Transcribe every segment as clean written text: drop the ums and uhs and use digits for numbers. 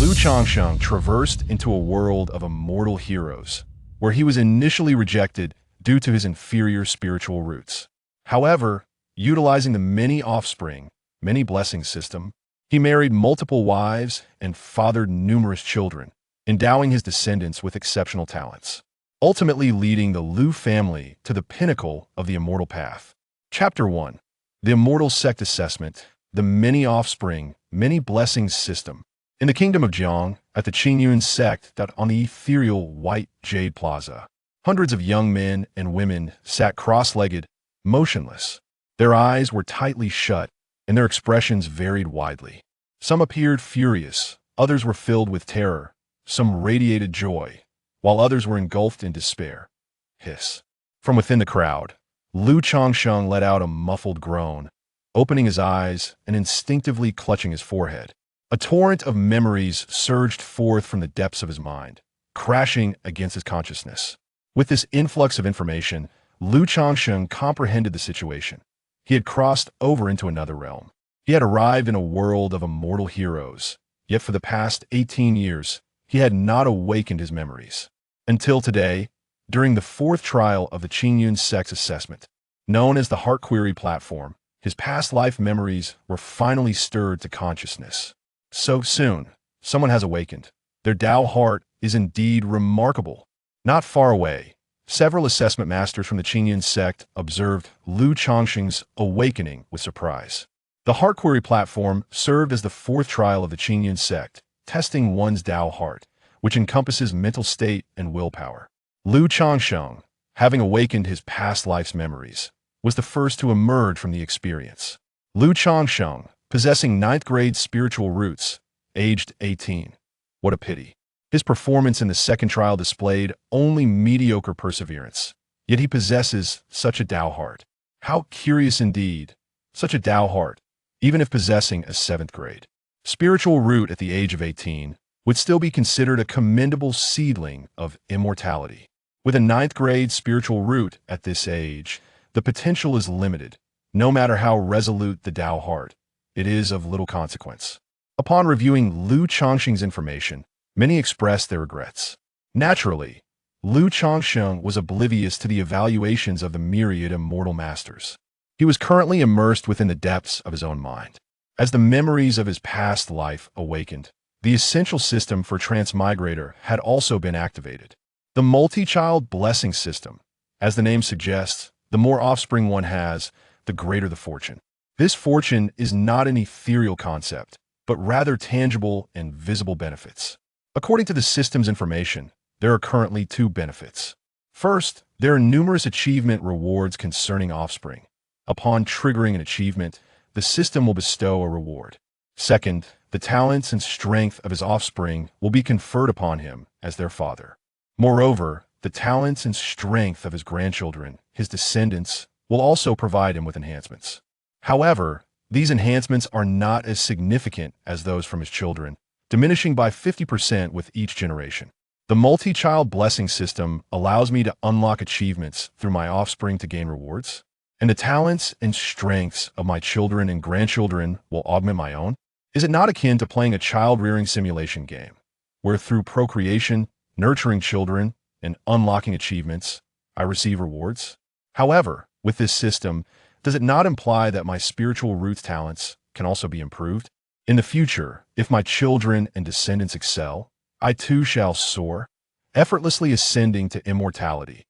Liu Changsheng traversed into a world of immortal heroes, where he was initially rejected due to his inferior spiritual roots. However, utilizing the Many Offspring, Many Blessings system, he married multiple wives and fathered numerous children, endowing his descendants with exceptional talents, ultimately leading the Liu family to the pinnacle of the immortal path. Chapter 1. The Immortal Sect Assessment, the Many Offspring, Many Blessings System. In the kingdom of Jiang, at the Qingyun sect on the ethereal White Jade Plaza, hundreds of young men and women sat cross-legged, motionless. Their eyes were tightly shut, and their expressions varied widely. Some appeared furious, others were filled with terror, some radiated joy, while others were engulfed in despair. Hiss. From within the crowd, Liu Changsheng let out a muffled groan, opening his eyes and instinctively clutching his forehead. A torrent of memories surged forth from the depths of his mind, crashing against his consciousness. With this influx of information, Liu Changsheng comprehended the situation. He had crossed over into another realm. He had arrived in a world of immortal heroes, yet for the past 18 years, he had not awakened his memories. Until today, during the fourth trial of the Qingyun Sect's assessment, known as the Heart Query platform, his past life memories were finally stirred to consciousness. So soon, someone has awakened. Their Tao heart is indeed remarkable. Not far away, several assessment masters from the Qingyun sect observed Liu Changsheng's awakening with surprise. The Heart Query platform served as the fourth trial of the Qingyun sect, testing one's Tao heart, which encompasses mental state and willpower. Liu Changsheng, having awakened his past life's memories, was the first to emerge from the experience. Liu Changsheng, possessing 9th grade spiritual roots, aged 18. What a pity. His performance in the second trial displayed only mediocre perseverance, yet he possesses such a Tao heart. How curious indeed, such a Tao heart, even if possessing a 7th grade spiritual root at the age of 18, would still be considered a commendable seedling of immortality. With a 9th grade spiritual root at this age, the potential is limited. No matter how resolute the Tao heart, it is of little consequence. Upon reviewing Liu Changsheng's information, many expressed their regrets. Naturally, Liu Changsheng was oblivious to the evaluations of the myriad immortal masters. He was currently immersed within the depths of his own mind. As the memories of his past life awakened, the essential system for transmigrator had also been activated. The multi-child blessing system. As the name suggests, the more offspring one has, the greater the fortune. This fortune is not an ethereal concept, but rather tangible and visible benefits. According to the system's information, there are currently 2 benefits. First, there are numerous achievement rewards concerning offspring. Upon triggering an achievement, the system will bestow a reward. Second, the talents and strength of his offspring will be conferred upon him as their father. Moreover, the talents and strength of his grandchildren, his descendants, will also provide him with enhancements. However, these enhancements are not as significant as those from his children, diminishing by 50% with each generation. The multi-child blessing system allows me to unlock achievements through my offspring to gain rewards, and the talents and strengths of my children and grandchildren will augment my own. Is it not akin to playing a child-rearing simulation game, where through procreation, nurturing children, and unlocking achievements, I receive rewards? However, with this system, does it not imply that my spiritual roots talents can also be improved? In the future, if my children and descendants excel, I too shall soar, effortlessly ascending to immortality.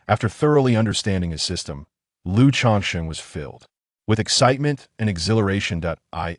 After thoroughly understanding his system, Liu Changsheng was filled with excitement and exhilaration.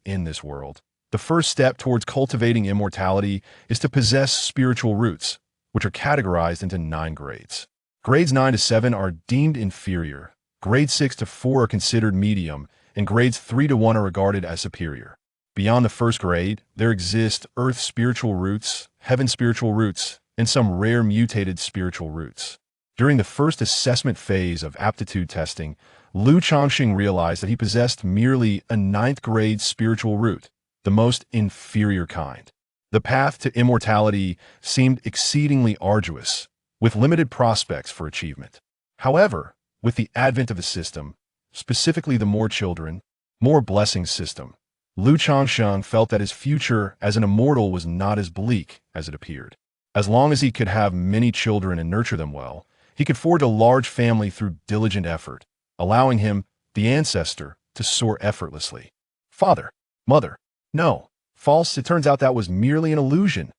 In this world, the first step towards cultivating immortality is to possess spiritual roots, which are categorized into 9 grades. Grades 9 to 7 are deemed inferior, grades 6 to 4 are considered medium, and grades 3 to 1 are regarded as superior. Beyond the first grade, there exist earth spiritual roots, heaven spiritual roots, and some rare mutated spiritual roots. During the first assessment phase of aptitude testing, Liu Changsheng realized that he possessed merely a 9th grade spiritual root, the most inferior kind. The path to immortality seemed exceedingly arduous, with limited prospects for achievement. However, with the advent of the system, specifically the more children, more blessings system, Lu Changsheng felt that his future as an immortal was not as bleak as it appeared. As long as he could have many children and nurture them well, he could forge a large family through diligent effort, allowing him, the ancestor, to soar effortlessly. Father, mother, no, false, it turns out that was merely an illusion.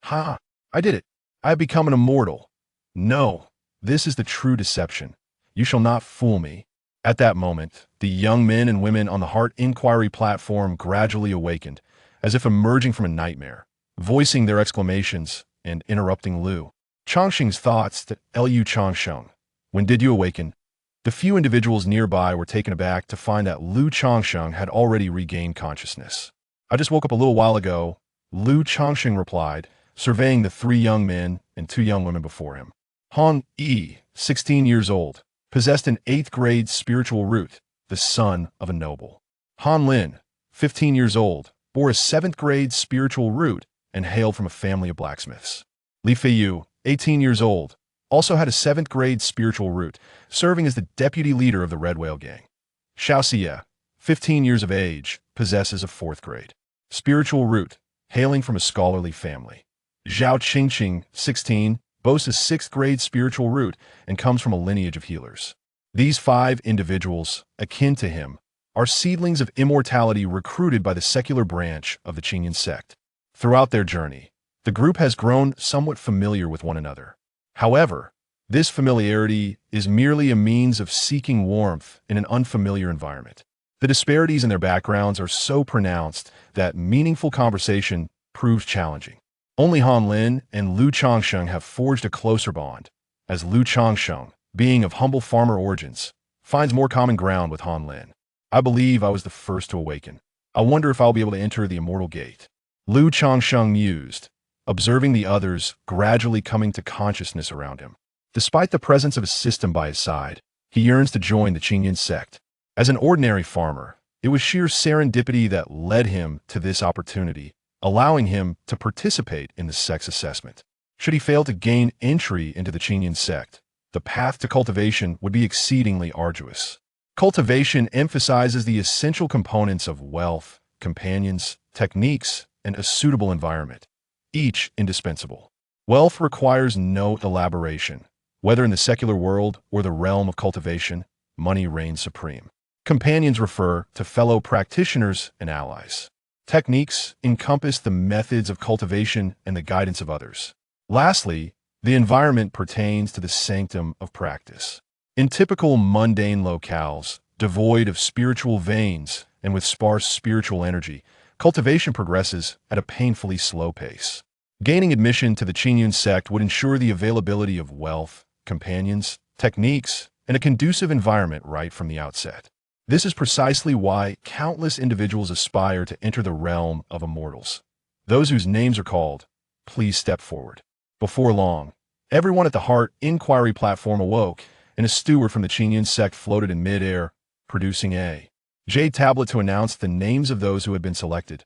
Ha, I did it. I have become an immortal. No, this is the true deception. You shall not fool me. At that moment, the young men and women on the Heart Inquiry platform gradually awakened, as if emerging from a nightmare, voicing their exclamations and interrupting Lu Changsheng's thoughts to Lu Changsheng. When did you awaken? The few individuals nearby were taken aback to find that Lu Changsheng had already regained consciousness. I just woke up a little while ago, Lu Changsheng replied, surveying the 3 young men and 2 young women before him. Han Yi, 16 years old, possessed an 8th grade spiritual root, the son of a noble. Han Lin, 15 years old, bore a 7th grade spiritual root and hailed from a family of blacksmiths. Li Feiyu, 18 years old, also had a 7th grade spiritual root, serving as the deputy leader of the Red Whale Gang. Xiao Xie, 15 years of age, possesses a 4th grade spiritual root, hailing from a scholarly family. Zhao Qingqing, 16, boasts a 6th grade spiritual root and comes from a lineage of healers. These 5 individuals, akin to him, are seedlings of immortality recruited by the secular branch of the Qingyan sect. Throughout their journey, the group has grown somewhat familiar with one another. However, this familiarity is merely a means of seeking warmth in an unfamiliar environment. The disparities in their backgrounds are so pronounced that meaningful conversation proves challenging. Only Han Lin and Lu Changsheng have forged a closer bond, as Lu Changsheng, being of humble farmer origins, finds more common ground with Han Lin. I believe I was the first to awaken. I wonder if I'll be able to enter the Immortal Gate. Lu Changsheng mused, observing the others gradually coming to consciousness around him. Despite the presence of a system by his side, he yearns to join the Qingyan sect. As an ordinary farmer, it was sheer serendipity that led him to this opportunity, allowing him to participate in the sect's assessment. Should he fail to gain entry into the Qingyan sect, the path to cultivation would be exceedingly arduous. Cultivation emphasizes the essential components of wealth, companions, techniques, and a suitable environment, each indispensable. Wealth requires no elaboration. Whether in the secular world or the realm of cultivation, money reigns supreme. Companions refer to fellow practitioners and allies. Techniques encompass the methods of cultivation and the guidance of others. Lastly, the environment pertains to the sanctum of practice. In typical mundane locales, devoid of spiritual veins and with sparse spiritual energy, cultivation progresses at a painfully slow pace. Gaining admission to the Qingyan sect would ensure the availability of wealth, companions, techniques, and a conducive environment right from the outset. This is precisely why countless individuals aspire to enter the realm of immortals. Those whose names are called, please step forward. Before long, everyone at the Heart Inquiry platform awoke, and a steward from the Qingyan sect floated in mid-air, producing a jade tablet to announce the names of those who had been selected.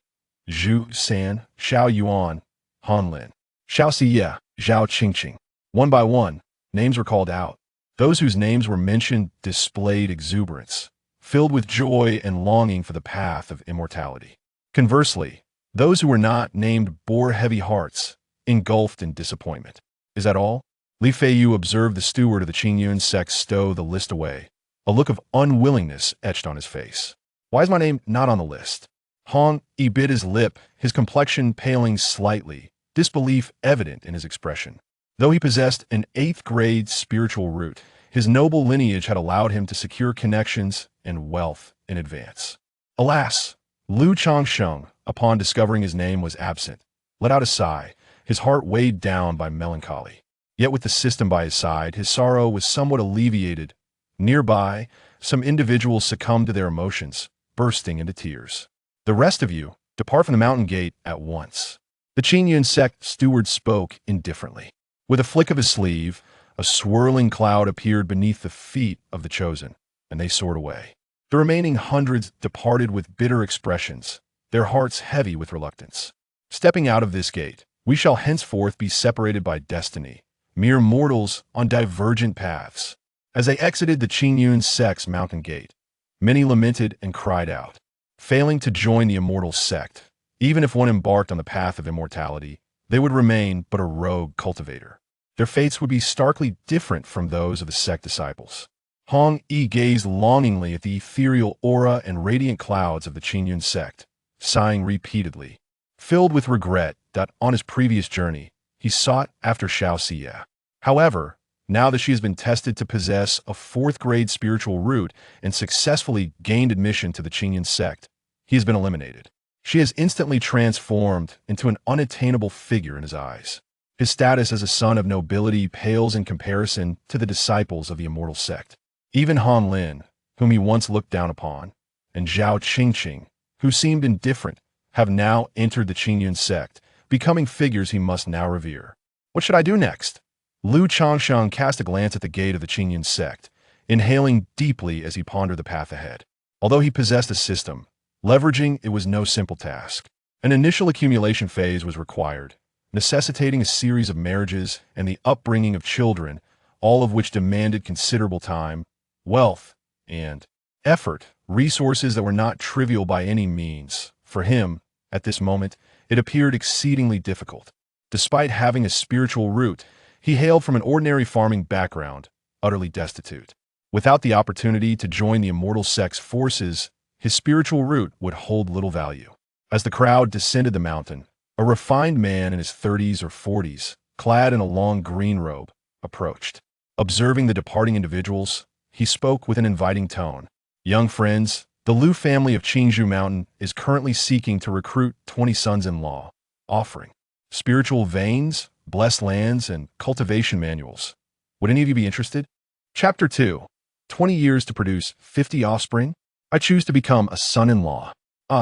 Zhu San, Xiao Yuan, Han Lin, Xiao Xie, Zhao Qingqing. One by one, names were called out. Those whose names were mentioned displayed exuberance, filled with joy and longing for the path of immortality. Conversely, those who were not named bore heavy hearts, engulfed in disappointment. Is that all? Li Feiyu observed the steward of the Qingyan sect stow the list away, a look of unwillingness etched on his face. Why is my name not on the list? Han Yi bit his lip, his complexion paling slightly, disbelief evident in his expression. Though he possessed an 8th grade spiritual root, his noble lineage had allowed him to secure connections and wealth in advance. Alas, Lu Changsheng, upon discovering his name was absent, let out a sigh, his heart weighed down by melancholy. Yet with the system by his side, his sorrow was somewhat alleviated. Nearby, some individuals succumbed to their emotions, bursting into tears. The rest of you, depart from the mountain gate at once. The Qingyan sect steward spoke indifferently. With a flick of his sleeve, a swirling cloud appeared beneath the feet of the chosen, and they soared away. The remaining hundreds departed with bitter expressions, their hearts heavy with reluctance. Stepping out of this gate, we shall henceforth be separated by destiny, mere mortals on divergent paths. As they exited the Qingyan sect's mountain gate, many lamented and cried out. failing to join the Immortal sect. Even if one embarked on the path of immortality, they would remain but a rogue cultivator. Their fates would be starkly different from those of the sect disciples. Hong Yi gazed longingly at the ethereal aura and radiant clouds of the Qingyun sect, sighing repeatedly, filled with regret that on his previous journey, he sought after Xiao Xie. However, now that she has been tested to possess a fourth-grade spiritual root and successfully gained admission to the Qingyun sect, he has been eliminated. She has instantly transformed into an unattainable figure in his eyes. His status as a son of nobility pales in comparison to the disciples of the Immortal sect. Even Han Lin, whom he once looked down upon, and Zhao Changsheng, who seemed indifferent, have now entered the Qingyun sect, becoming figures he must now revere. What should I do next? Lu Changsheng cast a glance at the gate of the Qingyun sect, inhaling deeply as he pondered the path ahead. Although he possessed a system, leveraging it was no simple task. An initial accumulation phase was required, necessitating a series of marriages and the upbringing of children, all of which demanded considerable time, wealth, and effort, resources that were not trivial by any means. For him, at this moment, it appeared exceedingly difficult. Despite having a spiritual root, he hailed from an ordinary farming background, utterly destitute. Without the opportunity to join the Immortal sect's forces, his spiritual root would hold little value. As the crowd descended the mountain, a refined man in his 30s or 40s, clad in a long green robe, approached. Observing the departing individuals, he spoke with an inviting tone. Young friends, the Lu family of Qingzhou Mountain is currently seeking to recruit 20 sons-in-law, offering spiritual veins, blessed lands, and cultivation manuals. Would any of you be interested? Chapter 2. 20 years to produce 50 offspring? I choose to become a son-in-law.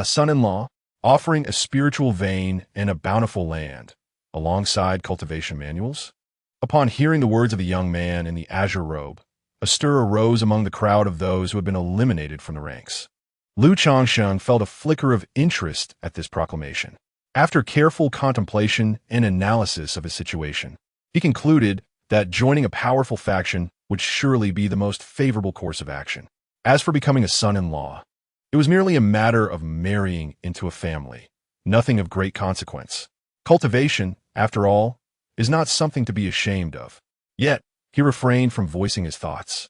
Son-in-law, offering a spiritual vein and a bountiful land, alongside cultivation manuals? Upon hearing the words of the young man in the azure robe, a stir arose among the crowd of those who had been eliminated from the ranks. Lu Changsheng felt a flicker of interest at this proclamation. After careful contemplation and analysis of his situation, he concluded that joining a powerful faction would surely be the most favorable course of action. As for becoming a son-in-law, it was merely a matter of marrying into a family, nothing of great consequence. Cultivation, after all, is not something to be ashamed of. Yet, he refrained from voicing his thoughts,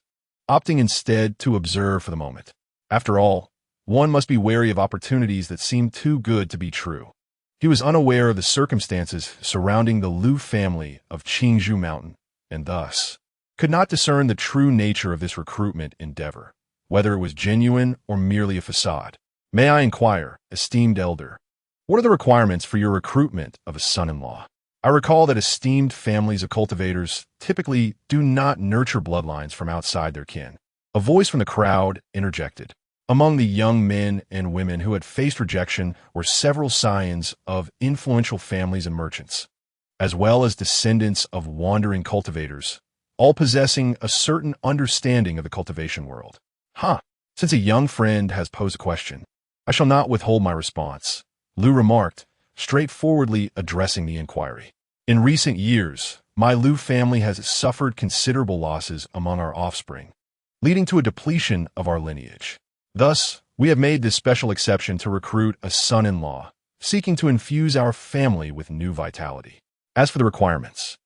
opting instead to observe for the moment. After all, one must be wary of opportunities that seem too good to be true. He was unaware of the circumstances surrounding the Lu family of Qingzhou Mountain, and thus could not discern the true nature of this recruitment endeavor, whether it was genuine or merely a facade. May I inquire, esteemed elder, what are the requirements for your recruitment of a son-in-law? I recall that esteemed families of cultivators typically do not nurture bloodlines from outside their kin. A voice from the crowd interjected. Among the young men and women who had faced rejection were several scions of influential families and merchants, as well as descendants of wandering cultivators, all possessing a certain understanding of the cultivation world. Since a young friend has posed a question, I shall not withhold my response, Lu remarked, straightforwardly addressing the inquiry. In recent years, my Lu family has suffered considerable losses among our offspring, leading to a depletion of our lineage. Thus, we have made this special exception to recruit a son-in-law, seeking to infuse our family with new vitality. As for the requirements,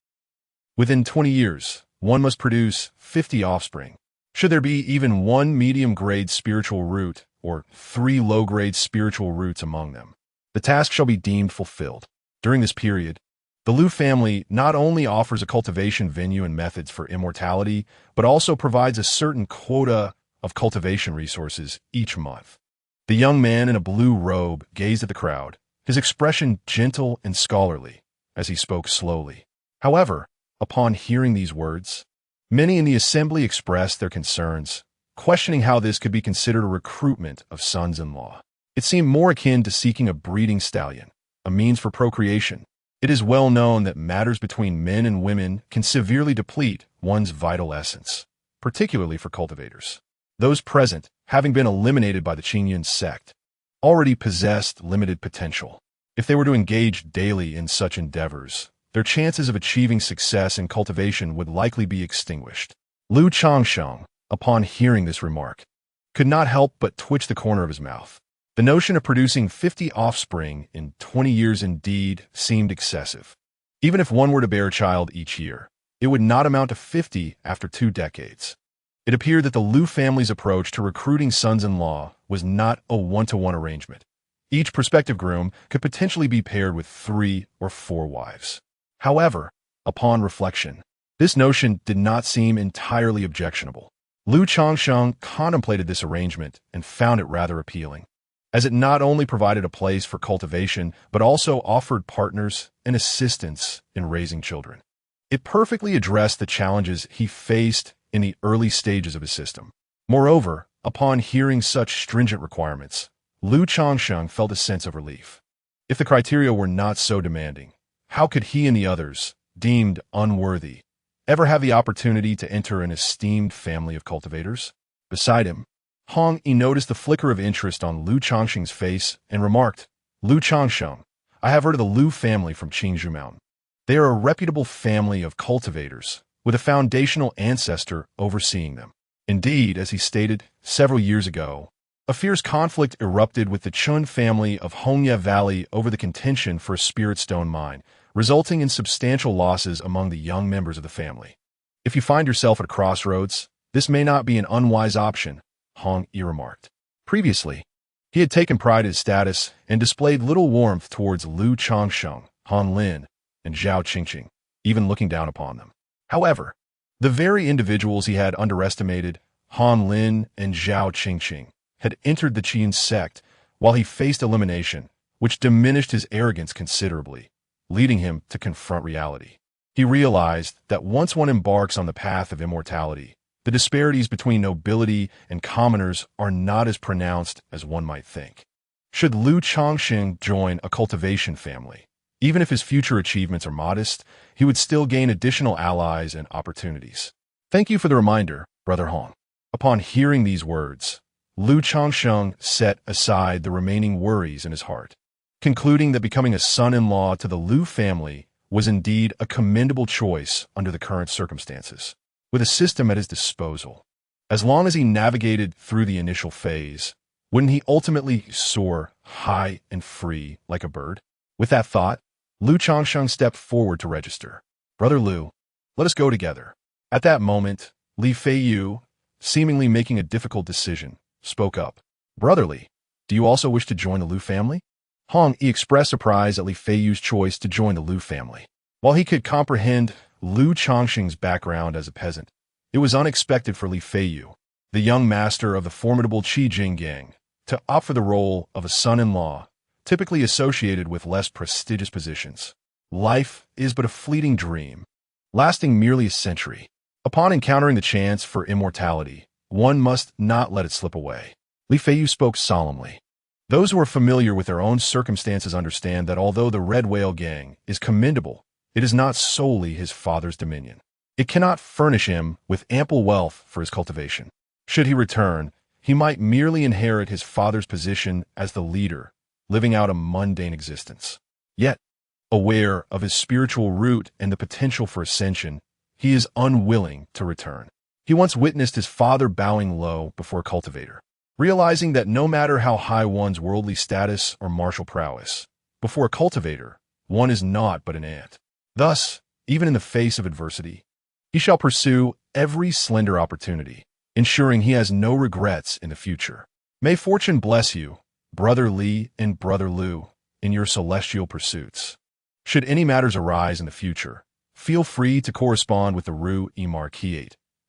within 20 years, one must produce 50 offspring. Should there be even one medium-grade spiritual root or 3 low-grade spiritual roots among them, the task shall be deemed fulfilled. During this period, the Lu family not only offers a cultivation venue and methods for immortality, but also provides a certain quota of cultivation resources each month. The young man in a blue robe gazed at the crowd, his expression gentle and scholarly, as he spoke slowly. However, upon hearing these words, many in the assembly expressed their concerns, questioning how this could be considered a recruitment of sons-in-law. It seemed more akin to seeking a breeding stallion, a means for procreation. It is well known that matters between men and women can severely deplete one's vital essence, particularly for cultivators. Those present, having been eliminated by the Qingyun sect, already possessed limited potential. If they were to engage daily in such endeavors, their chances of achieving success in cultivation would likely be extinguished. Lu Changsheng, upon hearing this remark, could not help but twitch the corner of his mouth. The notion of producing 50 offspring in 20 years indeed seemed excessive. Even if one were to bear a child each year, it would not amount to 50 after 2 decades. It appeared that the Liu family's approach to recruiting sons-in-law was not a one-to-one arrangement. Each prospective groom could potentially be paired with 3 or 4 wives. However, upon reflection, this notion did not seem entirely objectionable. Liu Changsheng contemplated this arrangement and found it rather appealing, as it not only provided a place for cultivation, but also offered partners and assistance in raising children. It perfectly addressed the challenges he faced in the early stages of his system. Moreover, upon hearing such stringent requirements, Liu Changsheng felt a sense of relief. If the criteria were not so demanding, how could he and the others, deemed unworthy, ever have the opportunity to enter an esteemed family of cultivators? Beside him, Hong Yi noticed the flicker of interest on Liu Changsheng's face and remarked, "Liu Changsheng, I have heard of the Liu family from Qingzhou Mountain. They are a reputable family of cultivators, with a foundational ancestor overseeing them. Indeed, as he stated several years ago, a fierce conflict erupted with the Chun family of Hongye Valley over the contention for a spirit stone mine, resulting in substantial losses among the young members of the family. If you find yourself at a crossroads, this may not be an unwise option," Hong Yi remarked. Previously, he had taken pride in his status and displayed little warmth towards Liu Changsheng, Han Lin, and Zhao Qingqing, even looking down upon them. However, the very individuals he had underestimated, Han Lin and Zhao Qingqing, had entered the Qin sect while he faced elimination, which diminished his arrogance considerably, leading him to confront reality. He realized that once one embarks on the path of immortality, the disparities between nobility and commoners are not as pronounced as one might think. Should Liu Changsheng join a cultivation family, even if his future achievements are modest, he would still gain additional allies and opportunities. Thank you for the reminder, Brother Hong. Upon hearing these words, Liu Changsheng set aside the remaining worries in his heart, concluding that becoming a son-in-law to the Liu family was indeed a commendable choice under the current circumstances. With a system at his disposal, as long as he navigated through the initial phase, wouldn't he ultimately soar high and free like a bird? With that thought, Liu Changsheng stepped forward to register. "Brother Liu, let us go together." At that moment, Li Feiyu, seemingly making a difficult decision, spoke up. "Brother Li, do you also wish to join the Liu family?" Hong Yi expressed surprise at Li Feiyu's choice to join the Liu family. While he could comprehend Liu Changsheng's background as a peasant, it was unexpected for Li Feiyu, the young master of the formidable Qijing gang, to opt for the role of a son-in-law, typically associated with less prestigious positions. Life is but a fleeting dream, lasting merely a century. Upon encountering the chance for immortality, one must not let it slip away. Li Feiyu spoke solemnly. Those who are familiar with their own circumstances understand that although the Red Whale Gang is commendable, it is not solely his father's dominion. It cannot furnish him with ample wealth for his cultivation. Should he return, he might merely inherit his father's position as the leader, living out a mundane existence. Yet, aware of his spiritual root and the potential for ascension, he is unwilling to return. He once witnessed his father bowing low before a cultivator, realizing that no matter how high one's worldly status or martial prowess, before a cultivator, one is naught but an ant. Thus, even in the face of adversity, he shall pursue every slender opportunity, ensuring he has no regrets in the future. May fortune bless you, Brother Li and Brother Liu, in your celestial pursuits. Should any matters arise in the future, feel free to correspond with the Rue Immortal,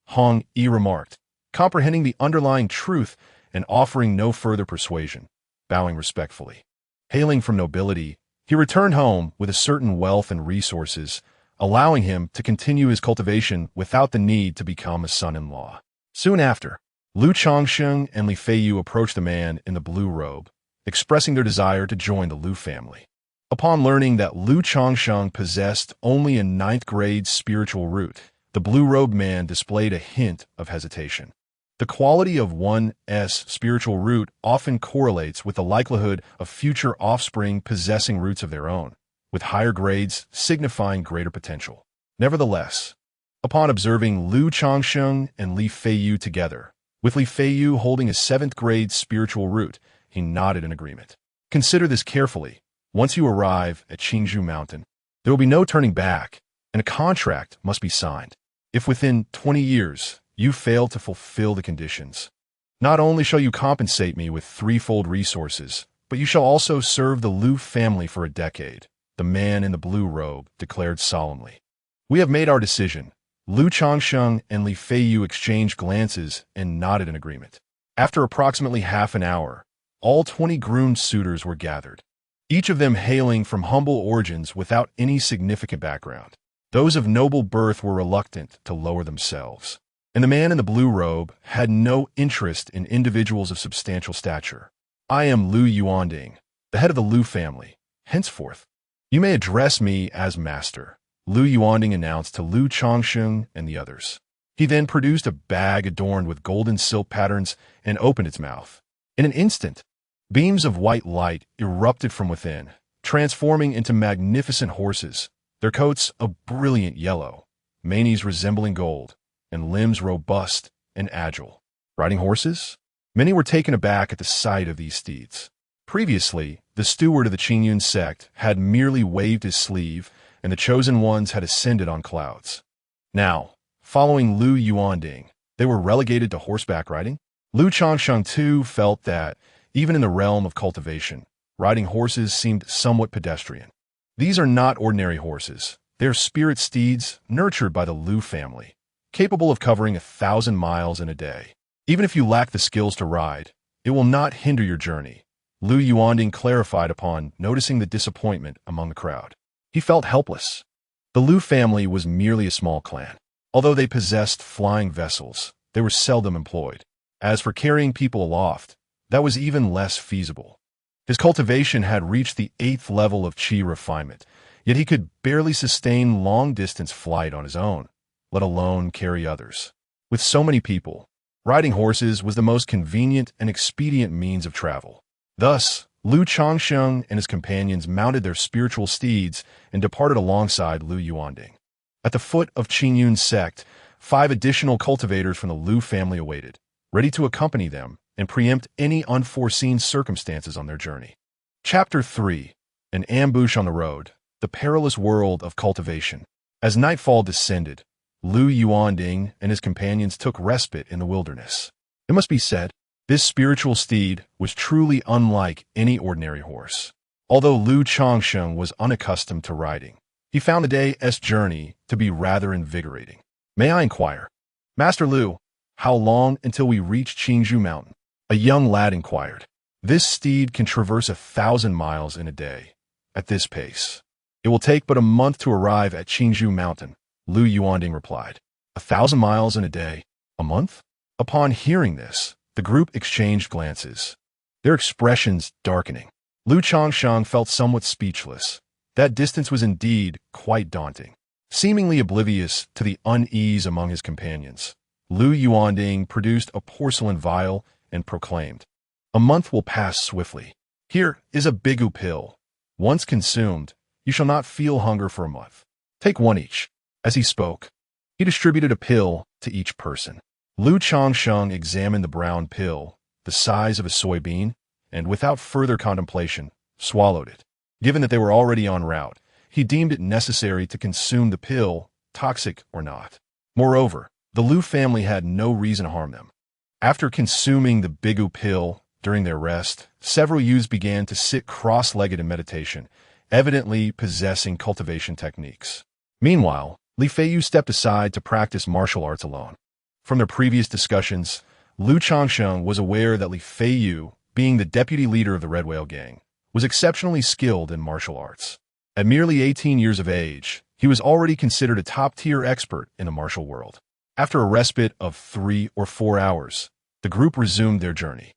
Hong Yi remarked, comprehending the underlying truth and offering no further persuasion, bowing respectfully. Hailing from nobility, he returned home with a certain wealth and resources, allowing him to continue his cultivation without the need to become a son-in-law. Soon after, Liu Changsheng and Li Feiyu approached the man in the blue robe, expressing their desire to join the Liu family. Upon learning that Liu Changsheng possessed only a 9th grade spiritual root, the blue-robed man displayed a hint of hesitation. The quality of one's spiritual root often correlates with the likelihood of future offspring possessing roots of their own, with higher grades signifying greater potential. Nevertheless, upon observing Liu Changsheng and Li Feiyu together, with Li Feiyu holding a 7th grade spiritual root, He nodded in agreement. Consider this carefully. Once you arrive at Changsheng Mountain, there will be no turning back, and a contract must be signed. If within 20 years you fail to fulfill the conditions, not only shall you compensate me with threefold resources, but you shall also serve the Lu family for a decade, the man in the blue robe declared solemnly. We have made our decision. Lu Changsheng and Li Feiyu exchanged glances and nodded in agreement. After approximately half an hour, all 20 groomed suitors were gathered, each of them hailing from humble origins without any significant background. Those of noble birth were reluctant to lower themselves, and the man in the blue robe had no interest in individuals of substantial stature. I am Lu Yuanding, the head of the Lu family. Henceforth, you may address me as master, Lu Yuanding announced to Lu Changsheng and the others. He then produced a bag adorned with golden silk patterns and opened its mouth. In an instant, beams of white light erupted from within, transforming into magnificent horses, their coats a brilliant yellow, manes resembling gold, and limbs robust and agile. Riding horses? Many were taken aback at the sight of these steeds. Previously, the steward of the Qingyun sect had merely waved his sleeve, and the chosen ones had ascended on clouds. Now, following Lu Yuanding, they were relegated to horseback riding. Lu Changsheng too felt that, even in the realm of cultivation, riding horses seemed somewhat pedestrian. These are not ordinary horses. They are spirit steeds nurtured by the Lu family, capable of covering 1,000 miles in a day. Even if you lack the skills to ride, it will not hinder your journey, Lu Yuanding clarified upon noticing the disappointment among the crowd. He felt helpless. The Lu family was merely a small clan. Although they possessed flying vessels, they were seldom employed. As for carrying people aloft, that was even less feasible. His cultivation had reached the 8th level of qi refinement, yet he could barely sustain long-distance flight on his own, let alone carry others. With so many people, riding horses was the most convenient and expedient means of travel. Thus, Lu Changsheng and his companions mounted their spiritual steeds and departed alongside Lu Yuanding. At the foot of Qingyun's sect, 5 additional cultivators from the Lu family awaited, ready to accompany them and preempt any unforeseen circumstances on their journey. Chapter 3. An Ambush on the Road, the Perilous World of Cultivation. As nightfall descended, Lu Yuanding and his companions took respite in the wilderness. It must be said, this spiritual steed was truly unlike any ordinary horse. Although Lu Changsheng was unaccustomed to riding, he found the day's journey to be rather invigorating. May I inquire, Master Lu, how long until we reach Changsheng Mountain? A young lad inquired. This steed can traverse 1,000 miles in a day. At this pace, it will take but a month to arrive at Changsheng Mountain, Lu Yuanding replied. 1,000 miles in a day? A month? Upon hearing this, the group exchanged glances, their expressions darkening. Lu Changsheng felt somewhat speechless. That distance was indeed quite daunting. Seemingly oblivious to the unease among his companions, Lu Yuanding produced a porcelain vial and proclaimed, "A month will pass swiftly. Here is a bigu pill. Once consumed, you shall not feel hunger for a month. Take one each." As he spoke, he distributed a pill to each person. Lu Changsheng examined the brown pill, the size of a soybean, and without further contemplation, swallowed it. Given that they were already en route, he deemed it necessary to consume the pill, toxic or not. Moreover, the Lu family had no reason to harm them. After consuming the bigu pill during their rest, several youths began to sit cross-legged in meditation, evidently possessing cultivation techniques. Meanwhile, Li Feiyu stepped aside to practice martial arts alone. From their previous discussions, Lu Changsheng was aware that Li Feiyu, being the deputy leader of the Red Whale Gang, was exceptionally skilled in martial arts. At merely 18 years of age, he was already considered a top-tier expert in the martial world. After a respite of 3 or 4 hours, the group resumed their journey.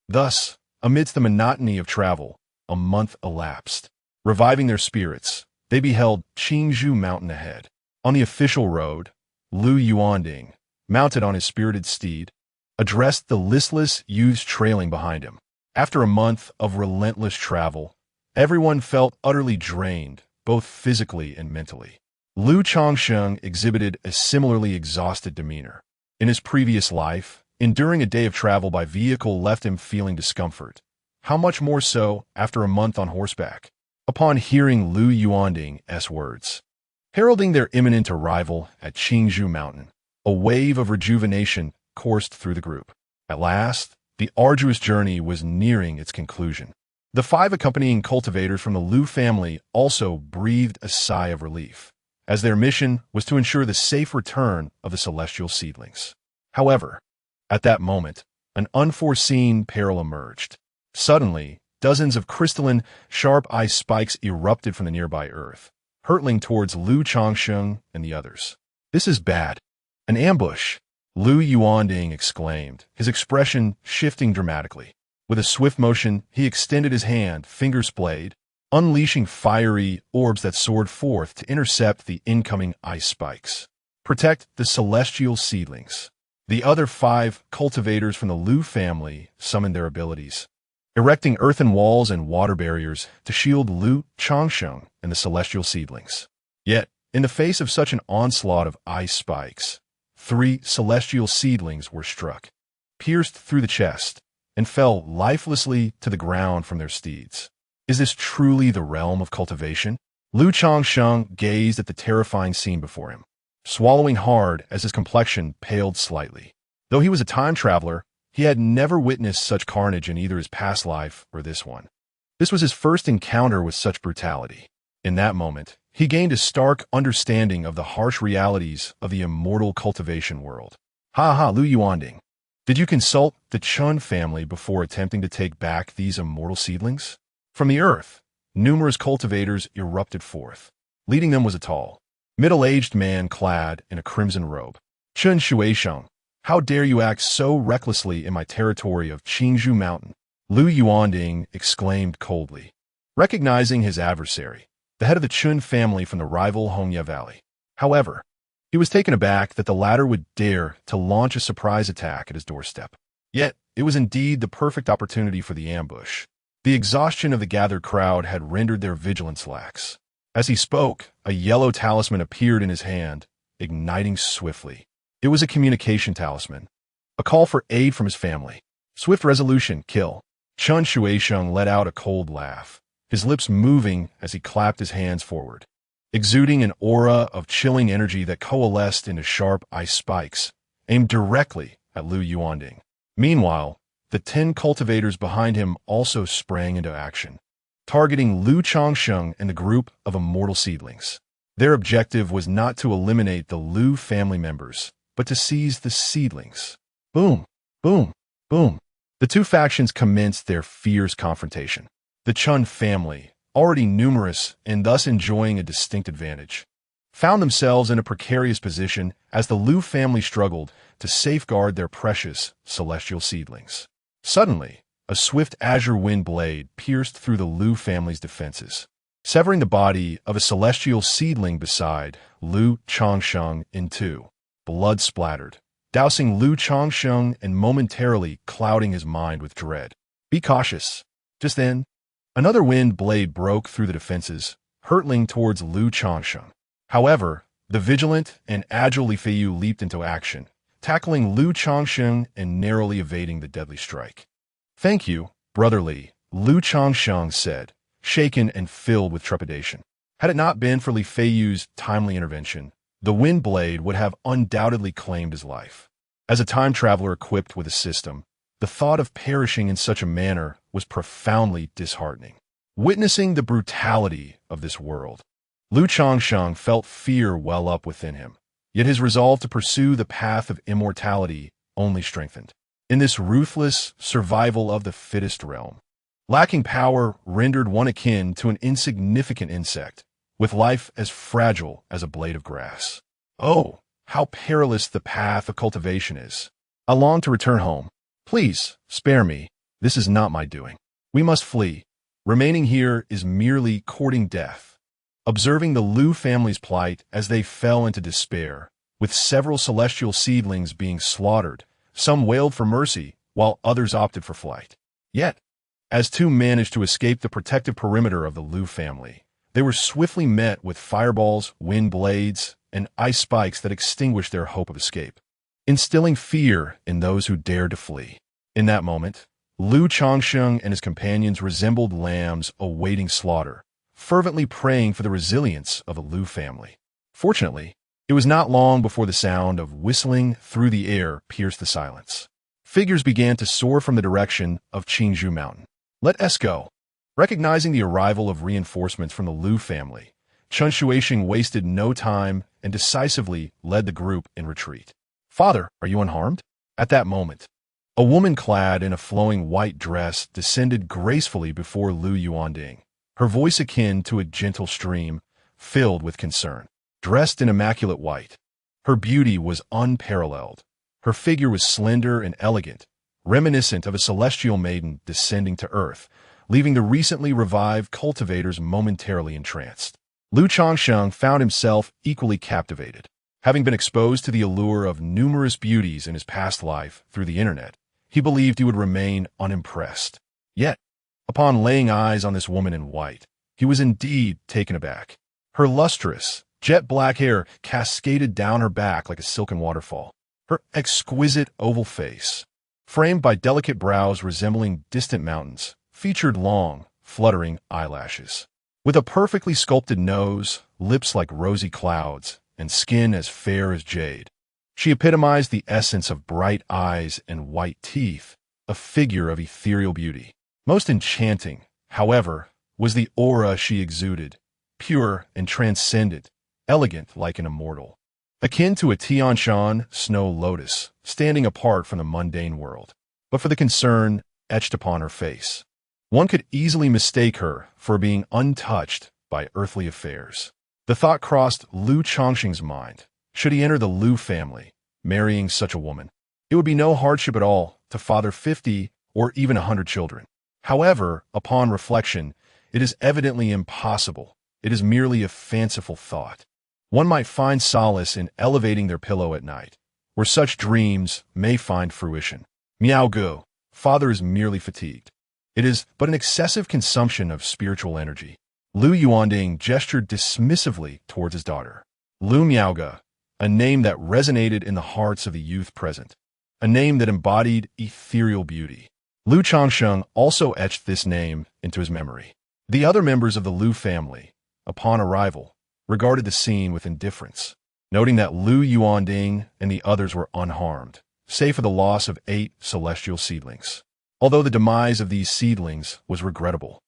Thus, amidst the monotony of travel, a month elapsed. Reviving their spirits, they beheld Changsheng Mountain ahead. On the official road, Lu Yuanding, mounted on his spirited steed, addressed the listless youths trailing behind him. After a month of relentless travel, everyone felt utterly drained, both physically and mentally. Lu Changsheng exhibited a similarly exhausted demeanor. In his previous life, enduring a day of travel by vehicle left him feeling discomfort. How much more so after a month on horseback? Upon hearing Lu Yuanding's words, heralding their imminent arrival at Qingzhou Mountain, a wave of rejuvenation coursed through the group. At last, the arduous journey was nearing its conclusion. The 5 accompanying cultivators from the Lu family also breathed a sigh of relief, as their mission was to ensure the safe return of the celestial seedlings. However, at that moment, an unforeseen peril emerged. Suddenly, dozens of crystalline, sharp ice spikes erupted from the nearby earth, hurtling towards Lu Changsheng and the others. "This is bad. An ambush," Lu Yuanding exclaimed, his expression shifting dramatically. With a swift motion, he extended his hand, finger splayed, unleashing fiery orbs that soared forth to intercept the incoming ice spikes. "Protect the celestial seedlings." The other 5 cultivators from the Lu family summoned their abilities, erecting earthen walls and water barriers to shield Lu Changsheng and the celestial seedlings. Yet, in the face of such an onslaught of ice spikes, 3 celestial seedlings were struck, pierced through the chest, and fell lifelessly to the ground from their steeds. Is this truly the realm of cultivation? Lu Changsheng gazed at the terrifying scene before him, swallowing hard as his complexion paled slightly. Though he was a time traveler, he had never witnessed such carnage in either his past life or this one. This was his first encounter with such brutality. In that moment, he gained a stark understanding of the harsh realities of the immortal cultivation world. "Ha, Lu Yuanding. Did you consult the Chun family before attempting to take back these immortal seedlings?" From the earth, numerous cultivators erupted forth. Leading them was a tall, middle-aged man clad in a crimson robe. "Chun Shuisheng, how dare you act so recklessly in my territory of Qingzhou Mountain?" Lu Yuanding exclaimed coldly, recognizing his adversary, the head of the Chun family from the rival Hongya Valley. However, he was taken aback that the latter would dare to launch a surprise attack at his doorstep. Yet, it was indeed the perfect opportunity for the ambush. The exhaustion of the gathered crowd had rendered their vigilance lax. As he spoke, a yellow talisman appeared in his hand, igniting swiftly. It was a communication talisman, a call for aid from his family. "Swift resolution, kill." Chun Shuisheng let out a cold laugh, his lips moving as he clapped his hands forward, exuding an aura of chilling energy that coalesced into sharp ice spikes, aimed directly at Lu Yuanding. Meanwhile, the 10 cultivators behind him also sprang into action, targeting Lu Changsheng and the group of immortal seedlings. Their objective was not to eliminate the Lu family members, but to seize the seedlings. Boom, boom, boom. The 2 factions commenced their fierce confrontation. The Chun family, already numerous and thus enjoying a distinct advantage, found themselves in a precarious position as the Lu family struggled to safeguard their precious celestial seedlings. Suddenly, a swift azure wind blade pierced through the Lu family's defenses, severing the body of a celestial seedling beside Lu Changsheng in 2. Blood splattered, dousing Lu Changsheng and momentarily clouding his mind with dread. "Be cautious." Just then, another wind blade broke through the defenses, hurtling towards Lu Changsheng. However, the vigilant and agile Li Feiyu leaped into action, tackling Lu Changsheng and narrowly evading the deadly strike. "Thank you, Brother Li," Lu Changsheng said, shaken and filled with trepidation. Had it not been for Li Feiyu's timely intervention, the wind blade would have undoubtedly claimed his life. As a time traveler equipped with a system, the thought of perishing in such a manner was profoundly disheartening. Witnessing the brutality of this world, Lu Changsheng felt fear well up within him, yet his resolve to pursue the path of immortality only strengthened. In this ruthless survival of the fittest realm, lacking power rendered one akin to an insignificant insect, with life as fragile as a blade of grass. Oh, how perilous the path of cultivation is. I long to return home. Please, spare me. This is not my doing. We must flee. Remaining here is merely courting death. Observing the Lu family's plight as they fell into despair, with several celestial seedlings being slaughtered, some wailed for mercy, while others opted for flight. Yet, as 2 managed to escape the protective perimeter of the Lu family, they were swiftly met with fireballs, wind blades, and ice spikes that extinguished their hope of escape, instilling fear in those who dared to flee. In that moment, Lu Changsheng and his companions resembled lambs awaiting slaughter, fervently praying for the resilience of the Lu family. Fortunately, it was not long before the sound of whistling through the air pierced the silence. Figures began to soar from the direction of Qingzhou Mountain. Let us go. Recognizing the arrival of reinforcements from the Lu family, Chen Shuisheng wasted no time and decisively led the group in retreat. Father, are you unharmed? At that moment, a woman clad in a flowing white dress descended gracefully before Lu Yuanding, her voice akin to a gentle stream, filled with concern. Dressed in immaculate white, her beauty was unparalleled. Her figure was slender and elegant, reminiscent of a celestial maiden descending to earth, leaving the recently revived cultivators momentarily entranced. Lu Changsheng found himself equally captivated. Having been exposed to the allure of numerous beauties in his past life through the internet, he believed he would remain unimpressed. Yet, upon laying eyes on this woman in white, he was indeed taken aback. Her lustrous, jet-black hair cascaded down her back like a silken waterfall. Her exquisite oval face, framed by delicate brows resembling distant mountains, featured long, fluttering eyelashes. With a perfectly sculpted nose, lips like rosy clouds, and skin as fair as jade, she epitomized the essence of bright eyes and white teeth, a figure of ethereal beauty. Most enchanting, however, was the aura she exuded, pure and transcendent, elegant like an immortal. Akin to a Tianshan snow lotus, standing apart from the mundane world. But for the concern etched upon her face, one could easily mistake her for being untouched by earthly affairs. The thought crossed Lu Changsheng's mind. Should he enter the Lu family, marrying such a woman, it would be no hardship at all to father 50 or even 100 children. However, upon reflection, it is evidently impossible. It is merely a fanciful thought. One might find solace in elevating their pillow at night, where such dreams may find fruition. Miao Gu, father is merely fatigued. It is but an excessive consumption of spiritual energy. Lu Yuanding gestured dismissively towards his daughter. Lu Miaoga, a name that resonated in the hearts of the youth present, a name that embodied ethereal beauty. Lu Changsheng also etched this name into his memory. The other members of the Lu family, upon arrival, regarded the scene with indifference, noting that Lu Yuanding and the others were unharmed, save for the loss of 8 celestial seedlings. Although the demise of these seedlings was regrettable,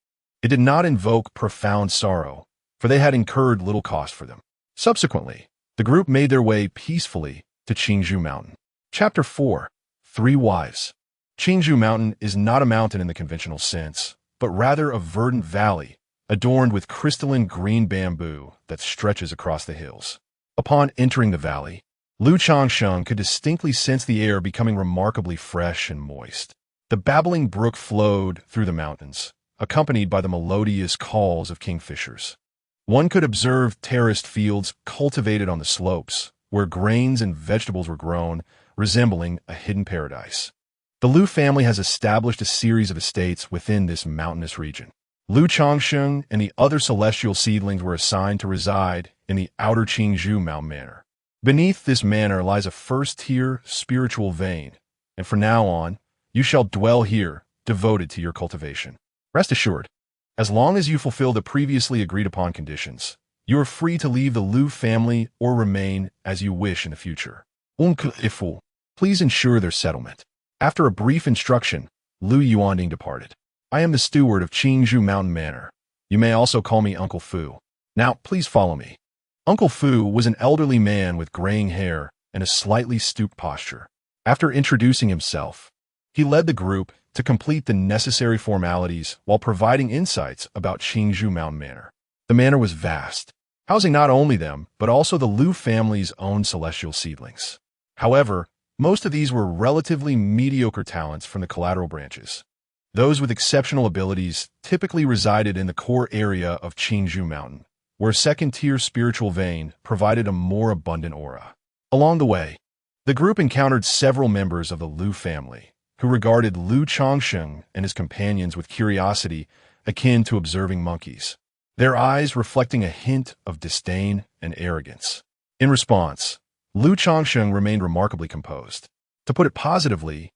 it did not invoke profound sorrow, for they had incurred little cost for them. Subsequently, the group made their way peacefully to Qingzhou Mountain. Chapter 4. 3 Wives. Qingzhou Mountain is not a mountain in the conventional sense, but rather a verdant valley adorned with crystalline green bamboo that stretches across the hills. Upon entering the valley, Lu Changsheng could distinctly sense the air becoming remarkably fresh and moist. The babbling brook flowed through the mountains, accompanied by the melodious calls of kingfishers. One could observe terraced fields cultivated on the slopes, where grains and vegetables were grown, resembling a hidden paradise. The Lu family has established a series of estates within this mountainous region. Lu Changsheng and the other celestial seedlings were assigned to reside in the outer Qingzhou Mountain Manor. Beneath this manor lies a first-tier spiritual vein, and from now on, you shall dwell here, devoted to your cultivation. Rest assured, as long as you fulfill the previously agreed-upon conditions, you are free to leave the Lu family or remain as you wish in the future. Please ensure their settlement. After a brief instruction, Lu Yuanding departed. I am the steward of Qingzhou Mountain Manor. You may also call me Uncle Fu. Now, please follow me. Uncle Fu was an elderly man with graying hair and a slightly stooped posture. After introducing himself, he led the group to complete the necessary formalities while providing insights about Qingzhou Mountain Manor. The manor was vast, housing not only them, but also the Lu family's own celestial seedlings. However, most of these were relatively mediocre talents from the collateral branches. Those with exceptional abilities typically resided in the core area of Qingzhou Mountain, where a second-tier spiritual vein provided a more abundant aura. Along the way, the group encountered several members of the Lu family, who regarded Lu Changsheng and his companions with curiosity akin to observing monkeys, their eyes reflecting a hint of disdain and arrogance. In response, Lu Changsheng remained remarkably composed. To put it positively,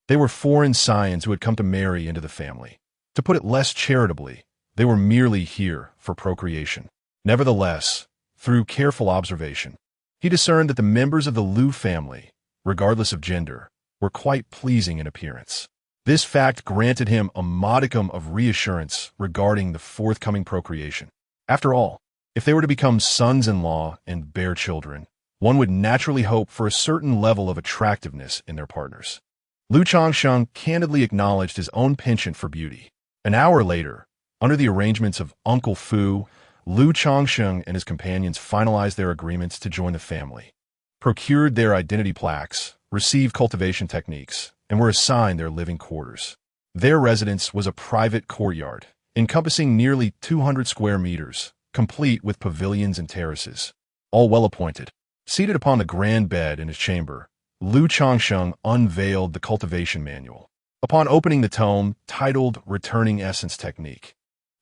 They were foreign scions who had come to marry into the family. To put it less charitably, they were merely here for procreation. Nevertheless, through careful observation, he discerned that the members of the Liu family, regardless of gender, were quite pleasing in appearance. This fact granted him a modicum of reassurance regarding the forthcoming procreation. After all, if they were to become sons-in-law and bear children, one would naturally hope for a certain level of attractiveness in their partners. Liu Changsheng candidly acknowledged his own penchant for beauty. An hour later, under the arrangements of Uncle Fu, Liu Changsheng and his companions finalized their agreements to join the family, procured their identity plaques, received cultivation techniques, and were assigned their living quarters. Their residence was a private courtyard, encompassing nearly 200 square meters, complete with pavilions and terraces, all well appointed. Seated upon the grand bed in his chamber, Liu Changsheng unveiled the cultivation manual. Upon opening the tome, titled Returning Essence Technique,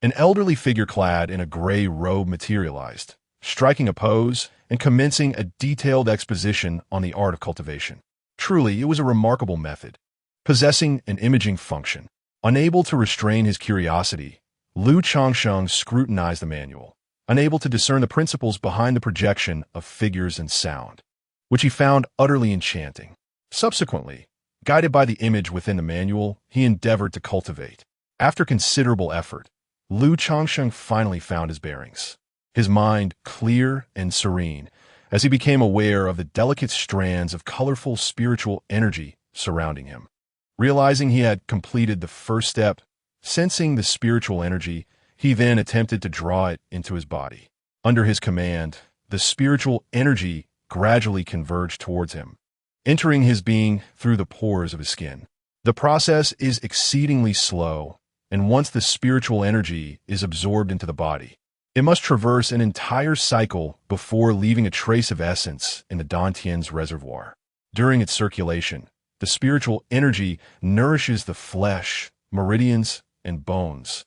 an elderly figure clad in a gray robe materialized, striking a pose and commencing a detailed exposition on the art of cultivation. Truly, it was a remarkable method, possessing an imaging function. Unable to restrain his curiosity, Liu Changsheng scrutinized the manual, unable to discern the principles behind the projection of figures and sound, which he found utterly enchanting. Subsequently, guided by the image within the manual, he endeavored to cultivate. After considerable effort, Liu Changsheng finally found his bearings, his mind clear and serene as he became aware of the delicate strands of colorful spiritual energy surrounding him. Realizing he had completed the first step, sensing the spiritual energy, he then attempted to draw it into his body. Under his command, the spiritual energy gradually converged towards him, entering his being through the pores of his skin. The process is exceedingly slow, and once the spiritual energy is absorbed into the body, it must traverse an entire cycle before leaving a trace of essence in the Dantian's reservoir. During its circulation, the spiritual energy nourishes the flesh, meridians, and bones,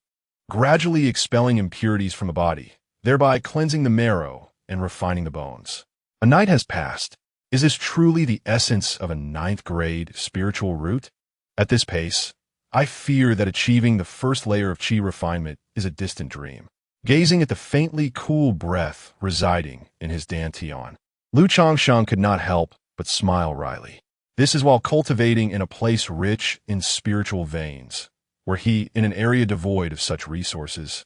gradually expelling impurities from the body, thereby cleansing the marrow and refining the bones. A night has passed. Is this truly the essence of a ninth-grade spiritual root? At this pace, I fear that achieving the first layer of qi refinement is a distant dream. Gazing at the faintly cool breath residing in his dantian, Liu Changsheng could not help but smile wryly. This is while cultivating in a place rich in spiritual veins, where he, in an area devoid of such resources,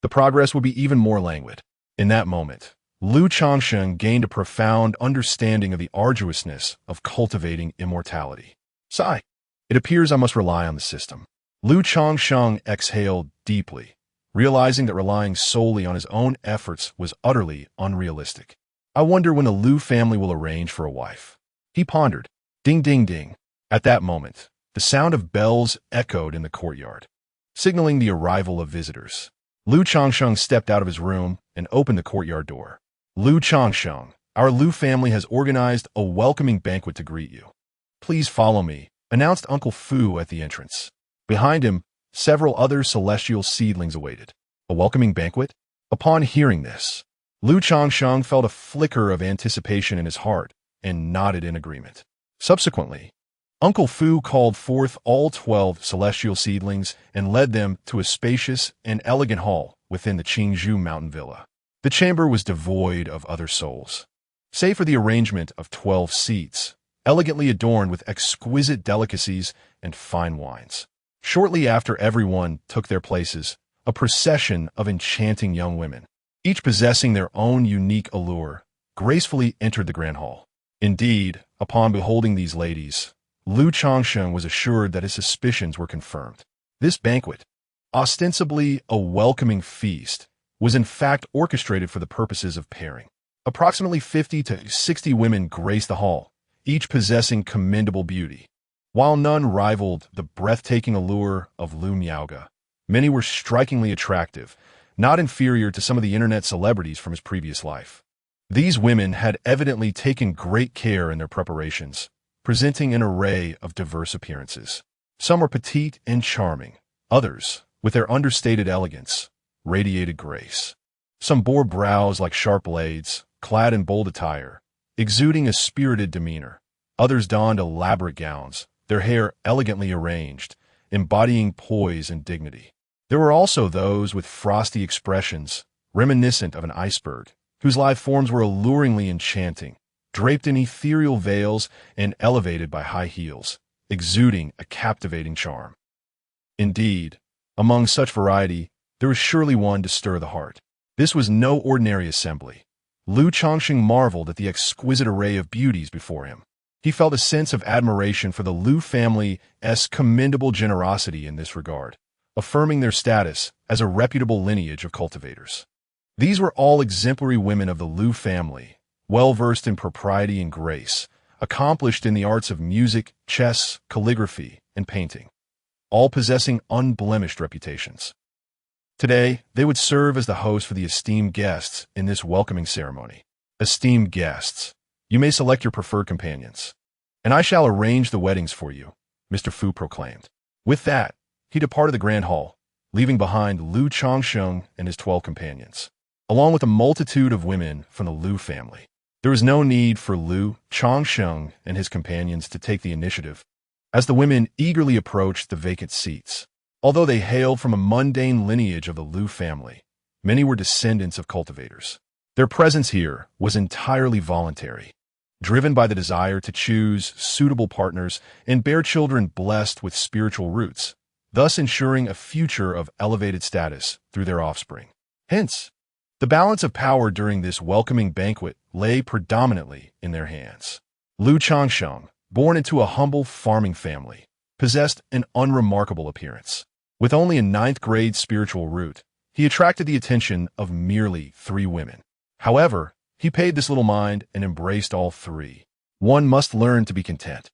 the progress would be even more languid. In that moment, Liu Changsheng gained a profound understanding of the arduousness of cultivating immortality. Sigh. It appears I must rely on the system. Liu Changsheng exhaled deeply, realizing that relying solely on his own efforts was utterly unrealistic. I wonder when the Liu family will arrange for a wife. He pondered. Ding, ding, ding. At that moment, the sound of bells echoed in the courtyard, signaling the arrival of visitors. Liu Changsheng stepped out of his room and opened the courtyard door. Liu Changsheng, our Liu family has organized a welcoming banquet to greet you. Please follow me, announced Uncle Fu at the entrance. Behind him, several other celestial seedlings awaited. A welcoming banquet? Upon hearing this, Liu Changsheng felt a flicker of anticipation in his heart and nodded in agreement. Subsequently, Uncle Fu called forth all 12 celestial seedlings and led them to a spacious and elegant hall within the Qingzhou mountain villa. The chamber was devoid of other souls, save for the arrangement of 12 seats, elegantly adorned with exquisite delicacies and fine wines. Shortly after everyone took their places, a procession of enchanting young women, each possessing their own unique allure, gracefully entered the grand hall. Indeed, upon beholding these ladies, Liu Changsheng was assured that his suspicions were confirmed. This banquet, ostensibly a welcoming feast, was in fact orchestrated for the purposes of pairing. Approximately 50 to 60 women graced the hall, each possessing commendable beauty. While none rivaled the breathtaking allure of Liu Miaoge, many were strikingly attractive, not inferior to some of the internet celebrities from his previous life. These women had evidently taken great care in their preparations, presenting an array of diverse appearances. Some were petite and charming, others, with their understated elegance, radiated grace. Some bore brows like sharp blades, clad in bold attire, exuding a spirited demeanor. Others donned elaborate gowns, their hair elegantly arranged, embodying poise and dignity. There were also those with frosty expressions, reminiscent of an iceberg, whose live forms were alluringly enchanting, draped in ethereal veils and elevated by high heels, exuding a captivating charm. Indeed, among such variety, there was surely one to stir the heart. This was no ordinary assembly. Changsheng marveled at the exquisite array of beauties before him. He felt a sense of admiration for the Liu family's commendable generosity in this regard, affirming their status as a reputable lineage of cultivators. These were all exemplary women of the Liu family, well-versed in propriety and grace, accomplished in the arts of music, chess, calligraphy, and painting, all possessing unblemished reputations. Today, they would serve as the host for the esteemed guests in this welcoming ceremony. Esteemed guests, you may select your preferred companions, and I shall arrange the weddings for you, Mr. Fu proclaimed. With that, he departed the grand hall, leaving behind Liu Changsheng and his 12 companions, along with a multitude of women from the Liu family. There was no need for Liu Changsheng and his companions to take the initiative, as the women eagerly approached the vacant seats. Although they hailed from a mundane lineage of the Liu family, many were descendants of cultivators. Their presence here was entirely voluntary, driven by the desire to choose suitable partners and bear children blessed with spiritual roots, thus ensuring a future of elevated status through their offspring. Hence, the balance of power during this welcoming banquet lay predominantly in their hands. Liu Changsheng, born into a humble farming family, possessed an unremarkable appearance. With only a 9th grade spiritual root, he attracted the attention of merely 3 women. However, he paid this little mind and embraced all 3. One must learn to be content.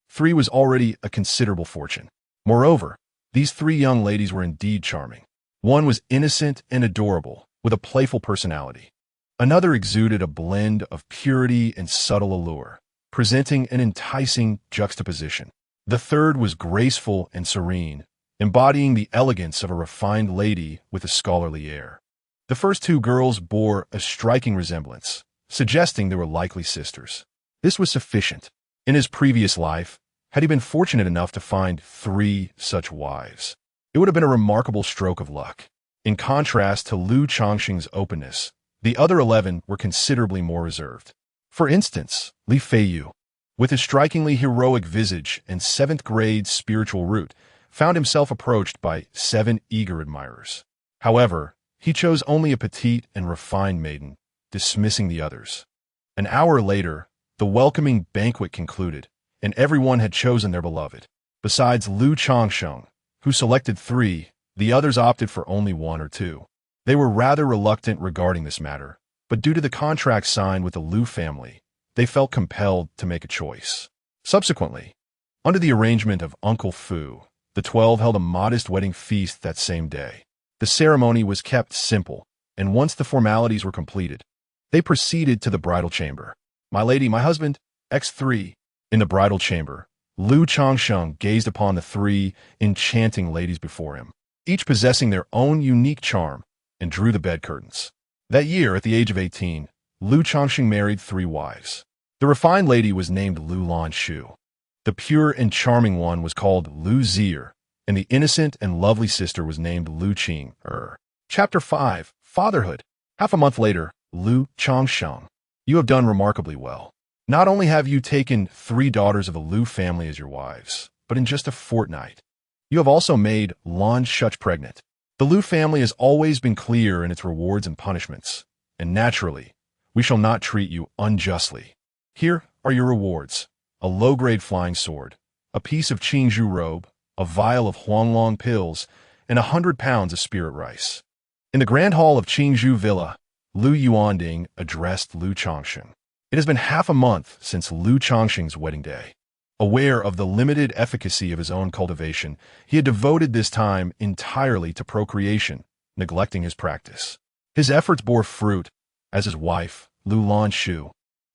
3 was already a considerable fortune. Moreover, these 3 young ladies were indeed charming. One was innocent and adorable, with a playful personality. Another exuded a blend of purity and subtle allure, presenting an enticing juxtaposition. The third was graceful and serene, embodying the elegance of a refined lady with a scholarly air. The first 2 girls bore a striking resemblance, suggesting they were likely sisters. This was sufficient. In his previous life, had he been fortunate enough to find 3 such wives, it would have been a remarkable stroke of luck. In contrast to Liu Changsheng's openness, the other 11 were considerably more reserved. For instance, Li Feiyu, with his strikingly heroic visage and 7th grade spiritual root, found himself approached by 7 eager admirers. However, he chose only a petite and refined maiden, dismissing the others. An hour later, the welcoming banquet concluded, and everyone had chosen their beloved. Besides Liu Changsheng, who selected 3, the others opted for only 1 or 2. They were rather reluctant regarding this matter, but due to the contract signed with the Liu family, they felt compelled to make a choice. Subsequently, under the arrangement of Uncle Fu, the 12 held a modest wedding feast that same day. The ceremony was kept simple, and once the formalities were completed, they proceeded to the bridal chamber. My lady, my husband, X3. In the bridal chamber, Liu Changsheng gazed upon the 3 enchanting ladies before him, each possessing their own unique charm, and drew the bed curtains. That year, at the age of 18, Liu Changsheng married 3 wives. The refined lady was named Liu Lanshu. The pure and charming one was called Liu Zier, and the innocent and lovely sister was named Liu Qing. Chapter 5, Fatherhood. Half a month later, Liu Changsheng, you have done remarkably well. Not only have you taken 3 daughters of the Liu family as your wives, but in just a fortnight, you have also made Lan Shuch pregnant. The Liu family has always been clear in its rewards and punishments, and naturally, we shall not treat you unjustly. Here are your rewards: a low-grade flying sword, a piece of Qingzhu robe, a vial of Huanglong pills, and 100 pounds of spirit rice. In the grand hall of Qingzhu Villa, Liu Yuanding addressed Liu Changsheng. It has been half a month since Liu Changsheng's wedding day. Aware of the limited efficacy of his own cultivation, he had devoted this time entirely to procreation, neglecting his practice. His efforts bore fruit, as his wife, Liu Lanshu,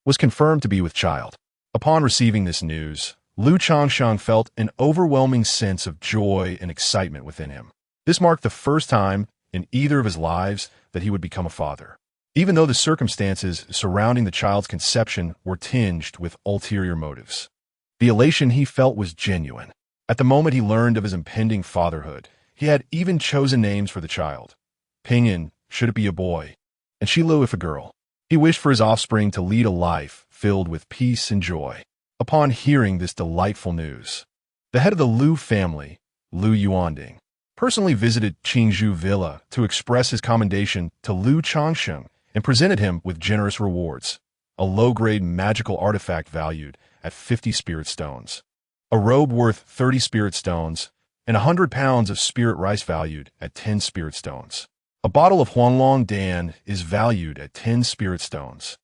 was confirmed to be with child. Upon receiving this news, Liu Changsheng felt an overwhelming sense of joy and excitement within him. This marked the first time in either of his lives that he would become a father, even though the circumstances surrounding the child's conception were tinged with ulterior motives. The elation he felt was genuine. At the moment he learned of his impending fatherhood, he had even chosen names for the child. Pingyan, should it be a boy, and Shilu if a girl. He wished for his offspring to lead a life filled with peace and joy. Upon hearing this delightful news, the head of the Lu family, Lu Yuanding, personally visited Qingzhou Villa to express his commendation to Lu Changsheng and presented him with generous rewards, a low-grade magical artifact valued at 50 spirit stones, a robe worth 30 spirit stones, and 100 pounds of spirit rice valued at 10 spirit stones. A bottle of Huanglong Dan is valued at 10 spirit stones,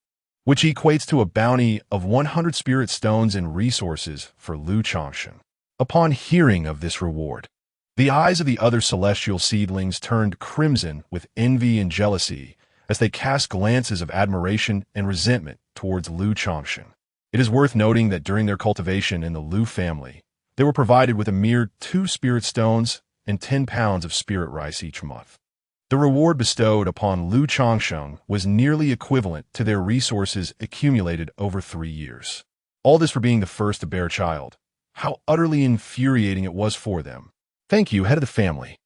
which equates to a bounty of 100 spirit stones and resources for Lu Changsheng. Upon hearing of this reward, the eyes of the other celestial seedlings turned crimson with envy and jealousy as they cast glances of admiration and resentment towards Lu Changsheng. It is worth noting that during their cultivation in the Lu family, they were provided with a mere 2 spirit stones and 10 pounds of spirit rice each month. The reward bestowed upon Lu Changsheng was nearly equivalent to their resources accumulated over 3 years. All this for being the first to bear a child. How utterly infuriating it was for them. Thank you, head of the family.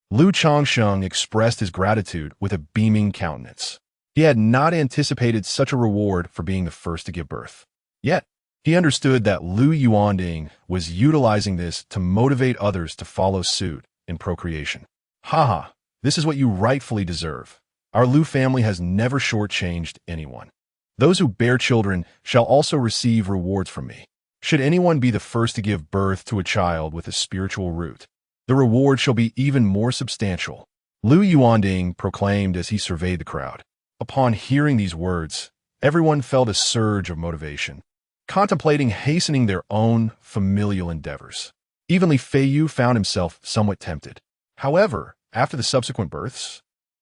Lu Changsheng expressed his gratitude with a beaming countenance. He had not anticipated such a reward for being the first to give birth. Yet, he understood that Lu Yuanding was utilizing this to motivate others to follow suit in procreation. Haha, this is what you rightfully deserve. Our Lu family has never shortchanged anyone. Those who bear children shall also receive rewards from me. Should anyone be the first to give birth to a child with a spiritual root, the reward shall be even more substantial. Lu Yuanding proclaimed as he surveyed the crowd. Upon hearing these words, everyone felt a surge of motivation, contemplating hastening their own familial endeavors. Even Li Feiyu found himself somewhat tempted. However, after the subsequent births,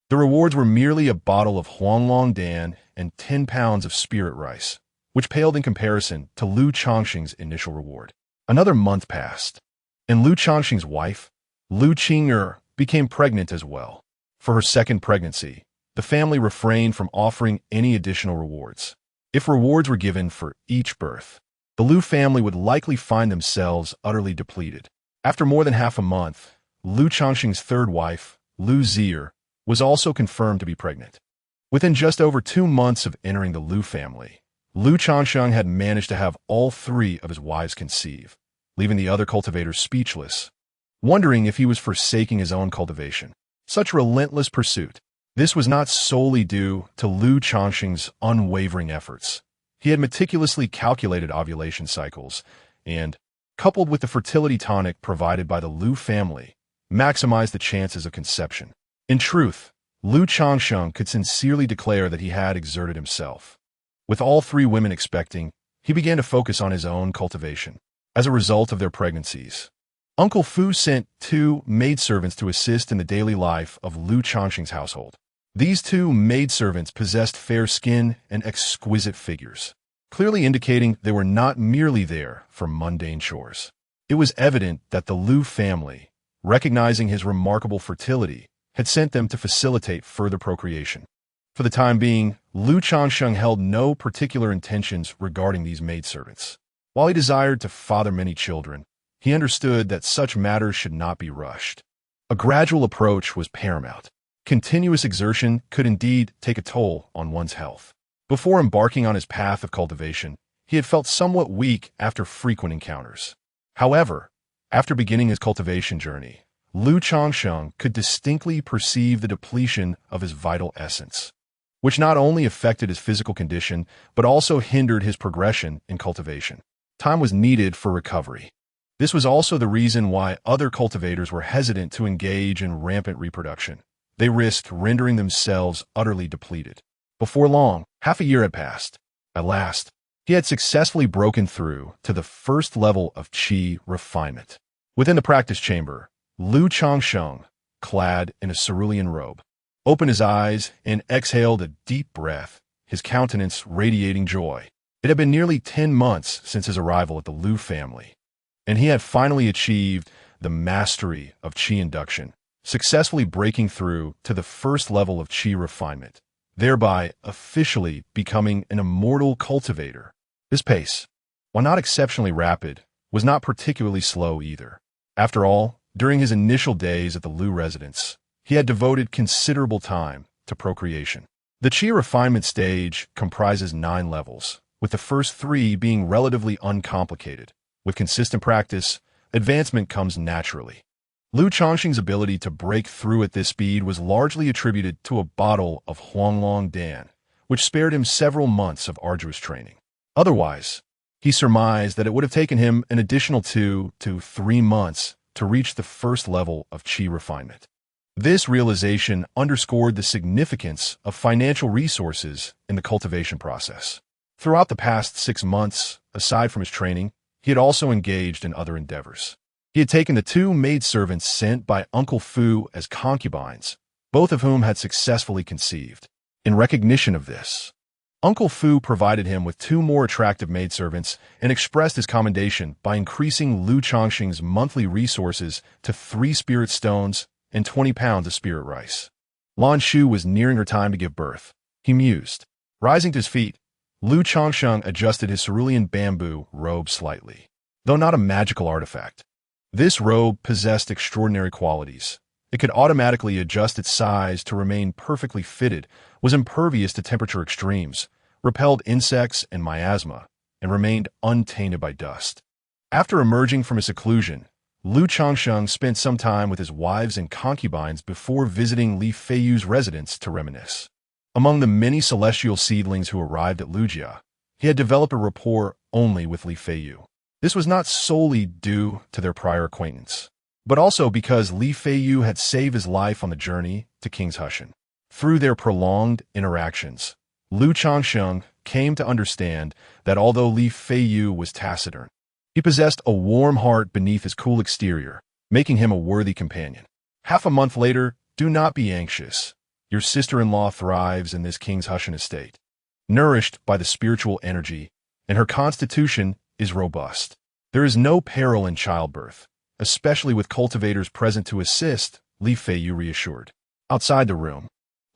the rewards were merely a bottle of Huanglong Dan and 10 pounds of spirit rice, which paled in comparison to Lu Changsheng's initial reward. Another month passed, and Lu Changsheng's wife, Lu Qing'er, became pregnant as well. For her second pregnancy, the family refrained from offering any additional rewards. If rewards were given for each birth, the Lu family would likely find themselves utterly depleted. After more than half a month, Lu Changsheng's third wife, Lu Zier, was also confirmed to be pregnant. Within just over 2 months of entering the Lu family, Lu Changsheng had managed to have all 3 of his wives conceive, leaving the other cultivators speechless, wondering if he was forsaking his own cultivation. Such relentless pursuit. This was not solely due to Lu Changsheng's unwavering efforts. He had meticulously calculated ovulation cycles and, coupled with the fertility tonic provided by the Lu family, maximized the chances of conception. In truth, Lu Changsheng could sincerely declare that he had exerted himself. With all 3 women expecting, he began to focus on his own cultivation. As a result of their pregnancies, Uncle Fu sent 2 maidservants to assist in the daily life of Lu Changsheng's household. These 2 maidservants possessed fair skin and exquisite figures, clearly indicating they were not merely there for mundane chores. It was evident that the Lu family, recognizing his remarkable fertility, had sent them to facilitate further procreation. For the time being, Lu Changsheng held no particular intentions regarding these maidservants. While he desired to father many children, he understood that such matters should not be rushed. A gradual approach was paramount. Continuous exertion could indeed take a toll on one's health. Before embarking on his path of cultivation, he had felt somewhat weak after frequent encounters. However, after beginning his cultivation journey, Lu Changsheng could distinctly perceive the depletion of his vital essence, which not only affected his physical condition, but also hindered his progression in cultivation. Time was needed for recovery. This was also the reason why other cultivators were hesitant to engage in rampant reproduction. They risked rendering themselves utterly depleted. Before long, half a year had passed. At last, he had successfully broken through to the first level of qi refinement. Within the practice chamber, Lu Changsheng, clad in a cerulean robe, opened his eyes and exhaled a deep breath, his countenance radiating joy. It had been nearly 10 months since his arrival at the Lu family, and he had finally achieved the mastery of qi induction, successfully breaking through to the first level of qi refinement, thereby officially becoming an immortal cultivator. His pace, while not exceptionally rapid, was not particularly slow either. After all, during his initial days at the Lu residence, he had devoted considerable time to procreation. The Qi refinement stage comprises 9 levels, with the first 3 being relatively uncomplicated. With consistent practice, advancement comes naturally. Lu Changsheng's ability to break through at this speed was largely attributed to a bottle of Huanglong Dan, which spared him several months of arduous training. Otherwise, he surmised that it would have taken him an additional 2 to 3 months to reach the first level of Qi refinement. This realization underscored the significance of financial resources in the cultivation process. Throughout the past 6 months, aside from his training, he had also engaged in other endeavors. He had taken the 2 maidservants sent by Uncle Fu as concubines, both of whom had successfully conceived. In recognition of this, Uncle Fu provided him with 2 more attractive maidservants and expressed his commendation by increasing Lu Changsheng's monthly resources to 3 spirit stones and 20 pounds of spirit rice. Lan Shu was nearing her time to give birth. He mused. Rising to his feet, Lu Changsheng adjusted his cerulean bamboo robe slightly. Though not a magical artifact, this robe possessed extraordinary qualities. It could automatically adjust its size to remain perfectly fitted, was impervious to temperature extremes, repelled insects and miasma, and remained untainted by dust. After emerging from his seclusion, Lu Changsheng spent some time with his wives and concubines before visiting Li Feiyu's residence to reminisce. Among the many celestial seedlings who arrived at Lujia, he had developed a rapport only with Li Feiyu. This was not solely due to their prior acquaintance, but also because Li Feiyu had saved his life on the journey to King's Hushan. Through their prolonged interactions, Lu Changsheng came to understand that although Li Feiyu was taciturn, he possessed a warm heart beneath his cool exterior, making him a worthy companion. Half a month later, do not be anxious. Your sister-in-law thrives in this King's Hushan estate, nourished by the spiritual energy, and her constitution is robust. There is no peril in childbirth, especially with cultivators present to assist, Li Feiyu reassured. Outside the room,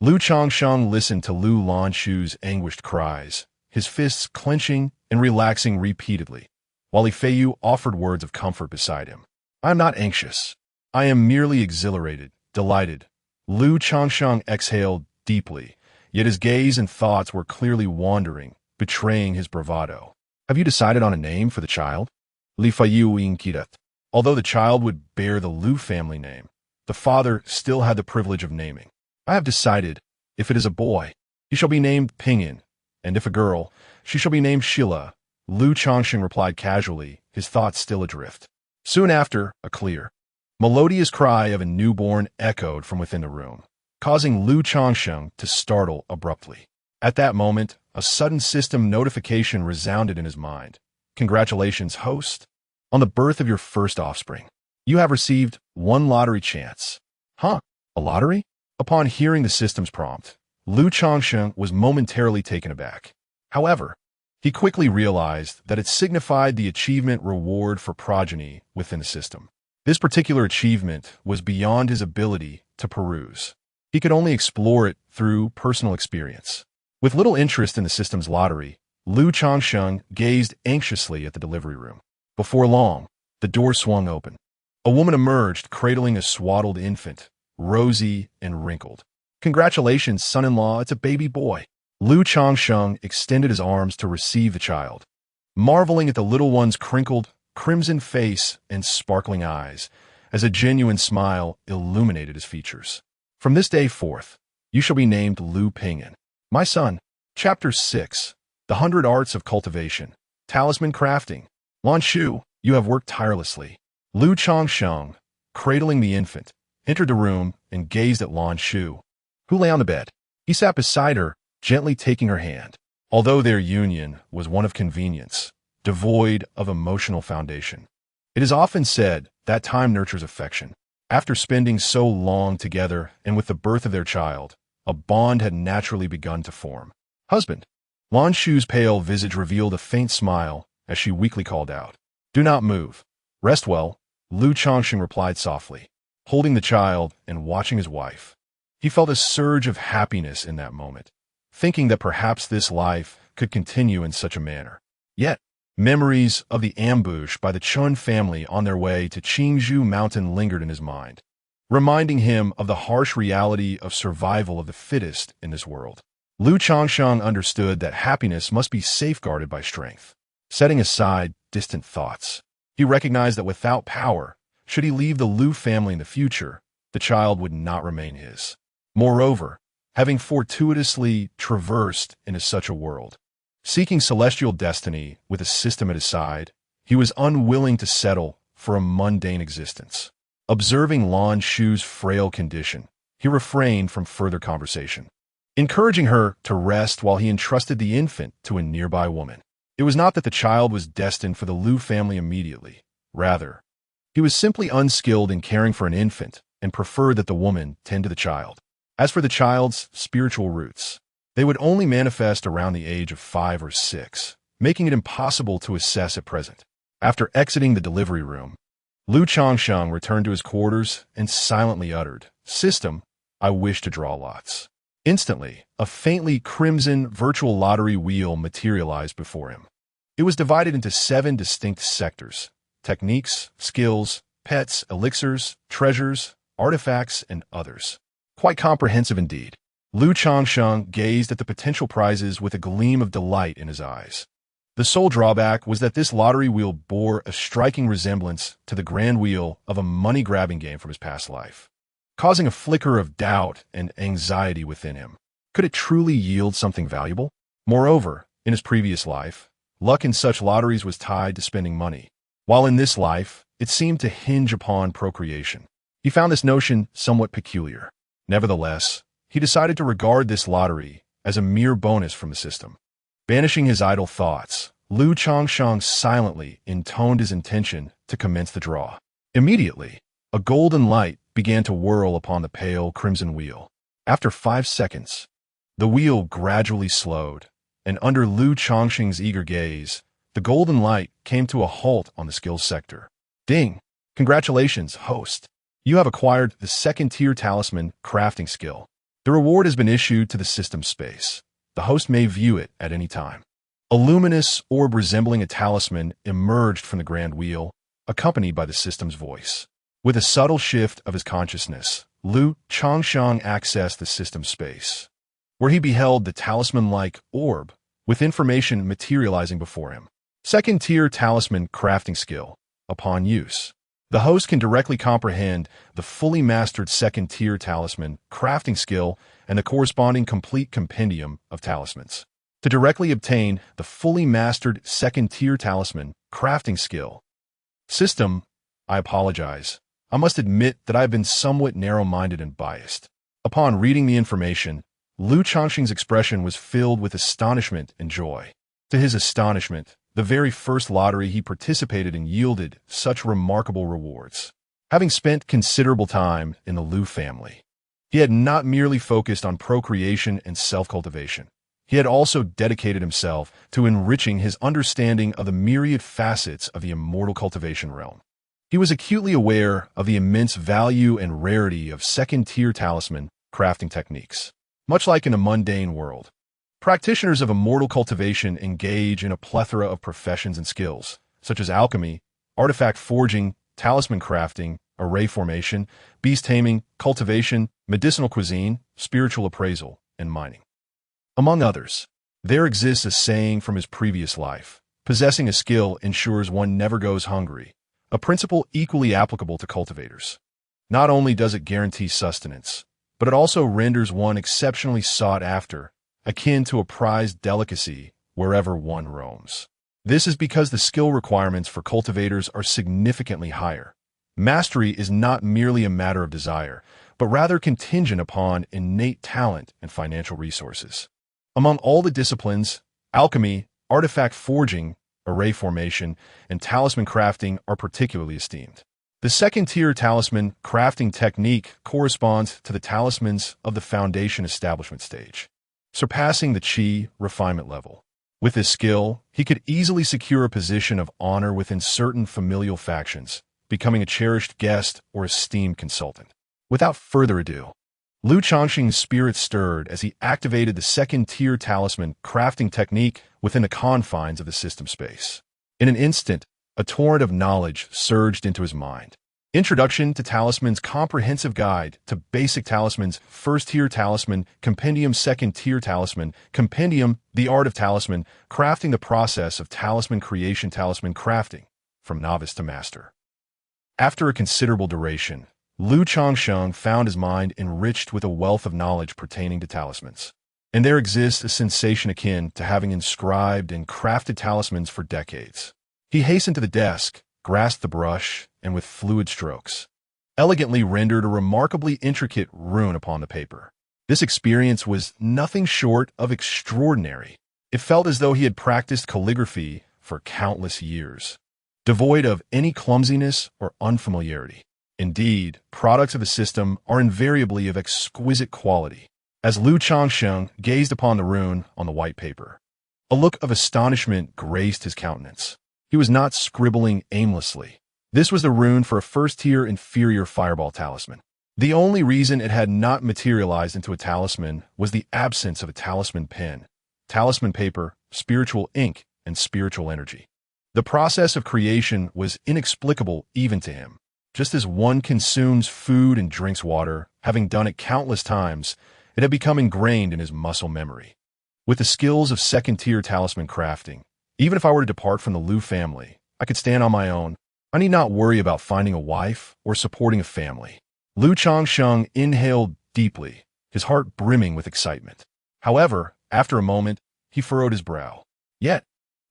Lu Changsheng listened to Lu Lanshu's anguished cries, his fists clenching and relaxing repeatedly, while Li Feiyu offered words of comfort beside him. I am not anxious. I am merely exhilarated, delighted. Lu Changsheng exhaled deeply, yet his gaze and thoughts were clearly wandering, betraying his bravado. Have you decided on a name for the child? Li Feiyu inquired. Although the child would bear the Lu family name, the father still had the privilege of naming. I have decided, if it is a boy, he shall be named Pinyin, and if a girl, she shall be named Shila. Lu Changsheng replied casually, his thoughts still adrift. Soon after, a clear, melodious cry of a newborn echoed from within the room, causing Lu Changsheng to startle abruptly. At that moment, a sudden system notification resounded in his mind. Congratulations, host, on the birth of your first offspring. You have received 1 lottery chance. Huh? A lottery? Upon hearing the system's prompt, Lu Changsheng was momentarily taken aback. However, he quickly realized that it signified the achievement reward for progeny within the system. This particular achievement was beyond his ability to peruse. He could only explore it through personal experience. With little interest in the system's lottery, Lu Changsheng gazed anxiously at the delivery room. Before long, the door swung open. A woman emerged, cradling a swaddled infant, rosy and wrinkled. Congratulations, son-in-law, it's a baby boy. Lu Changsheng extended his arms to receive the child, marveling at the little one's crinkled, crimson face and sparkling eyes, as a genuine smile illuminated his features. From this day forth, you shall be named Lu Pinyin. My son. Chapter 6. The 100 Arts of Cultivation. Talisman Crafting. Lan Shu, you have worked tirelessly. Lu Changsheng, cradling the infant, entered the room and gazed at Lan Shu, who lay on the bed. He sat beside her, gently taking her hand. Although their union was one of convenience, devoid of emotional foundation, it is often said that time nurtures affection. After spending so long together and with the birth of their child, a bond had naturally begun to form. Husband. Lan Shu's pale visage revealed a faint smile as she weakly called out. Do not move. Rest well, Lu Changsheng replied softly, holding the child and watching his wife. He felt a surge of happiness in that moment, thinking that perhaps this life could continue in such a manner. Yet, Memories of the ambush by the Chun family on their way to Qingzhou Mountain lingered in his mind, reminding him of the harsh reality of survival of the fittest in this world. Changsheng understood that happiness must be safeguarded by strength. Setting aside distant thoughts, he recognized that without power, should he leave the Liu family in the future, the child would not remain his. Moreover, having fortuitously traversed into such a world, seeking celestial destiny with a system at his side, he was unwilling to settle for a mundane existence. Observing Lan Shu's frail condition, he refrained from further conversation, encouraging her to rest while he entrusted the infant to a nearby woman. It was not that the child was destined for the Liu family immediately. Rather, he was simply unskilled in caring for an infant and preferred that the woman tend to the child. As for the child's spiritual roots, they would only manifest around the age of 5 or 6, making it impossible to assess at present. After exiting the delivery room, Changsheng returned to his quarters and silently uttered, "System, I wish to draw lots." Instantly, a faintly crimson virtual lottery wheel materialized before him. It was divided into 7 distinct sectors: techniques, skills, pets, elixirs, treasures, artifacts, and others. Quite comprehensive indeed. Changsheng gazed at the potential prizes with a gleam of delight in his eyes. The sole drawback was that this lottery wheel bore a striking resemblance to the grand wheel of a money-grabbing game from his past life, causing a flicker of doubt and anxiety within him. Could it truly yield something valuable? Moreover, in his previous life, luck in such lotteries was tied to spending money, while in this life, it seemed to hinge upon procreation. He found this notion somewhat peculiar. Nevertheless, he decided to regard this lottery as a mere bonus from the system. Banishing his idle thoughts, Changsheng silently intoned his intention to commence the draw. Immediately, a golden light began to whirl upon the pale crimson wheel. After 5 seconds, the wheel gradually slowed, and under Changsheng's eager gaze, the golden light came to a halt on the skills sector. Ding! Congratulations, host. You have acquired the 2nd-tier talisman crafting skill. The reward has been issued to the system space. The host may view it at any time. A luminous orb resembling a talisman emerged from the grand wheel, accompanied by the system's voice. With a subtle shift of his consciousness, Changsheng accessed the system space, where he beheld the talisman-like orb, with information materializing before him. 2nd-tier talisman crafting skill. Upon use, the host can directly comprehend the fully mastered 2nd-tier talisman crafting skill and the corresponding complete compendium of talismans. To directly obtain the fully mastered 2nd-tier talisman crafting skill. System, I apologize. I must admit that I have been somewhat narrow-minded and biased. Upon reading the information, Changsheng's expression was filled with astonishment and joy. To his astonishment, the very first lottery he participated in yielded such remarkable rewards. Having spent considerable time in the Liu family, he had not merely focused on procreation and self-cultivation. He had also dedicated himself to enriching his understanding of the myriad facets of the immortal cultivation realm. He was acutely aware of the immense value and rarity of 2nd-tier talisman crafting techniques. Much like in a mundane world, practitioners of immortal cultivation engage in a plethora of professions and skills, such as alchemy, artifact forging, talisman crafting, array formation, beast taming, cultivation, medicinal cuisine, spiritual appraisal, and mining. Among others, there exists a saying from his previous life: possessing a skill ensures one never goes hungry, a principle equally applicable to cultivators. Not only does it guarantee sustenance, but it also renders one exceptionally sought after, akin to a prized delicacy wherever one roams. This is because the skill requirements for cultivators are significantly higher. Mastery is not merely a matter of desire, but rather contingent upon innate talent and financial resources. Among all the disciplines, alchemy, artifact forging, array formation, and talisman crafting are particularly esteemed. The 2nd-tier talisman crafting technique corresponds to the talismans of the foundation establishment stage, surpassing the Qi refinement level. With this skill, he could easily secure a position of honor within certain familial factions, becoming a cherished guest or esteemed consultant. Without further ado, Changsheng's spirit stirred as he activated the 2nd-tier talisman crafting technique within the confines of the system space. In an instant, a torrent of knowledge surged into his mind. Introduction to Talisman's comprehensive guide to basic talismans, first-tier talisman, compendium, second-tier talisman, compendium, the art of talisman, crafting the process of talisman creation, talisman crafting, from novice to master. After a considerable duration, Changsheng found his mind enriched with a wealth of knowledge pertaining to talismans. And there exists a sensation akin to having inscribed and crafted talismans for decades. He hastened to the desk, grasped the brush, and with fluid strokes, elegantly rendered a remarkably intricate rune upon the paper. This experience was nothing short of extraordinary. It felt as though he had practiced calligraphy for countless years, devoid of any clumsiness or unfamiliarity. Indeed, products of the system are invariably of exquisite quality. As Changsheng gazed upon the rune on the white paper, a look of astonishment graced his countenance. He was not scribbling aimlessly. This was the rune for a first-tier inferior fireball talisman. The only reason it had not materialized into a talisman was the absence of a talisman pen, talisman paper, spiritual ink, and spiritual energy. The process of creation was inexplicable even to him. Just as one consumes food and drinks water, having done it countless times, it had become ingrained in his muscle memory. With the skills of second-tier talisman crafting, even if I were to depart from the Liu family, I could stand on my own. I need not worry about finding a wife or supporting a family. Changsheng inhaled deeply, his heart brimming with excitement. However, after a moment, he furrowed his brow. Yet,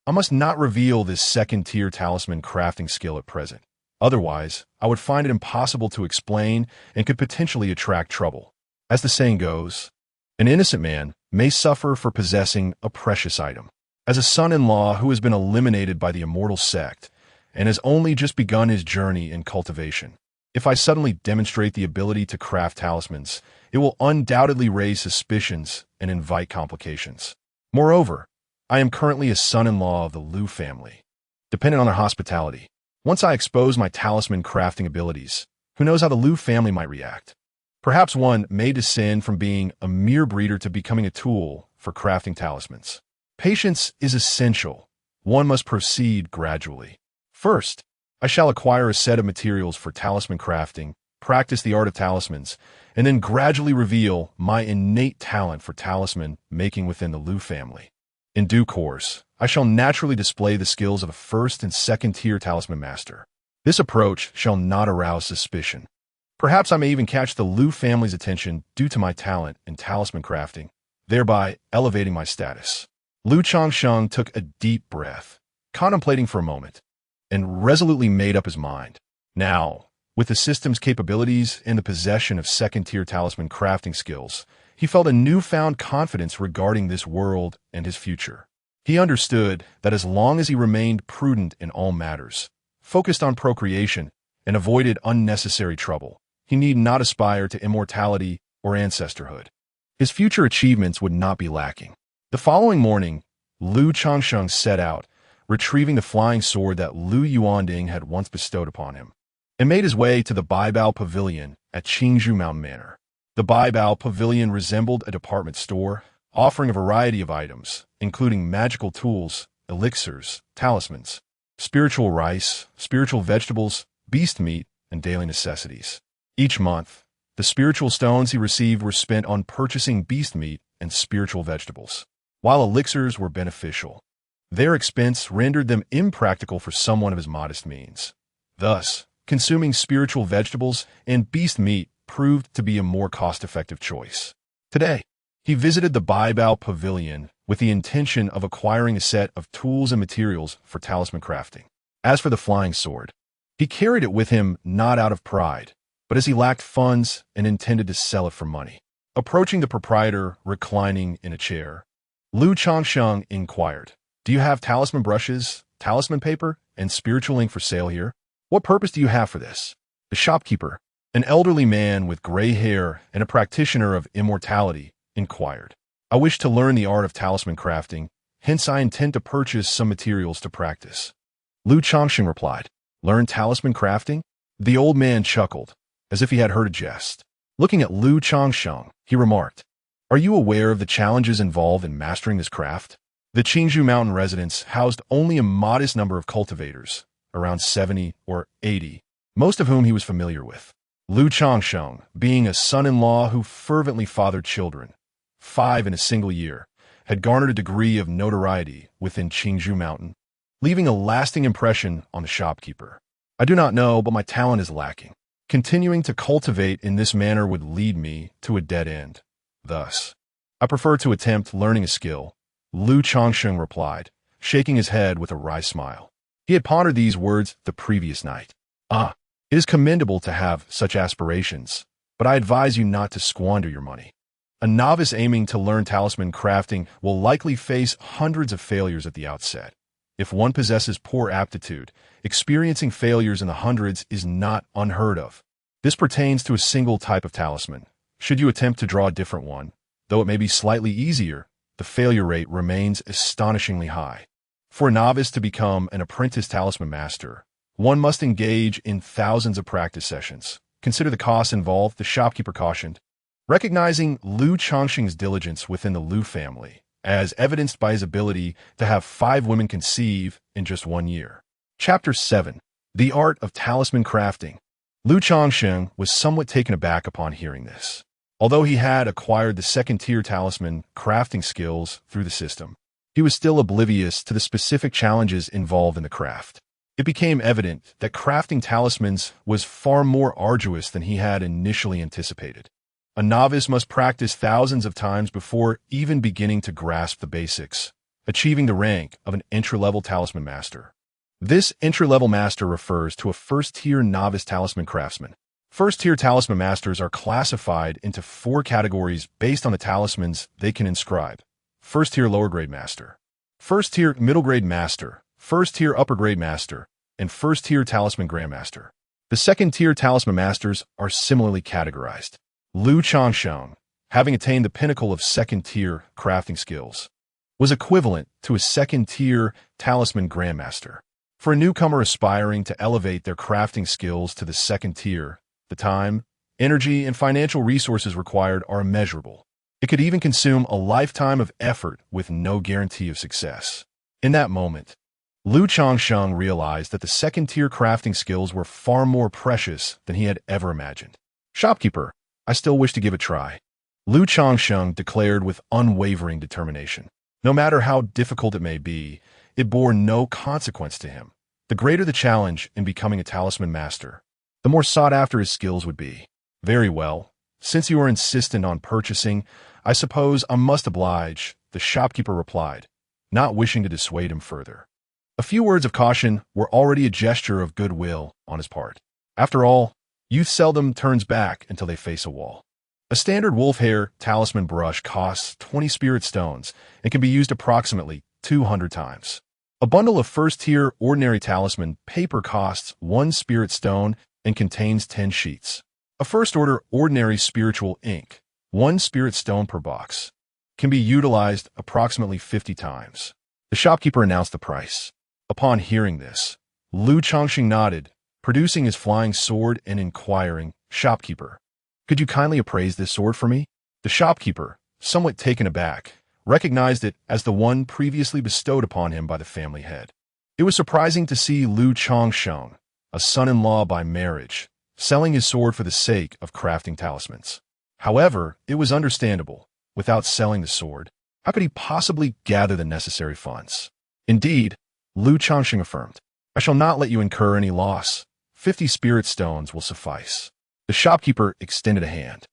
I must not reveal this second-tier talisman crafting skill at present. Otherwise, I would find it impossible to explain and could potentially attract trouble. As the saying goes, an innocent man may suffer for possessing a precious item. As a son-in-law who has been eliminated by the Immortal sect and has only just begun his journey in cultivation, if I suddenly demonstrate the ability to craft talismans, it will undoubtedly raise suspicions and invite complications. Moreover, I am currently a son-in-law of the Liu family, dependent on their hospitality. Once I expose my talisman crafting abilities, who knows how the Liu family might react? Perhaps one may descend from being a mere breeder to becoming a tool for crafting talismans. Patience is essential. One must proceed gradually. First, I shall acquire a set of materials for talisman crafting, practice the art of talismans, and then gradually reveal my innate talent for talisman making within the Liu family. In due course, I shall naturally display the skills of a first and second-tier talisman master. This approach shall not arouse suspicion. Perhaps I may even catch the Liu family's attention due to my talent in talisman crafting, thereby elevating my status. Changsheng took a deep breath, contemplating for a moment, and resolutely made up his mind. Now, with the system's capabilities and the possession of second-tier talisman crafting skills, he felt a newfound confidence regarding this world and his future. He understood that as long as he remained prudent in all matters, focused on procreation, and avoided unnecessary trouble, he need not aspire to immortality or ancestorhood. His future achievements would not be lacking. The following morning, Changsheng set out, retrieving the flying sword that Liu Yuanding had once bestowed upon him, and made his way to the Baibao Pavilion at Qingzhou Mountain Manor. The Baibao Pavilion resembled a department store, offering a variety of items, including magical tools, elixirs, talismans, spiritual rice, spiritual vegetables, beast meat, and daily necessities. Each month, the spiritual stones he received were spent on purchasing beast meat and spiritual vegetables. While elixirs were beneficial, their expense rendered them impractical for someone of his modest means. Thus, consuming spiritual vegetables and beast meat proved to be a more cost-effective choice. Today, he visited the Baibao Pavilion with the intention of acquiring a set of tools and materials for talisman crafting. As for the flying sword, he carried it with him not out of pride, but as he lacked funds and intended to sell it for money. Approaching the proprietor reclining in a chair, Changsheng inquired, "Do you have talisman brushes, talisman paper, and spiritual ink for sale here? What purpose do you have for this?" The shopkeeper, an elderly man with gray hair and a practitioner of immortality, inquired, "I wish to learn the art of talisman crafting, hence I intend to purchase some materials to practice." Changsheng replied, "Learn talisman crafting?" The old man chuckled, as if he had heard a jest. Looking at Changsheng, he remarked, "Are you aware of the challenges involved in mastering this craft? The Changsheng mountain residence housed only a modest number of cultivators, around 70 or 80, most of whom he was familiar with. Lu Changsheng, being a son-in-law who fervently fathered children, 5 in a single year, had garnered a degree of notoriety within Changsheng mountain, leaving a lasting impression on the shopkeeper. I do not know, but my talent is lacking. Continuing to cultivate in this manner would lead me to a dead end. Thus, I prefer to attempt learning a skill, Lu Changsheng replied, shaking his head with a wry smile. He had pondered these words the previous night. It is commendable to have such aspirations, but I advise you not to squander your money. A novice aiming to learn talisman crafting will likely face hundreds of failures at the outset. If one possesses poor aptitude, experiencing failures in the hundreds is not unheard of. This pertains to a single type of talisman. Should you attempt to draw a different one, though it may be slightly easier, the failure rate remains astonishingly high. For a novice to become an apprentice talisman master, one must engage in thousands of practice sessions. Consider the costs involved, the shopkeeper cautioned. Recognizing Lu Changsheng's diligence within the Lu family, as evidenced by his ability to have 5 women conceive in just 1 year. Chapter 7. The Art of Talisman Crafting. Lu Changsheng was somewhat taken aback upon hearing this. Although he had acquired the second-tier talisman crafting skills through the system, he was still oblivious to the specific challenges involved in the craft. It became evident that crafting talismans was far more arduous than he had initially anticipated. A novice must practice thousands of times before even beginning to grasp the basics, achieving the rank of an entry-level talisman master. This entry-level master refers to a first-tier novice talisman craftsman. First-tier talisman masters are classified into 4 categories based on the talismans they can inscribe. First-tier lower-grade master, first-tier middle-grade master, first-tier upper-grade master, and first-tier talisman grandmaster. The second-tier talisman masters are similarly categorized. Lu Changsheng, having attained the pinnacle of second-tier crafting skills, was equivalent to a second-tier talisman grandmaster. For a newcomer aspiring to elevate their crafting skills to the second tier, the time, energy, and financial resources required are immeasurable. It could even consume a lifetime of effort with no guarantee of success. In that moment, Lu Changsheng realized that the second-tier crafting skills were far more precious than he had ever imagined. Shopkeeper, I still wish to give it a try, Lu Changsheng declared with unwavering determination. No matter how difficult it may be, it bore no consequence to him. The greater the challenge in becoming a talisman master, the more sought after his skills would be. Very well. Since you are insistent on purchasing, I suppose I must oblige, the shopkeeper replied, not wishing to dissuade him further. A few words of caution were already a gesture of goodwill on his part. After all, youth seldom turns back until they face a wall. A standard wolf hair talisman brush costs 20 spirit stones and can be used approximately 200 times. A bundle of first-tier ordinary talisman paper costs 1 spirit stone and contains 10 sheets. A first-order ordinary spiritual ink, 1 spirit stone per box, can be utilized approximately 50 times. The shopkeeper announced the price. Upon hearing this, Lu Changsheng nodded, producing his flying sword and inquiring, "Shopkeeper, could you kindly appraise this sword for me?" The shopkeeper, somewhat taken aback, recognized it as the one previously bestowed upon him by the family head. It was surprising to see Lu Changsheng, a son-in-law by marriage, selling his sword for the sake of crafting talismans. However, it was understandable. Without selling the sword, how could he possibly gather the necessary funds? Indeed, Lu Changsheng affirmed, "I shall not let you incur any loss. 50 spirit stones will suffice." The shopkeeper extended a hand.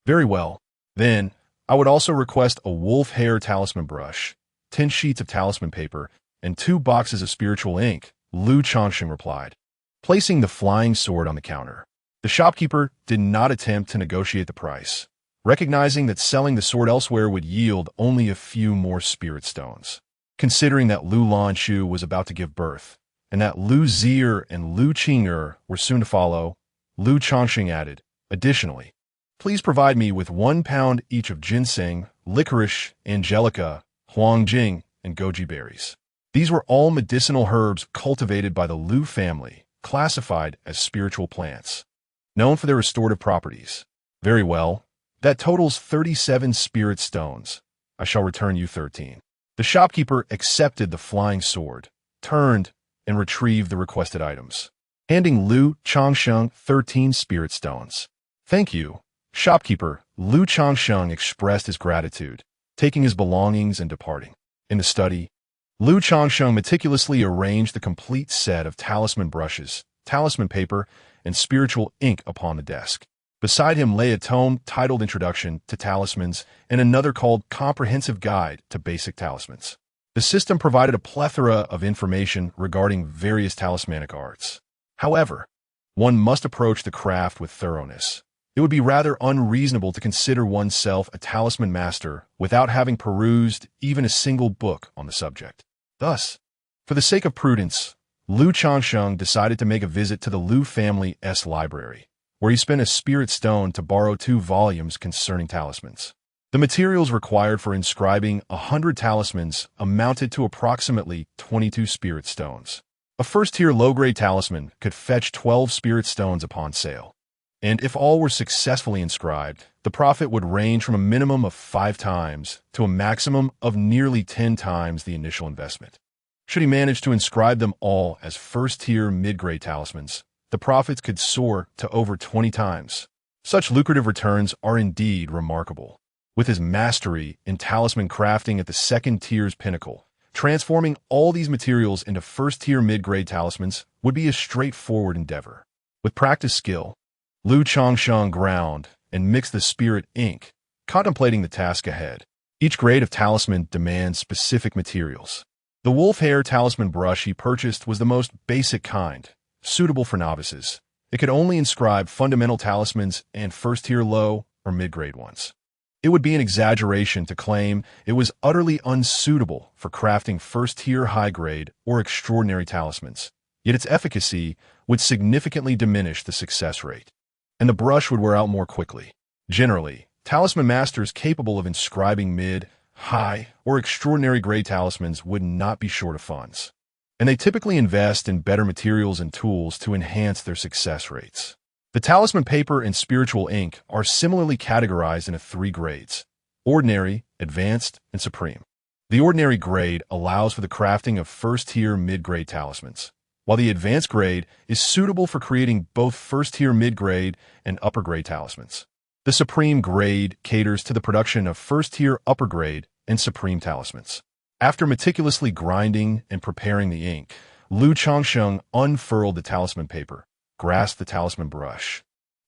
"Very well. Then, I would also request a wolf hair talisman brush, 10 sheets of talisman paper, and 2 boxes of spiritual ink," Lu Changsheng replied, placing the flying sword on the counter. The shopkeeper did not attempt to negotiate the price, recognizing that selling the sword elsewhere would yield only a few more spirit stones. Considering that Lu Lanshu was about to give birth, and that Lu Zier and Lu Qing'er were soon to follow, Lu Changsheng added, "Additionally, please provide me with 1 pound each of ginseng, licorice, angelica, huangjing, and goji berries." These were all medicinal herbs cultivated by the Lu family, classified as spiritual plants, known for their restorative properties. "Very well. That totals 37 spirit stones. I shall return you 13. The shopkeeper accepted the flying sword, turned, and retrieved the requested items, handing Lu Changsheng 13 spirit stones. "Thank you, shopkeeper." Lu Changsheng expressed his gratitude, taking his belongings and departing. In the study, Lu Changsheng meticulously arranged the complete set of talisman brushes, talisman paper, and spiritual ink upon the desk. Beside him lay a tome titled Introduction to Talismans and another called Comprehensive Guide to Basic Talismans. The system provided a plethora of information regarding various talismanic arts. However, one must approach the craft with thoroughness. It would be rather unreasonable to consider oneself a talisman master without having perused even a single book on the subject. Thus, for the sake of prudence, Lu Changsheng decided to make a visit to the Lu family's library, where he spent a spirit stone to borrow 2 volumes concerning talismans. The materials required for inscribing 100 talismans amounted to approximately 22 spirit stones. A first-tier low-grade talisman could fetch 12 spirit stones upon sale, and if all were successfully inscribed, the profit would range from a minimum of 5 times to a maximum of nearly 10 times the initial investment. Should he manage to inscribe them all as first-tier mid-grade talismans, the profits could soar to over 20 times. Such lucrative returns are indeed remarkable. With his mastery in talisman crafting at the second tier's pinnacle, transforming all these materials into first-tier mid-grade talismans would be a straightforward endeavor. With practiced skill, Lu Changsheng ground and mixed the spirit ink, contemplating the task ahead. Each grade of talisman demands specific materials. The wolf hair talisman brush he purchased was the most basic kind, suitable for novices. It could only inscribe fundamental talismans and first-tier low or mid-grade ones. It would be an exaggeration to claim it was utterly unsuitable for crafting first-tier high-grade or extraordinary talismans, yet its efficacy would significantly diminish the success rate, and the brush would wear out more quickly. Generally, talisman masters capable of inscribing mid, high, or extraordinary grade talismans would not be short of funds, and they typically invest in better materials and tools to enhance their success rates. The talisman paper and spiritual ink are similarly categorized into 3 grades: ordinary, advanced, and supreme. The ordinary grade allows for the crafting of first-tier mid-grade talismans, while the advanced grade is suitable for creating both first-tier mid-grade and upper-grade talismans. The supreme grade caters to the production of first-tier upper-grade and supreme talismans. After meticulously grinding and preparing the ink, Lu Changsheng unfurled the talisman paper, grasped the talisman brush,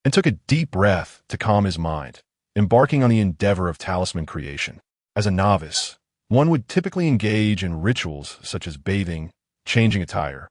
and took a deep breath to calm his mind, embarking on the endeavor of talisman creation. As a novice, one would typically engage in rituals such as bathing, changing attire,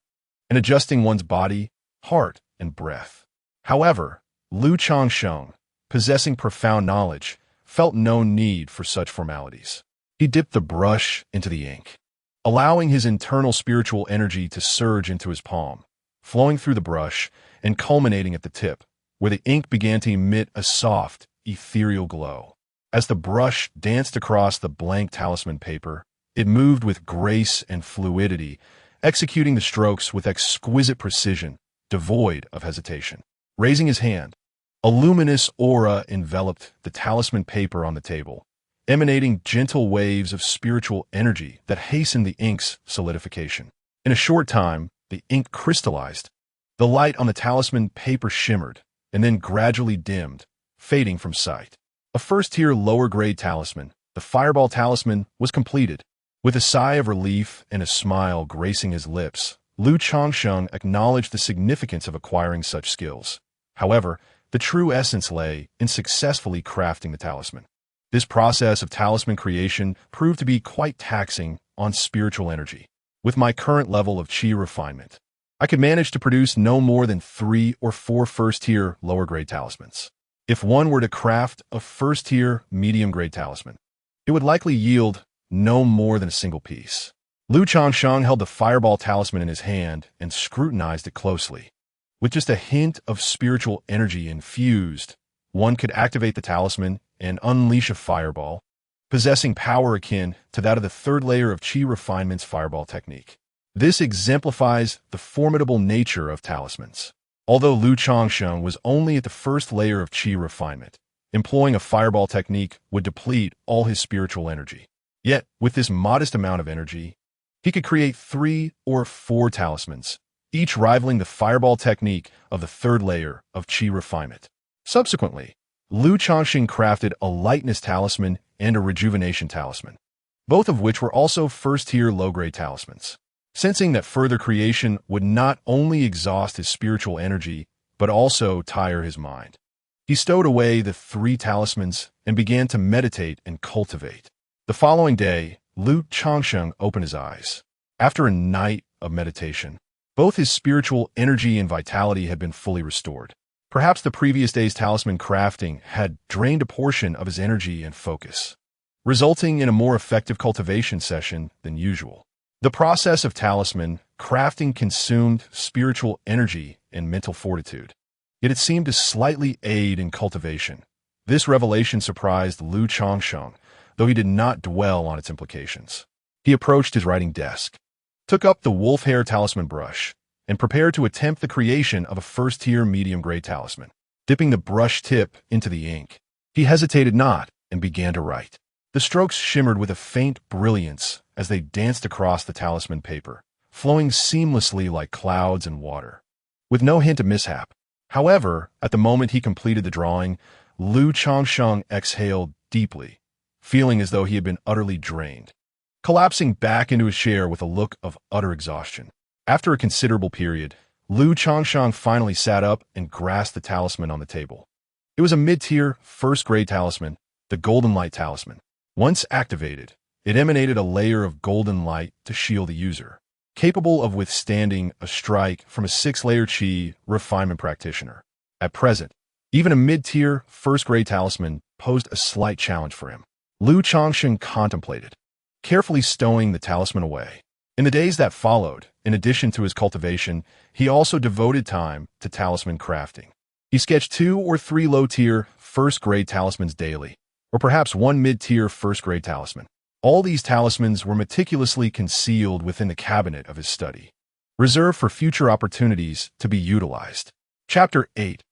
and adjusting one's body, heart, and breath. However, Lu Changsheng, possessing profound knowledge, felt no need for such formalities. He dipped the brush into the ink, allowing his internal spiritual energy to surge into his palm, flowing through the brush and culminating at the tip, where the ink began to emit a soft, ethereal glow. As the brush danced across the blank talisman paper, it moved with grace and fluidity, executing the strokes with exquisite precision, devoid of hesitation. Raising his hand, a luminous aura enveloped the talisman paper on the table, emanating gentle waves of spiritual energy that hastened the ink's solidification. In a short time, the ink crystallized. The light on the talisman paper shimmered, and then gradually dimmed, fading from sight. A first-tier lower-grade talisman, the Fireball talisman, was completed. With a sigh of relief and a smile gracing his lips, Lu Changsheng acknowledged the significance of acquiring such skills. However, the true essence lay in successfully crafting the talisman. This process of talisman creation proved to be quite taxing on spiritual energy. With my current level of chi refinement, I could manage to produce no more than 3 or 4 first-tier lower-grade talismans. If one were to craft a first-tier medium-grade talisman, it would likely yield no more than a single piece. Lu Changsheng held the Fireball talisman in his hand and scrutinized it closely. With just a hint of spiritual energy infused, one could activate the talisman and unleash a fireball, possessing power akin to that of the 3rd layer of Qi Refinement's fireball technique. This exemplifies the formidable nature of talismans. Although Lu Changsheng was only at the 1st layer of Qi Refinement, employing a fireball technique would deplete all his spiritual energy. Yet, with this modest amount of energy, he could create 3 or 4 talismans, each rivaling the fireball technique of the third layer of Qi refinement. Subsequently, Lu Changsheng crafted a lightness talisman and a rejuvenation talisman, both of which were also first-tier low-grade talismans. Sensing that further creation would not only exhaust his spiritual energy, but also tire his mind, he stowed away the 3 talismans and began to meditate and cultivate. The following day, Lu Changsheng opened his eyes. After a night of meditation, both his spiritual energy and vitality had been fully restored. Perhaps the previous day's talisman crafting had drained a portion of his energy and focus, resulting in a more effective cultivation session than usual. The process of talisman crafting consumed spiritual energy and mental fortitude, yet it seemed to slightly aid in cultivation. This revelation surprised Lu Changsheng, though he did not dwell on its implications. He approached his writing desk, took up the wolf hair talisman brush, and prepared to attempt the creation of a first-tier medium-grade talisman. Dipping the brush tip into the ink, he hesitated not and began to write. The strokes shimmered with a faint brilliance as they danced across the talisman paper, flowing seamlessly like clouds and water, with no hint of mishap. However, at the moment he completed the drawing, Lu Changsheng exhaled deeply, feeling as though he had been utterly drained, collapsing back into his chair with a look of utter exhaustion. After a considerable period, Lu Changsheng finally sat up and grasped the talisman on the table. It was a mid-tier, first-grade talisman, the Golden Light Talisman. Once activated, it emanated a layer of golden light to shield the user, capable of withstanding a strike from a 6-layer Qi refinement practitioner. At present, even a mid-tier, first-grade talisman posed a slight challenge for him. Lu Changsheng contemplated, carefully stowing the talisman away. In the days that followed, in addition to his cultivation, he also devoted time to talisman crafting. He sketched 2 or 3 low-tier, first-grade talismans daily, or perhaps 1 mid-tier first-grade talisman. All these talismans were meticulously concealed within the cabinet of his study, reserved for future opportunities to be utilized. Chapter 8.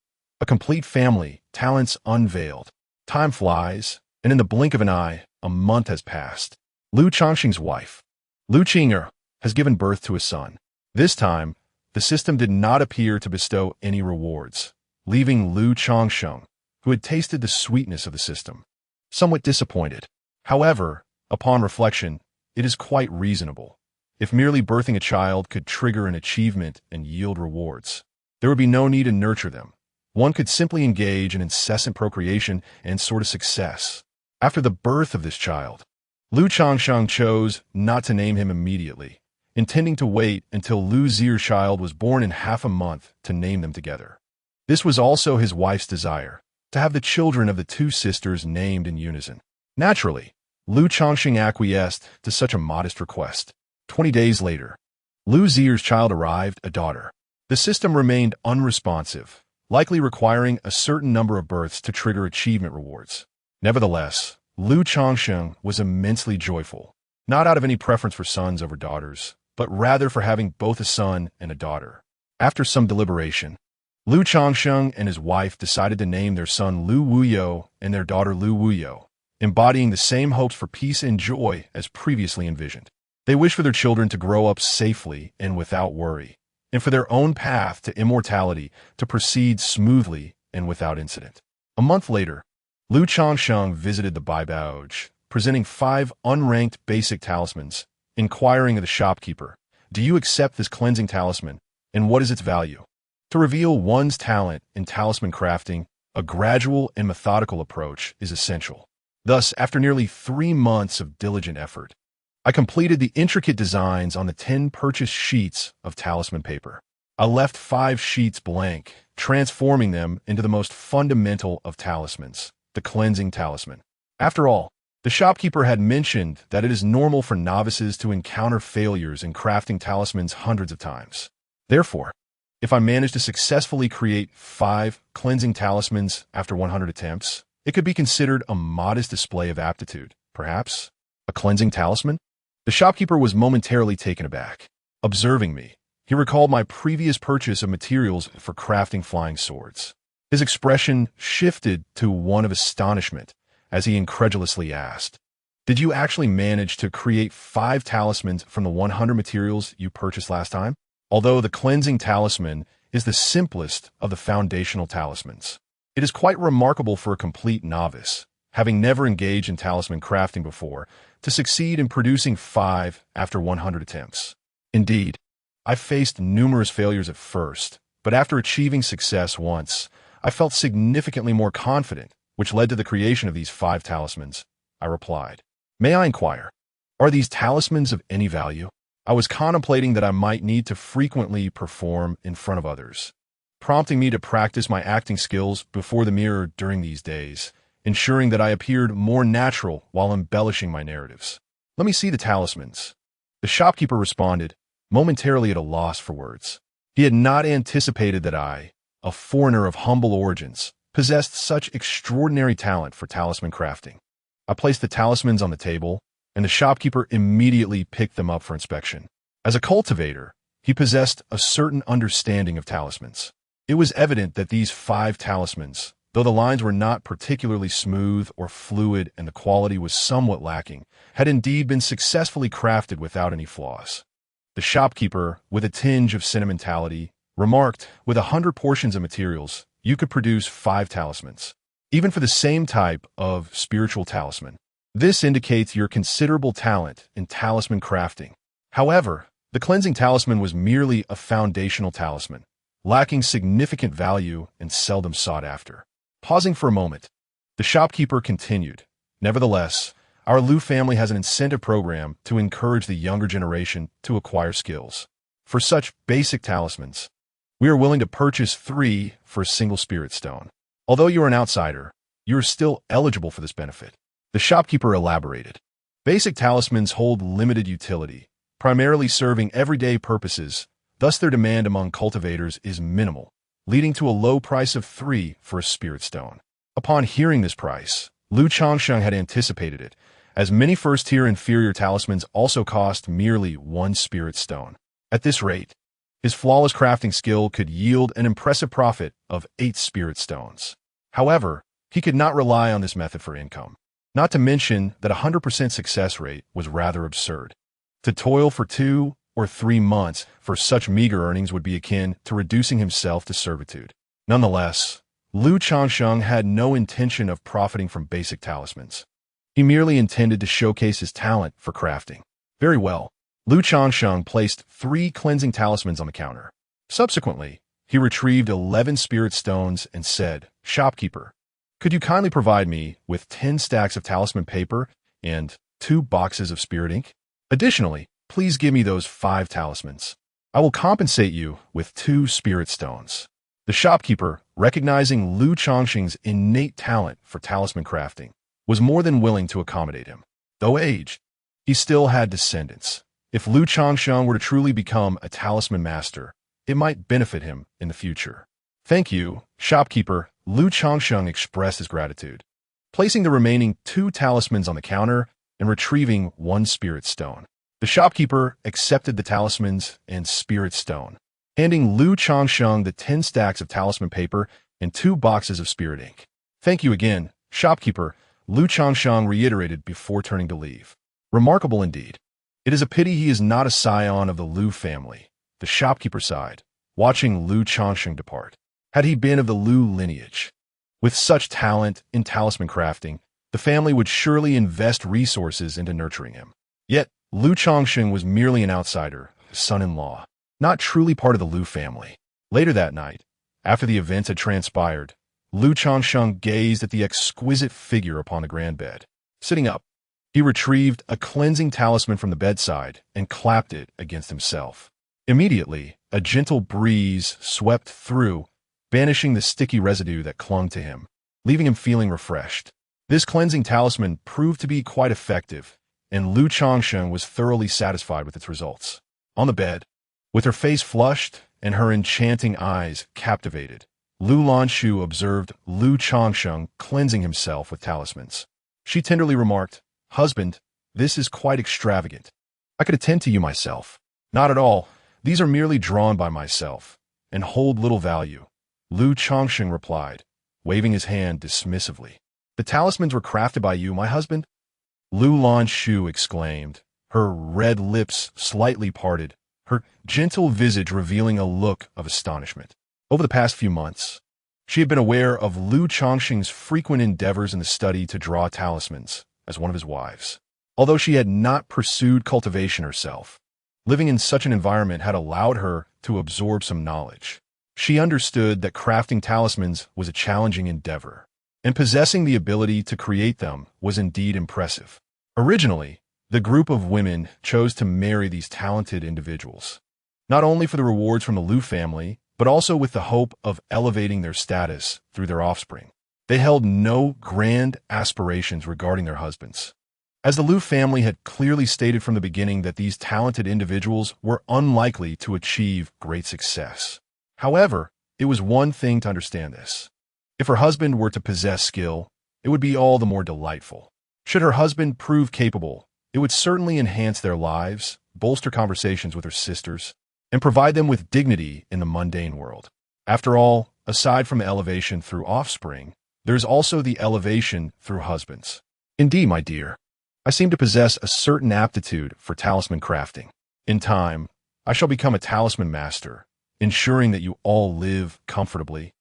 A Complete Family, Talents Unveiled. Time flies, and in the blink of an eye, a month has passed. Lu Changsheng's wife, Lu Qinger, has given birth to a son. This time, the system did not appear to bestow any rewards, leaving Lu Changsheng, who had tasted the sweetness of the system, somewhat disappointed. However, upon reflection, it is quite reasonable. If merely birthing a child could trigger an achievement and yield rewards, there would be no need to nurture them. One could simply engage in incessant procreation and sort of success. After the birth of this child, Lu Changsheng chose not to name him immediately, intending to wait until Lu Zier's child was born in half a month to name them together. This was also his wife's desire, to have the children of the 2 sisters named in unison. Naturally, Lu Changsheng acquiesced to such a modest request. 20 days later, Lu Zier's child arrived, a daughter. The system remained unresponsive, likely requiring a certain number of births to trigger achievement rewards. Nevertheless, Lu Changsheng was immensely joyful, not out of any preference for sons over daughters, but rather for having both a son and a daughter. After some deliberation, Lu Changsheng and his wife decided to name their son Lu Wuyo and their daughter Lu Wuyo, embodying the same hopes for peace and joy as previously envisioned. They wished for their children to grow up safely and without worry, and for their own path to immortality to proceed smoothly and without incident. A month later, Lu Changsheng visited the Baibauge, presenting 5 unranked basic talismans, inquiring of the shopkeeper, "Do you accept this cleansing talisman, and what is its value?" To reveal one's talent in talisman crafting, a gradual and methodical approach is essential. Thus, after nearly 3 months of diligent effort, I completed the intricate designs on the 10 purchased sheets of talisman paper. I left 5 sheets blank, transforming them into the most fundamental of talismans, the cleansing talisman. After all, the shopkeeper had mentioned that it is normal for novices to encounter failures in crafting talismans hundreds of times. Therefore, if I managed to successfully create 5 cleansing talismans after 100 attempts, it could be considered a modest display of aptitude. Perhaps a cleansing talisman? The shopkeeper was momentarily taken aback. Observing me, he recalled my previous purchase of materials for crafting flying swords. His expression shifted to one of astonishment as he incredulously asked, Did you actually manage to create 5 talismans from the 100 materials you purchased last time? Although the cleansing talisman is the simplest of the foundational talismans, it is quite remarkable for a complete novice, having never engaged in talisman crafting before, to succeed in producing 5 after 100 attempts. Indeed, I faced numerous failures at first, but after achieving success once, I felt significantly more confident, which led to the creation of these 5 talismans. I replied, "May I inquire, are these talismans of any value?" I was contemplating that I might need to frequently perform in front of others, prompting me to practice my acting skills before the mirror during these days, ensuring that I appeared more natural while embellishing my narratives. "Let me see the talismans." The shopkeeper responded, momentarily at a loss for words. He had not anticipated that I, a foreigner of humble origins, possessed such extraordinary talent for talisman crafting. I placed the talismans on the table, and the shopkeeper immediately picked them up for inspection. As a cultivator, he possessed a certain understanding of talismans. It was evident that these 5 talismans, though the lines were not particularly smooth or fluid and the quality was somewhat lacking, had indeed been successfully crafted without any flaws. The shopkeeper, with a tinge of sentimentality, remarked, "With 100 portions of materials, you could produce 5 talismans, even for the same type of spiritual talisman. This indicates your considerable talent in talisman crafting." However, the cleansing talisman was merely a foundational talisman, lacking significant value and seldom sought after. Pausing for a moment, the shopkeeper continued, "Nevertheless, our Liu family has an incentive program to encourage the younger generation to acquire skills. For such basic talismans, we are willing to purchase 3 for a single spirit stone. Although you are an outsider, you are still eligible for this benefit." The shopkeeper elaborated. Basic talismans hold limited utility, primarily serving everyday purposes, thus their demand among cultivators is minimal, leading to a low price of 3 for a spirit stone. Upon hearing this price, Liu Changsheng had anticipated it, as many first-tier inferior talismans also cost merely 1 spirit stone. At this rate, his flawless crafting skill could yield an impressive profit of 8 spirit stones. However, he could not rely on this method for income. Not to mention that a 100% success rate was rather absurd. To toil for 2 or 3 months for such meager earnings would be akin to reducing himself to servitude. Nonetheless, Liu Changsheng had no intention of profiting from basic talismans. He merely intended to showcase his talent for crafting. Very well, Liu Changsheng placed 3 cleansing talismans on the counter. Subsequently, he retrieved 11 spirit stones and said, "Shopkeeper, could you kindly provide me with 10 stacks of talisman paper and 2 boxes of spirit ink? Additionally, please give me those 5 talismans. I will compensate you with 2 spirit stones." The shopkeeper, recognizing Liu Changsheng's innate talent for talisman crafting, was more than willing to accommodate him. Though aged, he still had descendants. If Liu Changsheng were to truly become a talisman master, it might benefit him in the future. "Thank you, shopkeeper." Liu Changsheng expressed his gratitude, placing the remaining 2 talismans on the counter and retrieving 1 spirit stone. The shopkeeper accepted the talismans and spirit stone, handing Liu Changsheng the 10 stacks of talisman paper and 2 boxes of spirit ink. "Thank you again, shopkeeper," Liu Changsheng reiterated before turning to leave. Remarkable indeed. It is a pity he is not a scion of the Liu family, the shopkeeper sighed, watching Liu Changsheng depart. Had he been of the Liu lineage, with such talent in talisman crafting, the family would surely invest resources into nurturing him. Yet, Liu Changsheng was merely an outsider, son-in-law, not truly part of the Liu family. Later that night, after the events had transpired, Liu Changsheng gazed at the exquisite figure upon the grand bed. Sitting up, he retrieved a cleansing talisman from the bedside and clapped it against himself. Immediately, a gentle breeze swept through, banishing the sticky residue that clung to him, leaving him feeling refreshed. This cleansing talisman proved to be quite effective, and Liu Changsheng was thoroughly satisfied with its results. On the bed, with her face flushed and her enchanting eyes captivated, Lu Lanshu observed Liu Changsheng cleansing himself with talismans. She tenderly remarked, "Husband, this is quite extravagant. I could attend to you myself." "Not at all. These are merely drawn by myself, and hold little value," Liu Changsheng replied, waving his hand dismissively. "The talismans were crafted by you, my husband?" Lu Lanshu exclaimed, her red lips slightly parted, her gentle visage revealing a look of astonishment. Over the past few months, she had been aware of Lu Changsheng's frequent endeavors in the study to draw talismans as one of his wives. Although she had not pursued cultivation herself, living in such an environment had allowed her to absorb some knowledge. She understood that crafting talismans was a challenging endeavor, and possessing the ability to create them was indeed impressive. Originally, the group of women chose to marry these talented individuals, not only for the rewards from the Lu family, but also with the hope of elevating their status through their offspring. They held no grand aspirations regarding their husbands, as the Lu family had clearly stated from the beginning that these talented individuals were unlikely to achieve great success. However, it was one thing to understand this. If her husband were to possess skill, it would be all the more delightful. Should her husband prove capable, it would certainly enhance their lives, bolster conversations with her sisters, and provide them with dignity in the mundane world. After all, aside from elevation through offspring, there's also the elevation through husbands. Indeed, my dear, I seem to possess a certain aptitude for talisman crafting. In time, I shall become a talisman master, ensuring that you all live comfortably.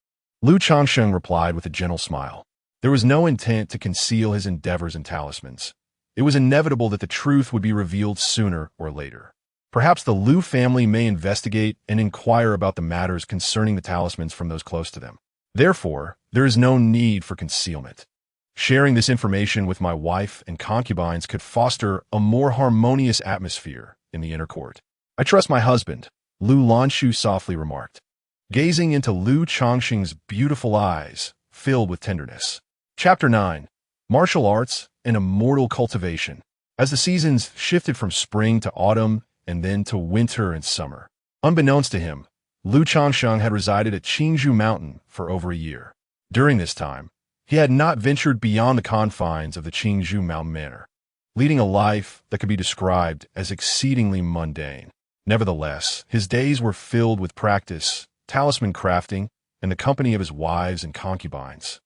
Lu Changsheng replied with a gentle smile. There was no intent to conceal his endeavors in talismans. It was inevitable that the truth would be revealed sooner or later. Perhaps the Lu family may investigate and inquire about the matters concerning the talismans from those close to them. Therefore, there is no need for concealment. Sharing this information with my wife and concubines could foster a more harmonious atmosphere in the inner court. I trust my husband, Lu Lanshu softly remarked, gazing into Lu Changsheng's beautiful eyes filled with tenderness. Chapter 9. Martial Arts and Immortal Cultivation. As the seasons shifted from spring to autumn and then to winter and summer, unbeknownst to him, Lu Changsheng had resided at Qingzhou Mountain for over a year. During this time, he had not ventured beyond the confines of the Qingzhou Mountain Manor, leading a life that could be described as exceedingly mundane. Nevertheless, his days were filled with practice, talisman crafting, and the company of his wives and concubines,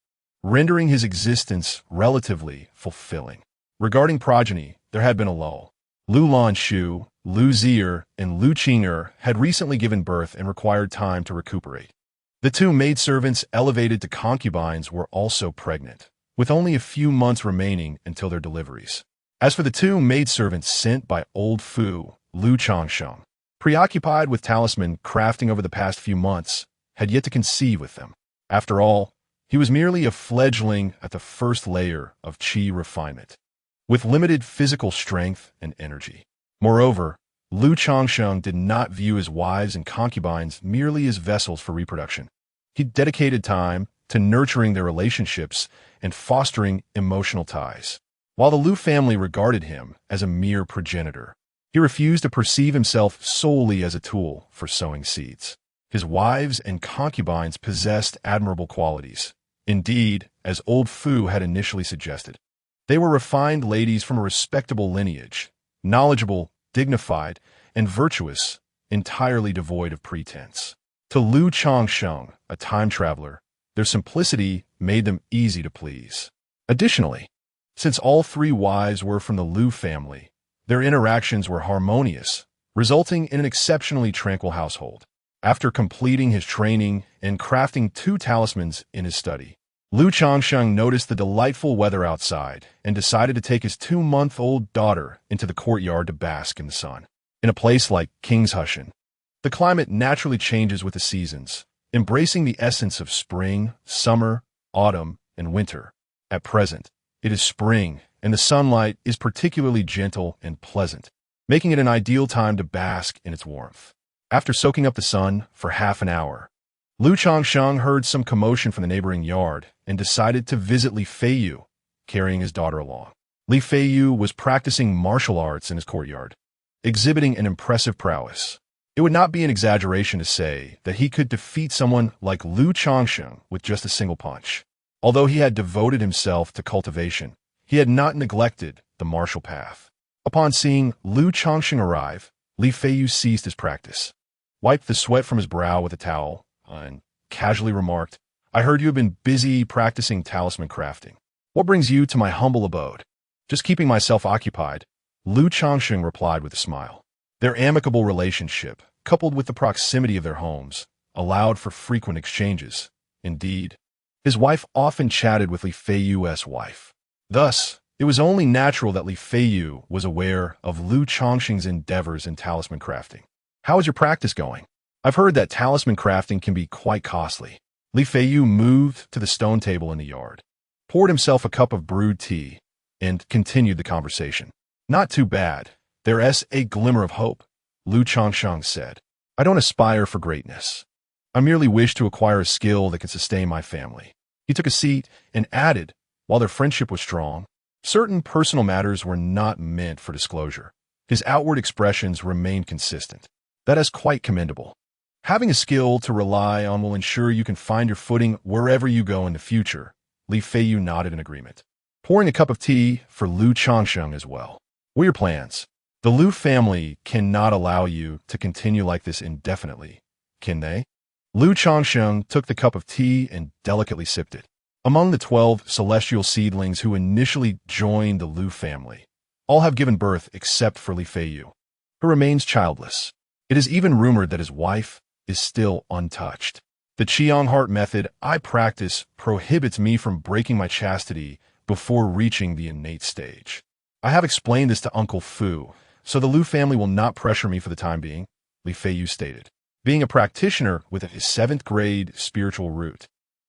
rendering his existence relatively fulfilling. Regarding progeny, there had been a lull. Lu Lanshu, Lu Zier, and Lu Qing'er had recently given birth and required time to recuperate. The two maidservants elevated to concubines were also pregnant, with only a few months remaining until their deliveries. As for the two maidservants sent by old Fu, Lu Changsheng, preoccupied with talisman crafting over the past few months, had yet to conceive with them. After all, he was merely a fledgling at the first layer of qi refinement, with limited physical strength and energy. Moreover, Lu Changsheng did not view his wives and concubines merely as vessels for reproduction. He dedicated time to nurturing their relationships and fostering emotional ties. While the Lu family regarded him as a mere progenitor, he refused to perceive himself solely as a tool for sowing seeds. His wives and concubines possessed admirable qualities. Indeed, as old Fu had initially suggested, they were refined ladies from a respectable lineage, knowledgeable, dignified, and virtuous, entirely devoid of pretense. To Lu Changsheng, a time traveler, their simplicity made them easy to please. Additionally, since all three wives were from the Lu family, their interactions were harmonious, resulting in an exceptionally tranquil household. After completing his training and crafting 2 talismans in his study, Lu Changsheng noticed the delightful weather outside and decided to take his 2-month-old daughter into the courtyard to bask in the sun. In a place like Kingshushan, the climate naturally changes with the seasons, embracing the essence of spring, summer, autumn, and winter. At present, it is spring, and the sunlight is particularly gentle and pleasant, making it an ideal time to bask in its warmth. After soaking up the sun for half an hour, Lu Changsheng heard some commotion from the neighboring yard and decided to visit Li Feiyu, carrying his daughter along. Li Feiyu was practicing martial arts in his courtyard, exhibiting an impressive prowess. It would not be an exaggeration to say that he could defeat someone like Lu Changsheng with just a single punch. Although he had devoted himself to cultivation, he had not neglected the martial path. Upon seeing Lu Changsheng arrive, Li Feiyu ceased his practice, wiped the sweat from his brow with a towel, and casually remarked, "I heard you have been busy practicing talisman crafting. What brings you to my humble abode?" Just keeping myself occupied, Lu Changsheng replied with a smile. Their amicable relationship, coupled with the proximity of their homes, allowed for frequent exchanges. Indeed, his wife often chatted with Li Feiyu's wife. Thus, it was only natural that Li Feiyu was aware of Lu Changsheng's endeavors in talisman crafting. How is your practice going? I've heard that talisman crafting can be quite costly. Li Feiyu moved to the stone table in the yard, poured himself a cup of brewed tea, and continued the conversation. Not too bad. There's a glimmer of hope, Lu Changsheng said. I don't aspire for greatness. I merely wish to acquire a skill that can sustain my family. He took a seat and added, while their friendship was strong, certain personal matters were not meant for disclosure. His outward expressions remained consistent. That is quite commendable. Having a skill to rely on will ensure you can find your footing wherever you go in the future. Li Feiyu nodded in agreement, pouring a cup of tea for Lu Changsheng as well. What are your plans? The Lu family cannot allow you to continue like this indefinitely, can they? Lu Changsheng took the cup of tea and delicately sipped it. Among the 12 celestial seedlings who initially joined the Lu family, all have given birth except for Li Feiyu, who remains childless. It is even rumored that his wife is still untouched. The Qiang heart method I practice prohibits me from breaking my chastity before reaching the innate stage. I have explained this to Uncle Fu, so the Lu family will not pressure me for the time being, Li Feiyu stated. Being a practitioner with a 7th grade spiritual root,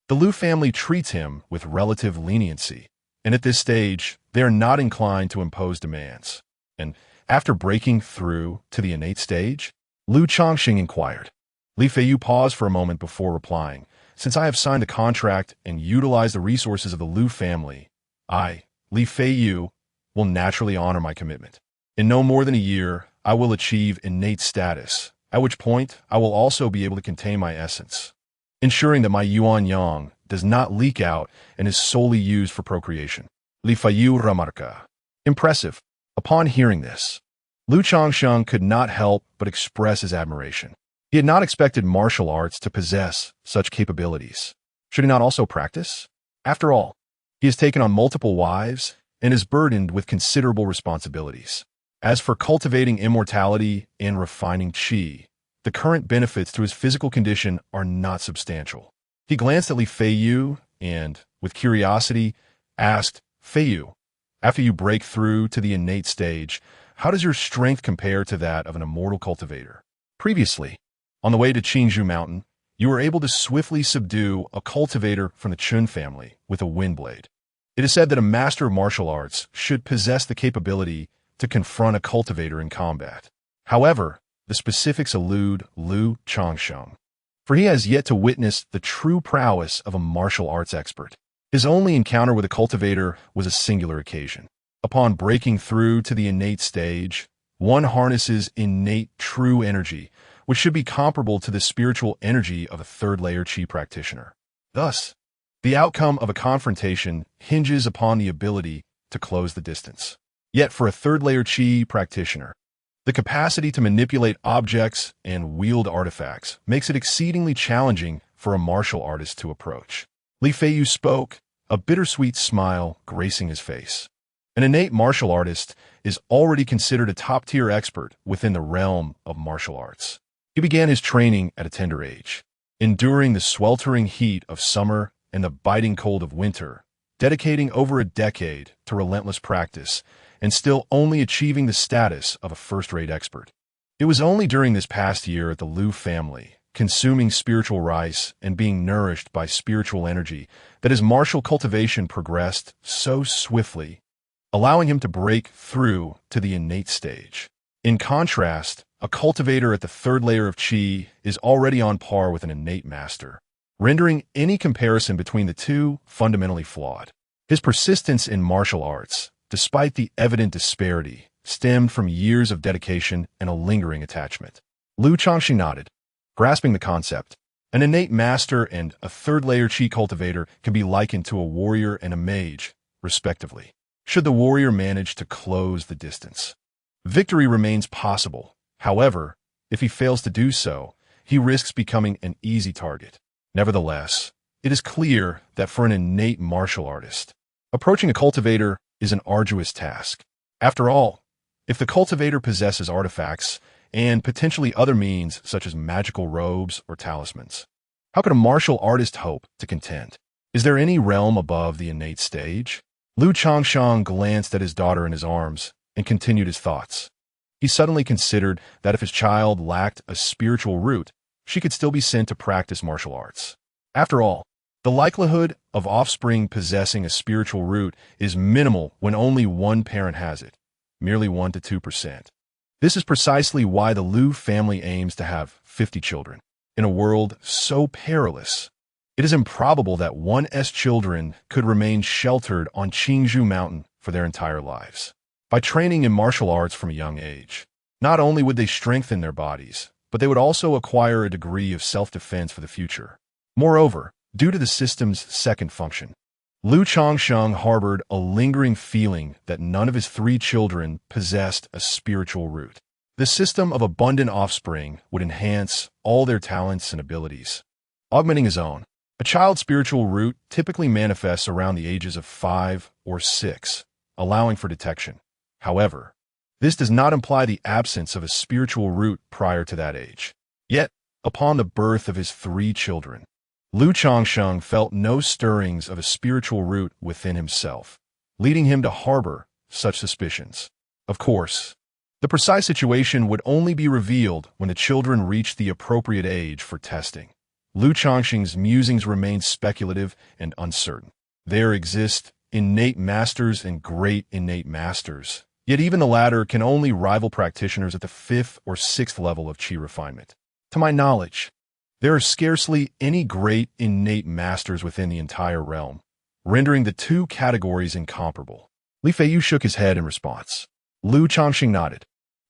the Lu family treats him with relative leniency, and at this stage, they are not inclined to impose demands. And after breaking through to the innate stage, Lu Changsheng inquired. Li Feiyu paused for a moment before replying. Since I have signed the contract and utilized the resources of the Lu family, I, Li Feiyu, will naturally honor my commitment. In no more than a year, I will achieve innate status, at which point I will also be able to contain my essence, ensuring that my yuan yang does not leak out and is solely used for procreation. Li Feiyu remarca. Impressive. Upon hearing this, Lu Changsheng could not help but express his admiration. He had not expected martial arts to possess such capabilities. Should he not also practice? After all, he has taken on multiple wives and is burdened with considerable responsibilities. As for cultivating immortality and refining qi, the current benefits to his physical condition are not substantial. He glanced at Li Feiyu and, with curiosity, asked, Feiyu, after you break through to the innate stage, how does your strength compare to that of an immortal cultivator? Previously, on the way to Qingzhou Mountain, you were able to swiftly subdue a cultivator from the Chun family with a wind blade. It is said that a master of martial arts should possess the capability to confront a cultivator in combat. However, the specifics elude Lu Changsheng, for he has yet to witness the true prowess of a martial arts expert. His only encounter with a cultivator was a singular occasion. Upon breaking through to the innate stage, one harnesses innate true energy, which should be comparable to the spiritual energy of a third-layer qi practitioner. Thus, the outcome of a confrontation hinges upon the ability to close the distance. Yet for a third-layer qi practitioner, the capacity to manipulate objects and wield artifacts makes it exceedingly challenging for a martial artist to approach. Li Feiyu spoke, a bittersweet smile gracing his face. An innate martial artist is already considered a top-tier expert within the realm of martial arts. He began his training at a tender age, enduring the sweltering heat of summer and the biting cold of winter, dedicating over a decade to relentless practice, and still only achieving the status of a first-rate expert. It was only during this past year at the Lu family, consuming spiritual rice and being nourished by spiritual energy, that his martial cultivation progressed so swiftly, allowing him to break through to the innate stage. In contrast, a cultivator at the third layer of qi is already on par with an innate master, rendering any comparison between the two fundamentally flawed. His persistence in martial arts, despite the evident disparity, stemmed from years of dedication and a lingering attachment. Lu Changsheng nodded, grasping the concept. An innate master and a third-layer qi cultivator can be likened to a warrior and a mage, respectively, should the warrior manage to close the distance. Victory remains possible. However, if he fails to do so, he risks becoming an easy target. Nevertheless, it is clear that for an innate martial artist, approaching a cultivator is an arduous task. After all, if the cultivator possesses artifacts and potentially other means such as magical robes or talismans, how could a martial artist hope to contend? Is there any realm above the innate stage? Changsheng glanced at his daughter in his arms and continued his thoughts. He suddenly considered that if his child lacked a spiritual root, she could still be sent to practice martial arts. After all, the likelihood of offspring possessing a spiritual root is minimal when only one parent has it, merely 1 to 2%. This is precisely why the Liu family aims to have 50 children. In a world so perilous, it is improbable that one's children could remain sheltered on Qingzhou Mountain for their entire lives. By training in martial arts from a young age, not only would they strengthen their bodies, but they would also acquire a degree of self-defense for the future. Moreover, due to the system's second function, Changsheng harbored a lingering feeling that none of his 3 children possessed a spiritual root. The system of abundant offspring would enhance all their talents and abilities, augmenting his own. A child's spiritual root typically manifests around the ages of 5 or 6, allowing for detection. However, this does not imply the absence of a spiritual root prior to that age. Yet, upon the birth of his 3 children, Changsheng felt no stirrings of a spiritual root within himself, leading him to harbor such suspicions. Of course, the precise situation would only be revealed when the children reached the appropriate age for testing. Changsheng's musings remained speculative and uncertain. There exist innate masters and great innate masters, yet even the latter can only rival practitioners at the 5th or 6th level of qi refinement. To my knowledge, there are scarcely any great innate masters within the entire realm, rendering the 2 categories incomparable. Li Feiyu shook his head in response. Changsheng nodded,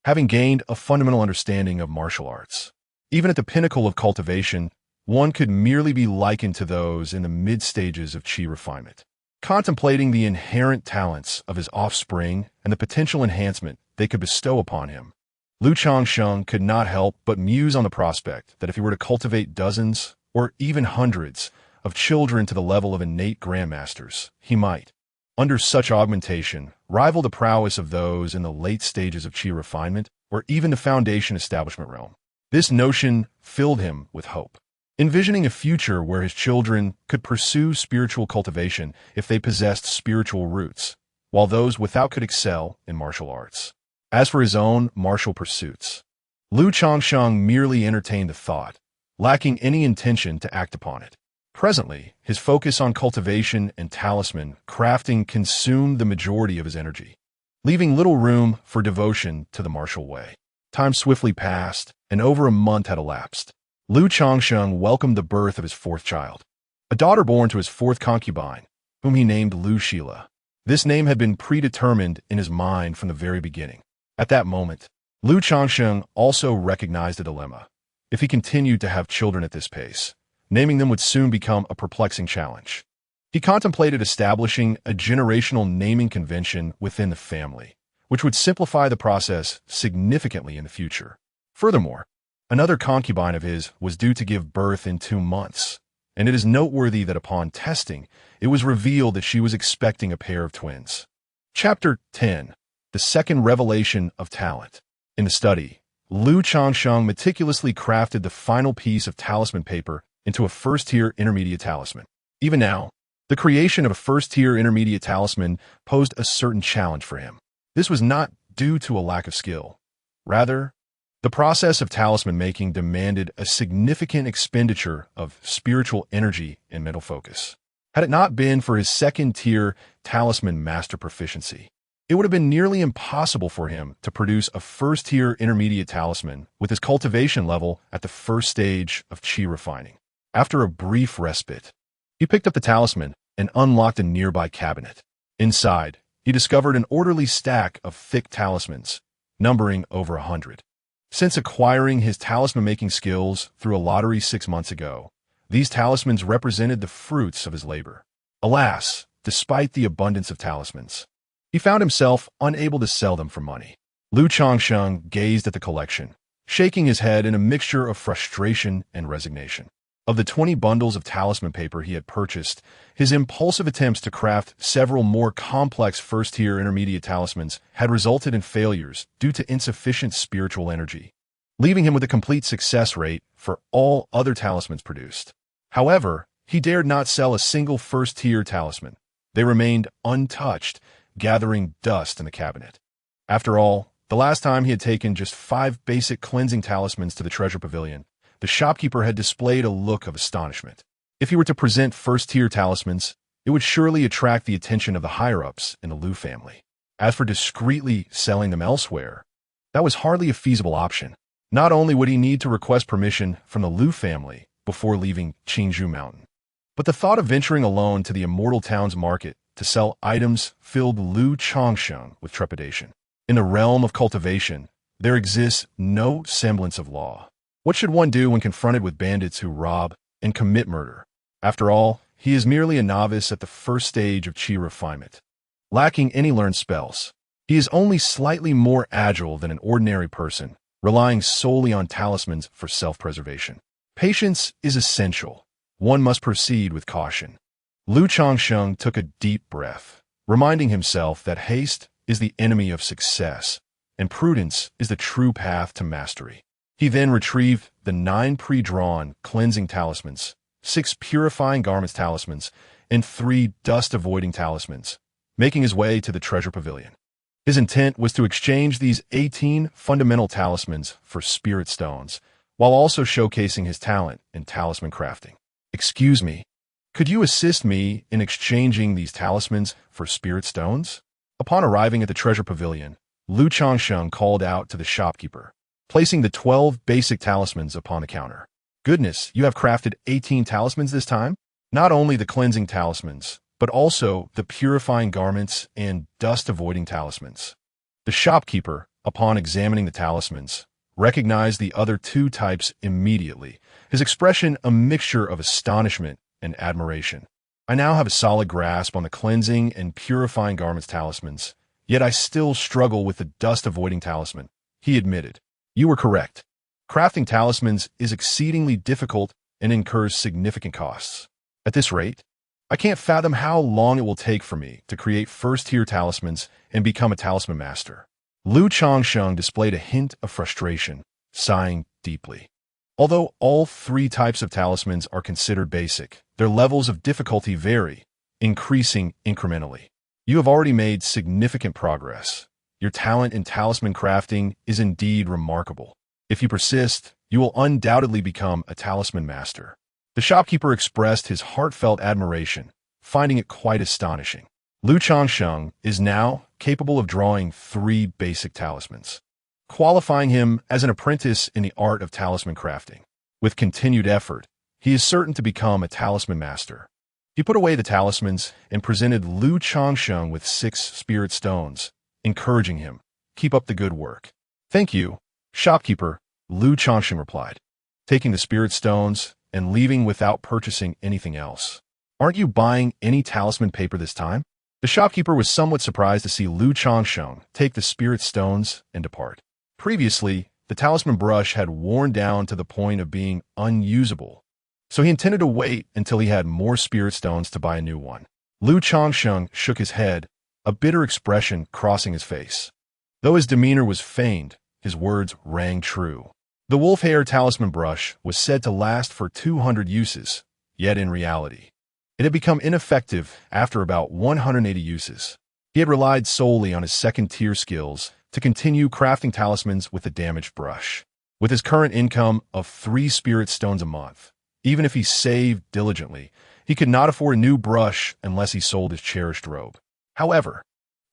having gained a fundamental understanding of martial arts. Even at the pinnacle of cultivation, one could merely be likened to those in the mid-stages of qi refinement. Contemplating the inherent talents of his offspring and the potential enhancement they could bestow upon him, Changsheng could not help but muse on the prospect that if he were to cultivate dozens or even hundreds of children to the level of innate grandmasters, he might, under such augmentation, rival the prowess of those in the late stages of qi refinement or even the foundation establishment realm. This notion filled him with hope, envisioning a future where his children could pursue spiritual cultivation if they possessed spiritual roots, while those without could excel in martial arts. As for his own martial pursuits, Changsheng merely entertained the thought, lacking any intention to act upon it. Presently, his focus on cultivation and talisman crafting consumed the majority of his energy, leaving little room for devotion to the martial way. Time swiftly passed, and over a month had elapsed. Changsheng welcomed the birth of his 4th child, a daughter born to his 4th concubine, whom he named Shila. This name had been predetermined in his mind from the very beginning. At that moment, Changsheng also recognized a dilemma. If he continued to have children at this pace, naming them would soon become a perplexing challenge. He contemplated establishing a generational naming convention within the family, which would simplify the process significantly in the future. Furthermore, another concubine of his was due to give birth in 2 months, and it is noteworthy that upon testing, it was revealed that she was expecting a pair of twins. Chapter 10. The Second Revelation of Talent. In the study, Changsheng meticulously crafted the final piece of talisman paper into a first-tier intermediate talisman. Even now, the creation of a first-tier intermediate talisman posed a certain challenge for him. This was not due to a lack of skill. Rather, the process of talisman making demanded a significant expenditure of spiritual energy and mental focus. Had it not been for his second-tier talisman master proficiency, it would have been nearly impossible for him to produce a first-tier intermediate talisman with his cultivation level at the first stage of qi refining. After a brief respite, he picked up the talisman and unlocked a nearby cabinet. Inside, he discovered an orderly stack of thick talismans, numbering over 100. Since acquiring his talisman-making skills through a lottery 6 months ago, these talismans represented the fruits of his labor. Alas, despite the abundance of talismans, he found himself unable to sell them for money. Changsheng gazed at the collection, shaking his head in a mixture of frustration and resignation. Of the 20 bundles of talisman paper he had purchased, his impulsive attempts to craft several more complex first-tier intermediate talismans had resulted in failures due to insufficient spiritual energy, leaving him with a complete success rate for all other talismans produced. However, he dared not sell a single first-tier talisman. They remained untouched, gathering dust in the cabinet. After all, the last time he had taken just 5 basic cleansing talismans to the treasure pavilion, the shopkeeper had displayed a look of astonishment. If he were to present first-tier talismans, it would surely attract the attention of the higher-ups in the Liu family. As for discreetly selling them elsewhere, that was hardly a feasible option. Not only would he need to request permission from the Liu family before leaving Qingzhou Mountain, but the thought of venturing alone to the Immortal Town's market to sell items filled Liu Changsheng with trepidation. In the realm of cultivation, there exists no semblance of law. What should one do when confronted with bandits who rob and commit murder? After all, he is merely a novice at the first stage of qi refinement. Lacking any learned spells, he is only slightly more agile than an ordinary person, relying solely on talismans for self-preservation. Patience is essential. One must proceed with caution. Liu Changsheng took a deep breath, reminding himself that haste is the enemy of success, and prudence is the true path to mastery. He then retrieved the 9 pre-drawn cleansing talismans, 6 purifying garments talismans, and 3 dust-avoiding talismans, making his way to the treasure pavilion. His intent was to exchange these 18 fundamental talismans for spirit stones, while also showcasing his talent in talisman crafting. "Excuse me, could you assist me in exchanging these talismans for spirit stones?" Upon arriving at the treasure pavilion, Liu Changsheng called out to the shopkeeper, placing the 12 basic talismans upon the counter. "Goodness, you have crafted 18 talismans this time? Not only the cleansing talismans, but also the purifying garments and dust-avoiding talismans." The shopkeeper, upon examining the talismans, recognized the other 2 types immediately, his expression a mixture of astonishment and admiration. "I now have a solid grasp on the cleansing and purifying garments talismans, yet I still struggle with the dust-avoiding talisman," he admitted. "You were correct. Crafting talismans is exceedingly difficult and incurs significant costs. At this rate, I can't fathom how long it will take for me to create first-tier talismans and become a talisman master." Liu Changsheng displayed a hint of frustration, sighing deeply. Although all 3 types of talismans are considered basic, their levels of difficulty vary, increasing incrementally. You have already made significant progress. Your talent in talisman crafting is indeed remarkable. If you persist, you will undoubtedly become a talisman master. The shopkeeper expressed his heartfelt admiration, finding it quite astonishing. Liu Changsheng is now capable of drawing 3 basic talismans, qualifying him as an apprentice in the art of talisman crafting. With continued effort, he is certain to become a talisman master. He put away the talismans and presented Liu Changsheng with 6 spirit stones, encouraging him, "Keep up the good work." "Thank you, shopkeeper," Liu Changsheng replied, taking the spirit stones and leaving without purchasing anything else. "Aren't you buying any talisman paper this time?" The shopkeeper was somewhat surprised to see Liu Changsheng take the spirit stones and depart. Previously, the talisman brush had worn down to the point of being unusable, so he intended to wait until he had more spirit stones to buy a new one. Liu Changsheng shook his head, a bitter expression crossing his face. Though his demeanor was feigned, his words rang true. The wolf hair talisman brush was said to last for 200 uses, yet in reality, it had become ineffective after about 180 uses. He had relied solely on his second-tier skills to continue crafting talismans with the damaged brush. With his current income of 3 spirit stones a month, even if he saved diligently, he could not afford a new brush unless he sold his cherished robe. However,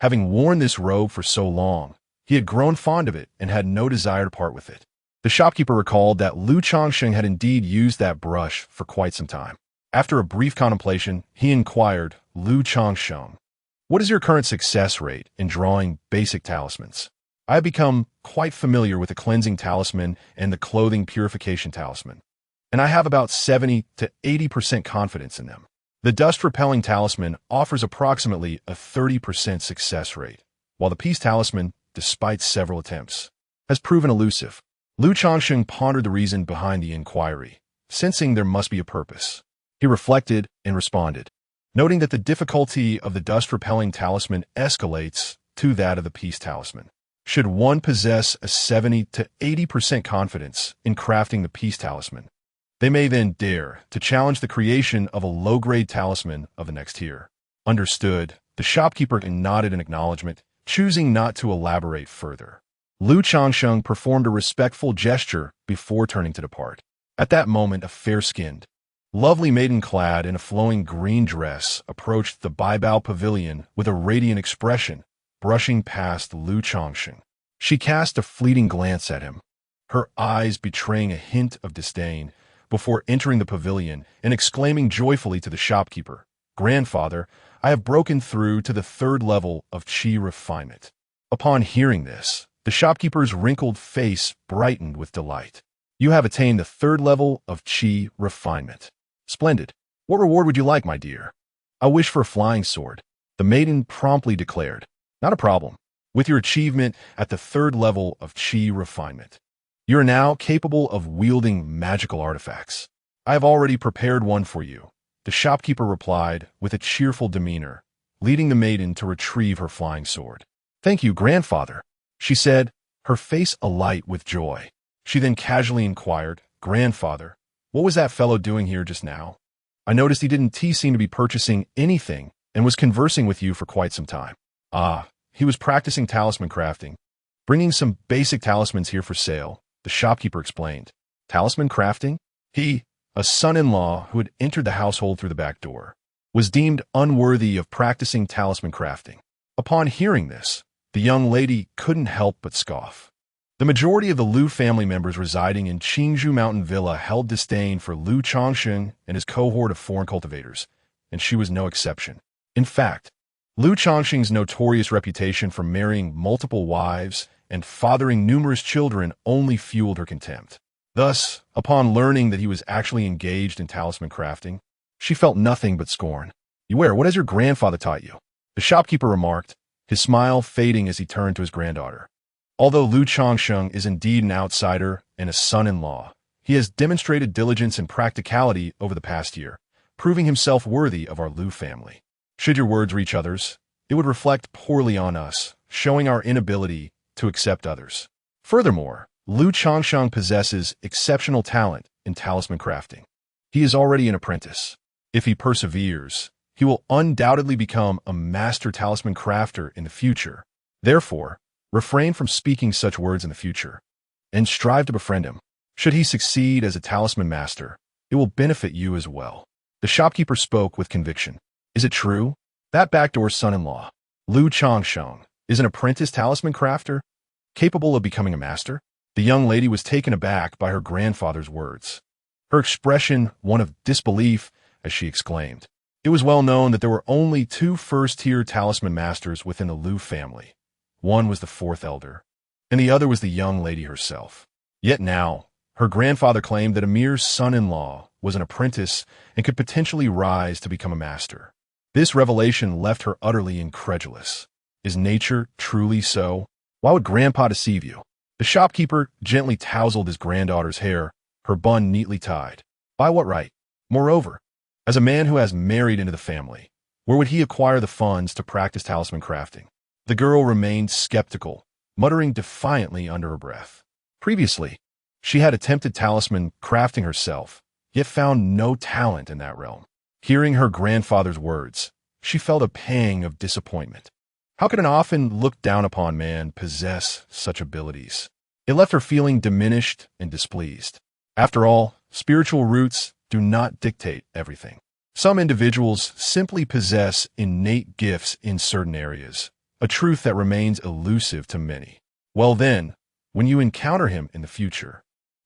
having worn this robe for so long, he had grown fond of it and had no desire to part with it. The shopkeeper recalled that Liu Changsheng had indeed used that brush for quite some time. After a brief contemplation, he inquired, "Liu Changsheng, what is your current success rate in drawing basic talismans?" "I have become quite familiar with the cleansing talisman and the clothing purification talisman, and I have about 70 to 80% confidence in them. The dust-repelling talisman offers approximately a 30% success rate, while the peace talisman, despite several attempts, has proven elusive." Liu Changsheng pondered the reason behind the inquiry, sensing there must be a purpose. He reflected and responded, noting that the difficulty of the dust-repelling talisman escalates to that of the peace talisman. Should one possess a 70 to 80% confidence in crafting the peace talisman, they may then dare to challenge the creation of a low-grade talisman of the next tier. Understood, the shopkeeper nodded in acknowledgement, choosing not to elaborate further. Changsheng performed a respectful gesture before turning to depart. At that moment, a fair-skinned, lovely maiden clad in a flowing green dress approached the Baibao pavilion with a radiant expression, brushing past Changsheng. She cast a fleeting glance at him, her eyes betraying a hint of disdain, before entering the pavilion and exclaiming joyfully to the shopkeeper, "Grandfather, I have broken through to the 3rd level of Qi refinement." Upon hearing this, the shopkeeper's wrinkled face brightened with delight. "You have attained the 3rd level of Qi refinement. Splendid. What reward would you like, my dear?" "I wish for a flying sword," the maiden promptly declared. "Not a problem. With your achievement at the 3rd level of Qi refinement, you are now capable of wielding magical artifacts. I have already prepared one for you," the shopkeeper replied with a cheerful demeanor, leading the maiden to retrieve her flying sword. "Thank you, grandfather," she said, her face alight with joy. She then casually inquired, "Grandfather, what was that fellow doing here just now? I noticed he didn't seem to be purchasing anything and was conversing with you for quite some time." "Ah, he was practicing talisman crafting, bringing some basic talismans here for sale," the shopkeeper explained. "Talisman crafting?" He, a son-in-law who had entered the household through the back door, was deemed unworthy of practicing talisman crafting. Upon hearing this, the young lady couldn't help but scoff. The majority of the Liu family members residing in Qingzhou Mountain Villa held disdain for Changsheng and his cohort of foreign cultivators, and she was no exception. In fact, Changsheng's notorious reputation for marrying multiple wives and fathering numerous children only fueled her contempt. Thus, upon learning that he was actually engaged in talisman crafting, she felt nothing but scorn. What has your grandfather taught you?" the shopkeeper remarked, his smile fading as he turned to his granddaughter. Although Changsheng is indeed an outsider and a son-in-law, he has demonstrated diligence and practicality over the past year, proving himself worthy of our Liu family. Should your words reach others, it would reflect poorly on us, showing our inability to accept others. Furthermore, Changsheng possesses exceptional talent in talisman crafting. He is already an apprentice. If he perseveres, he will undoubtedly become a master talisman crafter in the future. Therefore, refrain from speaking such words in the future, and strive to befriend him. Should he succeed as a talisman master, it will benefit you as well. The shopkeeper spoke with conviction. Is it true? That backdoor son-in-law, Changsheng, is an apprentice talisman crafter, capable of becoming a master? The young lady was taken aback by her grandfather's words. Her expression one of disbelief as she exclaimed. It was well known that there were only 2 first-tier talisman masters within the Liu family. One was the 4th elder, and the other was the young lady herself. Yet now, her grandfather claimed that a mere son-in-law was an apprentice and could potentially rise to become a master. This revelation left her utterly incredulous. Is nature truly so? Why would Grandpa deceive you? The shopkeeper gently tousled his granddaughter's hair, her bun neatly tied. By what right? Moreover, as a man who has married into the family, where would he acquire the funds to practice talisman crafting? The girl remained skeptical, muttering defiantly under her breath. Previously, she had attempted talisman crafting herself, yet found no talent in that realm. Hearing her grandfather's words, she felt a pang of disappointment. How could an often looked-down-upon man possess such abilities? It left her feeling diminished and displeased. After all, spiritual roots do not dictate everything. Some individuals simply possess innate gifts in certain areas, a truth that remains elusive to many. Well then, when you encounter him in the future,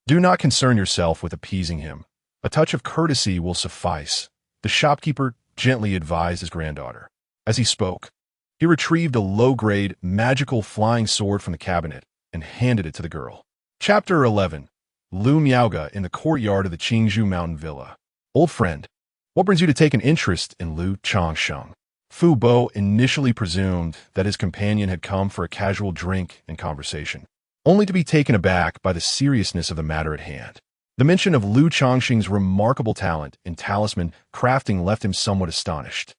do not concern yourself with appeasing him. A touch of courtesy will suffice, the shopkeeper gently advised his granddaughter. As he spoke, he retrieved a low-grade, magical flying sword from the cabinet and handed it to the girl. Chapter 11. Lu Miaoga in the courtyard of the Qingzhou Mountain Villa. Old friend, what brings you to take an interest in Changsheng? Fu Bo initially presumed that his companion had come for a casual drink and conversation, only to be taken aback by the seriousness of the matter at hand. The mention of Lu Changsheng's remarkable talent in talisman crafting left him somewhat astonished.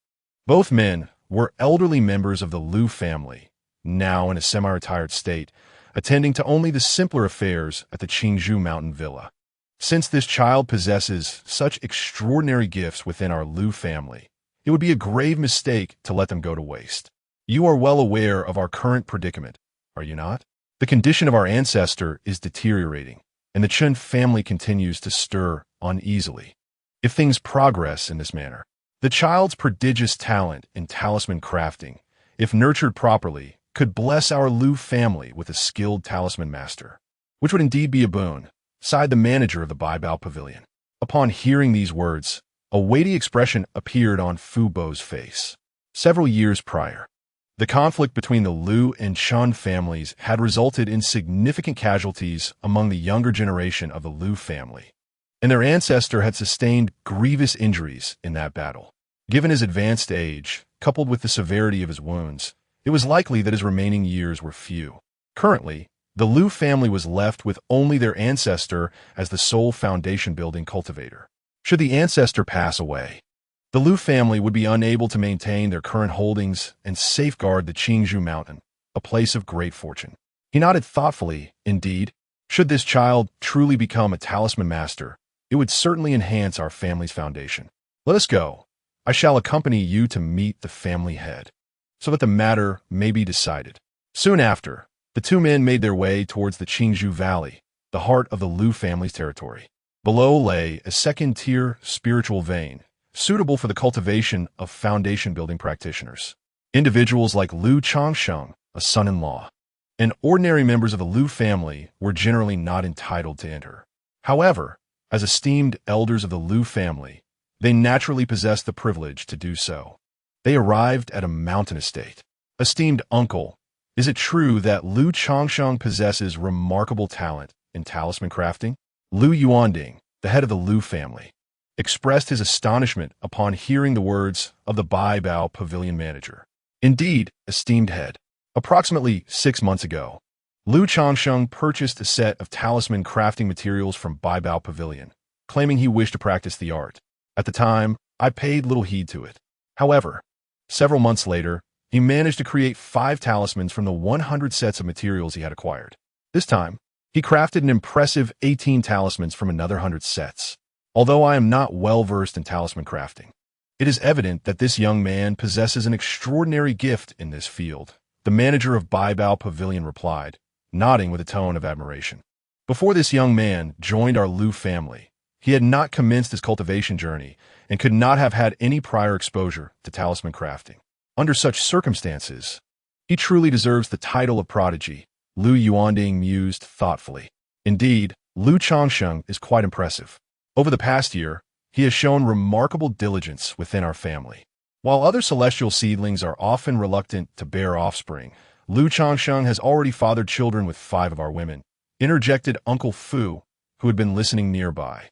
Both men were elderly members of the Lu family, now in a semi-retired state, attending to only the simpler affairs at the Qingzhou mountain villa. Since this child possesses such extraordinary gifts within our Lu family, it would be a grave mistake to let them go to waste. You are well aware of our current predicament, are you not? The condition of our ancestor is deteriorating, and the Chen family continues to stir uneasily. If things progress in this manner, the child's prodigious talent in talisman crafting, if nurtured properly, could bless our Lu family with a skilled talisman master, which would indeed be a boon, sighed the manager of the Baibao Pavilion. Upon hearing these words, a weighty expression appeared on Fu Bo's face. Several years prior, the conflict between the Lu and Chen families had resulted in significant casualties among the younger generation of the Lu family, and their ancestor had sustained grievous injuries in that battle. Given his advanced age, coupled with the severity of his wounds, it was likely that his remaining years were few. Currently, the Lu family was left with only their ancestor as the sole foundation-building cultivator. Should the ancestor pass away, the Lu family would be unable to maintain their current holdings and safeguard the Qingzhou mountain, a place of great fortune. He nodded thoughtfully. Indeed, should this child truly become a talisman master, it would certainly enhance our family's foundation. Let us go. I shall accompany you to meet the family head, so that the matter may be decided. Soon after, the two men made their way towards the Qingzhou Valley, the heart of the Lu family's territory. Below lay a second-tier spiritual vein, suitable for the cultivation of foundation-building practitioners. Individuals like Lu Changsheng, a son-in-law, and ordinary members of the Lu family were generally not entitled to enter. However, as esteemed elders of the Lu family, they naturally possessed the privilege to do so. They arrived at a mountain estate. Esteemed uncle, is it true that Lu Changsheng possesses remarkable talent in talisman crafting? Lu Yuanding, the head of the Lu family, expressed his astonishment upon hearing the words of the Baibao Pavilion manager. Indeed, esteemed head, approximately 6 months ago, Lu Changsheng purchased a set of talisman crafting materials from Baibao Pavilion, claiming he wished to practice the art. At the time, I paid little heed to it. However, several months later, he managed to create 5 talismans from the 100 sets of materials he had acquired. This time, he crafted an impressive 18 talismans from another 100 sets. Although I am not well versed in talisman crafting, it is evident that this young man possesses an extraordinary gift in this field, the manager of Baibao Pavilion replied, nodding with a tone of admiration. Before this young man joined our Lu family, he had not commenced his cultivation journey and could not have had any prior exposure to talisman crafting. Under such circumstances, he truly deserves the title of prodigy, Lu Yuanding mused thoughtfully. Indeed, Lu Changsheng is quite impressive. Over the past year, he has shown remarkable diligence within our family. While other celestial seedlings are often reluctant to bear offspring, Lu Changsheng has already fathered children with 5 of our women, interjected Uncle Fu, who had been listening nearby.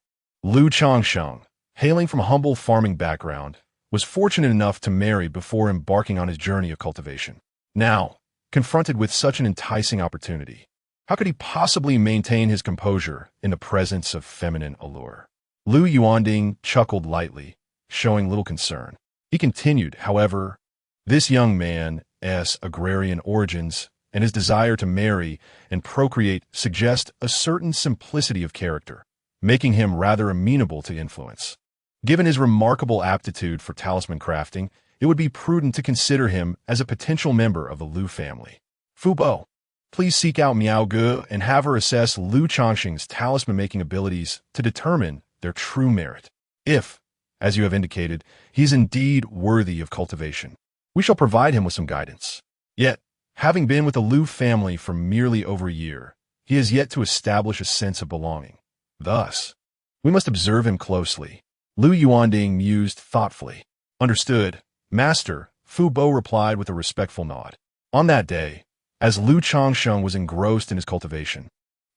Lu Changsheng, hailing from a humble farming background, was fortunate enough to marry before embarking on his journey of cultivation. Now, confronted with such an enticing opportunity, how could he possibly maintain his composure in the presence of feminine allure? Lu Yuanding chuckled lightly, showing little concern. He continued, however, this young man's agrarian origins and his desire to marry and procreate suggest a certain simplicity of character, making him rather amenable to influence. Given his remarkable aptitude for talisman crafting, it would be prudent to consider him as a potential member of the Lu family. Fu Bo, please seek out Miao Ge and have her assess Lu Changsheng's talisman-making abilities to determine their true merit. If, as you have indicated, he is indeed worthy of cultivation, we shall provide him with some guidance. Yet, having been with the Lu family for merely over a year, he has yet to establish a sense of belonging. Thus, we must observe him closely. Lu Yuanding mused thoughtfully. Understood, Master, Fu Bo replied with a respectful nod. On that day, as Lu Changsheng was engrossed in his cultivation,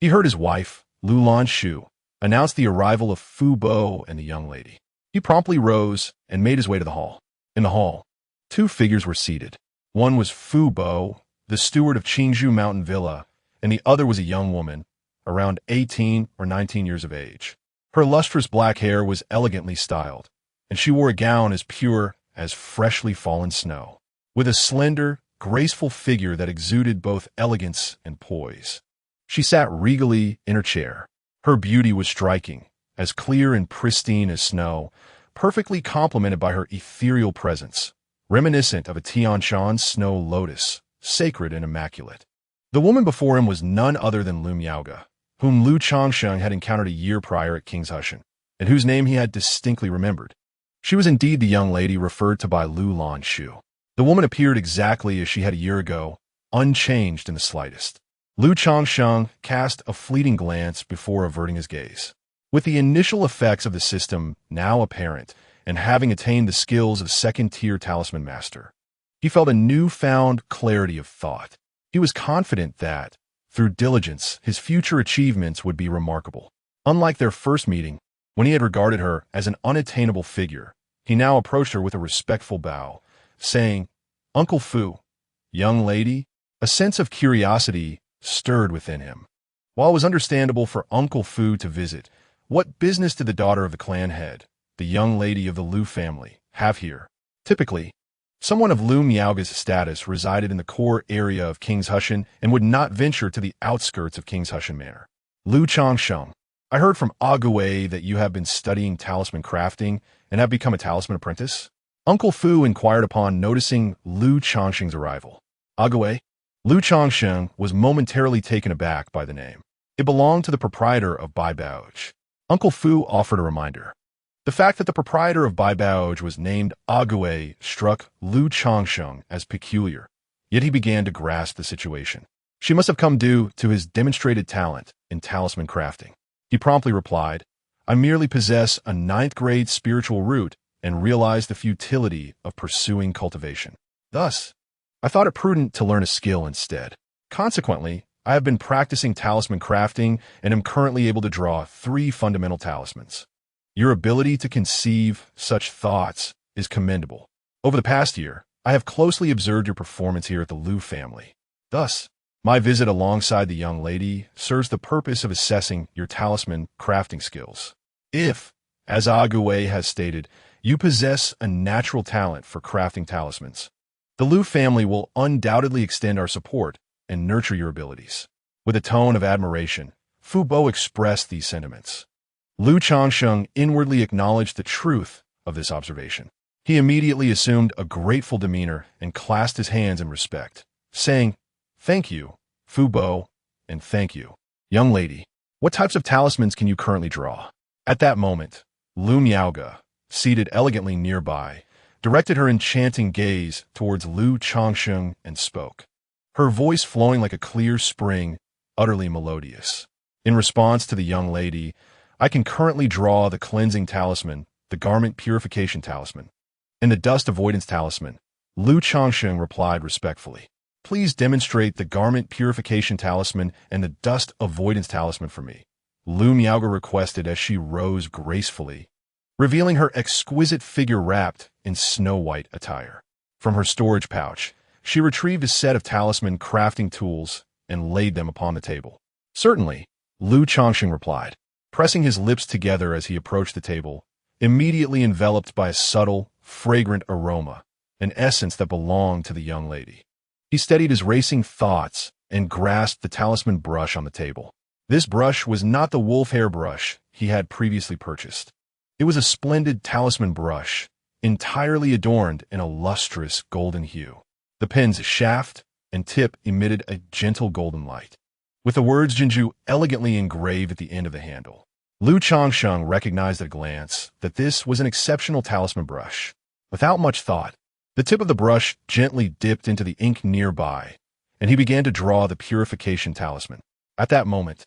he heard his wife, Lu Lanshu, announce the arrival of Fu Bo and the young lady. He promptly rose and made his way to the hall. In the hall, 2 figures were seated. One was Fu Bo, the steward of Qingzhou Mountain Villa, and the other was a young woman, around 18 or 19 years of age. Her lustrous black hair was elegantly styled, and she wore a gown as pure as freshly fallen snow, with a slender, graceful figure that exuded both elegance and poise. She sat regally in her chair. Her beauty was striking, as clear and pristine as snow, perfectly complemented by her ethereal presence, reminiscent of a Tian Shan snow lotus, sacred and immaculate. The woman before him was none other than Lu Miaoge, whom Lu Changsheng had encountered a year prior at King's Hushan, and whose name he had distinctly remembered. She was indeed the young lady referred to by Lu Lanshu. The woman appeared exactly as she had a year ago, unchanged in the slightest. Lu Changsheng cast a fleeting glance before averting his gaze. With the initial effects of the system now apparent, and having attained the skills of second-tier talisman master, he felt a newfound clarity of thought. He was confident that, through diligence, his future achievements would be remarkable. Unlike their first meeting, when he had regarded her as an unattainable figure, he now approached her with a respectful bow, saying, "Uncle Fu, young lady." A sense of curiosity stirred within him. While it was understandable for Uncle Fu to visit, what business did the daughter of the clan head, the young lady of the Lu family, have here? Typically, someone of Lu Miaoge's status resided in the core area of King's Hushan and would not venture to the outskirts of King's Hushan Manor. Lu Changsheng, I heard from Ague that you have been studying talisman crafting and have become a talisman apprentice? Uncle Fu inquired upon noticing Lu Changsheng's arrival. Ague? Lu Changsheng was momentarily taken aback by the name. It belonged to the proprietor of Bai Baoj. Uncle Fu offered a reminder. The fact that the proprietor of Bai Baoj was named Ague struck Lu Changsheng as peculiar, yet he began to grasp the situation. She must have come due to his demonstrated talent in talisman crafting. He promptly replied, I merely possess a 9th-grade spiritual root and realize the futility of pursuing cultivation. Thus, I thought it prudent to learn a skill instead. Consequently, I have been practicing talisman crafting and am currently able to draw 3 fundamental talismans. Your ability to conceive such thoughts is commendable. Over the past year, I have closely observed your performance here at the Lu family. Thus, my visit alongside the young lady serves the purpose of assessing your talisman crafting skills. If, as Ague has stated, you possess a natural talent for crafting talismans, the Lu family will undoubtedly extend our support and nurture your abilities. With a tone of admiration, Fu Bo expressed these sentiments. Lu Changsheng inwardly acknowledged the truth of this observation. He immediately assumed a grateful demeanor and clasped his hands in respect, saying, Thank you, Fu Bo, and thank you. Young lady, what types of talismans can you currently draw? At that moment, Lu Miaoge, seated elegantly nearby, directed her enchanting gaze towards Lu Changsheng and spoke, her voice flowing like a clear spring, utterly melodious. In response to the young lady, I can currently draw the cleansing talisman, the garment purification talisman, and the dust avoidance talisman. Lu Changsheng replied respectfully. Please demonstrate the garment purification talisman and the dust avoidance talisman for me, Lu Miaoge requested as she rose gracefully, revealing her exquisite figure wrapped in snow-white attire. From her storage pouch, she retrieved a set of talisman crafting tools and laid them upon the table. Certainly, Lu Changsheng replied, pressing his lips together as he approached the table, immediately enveloped by a subtle, fragrant aroma, an essence that belonged to the young lady. He steadied his racing thoughts and grasped the talisman brush on the table. This brush was not the wolf hair brush he had previously purchased. It was a splendid talisman brush, entirely adorned in a lustrous golden hue. The pen's shaft and tip emitted a gentle golden light, with the words Jinju elegantly engraved at the end of the handle. Lu Changsheng recognized at a glance that this was an exceptional talisman brush. Without much thought, the tip of the brush gently dipped into the ink nearby, and he began to draw the purification talisman. At that moment,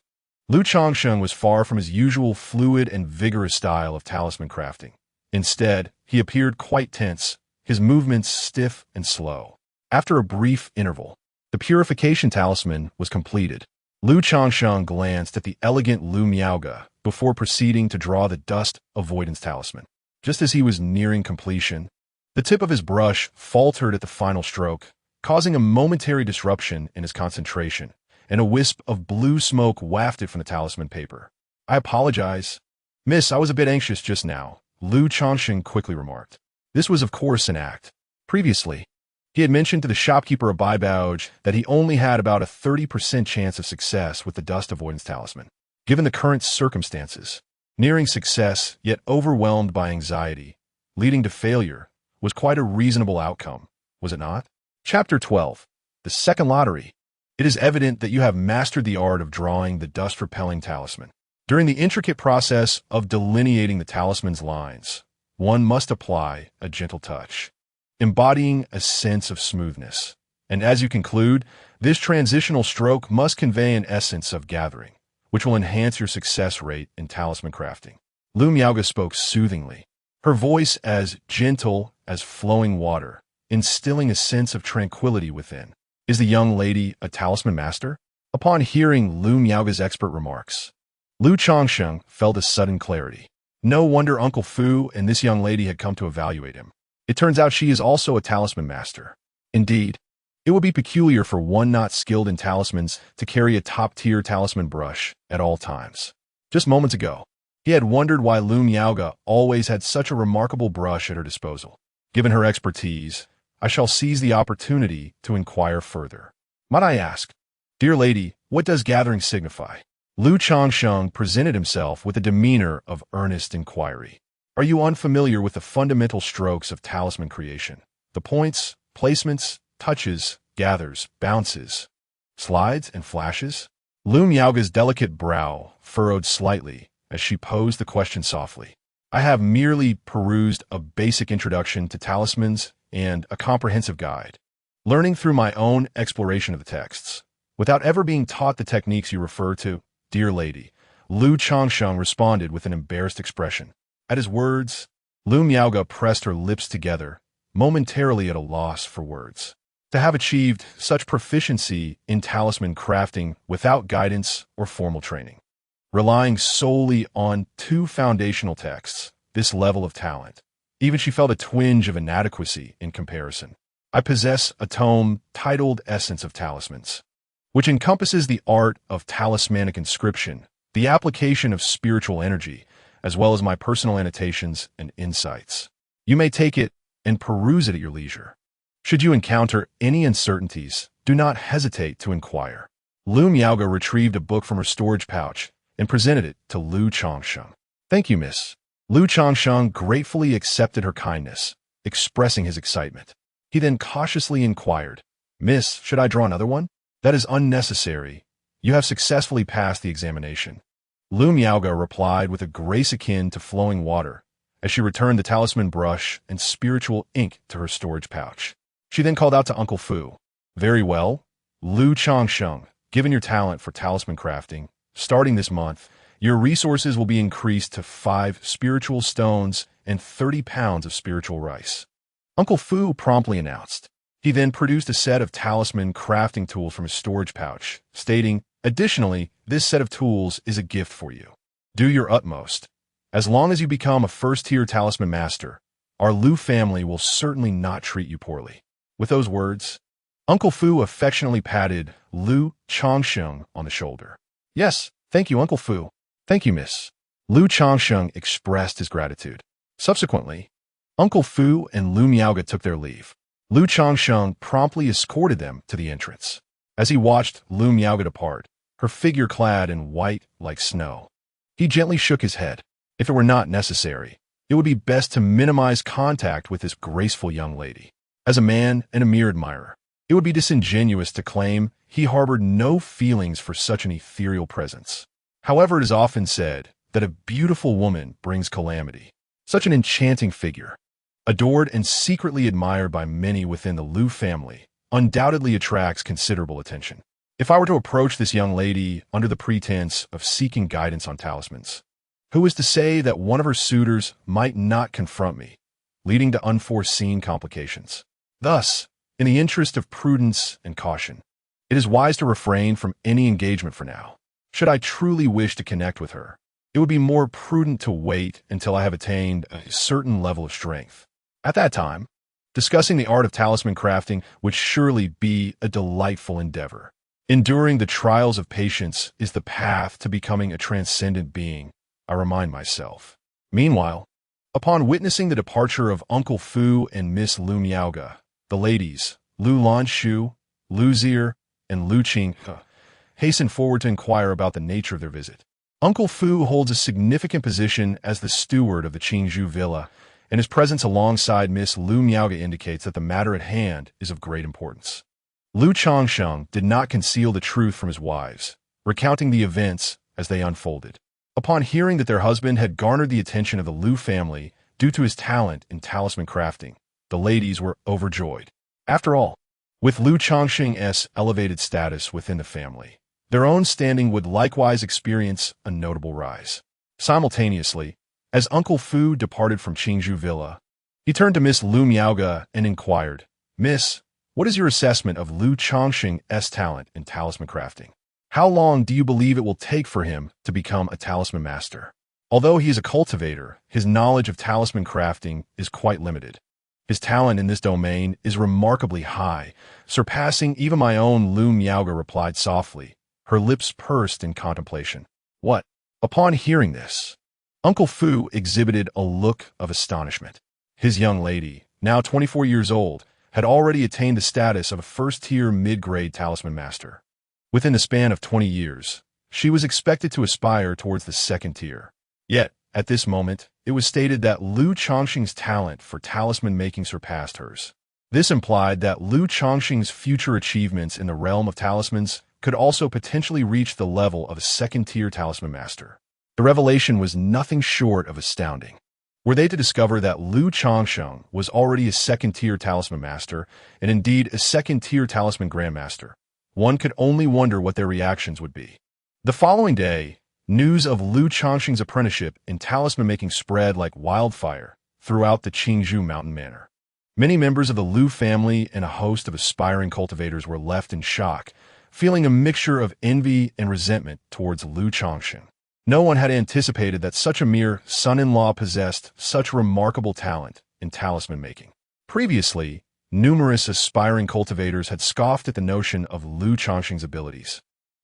Lu Changsheng was far from his usual fluid and vigorous style of talisman crafting. Instead, he appeared quite tense, his movements stiff and slow. After a brief interval, the purification talisman was completed. Lu Changsheng glanced at the elegant Lu Miaoge before proceeding to draw the dust avoidance talisman. Just as he was nearing completion, the tip of his brush faltered at the final stroke, causing a momentary disruption in his concentration, and a wisp of blue smoke wafted from the talisman paper. I apologize. Miss, I was a bit anxious just now, Lu Changsheng quickly remarked. This was of course an act. Previously, he had mentioned to the shopkeeper of Baibauge that he only had about a 30% chance of success with the dust avoidance talisman. Given the current circumstances, nearing success, yet overwhelmed by anxiety, leading to failure, was quite a reasonable outcome, was it not? Chapter 12. The Second Lottery. It is evident that you have mastered the art of drawing the dust-repelling talisman. During the intricate process of delineating the talisman's lines, one must apply a gentle touch, embodying a sense of smoothness. And as you conclude, this transitional stroke must convey an essence of gathering, which will enhance your success rate in talisman crafting. Lu Miaoga spoke soothingly, her voice as gentle as flowing water, instilling a sense of tranquility within. Is the young lady a talisman master? Upon hearing Lu Miaoga's expert remarks, Lu Changsheng felt a sudden clarity. No wonder Uncle Fu and this young lady had come to evaluate him. It turns out she is also a talisman master. Indeed, it would be peculiar for one not skilled in talismans to carry a top-tier talisman brush at all times. Just moments ago, he had wondered why Lu Miaoga always had such a remarkable brush at her disposal. Given her expertise, I shall seize the opportunity to inquire further. Might I ask, dear lady, what does gathering signify? Lu Changsheng presented himself with a demeanor of earnest inquiry. Are you unfamiliar with the fundamental strokes of talisman creation? The points, placements, touches, gathers, bounces, slides, and flashes? Lu Miaoga's delicate brow furrowed slightly as she posed the question softly. I have merely perused a basic introduction to talismans and a comprehensive guide, learning through my own exploration of the texts, without ever being taught the techniques you refer to. Dear lady, Lu Changsheng responded with an embarrassed expression. At his words, Lu Miaoga pressed her lips together, momentarily at a loss for words. To have achieved such proficiency in talisman crafting without guidance or formal training, relying solely on two foundational texts, this level of talent, even she felt a twinge of inadequacy in comparison. I possess a tome titled Essence of Talismans, which encompasses the art of talismanic inscription, the application of spiritual energy, as well as my personal annotations and insights. You may take it and peruse it at your leisure. Should you encounter any uncertainties, do not hesitate to inquire. Lu Miaoga retrieved a book from her storage pouch and presented it to Lu Changsheng. Thank you, miss. Lu Changsheng gratefully accepted her kindness, expressing his excitement. He then cautiously inquired, Miss, should I draw another one? That is unnecessary. You have successfully passed the examination. Lu Miaoga replied with a grace akin to flowing water as she returned the talisman brush and spiritual ink to her storage pouch. She then called out to Uncle Fu. Very well, Lu Changsheng, given your talent for talisman crafting, starting this month, your resources will be increased to 5 spiritual stones and 30 pounds of spiritual rice. Uncle Fu promptly announced. He then produced a set of talisman crafting tools from his storage pouch, stating, additionally, this set of tools is a gift for you. Do your utmost. As long as you become a first-tier talisman master, our Lu family will certainly not treat you poorly. With those words, Uncle Fu affectionately patted Lu Changsheng on the shoulder. Yes, thank you, Uncle Fu. Thank you, miss. Lu Changsheng expressed his gratitude. Subsequently, Uncle Fu and Lu Miaoga took their leave. Lu Changsheng promptly escorted them to the entrance. As he watched Lu Miaoga depart, her figure clad in white like snow, he gently shook his head. If it were not necessary, it would be best to minimize contact with this graceful young lady. As a man and a mere admirer, it would be disingenuous to claim he harbored no feelings for such an ethereal presence. However, it is often said that a beautiful woman brings calamity. Such an enchanting figure, adored and secretly admired by many within the Lu family, undoubtedly attracts considerable attention. If I were to approach this young lady under the pretense of seeking guidance on talismans, who is to say that one of her suitors might not confront me, leading to unforeseen complications? Thus, in the interest of prudence and caution, it is wise to refrain from any engagement for now. Should I truly wish to connect with her, it would be more prudent to wait until I have attained a certain level of strength. At that time, discussing the art of talisman crafting would surely be a delightful endeavor. Enduring the trials of patience is the path to becoming a transcendent being, I remind myself. Meanwhile, upon witnessing the departure of Uncle Fu and Miss Lu Miaoga, the ladies, Lu Lanshu, Lu Zier, and Lu Qing, hasten forward to inquire about the nature of their visit. Uncle Fu holds a significant position as the steward of the Qingzhou villa, and his presence alongside Miss Lu Miaoga indicates that the matter at hand is of great importance. Lu Changsheng did not conceal the truth from his wives, recounting the events as they unfolded. Upon hearing that their husband had garnered the attention of the Lu family due to his talent in talisman crafting, the ladies were overjoyed. After all, with Lu Changsheng's elevated status within the family, their own standing would likewise experience a notable rise. Simultaneously, as Uncle Fu departed from Qingzhou Villa, he turned to Miss Lu Miaoga and inquired, "Miss, what is your assessment of Lu Changsheng's talent in talisman crafting? How long do you believe it will take for him to become a talisman master? Although he is a cultivator, his knowledge of talisman crafting is quite limited. His talent in this domain is remarkably high, surpassing even my own." Lu Miaoga replied softly, her lips pursed in contemplation. "What?" Upon hearing this, Uncle Fu exhibited a look of astonishment. His young lady, now 24 years old, had already attained the status of a first-tier mid-grade talisman master. Within the span of 20 years, she was expected to aspire towards the second tier. Yet, at this moment, it was stated that Lu Changsheng's talent for talisman making surpassed hers. This implied that Lu Changsheng's future achievements in the realm of talismans could also potentially reach the level of a second-tier talisman master. The revelation was nothing short of astounding. Were they to discover that Lu Changsheng was already a second-tier talisman master, and indeed a second-tier talisman grandmaster, one could only wonder what their reactions would be. The following day, news of Lu Changsheng's apprenticeship in talisman making spread like wildfire throughout the Qingzhou mountain manor. Many members of the Lu family and a host of aspiring cultivators were left in shock, feeling a mixture of envy and resentment towards Lu Changsheng. No one had anticipated that such a mere son-in-law possessed such remarkable talent in talisman making. Previously, numerous aspiring cultivators had scoffed at the notion of Lu Changsheng's abilities,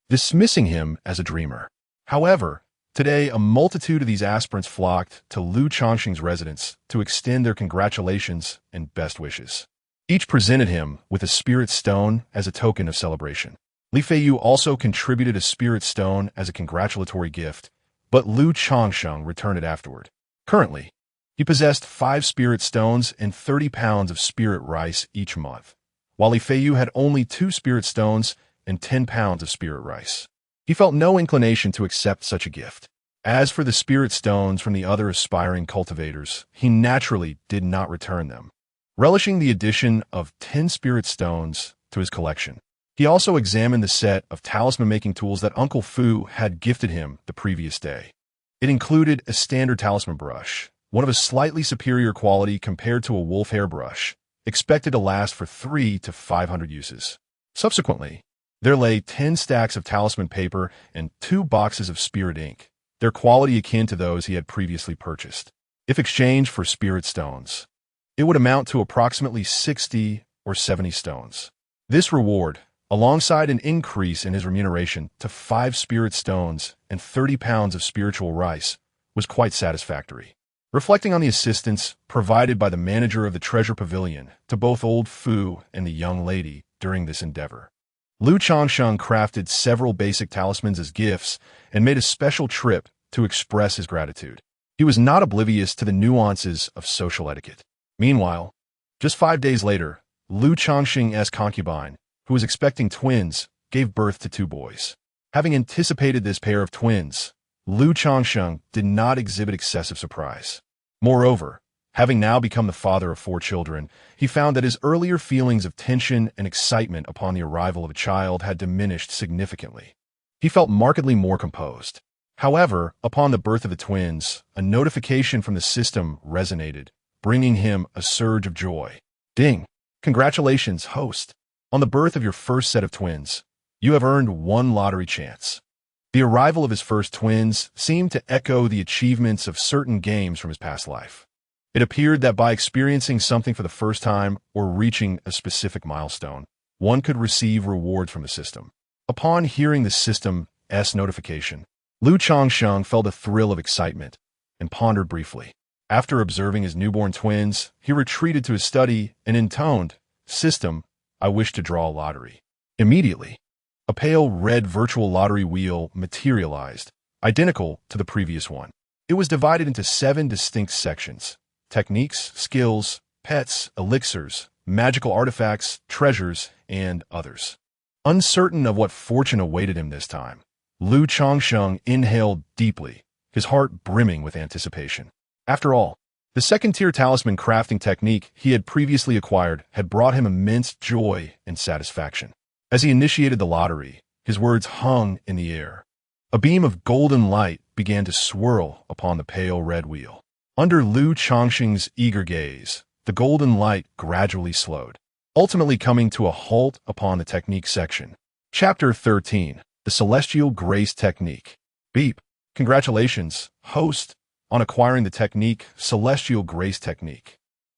dismissing him as a dreamer. However, today a multitude of these aspirants flocked to Lu Changsheng's residence to extend their congratulations and best wishes. Each presented him with a spirit stone as a token of celebration. Li Feiyu also contributed a spirit stone as a congratulatory gift, but Lu Changsheng returned it afterward. Currently, he possessed 5 spirit stones and 30 pounds of spirit rice each month, while Li Feiyu had only 2 spirit stones and 10 pounds of spirit rice. He felt no inclination to accept such a gift. As for the spirit stones from the other aspiring cultivators, he naturally did not return them, relishing the addition of 10 spirit stones to his collection. He also examined the set of talisman-making tools that Uncle Fu had gifted him the previous day. It included a standard talisman brush, one of a slightly superior quality compared to a wolf hair brush, expected to last for 300 to 500 uses. Subsequently, there lay 10 stacks of talisman paper and 2 boxes of spirit ink, their quality akin to those he had previously purchased. If exchanged for spirit stones, it would amount to approximately 60 or 70 stones. This reward, alongside an increase in his remuneration to 5 spirit stones and 30 pounds of spiritual rice, was quite satisfactory. Reflecting on the assistance provided by the manager of the treasure pavilion to both old Fu and the young lady during this endeavor, Lu Changsheng crafted several basic talismans as gifts and made a special trip to express his gratitude. He was not oblivious to the nuances of social etiquette. Meanwhile, just 5 days later, Lu Changsheng's concubine, who was expecting twins, gave birth to 2 boys. Having anticipated this pair of twins, Lu Changsheng did not exhibit excessive surprise. Moreover, having now become the father of 4 children, he found that his earlier feelings of tension and excitement upon the arrival of a child had diminished significantly. He felt markedly more composed. However, upon the birth of the twins, a notification from the system resonated, bringing him a surge of joy. "Ding! Congratulations, host! On the birth of your first set of twins, you have earned 1 lottery chance." The arrival of his first twins seemed to echo the achievements of certain games from his past life. It appeared that by experiencing something for the first time or reaching a specific milestone, one could receive rewards from the system. Upon hearing the system's notification, Lu Changsheng felt a thrill of excitement and pondered briefly. After observing his newborn twins, he retreated to his study and intoned, "System, I wish to draw a lottery." Immediately, a pale red virtual lottery wheel materialized, identical to the previous one. It was divided into 7 distinct sections: techniques, skills, pets, elixirs, magical artifacts, treasures, and others. Uncertain of what fortune awaited him this time, Lu Changsheng inhaled deeply, his heart brimming with anticipation. After all, the second-tier talisman crafting technique he had previously acquired had brought him immense joy and satisfaction. As he initiated the lottery, his words hung in the air. A beam of golden light began to swirl upon the pale red wheel. Under Lu Changsheng's eager gaze, the golden light gradually slowed, ultimately coming to a halt upon the technique section. Chapter 13. The Celestial Grace Technique. Beep. Congratulations, host, on acquiring the technique Celestial Grace Technique.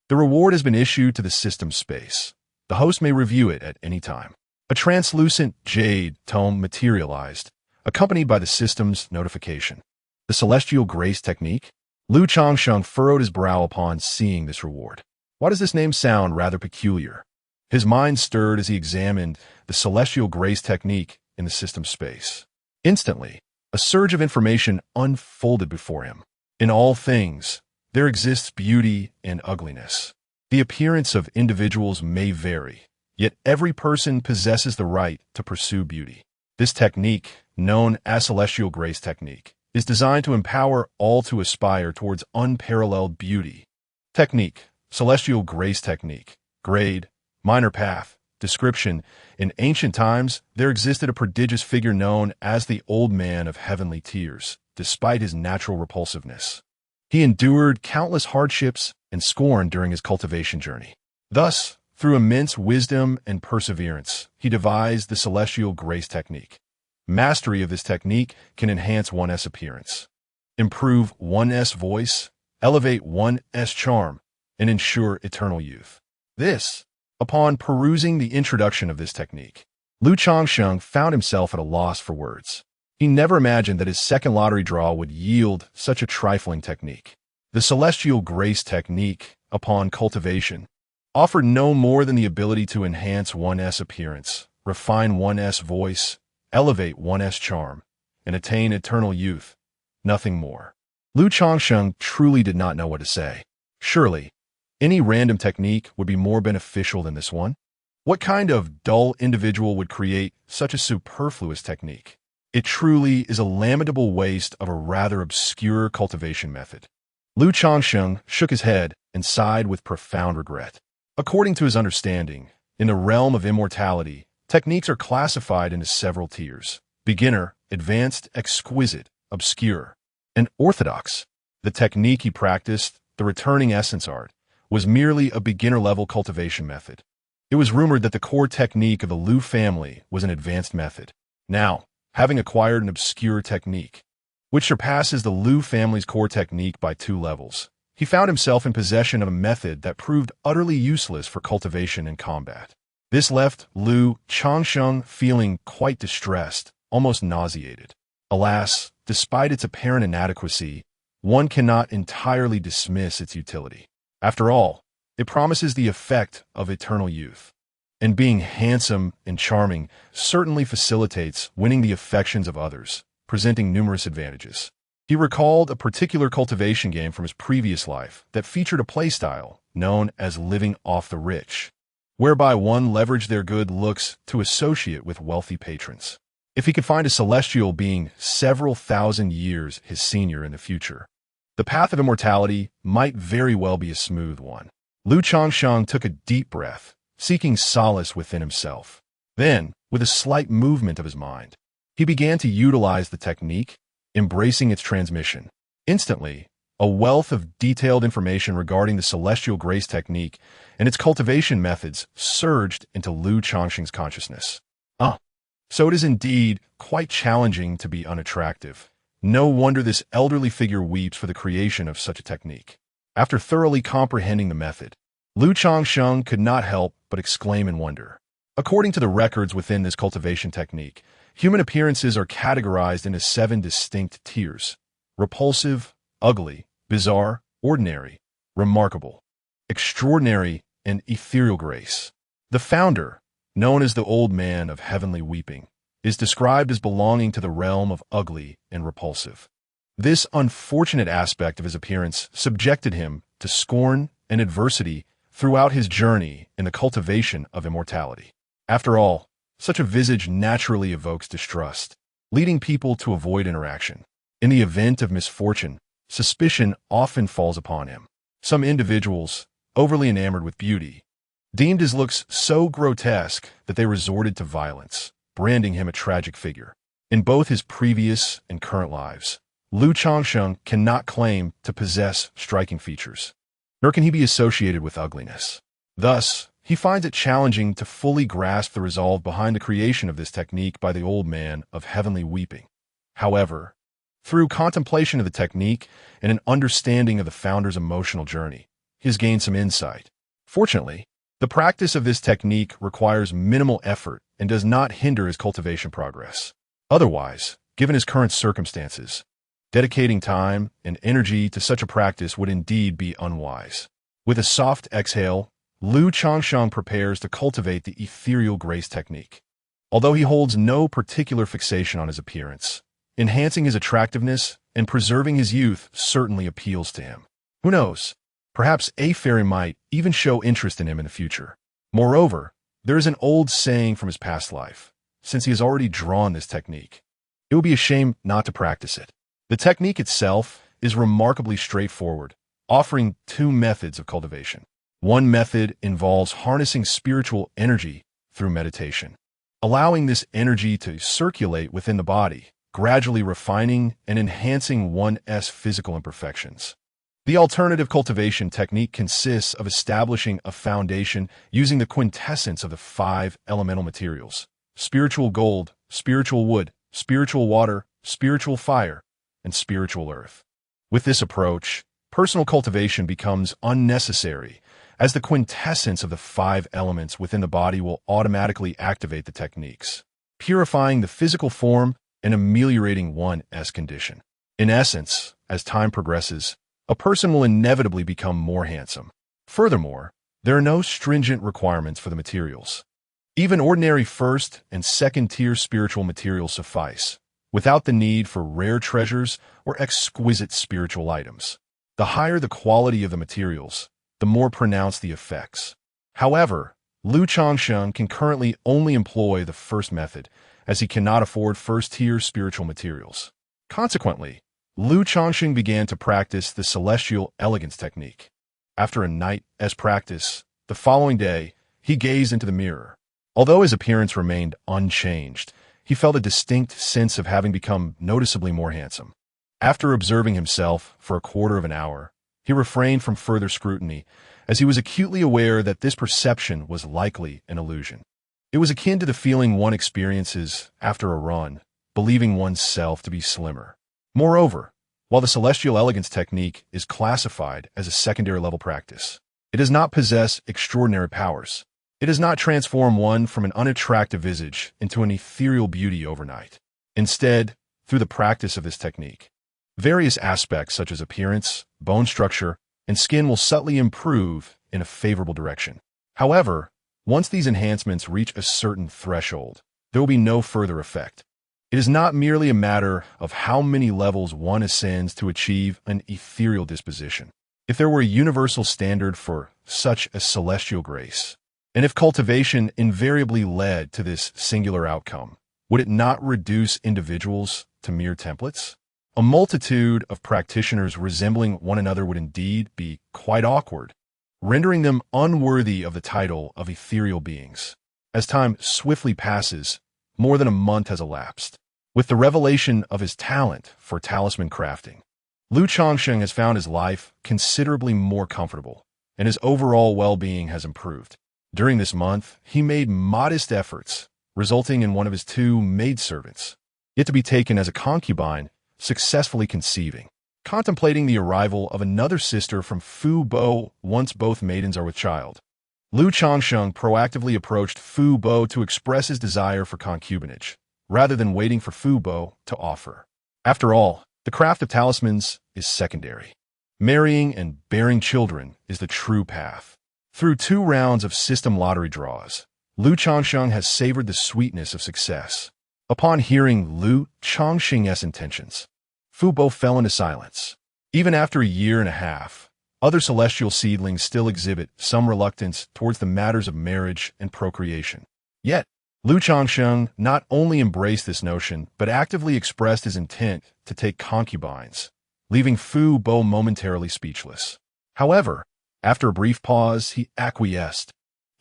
The reward has been issued to the system space. The host may review it at any time. A translucent jade tome materialized, accompanied by the system's notification. The Celestial Grace Technique? Lu Changsheng furrowed his brow upon seeing this reward. Why does this name sound rather peculiar? His mind stirred as he examined the Celestial Grace Technique in the system space. Instantly, a surge of information unfolded before him. In all things, there exists beauty and ugliness. The appearance of individuals may vary, yet every person possesses the right to pursue beauty. This technique, known as Celestial Grace Technique, is designed to empower all to aspire towards unparalleled beauty. Technique, Celestial Grace Technique. Grade, minor path. Description: in ancient times, there existed a prodigious figure known as the Old Man of Heavenly Tears, despite his natural repulsiveness. He endured countless hardships and scorn during his cultivation journey. Thus, through immense wisdom and perseverance, he devised the Celestial Grace Technique. Mastery of this technique can enhance one's appearance, improve one's voice, elevate one's charm, and ensure eternal youth. Upon perusing the introduction of this technique, Lu Changsheng found himself at a loss for words. He never imagined that his second lottery draw would yield such a trifling technique. The Celestial Grace Technique, upon cultivation, offered no more than the ability to enhance one's appearance, refine one's voice, elevate one's charm, and attain eternal youth. Nothing more. Lu Changsheng truly did not know what to say. Surely, any random technique would be more beneficial than this one. What kind of dull individual would create such a superfluous technique? It truly is a lamentable waste of a rather obscure cultivation method. Lu Changsheng shook his head and sighed with profound regret. According to his understanding, in the realm of immortality, techniques are classified into several tiers: beginner, advanced, exquisite, obscure, and orthodox. The technique he practiced, the returning essence art, was merely a beginner-level cultivation method. It was rumored that the core technique of the Lu family was an advanced method. Now, having acquired an obscure technique, which surpasses the Lu family's core technique by 2 levels, he found himself in possession of a method that proved utterly useless for cultivation and combat. This left Lu Changsheng feeling quite distressed, almost nauseated. Alas, despite its apparent inadequacy, one cannot entirely dismiss its utility. After all, it promises the effect of eternal youth. And being handsome and charming certainly facilitates winning the affections of others, presenting numerous advantages. He recalled a particular cultivation game from his previous life that featured a playstyle known as living off the rich, whereby one leveraged their good looks to associate with wealthy patrons. If he could find a celestial being several thousand years his senior in the future, the path of immortality might very well be a smooth one. Lu Changsheng took a deep breath, seeking solace within himself. Then, with a slight movement of his mind, he began to utilize the technique, embracing its transmission. Instantly, a wealth of detailed information regarding the Celestial Grace Technique and its cultivation methods surged into Lu Changsheng's consciousness. So it is indeed quite challenging to be unattractive. No wonder this elderly figure weeps for the creation of such a technique. After thoroughly comprehending the method, Lu Changsheng could not help but exclaim in wonder. According to the records within this cultivation technique, Human appearances are categorized into 7 distinct tiers: repulsive, ugly, bizarre, ordinary, remarkable, extraordinary, and ethereal grace. The founder, known as the Old Man of Heavenly Weeping, is described as belonging to the realm of ugly and repulsive. This unfortunate aspect of his appearance subjected him to scorn and adversity throughout his journey in the cultivation of immortality. After all, such a visage naturally evokes distrust, leading people to avoid interaction. In the event of misfortune, suspicion often falls upon him. Some individuals, overly enamored with beauty, deemed his looks so grotesque that they resorted to violence, branding him a tragic figure. In both his previous and current lives, Changsheng cannot claim to possess striking features, nor can he be associated with ugliness. Thus, he finds it challenging to fully grasp the resolve behind the creation of this technique by the Old Man of Heavenly Weeping. However, through contemplation of the technique and an understanding of the founder's emotional journey, he has gained some insight. Fortunately, the practice of this technique requires minimal effort and does not hinder his cultivation progress. Otherwise, given his current circumstances, dedicating time and energy to such a practice would indeed be unwise. With a soft exhale, Changsheng prepares to cultivate the ethereal grace technique. Although he holds no particular fixation on his appearance, enhancing his attractiveness and preserving his youth certainly appeals to him. Who knows? Perhaps a fairy might even show interest in him in the future. Moreover, there is an old saying from his past life: since he has already drawn this technique, it would be a shame not to practice it. The technique itself is remarkably straightforward, offering 2 methods of cultivation. One method involves harnessing spiritual energy through meditation, allowing this energy to circulate within the body, gradually refining and enhancing one's physical imperfections. The alternative cultivation technique consists of establishing a foundation using the quintessence of the 5 elemental materials: spiritual gold, spiritual wood, spiritual water, spiritual fire, and spiritual earth. With this approach, personal cultivation becomes unnecessary, as the quintessence of the 5 elements within the body will automatically activate the techniques, purifying the physical form and ameliorating one's condition. In essence, as time progresses, a person will inevitably become more handsome. Furthermore, there are no stringent requirements for the materials. Even ordinary first and second tier spiritual materials suffice, without the need for rare treasures or exquisite spiritual items. The higher the quality of the materials, the more pronounced the effects. However, Changsheng can currently only employ the first method, as he cannot afford first-tier spiritual materials. Consequently, Changsheng began to practice the celestial elegance technique. After a night's practice, the following day, he gazed into the mirror. Although his appearance remained unchanged, he felt a distinct sense of having become noticeably more handsome. After observing himself for a quarter of an hour, he refrained from further scrutiny, as he was acutely aware that this perception was likely an illusion. It was akin to the feeling one experiences after a run, believing oneself to be slimmer. Moreover, while the celestial elegance technique is classified as a secondary level practice, it does not possess extraordinary powers. It does not transform one from an unattractive visage into an ethereal beauty overnight. Instead, through the practice of this technique, various aspects such as appearance, bone structure, and skin will subtly improve in a favorable direction. However, once these enhancements reach a certain threshold, there will be no further effect. It is not merely a matter of how many levels one ascends to achieve an ethereal disposition. If there were a universal standard for such a celestial grace, and if cultivation invariably led to this singular outcome, would it not reduce individuals to mere templates? A multitude of practitioners resembling one another would indeed be quite awkward, rendering them unworthy of the title of ethereal beings. As time swiftly passes, more than a month has elapsed. With the revelation of his talent for talisman crafting, Changsheng has found his life considerably more comfortable, and his overall well-being has improved. During this month, he made modest efforts, resulting in one of his 2 maidservants, yet to be taken as a concubine, successfully conceiving. Contemplating the arrival of another sister from Fu Bo once both maidens are with child, Changsheng proactively approached Fu Bo to express his desire for concubinage, rather than waiting for Fu Bo to offer. After all, the craft of talismans is secondary. Marrying and bearing children is the true path. Through 2 rounds of system lottery draws, Lu Changsheng has savored the sweetness of success. Upon hearing Lu Changsheng's intentions, Fu Bo fell into silence. Even after a year and a half, other celestial seedlings still exhibit some reluctance towards the matters of marriage and procreation. Yet, Lu Changsheng not only embraced this notion, but actively expressed his intent to take concubines, leaving Fu Bo momentarily speechless. However, after a brief pause, he acquiesced,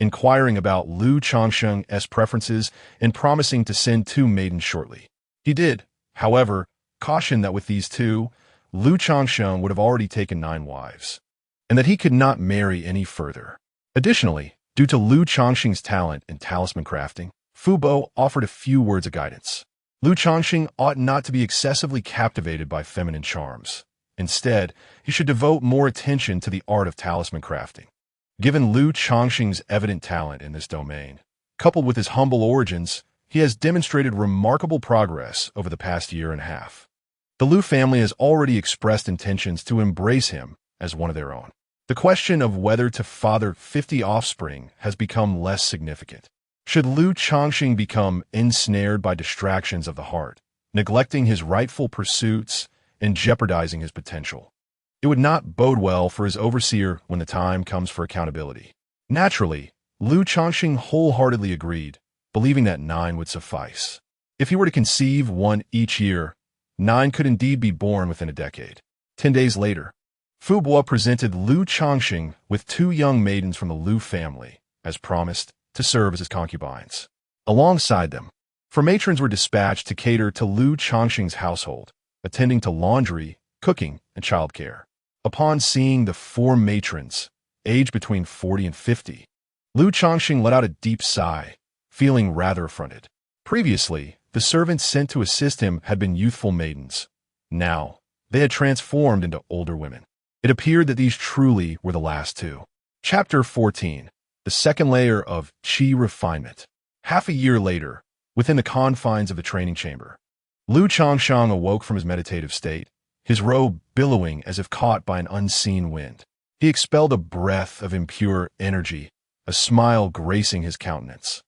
inquiring about Lu Changsheng's preferences and promising to send 2 maidens shortly. He did, however, caution that with these 2, Lu Changsheng would have already taken 9 wives, and that he could not marry any further. Additionally, due to Lu Changsheng's talent in talisman crafting, Fu Bo offered a few words of guidance. Lu Changsheng ought not to be excessively captivated by feminine charms. Instead, he should devote more attention to the art of talisman crafting. Given Lu Changsheng's evident talent in this domain, coupled with his humble origins, he has demonstrated remarkable progress over the past year and a half. The Lu family has already expressed intentions to embrace him as one of their own. The question of whether to father 50 offspring has become less significant. Should Lu Changsheng become ensnared by distractions of the heart, neglecting his rightful pursuits and jeopardizing his potential, it would not bode well for his overseer when the time comes for accountability. Naturally, Lu Changsheng wholeheartedly agreed, believing that 9 would suffice. If he were to conceive 1 each year, 9 could indeed be born within a decade. 10 days later, Fu Bo presented Lu Changsheng with 2 young maidens from the Lu family, as promised, to serve as his concubines. Alongside them, 4 matrons were dispatched to cater to Lu Changsheng's household, attending to laundry, cooking, and childcare. Upon seeing the 4 matrons, aged between 40 and 50, Lu Changsheng let out a deep sigh, feeling rather affronted. Previously, the servants sent to assist him had been youthful maidens. Now, they had transformed into older women. It appeared that these truly were the last 2. Chapter 14. The second layer of Qi refinement. Half a year later, within the confines of the training chamber, Lu Changsheng awoke from his meditative state, his robe billowing as if caught by an unseen wind. He expelled a breath of impure energy, a smile gracing his countenance.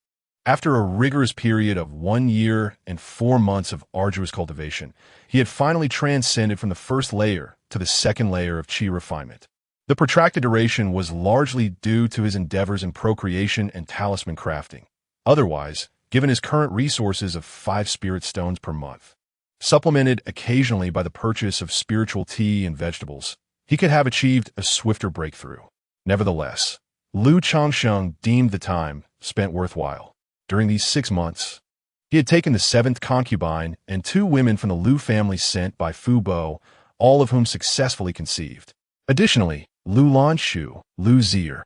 After a rigorous period of 1 year and 4 months of arduous cultivation, he had finally transcended from the first layer to the second layer of Qi refinement. The protracted duration was largely due to his endeavors in procreation and talisman crafting. Otherwise, given his current resources of 5 spirit stones per month, supplemented occasionally by the purchase of spiritual tea and vegetables, he could have achieved a swifter breakthrough. Nevertheless, Lu Changsheng deemed the time spent worthwhile. During these 6 months, he had taken the 7th concubine and 2 women from the Lu family sent by Fu Bo, all of whom successfully conceived. Additionally, Lu Lanshu, Lu Zier,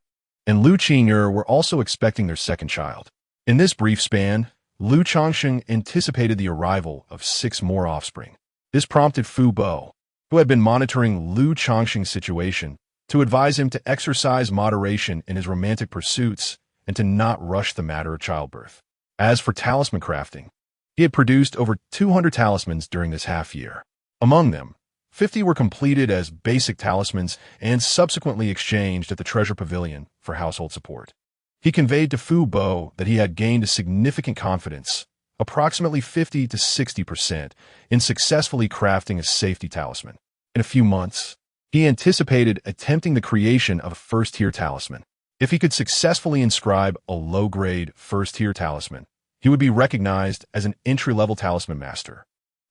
and Lu Qing'er were also expecting their 2nd child. In this brief span, Lu Changsheng anticipated the arrival of 6 more offspring. This prompted Fu Bo, who had been monitoring Lu Changsheng's situation, to advise him to exercise moderation in his romantic pursuits and to not rush the matter of childbirth. As for talisman crafting, he had produced over 200 talismans during this half year. Among them, 50 were completed as basic talismans and subsequently exchanged at the Treasure Pavilion for household support. He conveyed to Fu Bo that he had gained a significant confidence, approximately 50 to 60%, in successfully crafting a safety talisman. In a few months, he anticipated attempting the creation of a first-tier talisman. If he could successfully inscribe a low-grade first-tier talisman, he would be recognized as an entry-level talisman master.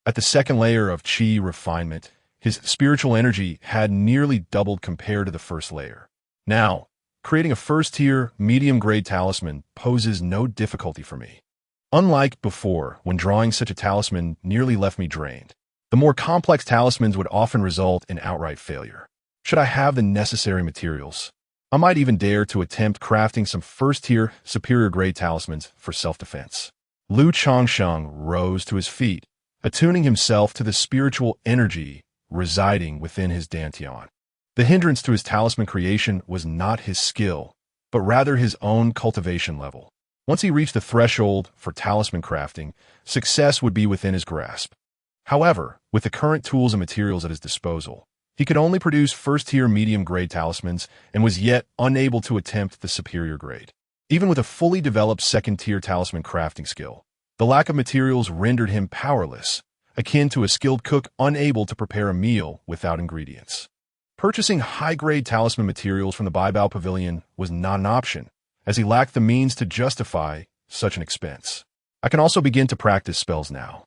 At the second layer of Qi refinement, his spiritual energy had nearly doubled compared to the first layer. Now, creating a first-tier, medium-grade talisman poses no difficulty for me. Unlike before, when drawing such a talisman nearly left me drained, the more complex talismans would often result in outright failure. Should I have the necessary materials, I might even dare to attempt crafting some first-tier, superior-grade talismans for self-defense. Lu Changsheng rose to his feet, attuning himself to the spiritual energy residing within his dantian. The hindrance to his talisman creation was not his skill, but rather his own cultivation level. Once he reached the threshold for talisman crafting, success would be within his grasp. However, with the current tools and materials at his disposal, he could only produce first-tier medium-grade talismans and was yet unable to attempt the superior grade. Even with a fully developed second-tier talisman crafting skill, the lack of materials rendered him powerless, akin to a skilled cook unable to prepare a meal without ingredients. Purchasing high-grade talisman materials from the Baibao Pavilion was not an option, as he lacked the means to justify such an expense. I can also begin to practice spells now.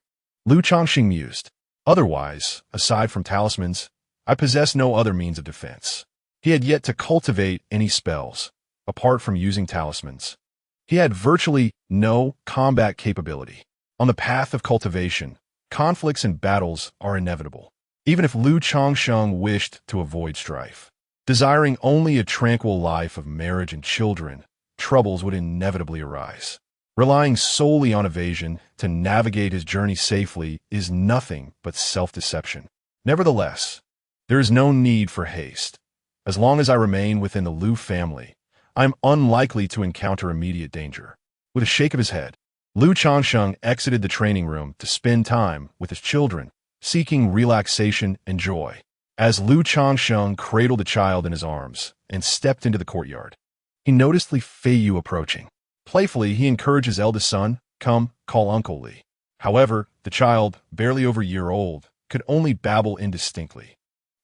Changsheng mused. Otherwise, aside from talismans, I possess no other means of defense. He had yet to cultivate any spells, apart from using talismans. He had virtually no combat capability. On the path of cultivation, conflicts and battles are inevitable, even if Changsheng wished to avoid strife. Desiring only a tranquil life of marriage and children, troubles would inevitably arise. Relying solely on evasion to navigate his journey safely is nothing but self-deception. Nevertheless, there is no need for haste. As long as I remain within the Liu family, I am unlikely to encounter immediate danger. With a shake of his head, Changsheng exited the training room to spend time with his children, seeking relaxation and joy. As Changsheng cradled the child in his arms and stepped into the courtyard, he noticed Li Feiyu approaching. Playfully, he encouraged his eldest son, "Come, call Uncle Li." However, the child, barely over a year old, could only babble indistinctly.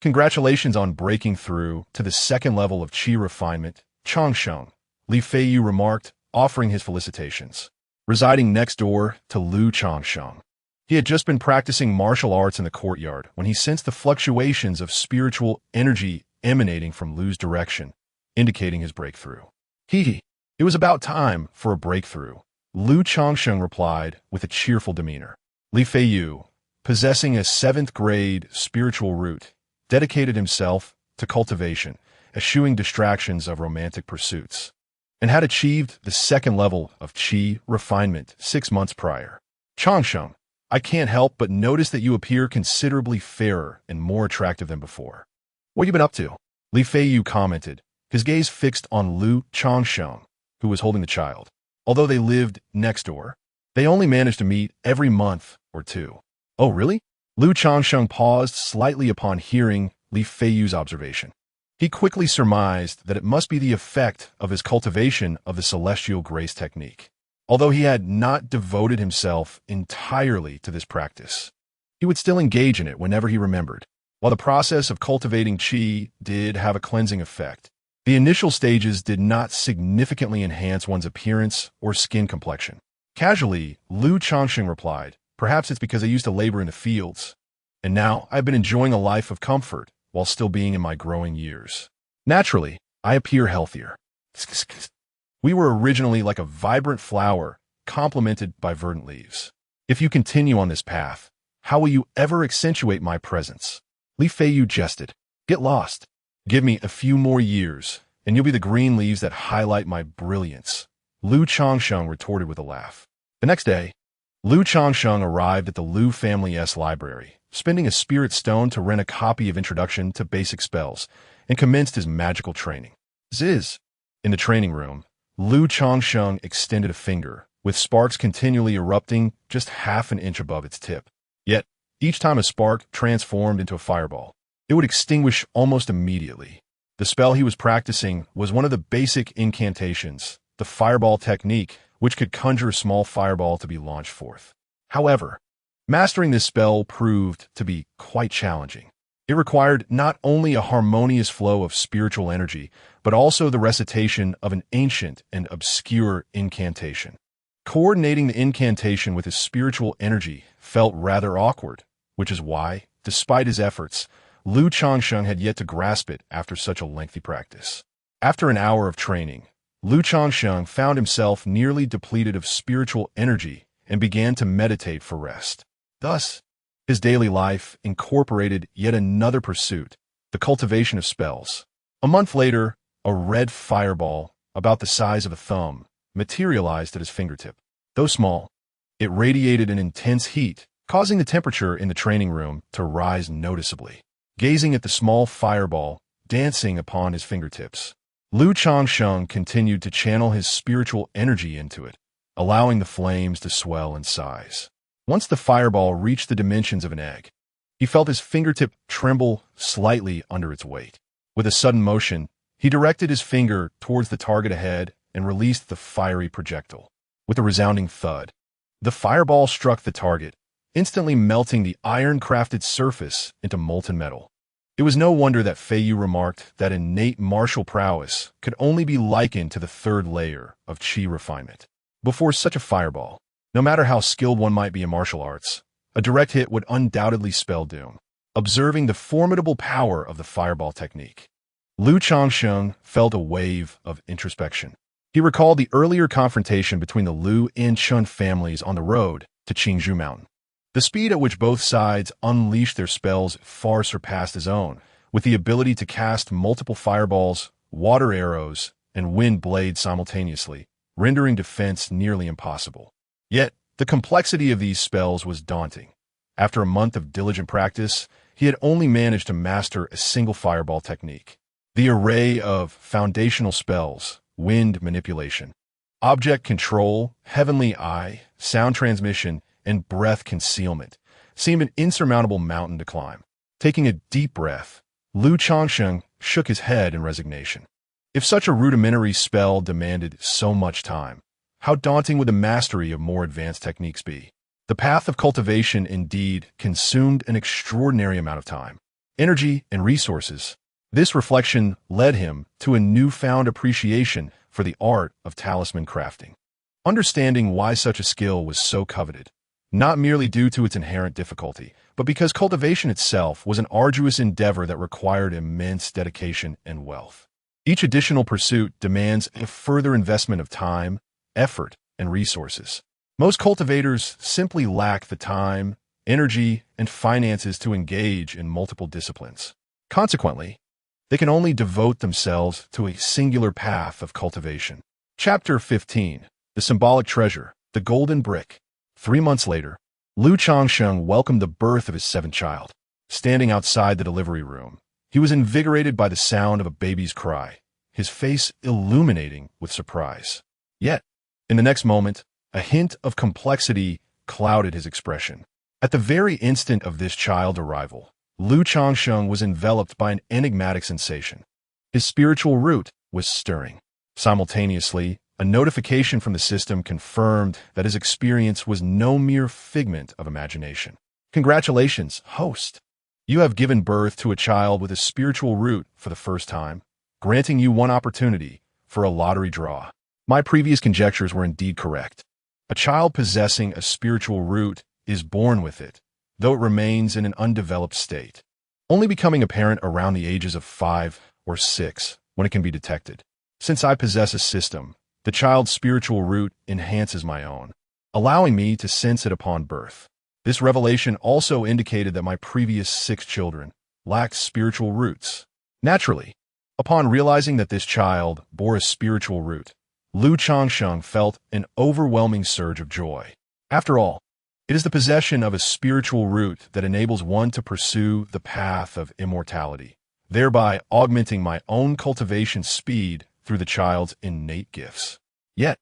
"Congratulations on breaking through to the second level of qi refinement, Changsheng," Li Feiyu remarked, offering his felicitations. Residing next door to Changsheng, he had just been practicing martial arts in the courtyard when he sensed the fluctuations of spiritual energy emanating from Liu's direction, indicating his breakthrough. It was about time for a breakthrough, Changsheng replied with a cheerful demeanor. Li Feiyu, possessing a 7th-grade spiritual root, dedicated himself to cultivation, eschewing distractions of romantic pursuits, and had achieved the second level of qi refinement 6 months prior. "Changsheng, I can't help but notice that you appear considerably fairer and more attractive than before. What have you been up to?" Li Feiyu commented, his gaze fixed on Changsheng, who was holding the child. Although they lived next door, they only managed to meet every month or two. "Oh, really?" Changsheng paused slightly upon hearing Li Feiyu's observation. He quickly surmised that it must be the effect of his cultivation of the celestial grace technique. Although he had not devoted himself entirely to this practice, he would still engage in it whenever he remembered. While the process of cultivating qi did have a cleansing effect, the initial stages did not significantly enhance one's appearance or skin complexion. Casually, Changsheng replied, "Perhaps it's because I used to labor in the fields, and now I've been enjoying a life of comfort while still being in my growing years. Naturally, I appear healthier. We were originally like a vibrant flower, complemented by verdant leaves. If you continue on this path, how will you ever accentuate my presence?" Li Feiyu jested. "Get lost. Give me a few more years, and you'll be the green leaves that highlight my brilliance," Changsheng retorted with a laugh. The next day, Changsheng arrived at the Liu family's library, spending a spirit stone to rent a copy of Introduction to Basic Spells, and commenced his magical training. Ziz! In the training room, Changsheng extended a finger, with sparks continually erupting just half an inch above its tip. Yet, each time a spark transformed into a fireball, it would extinguish almost immediately. The spell he was practicing was one of the basic incantations, the fireball technique, which could conjure a small fireball to be launched forth. However, mastering this spell proved to be quite challenging. It required not only a harmonious flow of spiritual energy, but also the recitation of an ancient and obscure incantation. Coordinating the incantation with his spiritual energy felt rather awkward, which is why, despite his efforts, Changsheng had yet to grasp it after such a lengthy practice. After an hour of training, Changsheng found himself nearly depleted of spiritual energy and began to meditate for rest. Thus, his daily life incorporated yet another pursuit, the cultivation of spells. A month later, a red fireball, about the size of a thumb, materialized at his fingertip. Though small, it radiated an intense heat, causing the temperature in the training room to rise noticeably. Gazing at the small fireball dancing upon his fingertips, Changsheng continued to channel his spiritual energy into it, allowing the flames to swell in size. Once the fireball reached the dimensions of an egg, he felt his fingertip tremble slightly under its weight. With a sudden motion, he directed his finger towards the target ahead and released the fiery projectile. With a resounding thud, the fireball struck the target, instantly melting the iron-crafted surface into molten metal. It was no wonder that Fei Yu remarked that innate martial prowess could only be likened to the third layer of qi refinement. Before such a fireball, no matter how skilled one might be in martial arts, a direct hit would undoubtedly spell doom. Observing the formidable power of the fireball technique, Lu Changsheng felt a wave of introspection. He recalled the earlier confrontation between the Lu and Chun families on the road to Qingzhou Mountain. The speed at which both sides unleashed their spells far surpassed his own, with the ability to cast multiple fireballs, water arrows, and wind blades simultaneously, rendering defense nearly impossible. Yet, the complexity of these spells was daunting. After a month of diligent practice, he had only managed to master a single fireball technique. The array of foundational spells, wind manipulation, object control, heavenly eye, sound transmission, and breath concealment seemed an insurmountable mountain to climb. Taking a deep breath, Lu Changsheng shook his head in resignation. If such a rudimentary spell demanded so much time, how daunting would the mastery of more advanced techniques be? The path of cultivation indeed consumed an extraordinary amount of time, energy, and resources. This reflection led him to a newfound appreciation for the art of talisman crafting. Understanding why such a skill was so coveted, not merely due to its inherent difficulty, but because cultivation itself was an arduous endeavor that required immense dedication and wealth. Each additional pursuit demands a further investment of time, effort, and resources. Most cultivators simply lack the time, energy, and finances to engage in multiple disciplines. Consequently, they can only devote themselves to a singular path of cultivation. Chapter 15. The Symbolic Treasure, the Golden Brick. 3 months later, Lu Changsheng welcomed the birth of his seventh child. Standing outside the delivery room, he was invigorated by the sound of a baby's cry, his face illuminating with surprise. Yet, in the next moment, a hint of complexity clouded his expression. At the very instant of this child's arrival, Lu Changsheng was enveloped by an enigmatic sensation. His spiritual root was stirring. Simultaneously, a notification from the system confirmed that his experience was no mere figment of imagination. Congratulations, host! You have given birth to a child with a spiritual root for the first time, granting you one opportunity for a lottery draw. My previous conjectures were indeed correct. A child possessing a spiritual root is born with it, though it remains in an undeveloped state, only becoming apparent around the ages of 5 or 6 when it can be detected. Since I possess a system, the child's spiritual root enhances my own, allowing me to sense it upon birth. This revelation also indicated that my previous 6 children lacked spiritual roots. Naturally, upon realizing that this child bore a spiritual root, Lu Changsheng felt an overwhelming surge of joy. After all, it is the possession of a spiritual root that enables one to pursue the path of immortality, thereby augmenting my own cultivation speed through the child's innate gifts. Yet,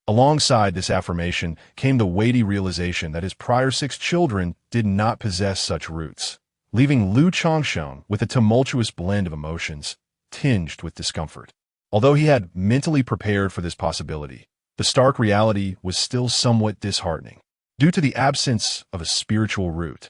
alongside this affirmation came the weighty realization that his prior 6 children did not possess such roots, leaving Lu Changsheng with a tumultuous blend of emotions, tinged with discomfort. Although he had mentally prepared for this possibility, the stark reality was still somewhat disheartening. Due to the absence of a spiritual root,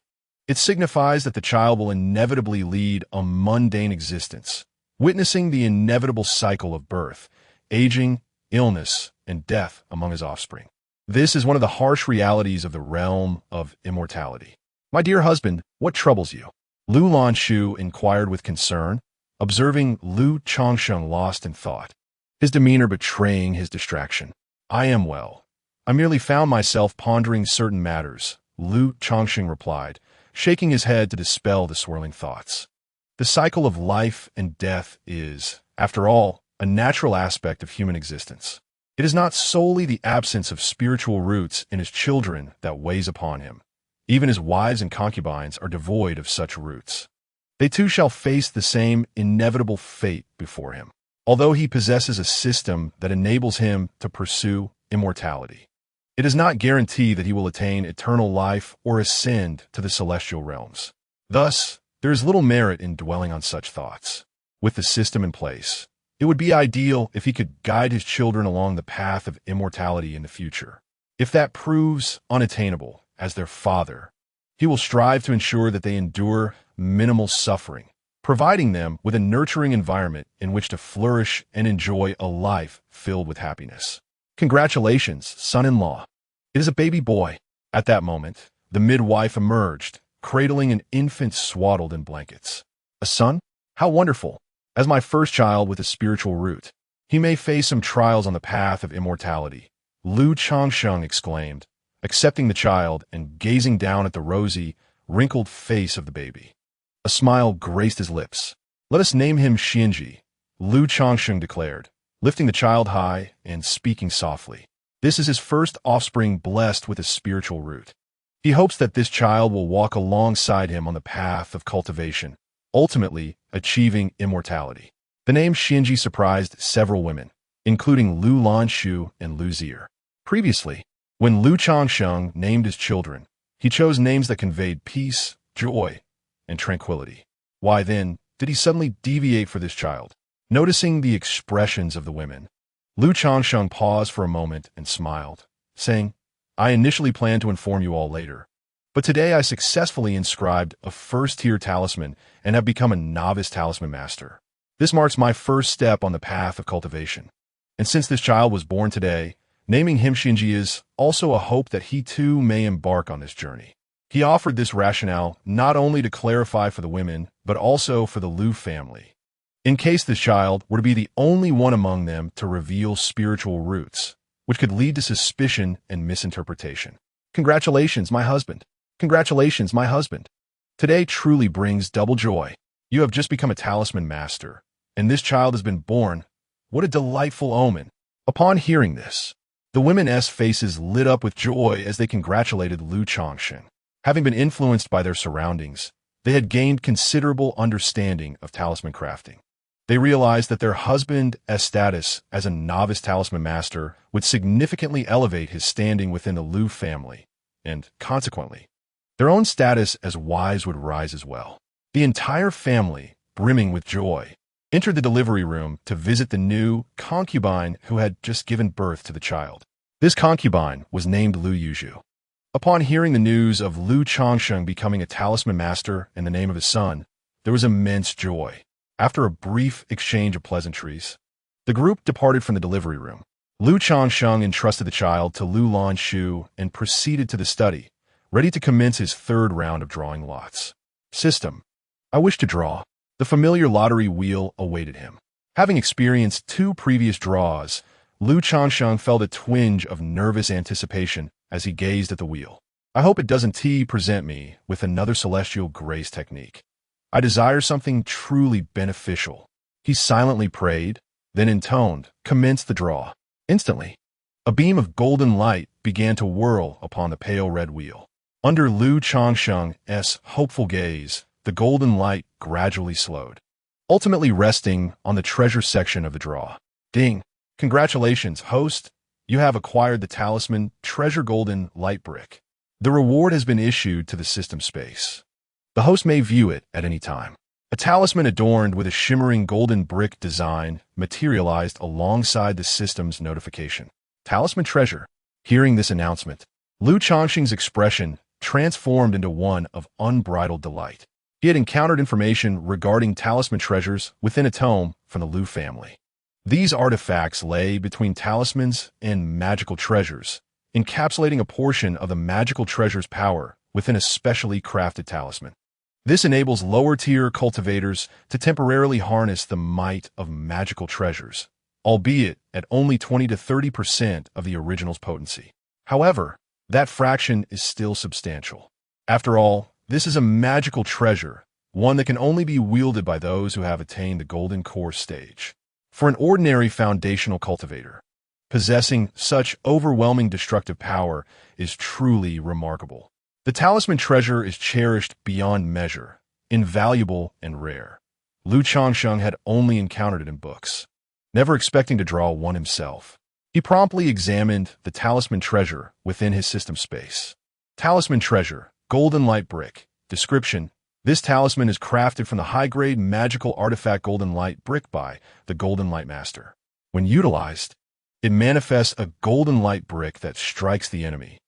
it signifies that the child will inevitably lead a mundane existence, witnessing the inevitable cycle of birth, aging, illness, and death among his offspring. This is one of the harsh realities of the realm of immortality. My dear husband, what troubles you? Lu Lanshu inquired with concern, observing Lu Changsheng lost in thought, his demeanor betraying his distraction. I am well. I merely found myself pondering certain matters, Lu Changsheng replied, shaking his head to dispel the swirling thoughts. The cycle of life and death is, after all, a natural aspect of human existence. It is not solely the absence of spiritual roots in his children that weighs upon him. Even his wives and concubines are devoid of such roots. They too shall face the same inevitable fate before him, although he possesses a system that enables him to pursue immortality. It does not guarantee that he will attain eternal life or ascend to the celestial realms. Thus, there is little merit in dwelling on such thoughts. With the system in place, it would be ideal if he could guide his children along the path of immortality in the future. If that proves unattainable, as their father, he will strive to ensure that they endure minimal suffering, providing them with a nurturing environment in which to flourish and enjoy a life filled with happiness. Congratulations, son-in-law. It is a baby boy. At that moment, the midwife emerged, cradling an infant swaddled in blankets. A son? How wonderful! As my first child with a spiritual root, he may face some trials on the path of immortality, Changsheng exclaimed, accepting the child and gazing down at the rosy, wrinkled face of the baby. A smile graced his lips. Let us name him Xianji, Changsheng declared, lifting the child high and speaking softly. This is his first offspring blessed with a spiritual root. He hopes that this child will walk alongside him on the path of cultivation, ultimately achieving immortality. The name Xianji surprised several women, including Lu Lanshu and Lu Zier. Previously, when Lu Changsheng named his children, he chose names that conveyed peace, joy, and tranquility. Why then did he suddenly deviate for this child? Noticing the expressions of the women, Lu Changsheng paused for a moment and smiled, saying, I initially planned to inform you all later, but today I successfully inscribed a first-tier talisman and have become a novice talisman master. This marks my first step on the path of cultivation. And since this child was born today, naming him Xianji is also a hope that he too may embark on this journey. He offered this rationale not only to clarify for the women, but also for the Lu family. In case this child were to be the only one among them to reveal spiritual roots, which could lead to suspicion and misinterpretation. Congratulations, my husband. Congratulations, my husband. Today truly brings double joy. You have just become a talisman master, and this child has been born. What a delightful omen. Upon hearing this, the women's faces lit up with joy as they congratulated Lu Changsheng. Having been influenced by their surroundings, they had gained considerable understanding of talisman crafting. They realized that their husband's status as a novice talisman master would significantly elevate his standing within the Lu family, and, consequently, their own status as wives would rise as well. The entire family, brimming with joy, entered the delivery room to visit the new concubine who had just given birth to the child. This concubine was named Lu Yuzhu. Upon hearing the news of Lu Changsheng becoming a talisman master in the name of his son, there was immense joy. After a brief exchange of pleasantries, the group departed from the delivery room. Lu Changsheng entrusted the child to Lu Lanshu and proceeded to the study, ready to commence his third round of drawing lots. System. I wish to draw. The familiar lottery wheel awaited him. Having experienced 2 previous draws, Lu Changsheng felt a twinge of nervous anticipation as he gazed at the wheel. I hope it doesn't present me with another celestial grace technique. I desire something truly beneficial. He silently prayed, then intoned, commenced the draw. Instantly, a beam of golden light began to whirl upon the pale red wheel. Under Lu Changsheng's hopeful gaze, the golden light gradually slowed, ultimately resting on the treasure section of the draw. Ding! Congratulations, host! You have acquired the talisman Treasure Golden Light Brick. The reward has been issued to the system space. The host may view it at any time. A talisman adorned with a shimmering golden brick design materialized alongside the system's notification. Talisman treasure. Hearing this announcement, Lu Changsheng's expression transformed into one of unbridled delight. He had encountered information regarding talisman treasures within a tome from the Lu family. These artifacts lay between talismans and magical treasures, encapsulating a portion of the magical treasure's power within a specially crafted talisman. This enables lower-tier cultivators to temporarily harness the might of magical treasures, albeit at only 20 to 30% of the original's potency. However, that fraction is still substantial. After all, this is a magical treasure, one that can only be wielded by those who have attained the golden core stage. For an ordinary foundational cultivator, possessing such overwhelming destructive power is truly remarkable. The talisman treasure is cherished beyond measure, invaluable and rare. Lu Changsheng had only encountered it in books, never expecting to draw one himself. He promptly examined the talisman treasure within his system space. Talisman treasure, golden light brick. Description: this talisman is crafted from the high-grade magical artifact golden light brick by the Golden Light Master. When utilized, it manifests a golden light brick that strikes the enemy,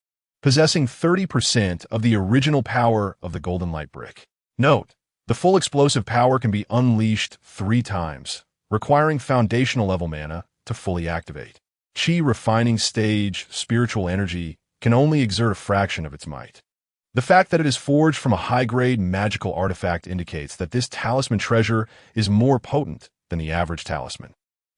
possessing 30% of the original power of the golden light brick. Note: the full explosive power can be unleashed 3 times, requiring foundational level mana to fully activate. Chi refining stage spiritual energy can only exert a fraction of its might. The fact that it is forged from a high-grade magical artifact indicates that this talisman treasure is more potent than the average talisman.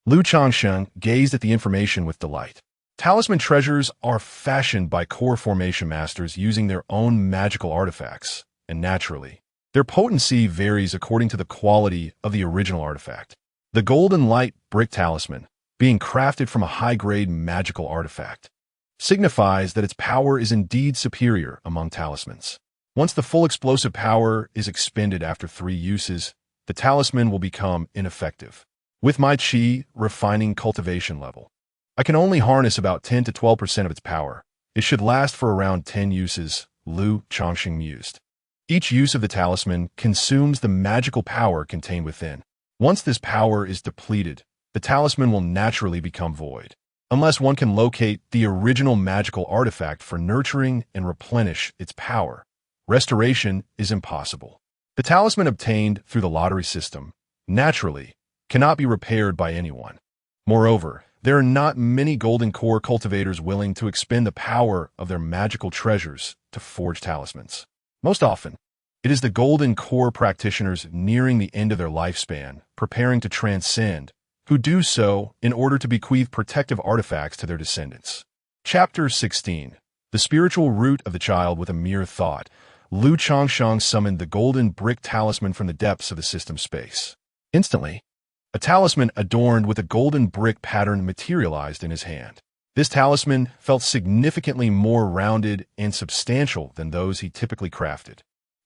Changsheng gazed at the information with delight. Talisman treasures are fashioned by core formation masters using their own magical artifacts, and naturally, their potency varies according to the quality of the original artifact. The golden light brick talisman, being crafted from a high-grade magical artifact, signifies that its power is indeed superior among talismans. Once the full explosive power is expended after 3 uses, the talisman will become ineffective. With my Chi refining cultivation level, I can only harness about 10 to 12% of its power. It should last for around 10 uses, Changsheng mused. Each use of the talisman consumes the magical power contained within. Once this power is depleted, the talisman will naturally become void. Unless one can locate the original magical artifact for nurturing and replenish its power, restoration is impossible. The talisman obtained through the lottery system, naturally, cannot be repaired by anyone. Moreover, there are not many golden core cultivators willing to expend the power of their magical treasures to forge talismans. Most often, it is the golden core practitioners nearing the end of their lifespan, preparing to transcend, who do so in order to bequeath protective artifacts to their descendants. Chapter 16. The spiritual root of the child with a mere thought. Changsheng summoned the golden brick talisman from the depths of the system space. Instantly, a talisman adorned with a golden brick pattern materialized in his hand. This talisman felt significantly more rounded and substantial than those he typically crafted.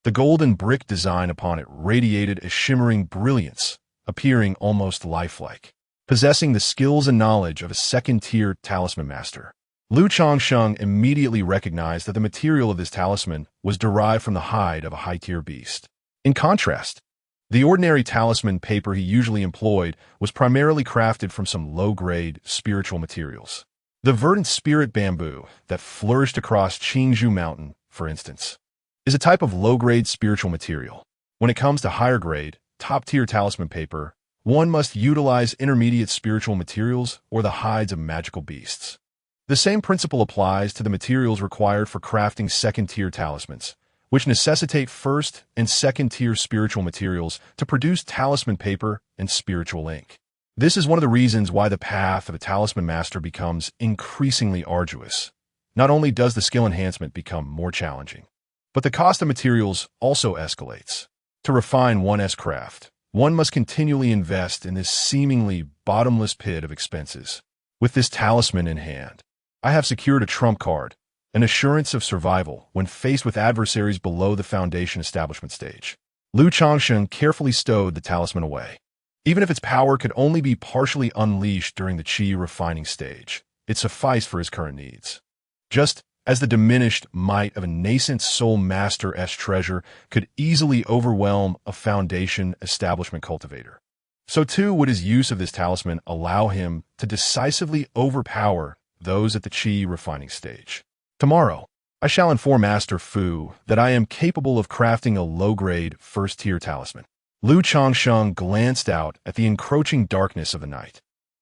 The golden brick design upon it radiated a shimmering brilliance, appearing almost lifelike, possessing the skills and knowledge of a second-tier talisman master. Changsheng immediately recognized that the material of this talisman was derived from the hide of a high-tier beast. In contrast, the ordinary talisman paper he usually employed was primarily crafted from some low-grade spiritual materials. The verdant spirit bamboo that flourished across Changsheng Mountain, for instance, is a type of low-grade spiritual material. When it comes to higher-grade, top-tier talisman paper, one must utilize intermediate spiritual materials or the hides of magical beasts. The same principle applies to the materials required for crafting second-tier talismans, which necessitate first- and second-tier spiritual materials to produce talisman paper and spiritual ink. This is one of the reasons why the path of a talisman master becomes increasingly arduous. Not only does the skill enhancement become more challenging, but the cost of materials also escalates. To refine one's craft, one must continually invest in this seemingly bottomless pit of expenses. With this talisman in hand, I have secured a trump card, an assurance of survival when faced with adversaries below the foundation establishment stage. Changsheng carefully stowed the talisman away. Even if its power could only be partially unleashed during the Chi refining stage, it sufficed for his current needs. Just as the diminished might of a nascent soul master's treasure could easily overwhelm a foundation establishment cultivator, so too would his use of this talisman allow him to decisively overpower those at the Chi refining stage. Tomorrow, I shall inform Master Fu that I am capable of crafting a low-grade first-tier talisman. Changsheng glanced out at the encroaching darkness of the night.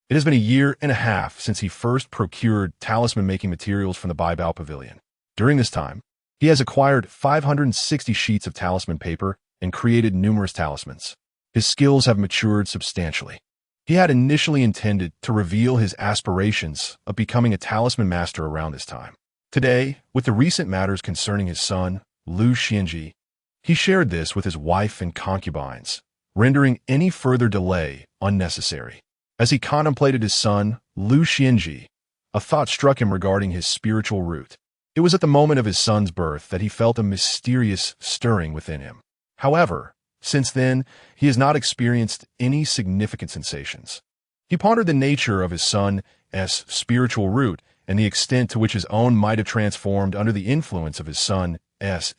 It has been a year and a half since he first procured talisman-making materials from the Baibao Pavilion. During this time, he has acquired 560 sheets of talisman paper and created numerous talismans. His skills have matured substantially. He had initially intended to reveal his aspirations of becoming a talisman master around this time. Today, with the recent matters concerning his son, Lu Xianji, he shared this with his wife and concubines, rendering any further delay unnecessary. As he contemplated his son, Lu Xianji, a thought struck him regarding his spiritual root. It was at the moment of his son's birth that he felt a mysterious stirring within him. However, since then, he has not experienced any significant sensations. He pondered the nature of his son's spiritual root and the extent to which his own might have transformed under the influence of his son's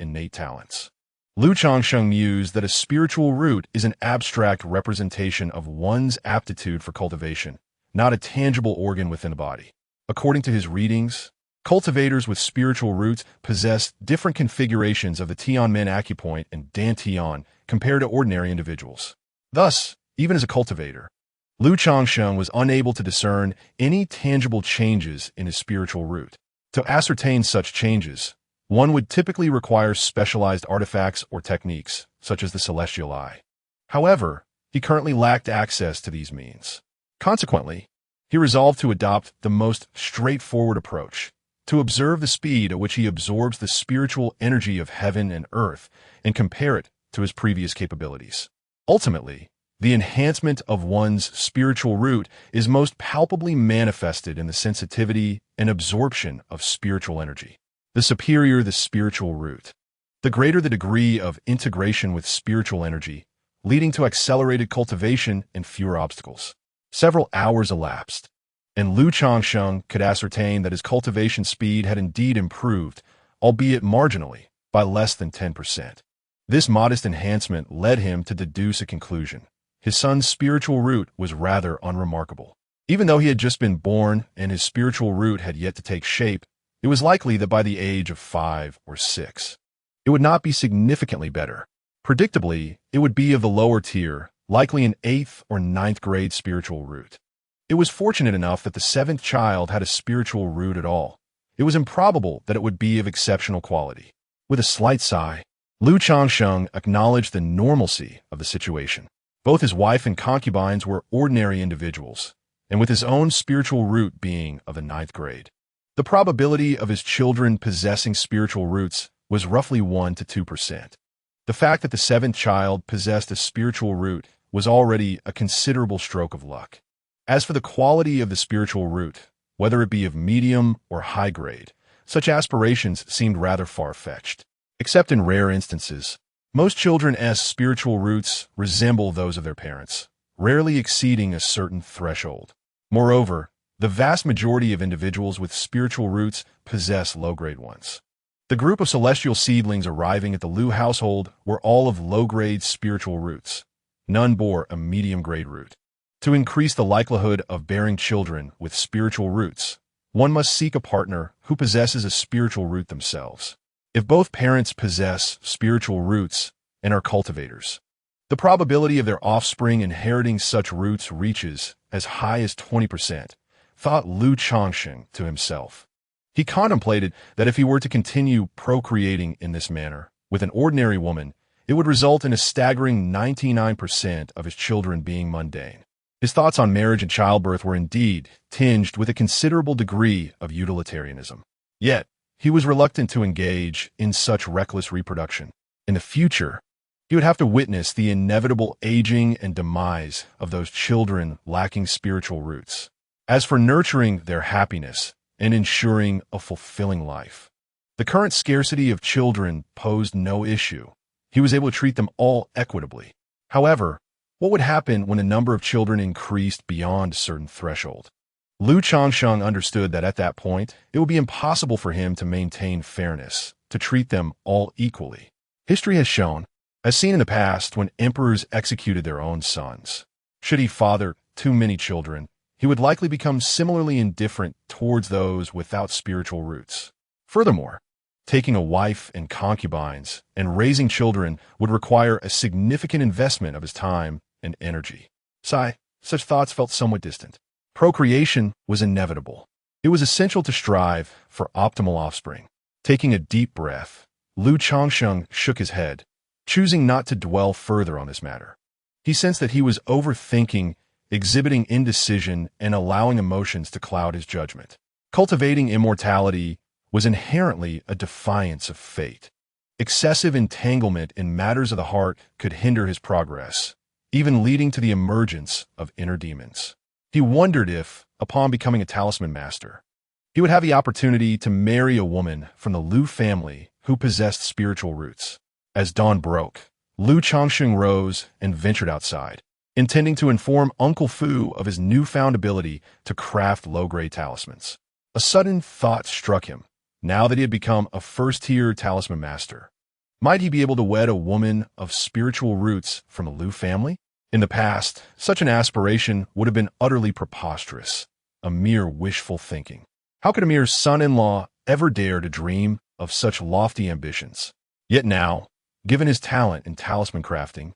innate talents. Changsheng mused that a spiritual root is an abstract representation of one's aptitude for cultivation, not a tangible organ within the body. According to his readings, cultivators with spiritual roots possess different configurations of the Tianmen acupoint and Dantian compared to ordinary individuals. Thus, even as a cultivator, Changsheng was unable to discern any tangible changes in his spiritual root. To ascertain such changes, one would typically require specialized artifacts or techniques, such as the celestial eye. However, he currently lacked access to these means. Consequently, he resolved to adopt the most straightforward approach, to observe the speed at which he absorbs the spiritual energy of heaven and earth and compare it to his previous capabilities. Ultimately, the enhancement of one's spiritual root is most palpably manifested in the sensitivity and absorption of spiritual energy. The superior the spiritual root, the greater the degree of integration with spiritual energy, leading to accelerated cultivation and fewer obstacles. Several hours elapsed, and Changsheng could ascertain that his cultivation speed had indeed improved, albeit marginally, by less than 10%. This modest enhancement led him to deduce a conclusion. His son's spiritual root was rather unremarkable. Even though he had just been born and his spiritual root had yet to take shape, it was likely that by the age of 5 or 6, it would not be significantly better. Predictably, it would be of the lower tier, likely an 8th or 9th grade spiritual root. It was fortunate enough that the 7th child had a spiritual root at all. It was improbable that it would be of exceptional quality. With a slight sigh, Changsheng acknowledged the normalcy of the situation. Both his wife and concubines were ordinary individuals, and with his own spiritual root being of the 9th grade. The probability of his children possessing spiritual roots was roughly 1 to 2%. The fact that the 7th child possessed a spiritual root was already a considerable stroke of luck. As for the quality of the spiritual root, whether it be of medium or high grade, such aspirations seemed rather far-fetched. Except in rare instances, most children's spiritual roots resemble those of their parents, rarely exceeding a certain threshold. Moreover, the vast majority of individuals with spiritual roots possess low-grade ones. The group of celestial seedlings arriving at the Liu household were all of low-grade spiritual roots. None bore a medium-grade root. To increase the likelihood of bearing children with spiritual roots, one must seek a partner who possesses a spiritual root themselves. If both parents possess spiritual roots and are cultivators, the probability of their offspring inheriting such roots reaches as high as 20%, thought Changsheng to himself. He contemplated that if he were to continue procreating in this manner with an ordinary woman, it would result in a staggering 99% of his children being mundane. His thoughts on marriage and childbirth were indeed tinged with a considerable degree of utilitarianism. Yet, he was reluctant to engage in such reckless reproduction. In the future, he would have to witness the inevitable aging and demise of those children lacking spiritual roots. As for nurturing their happiness and ensuring a fulfilling life, the current scarcity of children posed no issue. He was able to treat them all equitably. However, what would happen when the number of children increased beyond a certain threshold? Changsheng understood that at that point, it would be impossible for him to maintain fairness, to treat them all equally. History has shown, as seen in the past when emperors executed their own sons, should he father too many children, he would likely become similarly indifferent towards those without spiritual roots. Furthermore, taking a wife and concubines and raising children would require a significant investment of his time and energy. Such thoughts felt somewhat distant. Procreation was inevitable. It was essential to strive for optimal offspring. Taking a deep breath, Changsheng shook his head, choosing not to dwell further on this matter. He sensed that he was overthinking, exhibiting indecision, and allowing emotions to cloud his judgment. Cultivating immortality was inherently a defiance of fate. Excessive entanglement in matters of the heart could hinder his progress, even leading to the emergence of inner demons. He wondered if, upon becoming a talisman master, he would have the opportunity to marry a woman from the Liu family who possessed spiritual roots. As dawn broke, Changsheng rose and ventured outside. intending to inform Uncle Fu of his newfound ability to craft low-grade talismans. A sudden thought struck him, now that he had become a first-tier talisman master. Might he be able to wed a woman of spiritual roots from a Lu family? In the past, such an aspiration would have been utterly preposterous, a mere wishful thinking. How could a mere son-in-law ever dare to dream of such lofty ambitions? Yet now, given his talent in talisman crafting,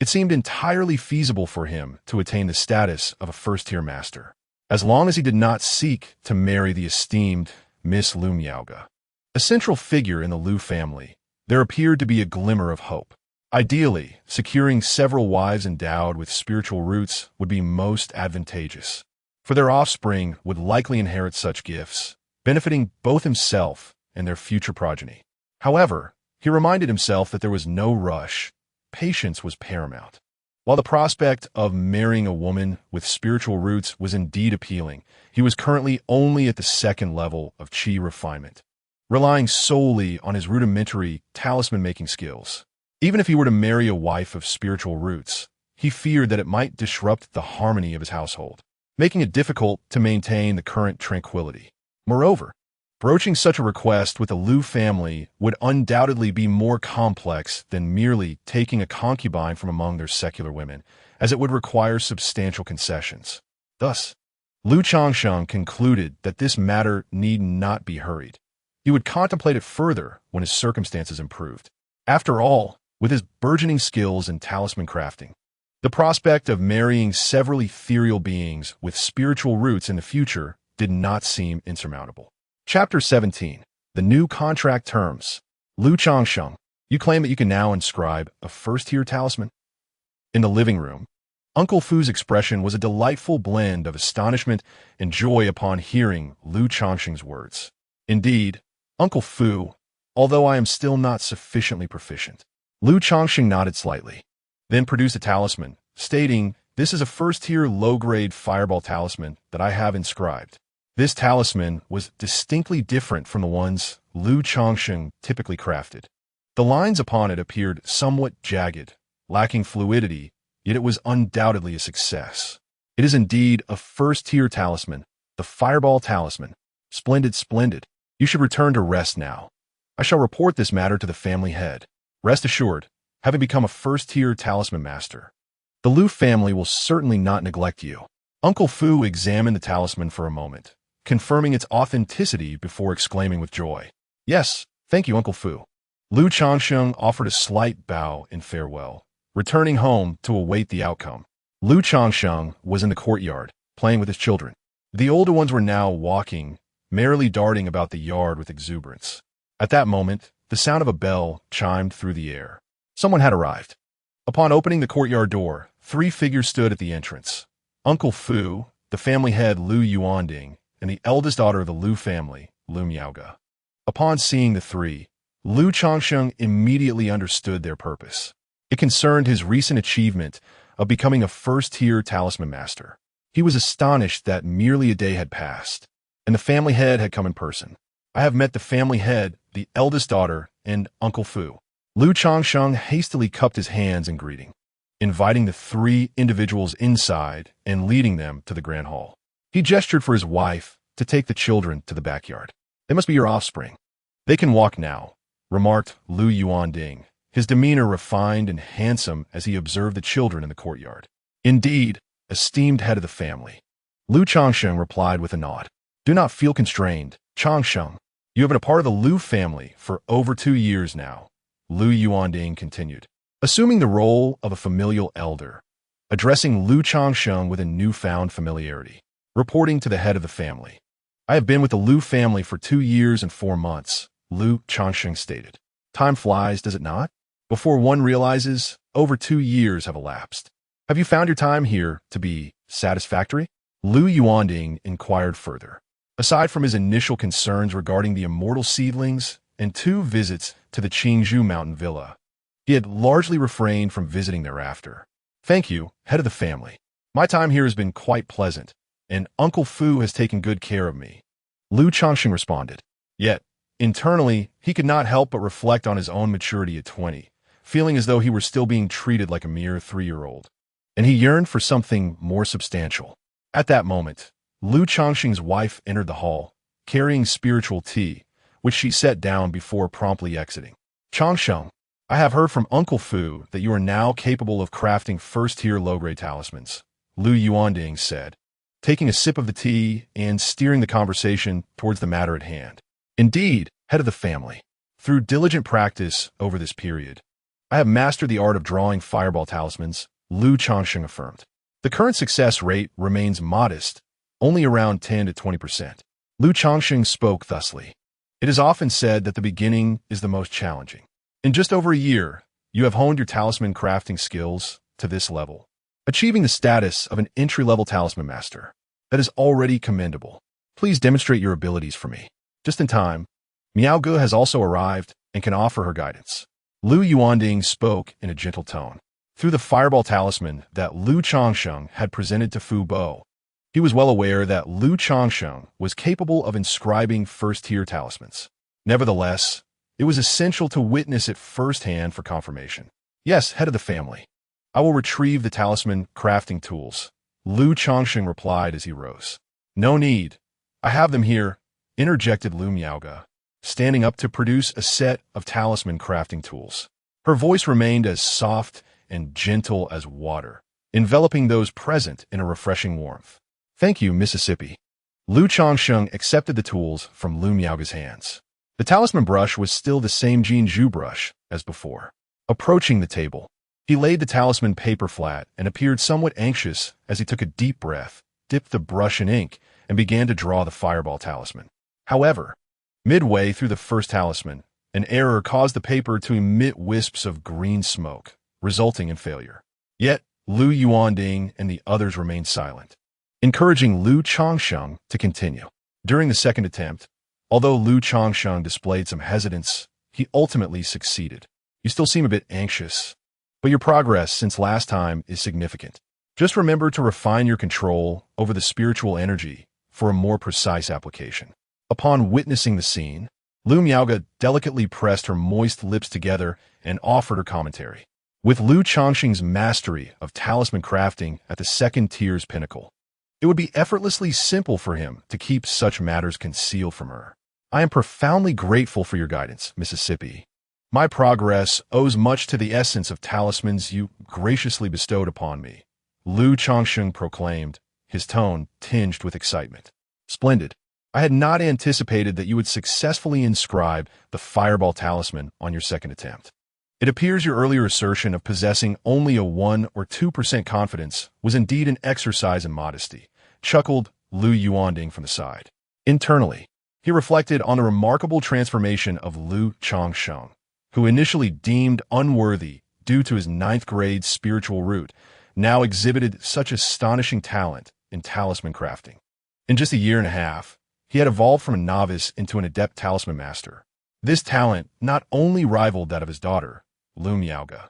it seemed entirely feasible for him to attain the status of a first-tier master, as long as he did not seek to marry the esteemed Miss Lu Miaoga. A central figure in the Lu family, there appeared to be a glimmer of hope. Ideally, securing several wives endowed with spiritual roots would be most advantageous, for their offspring would likely inherit such gifts, benefiting both himself and their future progeny. However, he reminded himself that there was no rush. Patience was paramount. While the prospect of marrying a woman with spiritual roots was indeed appealing, he was currently only at the second level of qi refinement, relying solely on his rudimentary talisman-making skills. Even if he were to marry a wife of spiritual roots, he feared that it might disrupt the harmony of his household, making it difficult to maintain the current tranquility. Moreover, broaching such a request with the Lu family would undoubtedly be more complex than merely taking a concubine from among their secular women, as it would require substantial concessions. Thus, Lu Changsheng concluded that this matter need not be hurried. He would contemplate it further when his circumstances improved. After all, with his burgeoning skills in talisman crafting, the prospect of marrying several ethereal beings with spiritual roots in the future did not seem insurmountable. Chapter 17. The New Contract Terms. Lu Changsheng, you claim that you can now inscribe a first-tier talisman? In the living room, Uncle Fu's expression was a delightful blend of astonishment and joy upon hearing Lu Changsheng's words. Indeed, Uncle Fu, although I am still not sufficiently proficient. Lu Changsheng nodded slightly, then produced a talisman, stating, "This is a first-tier low-grade fireball talisman that I have inscribed." This talisman was distinctly different from the ones Lu Changsheng typically crafted. The lines upon it appeared somewhat jagged, lacking fluidity, yet it was undoubtedly a success. It is indeed a first-tier talisman, the fireball talisman. Splendid, splendid. You should return to rest now. I shall report this matter to the family head. Rest assured, having become a first-tier talisman master, the Lu family will certainly not neglect you. Uncle Fu examined the talisman for a moment, confirming its authenticity before exclaiming with joy, "Yes, thank you, Uncle Fu." Lu Changsheng offered a slight bow in farewell, returning home to await the outcome. Lu Changsheng was in the courtyard, playing with his children. The older ones were now walking, merrily darting about the yard with exuberance. At that moment, the sound of a bell chimed through the air. Someone had arrived. Upon opening the courtyard door, 3 figures stood at the entrance. Uncle Fu, the family head Lu Yuanding, and the eldest daughter of the Lu family, Lu Miaoga. Upon seeing the 3, Lu Changsheng immediately understood their purpose. It concerned his recent achievement of becoming a first-tier talisman master. He was astonished that merely a day had passed, and the family head had come in person. "I have met the family head, the eldest daughter, and Uncle Fu." Lu Changsheng hastily cupped his hands in greeting, inviting the 3 individuals inside and leading them to the grand hall. He gestured for his wife to take the children to the backyard. "They must be your offspring. They can walk now," remarked Lu Yuanding, his demeanor refined and handsome as he observed the children in the courtyard. "Indeed, esteemed head of the family." Lu Changsheng replied with a nod. "Do not feel constrained, Changsheng. You have been a part of the Lu family for over 2 years now," Lu Yuanding continued, assuming the role of a familial elder, addressing Lu Changsheng with a newfound familiarity. Reporting to the head of the family. "I have been with the Lu family for 2 years and 4 months, Lu Changsheng stated. "Time flies, does it not? Before one realizes, over 2 years have elapsed. Have you found your time here to be satisfactory?" Lu Yuanding inquired further. Aside from his initial concerns regarding the immortal seedlings and 2 visits to the Qingzhou mountain villa, he had largely refrained from visiting thereafter. "Thank you, head of the family. My time here has been quite pleasant, and Uncle Fu has taken good care of me," Lu Changsheng responded. Yet, internally, he could not help but reflect on his own maturity at 20, feeling as though he were still being treated like a mere 3-year-old. and he yearned for something more substantial. At that moment, Lu Changsheng's wife entered the hall, carrying spiritual tea, which she set down before promptly exiting. Changsheng, I have heard from Uncle Fu that you are now capable of crafting first-tier low-grade talismans, Lu Yuanding said, taking a sip of the tea and steering the conversation towards the matter at hand. Indeed, head of the family, through diligent practice over this period, I have mastered the art of drawing fireball talismans, Lu Changsheng affirmed. The current success rate remains modest, only around 10 to 20%. Lu Changsheng spoke thusly. It is often said that the beginning is the most challenging. In just over a year, you have honed your talisman crafting skills to this level, achieving the status of an entry-level talisman master. That is already commendable. Please demonstrate your abilities for me. Just in time, Miao Ge has also arrived and can offer her guidance. Lu Yuanding spoke in a gentle tone. Through the fireball talisman that Lu Changsheng had presented to Fu Bo, he was well aware that Lu Changsheng was capable of inscribing first-tier talismans. Nevertheless, it was essential to witness it firsthand for confirmation. Yes, head of the family. I will retrieve the talisman crafting tools, Lu Changsheng replied as he rose. No need. I have them here, interjected Lu Miaoge, standing up to produce a set of talisman crafting tools. Her voice remained as soft and gentle as water, enveloping those present in a refreshing warmth. Thank you, Mississippi. Lu Changsheng accepted the tools from Lu Miaoge's hands. The talisman brush was still the same Jinzhu brush as before. Approaching the table, he laid the talisman paper flat and appeared somewhat anxious as he took a deep breath, dipped the brush in ink, and began to draw the fireball talisman. However, midway through the first talisman, an error caused the paper to emit wisps of green smoke, resulting in failure. Yet, Lu Yuanding and the others remained silent, encouraging Lu Changsheng to continue. During the second attempt, although Lu Changsheng displayed some hesitance, he ultimately succeeded. You still seem a bit anxious, but your progress since last time is significant. Just remember to refine your control over the spiritual energy for a more precise application. Upon witnessing the scene, Lu Miaoge delicately pressed her moist lips together and offered her commentary. With Lu Changsheng's mastery of talisman crafting at the second tier's pinnacle, it would be effortlessly simple for him to keep such matters concealed from her. I am profoundly grateful for your guidance, Mississippi. My progress owes much to the essence of talismans you graciously bestowed upon me, Lu Changsheng proclaimed, his tone tinged with excitement. Splendid. I had not anticipated that you would successfully inscribe the fireball talisman on your second attempt. It appears your earlier assertion of possessing only a 1 or 2% confidence was indeed an exercise in modesty, chuckled Lu Yuanding from the side. Internally, he reflected on the remarkable transformation of Lu Changsheng, who initially deemed unworthy due to his 9th-grade spiritual root, now exhibited such astonishing talent in talisman crafting. In just a year and a half, he had evolved from a novice into an adept talisman master. This talent not only rivaled that of his daughter, Lu Miaoge,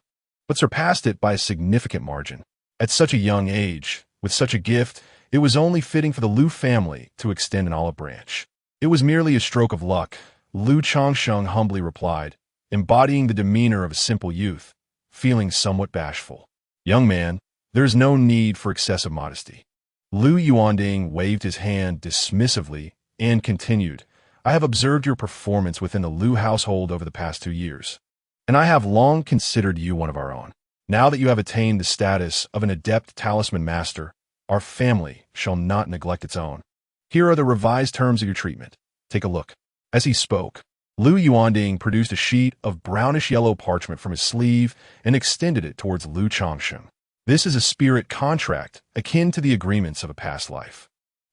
but surpassed it by a significant margin. At such a young age, with such a gift, it was only fitting for the Lu family to extend an olive branch. It was merely a stroke of luck, Lu Changsheng humbly replied, embodying the demeanor of a simple youth, feeling somewhat bashful. Young man, there is no need for excessive modesty. Lu Yuanding waved his hand dismissively and continued, I have observed your performance within the Lu household over the past 2 years, and I have long considered you one of our own. Now that you have attained the status of an adept talisman master, our family shall not neglect its own. Here are the revised terms of your treatment. Take a look. As he spoke, Lu Yuanding produced a sheet of brownish-yellow parchment from his sleeve and extended it towards Lu Changsheng. This is a spirit contract akin to the agreements of a past life.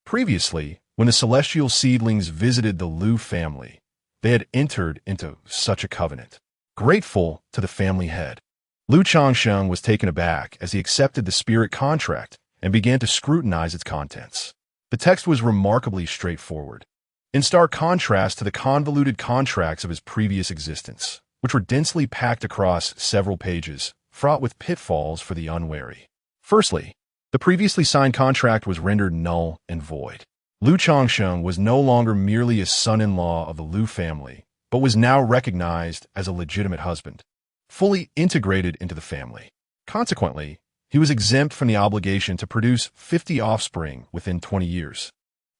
Previously, when the celestial seedlings visited the Lu family, they had entered into such a covenant. Grateful to the family head, Lu Changsheng was taken aback as he accepted the spirit contract and began to scrutinize its contents. The text was remarkably straightforward, in stark contrast to the convoluted contracts of his previous existence, which were densely packed across several pages, fraught with pitfalls for the unwary. Firstly, the previously signed contract was rendered null and void. Lu Changsheng was no longer merely a son-in-law of the Lu family, but was now recognized as a legitimate husband, fully integrated into the family. Consequently, he was exempt from the obligation to produce 50 offspring within 20 years,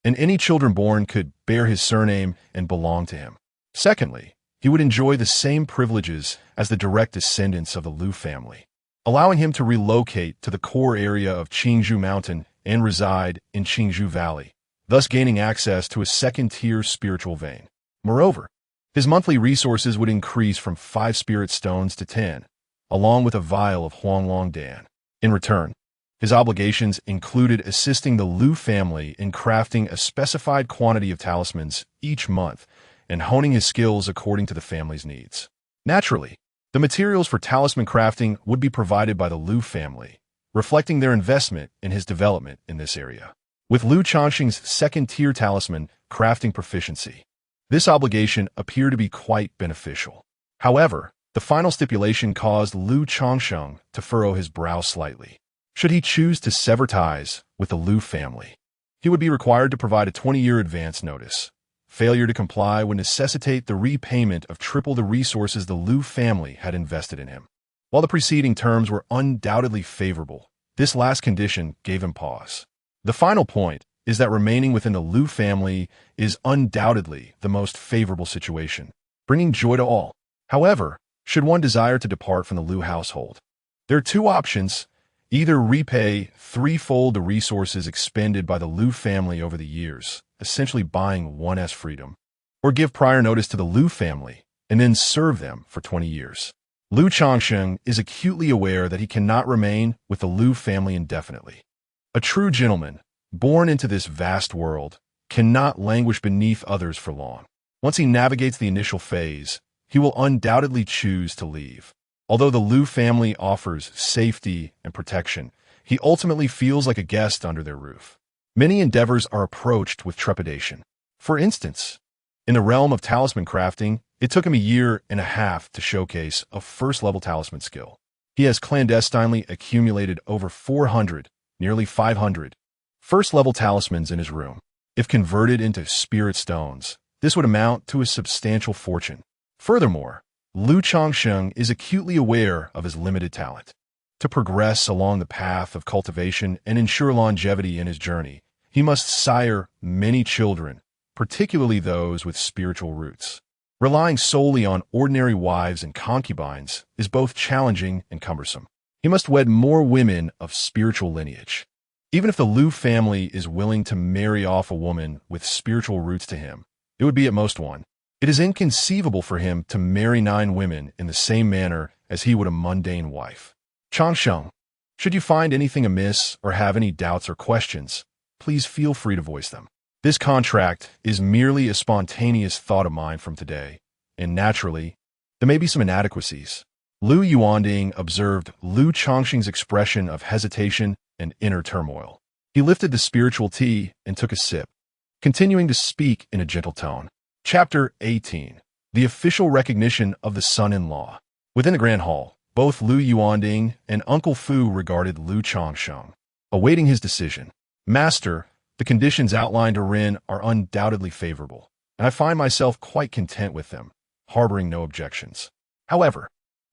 and any children born could bear his surname and belong to him. Secondly, he would enjoy the same privileges as the direct descendants of the Liu family, allowing him to relocate to the core area of Qingzhou Mountain and reside in Qingzhou Valley, thus gaining access to a second-tier spiritual vein. Moreover, his monthly resources would increase from 5 spirit stones to 10, along with a vial of Huanglong Dan. In return, his obligations included assisting the Liu family in crafting a specified quantity of talismans each month and honing his skills according to the family's needs. Naturally, the materials for talisman crafting would be provided by the Liu family, reflecting their investment in his development in this area. With Liu Changsheng's second-tier talisman crafting proficiency, this obligation appeared to be quite beneficial. However, the final stipulation caused Liu Changsheng to furrow his brow slightly. Should he choose to sever ties with the Liu family, he would be required to provide a 20-year advance notice. Failure to comply would necessitate the repayment of triple the resources the Liu family had invested in him. While the preceding terms were undoubtedly favorable, this last condition gave him pause. The final point is that remaining within the Liu family is undoubtedly the most favorable situation, bringing joy to all. However, should one desire to depart from the Liu household, there are 2 options: either repay threefold the resources expended by the Liu family over the years, essentially buying one's freedom, or give prior notice to the Liu family and then serve them for 20 years. Liu Changsheng is acutely aware that he cannot remain with the Liu family indefinitely. A true gentleman, born into this vast world, cannot languish beneath others for long. Once he navigates the initial phase, he will undoubtedly choose to leave. Although the Liu family offers safety and protection, he ultimately feels like a guest under their roof. Many endeavors are approached with trepidation. For instance, in the realm of talisman crafting, it took him 1.5 years to showcase a first-level talisman skill. He has clandestinely accumulated over 400, nearly 500, first-level talismans in his room. If converted into spirit stones, this would amount to a substantial fortune. Furthermore, Liu Changsheng is acutely aware of his limited talent. To progress along the path of cultivation and ensure longevity in his journey, he must sire many children, particularly those with spiritual roots. Relying solely on ordinary wives and concubines is both challenging and cumbersome. He must wed more women of spiritual lineage. Even if the Liu family is willing to marry off a woman with spiritual roots to him, it would be at most one. It is inconceivable for him to marry 9 women in the same manner as he would a mundane wife. Changsheng, should you find anything amiss or have any doubts or questions, please feel free to voice them. This contract is merely a spontaneous thought of mine from today, and naturally, there may be some inadequacies. Liu Yuanding observed Liu Changsheng's expression of hesitation and inner turmoil. He lifted the spiritual tea and took a sip, continuing to speak in a gentle tone. Chapter 18. The Official Recognition of the Son-in-Law. Within the Grand Hall, both Liu Yuanding and Uncle Fu regarded Liu Changsheng, awaiting his decision. Master, the conditions outlined herein are undoubtedly favorable, and I find myself quite content with them, harboring no objections. However,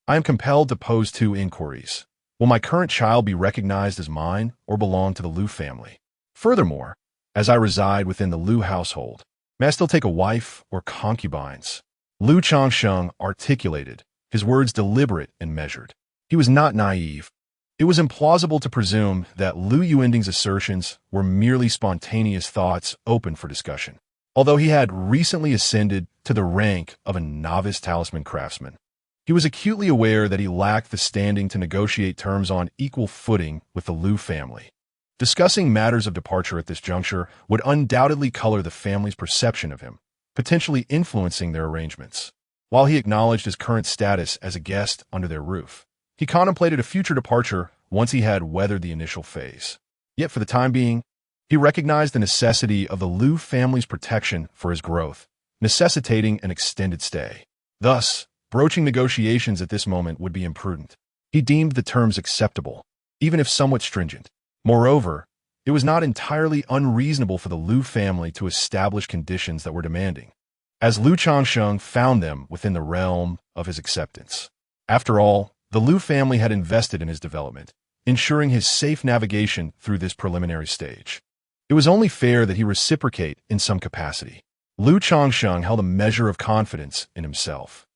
I am compelled to pose 2 inquiries. Will my current child be recognized as mine or belong to the Liu family? Furthermore, as I reside within the Liu household, may I still take a wife or concubines? Liu Changsheng articulated, his words deliberate and measured. He was not naive. It was implausible to presume that Liu Yuanding's assertions were merely spontaneous thoughts open for discussion. Although he had recently ascended to the rank of a novice talisman craftsman, he was acutely aware that he lacked the standing to negotiate terms on equal footing with the Liu family. Discussing matters of departure at this juncture would undoubtedly color the family's perception of him, potentially influencing their arrangements. While he acknowledged his current status as a guest under their roof, he contemplated a future departure once he had weathered the initial phase. Yet for the time being, he recognized the necessity of the Liu family's protection for his growth, necessitating an extended stay. Thus, broaching negotiations at this moment would be imprudent. He deemed the terms acceptable, even if somewhat stringent. Moreover, it was not entirely unreasonable for the Liu family to establish conditions that were demanding, as Liu Changsheng found them within the realm of his acceptance. After all, the Liu family had invested in his development, ensuring his safe navigation through this preliminary stage. It was only fair that he reciprocate in some capacity. Lu Changsheng held a measure of confidence in himself,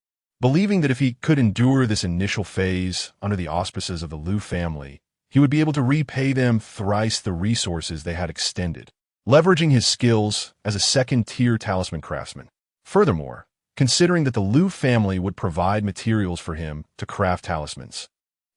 believing that if he could endure this initial phase under the auspices of the Lu family, he would be able to repay them thrice the resources they had extended, leveraging his skills as a second-tier talisman craftsman. Furthermore, considering that the Lu family would provide materials for him to craft talismans,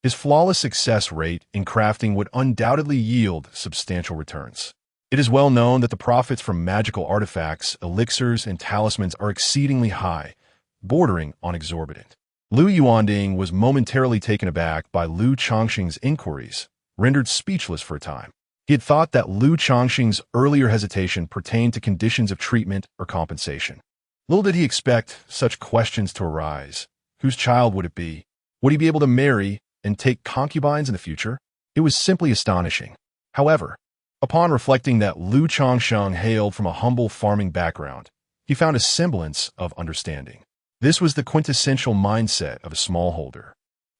his flawless success rate in crafting would undoubtedly yield substantial returns. It is well known that the profits from magical artifacts, elixirs, and talismans are exceedingly high, bordering on exorbitant. Lu Yuanding was momentarily taken aback by Lu Changsheng's inquiries, rendered speechless for a time. He had thought that Lu Changsheng's earlier hesitation pertained to conditions of treatment or compensation. Little did he expect such questions to arise. Whose child would it be? Would he be able to marry and take concubines in the future? It was simply astonishing. However, upon reflecting that Lu Changsheng hailed from a humble farming background, he found a semblance of understanding. This was the quintessential mindset of a smallholder,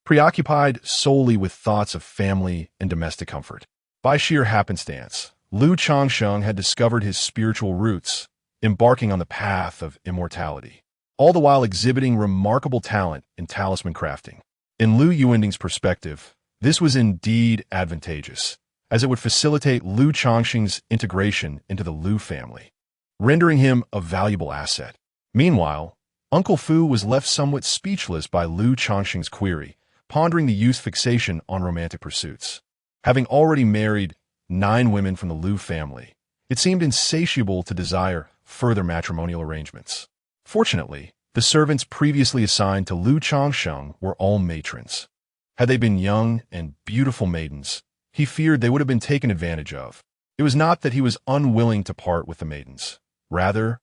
preoccupied solely with thoughts of family and domestic comfort. By sheer happenstance, Lu Changsheng had discovered his spiritual roots, embarking on the path of immortality, all the while exhibiting remarkable talent in talisman crafting. In Lu Yuanding's perspective, this was indeed advantageous, as it would facilitate Lu Changsheng's integration into the Lu family, rendering him a valuable asset. Meanwhile, Uncle Fu was left somewhat speechless by Lu Changsheng's query, pondering the youth's fixation on romantic pursuits. Having already married 9 women from the Lu family, it seemed insatiable to desire further matrimonial arrangements. Fortunately, the servants previously assigned to Lu Changsheng were all matrons. Had they been young and beautiful maidens, he feared they would have been taken advantage of. It was not that he was unwilling to part with the maidens. Rather,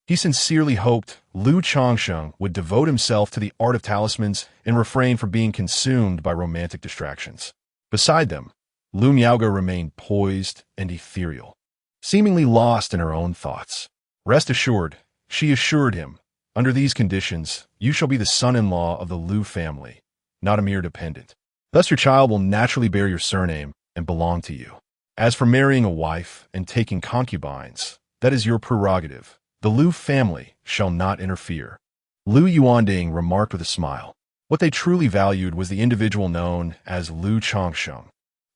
he sincerely hoped Lu Changsheng would devote himself to the art of talismans and refrain from being consumed by romantic distractions. Beside them, Lu Miaoge remained poised and ethereal, seemingly lost in her own thoughts. Rest assured, she assured him, under these conditions, you shall be the son-in-law of the Lu family, not a mere dependent. Thus your child will naturally bear your surname and belong to you. As for marrying a wife and taking concubines, that is your prerogative. The Lu family shall not interfere. Lu Yuanding remarked with a smile. What they truly valued was the individual known as Lu Changsheng.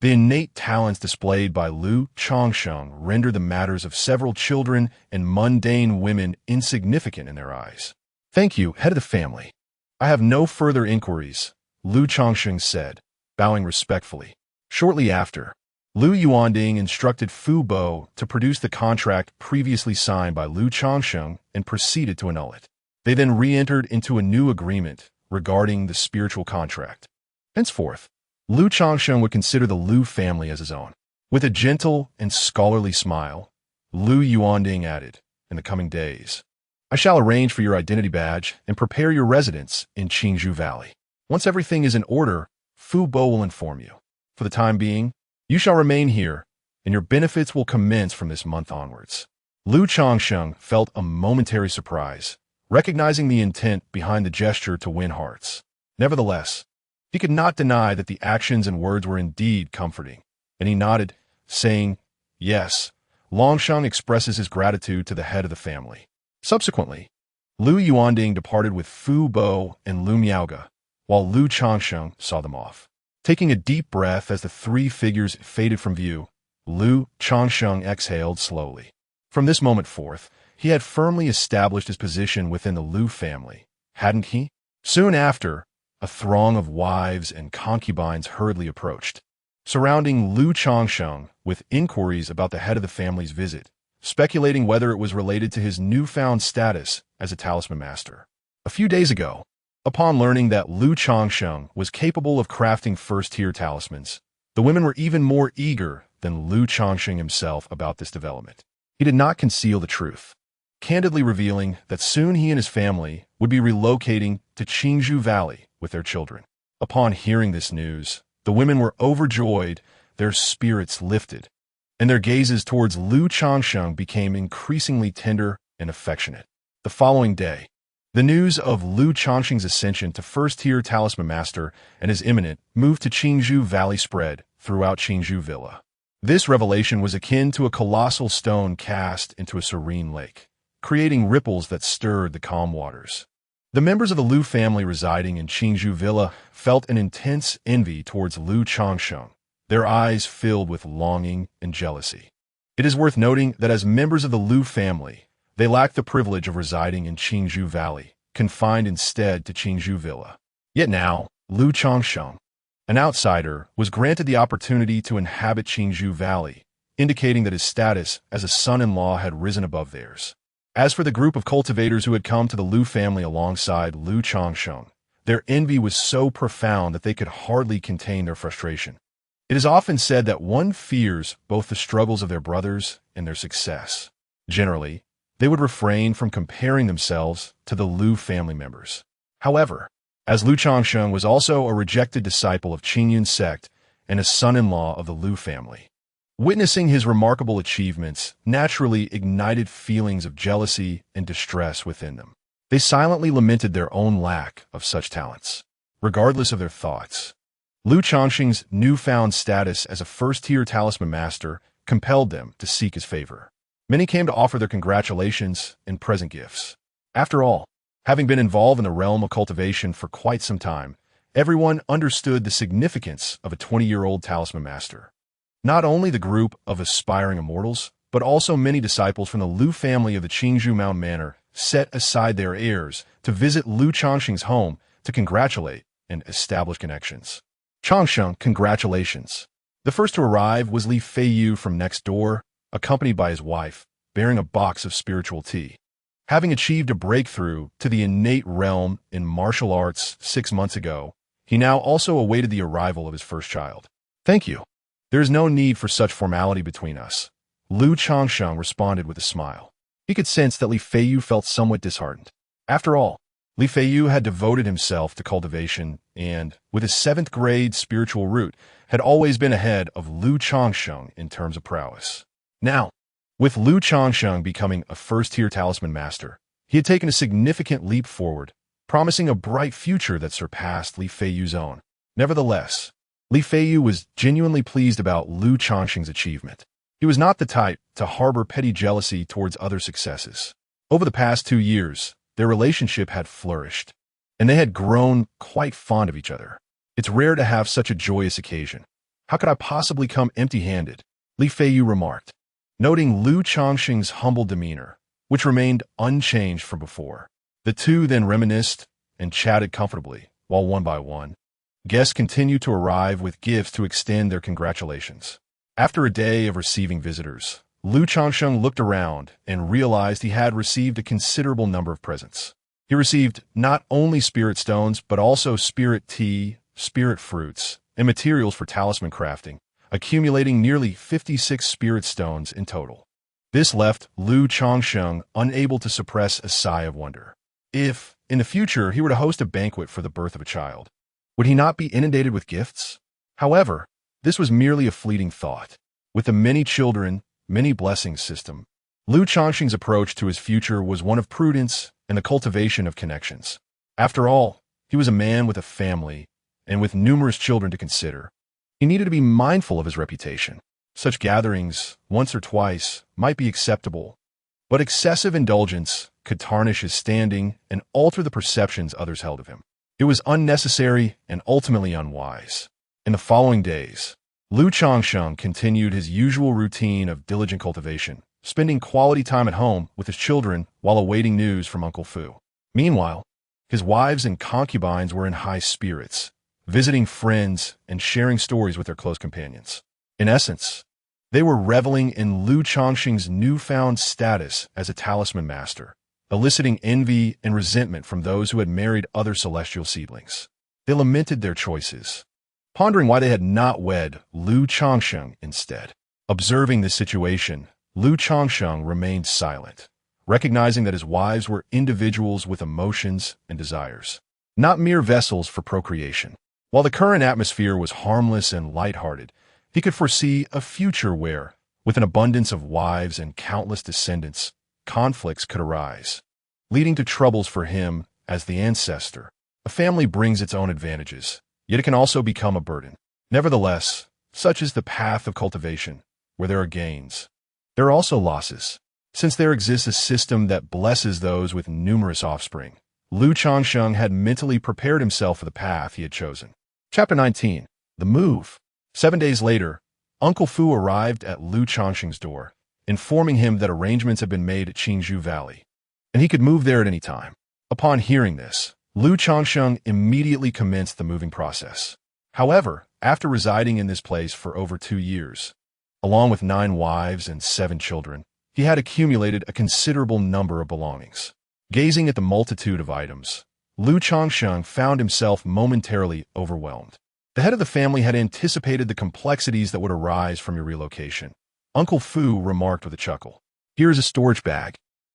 The innate talents displayed by Lu Changsheng rendered the matters of several children and mundane women insignificant in their eyes. Thank you, head of the family. I have no further inquiries, Lu Changsheng said, bowing respectfully. Shortly after, Lu Yuanding instructed Fu Bo to produce the contract previously signed by Lu Changsheng and proceeded to annul it. They then re-entered into a new agreement regarding the spiritual contract. Henceforth, Lu Changsheng would consider the Lu family as his own. With a gentle and scholarly smile, Lu Yuanding added, in the coming days, I shall arrange for your identity badge and prepare your residence in Qingzhou Valley. Once everything is in order, Fu Bo will inform you. For the time being, you shall remain here, and your benefits will commence from this month onwards. Lu Changsheng felt a momentary surprise, recognizing the intent behind the gesture to win hearts. Nevertheless, he could not deny that the actions and words were indeed comforting, and he nodded, saying, Yes, Longsheng expresses his gratitude to the head of the family. Subsequently, Lu Yuanding departed with Fu Bo and Lu Miaoge, while Lu Changsheng saw them off. Taking a deep breath as the 3 figures faded from view, Lu Changsheng exhaled slowly. From this moment forth, he had firmly established his position within the Lu family, hadn't he? Soon after, a throng of wives and concubines hurriedly approached, surrounding Lu Changsheng with inquiries about the head of the family's visit, speculating whether it was related to his newfound status as a talisman master. A few days ago, upon learning that Lu Changsheng was capable of crafting first-tier talismans, the women were even more eager than Lu Changsheng himself about this development. He did not conceal the truth, candidly revealing that soon he and his family would be relocating to Qingzhou Valley with their children. Upon hearing this news, the women were overjoyed, their spirits lifted, and their gazes towards Lu Changsheng became increasingly tender and affectionate. The following day, the news of Lu Changsheng's ascension to first-tier talisman master and his imminent move to Qingzhou Valley spread throughout Changzhou Villa. This revelation was akin to a colossal stone cast into a serene lake, creating ripples that stirred the calm waters. The members of the Liu family residing in Changzhou Villa felt an intense envy towards Liu Changsheng, their eyes filled with longing and jealousy. It is worth noting that as members of the Liu family, they lacked the privilege of residing in Changzhou Valley, confined instead to Changzhou Villa. Yet now, Liu Changsheng, an outsider, was granted the opportunity to inhabit Changzhou Valley, indicating that his status as a son-in-law had risen above theirs. As for the group of cultivators who had come to the Liu family alongside Liu Changsheng, their envy was so profound that they could hardly contain their frustration. It is often said that one fears both the struggles of their brothers and their success. Generally, they would refrain from comparing themselves to the Liu family members. However, as Liu Changsheng was also a rejected disciple of Qingyun sect and a son-in-law of the Liu family, witnessing his remarkable achievements naturally ignited feelings of jealousy and distress within them. They silently lamented their own lack of such talents. Regardless of their thoughts, Liu Changsheng's newfound status as a first-tier talisman master compelled them to seek his favor. Many came to offer their congratulations and present gifts. After all, having been involved in the realm of cultivation for quite some time, everyone understood the significance of a 20-year-old talisman master. Not only the group of aspiring immortals, but also many disciples from the Liu family of the Qingzhou Mountain Manor set aside their heirs to visit Liu Changsheng's home to congratulate and establish connections. Changsheng, congratulations. The first to arrive was Li Feiyu from next door, accompanied by his wife, bearing a box of spiritual tea. Having achieved a breakthrough to the innate realm in martial arts 6 months ago, he now also awaited the arrival of his first child. Thank you. There is no need for such formality between us, Liu Changsheng responded with a smile. He could sense that Li Feiyu felt somewhat disheartened. After all, Li Feiyu had devoted himself to cultivation and, with his 7th grade spiritual root, had always been ahead of Liu Changsheng in terms of prowess. Now, with Liu Changsheng becoming a first-tier talisman master, he had taken a significant leap forward, promising a bright future that surpassed Li Feiyu's own. Nevertheless, Li Feiyu was genuinely pleased about Liu Changsheng's achievement. He was not the type to harbor petty jealousy towards other successes. Over the past 2 years, their relationship had flourished, and they had grown quite fond of each other. It's rare to have such a joyous occasion. How could I possibly come empty-handed? Li Feiyu remarked, noting Liu Changsheng's humble demeanor, which remained unchanged from before. The two then reminisced and chatted comfortably, while one by one, guests continued to arrive with gifts to extend their congratulations. After a day of receiving visitors, Liu Changsheng looked around and realized he had received a considerable number of presents. He received not only spirit stones, but also spirit tea, spirit fruits, and materials for talisman crafting, accumulating nearly 56 spirit stones in total. This left Liu Changsheng unable to suppress a sigh of wonder. If, in the future, he were to host a banquet for the birth of a child, would he not be inundated with gifts? However, this was merely a fleeting thought. With the many children, many blessings system, Liu Changsheng's approach to his future was one of prudence and the cultivation of connections. After all, he was a man with a family and with numerous children to consider. He needed to be mindful of his reputation. Such gatherings, once or twice, might be acceptable, but excessive indulgence could tarnish his standing and alter the perceptions others held of him. It was unnecessary and ultimately unwise. In the following days, Liu Changsheng continued his usual routine of diligent cultivation, spending quality time at home with his children while awaiting news from Uncle Fu. Meanwhile, his wives and concubines were in high spirits, visiting friends and sharing stories with their close companions. In essence, they were reveling in Liu Changsheng's newfound status as a talisman master, eliciting envy and resentment from those who had married other celestial seedlings. They lamented their choices, pondering why they had not wed Liu Changsheng instead. Observing this situation, Liu Changsheng remained silent, recognizing that his wives were individuals with emotions and desires, not mere vessels for procreation. While the current atmosphere was harmless and lighthearted, he could foresee a future where, with an abundance of wives and countless descendants, conflicts could arise, leading to troubles for him as the ancestor. A family brings its own advantages, yet it can also become a burden. Nevertheless, such as the path of cultivation, where there are gains. There are also losses. Since there exists a system that blesses those with numerous offspring, Changsheng had mentally prepared himself for the path he had chosen. Chapter 19. The Move. 7 days later, Uncle Fu arrived at Changsheng's door, informing him that arrangements had been made at Qingzhou Valley, and he could move there at any time. Upon hearing this, Changsheng immediately commenced the moving process. However, after residing in this place for over 2 years, along with 9 wives and 7 children, he had accumulated a considerable number of belongings. Gazing at the multitude of items, Changsheng found himself momentarily overwhelmed. The head of the family had anticipated the complexities that would arise from your relocation. Uncle Fu remarked with a chuckle, "Here is a storage bag,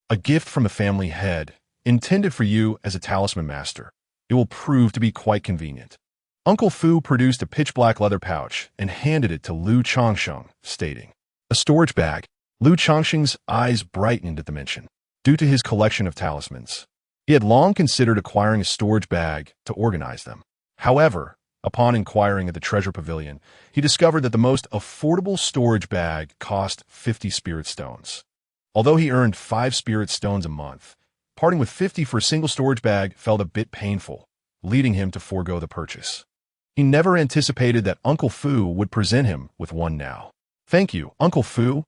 a gift from the family head, intended for you as a talisman master. It will prove to be quite convenient." Uncle Fu produced a pitch-black leather pouch and handed it to Changsheng, stating, "A storage bag." Changsheng's eyes brightened at the mention. Due to his collection of talismans, he had long considered acquiring a storage bag to organize them. However, upon inquiring at the treasure pavilion, he discovered that the most affordable storage bag cost 50 spirit stones. Although he earned 5 spirit stones a month, parting with 50 for a single storage bag felt a bit painful, leading him to forego the purchase. He never anticipated that Uncle Fu would present him with one now. "Thank you, Uncle Fu,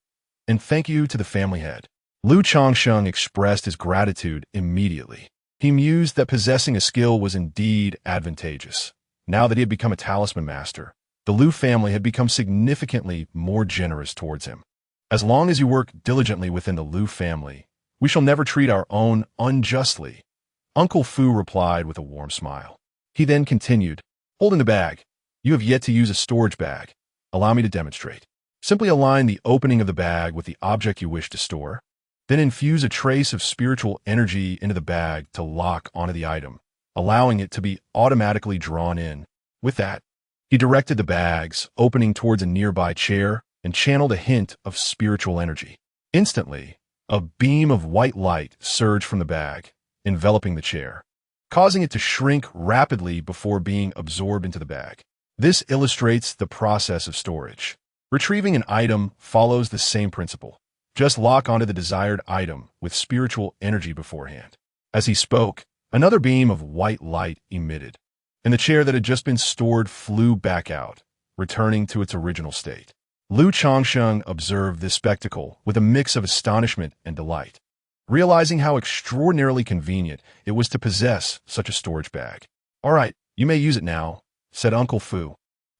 and thank you to the family head." Changsheng expressed his gratitude immediately. He mused that possessing a skill was indeed advantageous. Now that he had become a talisman master, the Lu family had become significantly more generous towards him. "As long as you work diligently within the Lu family, we shall never treat our own unjustly," Uncle Fu replied with a warm smile. He then continued, "Holding the bag, you have yet to use a storage bag. Allow me to demonstrate. Simply align the opening of the bag with the object you wish to store. Then infuse a trace of spiritual energy into the bag to lock onto the item, allowing it to be automatically drawn in. With that, he directed the bag's opening towards a nearby chair and channeled a hint of spiritual energy. Instantly, a beam of white light surged from the bag, enveloping the chair, causing it to shrink rapidly before being absorbed into the bag. This illustrates the process of storage. Retrieving an item follows the same principle. Just lock onto the desired item with spiritual energy beforehand. As he spoke, another beam of white light emitted, and the chair that had just been stored flew back out, returning to its original state. Changsheng observed this spectacle with a mix of astonishment and delight, realizing how extraordinarily convenient it was to possess such a storage bag. "All right, you may use it now," said Uncle Fu,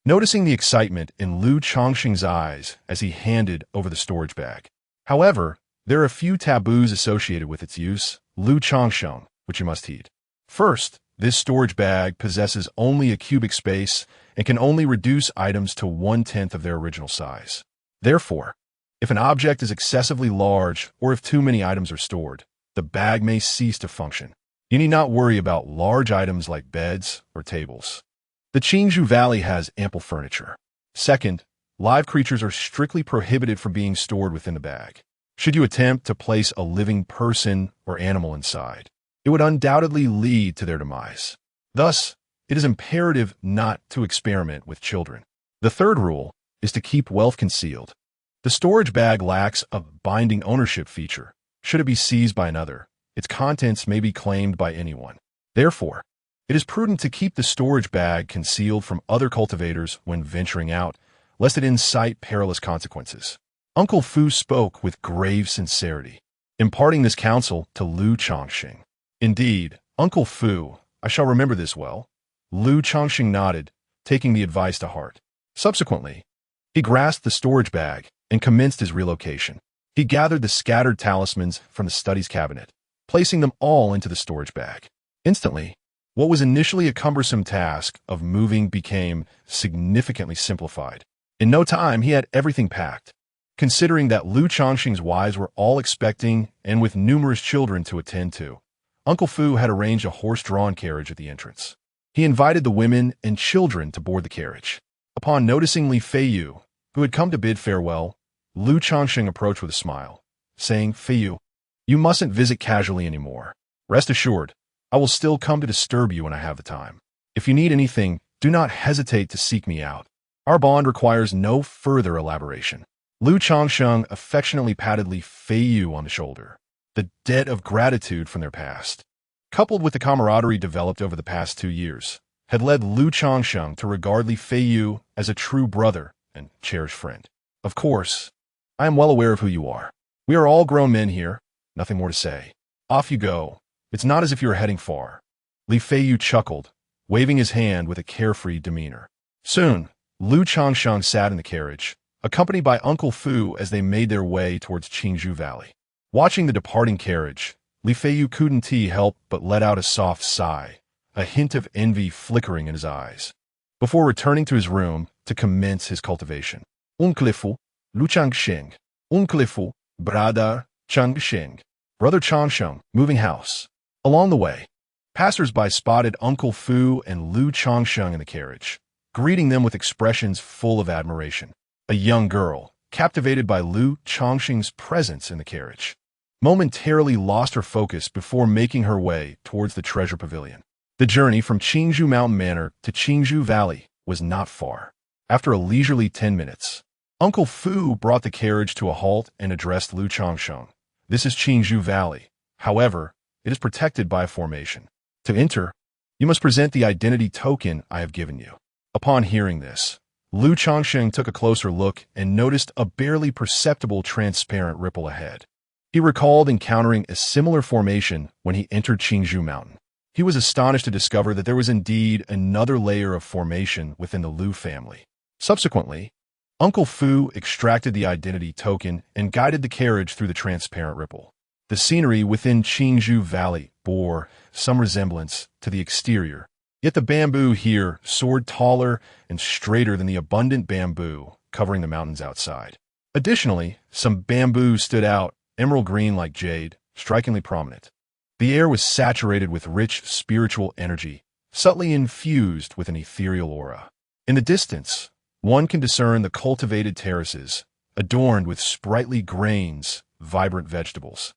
noticing the excitement in Changsheng's eyes as he handed over the storage bag. However, there are a few taboos associated with its use, Changsheng, which you must heed. First, this storage bag possesses only a cubic space and can only reduce items to 1/10 of their original size. Therefore, if an object is excessively large or if too many items are stored, the bag may cease to function. You need not worry about large items like beds or tables. The Qingzhou Valley has ample furniture. Second, live creatures are strictly prohibited from being stored within the bag. Should you attempt to place a living person or animal inside, it would undoubtedly lead to their demise. Thus, it is imperative not to experiment with children. The third rule is to keep wealth concealed. The storage bag lacks a binding ownership feature. Should it be seized by another, its contents may be claimed by anyone. Therefore, it is prudent to keep the storage bag concealed from other cultivators when venturing out, lest it incite perilous consequences. Uncle Fu spoke with grave sincerity, imparting this counsel to Changsheng. "Indeed, Uncle Fu, I shall remember this well." Changsheng nodded, taking the advice to heart. Subsequently, he grasped the storage bag and commenced his relocation. He gathered the scattered talismans from the studies cabinet, placing them all into the storage bag. Instantly, what was initially a cumbersome task of moving became significantly simplified. In no time, he had everything packed. Considering that Changsheng's wives were all expecting and with numerous children to attend to, Uncle Fu had arranged a horse-drawn carriage at the entrance. He invited the women and children to board the carriage. Upon noticing Li Feiyu, who had come to bid farewell, Changsheng approached with a smile, saying, "Feiyu, you mustn't visit casually anymore. Rest assured, I will still come to disturb you when I have the time. If you need anything, do not hesitate to seek me out." Our bond requires no further elaboration. Lu Changsheng affectionately patted Li Feiyu on the shoulder. The debt of gratitude from their past, coupled with the camaraderie developed over the past 2 years, had led Lu Changsheng to regard Li Feiyu as a true brother and cherished friend. Of course, I am well aware of who you are. We are all grown men here. Nothing more to say. Off you go. It's not as if you are heading far. Li Feiyu chuckled, waving his hand with a carefree demeanor. Soon, Lu Changsheng sat in the carriage, accompanied by Uncle Fu as they made their way towards Qingzhou Valley. Watching the departing carriage, Li Feiyu couldn't help but let out a soft sigh, a hint of envy flickering in his eyes, before returning to his room to commence his cultivation. Uncle Fu, Lu Changsheng. Uncle Fu, Brother Changsheng. Brother Changsheng, moving house. Along the way, passers-by spotted Uncle Fu and Lu Changsheng in the carriage, greeting them with expressions full of admiration. A young girl, captivated by Lu Changsheng's presence in the carriage, momentarily lost her focus before making her way towards the treasure pavilion. The journey from Qingzhou Mountain Manor to Qingzhou Valley was not far. After a leisurely 10 minutes, Uncle Fu brought the carriage to a halt and addressed Lu Changsheng. This is Qingzhou Valley. However, it is protected by a formation. To enter, you must present the identity token I have given you. Upon hearing this, Lu Changsheng took a closer look and noticed a barely perceptible transparent ripple ahead. He recalled encountering a similar formation when he entered Qingzhou Mountain. He was astonished to discover that there was indeed another layer of formation within the Lu family. Subsequently, Uncle Fu extracted the identity token and guided the carriage through the transparent ripple. The scenery within Qingzhou Valley bore some resemblance to the exterior, yet the bamboo here soared taller and straighter than the abundant bamboo covering the mountains outside. Additionally, some bamboo stood out, emerald green like jade, strikingly prominent. The air was saturated with rich spiritual energy, subtly infused with an ethereal aura. In the distance, one can discern the cultivated terraces, adorned with sprightly grains, vibrant vegetables,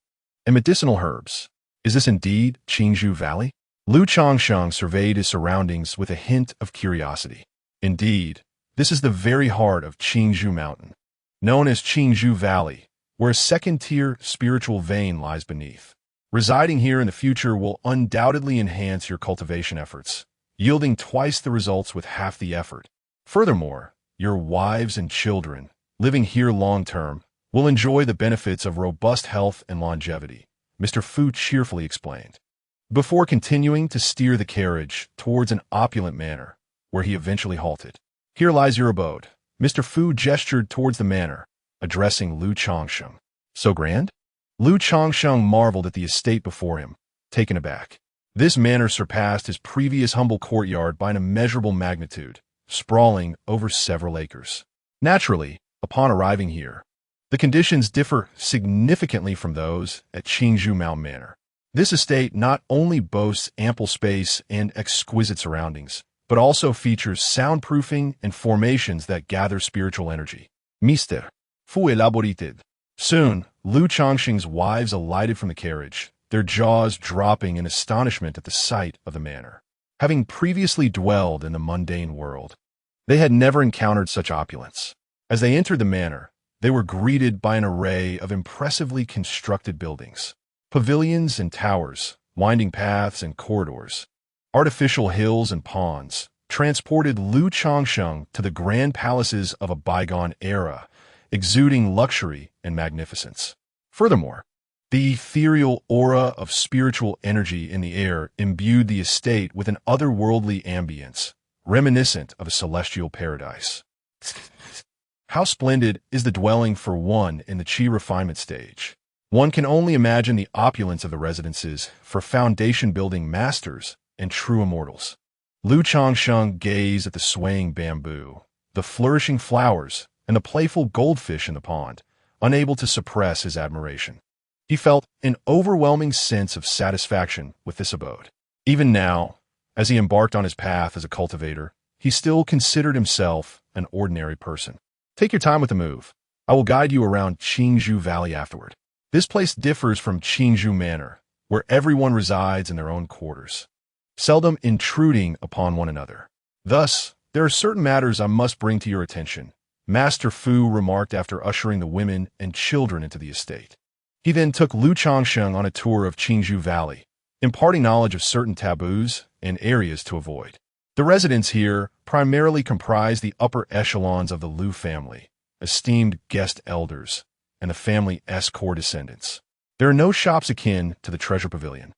and medicinal herbs. Is this indeed Qingzhou Valley? Lu Changsheng surveyed his surroundings with a hint of curiosity. Indeed, this is the very heart of Qingzhou Mountain, known as Qingzhou Valley, where a second-tier spiritual vein lies beneath. Residing here in the future will undoubtedly enhance your cultivation efforts, yielding twice the results with half the effort. Furthermore, your wives and children, living here long-term, will enjoy the benefits of robust health and longevity, Mr. Fu cheerfully explained. Before continuing to steer the carriage towards an opulent manor, where he eventually halted. Here lies your abode. Mr. Fu gestured towards the manor, addressing Lu Changsheng. So grand? Lu Changsheng marveled at the estate before him, taken aback. This manor surpassed his previous humble courtyard by an immeasurable magnitude, sprawling over several acres. Naturally, upon arriving here, the conditions differ significantly from those at Qingzhou Mountain Manor. This estate not only boasts ample space and exquisite surroundings, but also features soundproofing and formations that gather spiritual energy. Mr. Fu elaborated. Soon, Lu Changsheng's wives alighted from the carriage, their jaws dropping in astonishment at the sight of the manor. Having previously dwelled in the mundane world, they had never encountered such opulence. As they entered the manor, they were greeted by an array of impressively constructed buildings. Pavilions and towers, winding paths and corridors, artificial hills and ponds, transported Lu Changsheng to the grand palaces of a bygone era, exuding luxury and magnificence. Furthermore, the ethereal aura of spiritual energy in the air imbued the estate with an otherworldly ambience, reminiscent of a celestial paradise. How splendid is the dwelling for one in the Qi refinement stage. One can only imagine the opulence of the residences for foundation-building masters and true immortals. Lu Changsheng gazed at the swaying bamboo, the flourishing flowers, and the playful goldfish in the pond, unable to suppress his admiration. He felt an overwhelming sense of satisfaction with this abode. Even now, as he embarked on his path as a cultivator, he still considered himself an ordinary person. Take your time with the move. I will guide you around Qingzhou Valley afterward. This place differs from Qingzhou Manor, where everyone resides in their own quarters, seldom intruding upon one another. Thus, "There are certain matters I must bring to your attention," Master Fu remarked after ushering the women and children into the estate. He then took Lu Changsheng on a tour of Qingzhou Valley, imparting knowledge of certain taboos and areas to avoid. The residents here primarily comprise the upper echelons of the Lu family, esteemed guest elders, and the family's core descendants. There are no shops akin to the Treasure Pavilion,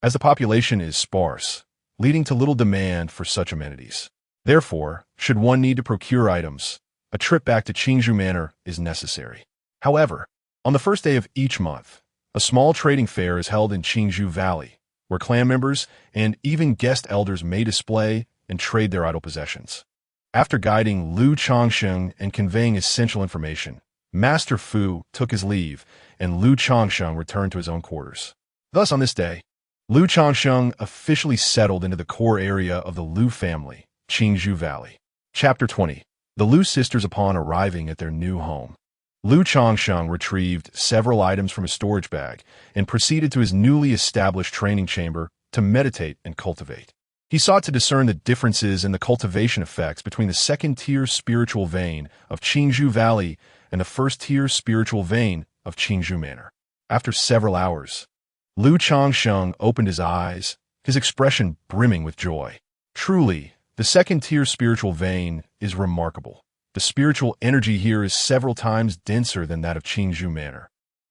as the population is sparse, leading to little demand for such amenities. Therefore, should one need to procure items, a trip back to Qingzhou Manor is necessary. However, on the first day of each month, a small trading fair is held in Qingzhou Valley, where clan members and even guest elders may display and trade their idle possessions. After guiding Lu Changsheng and conveying essential information, Master Fu took his leave, and Lu Changsheng returned to his own quarters. Thus, on this day, Lu Changsheng officially settled into the core area of the Lu family, Qingzhou Valley. Chapter 20. The Lu sisters upon arriving at their new home. Lu Changsheng retrieved several items from his storage bag and proceeded to his newly established training chamber to meditate and cultivate. He sought to discern the differences in the cultivation effects between the second-tier spiritual vein of Qingzhou Valley and the first-tier spiritual vein of Qingzhou Manor. After several hours, Lu Changsheng opened his eyes, his expression brimming with joy. Truly, the second-tier spiritual vein is remarkable. The spiritual energy here is several times denser than that of Qingzhou Manor,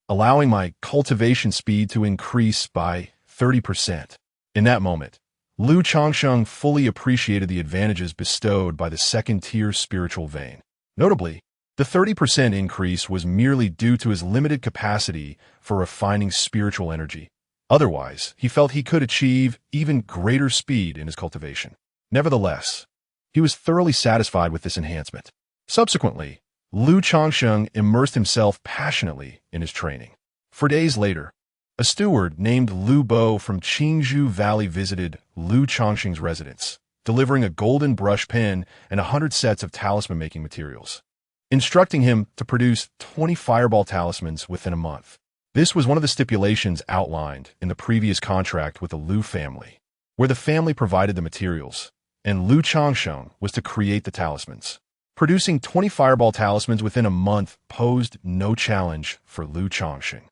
allowing my cultivation speed to increase by 30%. In that moment, Lu Changsheng fully appreciated the advantages bestowed by the second-tier spiritual vein. Notably, the 30% increase was merely due to his limited capacity for refining spiritual energy. Otherwise, he felt he could achieve even greater speed in his cultivation. Nevertheless, he was thoroughly satisfied with this enhancement. Subsequently, Lu Changsheng immersed himself passionately in his training. 4 days later, a steward named Lu Bo from Qingzhou Valley visited Lu Changsheng's residence, delivering a golden brush pen and 100 sets of talisman-making materials, instructing him to produce 20 fireball talismans within a month. This was one of the stipulations outlined in the previous contract with the Lu family, where the family provided the materials, and Lu Changsheng was to create the talismans. Producing 20 fireball talismans within a month posed no challenge for Lu Changsheng.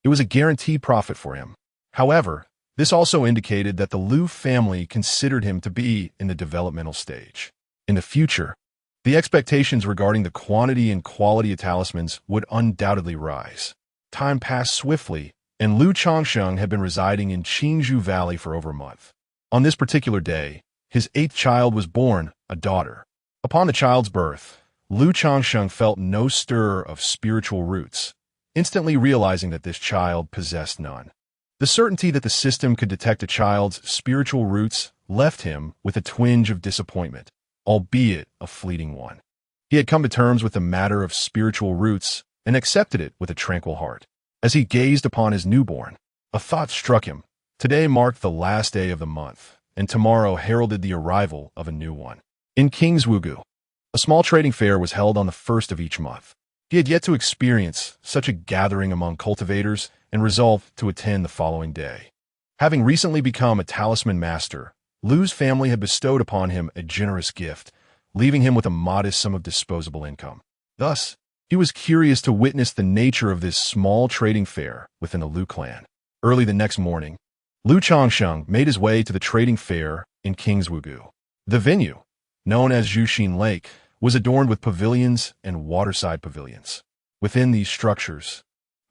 It was a guaranteed profit for him. However, this also indicated that the Lu family considered him to be in the developmental stage. In the future, the expectations regarding the quantity and quality of talismans would undoubtedly rise. Time passed swiftly, and Lu Changsheng had been residing in Qingzhou Valley for over a month. On this particular day, his 8th child was born, a daughter. Upon the child's birth, Lu Changsheng felt no stir of spiritual roots, instantly realizing that this child possessed none. The certainty that the system could detect a child's spiritual roots left him with a twinge of disappointment, albeit a fleeting one. He had come to terms with the matter of spiritual roots and accepted it with a tranquil heart. As he gazed upon his newborn, a thought struck him. Today marked the last day of the month, and tomorrow heralded the arrival of a new one. In Kingswugu, a small trading fair was held on the first of each month. He had yet to experience such a gathering among cultivators and resolved to attend the following day. Having recently become a talisman master, Lu's family had bestowed upon him a generous gift, leaving him with a modest sum of disposable income. Thus, he was curious to witness the nature of this small trading fair within the Lu clan. Early the next morning, Lu Changsheng made his way to the trading fair in Kingswugu. The venue, known as Zhuxin Lake, was adorned with pavilions and waterside pavilions. Within these structures,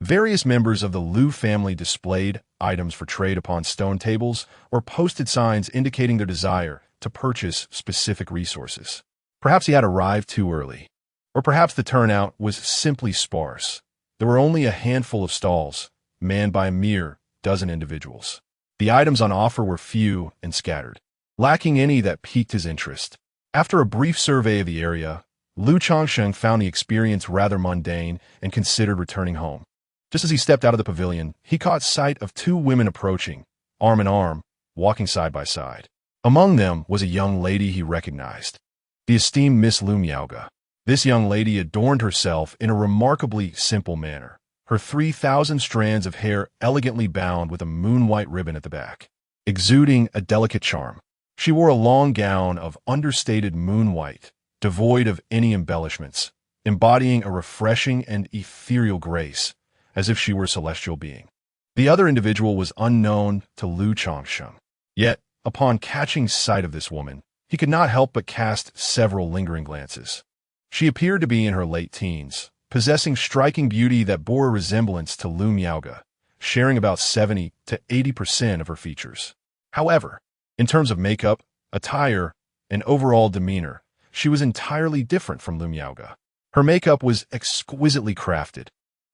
various members of the Lu family displayed items for trade upon stone tables or posted signs indicating their desire to purchase specific resources. Perhaps he had arrived too early, or perhaps the turnout was simply sparse. There were only a handful of stalls, manned by a mere dozen individuals. The items on offer were few and scattered, lacking any that piqued his interest. After a brief survey of the area, Lu Changsheng found the experience rather mundane and considered returning home. Just as he stepped out of the pavilion, he caught sight of 2 women approaching, arm in arm, walking side by side. Among them was a young lady he recognized, the esteemed Miss Lu Miaoga. This young lady adorned herself in a remarkably simple manner, her 3,000 strands of hair elegantly bound with a moon-white ribbon at the back, exuding a delicate charm. She wore a long gown of understated moon white, devoid of any embellishments, embodying a refreshing and ethereal grace, as if she were a celestial being. The other individual was unknown to Lu Changsheng. Yet, upon catching sight of this woman, he could not help but cast several lingering glances. She appeared to be in her late teens, possessing striking beauty that bore a resemblance to Lu Miaoge, sharing about 70 to 80% of her features. However, in terms of makeup, attire, and overall demeanor, she was entirely different from Lu Miaoge. Her makeup was exquisitely crafted,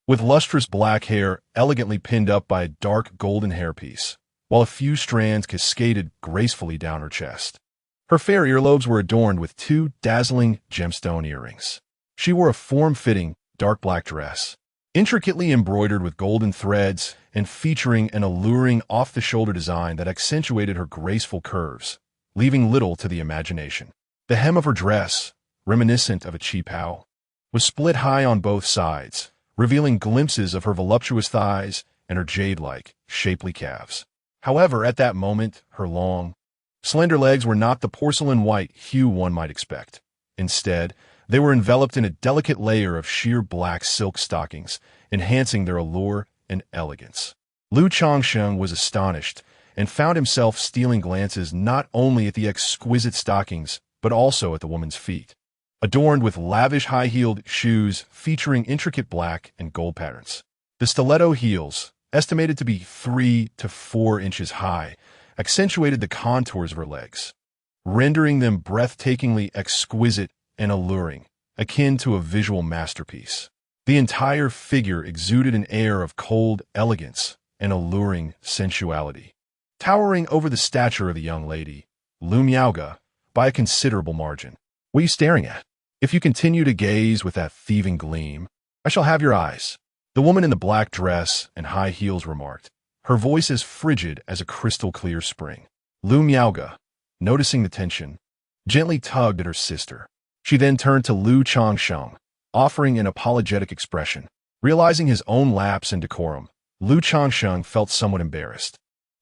with lustrous black hair elegantly pinned up by a dark golden hairpiece, while a few strands cascaded gracefully down her chest. Her fair earlobes were adorned with two dazzling gemstone earrings. She wore a form-fitting, dark black dress, intricately embroidered with golden threads and featuring an alluring off-the-shoulder design that accentuated her graceful curves, leaving little to the imagination. The hem of her dress, reminiscent of a qipao, was split high on both sides, revealing glimpses of her voluptuous thighs and her jade-like, shapely calves. However, at that moment, her long, slender legs were not the porcelain white hue one might expect. Instead, they were enveloped in a delicate layer of sheer black silk stockings, enhancing their allure and elegance. Lu Changsheng was astonished and found himself stealing glances not only at the exquisite stockings, but also at the woman's feet, adorned with lavish high-heeled shoes featuring intricate black and gold patterns. The stiletto heels, estimated to be 3 to 4 inches high, accentuated the contours of her legs, rendering them breathtakingly exquisite and alluring, akin to a visual masterpiece. The entire figure exuded an air of cold elegance and alluring sensuality. Towering over the stature of the young lady, Lu Miaoge, by a considerable margin. What are you staring at? If you continue to gaze with that thieving gleam, I shall have your eyes. The woman in the black dress and high heels remarked, her voice as frigid as a crystal-clear spring. Lu Miaoge, noticing the tension, gently tugged at her sister. She then turned to Lu Changsheng, offering an apologetic expression. Realizing his own lapse in decorum, Lu Changsheng felt somewhat embarrassed.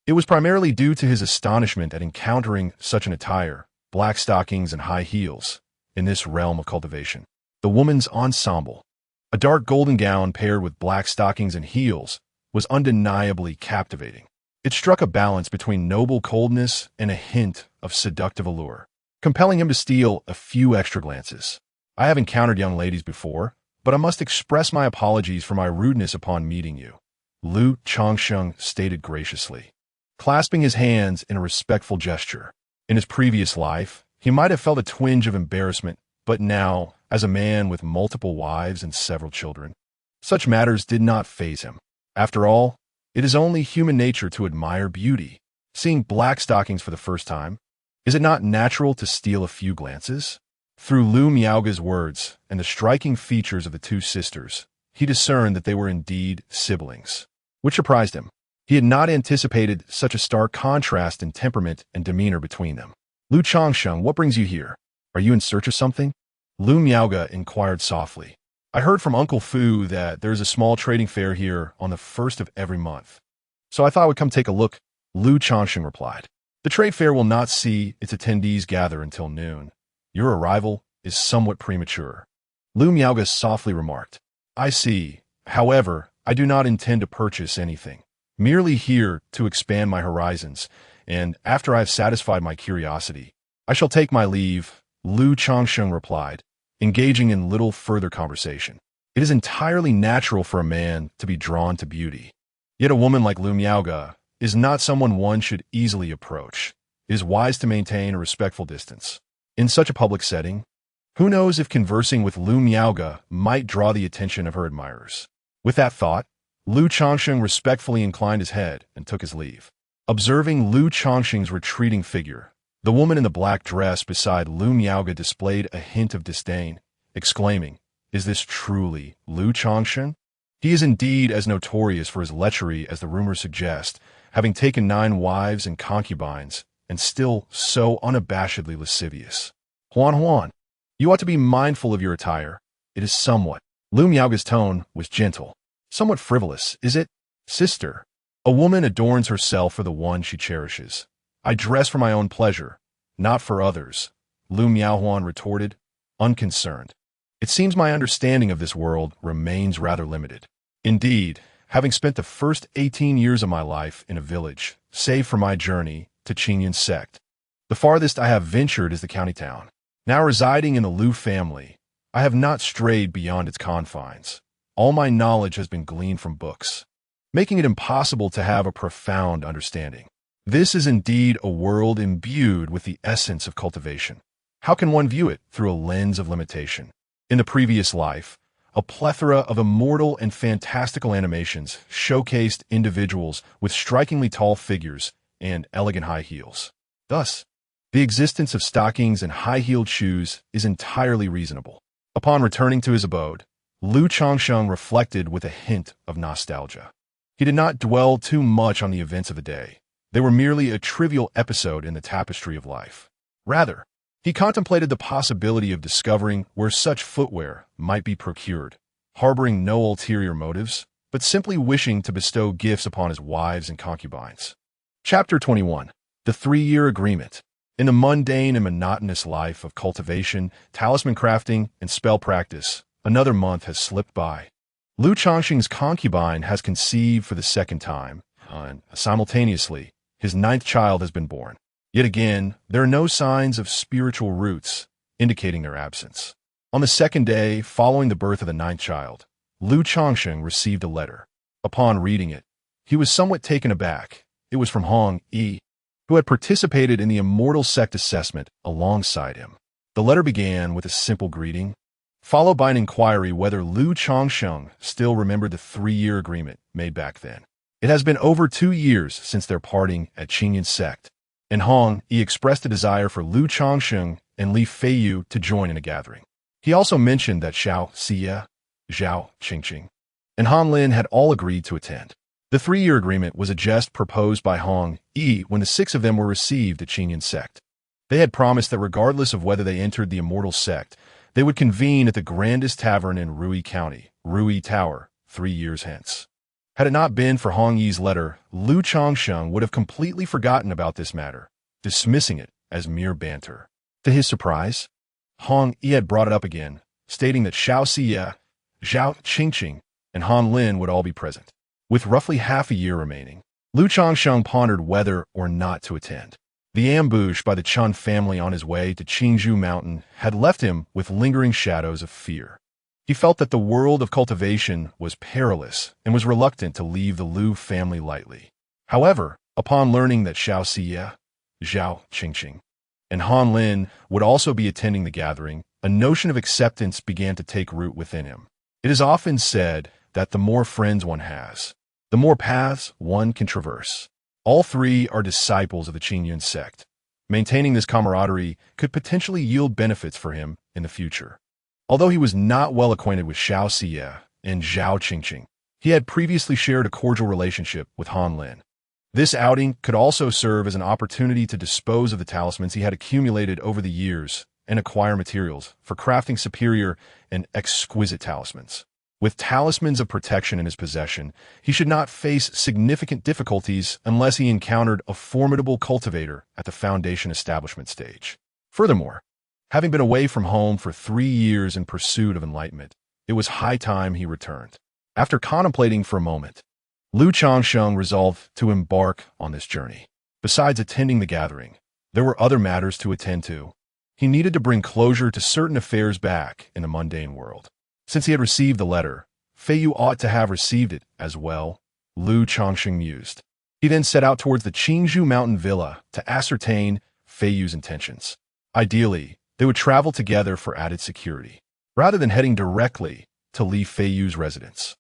It was primarily due to his astonishment at encountering such an attire, black stockings and high heels, in this realm of cultivation. The woman's ensemble, a dark golden gown paired with black stockings and heels, was undeniably captivating. It struck a balance between noble coldness and a hint of seductive allure, compelling him to steal a few extra glances. I have encountered young ladies before, but I must express my apologies for my rudeness upon meeting you, Lu Changsheng stated graciously, clasping his hands in a respectful gesture. In his previous life, he might have felt a twinge of embarrassment, but now, as a man with multiple wives and several children, such matters did not faze him. After all, it is only human nature to admire beauty. Seeing black stockings for the first time, is it not natural to steal a few glances? Through Lu Miaoge's words and the striking features of the two sisters, he discerned that they were indeed siblings, which surprised him. He had not anticipated such a stark contrast in temperament and demeanor between them. Lu Changsheng, what brings you here? Are you in search of something? Lu Miaoge inquired softly. I heard from Uncle Fu that there is a small trading fair here on the 1st of every month, so I thought I would come take a look, Lu Changsheng replied. The trade fair will not see its attendees gather until noon. Your arrival is somewhat premature, Lu Miaoge softly remarked. I see. However, I do not intend to purchase anything. Merely here to expand my horizons, and after I have satisfied my curiosity, I shall take my leave, Lu Changsheng replied, engaging in little further conversation. It is entirely natural for a man to be drawn to beauty. Yet a woman like Lu Miaoge is not someone one should easily approach. It is wise to maintain a respectful distance. In such a public setting, who knows if conversing with Lu Miaoge might draw the attention of her admirers. With that thought, Lu Changsheng respectfully inclined his head and took his leave. Observing Lu Changsheng's retreating figure, the woman in the black dress beside Lu Miaoge displayed a hint of disdain, exclaiming, "Is this truly Lu Changsheng? He is indeed as notorious for his lechery as the rumors suggest, having taken 9 wives and concubines, and still so unabashedly lascivious. Huan, you ought to be mindful of your attire. It is somewhat." Lu Miaoge's tone was gentle. Somewhat frivolous, is it? Sister, a woman adorns herself for the one she cherishes. I dress for my own pleasure, Not for others, Lu Miaohuan retorted, unconcerned. It seems my understanding of this world remains rather limited. Indeed, having spent the first 18 years of my life in a village, save for my journey to Qingyan sect, the farthest I have ventured is the county town. Now residing in the Lu family, I have not strayed beyond its confines. All my knowledge has been gleaned from books, making it impossible to have a profound understanding. This is indeed a world imbued with the essence of cultivation. How can one view it through a lens of limitation? In the previous life, a plethora of immortal and fantastical animations showcased individuals with strikingly tall figures and elegant high heels. Thus, the existence of stockings and high-heeled shoes is entirely reasonable. Upon returning to his abode, Lu Changsheng reflected with a hint of nostalgia. He did not dwell too much on the events of the day. They were merely a trivial episode in the tapestry of life. Rather, he contemplated the possibility of discovering where such footwear might be procured, harboring no ulterior motives, but simply wishing to bestow gifts upon his wives and concubines. Chapter 21. The 3-Year Agreement. In the mundane and monotonous life of cultivation, talisman crafting, and spell practice, another month has slipped by. Lu Changsheng's concubine has conceived for the second time, and simultaneously, his 9th child has been born. Yet again, there are no signs of spiritual roots, indicating their absence. On the second day following the birth of the 9th child, Lu Changsheng received a letter. Upon reading it, he was somewhat taken aback. It was from Hong Yi, who had participated in the Immortal sect assessment alongside him. The letter began with a simple greeting, followed by an inquiry whether Lu Changsheng still remembered the 3-year agreement made back then. It has been over 2 years since their parting at Qingyan sect, and Hong Yi expressed a desire for Lu Changsheng and Li Feiyu to join in a gathering. He also mentioned that Xiao Xie, Zhao Qingqing, and Han Lin had all agreed to attend. The 3-year agreement was a jest proposed by Hong Yi when the 6 of them were received at Qingyan sect. They had promised that regardless of whether they entered the Immortal sect, they would convene at the grandest tavern in Rui County, Rui Tower, 3 years hence. Had it not been for Hong Yi's letter, Lu Changsheng would have completely forgotten about this matter, dismissing it as mere banter. To his surprise, Hong Yi had brought it up again, stating that Xiao Xie, Zhao Qingqing, and Han Lin would all be present. With roughly half a year remaining, Lu Changsheng pondered whether or not to attend. The ambush by the Chun family on his way to Qingzhou Mountain had left him with lingering shadows of fear. He felt that the world of cultivation was perilous and was reluctant to leave the Lu family lightly. However, upon learning that Xiao Xie, Zhao Qingqing, and Han Lin would also be attending the gathering, a notion of acceptance began to take root within him. It is often said that the more friends one has, the more paths one can traverse. All 3 are disciples of the Qingyan sect. Maintaining this camaraderie could potentially yield benefits for him in the future. Although he was not well acquainted with Xiao Xie and Zhao Qingqing, he had previously shared a cordial relationship with Han Lin. This outing could also serve as an opportunity to dispose of the talismans he had accumulated over the years and acquire materials for crafting superior and exquisite talismans. With talismans of protection in his possession, he should not face significant difficulties unless he encountered a formidable cultivator at the foundation establishment stage. Furthermore, having been away from home for 3 years in pursuit of enlightenment, it was high time he returned. After contemplating for a moment, Lu Changsheng resolved to embark on this journey. Besides attending the gathering, there were other matters to attend to. He needed to bring closure to certain affairs back in the mundane world. Since he had received the letter, Feiyu ought to have received it as well, Lu Changsheng mused. He then set out towards the Qingzhou Mountain Villa to ascertain Feiyu's intentions. Ideally, they would travel together for added security, rather than heading directly to Li Feiyu's residence.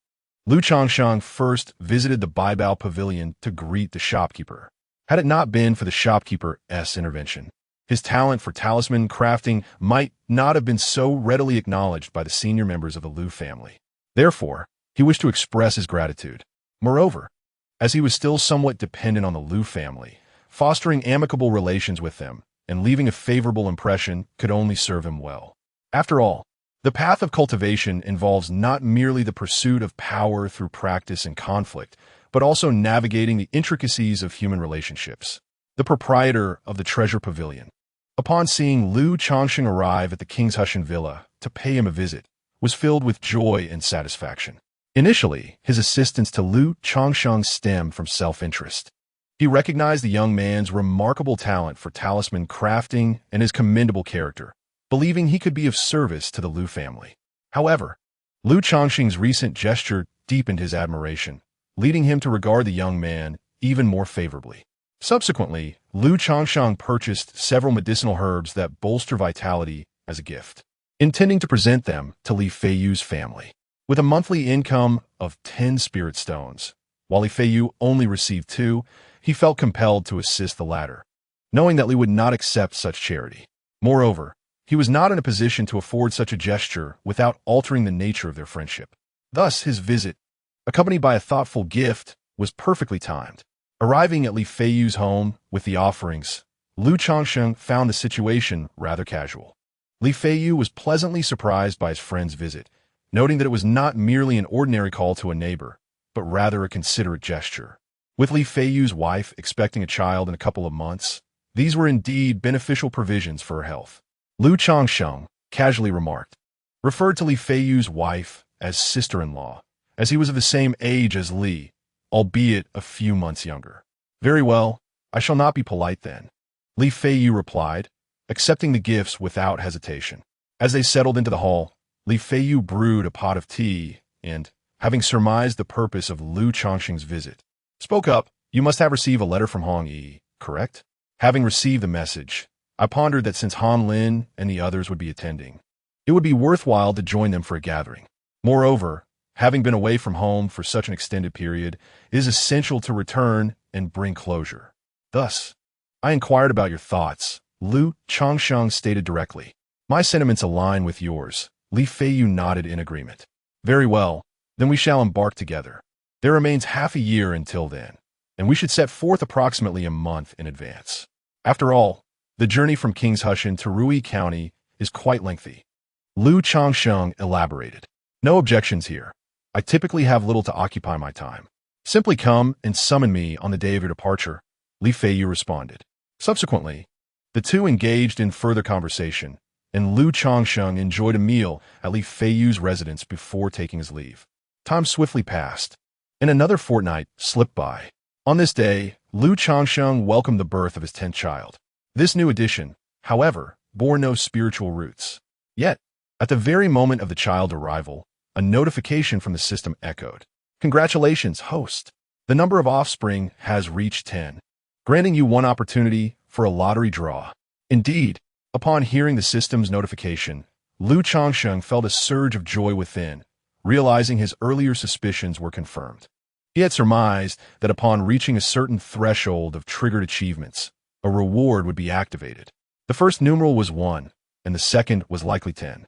Lu Changsheng first visited the Baibao Pavilion to greet the shopkeeper. Had it not been for the shopkeeper's intervention, his talent for talisman crafting might not have been so readily acknowledged by the senior members of the Lu family. Therefore, he wished to express his gratitude. Moreover, as he was still somewhat dependent on the Lu family, fostering amicable relations with them and leaving a favorable impression could only serve him well. After all, the path of cultivation involves not merely the pursuit of power through practice and conflict, but also navigating the intricacies of human relationships. The proprietor of the Treasure Pavilion, upon seeing Lu Changsheng arrive at the King's Hushan villa to pay him a visit, was filled with joy and satisfaction. Initially, his assistance to Lu Changsheng stemmed from self-interest. He recognized the young man's remarkable talent for talisman crafting and his commendable character, believing he could be of service to the Lu family. However, Lu Changsheng's recent gesture deepened his admiration, leading him to regard the young man even more favorably. Subsequently, Lu Changsheng purchased several medicinal herbs that bolster vitality as a gift, intending to present them to Li Feiyu's family. With a monthly income of 10 spirit stones, while Li Feiyu only received 2, he felt compelled to assist the latter, knowing that Li would not accept such charity. Moreover, he was not in a position to afford such a gesture without altering the nature of their friendship. Thus, his visit, accompanied by a thoughtful gift, was perfectly timed. Arriving at Li Feiyu's home with the offerings, Lu Changsheng found the situation rather casual. Li Feiyu was pleasantly surprised by his friend's visit, noting that it was not merely an ordinary call to a neighbor, but rather a considerate gesture. With Li Feiyu's wife expecting a child in a couple of months, these were indeed beneficial provisions for her health. Lu Changsheng casually referred to Li Feiyu's wife as sister-in-law, as he was of the same age as Li, albeit a few months younger. Very well, I shall not be polite then, Li Feiyu replied, accepting the gifts without hesitation. As they settled into the hall, Li Feiyu brewed a pot of tea and, having surmised the purpose of Lu Changsheng's visit, spoke up. You must have received a letter from Hong Yi, correct? Having received the message, I pondered that since Han Lin and the others would be attending, it would be worthwhile to join them for a gathering. Moreover, having been away from home for such an extended period, it is essential to return and bring closure. Thus, I inquired about your thoughts, Lu Changsheng stated directly. My sentiments align with yours. Li Feiyu nodded in agreement. Very well, then we shall embark together. There remains half a year until then, and we should set forth approximately a month in advance. After all, the journey from King's Hushan to Rui County is quite lengthy. Lu Changsheng elaborated. No objections here. I typically have little to occupy my time. Simply come and summon me on the day of your departure, Li Feiyu responded. Subsequently, the two engaged in further conversation, and Lu Changsheng enjoyed a meal at Li Feiyu's residence before taking his leave. Time swiftly passed, and another fortnight slipped by. On this day, Lu Changsheng welcomed the birth of his 10th child. This new addition, however, bore no spiritual roots. Yet, at the very moment of the child's arrival, a notification from the system echoed. Congratulations, host. The number of offspring has reached 10, granting you one opportunity for a lottery draw. Indeed, upon hearing the system's notification, Lu Changsheng felt a surge of joy within, realizing his earlier suspicions were confirmed. He had surmised that upon reaching a certain threshold of triggered achievements, a reward would be activated. The first numeral was 1, and the second was likely 10.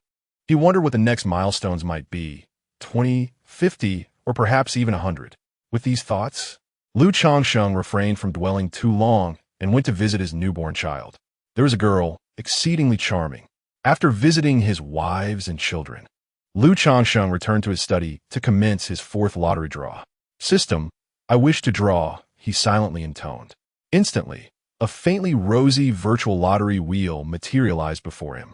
He wondered what the next milestones might be, 20, 50, or perhaps even 100. With these thoughts, Lu Changsheng refrained from dwelling too long and went to visit his newborn child. There was a girl, exceedingly charming. After visiting his wives and children, Lu Changsheng returned to his study to commence his 4th lottery draw. System, I wish to draw, he silently intoned. Instantly, a faintly rosy virtual lottery wheel materialized before him.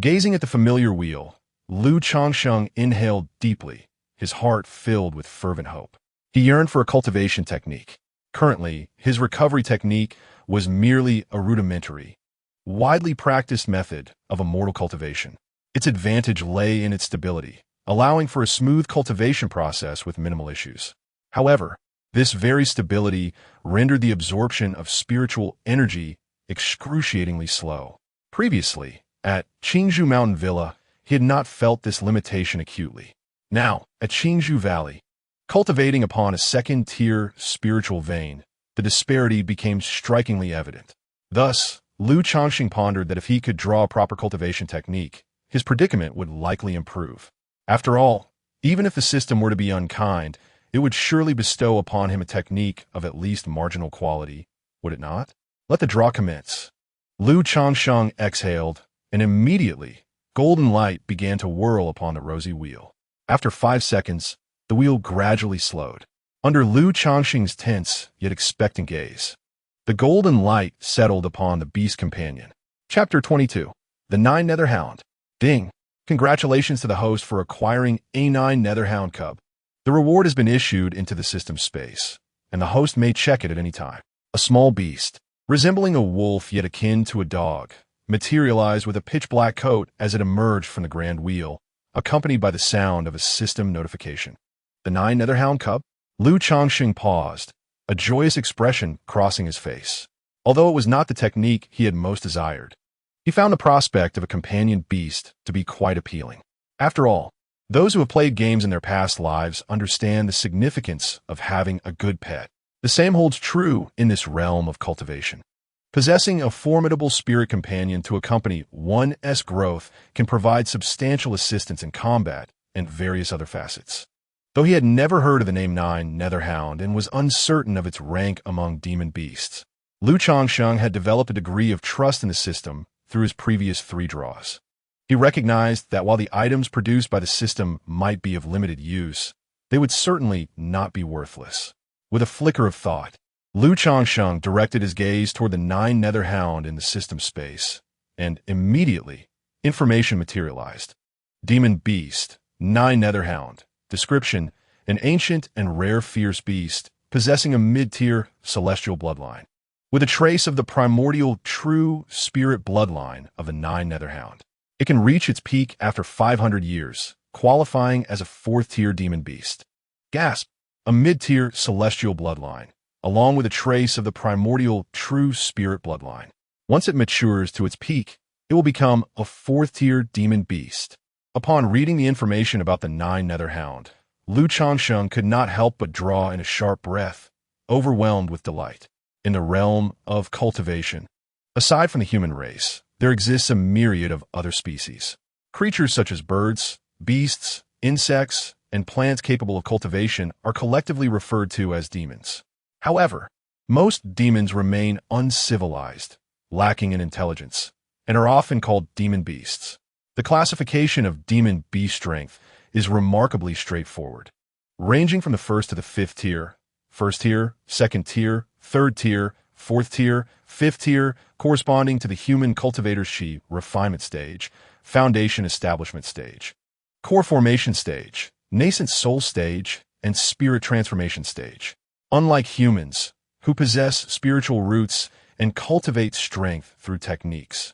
Gazing at the familiar wheel, Lu Changsheng inhaled deeply, his heart filled with fervent hope. He yearned for a cultivation technique. Currently, his recovery technique was merely a rudimentary, widely practiced method of immortal cultivation. Its advantage lay in its stability, allowing for a smooth cultivation process with minimal issues. However, this very stability rendered the absorption of spiritual energy excruciatingly slow. Previously, at Qingzhou Mountain Villa, he had not felt this limitation acutely. Now, at Qingzhou Valley, cultivating upon a second-tier spiritual vein, the disparity became strikingly evident. Thus, Lu Changsheng pondered that if he could draw a proper cultivation technique, his predicament would likely improve. After all, even if the system were to be unkind, it would surely bestow upon him a technique of at least marginal quality, would it not? Let the draw commence. Lu Changsheng exhaled, and immediately, golden light began to whirl upon the rosy wheel. After 5 seconds, the wheel gradually slowed. Under Lu Changsheng's tense yet expectant gaze, the golden light settled upon the beast companion. Chapter 22. The Nine Netherhound. Ding. Congratulations to the host for acquiring a 9 Netherhound cub. The reward has been issued into the system space, and the host may check it at any time. A small beast, resembling a wolf yet akin to a dog, materialized with a pitch-black coat as it emerged from the grand wheel, accompanied by the sound of a system notification. The 9 Netherhound cub? Changsheng paused, a joyous expression crossing his face. Although it was not the technique he had most desired, he found the prospect of a companion beast to be quite appealing. After all, those who have played games in their past lives understand the significance of having a good pet. The same holds true in this realm of cultivation. Possessing a formidable spirit companion to accompany one's growth can provide substantial assistance in combat and various other facets. Though he had never heard of the name 9 Netherhound and was uncertain of its rank among demon beasts, Changsheng had developed a degree of trust in the system through his previous 3 draws. He recognized that while the items produced by the system might be of limited use, they would certainly not be worthless. With a flicker of thought, Changsheng directed his gaze toward the 9 Netherhound in the system space, and immediately, information materialized. Demon Beast, 9 Netherhound. Description: an ancient and rare fierce beast, possessing a mid-tier celestial bloodline, with a trace of the primordial true spirit bloodline of the 9 Netherhound. It can reach its peak after 500 years, qualifying as a 4th-tier demon beast. Gasp! A mid-tier celestial bloodline, along with a trace of the primordial true spirit bloodline. Once it matures to its peak, it will become a 4th-tier demon beast. Upon reading the information about the 9 Netherhound, Changsheng could not help but draw in a sharp breath, overwhelmed with delight. In the realm of cultivation, aside from the human race, there exists a myriad of other species. Creatures such as birds, beasts, insects, and plants capable of cultivation are collectively referred to as demons. However, most demons remain uncivilized, lacking in intelligence, and are often called demon beasts. The classification of demon beast strength is remarkably straightforward, ranging from the 1st to the 5th tier, 1st tier, 2nd tier, 3rd tier, 4th tier, 5th tier, corresponding to the human cultivator's Shi refinement stage, foundation establishment stage, core formation stage, nascent soul stage, and spirit transformation stage. Unlike humans, who possess spiritual roots and cultivate strength through techniques,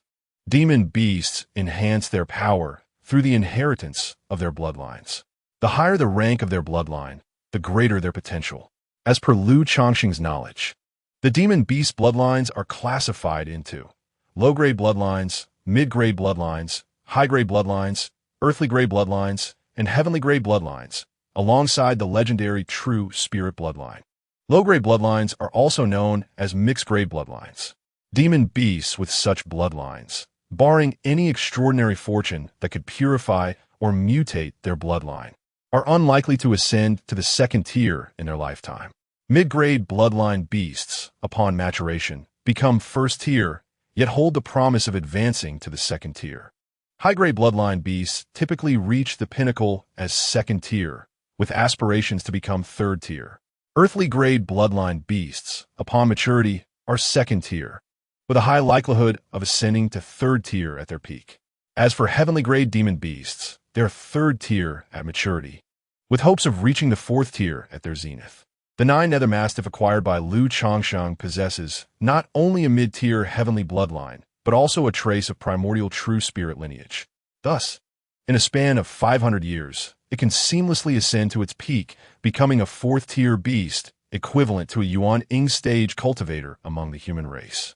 demon beasts enhance their power through the inheritance of their bloodlines. The higher the rank of their bloodline, the greater their potential. As per Changsheng's knowledge, the demon beast bloodlines are classified into low-grade bloodlines, mid-grade bloodlines, high-grade bloodlines, earthly-grade bloodlines, and heavenly-grade bloodlines, alongside the legendary true spirit bloodline. Low-grade bloodlines are also known as mixed-grade bloodlines. Demon beasts with such bloodlines, barring any extraordinary fortune that could purify or mutate their bloodline, are unlikely to ascend to the 2nd tier in their lifetime. Mid-grade bloodline beasts, upon maturation, become 1st tier, yet hold the promise of advancing to the 2nd tier. High-grade bloodline beasts typically reach the pinnacle as 2nd tier, with aspirations to become 3rd tier. Earthly-grade bloodline beasts, upon maturity, are 2nd tier, with a high likelihood of ascending to 3rd tier at their peak. As for heavenly-grade demon beasts, they are 3rd tier at maturity, with hopes of reaching the 4th tier at their zenith. The 9 Nether Mastiff acquired by Changsheng possesses not only a mid-tier heavenly bloodline, but also a trace of primordial true spirit lineage. Thus, in a span of 500 years, it can seamlessly ascend to its peak, becoming a 4th-tier beast, equivalent to a Yuan-Ing stage cultivator among the human race.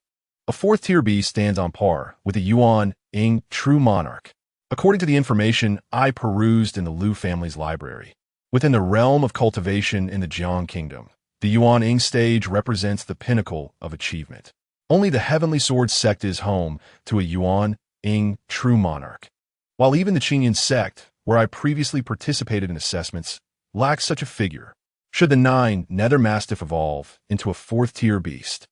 A 4th-tier beast stands on par with a Yuan-Ing true monarch, according to the information I perused in the Liu family's library. Within the realm of cultivation in the Jiang Kingdom, the Yuan-Ing stage represents the pinnacle of achievement. Only the Heavenly Sword sect is home to a Yuan-Ing true monarch, while even the Qingyan sect, where I previously participated in assessments, lacks such a figure. Should the 9 Nether Mastiff evolve into a 4th-tier beast,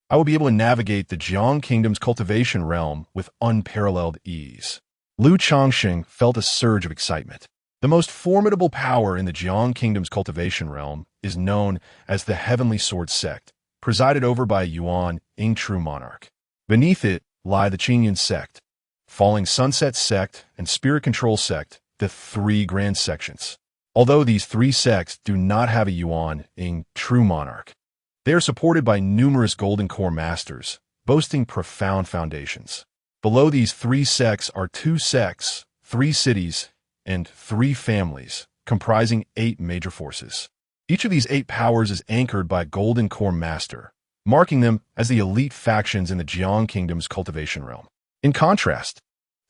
I will be able to navigate the Jiang Kingdom's cultivation realm with unparalleled ease. Changsheng felt a surge of excitement. The most formidable power in the Jiang Kingdom's cultivation realm is known as the Heavenly Sword sect, presided over by a Yuan-Ing true monarch. Beneath it, lie the Qingyan sect, Falling Sunset sect, and Spirit Control sect, the three grand sections. Although these three sects do not have a Yuan in true monarch, they are supported by numerous golden core masters, boasting profound foundations. Below these three sects are two sects, three cities, and three families, comprising 8 major forces. Each of these 8 powers is anchored by a golden core master, marking them as the elite factions in the Jiang Kingdom's cultivation realm. In contrast,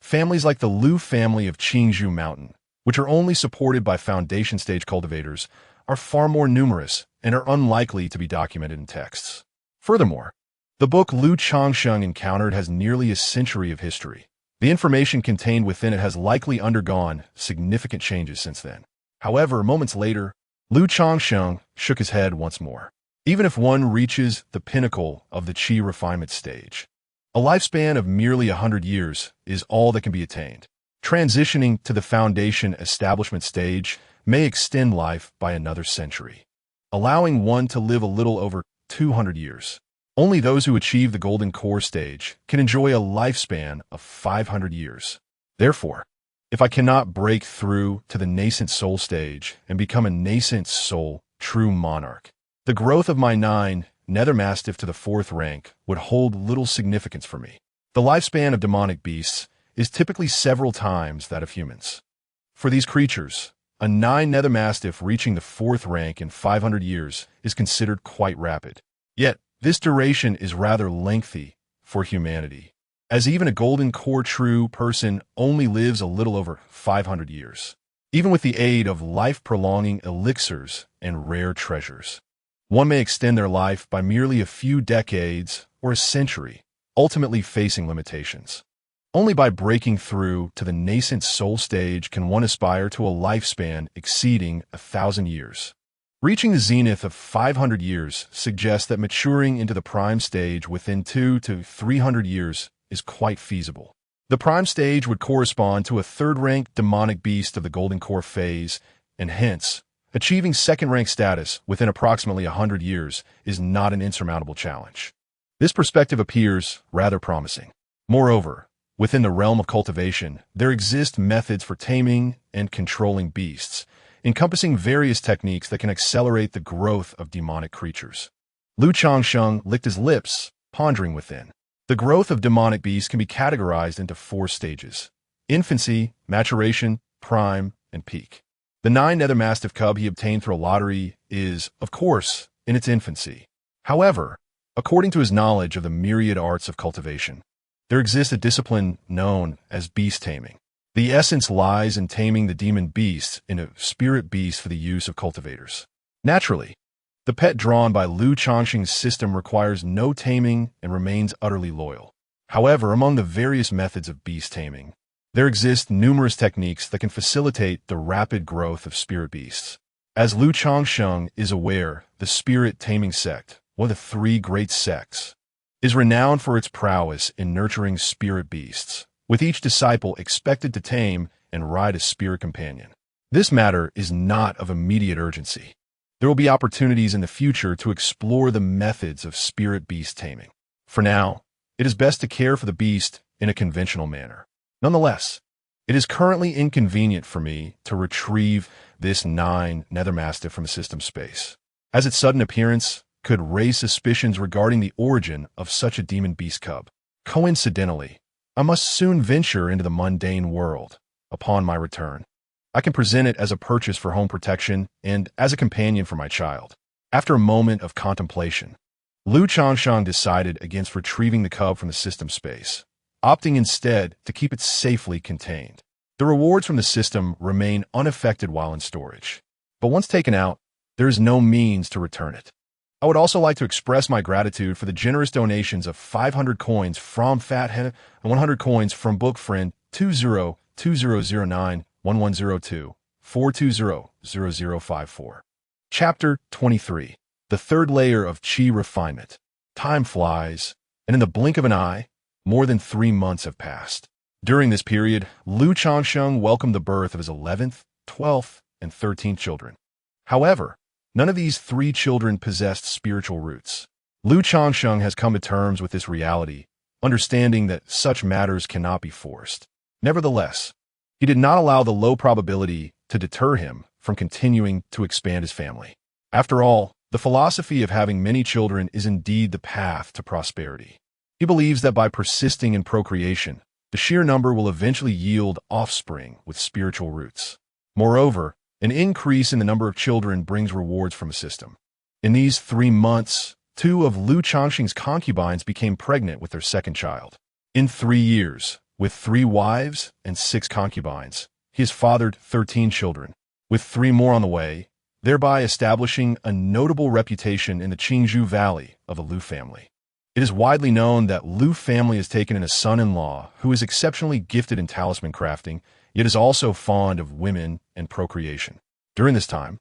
families like the Liu family of Qingzhou Mountain, which are only supported by foundation stage cultivators, are far more numerous and are unlikely to be documented in texts. Furthermore, the book Liu Changsheng encountered has nearly a century of history. The information contained within it has likely undergone significant changes since then. However, moments later, Liu Changsheng shook his head once more. Even if one reaches the pinnacle of the qi refinement stage, a lifespan of merely 100 years is all that can be attained. Transitioning to the foundation establishment stage may extend life by another century, allowing one to live a little over 200 years. Only those who achieve the golden core stage can enjoy a lifespan of 500 years. Therefore, if I cannot break through to the nascent soul stage and become a nascent soul true monarch, the growth of my 9 nether mastiff to the 4th rank would hold little significance for me. The lifespan of demonic beasts is typically several times that of humans. For these creatures, a 9 nether mastiff reaching the 4th rank in 500 years is considered quite rapid. Yet, this duration is rather lengthy for humanity, as even a golden core true person only lives a little over 500 years, even with the aid of life-prolonging elixirs and rare treasures. One may extend their life by merely a few decades or a century, ultimately facing limitations. Only by breaking through to the nascent soul stage can one aspire to a lifespan exceeding 1,000 years. Reaching the zenith of 500 years suggests that maturing into the prime stage within 200 to 300 years is quite feasible. The prime stage would correspond to a 3rd-rank demonic beast of the golden core phase, and hence, achieving 2nd-rank status within approximately 100 years is not an insurmountable challenge. This perspective appears rather promising. Moreover, within the realm of cultivation, there exist methods for taming and controlling beasts, encompassing various techniques that can accelerate the growth of demonic creatures. Liu Changsheng licked his lips, pondering within. The growth of demonic beasts can be categorized into 4 stages: infancy, maturation, prime, and peak. The 9 nether mastiff cub he obtained through a lottery is, of course, in its infancy. However, according to his knowledge of the myriad arts of cultivation, there exists a discipline known as beast taming. The essence lies in taming the demon beast into spirit beasts for the use of cultivators. Naturally, the pet drawn by Liu Changsheng's system requires no taming and remains utterly loyal. However, among the various methods of beast taming, there exist numerous techniques that can facilitate the rapid growth of spirit beasts. As Liu Changsheng is aware, the spirit taming sect, one of the 3 great sects, is renowned for its prowess in nurturing spirit beasts, with each disciple expected to tame and ride a spirit companion. This matter is not of immediate urgency. There will be opportunities in the future to explore the methods of spirit beast taming. For now, it is best to care for the beast in a conventional manner. Nonetheless, it is currently inconvenient for me to retrieve this 9 nether mastiff from system space, as its sudden appearance could raise suspicions regarding the origin of such a demon beast cub. Coincidentally, I must soon venture into the mundane world. Upon my return, I can present it as a purchase for home protection and as a companion for my child. After a moment of contemplation, Liu Changsheng decided against retrieving the cub from the system space, opting instead to keep it safely contained. The rewards from the system remain unaffected while in storage, but once taken out, there is no means to return it. I would also like to express my gratitude for the generous donations of 500 coins from Fathead and 100 coins from Bookfriend 2020091102 4200054. Chapter 23. The 3rd layer of Qi refinement. Time flies, and in the blink of an eye, more than 3 months have passed. During this period, Liu Changsheng welcomed the birth of his 11th, 12th, and 13th children. However, none of these 3 children possessed spiritual roots. Liu Changsheng has come to terms with this reality understanding that such matters cannot be forced. Nevertheless, he did not allow the low probability to deter him from continuing to expand his family. After all, the philosophy of having many children is indeed the path to prosperity. He believes that by persisting in procreation, the sheer number will eventually yield offspring with spiritual roots. Moreover, an increase in the number of children brings rewards from a system. In these 3 months, 2 of Lu Changsheng's concubines became pregnant with their second child. In 3 years, with 3 wives and 6 concubines, he has fathered 13 children, with 3 more on the way, thereby establishing a notable reputation in the Qingzhou Valley of the Lu family. It is widely known that Lu family has taken in a son-in-law who is exceptionally gifted in talisman crafting, yet is also fond of women and procreation. During this time,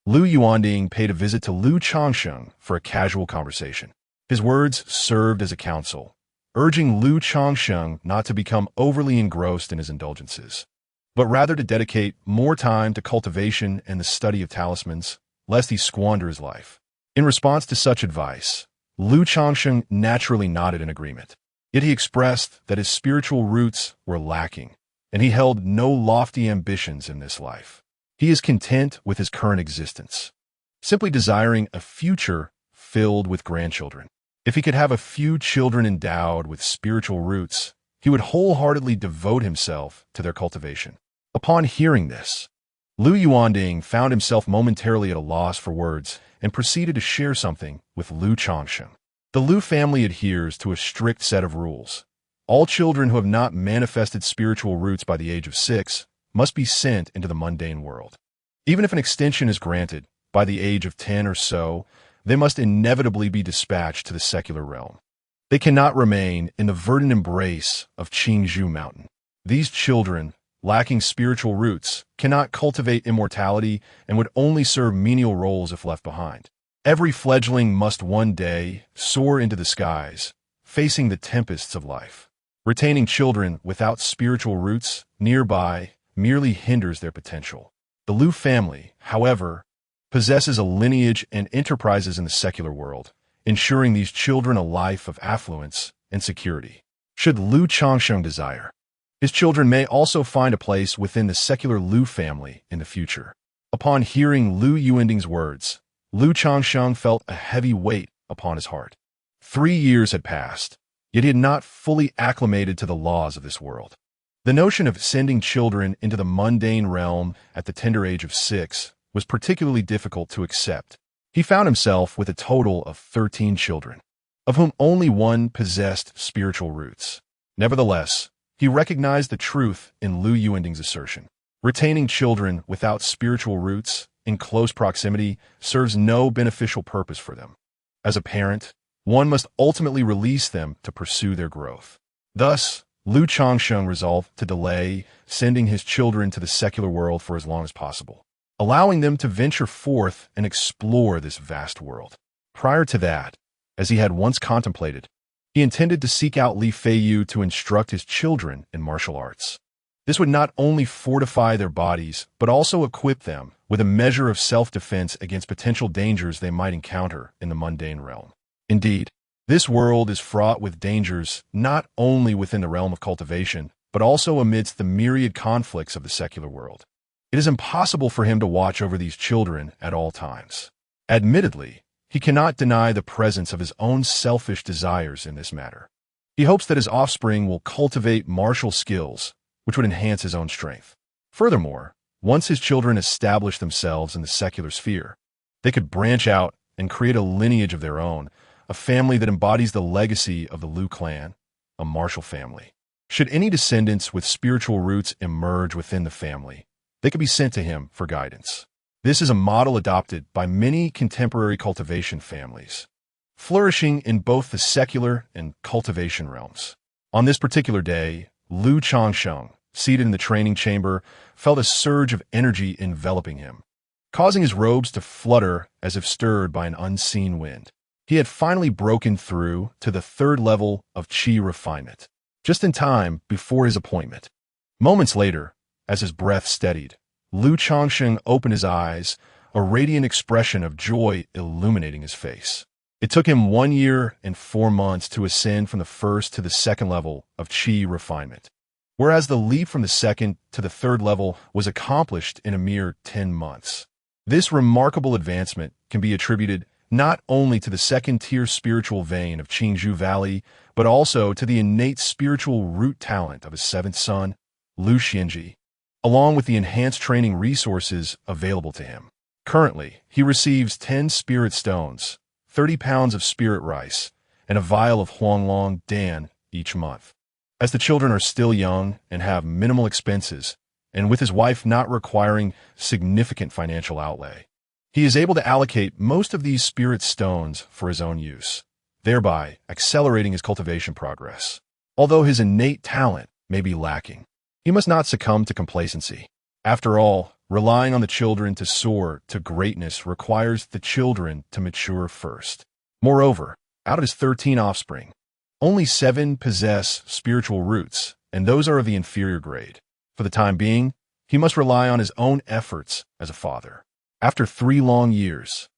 Lu Yuanding paid a visit to Lu Changsheng for a casual conversation. His words served as a counsel, urging Lu Changsheng not to become overly engrossed in his indulgences, but rather to dedicate more time to cultivation and the study of talismans, lest he squander his life. In response to such advice, Lu Changsheng naturally nodded in agreement. Yet he expressed that his spiritual roots were lacking, and he held no lofty ambitions in this life. He is content with his current existence, simply desiring a future filled with grandchildren. If he could have a few children endowed with spiritual roots, he would wholeheartedly devote himself to their cultivation. Upon hearing this, Lu Yuanding found himself momentarily at a loss for words and proceeded to share something with Lu Changsheng. The Lu family adheres to a strict set of rules. All children who have not manifested spiritual roots by the age of 6 must be sent into the mundane world. Even if an extension is granted by the age of 10 or so, they must inevitably be dispatched to the secular realm. They cannot remain in the verdant embrace of Qingzhou Mountain. These children, lacking spiritual roots, cannot cultivate immortality and would only serve menial roles if left behind. Every fledgling must one day soar into the skies, facing the tempests of life. Retaining children without spiritual roots nearby merely hinders their potential. The Lu family, however, possesses a lineage and enterprises in the secular world, ensuring these children a life of affluence and security. Should Lu Changsheng desire, his children may also find a place within the secular Lu family in the future. Upon hearing Lu Yuanding's words, Lu Changsheng felt a heavy weight upon his heart. 3 years had passed, yet he had not fully acclimated to the laws of this world. The notion of sending children into the mundane realm at the tender age of 6 was particularly difficult to accept. He found himself with a total of 13 children, of whom only 1 possessed spiritual roots. Nevertheless, he recognized the truth in Lu Yuanding's assertion. Retaining children without spiritual roots in close proximity serves no beneficial purpose for them. As a parent, one must ultimately release them to pursue their growth. Thus, Lu Changsheng resolved to delay sending his children to the secular world for as long as possible, allowing them to venture forth and explore this vast world. Prior to that, as he had once contemplated, he intended to seek out Li Feiyu to instruct his children in martial arts. This would not only fortify their bodies, but also equip them with a measure of self-defense against potential dangers they might encounter in the mundane realm. Indeed, this world is fraught with dangers not only within the realm of cultivation, but also amidst the myriad conflicts of the secular world. It is impossible for him to watch over these children at all times. Admittedly, he cannot deny the presence of his own selfish desires in this matter. He hopes that his offspring will cultivate martial skills, which would enhance his own strength. Furthermore, once his children establish themselves in the secular sphere, they could branch out and create a lineage of their own, a family that embodies the legacy of the Lu clan, a martial family. Should any descendants with spiritual roots emerge within the family, they could be sent to him for guidance. This is a model adopted by many contemporary cultivation families, flourishing in both the secular and cultivation realms. On this particular day, Lu Changsheng, seated in the training chamber, felt a surge of energy enveloping him, causing his robes to flutter as if stirred by an unseen wind. He had finally broken through to the 3rd level of qi refinement, just in time before his appointment. Moments later, as his breath steadied, Lu Changsheng opened his eyes, a radiant expression of joy illuminating his face. It took him 1 year and 4 months to ascend from the first to the second level of Qi refinement, whereas the leap from the second to the third level was accomplished in a mere 10 months. This remarkable advancement can be attributed not only to the second-tier spiritual vein of Qingzhou Valley, but also to the innate spiritual root talent of his seventh son, Lu Xianji, along with the enhanced training resources available to him. Currently, he receives 10 spirit stones, 30 pounds of spirit rice, and a vial of Huanglong Dan each month. As the children are still young and have minimal expenses, and with his wife not requiring significant financial outlay, he is able to allocate most of these spirit stones for his own use, thereby accelerating his cultivation progress. Although his innate talent may be lacking, he must not succumb to complacency. After all, relying on the children to soar to greatness requires the children to mature first. Moreover, out of his 13 offspring, only 7 possess spiritual roots, and those are of the inferior grade. For the time being, he must rely on his own efforts as a father. After 3 long years,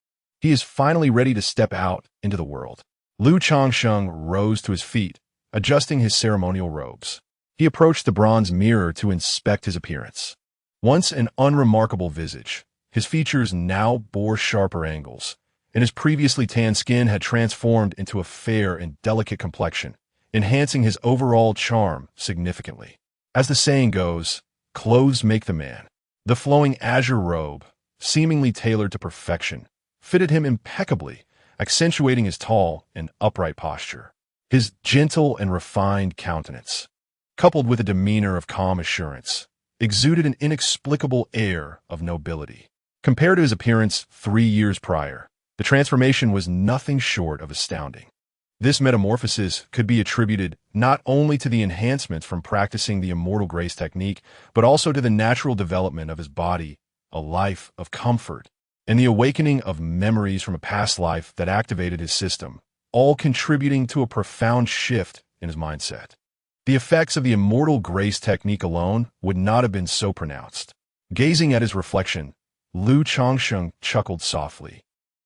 he is finally ready to step out into the world. Lu Changsheng rose to his feet, adjusting his ceremonial robes. He approached the bronze mirror to inspect his appearance. Once an unremarkable visage, his features now bore sharper angles, and his previously tan skin had transformed into a fair and delicate complexion, enhancing his overall charm significantly. As the saying goes, clothes make the man. The flowing azure robe, seemingly tailored to perfection, fitted him impeccably, accentuating his tall and upright posture. His gentle and refined countenance, coupled with a demeanor of calm assurance, exuded an inexplicable air of nobility. Compared to his appearance 3 years prior, the transformation was nothing short of astounding. This metamorphosis could be attributed not only to the enhancements from practicing the Immortal Grace technique, but also to the natural development of his body, a life of comfort, and the awakening of memories from a past life that activated his system, all contributing to a profound shift in his mindset. The effects of the Immortal Grace technique alone would not have been so pronounced. Gazing at his reflection, Lu Changsheng chuckled softly,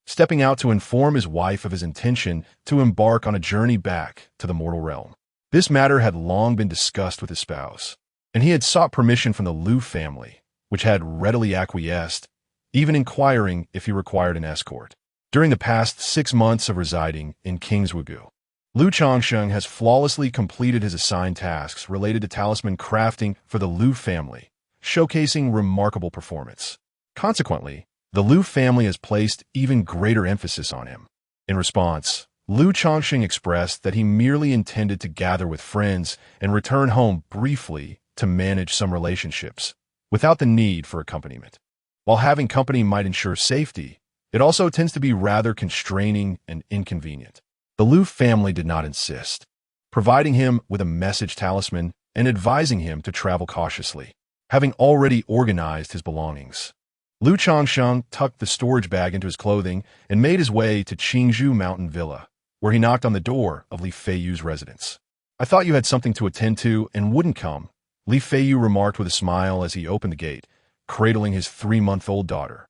stepping out to inform his wife of his intention to embark on a journey back to the mortal realm. This matter had long been discussed with his spouse, and he had sought permission from the Lu family, which had readily acquiesced, even inquiring if he required an escort. During the past 6 months of residing in Kingswugu, Lu Changsheng has flawlessly completed his assigned tasks related to talisman crafting for the Lu family, showcasing remarkable performance. Consequently, the Lu family has placed even greater emphasis on him. In response, Lu Changsheng expressed that he merely intended to gather with friends and return home briefly to manage some relationships, without the need for accompaniment. While having company might ensure safety, it also tends to be rather constraining and inconvenient. The Lu family did not insist, providing him with a message talisman and advising him to travel cautiously. Having already organized his belongings, Lu Changsheng tucked the storage bag into his clothing and made his way to Qingzhou Mountain Villa, where he knocked on the door of Li Feiyu's residence. "I thought you had something to attend to and wouldn't come," Li Feiyu remarked with a smile as he opened the gate, cradling his 3-month-old daughter.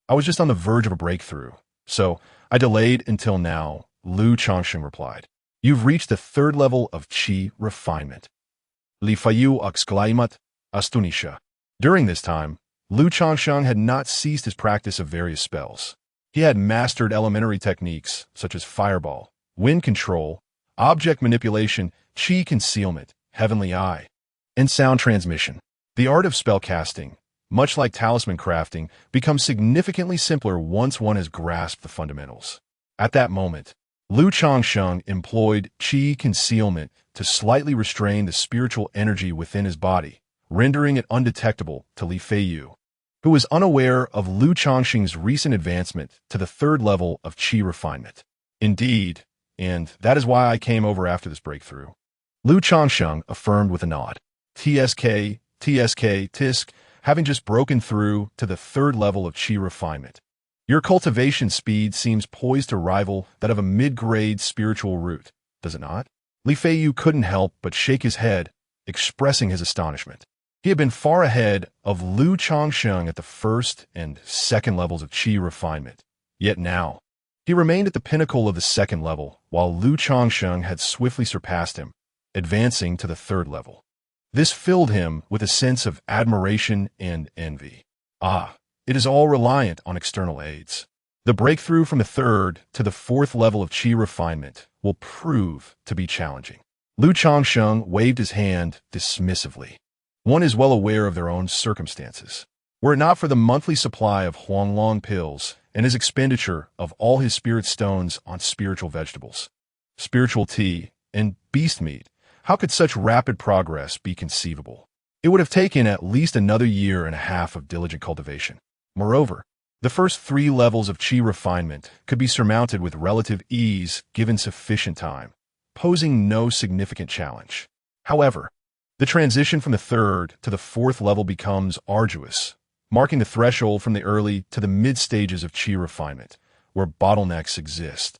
"I was just on the verge of a breakthrough, so I delayed until now," Lu Changsheng replied. "You've reached the 3rd level of Qi refinement." Li Feiyu exclaimed, astonished. During this time, Lu Changsheng had not ceased his practice of various spells. He had mastered elementary techniques such as fireball, wind control, object manipulation, Qi concealment, heavenly eye, and sound transmission. The art of spellcasting, much like talisman crafting, becomes significantly simpler once one has grasped the fundamentals. At that moment, Lu Changsheng employed Qi concealment to slightly restrain the spiritual energy within his body, rendering it undetectable to Li Feiyu, who was unaware of Lu Changsheng's recent advancement to the 3rd level of Qi refinement. "Indeed, and that is why I came over after this breakthrough," Lu Changsheng affirmed with a nod. TSK, TSK, having just broken through to the 3rd level of Qi refinement. Your cultivation speed seems poised to rival that of a mid-grade spiritual root, does it not? Li Feiyu couldn't help but shake his head, expressing his astonishment. He had been far ahead of Lu Changsheng at the 1st and 2nd levels of Qi refinement. Yet now, He remained at the pinnacle of the second level, while Lu Changsheng had swiftly surpassed him, advancing to the third level. This filled him with a sense of admiration and envy. It is all reliant on external aids. The breakthrough from the third to the fourth level of qi refinement will prove to be challenging. Lu Changsheng waved his hand dismissively. One is well aware of their own circumstances. Were it not for the monthly supply of Huanglong pills and his expenditure of all his spirit stones on spiritual vegetables, spiritual tea, and beast meat, how could such rapid progress be conceivable? It would have taken at least another year and a half of diligent cultivation. Moreover, the first 3 levels of qi refinement could be surmounted with relative ease given sufficient time, posing no significant challenge. However, the transition from the third to the fourth level becomes arduous, marking the threshold from the early to the mid-stages of qi refinement, where bottlenecks exist.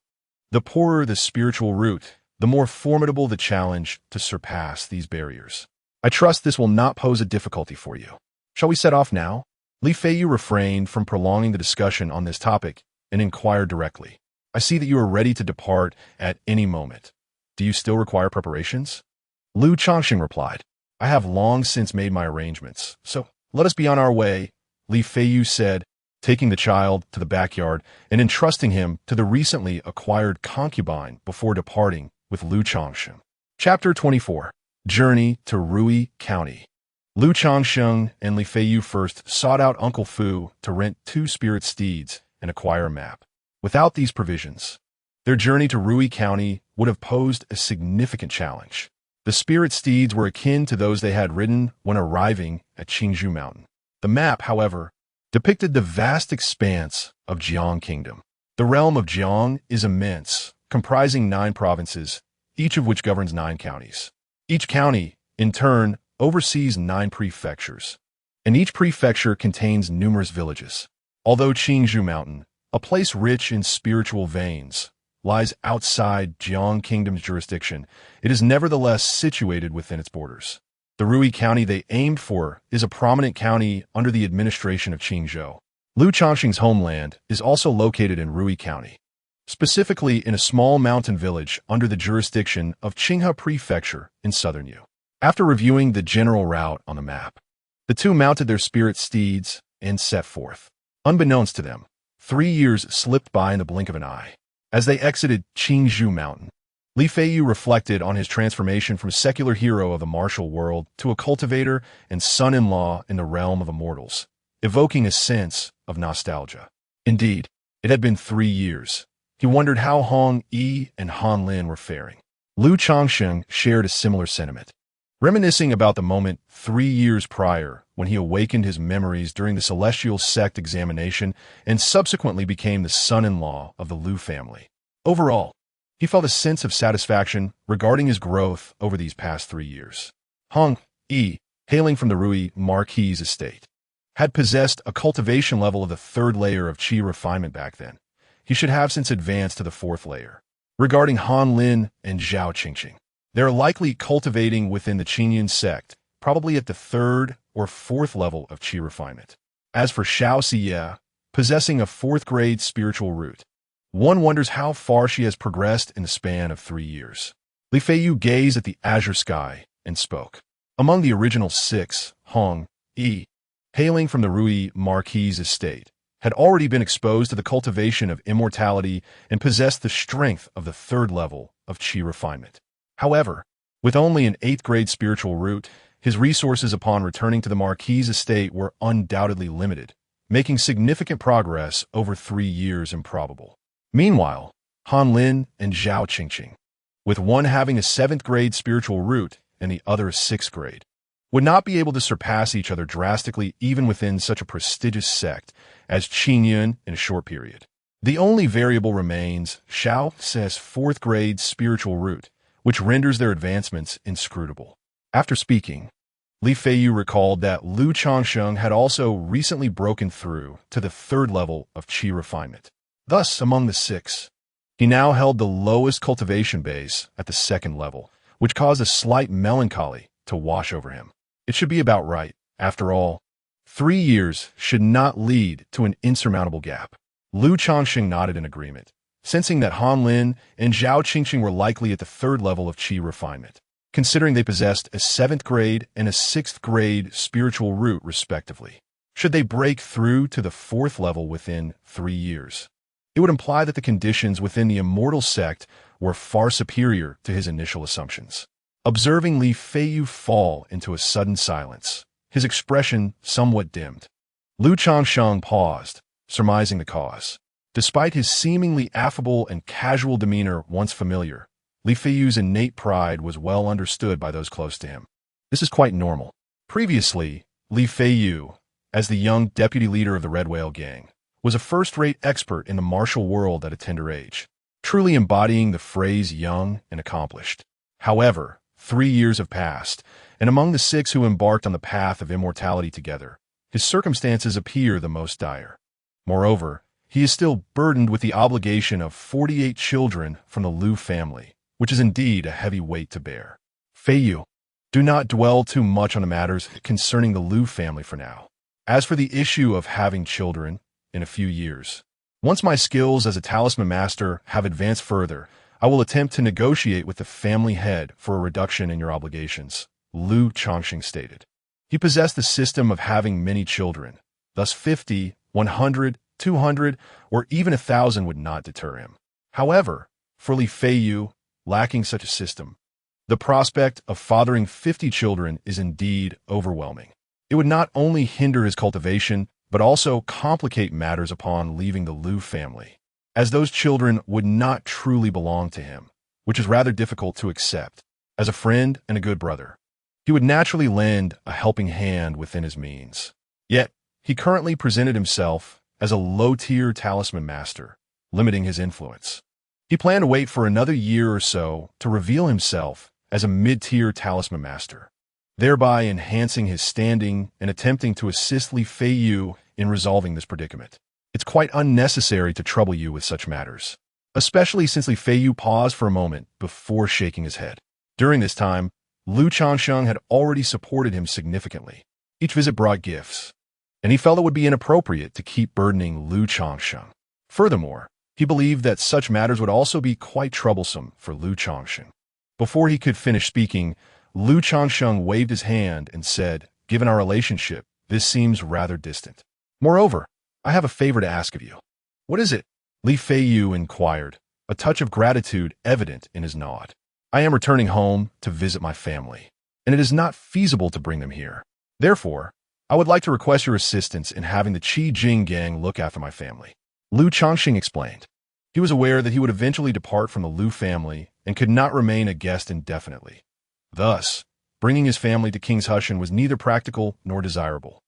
The poorer the spiritual root, the more formidable the challenge to surpass these barriers. I trust this will not pose a difficulty for you. Shall we set off now? Li Feiyu refrained from prolonging the discussion on this topic and inquired directly. I see that you are ready to depart at any moment. Do you still require preparations? Lu Changsheng replied, I have long since made my arrangements, so let us be on our way, Li Feiyu said, taking the child to the backyard and entrusting him to the recently acquired concubine before departing with Lu Changsheng. Chapter 24. Journey to Rui County. Lu Changsheng and Li Feiyu first sought out Uncle Fu to rent 2 spirit steeds and acquire a map. Without these provisions, their journey to Rui County would have posed a significant challenge. The spirit steeds were akin to those they had ridden when arriving at Qingzhou Mountain. The map, however, depicted the vast expanse of Jiang Kingdom. The realm of Jiang is immense, comprising 9 provinces, each of which governs 9 counties. Each county, in turn, oversees 9 prefectures, and each prefecture contains numerous villages. Although Qingzhou Mountain, a place rich in spiritual veins, lies outside Jiang Kingdom's jurisdiction, it is nevertheless situated within its borders. The Rui County they aimed for is a prominent county under the administration of Qingzhou. Lu Changsheng's homeland is also located in Rui County, specifically in a small mountain village under the jurisdiction of Qinghe Prefecture in southern Yu. After reviewing the general route on the map, the two mounted their spirit steeds and set forth. Unbeknownst to them, 3 years slipped by in the blink of an eye. As they exited Qingzhou Mountain, Li Feiyu reflected on his transformation from a secular hero of the martial world to a cultivator and son-in-law in the realm of immortals, evoking a sense of nostalgia. Indeed, it had been 3 years. He wondered how Hong Yi and Han Lin were faring. Lu Changsheng shared a similar sentiment. Reminiscing about the moment 3 years prior when he awakened his memories during the celestial sect examination and subsequently became the son-in-law of the Lu family. Overall, he felt a sense of satisfaction regarding his growth over these past 3 years. Hong Yi, hailing from the Rui Marquis estate, had possessed a cultivation level of the 3rd layer of qi refinement back then. He should have since advanced to the 4th layer. Regarding Han Lin and Zhao Qingqing, they are likely cultivating within the Qingyan sect, probably at the 3rd or 4th level of qi refinement. As for Xiao Siye, possessing a 4th grade spiritual root, one wonders how far she has progressed in the span of 3 years. Li Feiyu gazed at the azure sky and spoke. Among the original 6, Hong Yi, hailing from the Rui Marquis estate, had already been exposed to the cultivation of immortality and possessed the strength of the 3rd level of qi refinement. However, with only an 8th grade spiritual root, his resources upon returning to the Marquis estate were undoubtedly limited, making significant progress over 3 years improbable. Meanwhile, Han Lin and Zhao Qingqing, with one having a 7th grade spiritual root and the other a 6th grade, would not be able to surpass each other drastically even within such a prestigious sect as Qingyun in a short period. The only variable remains Xiao Se's 4th grade spiritual root, which renders their advancements inscrutable. After speaking, Li Feiyu recalled that Lu Changsheng had also recently broken through to the 3rd level of qi refinement. Thus, among the 6, he now held the lowest cultivation base at the 2nd level, which caused a slight melancholy to wash over him. It should be about right. After all, 3 years should not lead to an insurmountable gap. Lu Changsheng nodded in agreement, sensing that Han Lin and Zhao Qingqing were likely at the third level of qi refinement, considering they possessed a 7th grade and a 6th grade spiritual root respectively. Should they break through to the 4th level within 3 years, it would imply that the conditions within the Immortal sect were far superior to his initial assumptions. Observing Li Feiyu fall into a sudden silence, his expression somewhat dimmed, Lu Changsheng paused, surmising the cause. Despite his seemingly affable and casual demeanor once familiar, Li Feiyu's innate pride was well understood by those close to him. This is quite normal. Previously, Li Feiyu, as the young deputy leader of the Red Whale Gang, was a first-rate expert in the martial world at a tender age, truly embodying the phrase young and accomplished. However, 3 years have passed, and among the 6 who embarked on the path of immortality together, his circumstances appear the most dire. Moreover, he is still burdened with the obligation of 48 children from the Liu family, which is indeed a heavy weight to bear. Feiyu, do not dwell too much on the matters concerning the Liu family for now. As for the issue of having children in a few years, once my skills as a talisman master have advanced further, I will attempt to negotiate with the family head for a reduction in your obligations, Lu Changsheng stated. He possessed the system of having many children, thus 50, 100, 200, or even 1,000 would not deter him. However, for Li Feiyu, lacking such a system, the prospect of fathering 50 children is indeed overwhelming. It would not only hinder his cultivation, but also complicate matters upon leaving the Liu family, as those children would not truly belong to him, which is rather difficult to accept. As a friend and a good brother, he would naturally lend a helping hand within his means. Yet, he currently presented himself as a low-tier talisman master, limiting his influence. He planned to wait for another year or so to reveal himself as a mid-tier talisman master, thereby enhancing his standing and attempting to assist Li Feiyu in resolving this predicament. It's quite unnecessary to trouble you with such matters, especially since Li Feiyu paused for a moment before shaking his head. During this time, Lu Changsheng had already supported him significantly. Each visit brought gifts, and he felt it would be inappropriate to keep burdening Lu Changsheng. Furthermore, he believed that such matters would also be quite troublesome for Lu Changsheng. Before he could finish speaking, Lu Changsheng waved his hand and said, "Given our relationship, this seems rather distant. Moreover, I have a favor to ask of you." "What is it?" Li Feiyu inquired, a touch of gratitude evident in his nod. "I am returning home to visit my family, and it is not feasible to bring them here. Therefore, I would like to request your assistance in having the Qi Jing gang look after my family." Lu Changxing explained. He was aware that he would eventually depart from the Liu family and could not remain a guest indefinitely. Thus, bringing his family to King's Hushan was neither practical nor desirable.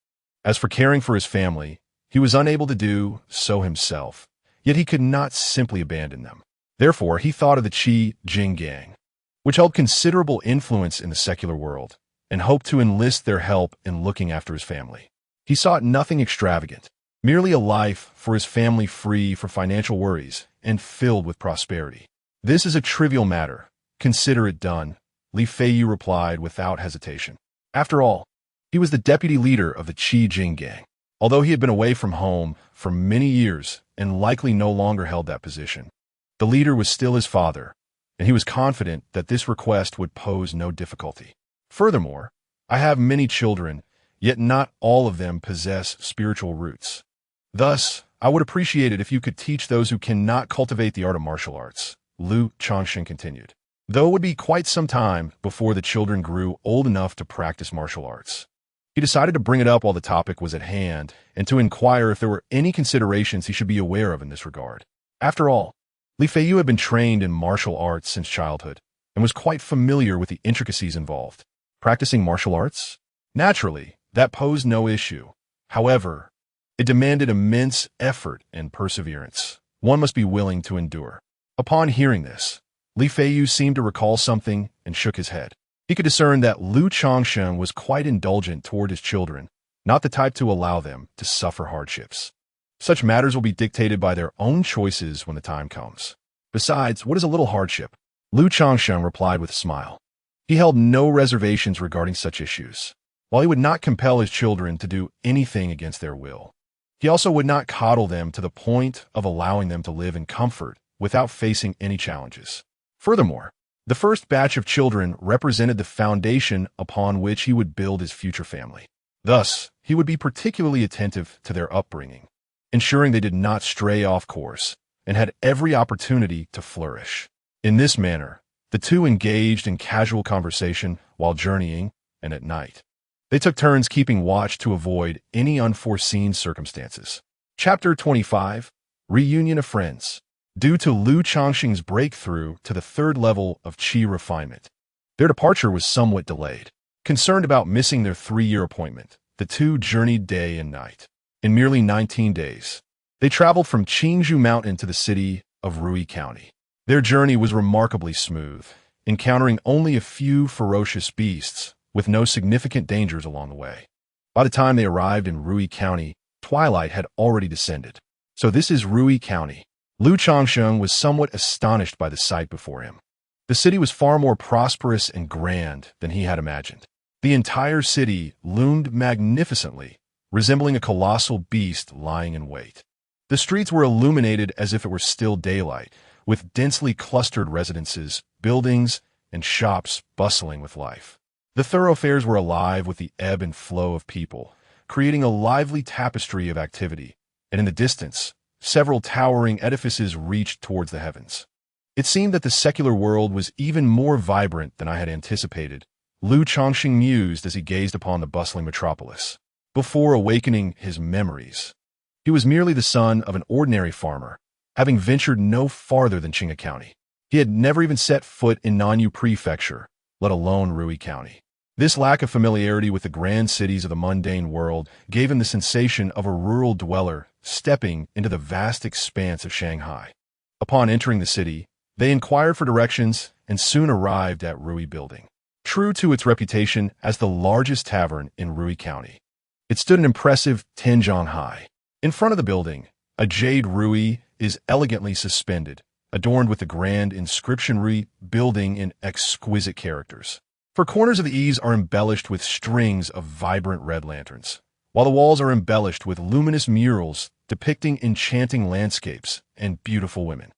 As for caring for his family, he was unable to do so himself, yet he could not simply abandon them. Therefore, he thought of the Qi Jing gang, which held considerable influence in the secular world, and hoped to enlist their help in looking after his family. He sought nothing extravagant, merely a life for his family free from financial worries and filled with prosperity. "This is a trivial matter. Consider it done," Li Feiyu replied without hesitation. After all, he was the deputy leader of the Qi Jing gang. Although he had been away from home for many years and likely no longer held that position, the leader was still his father, and he was confident that this request would pose no difficulty. "Furthermore, I have many children, yet not all of them possess spiritual roots. Thus, I would appreciate it if you could teach those who cannot cultivate the art of martial arts," Lu Changsheng continued. Though it would be quite some time before the children grew old enough to practice martial arts, he decided to bring it up while the topic was at hand and to inquire if there were any considerations he should be aware of in this regard. After all, Li Feiyu had been trained in martial arts since childhood and was quite familiar with the intricacies involved. Practicing martial arts? Naturally, that posed no issue. However, it demanded immense effort and perseverance one must be willing to endure. Upon hearing this, Li Feiyu seemed to recall something and shook his head. He could discern that Lu Changsheng was quite indulgent toward his children, not the type to allow them to suffer hardships. Such matters will be dictated by their own choices when the time comes. Besides, what is a little hardship? Lu Changsheng replied with a smile. He held no reservations regarding such issues. While he would not compel his children to do anything against their will, he also would not coddle them to the point of allowing them to live in comfort without facing any challenges. Furthermore, the first batch of children represented the foundation upon which he would build his future family. Thus, he would be particularly attentive to their upbringing, ensuring they did not stray off course and had every opportunity to flourish. In this manner, the two engaged in casual conversation while journeying and at night. They took turns keeping watch to avoid any unforeseen circumstances. Chapter 25. Reunion of Friends. Due to Lu Changsheng's breakthrough to the third level of qi refinement, their departure was somewhat delayed. Concerned about missing their 3-year appointment, the two journeyed day and night. In merely 19 days, they traveled from Qingzhou Mountain to the city of Rui County. Their journey was remarkably smooth, encountering only a few ferocious beasts, with no significant dangers along the way. By the time they arrived in Rui County, twilight had already descended. So this is Rui County. Lu Changsheng was somewhat astonished by the sight before him. The city was far more prosperous and grand than he had imagined. The entire city loomed magnificently, resembling a colossal beast lying in wait. The streets were illuminated as if it were still daylight, with densely clustered residences, buildings, and shops bustling with life. The thoroughfares were alive with the ebb and flow of people, creating a lively tapestry of activity, and in the distance, several towering edifices reached towards the heavens. It seemed that the secular world was even more vibrant than I had anticipated, Lu Changsheng mused as he gazed upon the bustling metropolis. Before awakening his memories, he was merely the son of an ordinary farmer, having ventured no farther than Qinga County. He had never even set foot in Nanyu Prefecture, let alone Rui County. This lack of familiarity with the grand cities of the mundane world gave him the sensation of a rural dweller stepping into the vast expanse of Shanghai. Upon entering the city, they inquired for directions and soon arrived at Rui Building. True to its reputation as the largest tavern in Rui County, it stood an impressive 10 zhang high. In front of the building, a jade Rui is elegantly suspended, adorned with the grand inscription Rui Building in exquisite characters. Four corners of the eaves are embellished with strings of vibrant red lanterns, while the walls are embellished with luminous murals depicting enchanting landscapes and beautiful women.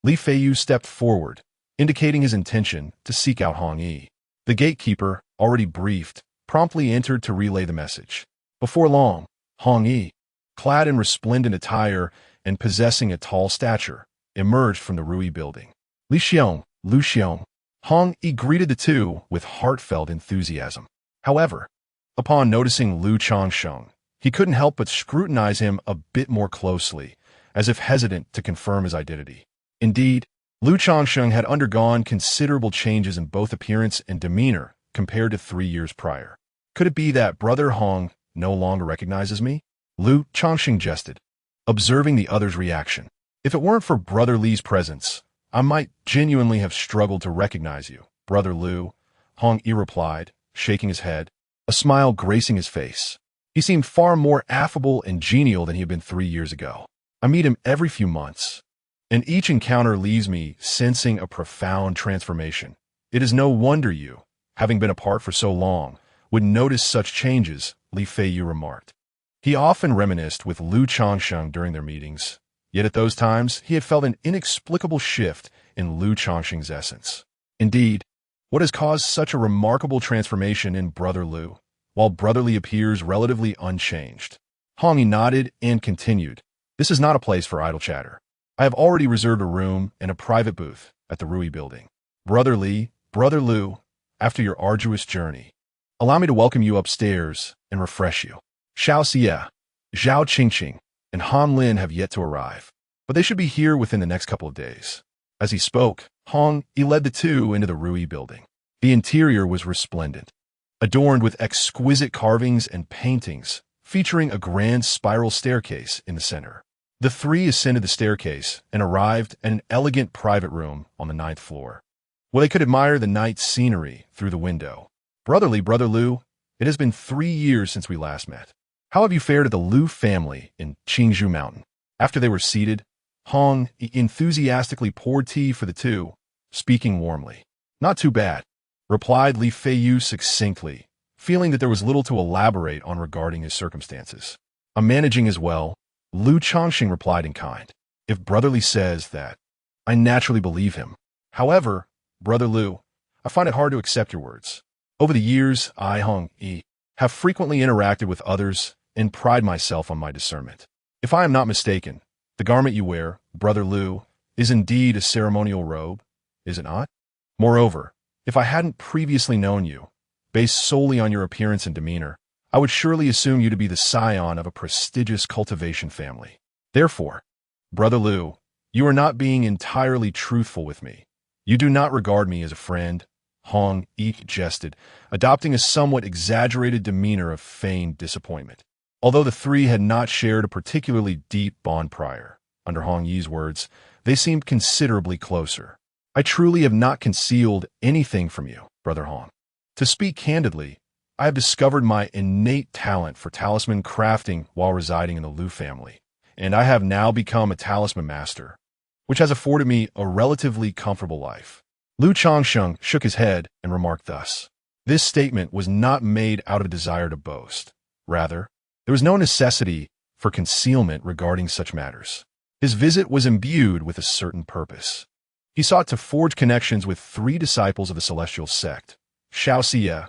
Li Feiyu stepped forward, indicating his intention to seek out Hong Yi. The gatekeeper, already briefed, promptly entered to relay the message. Before long, Hong Yi, clad in resplendent attire and possessing a tall stature, emerged from the Rui Building. Li Xiong, Lu Xiong, Hong Yi greeted the two with heartfelt enthusiasm. However, upon noticing Lu Changsheng, he couldn't help but scrutinize him a bit more closely, as if hesitant to confirm his identity. Indeed, Lu Changsheng had undergone considerable changes in both appearance and demeanor compared to 3 years prior. Could it be that Brother Hong no longer recognizes me? Lu Changsheng jested, observing the other's reaction. If it weren't for Brother Li's presence, I might genuinely have struggled to recognize you, Brother Lu, Hong Yi replied, shaking his head, a smile gracing his face. He seemed far more affable and genial than he had been 3 years ago. I meet him every few months, and each encounter leaves me sensing a profound transformation. It is no wonder you, having been apart for so long, would notice such changes, Li Feiyu remarked. He often reminisced with Lu Changsheng during their meetings, yet at those times he had felt an inexplicable shift in Lu Changsheng's essence. Indeed, what has caused such a remarkable transformation in Brother Lu, while Brother Li appears relatively unchanged? Hong Yi nodded and continued, this is not a place for idle chatter. I have already reserved a room and a private booth at the Rui Building. Brother Li, Brother Lu, after your arduous journey, allow me to welcome you upstairs and refresh you. Xiao Xie, Zhao Qingqing, and Han Lin have yet to arrive, but they should be here within the next couple of days. As he spoke, Hong Yi led the two into the Rui Building. The interior was resplendent, adorned with exquisite carvings and paintings, featuring a grand spiral staircase in the center. The three ascended the staircase and arrived at an elegant private room on the 9th floor, where they could admire the night scenery through the window. Brother Lu, it has been 3 years since we last met. How have you fared at the Lu family in Qingzhou Mountain? After they were seated, Hong enthusiastically poured tea for the two, speaking warmly. Not too bad, replied Li Feiyu succinctly, feeling that there was little to elaborate on regarding his circumstances. I'm managing as well, Lu Changsheng replied in kind. If Brother Li says that, I naturally believe him. However, Brother Lu, I find it hard to accept your words. Over the years, I, Hong Yi, have frequently interacted with others and pride myself on my discernment. If I am not mistaken, the garment you wear, Brother Lu, is indeed a ceremonial robe, is it not? Moreover, if I hadn't previously known you, based solely on your appearance and demeanor, I would surely assume you to be the scion of a prestigious cultivation family. Therefore, Brother Lu, you are not being entirely truthful with me. You do not regard me as a friend, Hong Yi jested, adopting a somewhat exaggerated demeanor of feigned disappointment. Although the three had not shared a particularly deep bond prior, under Hong Yi's words, they seemed considerably closer. I truly have not concealed anything from you, Brother Hong. To speak candidly, I have discovered my innate talent for talisman crafting while residing in the Lu family, and I have now become a talisman master, which has afforded me a relatively comfortable life. Lu Changsheng shook his head and remarked thus. This statement was not made out of a desire to boast. Rather, there was no necessity for concealment regarding such matters. His visit was imbued with a certain purpose. He sought to forge connections with three disciples of the celestial sect, Xiao Xie,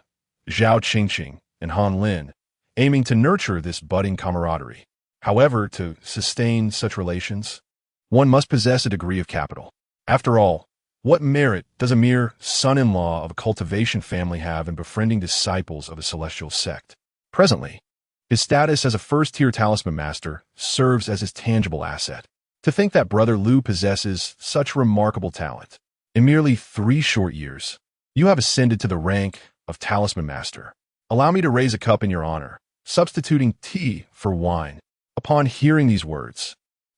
Zhao Qingqing, and Han Lin, aiming to nurture this budding camaraderie. However, to sustain such relations, one must possess a degree of capital. After all, what merit does a mere son-in-law of a cultivation family have in befriending disciples of a celestial sect? Presently, his status as a first-tier talisman master serves as his tangible asset. To think that Brother Lu possesses such remarkable talent. In merely 3 short years, you have ascended to the rank of talisman master. Allow me to raise a cup in your honor, substituting tea for wine. Upon hearing these words,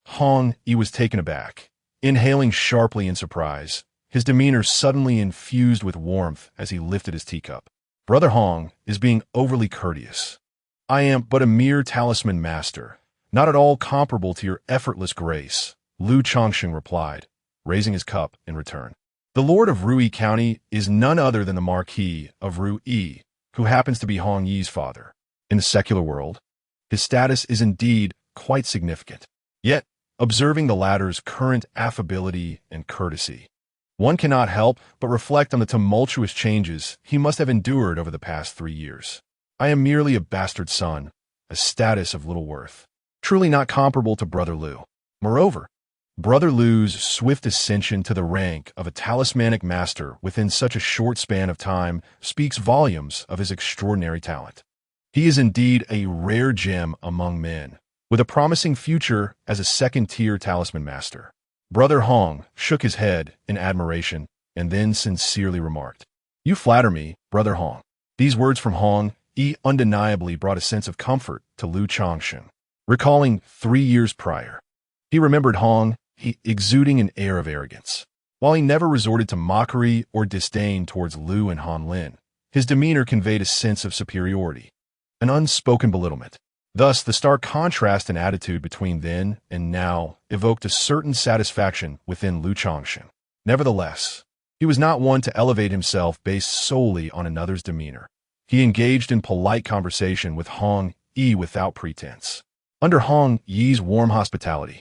Hong Yi was taken aback. Inhaling sharply in surprise, his demeanor suddenly infused with warmth as he lifted his teacup. Brother Hong is being overly courteous. I am but a mere talisman master, not at all comparable to your effortless grace, Lu Changsheng replied, raising his cup in return. The Lord of Rui County is none other than the Marquis of Rui, who happens to be Hong Yi's father. In the secular world, his status is indeed quite significant. Yet, observing the latter's current affability and courtesy, one cannot help but reflect on the tumultuous changes he must have endured over the past 3 years. I am merely a bastard son, a status of little worth, truly not comparable to Brother Lu. Moreover, Brother Lu's swift ascension to the rank of a talismanic master within such a short span of time speaks volumes of his extraordinary talent. He is indeed a rare gem among men, with a promising future as a second-tier talisman master. Brother Hong shook his head in admiration and then sincerely remarked, You flatter me, Brother Hong. These words from Hong Yi undeniably brought a sense of comfort to Lu Changsheng. Recalling 3 years prior, he remembered Hong Yi exuding an air of arrogance. While he never resorted to mockery or disdain towards Lu and Han Lin, his demeanor conveyed a sense of superiority, an unspoken belittlement. Thus, the stark contrast in attitude between then and now evoked a certain satisfaction within Lu Changsheng. Nevertheless, he was not one to elevate himself based solely on another's demeanor. He engaged in polite conversation with Hong Yi without pretense. Under Hong Yi's warm hospitality,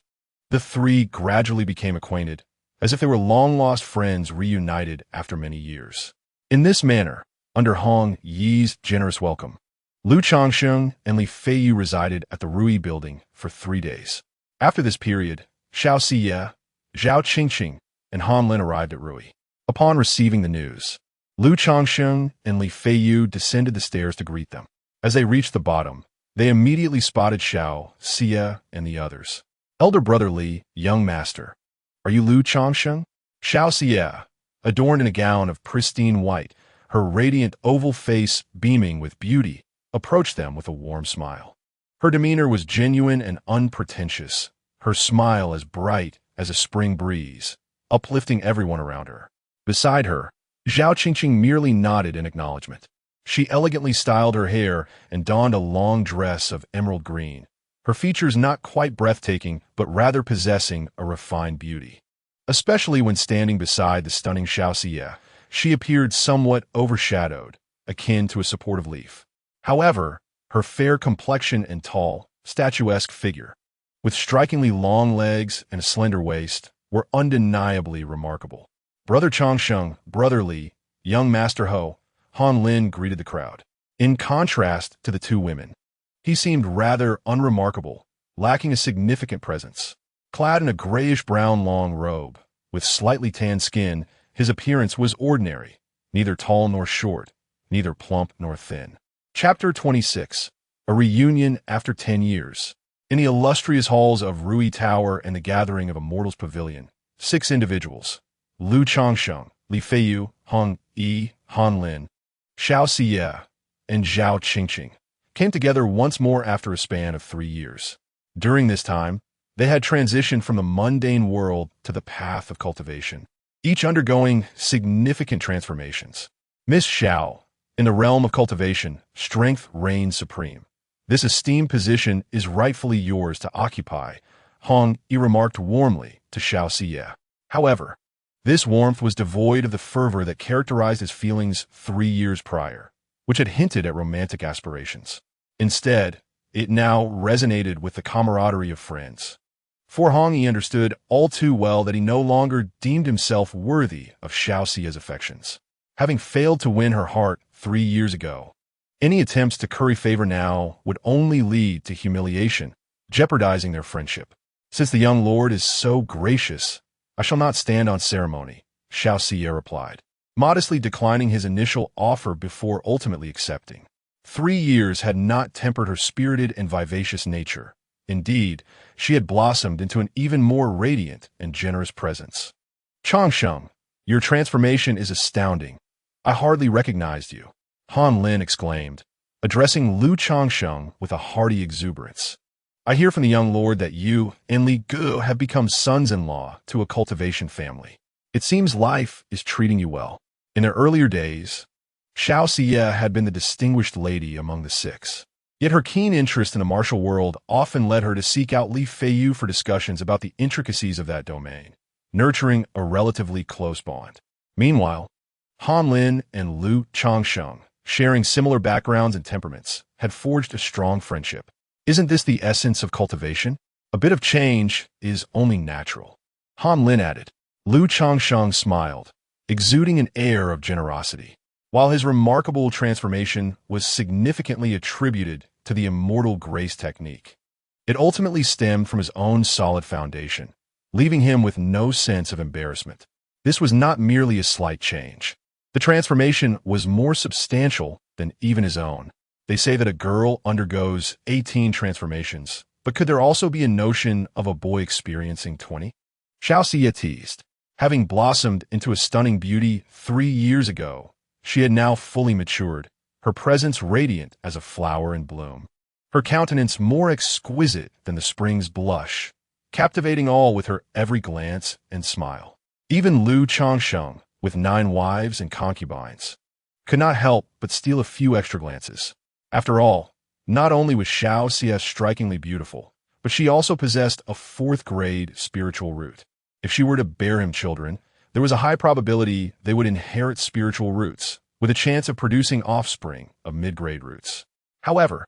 the three gradually became acquainted, as if they were long-lost friends reunited after many years. In this manner, under Hong Yi's generous welcome, Lu Changsheng and Li Feiyu resided at the Rui building for 3 days. After this period, Xiao Xie, Zhao Qingqing, and Han Lin arrived at Rui. Upon receiving the news, Lu Changsheng and Li Feiyu descended the stairs to greet them. As they reached the bottom, they immediately spotted Xiao Xie and the others. Elder Brother Li, young master, are you Lu Changsheng? Xiao Xie, adorned in a gown of pristine white, her radiant oval face beaming with beauty, approached them with a warm smile. Her demeanor was genuine and unpretentious, her smile as bright as a spring breeze, uplifting everyone around her. Beside her, Zhao Qingqing merely nodded in acknowledgement. She elegantly styled her hair and donned a long dress of emerald green, her features not quite breathtaking but rather possessing a refined beauty. Especially when standing beside the stunning Xiao Xie, she appeared somewhat overshadowed, akin to a supportive leaf. However, her fair complexion and tall, statuesque figure, with strikingly long legs and a slender waist, were undeniably remarkable. Brother Changsheng, Brother Li, young Master Ho, Han Lin greeted the crowd. In contrast to the two women, he seemed rather unremarkable, lacking a significant presence. Clad in a grayish-brown long robe, with slightly tanned skin, his appearance was ordinary, neither tall nor short, neither plump nor thin. Chapter 26. A Reunion After 10 Years. In the illustrious halls of Rui Tower and the gathering of Immortal's Pavilion, 6 individuals, Lu Changsheng, Li Feiyu, Hong Yi, Han Lin, Xiao Siye, and Zhao Qingqing, came together once more after a span of 3 years. During this time, they had transitioned from the mundane world to the path of cultivation, each undergoing significant transformations. Miss Xiao, in the realm of cultivation, strength reigns supreme. This esteemed position is rightfully yours to occupy, Hong Yi remarked warmly to Xiao Siye. However, this warmth was devoid of the fervor that characterized his feelings 3 years prior, which had hinted at romantic aspirations. Instead, it now resonated with the camaraderie of friends. For Hong Yi understood all too well that he no longer deemed himself worthy of Xiao Siye's affections. Having failed to win her heart 3 years ago, any attempts to curry favor now would only lead to humiliation, jeopardizing their friendship. Since the young lord is so gracious, I shall not stand on ceremony, Xiao Siye replied, modestly declining his initial offer before ultimately accepting. 3 years had not tempered her spirited and vivacious nature. Indeed, she had blossomed into an even more radiant and generous presence. Changsheng, your transformation is astounding. I hardly recognized you, Han Lin exclaimed, addressing Lu Changsheng with a hearty exuberance. I hear from the young lord that you and Li Gu have become sons-in-law to a cultivation family. It seems life is treating you well. In their earlier days, Xiao Siye had been the distinguished lady among the 6. Yet her keen interest in the martial world often led her to seek out Li Feiyu for discussions about the intricacies of that domain, nurturing a relatively close bond. Meanwhile, Han Lin and Lu Changsheng, sharing similar backgrounds and temperaments, had forged a strong friendship. Isn't this the essence of cultivation? A bit of change is only natural, Han Lin added. Lu Changsheng smiled, exuding an air of generosity. While his remarkable transformation was significantly attributed to the immortal grace technique, it ultimately stemmed from his own solid foundation, leaving him with no sense of embarrassment. This was not merely a slight change. The transformation was more substantial than even his own. They say that a girl undergoes 18 transformations, but could there also be a notion of a boy experiencing 20? Xiao Siye teased. Having blossomed into a stunning beauty 3 years ago, she had now fully matured, her presence radiant as a flower in bloom, her countenance more exquisite than the spring's blush, captivating all with her every glance and smile. Even Lu Changsheng, with 9 wives and concubines, could not help but steal a few extra glances. After all, not only was Xiao Siye strikingly beautiful, but she also possessed a 4th-grade spiritual root. If she were to bear him children, there was a high probability they would inherit spiritual roots, with a chance of producing offspring of mid-grade roots. However,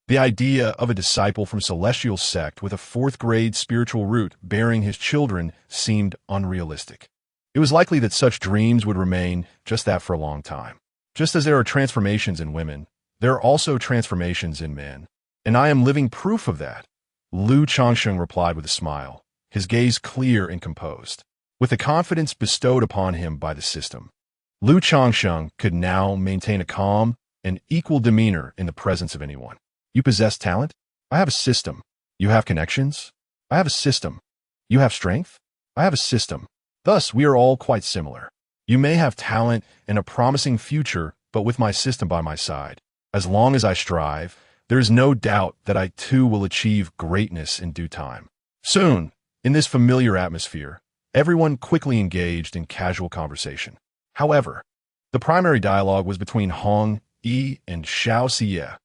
the idea of a disciple from celestial sect with a 4th-grade spiritual root bearing his children seemed unrealistic. It was likely that such dreams would remain just that for a long time. Just as there are transformations in women, there are also transformations in men, and I am living proof of that, Lu Changsheng replied with a smile, his gaze clear and composed. With the confidence bestowed upon him by the system, Lu Changsheng could now maintain a calm and equal demeanor in the presence of anyone. You possess talent? I have a system. You have connections? I have a system. You have strength? I have a system. Thus, we are all quite similar. You may have talent and a promising future, but with my system by my side, as long as I strive, there is no doubt that I too will achieve greatness in due time. Soon, in this familiar atmosphere, everyone quickly engaged in casual conversation. However, the primary dialogue was between Hong Yi and Xiao Siye,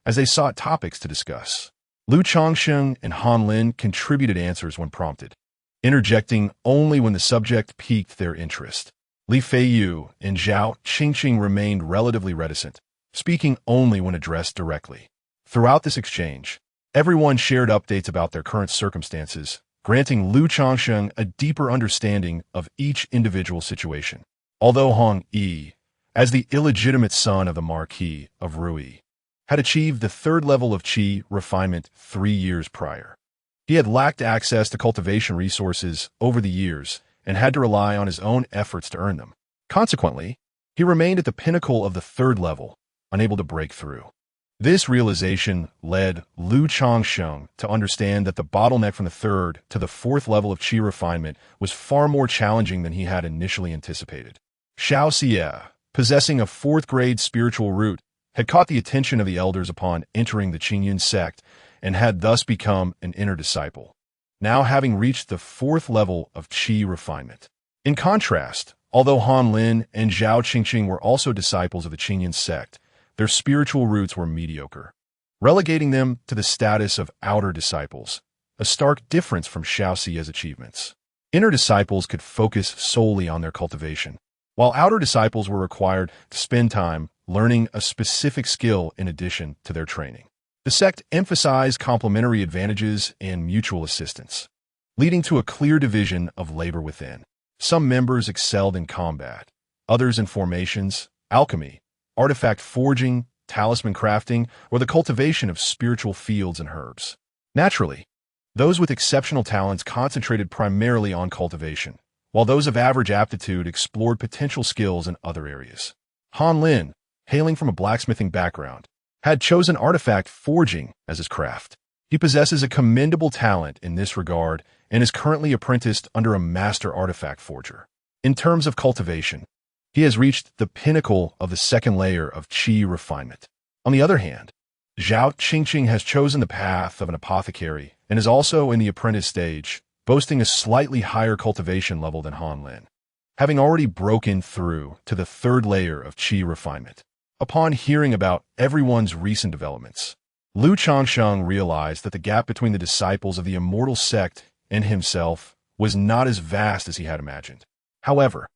as they sought topics to discuss. Lu Changsheng and Han Lin contributed answers when prompted, interjecting only when the subject piqued their interest. Li Feiyu and Zhao Qingqing remained relatively reticent, speaking only when addressed directly. Throughout this exchange, everyone shared updates about their current circumstances, granting Lu Changsheng a deeper understanding of each individual situation. Although Hong Yi, as the illegitimate son of the Marquis of Rui, had achieved the third level of qi refinement 3 years prior, he had lacked access to cultivation resources over the years and had to rely on his own efforts to earn them. Consequently, he remained at the pinnacle of the third level, unable to break through. This realization led Lu Changsheng to understand that the bottleneck from the third to the fourth level of qi refinement was far more challenging than he had initially anticipated. Xiao Xie, possessing a fourth-grade spiritual root, had caught the attention of the elders upon entering the Qingyun sect and had thus become an inner disciple, now having reached the fourth level of qi refinement. In contrast, although Han Lin and Zhao Qingqing were also disciples of the Qingyun sect, their spiritual roots were mediocre, relegating them to the status of outer disciples, a stark difference from Xiao Xie's achievements. Inner disciples could focus solely on their cultivation, while outer disciples were required to spend time learning a specific skill in addition to their training. The sect emphasized complementary advantages and mutual assistance, leading to a clear division of labor within. Some members excelled in combat, others in formations, alchemy, artifact forging, talisman crafting, or the cultivation of spiritual fields and herbs. Naturally, those with exceptional talents concentrated primarily on cultivation, while those of average aptitude explored potential skills in other areas. Han Lin, hailing from a blacksmithing background, had chosen artifact forging as his craft. He possesses a commendable talent in this regard and is currently apprenticed under a master artifact forger. In terms of cultivation, he has reached the pinnacle of the second layer of qi refinement. On the other hand, Zhao Qingqing has chosen the path of an apothecary and is also in the apprentice stage, boasting a slightly higher cultivation level than Han Lin, having already broken through to the third layer of qi refinement. Upon hearing about everyone's recent developments, Lu Changsheng realized that the gap between the disciples of the Immortal sect and himself was not as vast as he had imagined. However,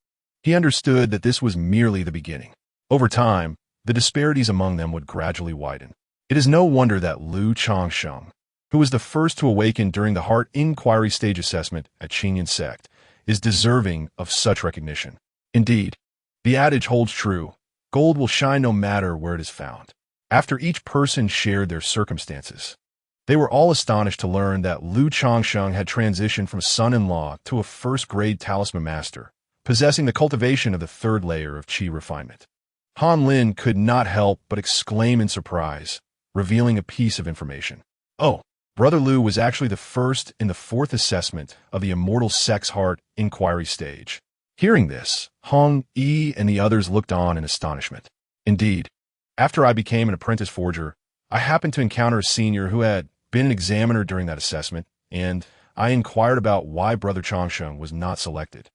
he understood that this was merely the beginning. Over time, the disparities among them would gradually widen. It is no wonder that Lu Changsheng, who was the first to awaken during the heart inquiry stage assessment at Qingyun sect, is deserving of such recognition. Indeed, the adage holds true: gold will shine no matter where it is found. After each person shared their circumstances, they were all astonished to learn that Lu Changsheng had transitioned from son-in-law to a first-grade talisman master, possessing the cultivation of the third layer of qi refinement. Han Lin could not help but exclaim in surprise, revealing a piece of information. Oh, Brother Lu was actually the first in the fourth assessment of the Immortal sect's heart inquiry stage. Hearing this, Hong Yi and the others looked on in astonishment. Indeed, after I became an apprentice forger, I happened to encounter a senior who had been an examiner during that assessment, and I inquired about why Brother Changsheng was not selected.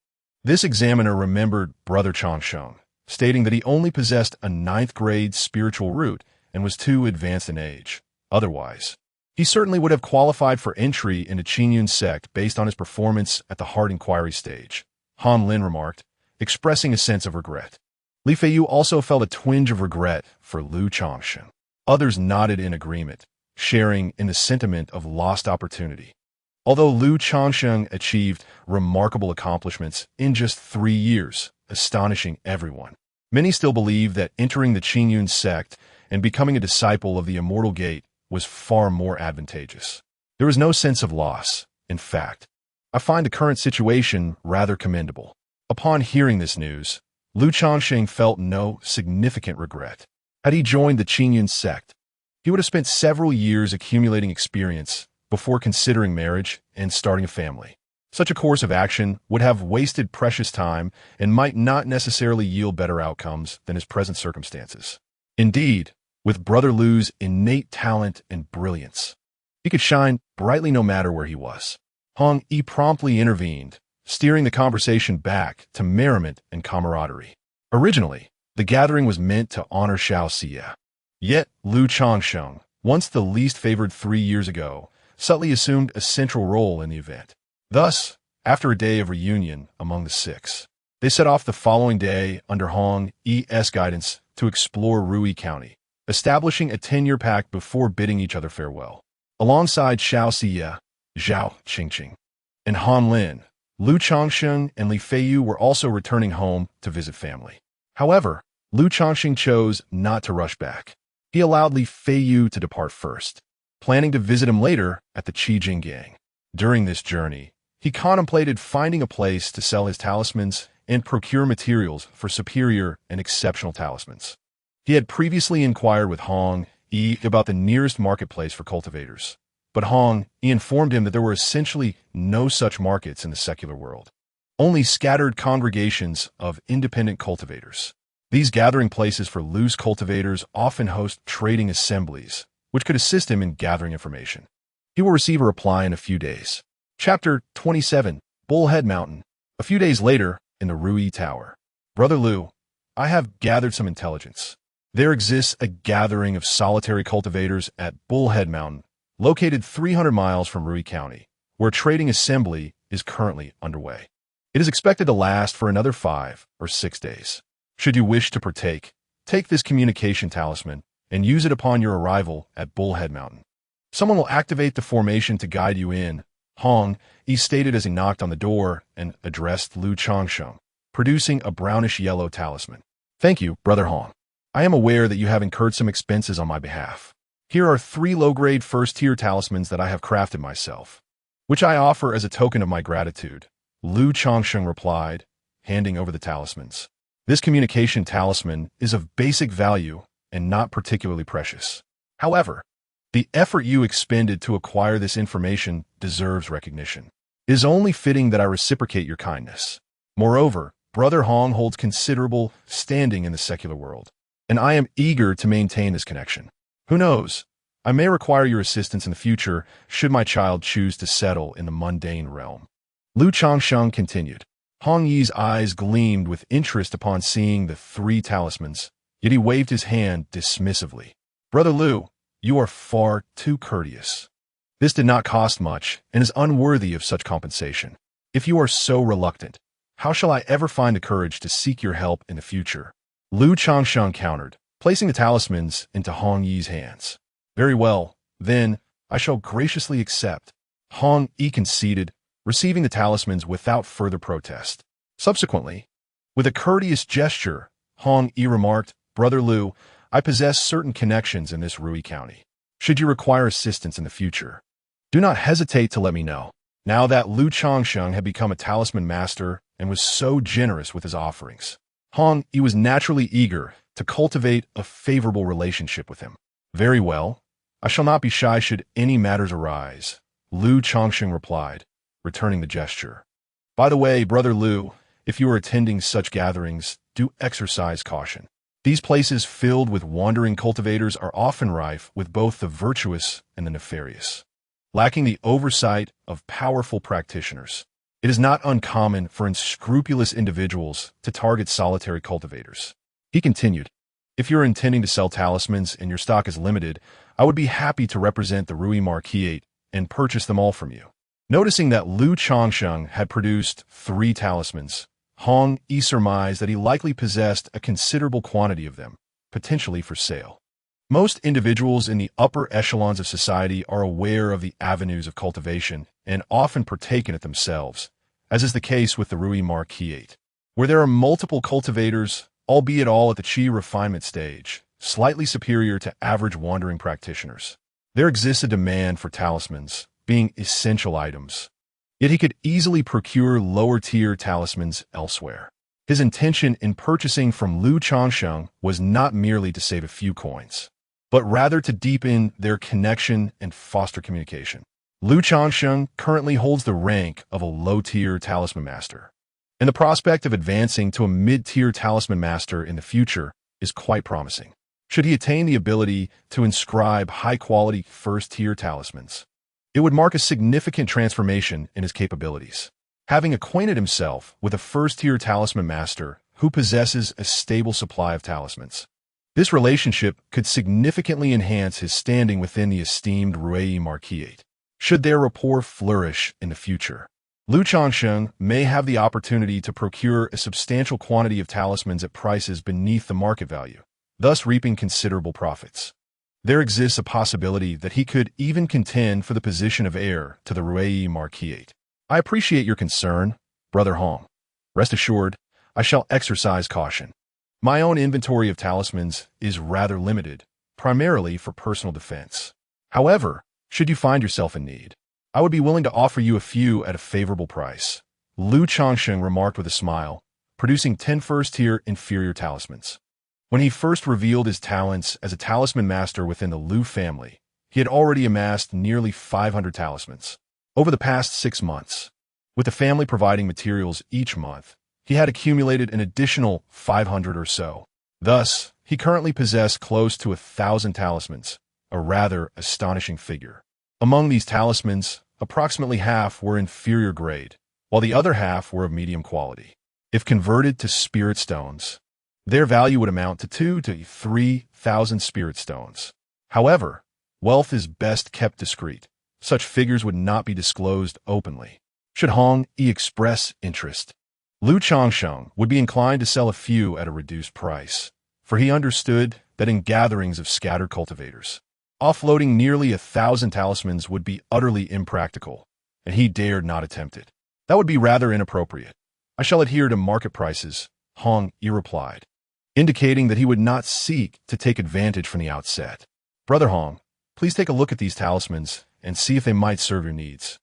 This examiner remembered Brother Changsheng, stating that he only possessed a 9th-grade spiritual root and was too advanced in age. Otherwise, he certainly would have qualified for entry into Qingyun sect based on his performance at the heart inquiry stage, Han Lin remarked, expressing a sense of regret. Li Feiyu also felt a twinge of regret for Lu Changsheng. Others nodded in agreement, sharing in the sentiment of lost opportunity. Although Lu Changsheng achieved remarkable accomplishments in just 3 years, astonishing everyone, many still believe that entering the Qingyun sect and becoming a disciple of the Immortal Gate was far more advantageous. There was no sense of loss. In fact, I find the current situation rather commendable. Upon hearing this news, Lu Changsheng felt no significant regret. Had he joined the Qingyun sect, he would have spent several years accumulating experience before considering marriage and starting a family. Such a course of action would have wasted precious time and might not necessarily yield better outcomes than his present circumstances. Indeed, with Brother Lu's innate talent and brilliance, he could shine brightly no matter where he was. Hong Yi promptly intervened, steering the conversation back to merriment and camaraderie. Originally, the gathering was meant to honor Xiao Xie. Yet, Lu Changsheng, once the least favored 3 years ago, subtly assumed a central role in the event. Thus, after a day of reunion among the six, they set off the following day under Hong Yi's guidance to explore Rui County, establishing a 10-year pact before bidding each other farewell. Alongside Xiao Xie, Zhao Qingqing, and Han Lin, Lu Changsheng, and Li Feiyu were also returning home to visit family. However, Lu Changsheng chose not to rush back. He allowed Li Feiyu to depart first, planning to visit him later at the Changsheng. During this journey, he contemplated finding a place to sell his talismans and procure materials for superior and exceptional talismans. He had previously inquired with Hong Yi about the nearest marketplace for cultivators, but Hong Yi informed him that there were essentially no such markets in the secular world, only scattered congregations of independent cultivators. These gathering places for loose cultivators often host trading assemblies, which could assist him in gathering information. He will receive a reply in a few days. Chapter 27, Bullhead Mountain. A few days later, in the Rui Tower. Brother Lu, I have gathered some intelligence. There exists a gathering of solitary cultivators at Bullhead Mountain, located 300 miles from Rui County, where trading assembly is currently underway. It is expected to last for another 5 or 6 days. Should you wish to partake, take this communication talisman and use it upon your arrival at Bullhead Mountain. Someone will activate the formation to guide you in. Hong Yi stated as he knocked on the door and addressed Lu Changsheng, producing a brownish-yellow talisman. Thank you, Brother Hong. I am aware that you have incurred some expenses on my behalf. Here are 3 low-grade first-tier talismans that I have crafted myself, which I offer as a token of my gratitude, Lu Changsheng replied, handing over the talismans. This communication talisman is of basic value and not particularly precious. However, the effort you expended to acquire this information deserves recognition. It is only fitting that I reciprocate your kindness. Moreover, Brother Hong holds considerable standing in the secular world, and I am eager to maintain this connection. Who knows? I may require your assistance in the future should my child choose to settle in the mundane realm. Lu Changsheng continued. Hong Yi's eyes gleamed with interest upon seeing the 3 talismans, yet he waved his hand dismissively. Brother Lu, you are far too courteous. This did not cost much and is unworthy of such compensation. If you are so reluctant, how shall I ever find the courage to seek your help in the future? Lu Changsheng countered, placing the talismans into Hong Yi's hands. Very well, then, I shall graciously accept. Hong Yi conceded, receiving the talismans without further protest. Subsequently, with a courteous gesture, Hong Yi remarked, Brother Lu, I possess certain connections in this Rui County. Should you require assistance in the future, do not hesitate to let me know. Now that Lu Changsheng had become a talisman master and was so generous with his offerings, Hong Yi was naturally eager to cultivate a favorable relationship with him. Very well, I shall not be shy should any matters arise, Lu Changsheng replied, returning the gesture. By the way, Brother Lu, if you are attending such gatherings, do exercise caution. These places filled with wandering cultivators are often rife with both the virtuous and the nefarious, lacking the oversight of powerful practitioners. It is not uncommon for unscrupulous individuals to target solitary cultivators. He continued, if you're intending to sell talismans and your stock is limited, I would be happy to represent the Rui Marquis and purchase them all from you. Noticing that Lu Changsheng had produced 3 talismans, Hong Yi surmised that he likely possessed a considerable quantity of them, potentially for sale. Most individuals in the upper echelons of society are aware of the avenues of cultivation and often partake in it themselves, as is the case with the Rui Marquis, where there are multiple cultivators, albeit all at the Qi refinement stage, slightly superior to average wandering practitioners. There exists a demand for talismans, being essential items, yet he could easily procure lower-tier talismans elsewhere. His intention in purchasing from Lu Changsheng was not merely to save a few coins, but rather to deepen their connection and foster communication. Lu Changsheng currently holds the rank of a low-tier talisman master, and the prospect of advancing to a mid-tier talisman master in the future is quite promising. Should he attain the ability to inscribe high-quality first-tier talismans, it would mark a significant transformation in his capabilities. Having acquainted himself with a first-tier talisman master who possesses a stable supply of talismans, this relationship could significantly enhance his standing within the esteemed Rui Marquis. Should their rapport flourish in the future, Lu Changsheng may have the opportunity to procure a substantial quantity of talismans at prices beneath the market value, thus reaping considerable profits. There exists a possibility that he could even contend for the position of heir to the Rui Marquis. I appreciate your concern, Brother Hong. Rest assured, I shall exercise caution. My own inventory of talismans is rather limited, primarily for personal defense. However, should you find yourself in need, I would be willing to offer you a few at a favorable price. Changsheng remarked with a smile, producing 10 first-tier inferior talismans. When he first revealed his talents as a talisman master within the Lu family, he had already amassed nearly 500 talismans. Over the past 6 months, with the family providing materials each month, he had accumulated an additional 500 or so. Thus, he currently possessed close to 1,000 talismans, a rather astonishing figure. Among these talismans, approximately half were inferior grade, while the other half were of medium quality. If converted to spirit stones, their value would amount to 2,000 to 3,000 spirit stones. However, wealth is best kept discreet. Such figures would not be disclosed openly. Should Hong Yi express interest, Changsheng would be inclined to sell a few at a reduced price, for he understood that in gatherings of scattered cultivators, offloading nearly 1,000 talismans would be utterly impractical, and he dared not attempt it. That would be rather inappropriate. I shall adhere to market prices, Hong Yi replied, indicating that he would not seek to take advantage from the outset. Brother Hong, please take a look at these talismans and see if they might serve your needs.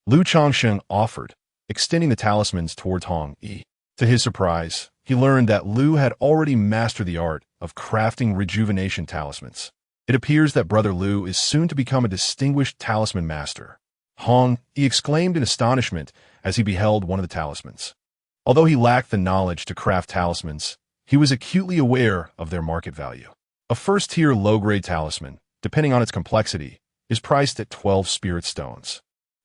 Changsheng offered, extending the talismans towards Hong Yi. To his surprise, he learned that Lu had already mastered the art of crafting rejuvenation talismans. It appears that Brother Lu is soon to become a distinguished talisman master. Hong Yi exclaimed in astonishment as he beheld one of the talismans. Although he lacked the knowledge to craft talismans, he was acutely aware of their market value. A first-tier low-grade talisman, depending on its complexity, is priced at 12 spirit stones.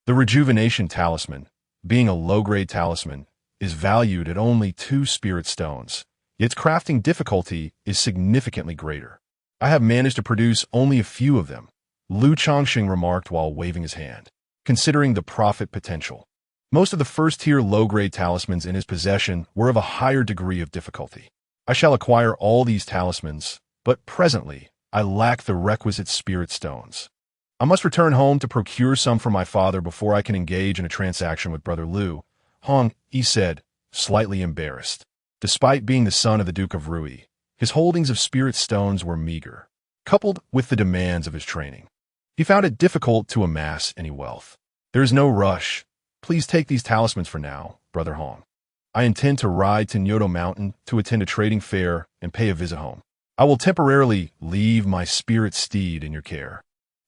The rejuvenation talisman, being a low-grade talisman, is valued at only 2 spirit stones, yet its crafting difficulty is significantly greater. I have managed to produce only a few of them, Changsheng remarked while waving his hand, considering the profit potential. Most of the first-tier low-grade talismans in his possession were of a higher degree of difficulty. I shall acquire all these talismans, but presently I lack the requisite spirit stones. I must return home to procure some for my father before I can engage in a transaction with Brother Lu, Hong Yi said, slightly embarrassed. Despite being the son of the Duke of Rui, his holdings of spirit stones were meager, coupled with the demands of his training. He found it difficult to amass any wealth. There is no rush. Please take these talismans for now, Brother Hong. I intend to ride to Nyoto Mountain to attend a trading fair and pay a visit home. I will temporarily leave my spirit steed in your care,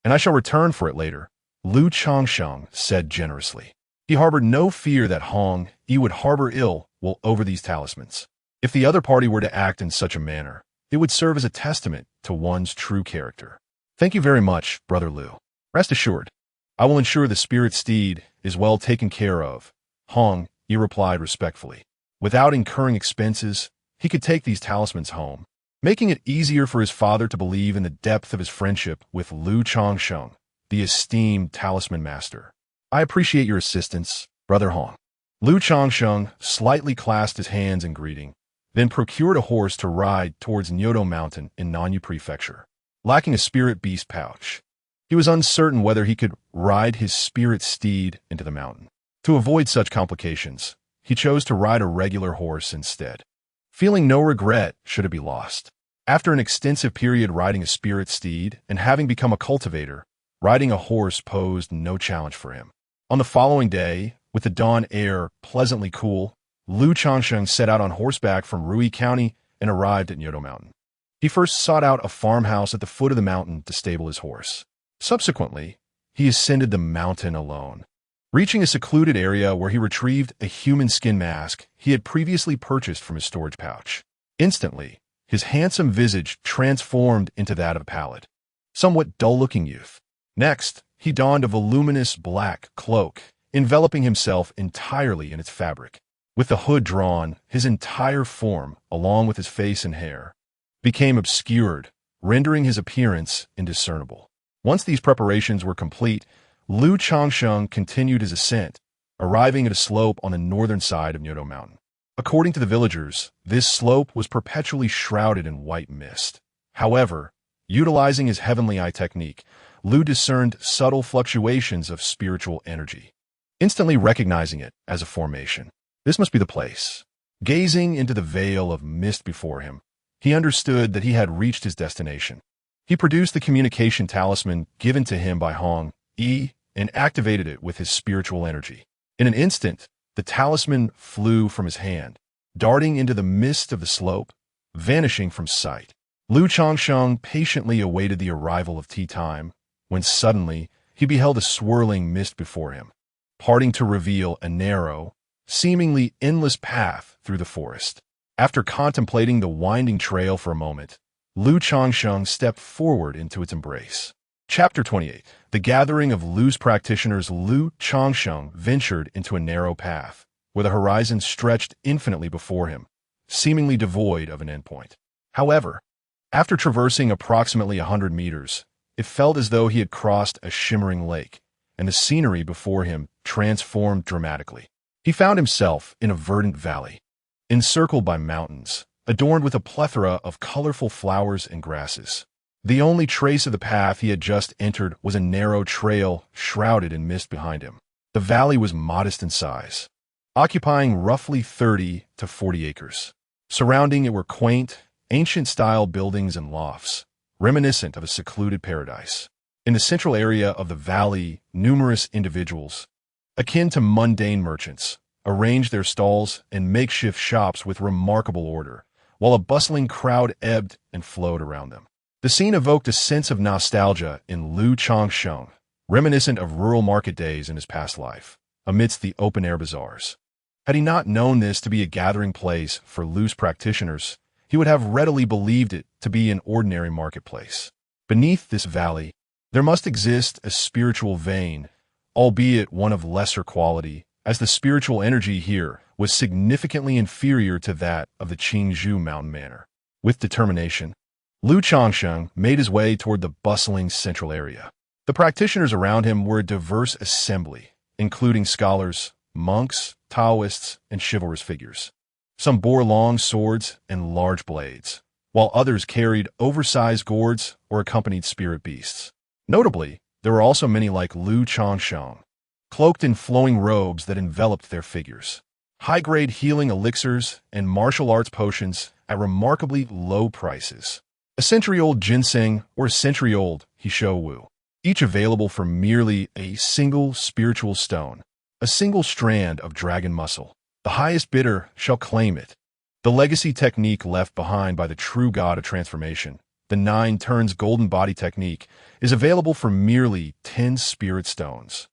and I shall return for it later, Changsheng said generously. He harbored no fear that Hong Yi would harbor ill will over these talismans. If the other party were to act in such a manner, it would serve as a testament to one's true character. Thank you very much, Brother Lu. Rest assured, I will ensure the spirit steed is well taken care of, Hong Yi replied respectfully. Without incurring expenses, he could take these talismans home, making it easier for his father to believe in the depth of his friendship with Changsheng, the esteemed talisman master. I appreciate your assistance, Brother Hong. Changsheng slightly clasped his hands in greeting, then procured a horse to ride towards Nyoto Mountain in Nanyu Prefecture. Lacking a spirit beast pouch, he was uncertain whether he could ride his spirit steed into the mountain. To avoid such complications, he chose to ride a regular horse instead, feeling no regret should it be lost. After an extensive period riding a spirit steed and having become a cultivator, riding a horse posed no challenge for him. On the following day, with the dawn air pleasantly cool, Changsheng set out on horseback from Rui County and arrived at Nyoto Mountain. He first sought out a farmhouse at the foot of the mountain to stable his horse. Subsequently, he ascended the mountain alone, reaching a secluded area where he retrieved a human skin mask he had previously purchased from his storage pouch. Instantly, his handsome visage transformed into that of a pallid, somewhat dull-looking youth. Next, he donned a voluminous black cloak, enveloping himself entirely in its fabric. With the hood drawn, his entire form, along with his face and hair, became obscured, rendering his appearance indiscernible. Once these preparations were complete, Changsheng continued his ascent, arriving at a slope on the northern side of Nyoto Mountain. According to the villagers, this slope was perpetually shrouded in white mist. However, utilizing his heavenly eye technique, Lu discerned subtle fluctuations of spiritual energy. instantly recognizing it as a formation. This must be the place. Gazing into the veil of mist before him, he understood that he had reached his destination. He produced the communication talisman given to him by Hong Yi and activated it with his spiritual energy. In an instant, the talisman flew from his hand, darting into the mist of the slope, vanishing from sight. Lu Changsheng patiently awaited the arrival of tea time, when suddenly he beheld a swirling mist before him, parting to reveal a narrow, seemingly endless path through the forest. After contemplating the winding trail for a moment, Lu Changsheng stepped forward into its embrace. Chapter 28. The gathering of Lu's practitioners. Lu Changsheng ventured into a narrow path, where the horizon stretched infinitely before him, seemingly devoid of an endpoint. However, after traversing approximately 100 meters, it felt as though he had crossed a shimmering lake, and the scenery before him transformed dramatically. He found himself in a verdant valley, encircled by mountains, adorned with a plethora of colorful flowers and grasses. The only trace of the path he had just entered was a narrow trail shrouded in mist behind him. The valley was modest in size, occupying roughly 30 to 40 acres. Surrounding it were quaint, ancient-style buildings and lofts, reminiscent of a secluded paradise. In the central area of the valley, numerous individuals, akin to mundane merchants, arranged their stalls and makeshift shops with remarkable order, while a bustling crowd ebbed and flowed around them. The scene evoked a sense of nostalgia in Lu Changsheng, reminiscent of rural market days in his past life, amidst the open-air bazaars. Had he not known this to be a gathering place for Lu's practitioners, he would have readily believed it to be an ordinary marketplace. Beneath this valley, there must exist a spiritual vein, albeit one of lesser quality, as the spiritual energy here was significantly inferior to that of the Qingzhou mountain manor. With determination, Lu Changsheng made his way toward the bustling central area. The practitioners around him were a diverse assembly, including scholars, monks, Taoists, and chivalrous figures. Some bore long swords and large blades, while others carried oversized gourds or accompanied spirit beasts. Notably, there were also many like Lu Changsheng, cloaked in flowing robes that enveloped their figures. High-grade healing elixirs and martial arts potions at remarkably low prices. A century-old ginseng or a century-old Hishowu, each available for merely a single spiritual stone, a single strand of dragon muscle. The highest bidder shall claim it. The legacy technique left behind by the true god of transformation, the 9 turns golden body technique, is available for merely 10 spirit stones.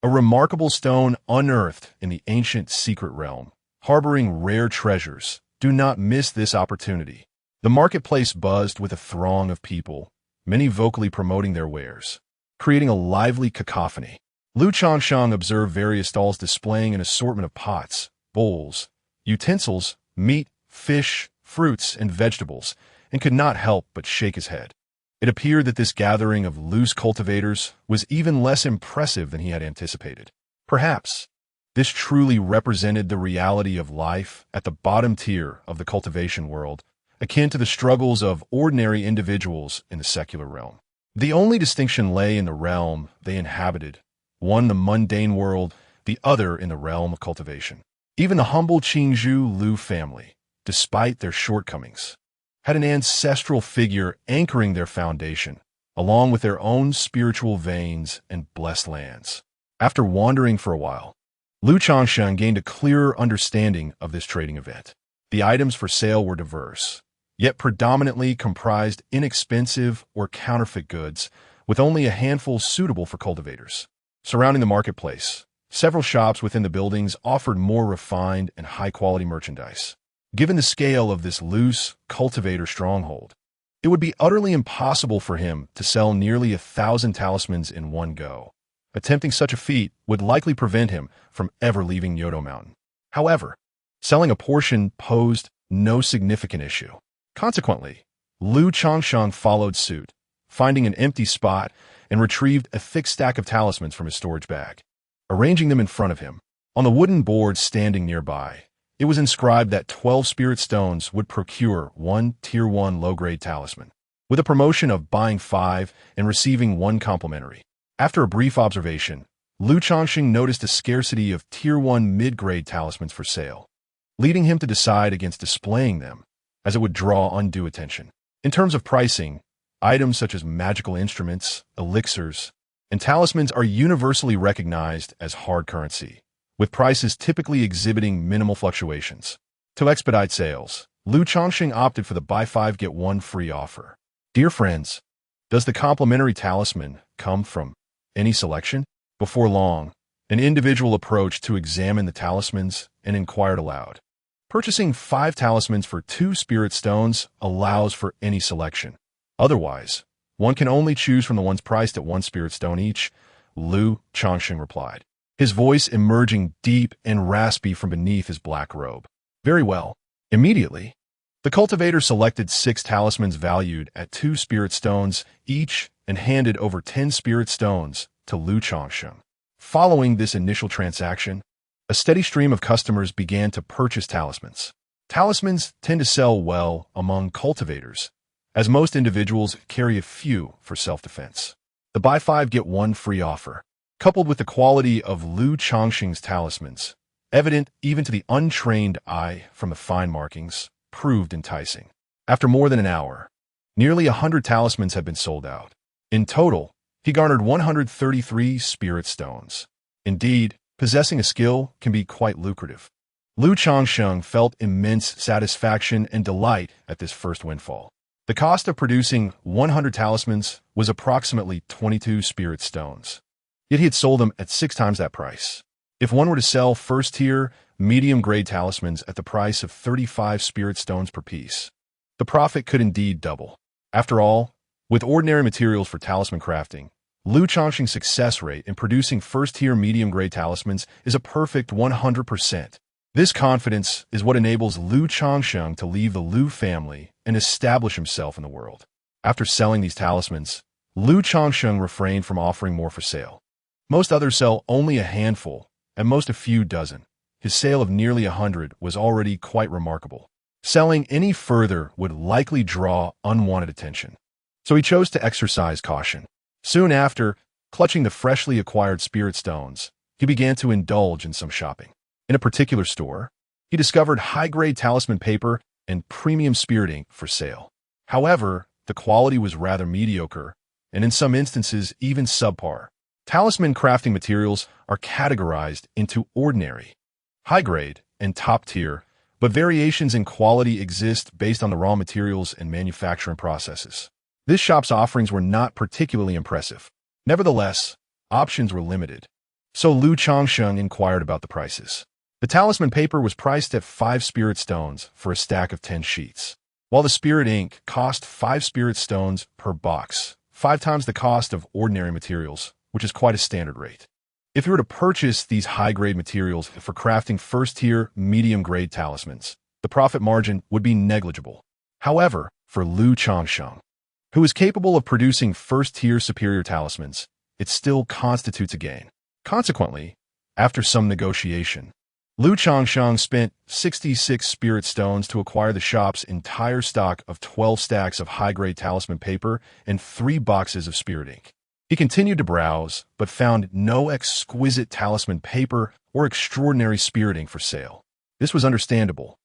A remarkable stone unearthed in the ancient secret realm, harboring rare treasures. Do not miss this opportunity. The marketplace buzzed with a throng of people, many vocally promoting their wares, creating a lively cacophony. Lu Changsheng observed various stalls displaying an assortment of pots, bowls, utensils, meat, fish, fruits, and vegetables, and could not help but shake his head. It appeared that this gathering of loose cultivators was even less impressive than he had anticipated. Perhaps this truly represented the reality of life at the bottom tier of the cultivation world, akin to the struggles of ordinary individuals in the secular realm. The only distinction lay in the realm they inhabited, one the mundane world, the other in the realm of cultivation. Even the humble Qingzhou Lu family, despite their shortcomings, had an ancestral figure anchoring their foundation, along with their own spiritual veins and blessed lands. After wandering for a while, Lu Changsheng gained a clearer understanding of this trading event. The items for sale were diverse, yet predominantly comprised inexpensive or counterfeit goods, with only a handful suitable for cultivators. Surrounding the marketplace, several shops within the buildings offered more refined and high-quality merchandise. Given the scale of this loose cultivator stronghold, it would be utterly impossible for him to sell nearly 1,000 talismans in one go. Attempting such a feat would likely prevent him from ever leaving Yodo Mountain. However, selling a portion posed no significant issue. Consequently, Lu Changsheng followed suit, finding an empty spot and retrieved a thick stack of talismans from his storage bag. Arranging them in front of him, on the wooden board standing nearby, it was inscribed that 12 spirit stones would procure 1 Tier 1 low-grade talisman, with a promotion of buying 5 and receiving 1 complimentary. After a brief observation, Lu Changsheng noticed a scarcity of Tier 1 mid-grade talismans for sale, leading him to decide against displaying them, as it would draw undue attention. In terms of pricing, items such as magical instruments, elixirs, and talismans are universally recognized as hard currency, with prices typically exhibiting minimal fluctuations. To expedite sales, Lu Changsheng opted for the buy 5 get 1 free offer. Dear friends, does the complimentary talisman come from any selection? Before long, an individual approached to examine the talismans and inquired aloud. Purchasing 5 talismans for 2 spirit stones allows for any selection. Otherwise, one can only choose from the ones priced at 1 spirit stone each, Lu Changsheng replied, his voice emerging deep and raspy from beneath his black robe. Very well. Immediately, the cultivator selected 6 talismans valued at 2 spirit stones each and handed over 10 spirit stones to Lu Changsheng. Following this initial transaction, a steady stream of customers began to purchase talismans. Talismans tend to sell well among cultivators, as most individuals carry a few for self-defense. The buy 5 get 1 free offer, coupled with the quality of Lu Changsheng's talismans, evident even to the untrained eye from the fine markings, proved enticing. After more than an hour, nearly 100 talismans had been sold out. In total, he garnered 133 spirit stones. Indeed, possessing a skill can be quite lucrative. Lu Changsheng felt immense satisfaction and delight at this first windfall. The cost of producing 100 talismans was approximately 22 spirit stones, yet he had sold them at 6 times that price. If one were to sell first-tier, medium-grade talismans at the price of 35 spirit stones per piece, the profit could indeed double. After all, with ordinary materials for talisman crafting, Lu Changsheng's success rate in producing first-tier medium-grade talismans is a perfect 100%. This confidence is what enables Lu Changsheng to leave the Lu family and establish himself in the world. After selling these talismans, Lu Changsheng refrained from offering more for sale. Most others sell only a handful, at most a few dozen. His sale of nearly 100 was already quite remarkable. Selling any further would likely draw unwanted attention, so he chose to exercise caution. Soon after, clutching the freshly acquired spirit stones, he began to indulge in some shopping. In a particular store, he discovered high-grade talisman paper and premium spirit ink for sale. However, the quality was rather mediocre, and in some instances even subpar. Talisman crafting materials are categorized into ordinary, high-grade, and top-tier, but variations in quality exist based on the raw materials and manufacturing processes. This shop's offerings were not particularly impressive. Nevertheless, options were limited, so Lu Changsheng inquired about the prices. The talisman paper was priced at 5 spirit stones for a stack of 10 sheets, while the spirit ink cost 5 spirit stones per box, 5 times the cost of ordinary materials, which is quite a standard rate. If you were to purchase these high-grade materials for crafting first-tier, medium-grade talismans, the profit margin would be negligible. However, for Lu Changsheng, who is capable of producing first-tier superior talismans, it still constitutes a gain. Consequently, after some negotiation, Lu Changsheng spent 66 spirit stones to acquire the shop's entire stock of 12 stacks of high-grade talisman paper and 3 boxes of spirit ink. He continued to browse, but found no exquisite talisman paper or extraordinary spirit ink for sale. This was understandable,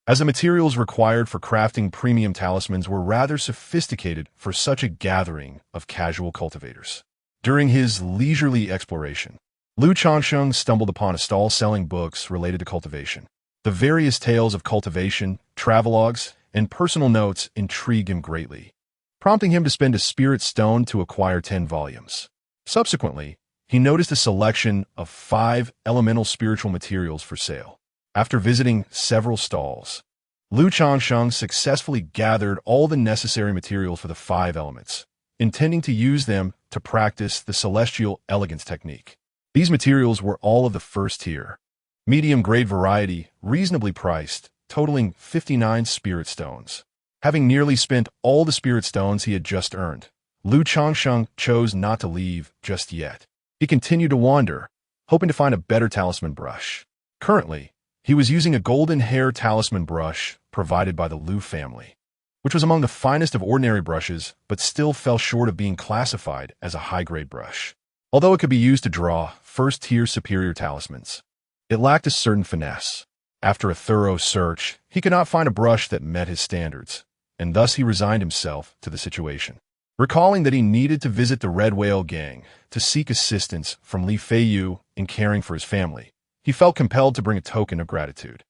as the materials required for crafting premium talismans were rather sophisticated for such a gathering of casual cultivators. During his leisurely exploration, Lu Changsheng stumbled upon a stall selling books related to cultivation. The various tales of cultivation, travelogues, and personal notes intrigued him greatly, prompting him to spend a spirit stone to acquire 10 volumes. Subsequently, he noticed a selection of 5 elemental spiritual materials for sale. After visiting several stalls, Lu Changsheng successfully gathered all the necessary materials for the 5 elements, intending to use them to practice the celestial elegance technique. These materials were all of the first tier, medium-grade variety, reasonably priced, totaling 59 spirit stones. Having nearly spent all the spirit stones he had just earned, Lu Changsheng chose not to leave just yet. He continued to wander, hoping to find a better talisman brush. Currently, he was using a golden hair talisman brush provided by the Lu family, which was among the finest of ordinary brushes but still fell short of being classified as a high-grade brush. although it could be used to draw first-tier superior talismans. It lacked a certain finesse. After a thorough search, he could not find a brush that met his standards, and thus he resigned himself to the situation. Recalling that he needed to visit the Red Whale Gang to seek assistance from Li Feiyu in caring for his family, he felt compelled to bring a token of gratitude.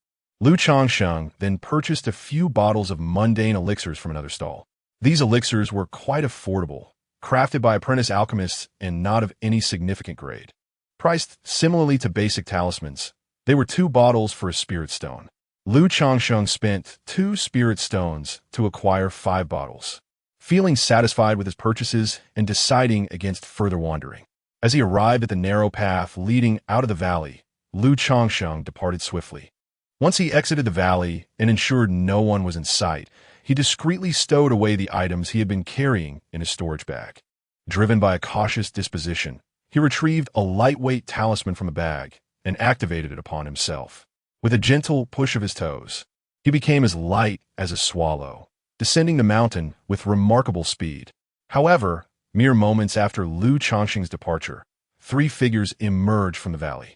Changsheng then purchased a few bottles of mundane elixirs from another stall. These elixirs were quite affordable, crafted by apprentice alchemists and not of any significant grade. Priced similarly to basic talismans, they were 2 bottles for a spirit stone. Changsheng spent 2 spirit stones to acquire 5 bottles. Feeling satisfied with his purchases and deciding against further wandering. As he arrived at the narrow path leading out of the valley, Changsheng departed swiftly. Once he exited the valley and ensured no one was in sight, he discreetly stowed away the items he had been carrying in his storage bag. Driven by a cautious disposition, he retrieved a lightweight talisman from a bag and activated it upon himself. With a gentle push of his toes, he became as light as a swallow, descending the mountain with remarkable speed. However, mere moments after Changsheng's departure, 3 figures emerged from the valley.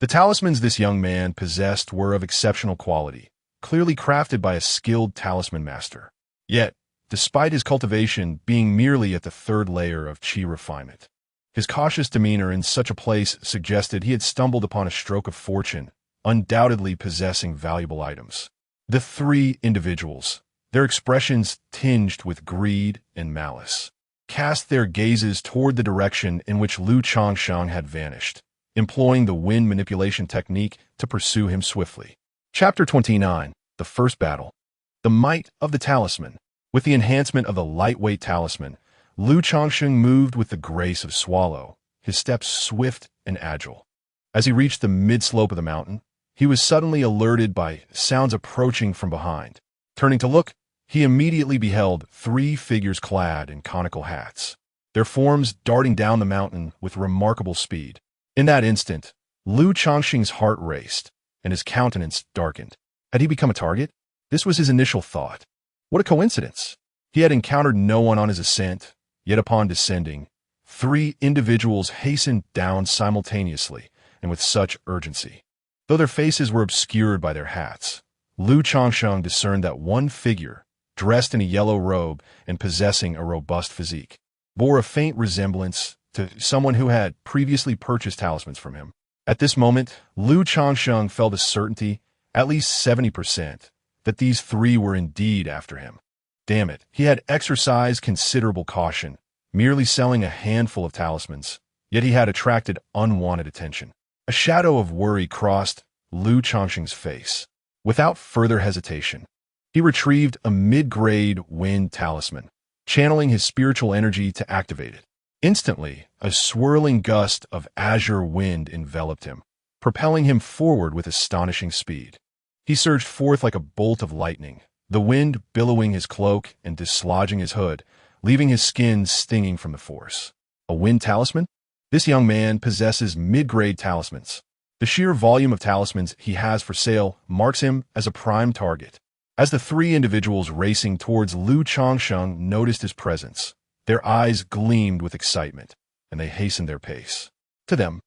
The talismans this young man possessed were of exceptional quality, clearly crafted by a skilled talisman master. Yet, despite his cultivation being merely at the 3rd layer of chi refinement, his cautious demeanor in such a place suggested he had stumbled upon a stroke of fortune, undoubtedly possessing valuable items. The 3 individuals, their expressions tinged with greed and malice, cast their gazes toward the direction in which Changsheng had vanished, employing the wind manipulation technique to pursue him swiftly. Chapter 29. The First Battle. The Might of the Talisman. With the enhancement of the lightweight talisman, Changsheng moved with the grace of swallow, his steps swift and agile. As he reached the mid-slope of the mountain, he was suddenly alerted by sounds approaching from behind. Turning to look, he immediately beheld 3 figures clad in conical hats, their forms darting down the mountain with remarkable speed. In that instant, Changsheng's heart raced, and his countenance darkened. Had he become a target? This was his initial thought. What a coincidence! He had encountered no one on his ascent, yet upon descending, 3 individuals hastened down simultaneously and with such urgency. Though their faces were obscured by their hats, Changsheng discerned that one figure, dressed in a yellow robe and possessing a robust physique, bore a faint resemblance to someone who had previously purchased talismans from him. At this moment, Changsheng felt a certainty, at least 70%, that these 3 were indeed after him. Damn it, he had exercised considerable caution, merely selling a handful of talismans, yet he had attracted unwanted attention. A shadow of worry crossed Changsheng's face. Without further hesitation, he retrieved a mid-grade wind talisman, channeling his spiritual energy to activate it. Instantly, a swirling gust of azure wind enveloped him, propelling him forward with astonishing speed. He surged forth like a bolt of lightning, the wind billowing his cloak and dislodging his hood, leaving his skin stinging from the force. A wind talisman? This young man possesses mid-grade talismans. The sheer volume of talismans he has for sale marks him as a prime target. As the 3 individuals racing towards Changsheng noticed his presence, their eyes gleamed with excitement, and they hastened their pace. To them,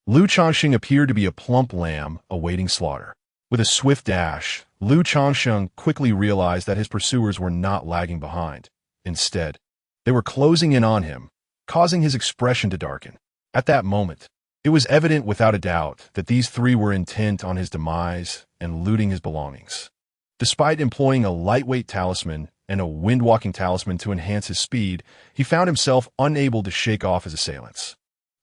Changsheng appeared to be a plump lamb awaiting slaughter. With a swift dash, Changsheng quickly realized that his pursuers were not lagging behind. Instead, they were closing in on him, causing his expression to darken. At that moment, it was evident without a doubt that these 3 were intent on his demise and looting his belongings. Despite employing a lightweight talisman and a wind-walking talisman to enhance his speed, he found himself unable to shake off his assailants.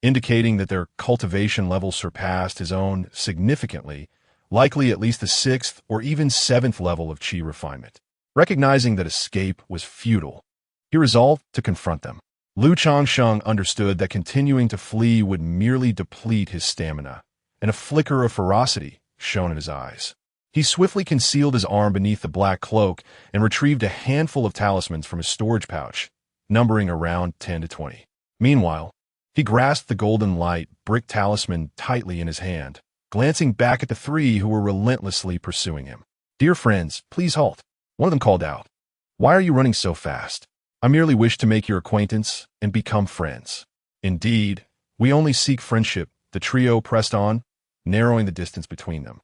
Indicating that their cultivation level surpassed his own significantly, likely at least the 6th or even 7th level of chi refinement. Recognizing that escape was futile, he resolved to confront them. Changsheng understood that continuing to flee would merely deplete his stamina, and a flicker of ferocity shone in his eyes. He swiftly concealed his arm beneath the black cloak and retrieved a handful of talismans from his storage pouch, numbering around 10 to 20. Meanwhile, he grasped the golden light brick talisman tightly in his hand, glancing back at the 3 who were relentlessly pursuing him. "Dear friends, please halt," one of them called out. "Why are you running so fast? I merely wish to make your acquaintance and become friends." Indeed, We only seek friendship, the trio pressed on, narrowing the distance between them.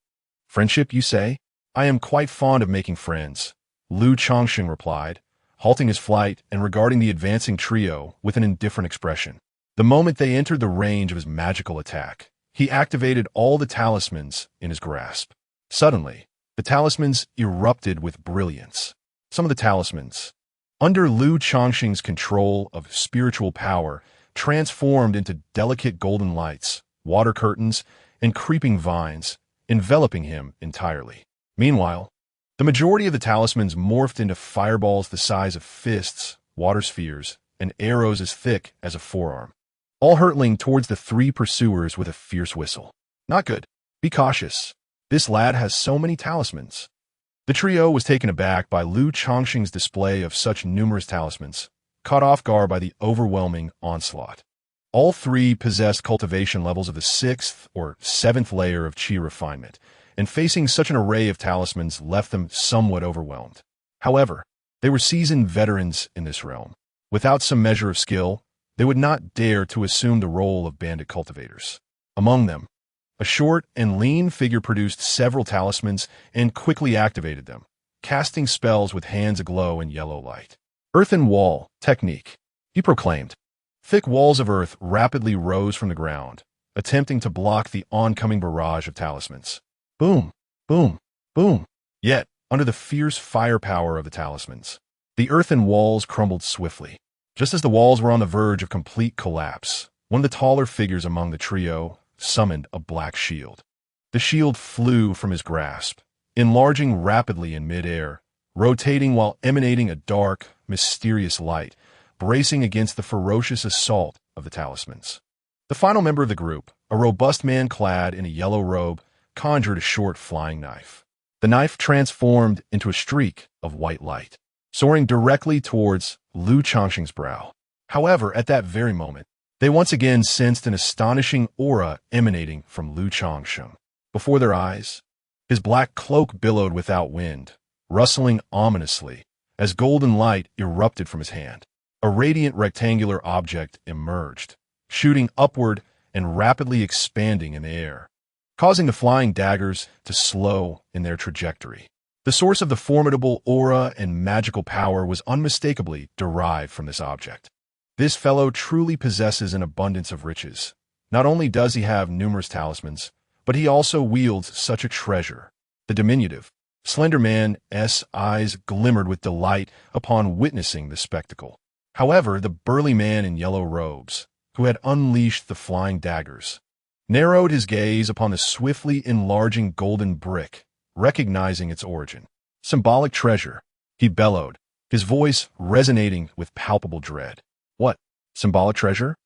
Friendship, you say? I am quite fond of making friends, Changsheng replied, halting his flight and regarding the advancing trio with an indifferent expression. The moment they entered the range of his magical attack, he activated all the talismans in his grasp. Suddenly, the talismans erupted with brilliance. Some of the talismans, under Changsheng's control of spiritual power, transformed into delicate golden lights, water curtains, and creeping vines, enveloping him entirely. Meanwhile, the majority of the talismans morphed into fireballs the size of fists, water spheres, and arrows as thick as a forearm, all hurtling towards the three pursuers with a fierce whistle. Not good. Be cautious. This lad has so many talismans. The trio was taken aback by Changsheng's display of such numerous talismans, caught off guard by the overwhelming onslaught. All three possessed cultivation levels of the 6th or 7th layer of chi refinement, and facing such an array of talismans left them somewhat overwhelmed. However, they were seasoned veterans in this realm. Without some measure of skill, they would not dare to assume the role of bandit cultivators. Among them, a short and lean figure produced several talismans and quickly activated them, casting spells with hands aglow in yellow light. Earthen wall technique, he proclaimed. Thick walls of earth rapidly rose from the ground, attempting to block the oncoming barrage of talismans. Boom, boom, boom. Yet, under the fierce firepower of the talismans, the earthen walls crumbled swiftly. Just as the walls were on the verge of complete collapse, one of the taller figures among the trio summoned a black shield. The shield flew from his grasp, enlarging rapidly in midair, rotating while emanating a dark, mysterious light, bracing against the ferocious assault of the talismans. The final member of the group, a robust man clad in a yellow robe, conjured a short flying knife. The knife transformed into a streak of white light, soaring directly towards Changsheng's brow. However, at that very moment, they once again sensed an astonishing aura emanating from Changsheng. Before their eyes, his black cloak billowed without wind, rustling ominously as golden light erupted from his hand. A radiant rectangular object emerged, shooting upward and rapidly expanding in the air, causing the flying daggers to slow in their trajectory. The source of the formidable aura and magical power was unmistakably derived from this object. This fellow truly possesses an abundance of riches. Not only does he have numerous talismans, but he also wields such a treasure. The diminutive, slender man's eyes glimmered with delight upon witnessing the spectacle. However, the burly man in yellow robes, who had unleashed the flying daggers, narrowed his gaze upon the swiftly enlarging golden brick, recognizing its origin. Symbolic treasure, he bellowed, his voice resonating with palpable dread. What? Symbolic treasure?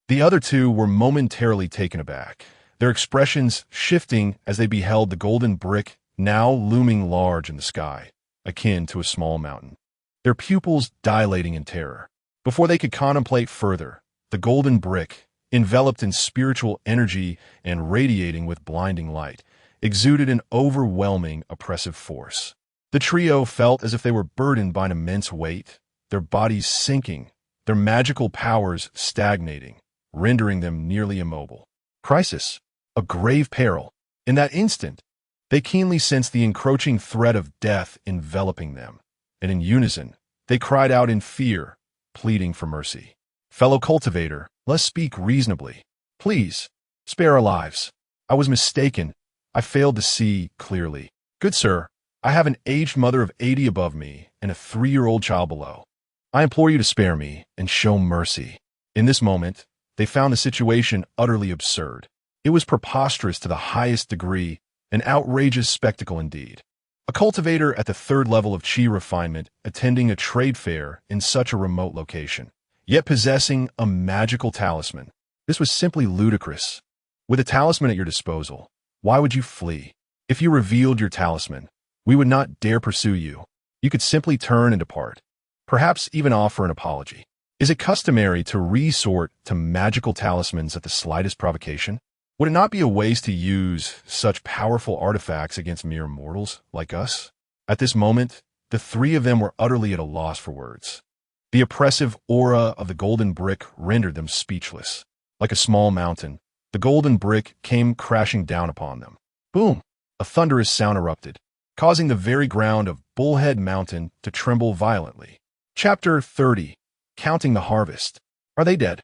The other two were momentarily taken aback, their expressions shifting as they beheld the golden brick now looming large in the sky, akin to a small mountain, their pupils dilating in terror. Before they could contemplate further, the golden brick, enveloped in spiritual energy and radiating with blinding light, exuded an overwhelming, oppressive force. The trio felt as if they were burdened by an immense weight, their bodies sinking, their magical powers stagnating, rendering them nearly immobile. Crisis. A grave peril. In that instant, they keenly sensed the encroaching threat of death enveloping them, and in unison, they cried out in fear, pleading for mercy. Fellow cultivator, let's speak reasonably. Please, spare our lives. I was mistaken. I failed to see clearly. Good sir, I have an aged mother of 80 above me and a 3-year-old child below. I implore you to spare me and show mercy. In this moment, they found the situation utterly absurd. It was preposterous to the highest degree, an outrageous spectacle indeed. A cultivator at the 3rd level of chi refinement attending a trade fair in such a remote location, yet possessing a magical talisman. This was simply ludicrous. With a talisman at your disposal, why would you flee? If you revealed your talisman, we would not dare pursue you. You could simply turn and depart, perhaps even offer an apology. Is it customary to resort to magical talismans at the slightest provocation? Would it not be a waste to use such powerful artifacts against mere mortals like us? At this moment, the three of them were utterly at a loss for words. The oppressive aura of the golden brick rendered them speechless. Like a small mountain, the golden brick came crashing down upon them. Boom! A thunderous sound erupted, causing the very ground of Bullhead Mountain to tremble violently. Chapter 30. Counting the Harvest. Are they dead?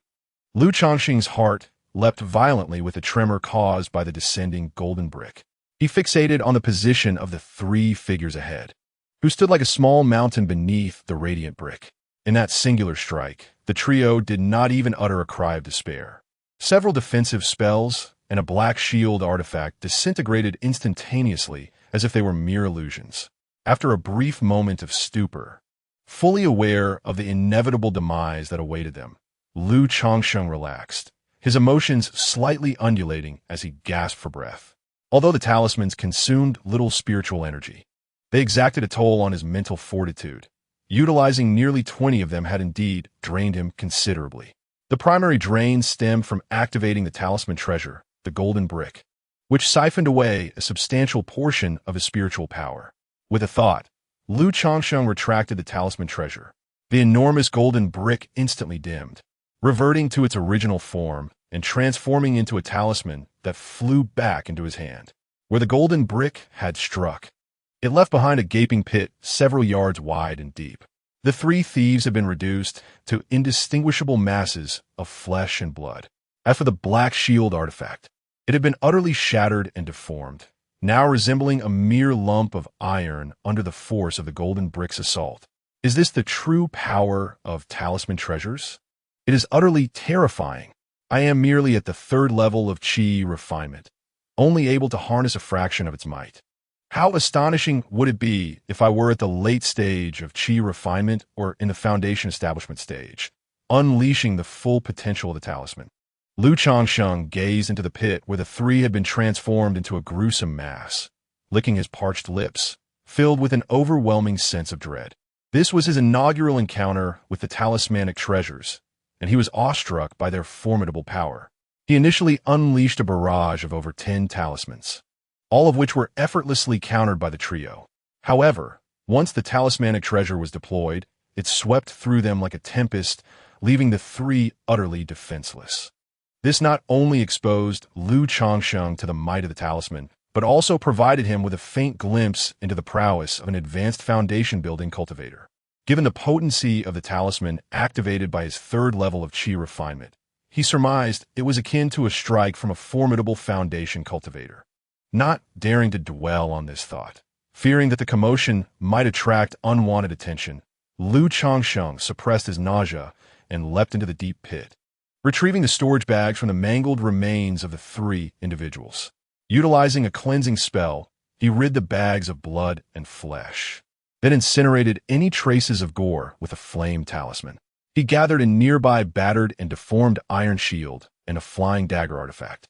Lu Changsheng's heart leapt violently with a tremor caused by the descending golden brick. He fixated on the position of the three figures ahead, who stood like a small mountain beneath the radiant brick. In that singular strike, the trio did not even utter a cry of despair. Several defensive spells and a black shield artifact disintegrated instantaneously as if they were mere illusions. After a brief moment of stupor, fully aware of the inevitable demise that awaited them, Lu Changsheng relaxed, his emotions slightly undulating as he gasped for breath. Although the talismans consumed little spiritual energy, they exacted a toll on his mental fortitude. Utilizing nearly 20 of them had indeed drained him considerably. The primary drain stemmed from activating the talisman treasure, the golden brick, which siphoned away a substantial portion of his spiritual power. With a thought, Lu Changsheng retracted the talisman treasure. The enormous golden brick instantly dimmed, reverting to its original form and transforming into a talisman that flew back into his hand. Where the golden brick had struck, it left behind a gaping pit several yards wide and deep. The three thieves had been reduced to indistinguishable masses of flesh and blood. As for the black shield artifact, it had been utterly shattered and deformed, now resembling a mere lump of iron under the force of the golden brick's assault. Is this the true power of talisman treasures? It is utterly terrifying. I am merely at the third level of chi refinement, only able to harness a fraction of its might. How astonishing would it be if I were at the late stage of chi refinement or in the foundation establishment stage, unleashing the full potential of the talisman. Lu Changsheng gazed into the pit where the three had been transformed into a gruesome mass, licking his parched lips, filled with an overwhelming sense of dread. This was his inaugural encounter with the talismanic treasures, and he was awestruck by their formidable power. He initially unleashed a barrage of over 10 talismans, all of which were effortlessly countered by the trio. However, once the talismanic treasure was deployed, it swept through them like a tempest, leaving the three utterly defenseless. This not only exposed Lu Changsheng to the might of the talisman, but also provided him with a faint glimpse into the prowess of an advanced foundation-building cultivator. Given the potency of the talisman activated by his third level of chi refinement, he surmised it was akin to a strike from a formidable foundation cultivator. Not daring to dwell on this thought, fearing that the commotion might attract unwanted attention, Lu Changsheng suppressed his nausea and leapt into the deep pit, retrieving the storage bags from the mangled remains of the three individuals. Utilizing a cleansing spell, he rid the bags of blood and flesh, then incinerated any traces of gore with a flame talisman. He gathered a nearby battered and deformed iron shield and a flying dagger artifact,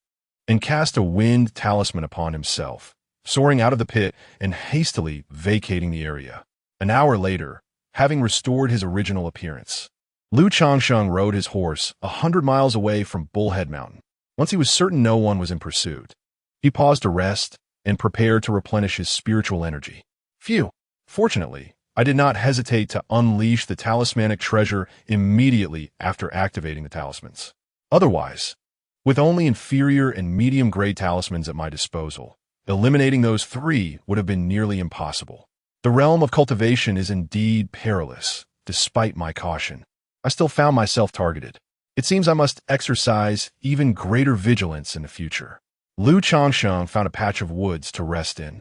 and cast a wind talisman upon himself, soaring out of the pit and hastily vacating the area. An hour later, having restored his original appearance, Lu Changsheng rode his horse 100 miles away from Bullhead Mountain. Once he was certain no one was in pursuit, he paused to rest and prepare to replenish his spiritual energy. Phew! Fortunately, I did not hesitate to unleash the talismanic treasure immediately after activating the talismans. Otherwise, with only inferior and medium-grade talismans at my disposal, eliminating those three would have been nearly impossible. The realm of cultivation is indeed perilous, despite my caution. I still found myself targeted. It seems I must exercise even greater vigilance in the future. Lu Changsheng found a patch of woods to rest in,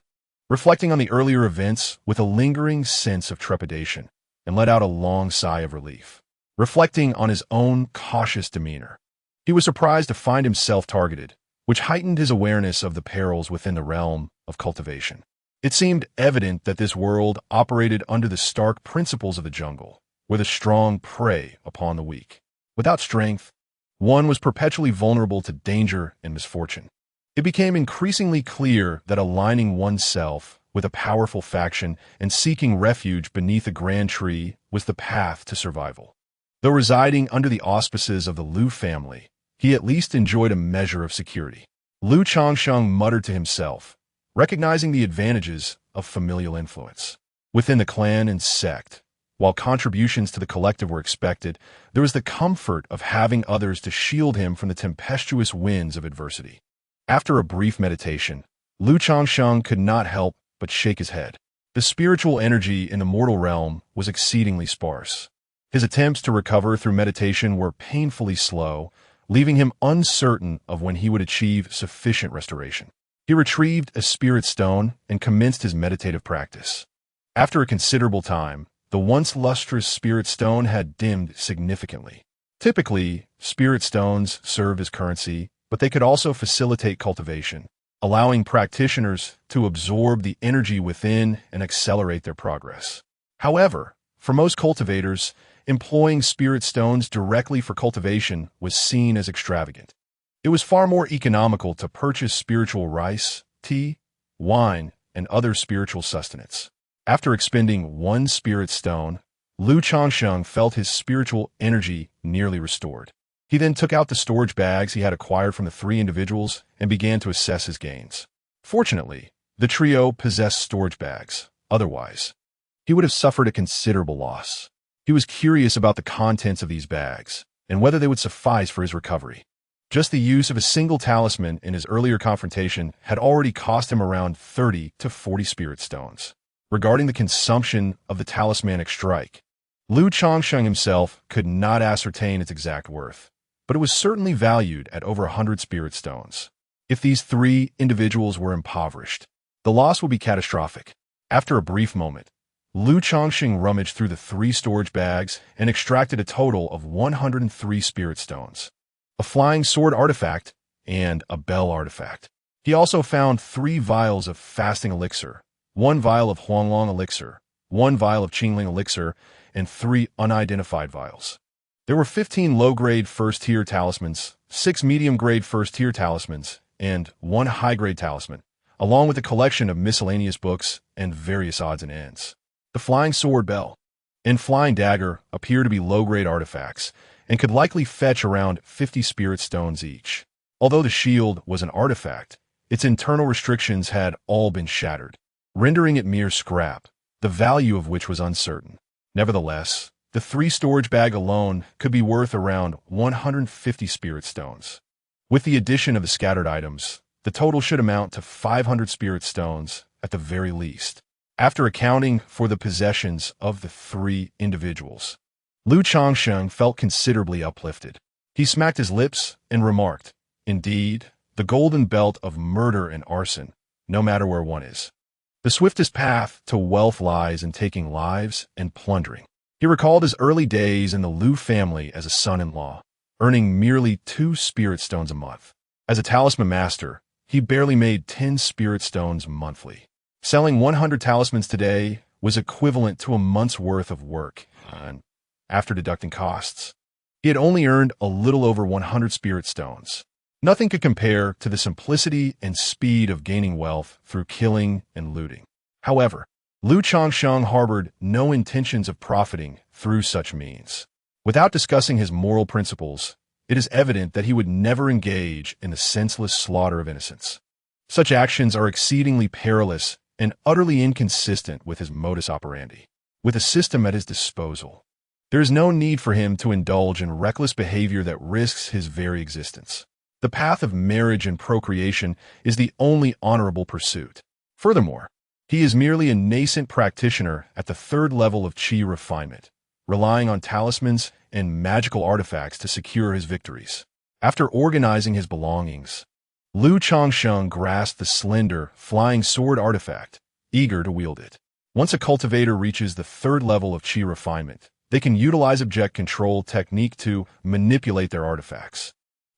reflecting on the earlier events with a lingering sense of trepidation, and let out a long sigh of relief. Reflecting on his own cautious demeanor, he was surprised to find himself targeted, which heightened his awareness of the perils within the realm of cultivation. It seemed evident that this world operated under the stark principles of the jungle, where the strong prey upon the weak. Without strength, one was perpetually vulnerable to danger and misfortune. It became increasingly clear that aligning oneself with a powerful faction and seeking refuge beneath a grand tree was the path to survival. Though residing under the auspices of the Lu family, he at least enjoyed a measure of security. Lu Changsheng muttered to himself, recognizing the advantages of familial influence. Within the clan and sect, While contributions to the collective were expected, there was the comfort of having others to shield him from the tempestuous winds of adversity. After a brief meditation, Changsheng could not help but shake his head. The spiritual energy in the mortal realm was exceedingly sparse. His attempts to recover through meditation were painfully slow, leaving him uncertain of when he would achieve sufficient restoration. He retrieved a spirit stone and commenced his meditative practice. After a considerable time, the once lustrous spirit stone had dimmed significantly. Typically, spirit stones serve as currency, but they could also facilitate cultivation, allowing practitioners to absorb the energy within and accelerate their progress. However, for most cultivators, employing spirit stones directly for cultivation was seen as extravagant. It was far more economical to purchase spiritual rice, tea, wine, and other spiritual sustenance. After expending one spirit stone, Changsheng felt his spiritual energy nearly restored. He then took out the storage bags he had acquired from the three individuals and began to assess his gains. Fortunately, the trio possessed storage bags. Otherwise, he would have suffered a considerable loss. He was curious about the contents of these bags and whether they would suffice for his recovery. Just the use of a single talisman in his earlier confrontation had already cost him around 30 to 40 spirit stones. Regarding the consumption of the talismanic strike, Changsheng himself could not ascertain its exact worth, but it was certainly valued at over 100 spirit stones. If these three individuals were impoverished, the loss would be catastrophic. After a brief moment, Changsheng rummaged through the three storage bags and extracted a total of 103 spirit stones, a flying sword artifact, and a bell artifact. He also found 3 vials of fasting elixir, 1 vial of Huanglong elixir, 1 vial of Qingling elixir, and 3 unidentified vials. There were 15 low-grade first-tier talismans, 6 medium-grade first-tier talismans, and 1 high-grade talisman, along with a collection of miscellaneous books and various odds and ends. The flying sword bell and flying dagger appear to be low-grade artifacts and could likely fetch around 50 spirit stones each. Although the shield was an artifact, its internal restrictions had all been shattered, rendering it mere scrap, the value of which was uncertain. Nevertheless, the 3 storage bag alone could be worth around 150 spirit stones. With the addition of the scattered items, the total should amount to 500 spirit stones at the very least. After accounting for the possessions of the 3 individuals, Changsheng felt considerably uplifted. He smacked his lips and remarked, "Indeed, the golden belt of murder and arson, no matter where one is. The swiftest path to wealth lies in taking lives and plundering." He recalled his early days in the Liu family as a son-in-law, earning merely 2 spirit stones a month. As a talisman master, he barely made 10 spirit stones monthly. Selling 100 talismans today was equivalent to a month's worth of work, and after deducting costs, he had only earned a little over 100 spirit stones. Nothing could compare to the simplicity and speed of gaining wealth through killing and looting. However, Changsheng harbored no intentions of profiting through such means. Without discussing his moral principles, it is evident that he would never engage in the senseless slaughter of innocents. Such actions are exceedingly perilous and utterly inconsistent with his modus operandi. With a system at his disposal, there is no need for him to indulge in reckless behavior that risks his very existence. The path of marriage and procreation is the only honorable pursuit. Furthermore, he is merely a nascent practitioner at the 3rd level of qi refinement, relying on talismans and magical artifacts to secure his victories. After organizing his belongings, Changsheng grasped the slender, flying sword artifact, eager to wield it. Once a cultivator reaches the 3rd level of qi refinement, they can utilize object control technique to manipulate their artifacts.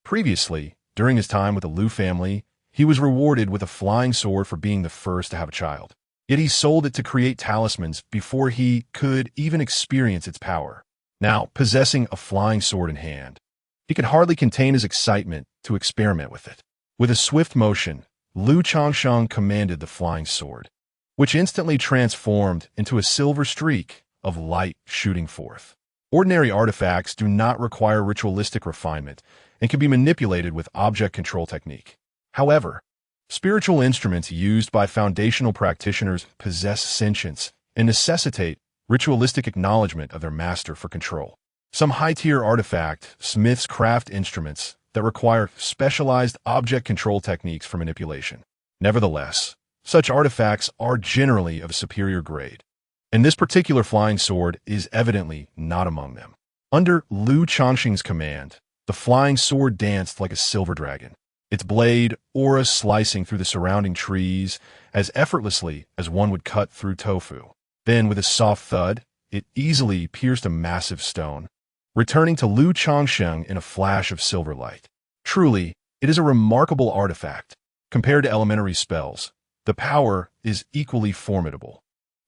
Previously, during his time with the Liu family, he was rewarded with a flying sword for being the first to have a child. Yet he sold it to create talismans before he could even experience its power. Now, possessing a flying sword in hand, he could hardly contain his excitement to experiment with it. With a swift motion, Changsheng commanded the flying sword, which instantly transformed into a silver streak of light shooting forth. Ordinary artifacts do not require ritualistic refinement and can be manipulated with object control technique. However, spiritual instruments used by foundational practitioners possess sentience and necessitate ritualistic acknowledgement of their master for control. Some high-tier artifact, smiths craft instruments that require specialized object control techniques for manipulation. Nevertheless, such artifacts are generally of a superior grade, and this particular flying sword is evidently not among them. Under Lu Changsheng's command, the flying sword danced like a silver dragon, its blade aura slicing through the surrounding trees as effortlessly as one would cut through tofu. Then, with a soft thud, it easily pierced a massive stone, returning to Lu Changsheng in a flash of silver light. Truly, it is a remarkable artifact. Compared to elementary spells, the power is equally formidable.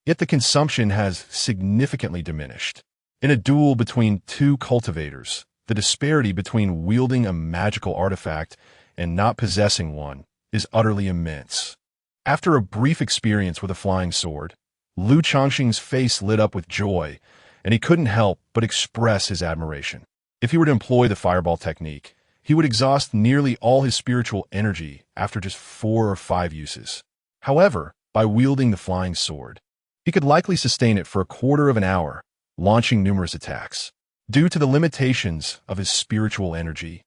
Yet the consumption has significantly diminished. In a duel between two cultivators, the disparity between wielding a magical artifact and not possessing one is utterly immense. After a brief experience with a flying sword, Lu Changsheng's face lit up with joy, and he couldn't help but express his admiration. If he were to employ the fireball technique, he would exhaust nearly all his spiritual energy after just 4 or 5 uses. However, by wielding the flying sword, he could likely sustain it for a quarter of an hour, launching numerous attacks. Due to the limitations of his spiritual energy,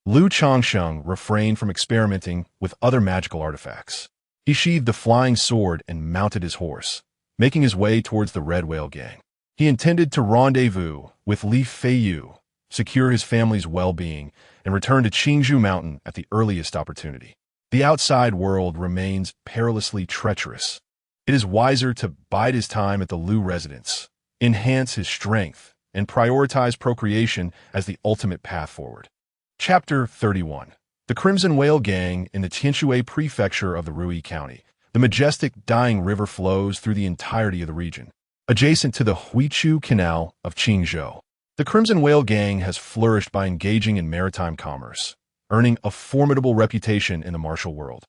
Lu Changsheng refrained from experimenting with other magical artifacts. He sheathed the flying sword and mounted his horse, making his way towards the Red Whale gang. He intended to rendezvous with Li Feiyu, secure his family's well-being, and return to Qingzhou Mountain at the earliest opportunity. The outside world remains perilously treacherous. It is wiser to bide his time at the Lu residence, enhance his strength, and prioritize procreation as the ultimate path forward. Chapter 31. The Crimson Whale Gang in the Tianshui prefecture of the Rui County. The majestic Dying River flows through the entirety of the region, adjacent to the Huichu Canal of Qingzhou. The Crimson Whale Gang has flourished by engaging in maritime commerce, earning a formidable reputation in the martial world,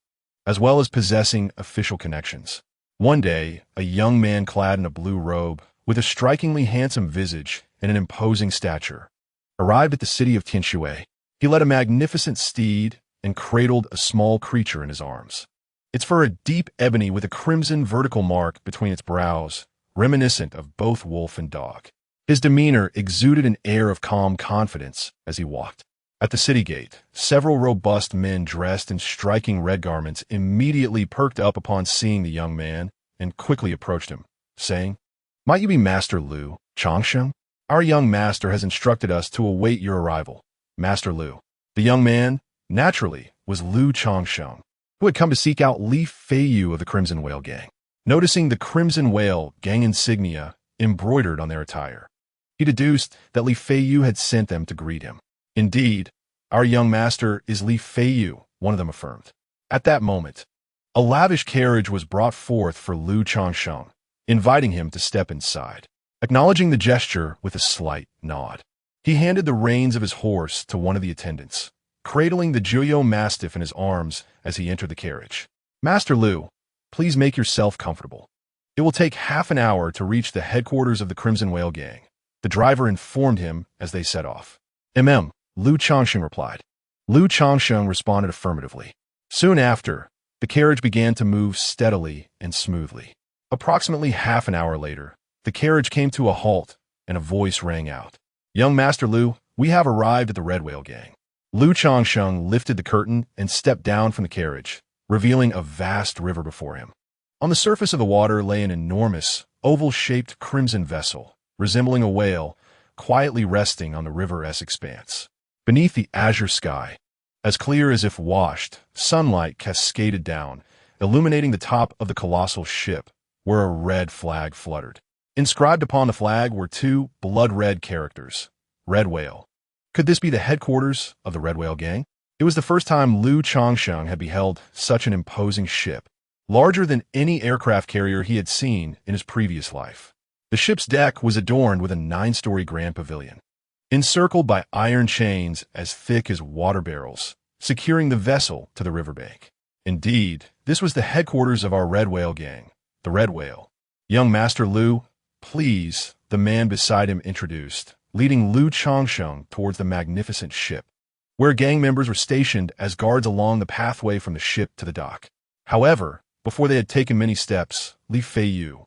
as well as possessing official connections. One day, a young man clad in a blue robe, with a strikingly handsome visage and an imposing stature, arrived at the city of Tianshui. He led a magnificent steed and cradled a small creature in his arms. Its fur a deep ebony with a crimson vertical mark between its brows, reminiscent of both wolf and dog. His demeanor exuded an air of calm confidence as he walked. At the city gate, several robust men dressed in striking red garments immediately perked up upon seeing the young man and quickly approached him, saying, "Might you be Master Lu Changsheng? Our young master has instructed us to await your arrival." Master Lu. The young man, naturally, was Lu Changsheng, who had come to seek out Li Feiyu of the Crimson Whale Gang. Noticing the Crimson Whale Gang insignia embroidered on their attire, he deduced that Li Feiyu had sent them to greet him. "Indeed, our young master is Li Feiyu," one of them affirmed. At that moment, a lavish carriage was brought forth for Lu Changsheng, inviting him to step inside. Acknowledging the gesture with a slight nod, he handed the reins of his horse to one of the attendants, cradling the Juyo Mastiff in his arms as he entered the carriage. "Master Lu, please make yourself comfortable. It will take half an hour to reach the headquarters of the Crimson Whale Gang," the driver informed him as they set off. Lu Changsheng replied. Lu Changsheng responded affirmatively. Soon after, the carriage began to move steadily and smoothly. Approximately half an hour later, the carriage came to a halt and a voice rang out. "Young Master Lu, we have arrived at the Red Whale Gang." Lu Changsheng lifted the curtain and stepped down from the carriage, revealing a vast river before him. On the surface of the water lay an enormous, oval-shaped crimson vessel, resembling a whale, quietly resting on the river-esque expanse. Beneath the azure sky, as clear as if washed, sunlight cascaded down, illuminating the top of the colossal ship, where a red flag fluttered. Inscribed upon the flag were 2 blood-red characters, Red Whale. Could this be the headquarters of the Red Whale Gang? It was the first time Lu Changsheng had beheld such an imposing ship, larger than any aircraft carrier he had seen in his previous life. The ship's deck was adorned with a 9-story grand pavilion, encircled by iron chains as thick as water barrels, securing the vessel to the riverbank. Indeed, this was the headquarters of our Red Whale Gang, the Red Whale. "Young Master Lu, please," the man beside him introduced, leading Lu Changsheng towards the magnificent ship, where gang members were stationed as guards along the pathway from the ship to the dock. However, before they had taken many steps, Li Feiyu,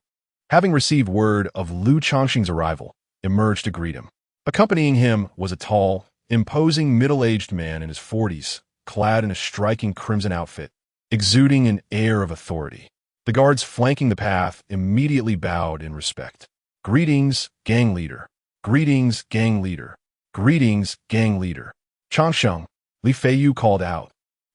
having received word of Lu Changsheng's arrival, emerged to greet him. Accompanying him was a tall, imposing middle-aged man in his 40s, clad in a striking crimson outfit, exuding an air of authority. The guards flanking the path immediately bowed in respect. "Greetings, gang leader. Greetings, gang leader. Greetings, gang leader." "Changsheng," Li Feiyu called out,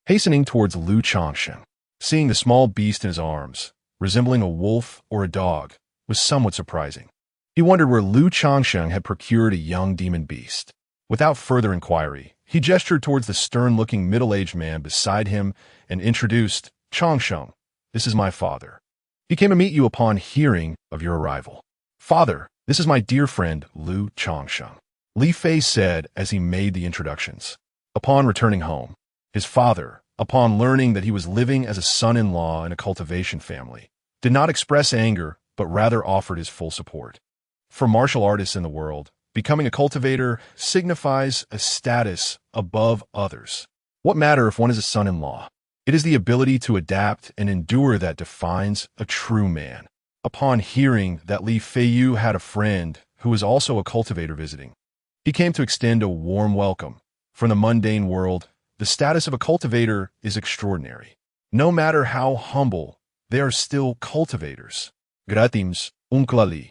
hastening towards Lu Changsheng. Seeing the small beast in his arms, resembling a wolf or a dog, was somewhat surprising. He wondered where Lu Changsheng had procured a young demon beast. Without further inquiry, he gestured towards the stern-looking middle-aged man beside him and introduced, "Changsheng, this is my father. He came to meet you upon hearing of your arrival." "Father, this is my dear friend Lu Changsheng," Li Fei said as he made the introductions. Upon returning home, his father, upon learning that he was living as a son-in-law in a cultivation family, did not express anger but rather offered his full support. For martial artists in the world, becoming a cultivator signifies a status above others. What matter if one is a son-in-law? It is the ability to adapt and endure that defines a true man. Upon hearing that Li Feiyu had a friend who was also a cultivator visiting, he came to extend a warm welcome. From the mundane world, the status of a cultivator is extraordinary. No matter how humble, they are still cultivators. "Gratims, Uncle Li,"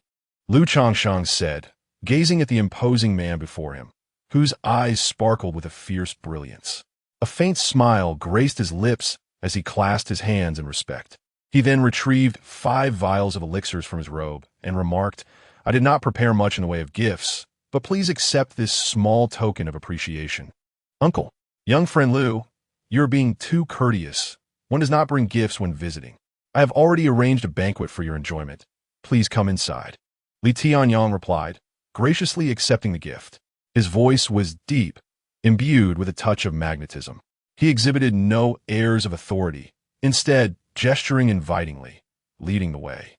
Lu Changsheng said, gazing at the imposing man before him, whose eyes sparkled with a fierce brilliance. A faint smile graced his lips as he clasped his hands in respect. He then retrieved 5 vials of elixirs from his robe and remarked, "I did not prepare much in the way of gifts, but please accept this small token of appreciation." "Uncle, young friend Lu, you are being too courteous. One does not bring gifts when visiting. I have already arranged a banquet for your enjoyment. Please come inside." Li Tianyang replied, graciously accepting the gift. His voice was deep, imbued with a touch of magnetism. He exhibited no airs of authority, instead gesturing invitingly, leading the way.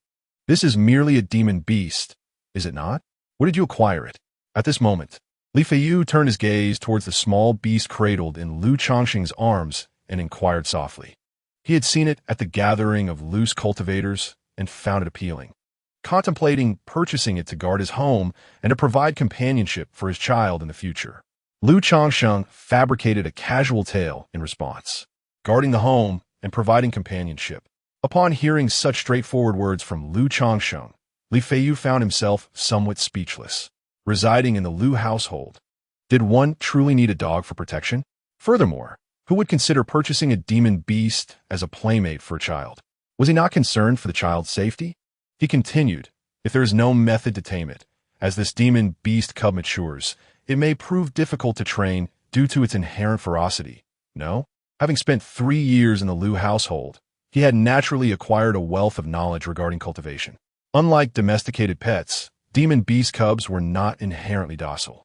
"This is merely a demon beast, is it not? Where did you acquire it?" At this moment, Li Feiyu turned his gaze towards the small beast cradled in Lu Changsheng's arms and inquired softly. He had seen it at the gathering of loose cultivators and found it appealing, contemplating purchasing it to guard his home and to provide companionship for his child in the future. Lu Changsheng fabricated a casual tale in response, guarding the home and providing companionship. Upon hearing such straightforward words from Lu Changsheng, Li Feiyu found himself somewhat speechless. Residing in the Lu household, did one truly need a dog for protection? Furthermore, who would consider purchasing a demon beast as a playmate for a child? Was he not concerned for the child's safety? He continued, "If there is no method to tame it, as this demon beast cub matures, it may prove difficult to train due to its inherent ferocity. No? Having spent 3 years in the Lu household, he had naturally acquired a wealth of knowledge regarding cultivation. Unlike domesticated pets, demon beast cubs were not inherently docile.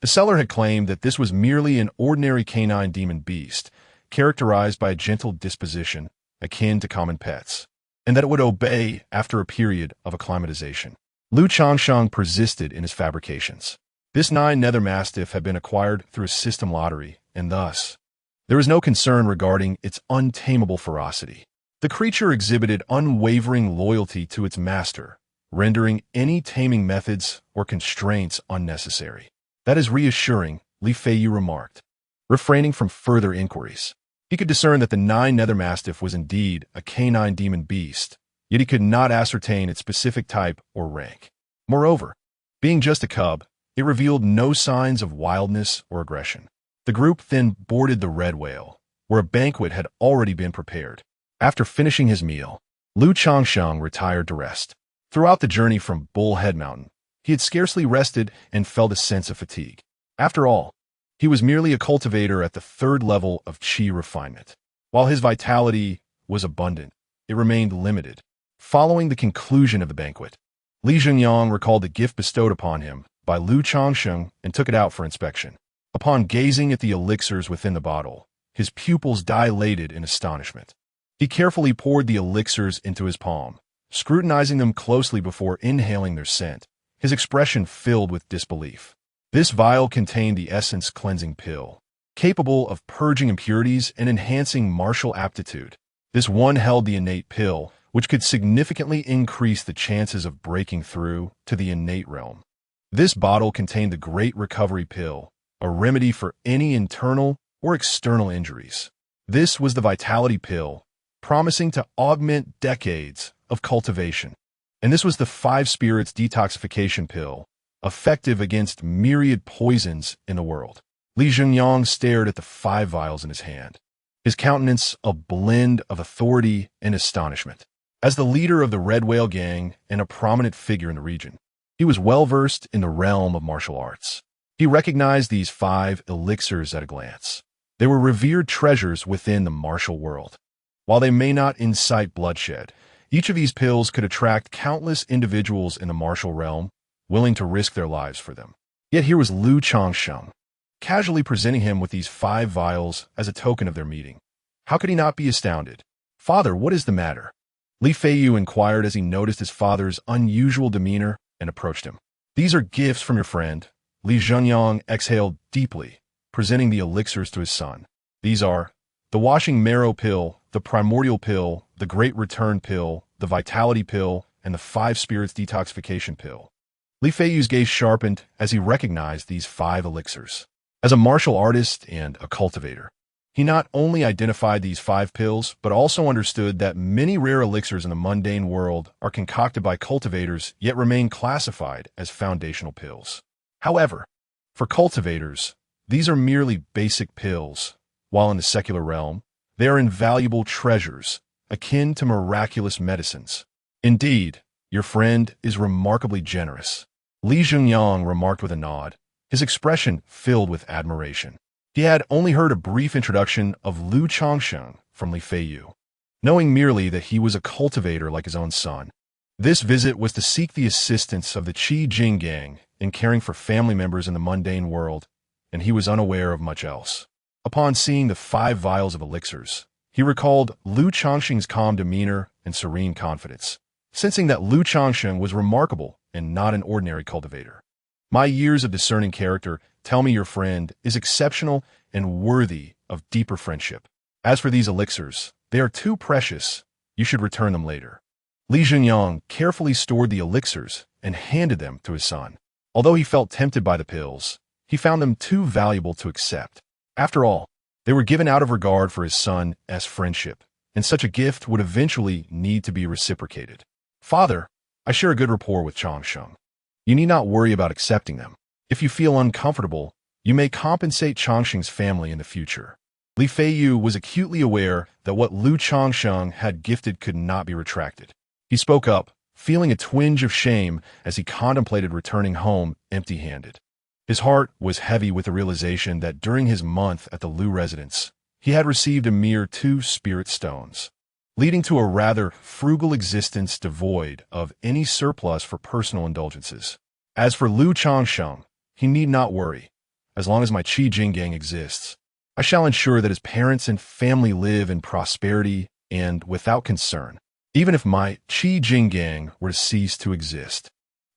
The seller had claimed that this was merely an ordinary canine demon beast, characterized by a gentle disposition, akin to common pets, and that it would obey after a period of acclimatization. Lu Changsheng persisted in his fabrications. This 9 nether mastiff had been acquired through a system lottery, and thus, there was no concern regarding its untamable ferocity. The creature exhibited unwavering loyalty to its master, rendering any taming methods or constraints unnecessary. "That is reassuring," Li Feiyu remarked, refraining from further inquiries. He could discern that the 9 nether mastiff was indeed a canine demon beast, yet he could not ascertain its specific type or rank. Moreover, being just a cub, it revealed no signs of wildness or aggression. The group then boarded the Red Whale, where a banquet had already been prepared. After finishing his meal, Lu Changsheng retired to rest. Throughout the journey from Bullhead Mountain, he had scarcely rested and felt a sense of fatigue. After all, he was merely a cultivator at the 3rd level of qi refinement. While his vitality was abundant, it remained limited. Following the conclusion of the banquet, Li Zhengyang recalled the gift bestowed upon him by Lu Changsheng and took it out for inspection. Upon gazing at the elixirs within the bottle, his pupils dilated in astonishment. He carefully poured the elixirs into his palm, scrutinizing them closely before inhaling their scent, his expression filled with disbelief. This vial contained the essence cleansing pill, capable of purging impurities and enhancing martial aptitude. This one held the innate pill, which could significantly increase the chances of breaking through to the innate realm. This bottle contained the Great Recovery Pill, a remedy for any internal or external injuries. This was the Vitality Pill, promising to augment decades of cultivation. And this was the Five Spirits Detoxification Pill, effective against myriad poisons in the world. Li Zhengyang stared at the 5 vials in his hand, his countenance a blend of authority and astonishment. As the leader of the Red Whale Gang and a prominent figure in the region, he was well-versed in the realm of martial arts. He recognized these 5 elixirs at a glance. They were revered treasures within the martial world. While they may not incite bloodshed, each of these pills could attract countless individuals in the martial realm, willing to risk their lives for them. Yet here was Lu Changsheng, casually presenting him with these 5 vials as a token of their meeting. How could he not be astounded? "Father, what is the matter?" Li Feiyu inquired as he noticed his father's unusual demeanor and approached him. "These are gifts from your friend." Li Zhengyang exhaled deeply, presenting the elixirs to his son. "These are the Washing Marrow Pill, the Primordial Pill, the Great Return Pill, the Vitality Pill, and the 5 Spirits Detoxification Pill." Li Feiyu's gaze sharpened as he recognized these 5 elixirs. As a martial artist and a cultivator, he not only identified these 5 pills, but also understood that many rare elixirs in the mundane world are concocted by cultivators yet remain classified as foundational pills. However, for cultivators, these are merely basic pills, while in the secular realm, they are invaluable treasures, akin to miraculous medicines. "Indeed, your friend is remarkably generous," Li Zhengyang remarked with a nod, his expression filled with admiration. He had only heard a brief introduction of Lu Changsheng from Li Feiyu, knowing merely that he was a cultivator like his own son. This visit was to seek the assistance of the Qi Jing gang in caring for family members in the mundane world, and he was unaware of much else. Upon seeing the 5 vials of elixirs, he recalled Lu Changsheng's calm demeanor and serene confidence, sensing that Lu Changsheng was remarkable and not an ordinary cultivator. "My years of discerning character tell me your friend is exceptional and worthy of deeper friendship. As for these elixirs, they are too precious. You should return them later." Li Zhengyang carefully stored the elixirs and handed them to his son. Although he felt tempted by the pills, he found them too valuable to accept. After all, they were given out of regard for his son's friendship, and such a gift would eventually need to be reciprocated. "Father, I share a good rapport with Changsheng. You need not worry about accepting them. If you feel uncomfortable, you may compensate Changsheng's family in the future." Li Feiyu was acutely aware that what Lu Changsheng had gifted could not be retracted. He spoke up, feeling a twinge of shame as he contemplated returning home empty-handed. His heart was heavy with the realization that during his month at the Lu residence, he had received a mere 2 spirit stones, leading to a rather frugal existence devoid of any surplus for personal indulgences. As for Lu Changsheng, he need not worry. "As long as my Qi Jing gang exists, I shall ensure that his parents and family live in prosperity and without concern. Even if my Qi Jing gang were to cease to exist,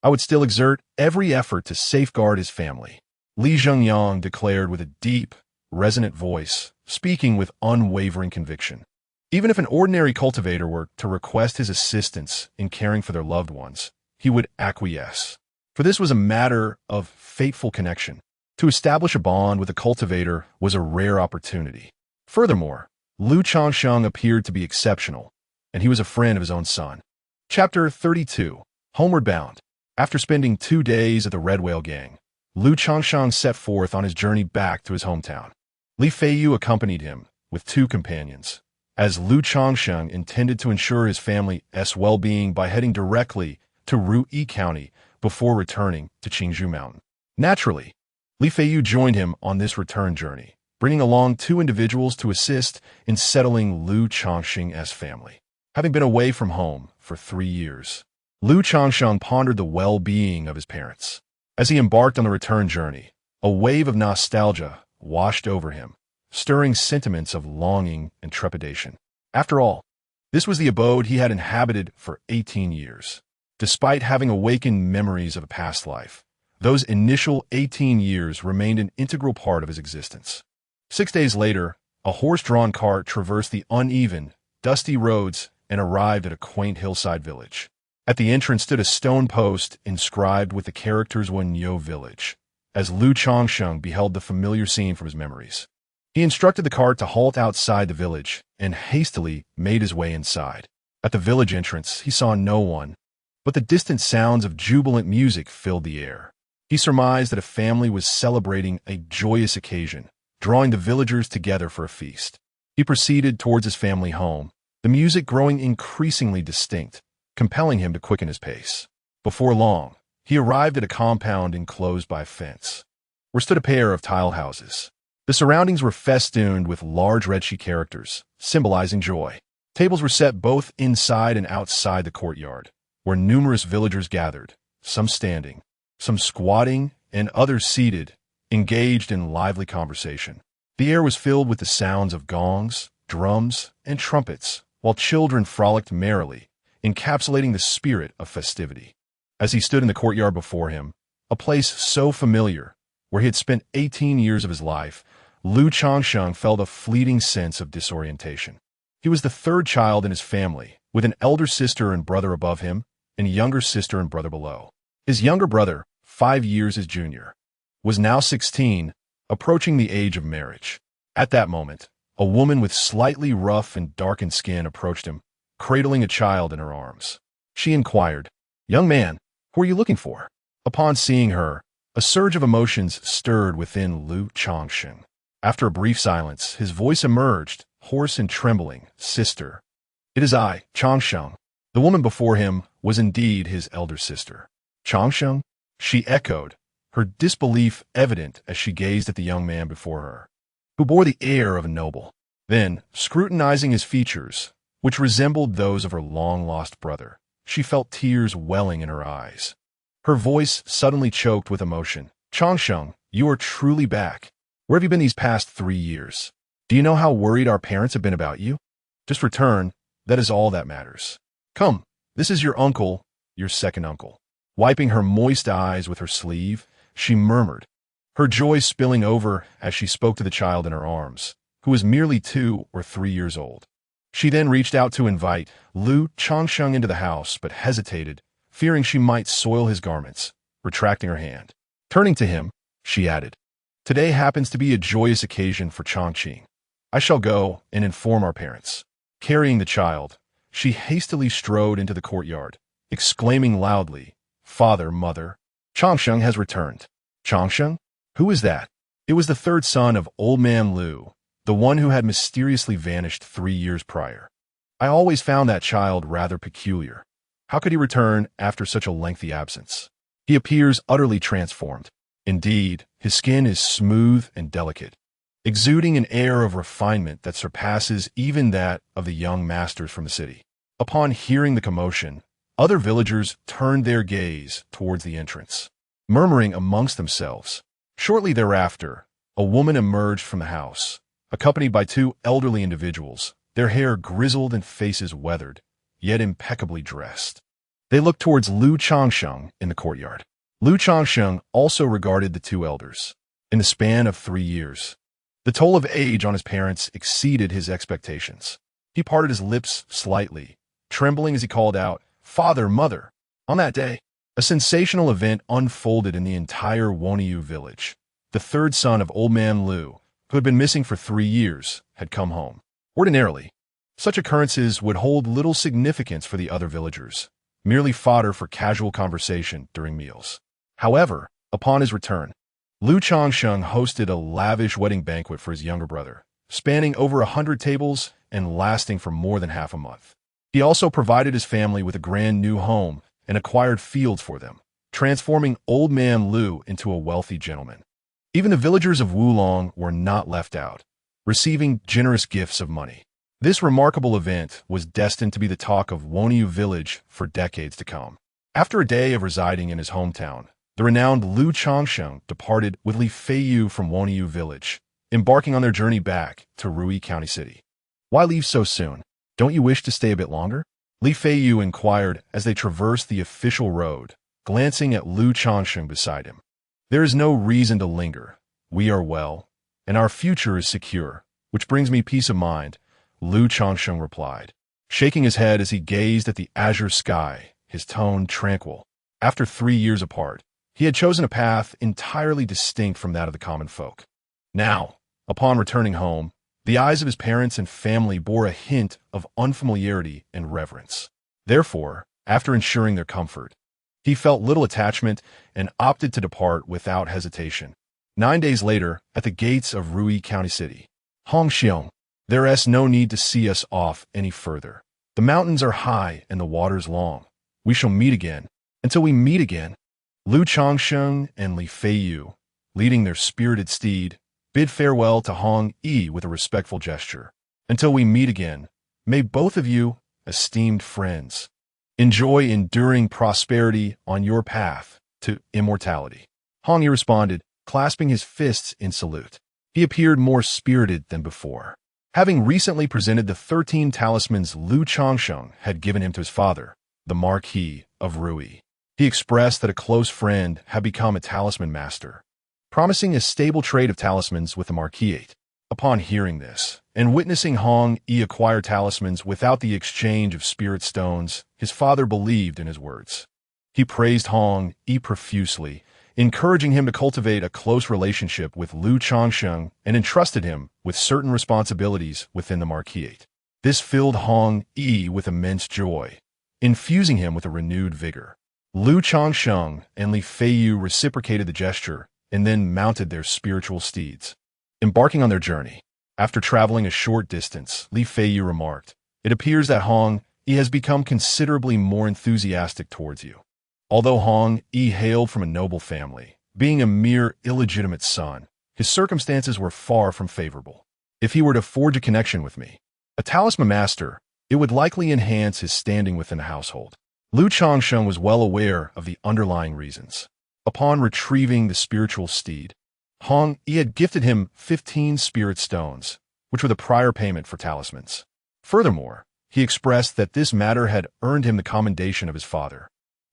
I would still exert every effort to safeguard his family," Li Zhengyang declared with a deep, resonant voice, speaking with unwavering conviction. Even if an ordinary cultivator were to request his assistance in caring for their loved ones, he would acquiesce. For this was a matter of fateful connection. To establish a bond with a cultivator was a rare opportunity. Furthermore, Lu Changsheng appeared to be exceptional, and he was a friend of his own son. Chapter 32. Homeward Bound. After spending 2 days at the Red Whale Gang, Lu Changsheng set forth on his journey back to his hometown. Li Feiyu accompanied him with 2 companions, as Lu Changsheng intended to ensure his family's well-being by heading directly to Ruyi County before returning to Qingzhou Mountain. Naturally, Li Feiyu joined him on this return journey, bringing along 2 individuals to assist in settling Lu Changsheng's family. Having been away from home for 3 years, Lu Changsheng pondered the well-being of his parents. As he embarked on the return journey, a wave of nostalgia washed over him, stirring sentiments of longing and trepidation. After all, this was the abode he had inhabited for 18 years. Despite having awakened memories of a past life, those initial 18 years remained an integral part of his existence. 6 days later, a horse-drawn cart traversed the uneven, dusty roads and arrived at a quaint hillside village. At the entrance stood a stone post inscribed with the characters Wenyo Village, as Lu Changsheng beheld the familiar scene from his memories. He instructed the cart to halt outside the village and hastily made his way inside. At the village entrance, he saw no one, but the distant sounds of jubilant music filled the air. He surmised that a family was celebrating a joyous occasion, drawing the villagers together for a feast. He proceeded towards his family home, the music growing increasingly distinct, compelling him to quicken his pace. Before long, he arrived at a compound enclosed by a fence, where stood a pair of tile houses. The surroundings were festooned with large red sheet characters, symbolizing joy. Tables were set both inside and outside the courtyard, where numerous villagers gathered, some standing, some squatting, and others seated, engaged in lively conversation. The air was filled with the sounds of gongs, drums, and trumpets, while children frolicked merrily, encapsulating the spirit of festivity. As he stood in the courtyard before him, a place so familiar, where he had spent 18 years of his life, Lu Changsheng felt a fleeting sense of disorientation. He was the third child in his family, with an elder sister and brother above him, and a younger sister and brother below. His younger brother, 5 years his junior, was now 16, approaching the age of marriage. At that moment, a woman with slightly rough and darkened skin approached him, cradling a child in her arms. She inquired, "Young man, who are you looking for?" Upon seeing her, a surge of emotions stirred within Lu Changsheng. After a brief silence, his voice emerged, hoarse and trembling. "Sister." "It is I, Changsheng." The woman before him was indeed his elder sister. "Changsheng?" she echoed, her disbelief evident as she gazed at the young man before her, who bore the air of a noble. Then, scrutinizing his features, which resembled those of her long-lost brother, she felt tears welling in her eyes. Her voice suddenly choked with emotion. "Changsheng, you are truly back. Where have you been these past 3 years? Do you know how worried our parents have been about you? Just return, that is all that matters. Come, this is your uncle, your second uncle." Wiping her moist eyes with her sleeve, she murmured, her joy spilling over as she spoke to the child in her arms, who was merely 2 or 3 years old. She then reached out to invite Lu Changsheng into the house, but hesitated, fearing she might soil his garments, retracting her hand. Turning to him, she added, "Today happens to be a joyous occasion for Changsheng. I shall go and inform our parents." Carrying the child, she hastily strode into the courtyard, exclaiming loudly, "Father, mother, Changsheng has returned." "Changsheng? Who is that?" It was the third son of Old Man Lu, the one who had mysteriously vanished 3 years prior. "I always found that child rather peculiar. How could he return after such a lengthy absence? He appears utterly transformed. Indeed, his skin is smooth and delicate, exuding an air of refinement that surpasses even that of the young masters from the city." Upon hearing the commotion, other villagers turned their gaze towards the entrance, murmuring amongst themselves. Shortly thereafter, a woman emerged from the house, accompanied by 2 elderly individuals, their hair grizzled and faces weathered, yet impeccably dressed. They looked towards Lu Changsheng in the courtyard. Lu Changsheng also regarded the 2 elders. In the span of 3 years, the toll of age on his parents exceeded his expectations. He parted his lips slightly, trembling as he called out, "Father, mother." On that day, a sensational event unfolded in the entire Woniyu village. The third son of Old Man Lu, who had been missing for 3 years, had come home. Ordinarily, such occurrences would hold little significance for the other villagers, merely fodder for casual conversation during meals. However, upon his return, Lu Changsheng hosted a lavish wedding banquet for his younger brother, spanning over 100 tables and lasting for more than half a month. He also provided his family with a grand new home and acquired fields for them, transforming Old Man Lu into a wealthy gentleman. Even the villagers of Wulong were not left out, receiving generous gifts of money. This remarkable event was destined to be the talk of Woniyu village for decades to come. After a day of residing in his hometown, the renowned Lu Changsheng departed with Li Feiyu from Woniyu village, embarking on their journey back to Rui County City. "Why leave so soon? Don't you wish to stay a bit longer?" Li Feiyu inquired as they traversed the official road, glancing at Lu Changsheng beside him. "There is no reason to linger. We are well, and our future is secure, which brings me peace of mind," Lu Changsheng replied. shaking his head as he gazed at the azure sky, his tone tranquil. After 3 years apart, he had chosen a path entirely distinct from that of the common folk. Now, upon returning home, the eyes of his parents and family bore a hint of unfamiliarity and reverence. Therefore, after ensuring their comfort, he felt little attachment and opted to depart without hesitation. 9 days later, at the gates of Rui County City, Changsheng, there's no need to see us off any further. The mountains are high and the waters long. We shall meet again. Until we meet again. Lu Changsheng and Li Feiyu, leading their spirited steed, bid farewell to Hong Yi with a respectful gesture. Until we meet again, may both of you, esteemed friends, enjoy enduring prosperity on your path to immortality. Hong Yi responded, clasping his fists in salute. He appeared more spirited than before. Having recently presented the 13 talismans Lu Changsheng had given him to his father, the Marquis of Rui, he expressed that a close friend had become a talisman master, promising a stable trade of talismans with the Marquis. Upon hearing this, and witnessing Hong Yi acquire talismans without the exchange of spirit stones, his father believed in his words. He praised Hong Yi profusely, encouraging him to cultivate a close relationship with Lu Changsheng and entrusted him with certain responsibilities within the Marquis. This filled Hong Yi with immense joy, infusing him with a renewed vigor. Lu Changsheng and Li Feiyu reciprocated the gesture and then mounted their spiritual steeds. Embarking on their journey, after traveling a short distance, Li Feiyu remarked, "It appears that Hong Yi has become considerably more enthusiastic towards you." Although Hong Yi hailed from a noble family, being a mere illegitimate son, his circumstances were far from favorable. If he were to forge a connection with me, a talisman master, it would likely enhance his standing within the household. Lu Changsheng was well aware of the underlying reasons. Upon retrieving the spiritual steed, Hong Yi had gifted him 15 spirit stones, which were the prior payment for talismans. Furthermore, he expressed that this matter had earned him the commendation of his father,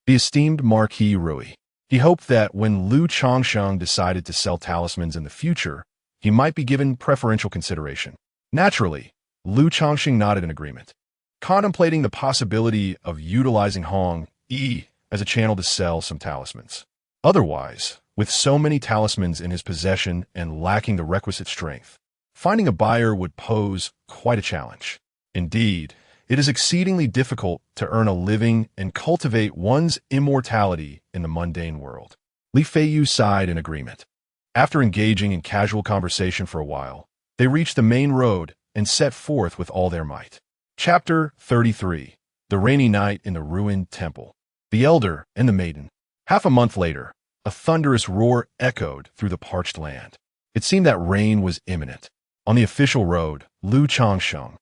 the esteemed Marquis Rui. He hoped that when Lu Changsheng decided to sell talismans in the future, he might be given preferential consideration. Naturally, Lu Changsheng nodded in agreement, contemplating the possibility of utilizing Hong Yi as a channel to sell some talismans. Otherwise, with so many talismans in his possession and lacking the requisite strength, finding a buyer would pose quite a challenge. Indeed, it is exceedingly difficult to earn a living and cultivate one's immortality in the mundane world. Li Feiyu sighed in agreement. After engaging in casual conversation for a while, they reached the main road and set forth with all their might. Chapter 33. The Rainy Night in the Ruined Temple. The Elder and the Maiden. Half a month later, a thunderous roar echoed through the parched land. It seemed that rain was imminent. On the official road, Lu Changsheng,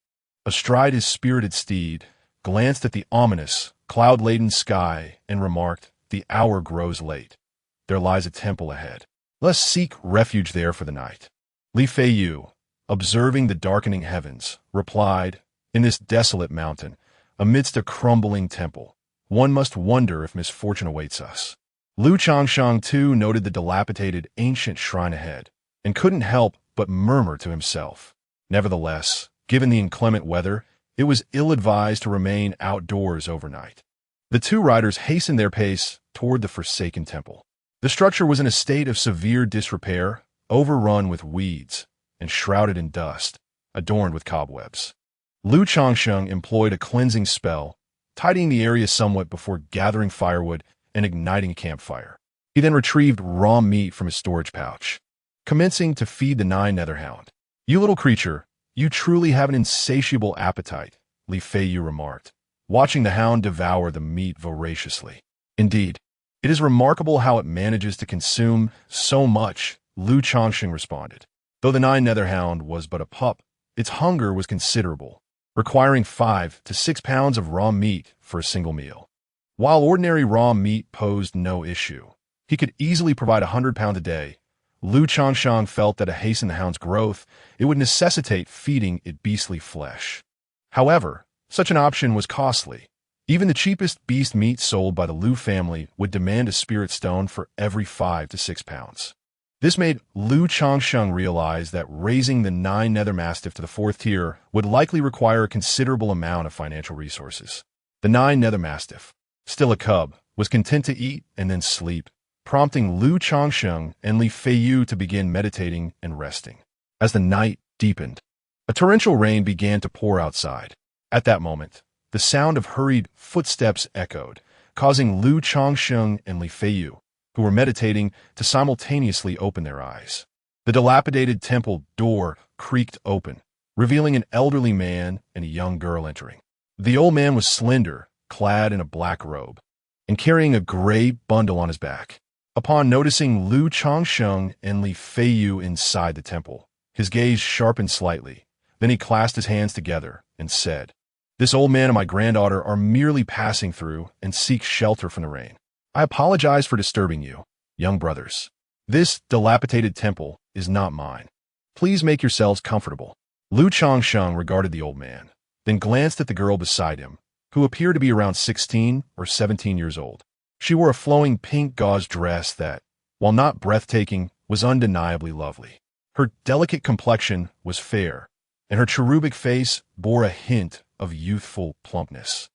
astride his spirited steed, glanced at the ominous, cloud-laden sky and remarked, "The hour grows late. There lies a temple ahead. Let's seek refuge there for the night." Li Feiyu, observing the darkening heavens, replied, "In this desolate mountain, amidst a crumbling temple, one must wonder if misfortune awaits us." Lu Changsheng too noted the dilapidated ancient shrine ahead, and couldn't help but murmur to himself. Nevertheless, given the inclement weather, it was ill-advised to remain outdoors overnight. The two riders hastened their pace toward the forsaken temple. The structure was in a state of severe disrepair, overrun with weeds, and shrouded in dust, adorned with cobwebs. Lu Changsheng employed a cleansing spell, tidying the area somewhat before gathering firewood and igniting a campfire. He then retrieved raw meat from his storage pouch, commencing to feed the 9 netherhound. "You little creature, you truly have an insatiable appetite," Li Feiyu remarked, watching the hound devour the meat voraciously. "Indeed, it is remarkable how it manages to consume so much," Lu Changsheng responded. Though the 9 netherhound was but a pup, its hunger was considerable, requiring 5 to 6 pounds of raw meat for a single meal. While ordinary raw meat posed no issue, he could easily provide 100 pounds a day. Lu Changsheng felt that to hasten the hound's growth, it would necessitate feeding it beastly flesh. However, such an option was costly. Even the cheapest beast meat sold by the Lu family would demand a spirit stone for every 5 to 6 pounds. This made Lu Changsheng realize that raising the 9 Nether Mastiff to the 4th tier would likely require a considerable amount of financial resources. The 9 Nether Mastiff, still a cub, was content to eat and then sleep, prompting Lu Changsheng and Li Feiyu to begin meditating and resting. As the night deepened, a torrential rain began to pour outside. At that moment, the sound of hurried footsteps echoed, causing Lu Changsheng and Li Feiyu, who were meditating, to simultaneously open their eyes. The dilapidated temple door creaked open, revealing an elderly man and a young girl entering. The old man was slender, clad in a black robe, and carrying a gray bundle on his back. Upon noticing Lu Changsheng and Li Feiyu inside the temple, his gaze sharpened slightly. Then he clasped his hands together and said, "This old man and my granddaughter are merely passing through and seek shelter from the rain. I apologize for disturbing you, young brothers. This dilapidated temple is not mine. Please make yourselves comfortable." Lu Changsheng regarded the old man, then glanced at the girl beside him, who appeared to be around 16 or 17 years old. She wore a flowing pink gauze dress that, while not breathtaking, was undeniably lovely. Her delicate complexion was fair, and her cherubic face bore a hint of youthful plumpness,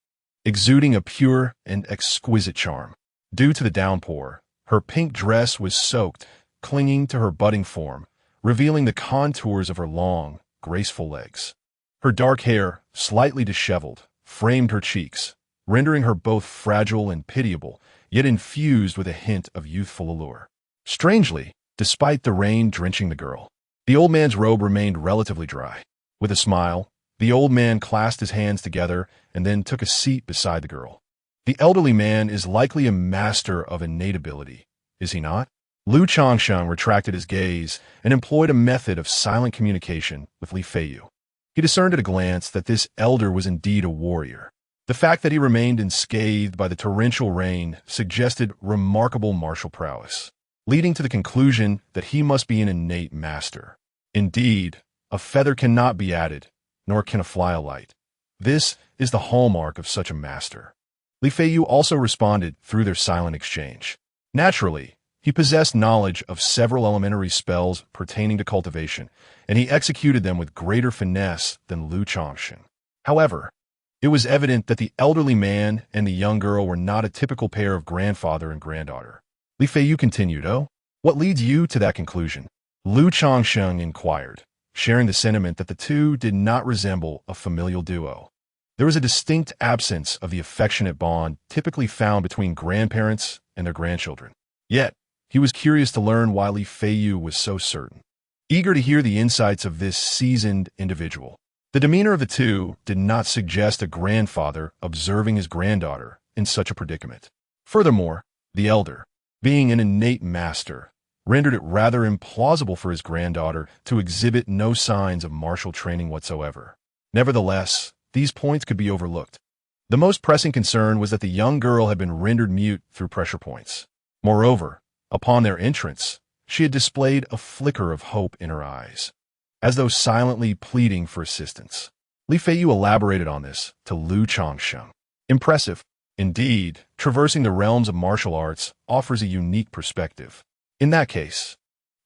exuding a pure and exquisite charm. Due to the downpour, her pink dress was soaked, clinging to her budding form, revealing the contours of her long, graceful legs. Her dark hair, slightly disheveled, framed her cheeks, rendering her both fragile and pitiable, yet infused with a hint of youthful allure. Strangely, despite the rain drenching the girl, the old man's robe remained relatively dry. With a smile, the old man clasped his hands together and then took a seat beside the girl. The elderly man is likely a master of innate ability, is he not? Lu Changsheng retracted his gaze and employed a method of silent communication with Li Feiyu. He discerned at a glance that this elder was indeed a warrior. The fact that he remained unscathed by the torrential rain suggested remarkable martial prowess, leading to the conclusion that he must be an innate master. Indeed, a feather cannot be added, nor can a fly alight. This is the hallmark of such a master. Li Feiyu also responded through their silent exchange. Naturally, he possessed knowledge of several elementary spells pertaining to cultivation, and he executed them with greater finesse than Lu Changsheng. However, it was evident that the elderly man and the young girl were not a typical pair of grandfather and granddaughter. Li Feiyu continued, "Oh, what leads you to that conclusion?" Lu Changsheng inquired, sharing the sentiment that the two did not resemble a familial duo. There was a distinct absence of the affectionate bond typically found between grandparents and their grandchildren. Yet, he was curious to learn why Li Feiyu was so certain. Eager to hear the insights of this seasoned individual, the demeanor of the two did not suggest a grandfather observing his granddaughter in such a predicament. Furthermore, the elder, being an innate master, rendered it rather implausible for his granddaughter to exhibit no signs of martial training whatsoever. Nevertheless, these points could be overlooked. The most pressing concern was that the young girl had been rendered mute through pressure points. Moreover, upon their entrance, she had displayed a flicker of hope in her eyes, as though silently pleading for assistance. Li Feiyu elaborated on this to Lu Changsheng. "Impressive. Indeed, traversing the realms of martial arts offers a unique perspective. In that case,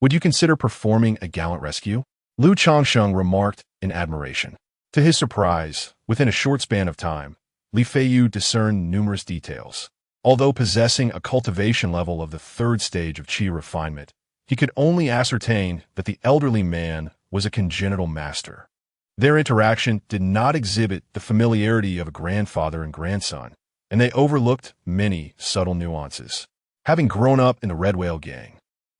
would you consider performing a gallant rescue?" Lu Changsheng remarked in admiration. To his surprise, within a short span of time, Li Feiyu discerned numerous details. Although possessing a cultivation level of the 3rd stage of qi refinement, he could only ascertain that the elderly man was a congenital master. Their interaction did not exhibit the familiarity of a grandfather and grandson, and they overlooked many subtle nuances. Having grown up in the Red Whale gang,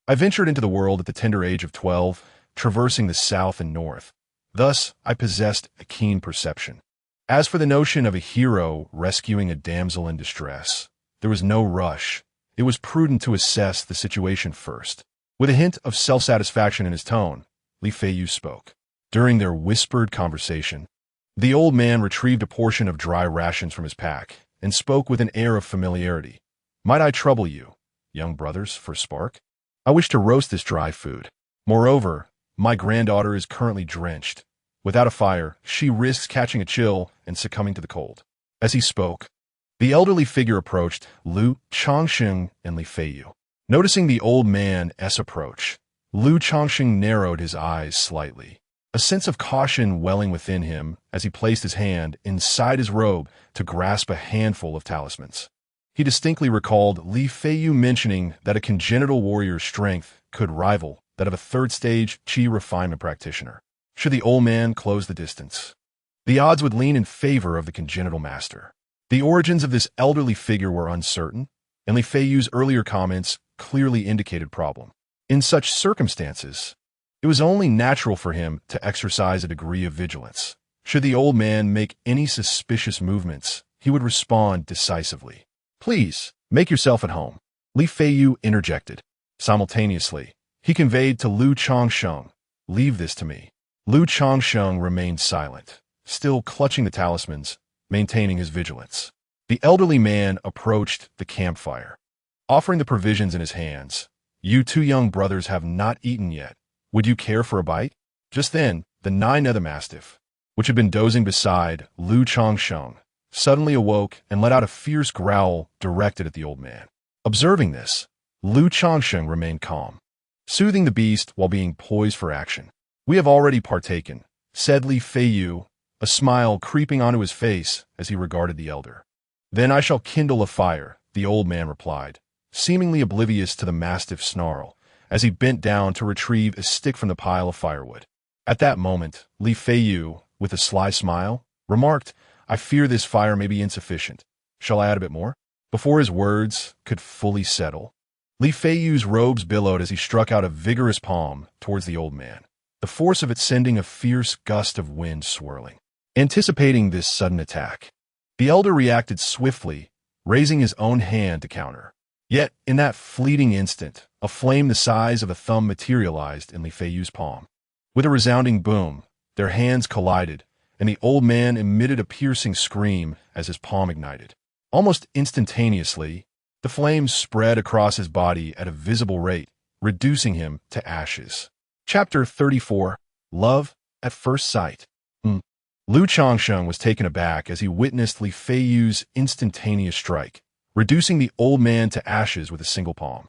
I ventured into the world at the tender age of 12, traversing the south and north. Thus, I possessed a keen perception. As for the notion of a hero rescuing a damsel in distress, there was no rush. It was prudent to assess the situation first. With a hint of self-satisfaction in his tone, Li Feiyu spoke. During their whispered conversation, the old man retrieved a portion of dry rations from his pack and spoke with an air of familiarity. "Might I trouble you, young brothers, for a spark? I wish to roast this dry food. Moreover, my granddaughter is currently drenched. Without a fire, she risks catching a chill and succumbing to the cold." As he spoke, the elderly figure approached Lu Changsheng and Li Feiyu. Noticing the old man's approach, Changsheng narrowed his eyes slightly, a sense of caution welling within him as he placed his hand inside his robe to grasp a handful of talismans. He distinctly recalled Li Feiyu mentioning that a congenital warrior's strength could rival that of a third-stage qi refinement practitioner. Should the old man close the distance, the odds would lean in favor of the congenital master. The origins of this elderly figure were uncertain, and Li Feiyu's earlier comments clearly indicated problem. In such circumstances, it was only natural for him to exercise a degree of vigilance. Should the old man make any suspicious movements, he would respond decisively. "Please, make yourself at home," Li Feiyu interjected. Simultaneously, he conveyed to Changsheng, "Leave this to me." Changsheng remained silent, still clutching the talismans, maintaining his vigilance. The elderly man approached the campfire, offering the provisions in his hands. "You two young brothers have not eaten yet. Would you care for a bite?" Just then, the nine-nether mastiff, which had been dozing beside Changsheng, suddenly awoke and let out a fierce growl directed at the old man. Observing this, Changsheng remained calm, soothing the beast while being poised for action. "We have already partaken," said Li Feiyu, a smile creeping onto his face as he regarded the elder. "Then I shall kindle a fire," the old man replied, seemingly oblivious to the mastiff's snarl, as he bent down to retrieve a stick from the pile of firewood. At that moment, Li Feiyu, with a sly smile, remarked, "I fear this fire may be insufficient. Shall I add a bit more?" Before his words could fully settle, Li Feiyu's robes billowed as he struck out a vigorous palm towards the old man, the force of it sending a fierce gust of wind swirling. Anticipating this sudden attack, the elder reacted swiftly, raising his own hand to counter. Yet, in that fleeting instant, a flame the size of a thumb materialized in Li Feiyu's palm. With a resounding boom, their hands collided, and the old man emitted a piercing scream as his palm ignited. Almost instantaneously, the flames spread across his body at a visible rate, reducing him to ashes. Chapter 34. Love at First Sight. Changsheng was taken aback as he witnessed Li Feiyu's instantaneous strike, reducing the old man to ashes with a single palm.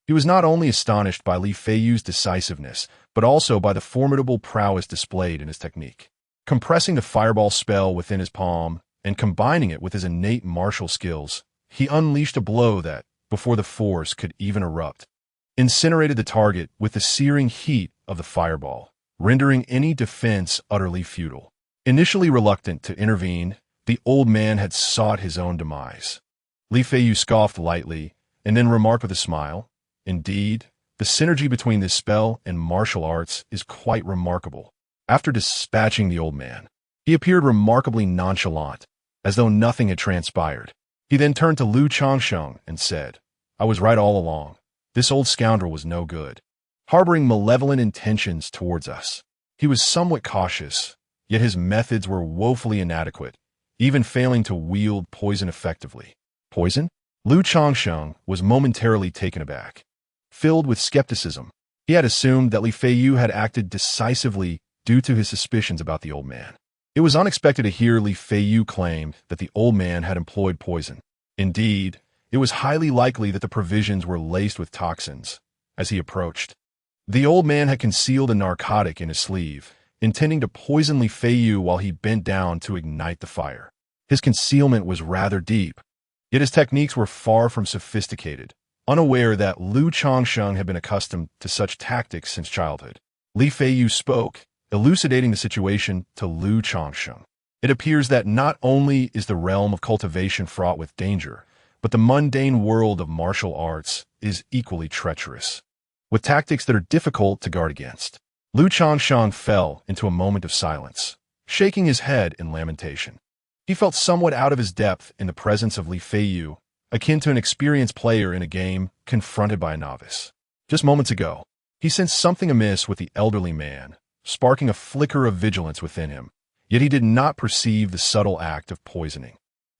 He was not only astonished by Li Feiyu's decisiveness, but also by the formidable prowess displayed in his technique. Compressing the fireball spell within his palm and combining it with his innate martial skills, he unleashed a blow that, before the force could even erupt, incinerated the target with the searing heat of the fireball, rendering any defense utterly futile. Initially reluctant to intervene, the old man had sought his own demise. Li Feiyu scoffed lightly and then remarked with a smile, "Indeed, the synergy between this spell and martial arts is quite remarkable." After dispatching the old man, he appeared remarkably nonchalant, as though nothing had transpired. He then turned to Changsheng and said, "I was right all along. This old scoundrel was no good, harboring malevolent intentions towards us. He was somewhat cautious, yet his methods were woefully inadequate, even failing to wield poison effectively." Poison? Changsheng was momentarily taken aback. Filled with skepticism, he had assumed that Li Feiyu had acted decisively due to his suspicions about the old man. It was unexpected to hear Li Feiyu claim that the old man had employed poison. Indeed, it was highly likely that the provisions were laced with toxins. As he approached, the old man had concealed a narcotic in his sleeve, intending to poison Li Feiyu while he bent down to ignite the fire. His concealment was rather deep, yet his techniques were far from sophisticated, unaware that Changsheng had been accustomed to such tactics since childhood. Li Feiyu spoke, elucidating the situation to Changsheng. "It appears that not only is the realm of cultivation fraught with danger, but the mundane world of martial arts is equally treacherous, with tactics that are difficult to guard against." Changsheng fell into a moment of silence, shaking his head in lamentation. He felt somewhat out of his depth in the presence of Li Feiyu, akin to an experienced player in a game confronted by a novice. Just moments ago, he sensed something amiss with the elderly man, sparking a flicker of vigilance within him, yet he did not perceive the subtle act of poisoning.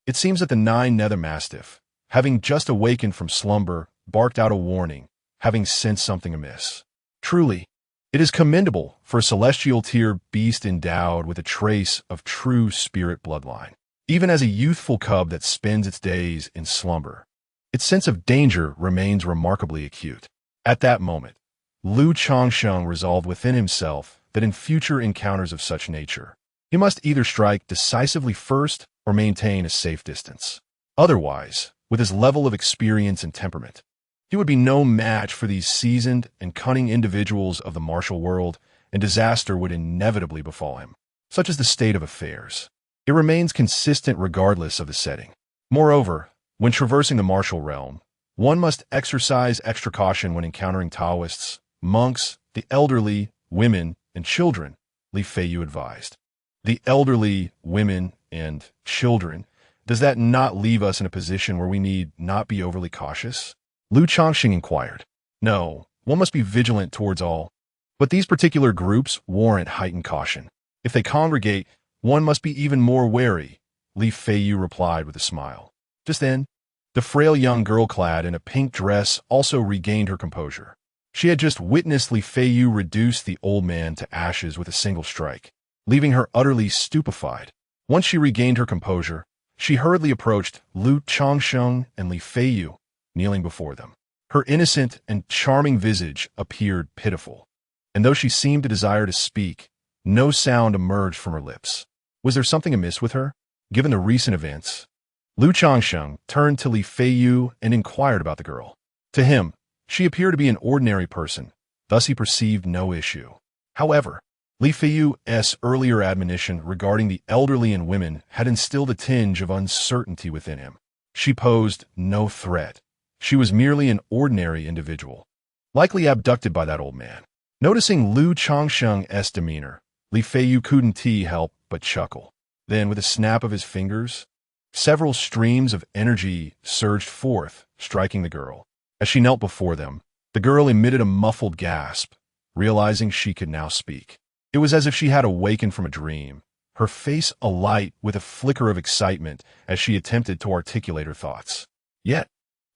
It seems that the nine-nether mastiff, having just awakened from slumber, barked out a warning, having sensed something amiss. Truly, it is commendable for a celestial tier beast endowed with a trace of true spirit bloodline. Even as a youthful cub that spends its days in slumber, its sense of danger remains remarkably acute. At that moment, Lu Changsheng resolved within himself that in future encounters of such nature, he must either strike decisively first or maintain a safe distance. Otherwise, with his level of experience and temperament, he would be no match for these seasoned and cunning individuals of the martial world, and disaster would inevitably befall him. Such is the state of affairs. It remains consistent regardless of the setting. Moreover, when traversing the martial realm, one must exercise extra caution when encountering Taoists, monks, the elderly, women, and children, Li Feiyu advised. The elderly, women, and children, does that not leave us in a position where we need not be overly cautious? Lu Changsheng inquired. No, one must be vigilant towards all. But these particular groups warrant heightened caution. If they congregate, one must be even more wary, Li Feiyu replied with a smile. Just then, the frail young girl clad in a pink dress also regained her composure. She had just witnessed Li Feiyu reduce the old man to ashes with a single strike, leaving her utterly stupefied. Once she regained her composure, she hurriedly approached Lu Changsheng and Li Feiyu, kneeling before them. Her innocent and charming visage appeared pitiful, and though she seemed to desire to speak, no sound emerged from her lips. Was there something amiss with her? Given the recent events, Lu Changsheng turned to Li Feiyu and inquired about the girl. To him, she appeared to be an ordinary person, thus he perceived no issue. However, Li Feiyu's earlier admonition regarding the elderly and women had instilled a tinge of uncertainty within him. She posed no threat. She was merely an ordinary individual, likely abducted by that old man. Noticing Lu Changsheng's demeanor, Li Feiyu couldn't help but chuckle. Then, with a snap of his fingers, several streams of energy surged forth, striking the girl. As she knelt before them, the girl emitted a muffled gasp, realizing she could now speak. It was as if she had awakened from a dream, her face alight with a flicker of excitement as she attempted to articulate her thoughts. Yet,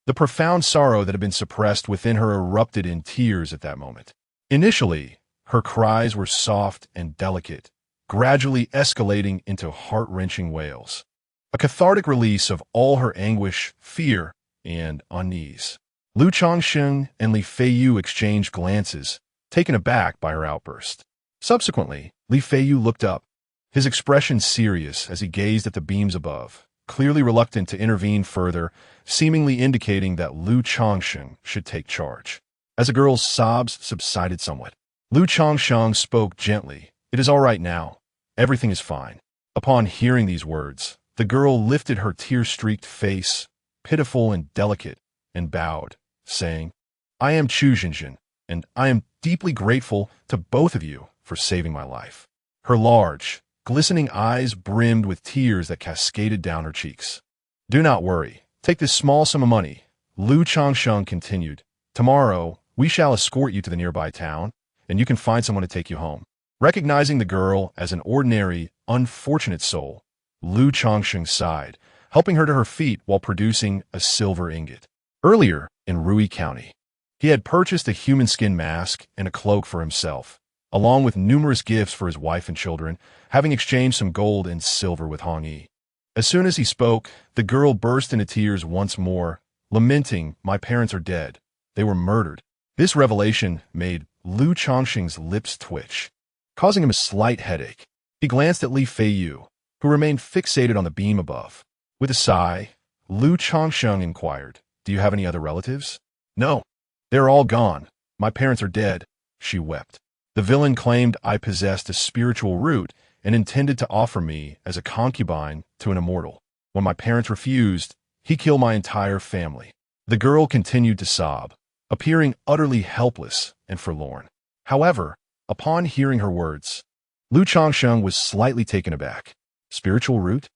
the profound sorrow that had been suppressed within her erupted in tears at that moment. Initially, her cries were soft and delicate, gradually escalating into heart-wrenching wails, a cathartic release of all her anguish, fear, and unease. Lu Changsheng and Li Feiyu exchanged glances, taken aback by her outburst. Subsequently, Li Feiyu looked up, his expression serious as he gazed at the beams above, clearly reluctant to intervene further, seemingly indicating that Lu Changsheng should take charge. As the girl's sobs subsided somewhat, Lu Changsheng spoke gently. It is all right now. Everything is fine. Upon hearing these words, the girl lifted her tear-streaked face, pitiful and delicate, and bowed, saying, I am Changsheng, and I am deeply grateful to both of you for saving my life. Her large, glistening eyes brimmed with tears that cascaded down her cheeks. Do not worry. Take this small sum of money, Lu Changsheng continued. Tomorrow, we shall escort you to the nearby town, and you can find someone to take you home. Recognizing the girl as an ordinary, unfortunate soul, Lu Changsheng sighed, helping her to her feet while producing a silver ingot. Earlier, in Rui County, he had purchased a human skin mask and a cloak for himself, along with numerous gifts for his wife and children, having exchanged some gold and silver with Hong Yi. As soon as he spoke, the girl burst into tears once more, lamenting, My parents are dead. They were murdered. This revelation made Lu Changsheng's lips twitch, causing him a slight headache. He glanced at Li Feiyu, who remained fixated on the beam above. With a sigh, Lu Changsheng inquired, Do you have any other relatives? No. They're all gone. My parents are dead, she wept. The villain claimed I possessed a spiritual root and intended to offer me as a concubine to an immortal. When my parents refused, he killed my entire family. The girl continued to sob, appearing utterly helpless and forlorn. However, upon hearing her words, Lu Changsheng was slightly taken aback. Spiritual root?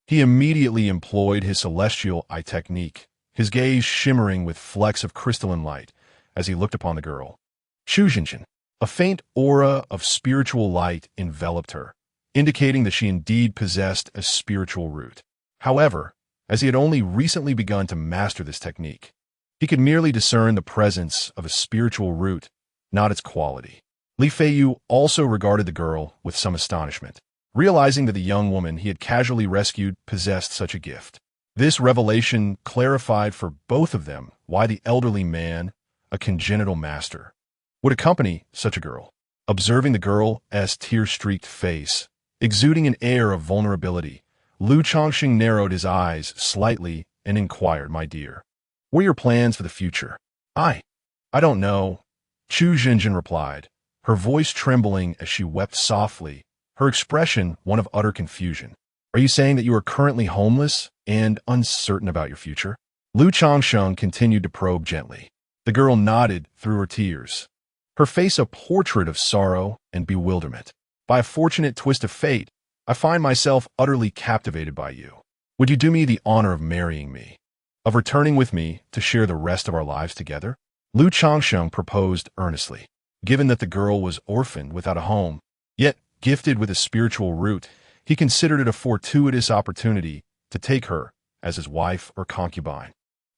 He immediately employed his celestial eye technique, his gaze shimmering with flecks of crystalline light as he looked upon the girl. Changsheng. A faint aura of spiritual light enveloped her, indicating that she indeed possessed a spiritual root. However, as he had only recently begun to master this technique, he could merely discern the presence of a spiritual root, not its quality. Li Feiyu also regarded the girl with some astonishment, realizing that the young woman he had casually rescued possessed such a gift. This revelation clarified for both of them why the elderly man, a congenital master, would accompany such a girl. Observing the girl's tear-streaked face, exuding an air of vulnerability, Lu Changsheng narrowed his eyes slightly and inquired, "My dear, what are your plans for the future?" I don't know," Chu Zhenjin replied, her voice trembling as she wept softly, her expression one of utter confusion. "Are you saying that you are currently homeless and uncertain about your future?" Lu Changsheng continued to probe gently. The girl nodded through her tears, her face a portrait of sorrow and bewilderment. "By a fortunate twist of fate, I find myself utterly captivated by you. Would you do me the honor of marrying me, of returning with me to share the rest of our lives together?" Lu Changsheng proposed earnestly. Given that the girl was orphaned without a home, yet gifted with a spiritual root, he considered it a fortuitous opportunity to take her as his wife or concubine,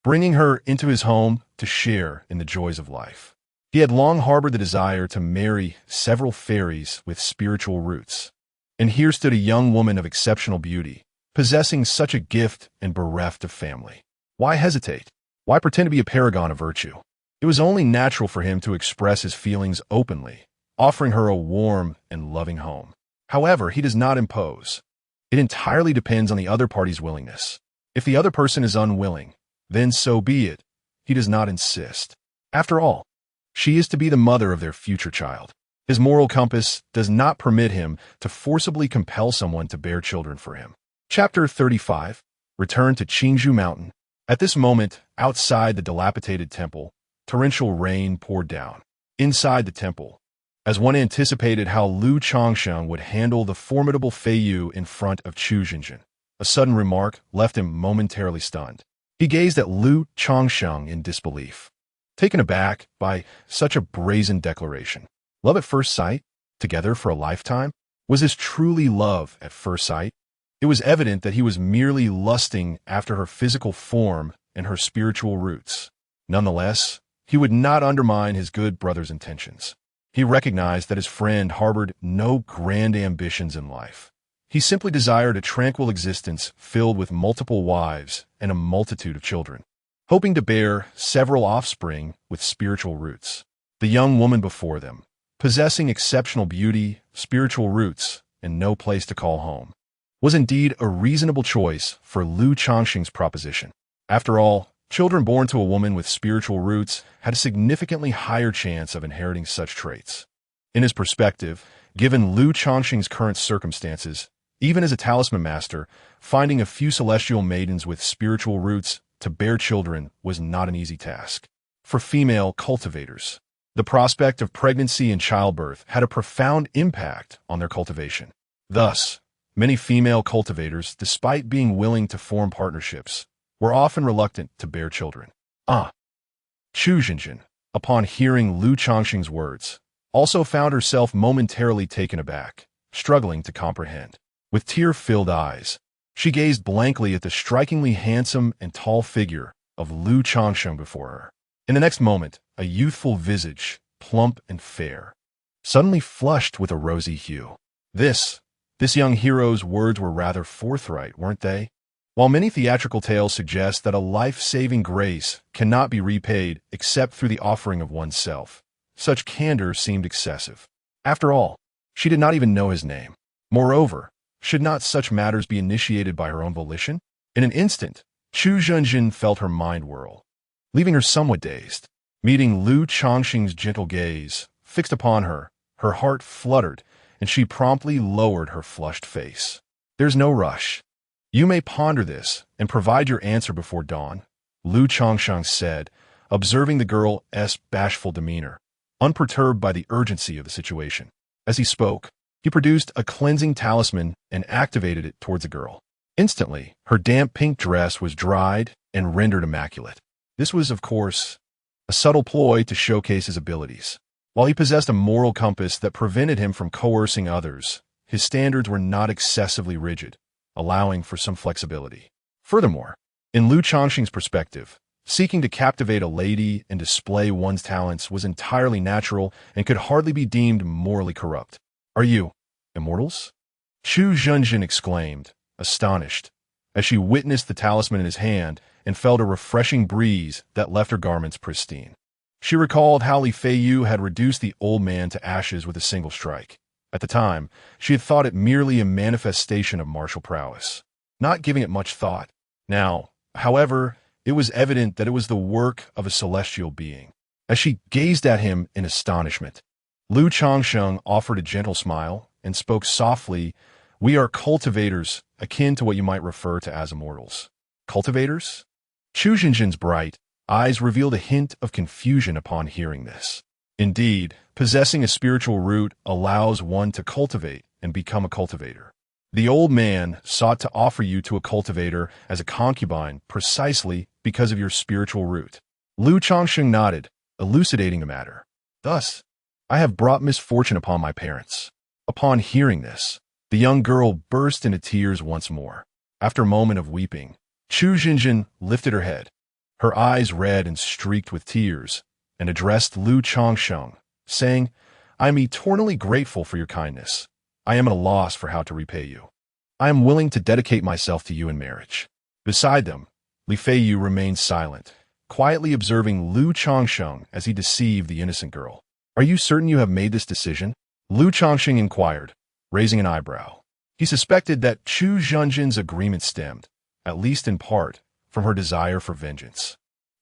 bringing her into his home to share in the joys of life. He had long harbored the desire to marry several fairies with spiritual roots. And here stood a young woman of exceptional beauty, possessing such a gift and bereft of family. Why hesitate? Why pretend to be a paragon of virtue? It was only natural for him to express his feelings openly, offering her a warm and loving home. However, he does not impose. It entirely depends on the other party's willingness. If the other person is unwilling, then so be it. He does not insist. After all, she is to be the mother of their future child. His moral compass does not permit him to forcibly compel someone to bear children for him. Chapter 35. Return to Qingzhou Mountain. At this moment, outside the dilapidated temple, torrential rain poured down. Inside the temple, as one anticipated how Lu Changsheng would handle the formidable Fei Yu in front of Chu Zhenjin, a sudden remark left him momentarily stunned. He gazed at Lu Changsheng in disbelief, taken aback by such a brazen declaration. Love at first sight? Together for a lifetime? Was this truly love at first sight? It was evident that he was merely lusting after her physical form and her spiritual roots. Nonetheless, he would not undermine his good brother's intentions. He recognized that his friend harbored no grand ambitions in life. He simply desired a tranquil existence filled with multiple wives and a multitude of children, hoping to bear several offspring with spiritual roots. The young woman before them, possessing exceptional beauty, spiritual roots, and no place to call home, was indeed a reasonable choice for Lu Changsheng's proposition. After all, children born to a woman with spiritual roots had a significantly higher chance of inheriting such traits. In his perspective, given Lu Changsheng's current circumstances, even as a talisman master, finding a few celestial maidens with spiritual roots to bear children was not an easy task. For female cultivators, the prospect of pregnancy and childbirth had a profound impact on their cultivation. Thus, many female cultivators, despite being willing to form partnerships, were often reluctant to bear children. Chu Zhenjin, upon hearing Lu Changsheng's words, also found herself momentarily taken aback, struggling to comprehend. With tear-filled eyes, she gazed blankly at the strikingly handsome and tall figure of Lu Changsheng before her. In the next moment, a youthful visage, plump and fair, suddenly flushed with a rosy hue. This young hero's words were rather forthright, weren't they? While many theatrical tales suggest that a life-saving grace cannot be repaid except through the offering of oneself, such candor seemed excessive. After all, she did not even know his name. Moreover, should not such matters be initiated by her own volition? In an instant, Chu Zhenjin felt her mind whirl, leaving her somewhat dazed. Meeting Lu Changsheng's gentle gaze fixed upon her, her heart fluttered, and she promptly lowered her flushed face. "There's no rush. You may ponder this and provide your answer before dawn," Lu Changsheng said, observing the girl's bashful demeanor, unperturbed by the urgency of the situation. As he spoke, he produced a cleansing talisman and activated it towards the girl. Instantly, her damp pink dress was dried and rendered immaculate. This was, of course, a subtle ploy to showcase his abilities. While he possessed a moral compass that prevented him from coercing others, his standards were not excessively rigid, allowing for some flexibility. Furthermore, in Lu Changsheng's perspective, seeking to captivate a lady and display one's talents was entirely natural and could hardly be deemed morally corrupt. "Are you immortals?" Chu Zhenjin exclaimed, astonished, as she witnessed the talisman in his hand and felt a refreshing breeze that left her garments pristine. She recalled how Li Feiyu had reduced the old man to ashes with a single strike. At the time, she had thought it merely a manifestation of martial prowess, not giving it much thought. Now, however, it was evident that it was the work of a celestial being. As she gazed at him in astonishment, Lu Changsheng offered a gentle smile and spoke softly. "We are cultivators, akin to what you might refer to as immortals." Cultivators? Chu Jinjin's bright eyes revealed a hint of confusion upon hearing this. Indeed, possessing a spiritual root allows one to cultivate and become a cultivator. The old man sought to offer you to a cultivator as a concubine precisely because of your spiritual root. Lu Changsheng nodded, elucidating the matter. "Thus, I have brought misfortune upon my parents." Upon hearing this, the young girl burst into tears once more. After a moment of weeping, Chu Jinjin lifted her head, her eyes red and streaked with tears, and addressed Lu Changsheng, saying, "I am eternally grateful for your kindness. I am at a loss for how to repay you. I am willing to dedicate myself to you in marriage." Beside them, Li Feiyu remained silent, quietly observing Lu Changsheng as he deceived the innocent girl. "Are you certain you have made this decision?" Lu Changsheng inquired, raising an eyebrow. He suspected that Chu Zhenjin's agreement stemmed, at least in part, from her desire for vengeance,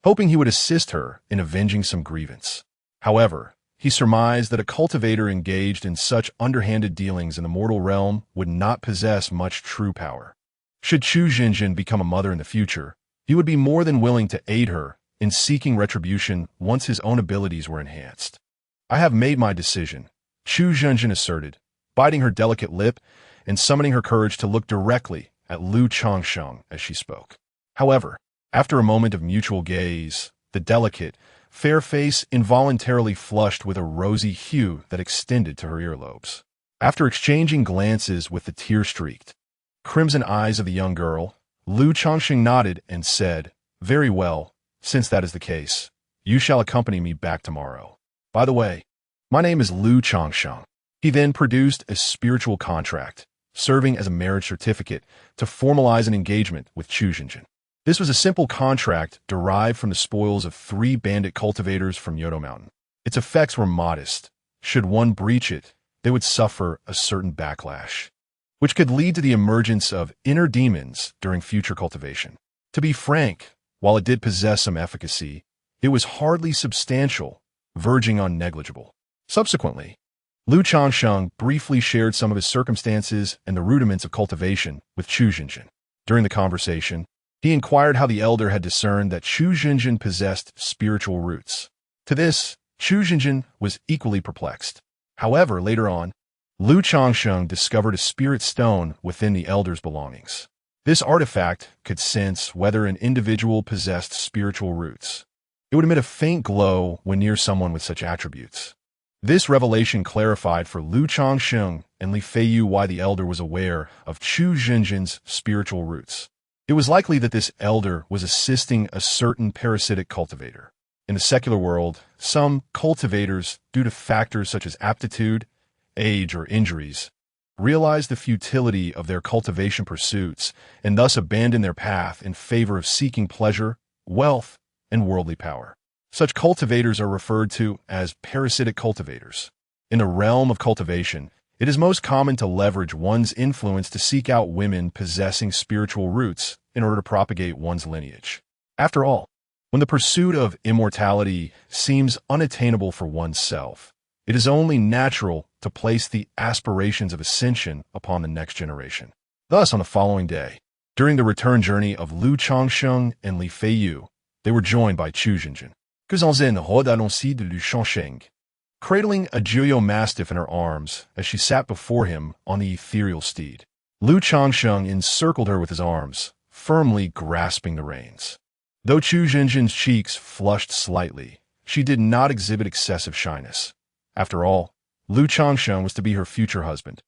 hoping he would assist her in avenging some grievance. However, he surmised that a cultivator engaged in such underhanded dealings in the mortal realm would not possess much true power. Should Chu Zhenjin become a mother in the future, he would be more than willing to aid her in seeking retribution once his own abilities were enhanced. "I have made my decision," Chu Zhenjin asserted, biting her delicate lip and summoning her courage to look directly at Lu Changsheng as she spoke. However, after a moment of mutual gaze, the delicate, fair face involuntarily flushed with a rosy hue that extended to her earlobes. After exchanging glances with the tear-streaked, crimson eyes of the young girl, Lu Changsheng nodded and said, "Very well, since that is the case, you shall accompany me back tomorrow. By the way, my name is Lu Changsheng." He then produced a spiritual contract, serving as a marriage certificate to formalize an engagement with Chu Jinjin. This was a simple contract derived from the spoils of 3 bandit cultivators from Yodo Mountain. Its effects were modest. Should one breach it, they would suffer a certain backlash, which could lead to the emergence of inner demons during future cultivation. To be frank, while it did possess some efficacy, it was hardly substantial, verging on negligible. Subsequently, Lu Changsheng briefly shared some of his circumstances and the rudiments of cultivation with Chu Jinjin. During the conversation, he inquired how the elder had discerned that Chu Jinjin possessed spiritual roots. To this, Chu Jinjin was equally perplexed. However, later on, Lu Changsheng discovered a spirit stone within the elder's belongings. This artifact could sense whether an individual possessed spiritual roots. It would emit a faint glow when near someone with such attributes. This revelation clarified for Lu Changsheng and Li Feiyu why the elder was aware of Chu Jinjin's spiritual roots. It was likely that this elder was assisting a certain parasitic cultivator. In the secular world, some cultivators, due to factors such as aptitude, age, or injuries, realize the futility of their cultivation pursuits and thus abandon their path in favor of seeking pleasure, wealth, and worldly power. Such cultivators are referred to as parasitic cultivators. In the realm of cultivation, it is most common to leverage one's influence to seek out women possessing spiritual roots in order to propagate one's lineage. After all, when the pursuit of immortality seems unattainable for oneself, it is only natural to place the aspirations of ascension upon the next generation. Thus, on the following day, during the return journey of Lu Changsheng and Li Feiyu, they were joined by Chu Jinjin. De Lu Changsheng, cradling a Juyo mastiff in her arms as she sat before him on the ethereal steed. Lu Changsheng encircled her with his arms, firmly grasping the reins. Though Chu Jinjin's cheeks flushed slightly, she did not exhibit excessive shyness. After all, Lu Changsheng was to be her future husband,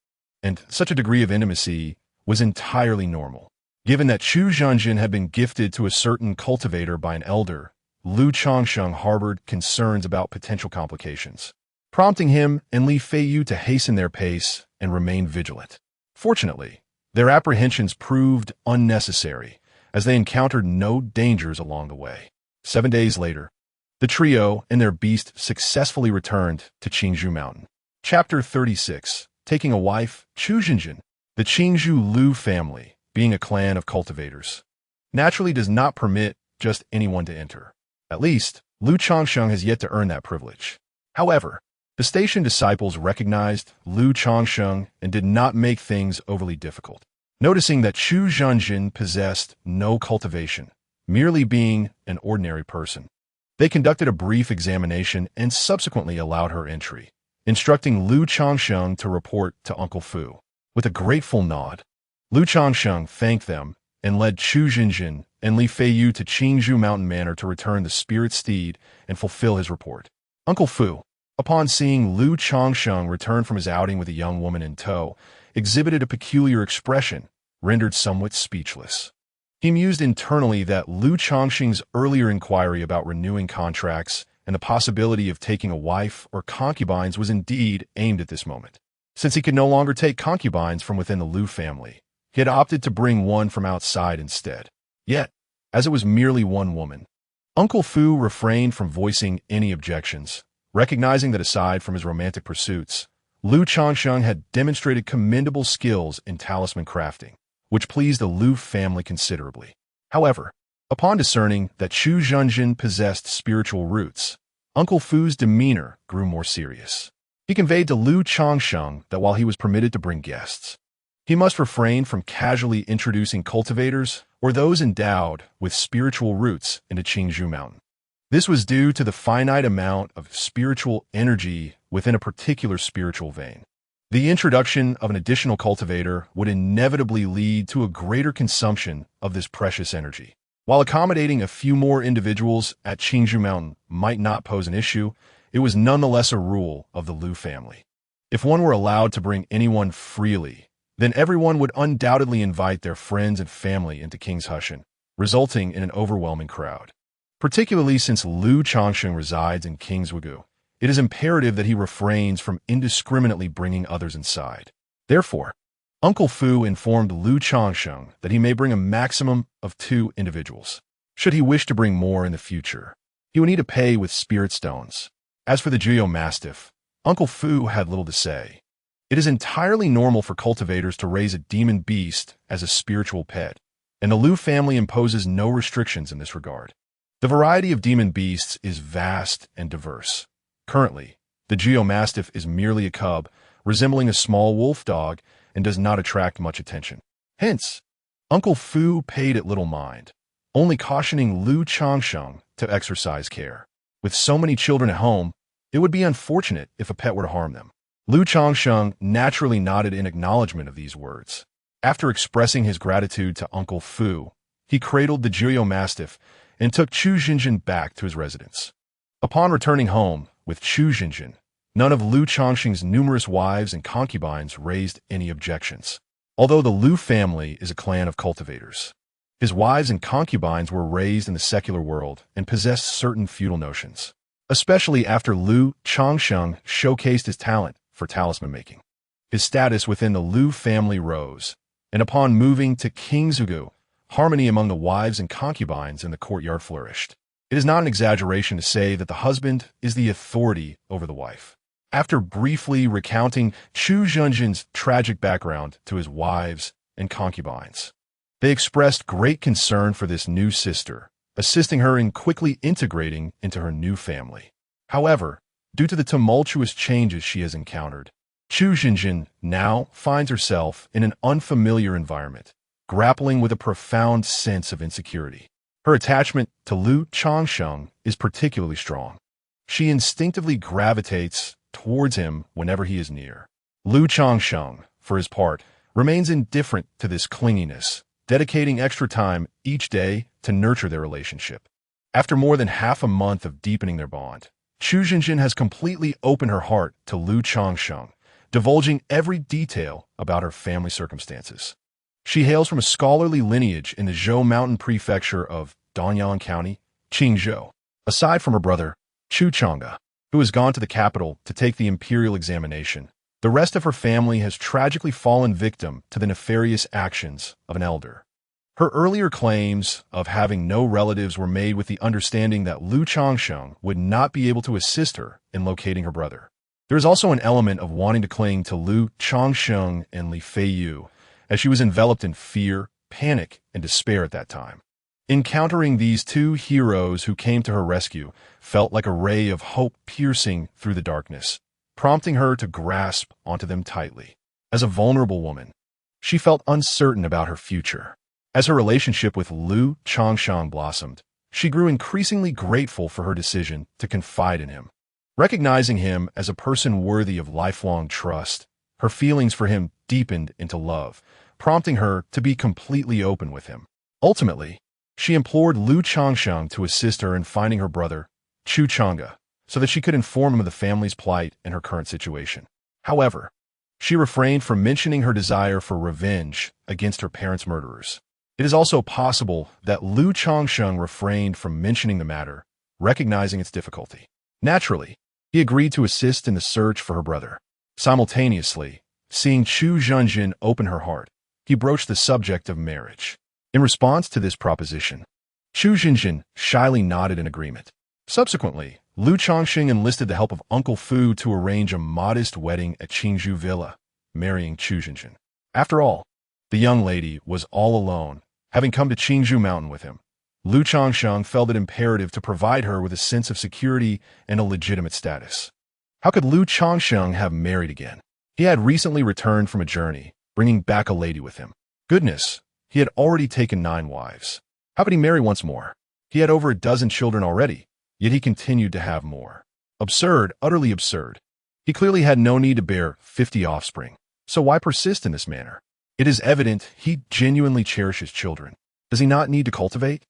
and such a degree of intimacy was entirely normal. Given that Chu Zhenjin had been gifted to a certain cultivator by an elder, Lu Changsheng harbored concerns about potential complications, prompting him and Li Feiyu to hasten their pace and remain vigilant. Fortunately, their apprehensions proved unnecessary, as they encountered no dangers along the way. 7 days later, The trio and their beast successfully returned to Qingzhou Mountain. Chapter 36. Taking a wife, Changsheng. The Qingzhou Lu family, being a clan of cultivators, naturally does not permit just anyone to enter. At least, Lu Changsheng has yet to earn that privilege. However, the station disciples recognized Lu Changsheng and did not make things overly difficult. Noticing that Chu Zhenjin possessed no cultivation, merely being an ordinary person, they conducted a brief examination and subsequently allowed her entry, instructing Lu Changsheng to report to Uncle Fu. With a grateful nod, Lu Changsheng thanked them and led Chu Zhenjin and Li Feiyu to Qingzhou Mountain Manor to return the spirit steed and fulfill his report. Uncle Fu, upon seeing Lu Changsheng return from his outing with a young woman in tow, exhibited a peculiar expression, rendered somewhat speechless. He mused internally that Lu Changsheng's earlier inquiry about renewing contracts and the possibility of taking a wife or concubines was indeed aimed at this moment. Since he could no longer take concubines from within the Lu family, he had opted to bring one from outside instead. Yet, as it was merely one woman, Uncle Fu refrained from voicing any objections, recognizing that aside from his romantic pursuits, Lu Changsheng had demonstrated commendable skills in talisman crafting, which pleased the Lu family considerably. However, upon discerning that Chu Zhenjin possessed spiritual roots, Uncle Fu's demeanor grew more serious. He conveyed to Lu Changsheng that while he was permitted to bring guests, he must refrain from casually introducing cultivators or those endowed with spiritual roots into Qingzhou Mountain. This was due to the finite amount of spiritual energy within a particular spiritual vein. The introduction of an additional cultivator would inevitably lead to a greater consumption of this precious energy. While accommodating a few more individuals at Qingzhou Mountain might not pose an issue, it was nonetheless a rule of the Lu family. If one were allowed to bring anyone freely, then everyone would undoubtedly invite their friends and family into King's Hushan, resulting in an overwhelming crowd. Particularly since Lu Changsheng resides in King's Wugu, it is imperative that he refrains from indiscriminately bringing others inside. Therefore, Uncle Fu informed Lu Changsheng that he may bring a maximum of 2 individuals. Should he wish to bring more in the future, he would need to pay with spirit stones. As for the Jiao Mastiff, Uncle Fu had little to say. It is entirely normal for cultivators to raise a demon beast as a spiritual pet, and the Lu family imposes no restrictions in this regard. The variety of demon beasts is vast and diverse. Currently, the Jiao Mastiff is merely a cub, resembling a small wolf dog, and does not attract much attention. Hence, Uncle Fu paid it little mind, only cautioning Lu Changsheng to exercise care. With so many children at home, it would be unfortunate if a pet were to harm them. Lu Changsheng naturally nodded in acknowledgement of these words. After expressing his gratitude to Uncle Fu, he cradled the Jiao Mastiff and took Chu Zhenjin back to his residence. Upon returning home with Chu Zhenjin, none of Lu Changsheng's numerous wives and concubines raised any objections. Although the Lu family is a clan of cultivators, his wives and concubines were raised in the secular world and possessed certain feudal notions, especially after Lu Changsheng showcased his talent for talisman making. His status within the Lu family rose, and upon moving to King's Wugu, harmony among the wives and concubines in the courtyard flourished. It is not an exaggeration to say that the husband is the authority over the wife. After briefly recounting Chu Zhenjin's tragic background to his wives and concubines, they expressed great concern for this new sister, assisting her in quickly integrating into her new family. However, due to the tumultuous changes she has encountered, Chu Zhenjin now finds herself in an unfamiliar environment, grappling with a profound sense of insecurity. Her attachment to Lu Changsheng is particularly strong. She instinctively gravitates towards him whenever he is near. Lu Changsheng, for his part, remains indifferent to this clinginess, dedicating extra time each day to nurture their relationship. After more than half a month of deepening their bond, Chu Zhenjin has completely opened her heart to Lu Changsheng, divulging every detail about her family circumstances. She hails from a scholarly lineage in the Zhou Mountain Prefecture of Danyang County, Qingzhou. Aside from her brother, Chu Changge, who has gone to the capital to take the imperial examination, the rest of her family has tragically fallen victim to the nefarious actions of an elder. Her earlier claims of having no relatives were made with the understanding that Lu Changsheng would not be able to assist her in locating her brother. There is also an element of wanting to cling to Lu Changsheng and Li Feiyu, as she was enveloped in fear, panic, and despair at that time. Encountering these two heroes who came to her rescue felt like a ray of hope piercing through the darkness, prompting her to grasp onto them tightly. As a vulnerable woman, she felt uncertain about her future. As her relationship with Lu Changsheng blossomed, she grew increasingly grateful for her decision to confide in him. Recognizing him as a person worthy of lifelong trust, her feelings for him deepened into love, prompting her to be completely open with him. Ultimately, she implored Lu Changsheng to assist her in finding her brother, Chu Chang'e, so that she could inform him of the family's plight and her current situation. However, she refrained from mentioning her desire for revenge against her parents' murderers. It is also possible that Lu Changsheng refrained from mentioning the matter, recognizing its difficulty. Naturally, he agreed to assist in the search for her brother. Simultaneously, seeing Chu Zhenjin open her heart, he broached the subject of marriage. In response to this proposition, Chu Zhenjin shyly nodded in agreement. Subsequently, Lu Changsheng enlisted the help of Uncle Fu to arrange a modest wedding at Qingzhou Villa, marrying Chu Zhenjin. After all, the young lady was all alone, having come to Qingzhou Mountain with him. Lu Changsheng felt it imperative to provide her with a sense of security and a legitimate status. How could Lu Changsheng have married again? He had recently returned from a journey, bringing back a lady with him. Goodness, he had already taken 9 wives. How could he marry once more? He had over a dozen children already, yet he continued to have more. Absurd, utterly absurd. He clearly had no need to bear 50 offspring, so why persist in this manner? It is evident he genuinely cherishes children. Does he not need to cultivate?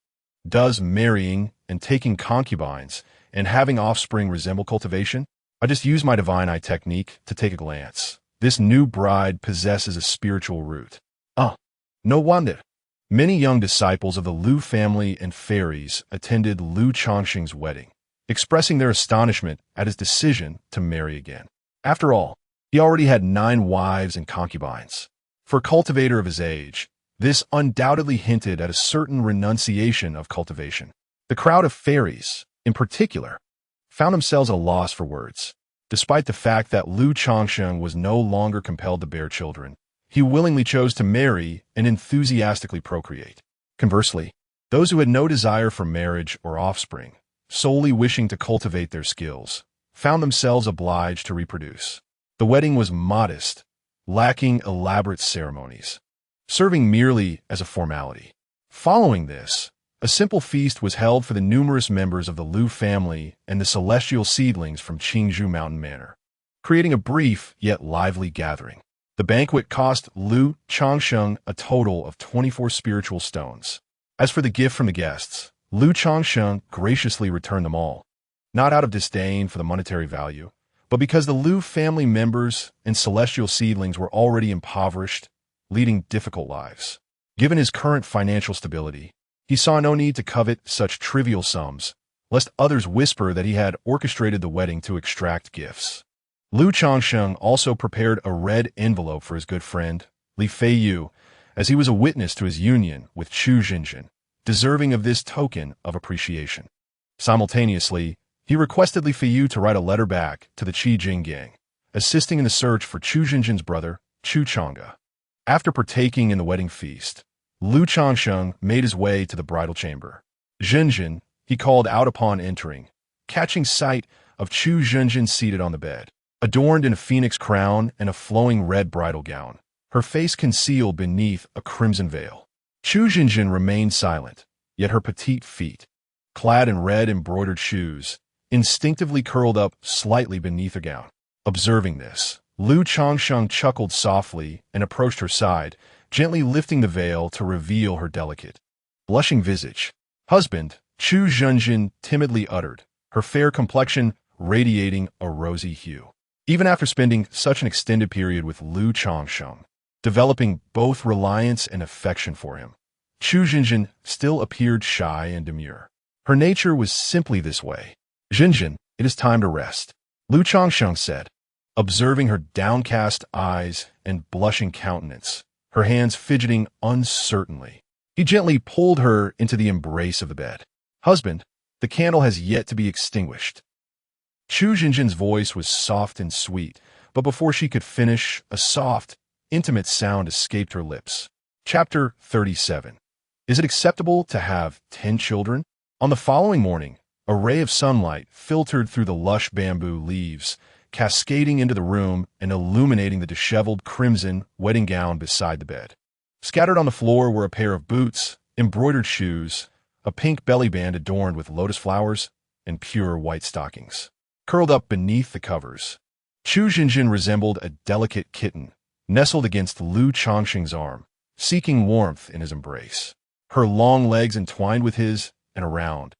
Does marrying and taking concubines and having offspring resemble cultivation? I just use my divine eye technique to take a glance. This new bride possesses a spiritual root. No wonder. Many young disciples of the Lu family and fairies attended Lu Changsheng's wedding, expressing their astonishment at his decision to marry again. After all, he already had 9 wives and concubines. For a cultivator of his age, this undoubtedly hinted at a certain renunciation of cultivation. The crowd of fairies, in particular, found themselves at a loss for words. Despite the fact that Lu Changsheng was no longer compelled to bear children, he willingly chose to marry and enthusiastically procreate. Conversely, those who had no desire for marriage or offspring, solely wishing to cultivate their skills, found themselves obliged to reproduce. The wedding was modest, lacking elaborate ceremonies, serving merely as a formality. Following this, a simple feast was held for the numerous members of the Lu family and the celestial seedlings from Qingzhou Mountain Manor, creating a brief yet lively gathering. The banquet cost Lu Changsheng a total of 24 spiritual stones. As for the gift from the guests, Lu Changsheng graciously returned them all, not out of disdain for the monetary value, but because the Lu family members and celestial seedlings were already impoverished, leading difficult lives. Given his current financial stability, he saw no need to covet such trivial sums, lest others whisper that he had orchestrated the wedding to extract gifts. Lu Changsheng also prepared a red envelope for his good friend, Li Feiyu, as he was a witness to his union with Chu Zhenjin, deserving of this token of appreciation. Simultaneously, he requested Li Feiyu to write a letter back to the Qi Jing gang, assisting in the search for Chu Zhenjin's brother, Chu Chang'e. After partaking in the wedding feast, Lu Changsheng made his way to the bridal chamber. Zhenjin, he called out upon entering, catching sight of Chu Zhenjin seated on the bed, adorned in a phoenix crown and a flowing red bridal gown, her face concealed beneath a crimson veil. Chu Zhenjin remained silent, yet her petite feet, clad in red embroidered shoes, instinctively curled up slightly beneath her gown. Observing this, Lu Changsheng chuckled softly and approached her side, gently lifting the veil to reveal her delicate, blushing visage. "Husband," Chu Zhenjin timidly uttered, her fair complexion radiating a rosy hue. Even after spending such an extended period with Lu Changsheng, developing both reliance and affection for him, Chu Zhenjin still appeared shy and demure. Her nature was simply this way. "Zhenjin, it is time to rest," Lu Changsheng said, observing her downcast eyes and blushing countenance, her hands fidgeting uncertainly. He gently pulled her into the embrace of the bed. "Husband, the candle has yet to be extinguished." Chu Jinjin's voice was soft and sweet, but before she could finish, a soft, intimate sound escaped her lips. Chapter 37. Is it acceptable to have 10 children? On the following morning, a ray of sunlight filtered through the lush bamboo leaves, cascading into the room and illuminating the disheveled crimson wedding gown beside the bed. Scattered on the floor were a pair of boots, embroidered shoes, a pink belly band adorned with lotus flowers, and pure white stockings. Curled up beneath the covers, Chu Jinjin resembled a delicate kitten, nestled against Lu Changsheng's arm, seeking warmth in his embrace. Her long legs entwined with his, and a round,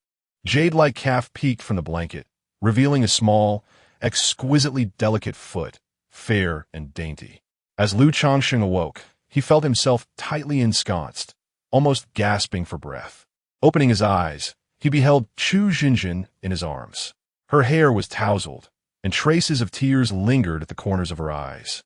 jade-like calf peeked from the blanket, revealing a small, exquisitely delicate foot, fair and dainty. As Lu Changsheng awoke, he felt himself tightly ensconced, almost gasping for breath. Opening his eyes, he beheld Chu Jinjin in his arms. Her hair was tousled, and traces of tears lingered at the corners of her eyes,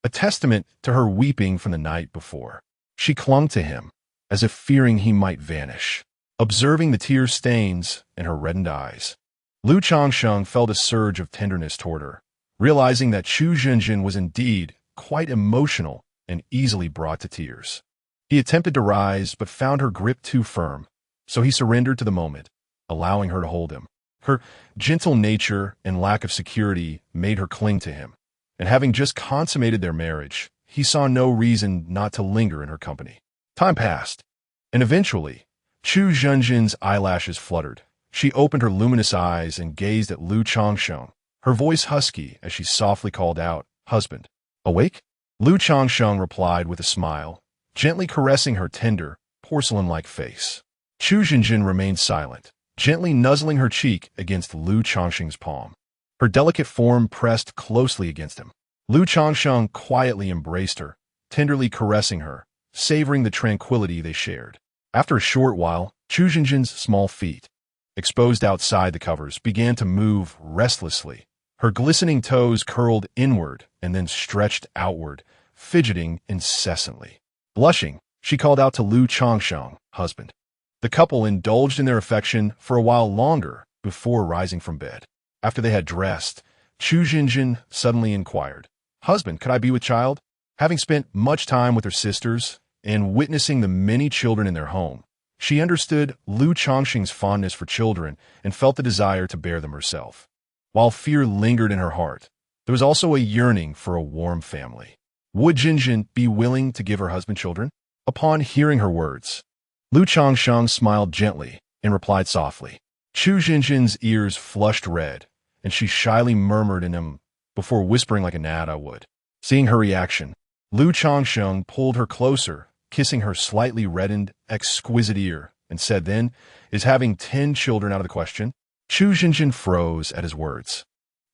a testament to her weeping from the night before. She clung to him, as if fearing he might vanish. Observing the tear stains in her reddened eyes, Lu Changsheng felt a surge of tenderness toward her, realizing that Chu Jinjin was indeed quite emotional and easily brought to tears. He attempted to rise, but found her grip too firm, so he surrendered to the moment, allowing her to hold him. Her gentle nature and lack of security made her cling to him, and having just consummated their marriage, he saw no reason not to linger in her company. Time passed, and eventually, Chu Jinjin's eyelashes fluttered. She opened her luminous eyes and gazed at Lu Changsheng, her voice husky as she softly called out, "Husband, awake?" Lu Changsheng replied with a smile, gently caressing her tender, porcelain-like face. Chu Jinjin remained silent, gently nuzzling her cheek against Lu Changsheng's palm. Her delicate form pressed closely against him. Lu Changsheng quietly embraced her, tenderly caressing her, savoring the tranquility they shared. After a short while, Chu Jinjin's small feet, exposed outside the covers, began to move restlessly. Her glistening toes curled inward and then stretched outward, fidgeting incessantly. Blushing, she called out to Lu Changsheng, "Husband." The couple indulged in their affection for a while longer before rising from bed. After they had dressed, Chu Jinjin suddenly inquired, "Husband, could I be with child?" Having spent much time with her sisters and witnessing the many children in their home, she understood Lu Changsheng's fondness for children and felt the desire to bear them herself. While fear lingered in her heart, there was also a yearning for a warm family. Would Jinjin be willing to give her husband children? Upon hearing her words, Lu Changsheng smiled gently and replied softly. Chu Jinjin's ears flushed red, and she shyly murmured in him before whispering like a gnat, "I would." Seeing her reaction, Lu Changsheng pulled her closer, kissing her slightly reddened, exquisite ear, and said, "Then, is having 10 children out of the question?" Chu Jinjin froze at his words,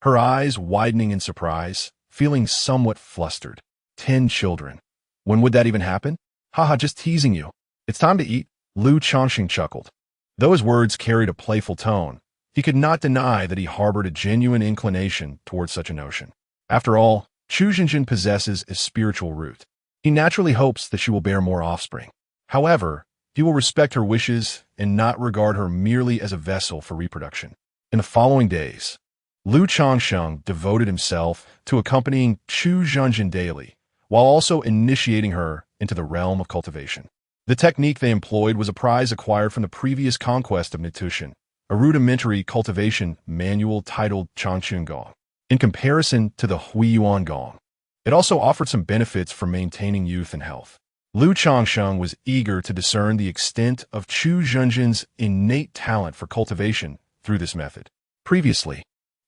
her eyes widening in surprise, feeling somewhat flustered. 10 children. When would that even happen? "Haha, just teasing you. It's time to eat," Lu Changsheng chuckled. Though his words carried a playful tone, he could not deny that he harbored a genuine inclination towards such a notion. After all, Chu Jinjin possesses a spiritual root. He naturally hopes that she will bear more offspring. However, he will respect her wishes and not regard her merely as a vessel for reproduction. In the following days, Lu Changsheng devoted himself to accompanying Chu Jinjin daily, while also initiating her into the realm of cultivation. The technique they employed was a prize acquired from the previous conquest of Nitushan, a rudimentary cultivation manual titled Changsheng Gong. In comparison to the Huiyuan Gong, it also offered some benefits for maintaining youth and health. Lu Changsheng was eager to discern the extent of Chu Jinjin's innate talent for cultivation through this method. Previously,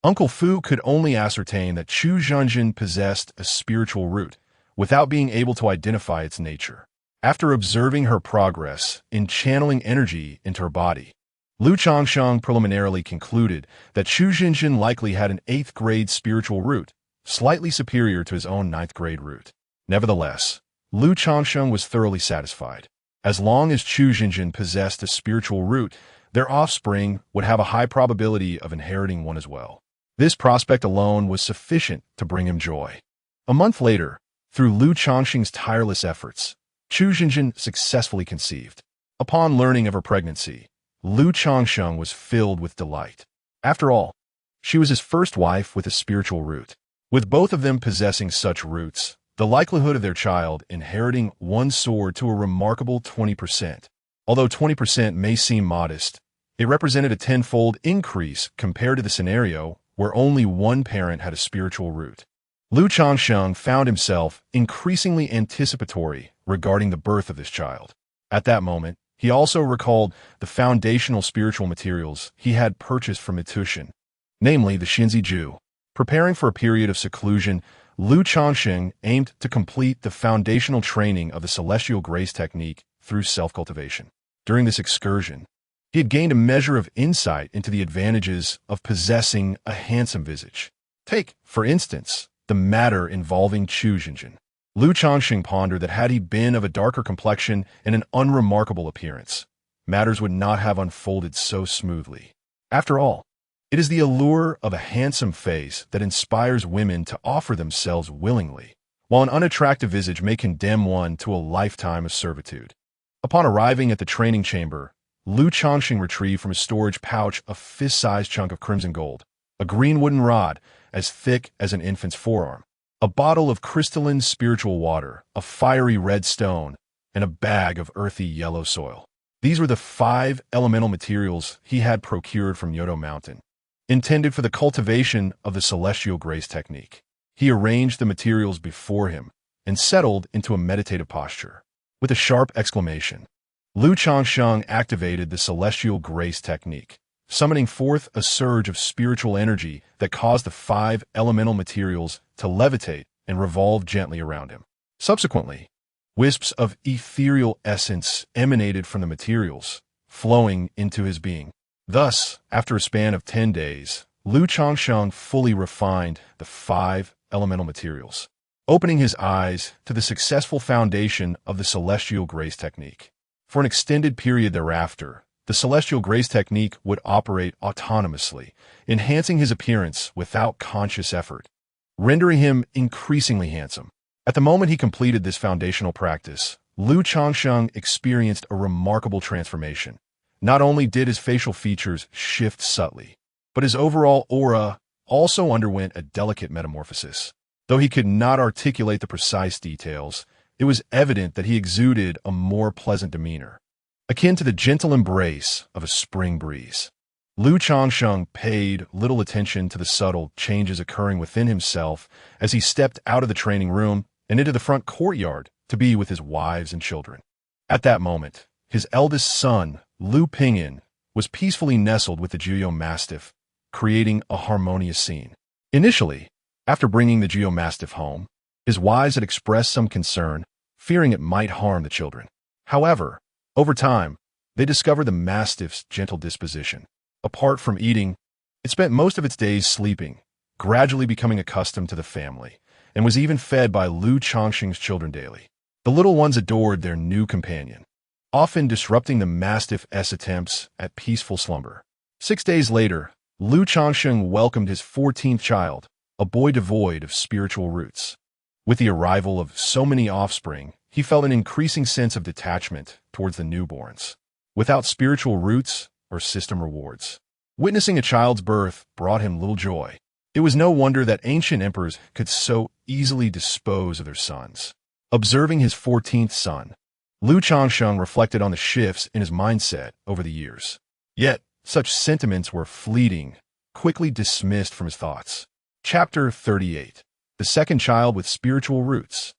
Uncle Fu could only ascertain that Chu Jinjin possessed a spiritual root, without being able to identify its nature. After observing her progress in channeling energy into her body, Lu Changsheng preliminarily concluded that Chu Jinjin likely had an 8th grade spiritual root, slightly superior to his own 9th grade root. Nevertheless, Lu Changsheng was thoroughly satisfied. As long as Chu Jinjin possessed a spiritual root, their offspring would have a high probability of inheriting one as well. This prospect alone was sufficient to bring him joy. A month later, through Lu Changsheng's tireless efforts, Chu Jinjin successfully conceived. Upon learning of her pregnancy, Changsheng was filled with delight. After all, she was his first wife with a spiritual root. With both of them possessing such roots, the likelihood of their child inheriting one soared to a remarkable 20%. Although 20% may seem modest, it represented a tenfold increase compared to the scenario where only one parent had a spiritual root. Changsheng found himself increasingly anticipatory regarding the birth of this child. At that moment, he also recalled the foundational spiritual materials he had purchased from Metushin, namely the Shinzi Ju. Preparing for a period of seclusion, Changsheng aimed to complete the foundational training of the celestial grace technique through self-cultivation. During this excursion, he had gained a measure of insight into the advantages of possessing a handsome visage. Take, for instance, the matter involving Changsheng. Changsheng pondered that had he been of a darker complexion and an unremarkable appearance, matters would not have unfolded so smoothly. After all, it is the allure of a handsome face that inspires women to offer themselves willingly, while an unattractive visage may condemn one to a lifetime of servitude. Upon arriving at the training chamber, Changsheng retrieved from his storage pouch a fist-sized chunk of crimson gold, a green wooden rod as thick as an infant's forearm, a bottle of crystalline spiritual water, a fiery red stone, and a bag of earthy yellow soil. These were the 5 elemental materials he had procured from Yodo Mountain, intended for the cultivation of the celestial grace technique. He arranged the materials before him and settled into a meditative posture. With a sharp exclamation, Changsheng activated the celestial grace technique, summoning forth a surge of spiritual energy that caused the 5 elemental materials to levitate and revolve gently around him. Subsequently, wisps of ethereal essence emanated from the materials, flowing into his being. Thus, after a span of 10 days, Changsheng fully refined the 5 elemental materials, opening his eyes to the successful foundation of the celestial grace technique. For an extended period thereafter, the celestial grace technique would operate autonomously, enhancing his appearance without conscious effort, rendering him increasingly handsome. At the moment he completed this foundational practice, Changsheng experienced a remarkable transformation. Not only did his facial features shift subtly, but his overall aura also underwent a delicate metamorphosis. Though he could not articulate the precise details, it was evident that he exuded a more pleasant demeanor, akin to the gentle embrace of a spring breeze. Changsheng paid little attention to the subtle changes occurring within himself as he stepped out of the training room and into the front courtyard to be with his wives and children. At that moment, his eldest son, Pinyin, was peacefully nestled with the Juyo Mastiff, creating a harmonious scene. Initially, after bringing the Juyo Mastiff home, his wives had expressed some concern, fearing it might harm the children. However, over time, they discovered the Mastiff's gentle disposition. Apart from eating, it spent most of its days sleeping, gradually becoming accustomed to the family, and was even fed by Changsheng's children daily. The little ones adored their new companion, often disrupting the Mastiff's attempts at peaceful slumber. 6 days later, Changsheng welcomed his 14th child, a boy devoid of spiritual roots. With the arrival of so many offspring, he felt an increasing sense of detachment towards the newborns, without spiritual roots or system rewards. Witnessing a child's birth brought him little joy. It was no wonder that ancient emperors could so easily dispose of their sons. Observing his 14th son, Changsheng reflected on the shifts in his mindset over the years. Yet, such sentiments were fleeting, quickly dismissed from his thoughts. Chapter 38. The second child with spiritual roots.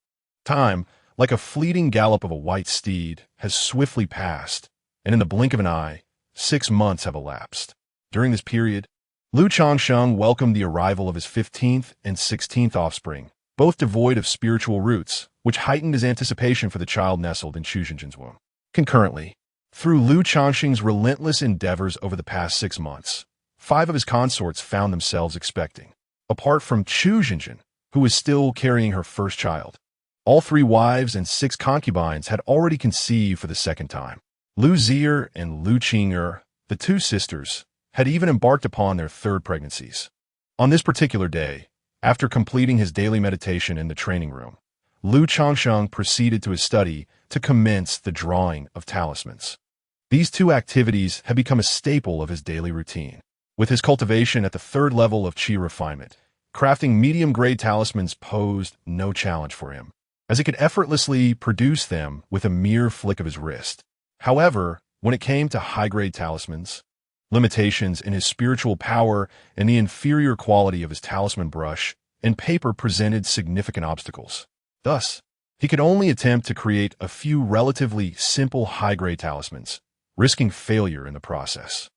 Time, like a fleeting gallop of a white steed, has swiftly passed, and in the blink of an eye, 6 months have elapsed. During this period, Changsheng welcomed the arrival of his 15th and 16th offspring, both devoid of spiritual roots, which heightened his anticipation for the child nestled in Changsheng's womb. Concurrently, through Changsheng's relentless endeavors over the past 6 months, 5 of his consorts found themselves expecting. Apart from Changsheng, who was still carrying her first child, all 3 wives and 6 concubines had already conceived for the second time. Zier and Qing'er, the 2 sisters, had even embarked upon their 3rd pregnancies. On this particular day, after completing his daily meditation in the training room, Changsheng proceeded to his study to commence the drawing of talismans. These two activities had become a staple of his daily routine. With his cultivation at the third level of chi refinement, crafting medium-grade talismans posed no challenge for him, as he could effortlessly produce them with a mere flick of his wrist. However, when it came to high-grade talismans, limitations in his spiritual power and the inferior quality of his talisman brush and paper presented significant obstacles. Thus, he could only attempt to create a few relatively simple high-grade talismans, risking failure in the process.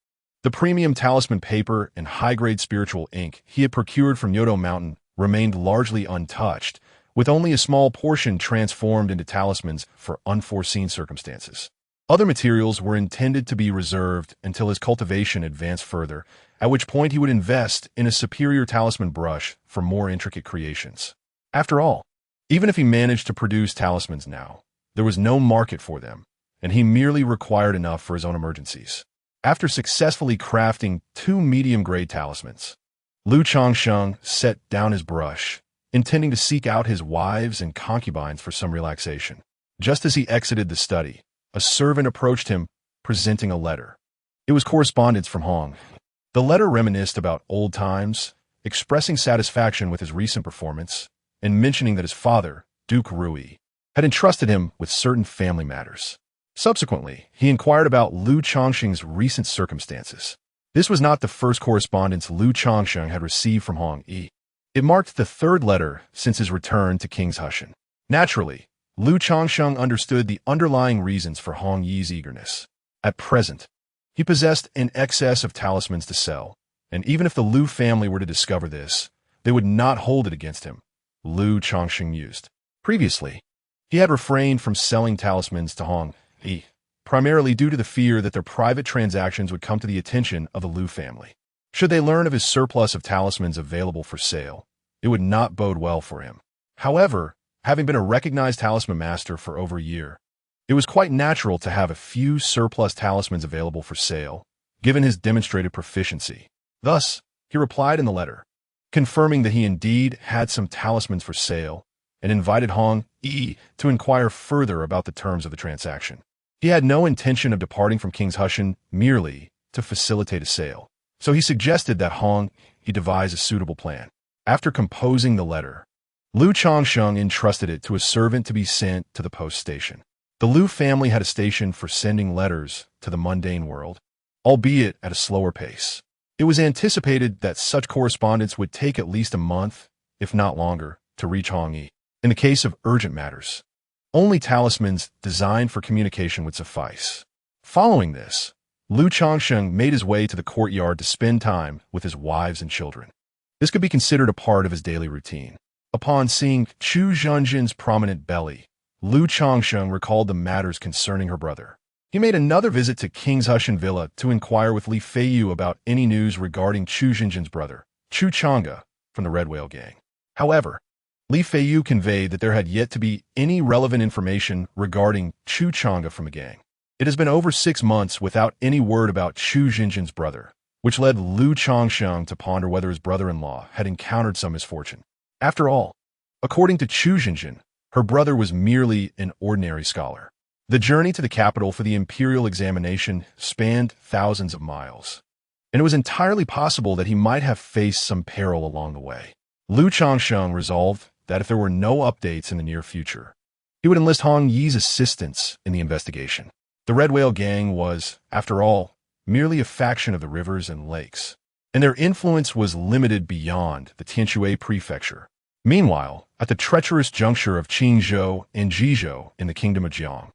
The premium talisman paper and high-grade spiritual ink he had procured from Yodo Mountain remained largely untouched, with only a small portion transformed into talismans for unforeseen circumstances. Other materials were intended to be reserved until his cultivation advanced further, at which point he would invest in a superior talisman brush for more intricate creations. After all, even if he managed to produce talismans now, there was no market for them, and he merely required enough for his own emergencies. After successfully crafting 2 medium-grade talismans, Changsheng set down his brush, intending to seek out his wives and concubines for some relaxation. Just as he exited the study, a servant approached him, presenting a letter. It was correspondence from Hong. The letter reminisced about old times, expressing satisfaction with his recent performance, and mentioning that his father, Duke Rui, had entrusted him with certain family matters. Subsequently, he inquired about Changsheng's recent circumstances. This was not the first correspondence Changsheng had received from Hong Yi. It marked the third letter since his return to King's Hushan. Naturally, Changsheng understood the underlying reasons for Hong Yi's eagerness. At present, he possessed an excess of talismans to sell, and even if the Liu family were to discover this, they would not hold it against him, Changsheng mused. Previously, he had refrained from selling talismans to Hong Yi, primarily due to the fear that their private transactions would come to the attention of the Liu family. Should they learn of his surplus of talismans available for sale, it would not bode well for him. However, having been a recognized talisman master for over a year, it was quite natural to have a few surplus talismans available for sale, given his demonstrated proficiency. Thus, he replied in the letter, confirming that he indeed had some talismans for sale, and invited Hong Yi to inquire further about the terms of the transaction. He had no intention of departing from King's Hushan merely to facilitate a sale, so he suggested that Hong Yi devise a suitable plan. After composing the letter, Changsheng entrusted it to a servant to be sent to the post station. The Liu family had a station for sending letters to the mundane world, albeit at a slower pace. It was anticipated that such correspondence would take at least a month, if not longer, to reach Hong Yi. In the case of urgent matters, only talismans designed for communication would suffice. Following this, Changsheng made his way to the courtyard to spend time with his wives and children. This could be considered a part of his daily routine. Upon seeing Chu Zhenjin's prominent belly, Changsheng recalled the matters concerning her brother. He made another visit to King's Hushan Villa to inquire with Li Feiyu about any news regarding Chu Zhenjin's brother, Chu Chang'e, from the Red Whale Gang. However, Li Feiyu conveyed that there had yet to be any relevant information regarding Chu Chang'e from the gang. It has been over 6 months without any word about Chu Zhenjin's brother, which led Changsheng to ponder whether his brother-in-law had encountered some misfortune. After all, according to Chu Zhenjin, her brother was merely an ordinary scholar. The journey to the capital for the imperial examination spanned thousands of miles, and it was entirely possible that he might have faced some peril along the way. Changsheng resolved that if there were no updates in the near future, he would enlist Hong Yi's assistance in the investigation. The Red Whale Gang was, after all, merely a faction of the rivers and lakes, and their influence was limited beyond the Tianshui prefecture. Meanwhile, at the treacherous juncture of Qingzhou and Jizhou in the kingdom of Jiang,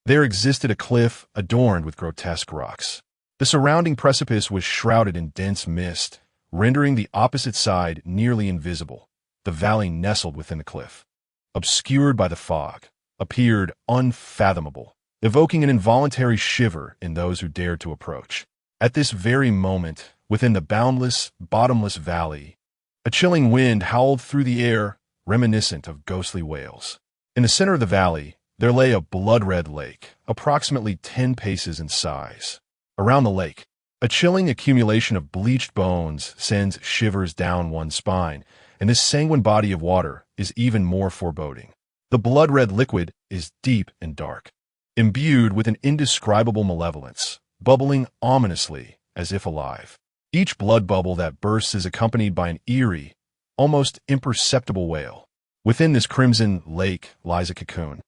there existed a cliff adorned with grotesque rocks. The surrounding precipice was shrouded in dense mist, rendering the opposite side nearly invisible. The valley nestled within the cliff, obscured by the fog, appeared unfathomable, evoking an involuntary shiver in those who dared to approach. At this very moment, within the boundless, bottomless valley, a chilling wind howled through the air, reminiscent of ghostly wails. In the center of the valley, there lay a blood-red lake, approximately 10 paces in size. Around the lake, a chilling accumulation of bleached bones sends shivers down one's spine, and this sanguine body of water is even more foreboding. The blood-red liquid is deep and dark. imbued with an indescribable malevolence, bubbling ominously as if alive. Each blood bubble that bursts is accompanied by an eerie, almost imperceptible wail. Within this crimson lake lies a cocoon,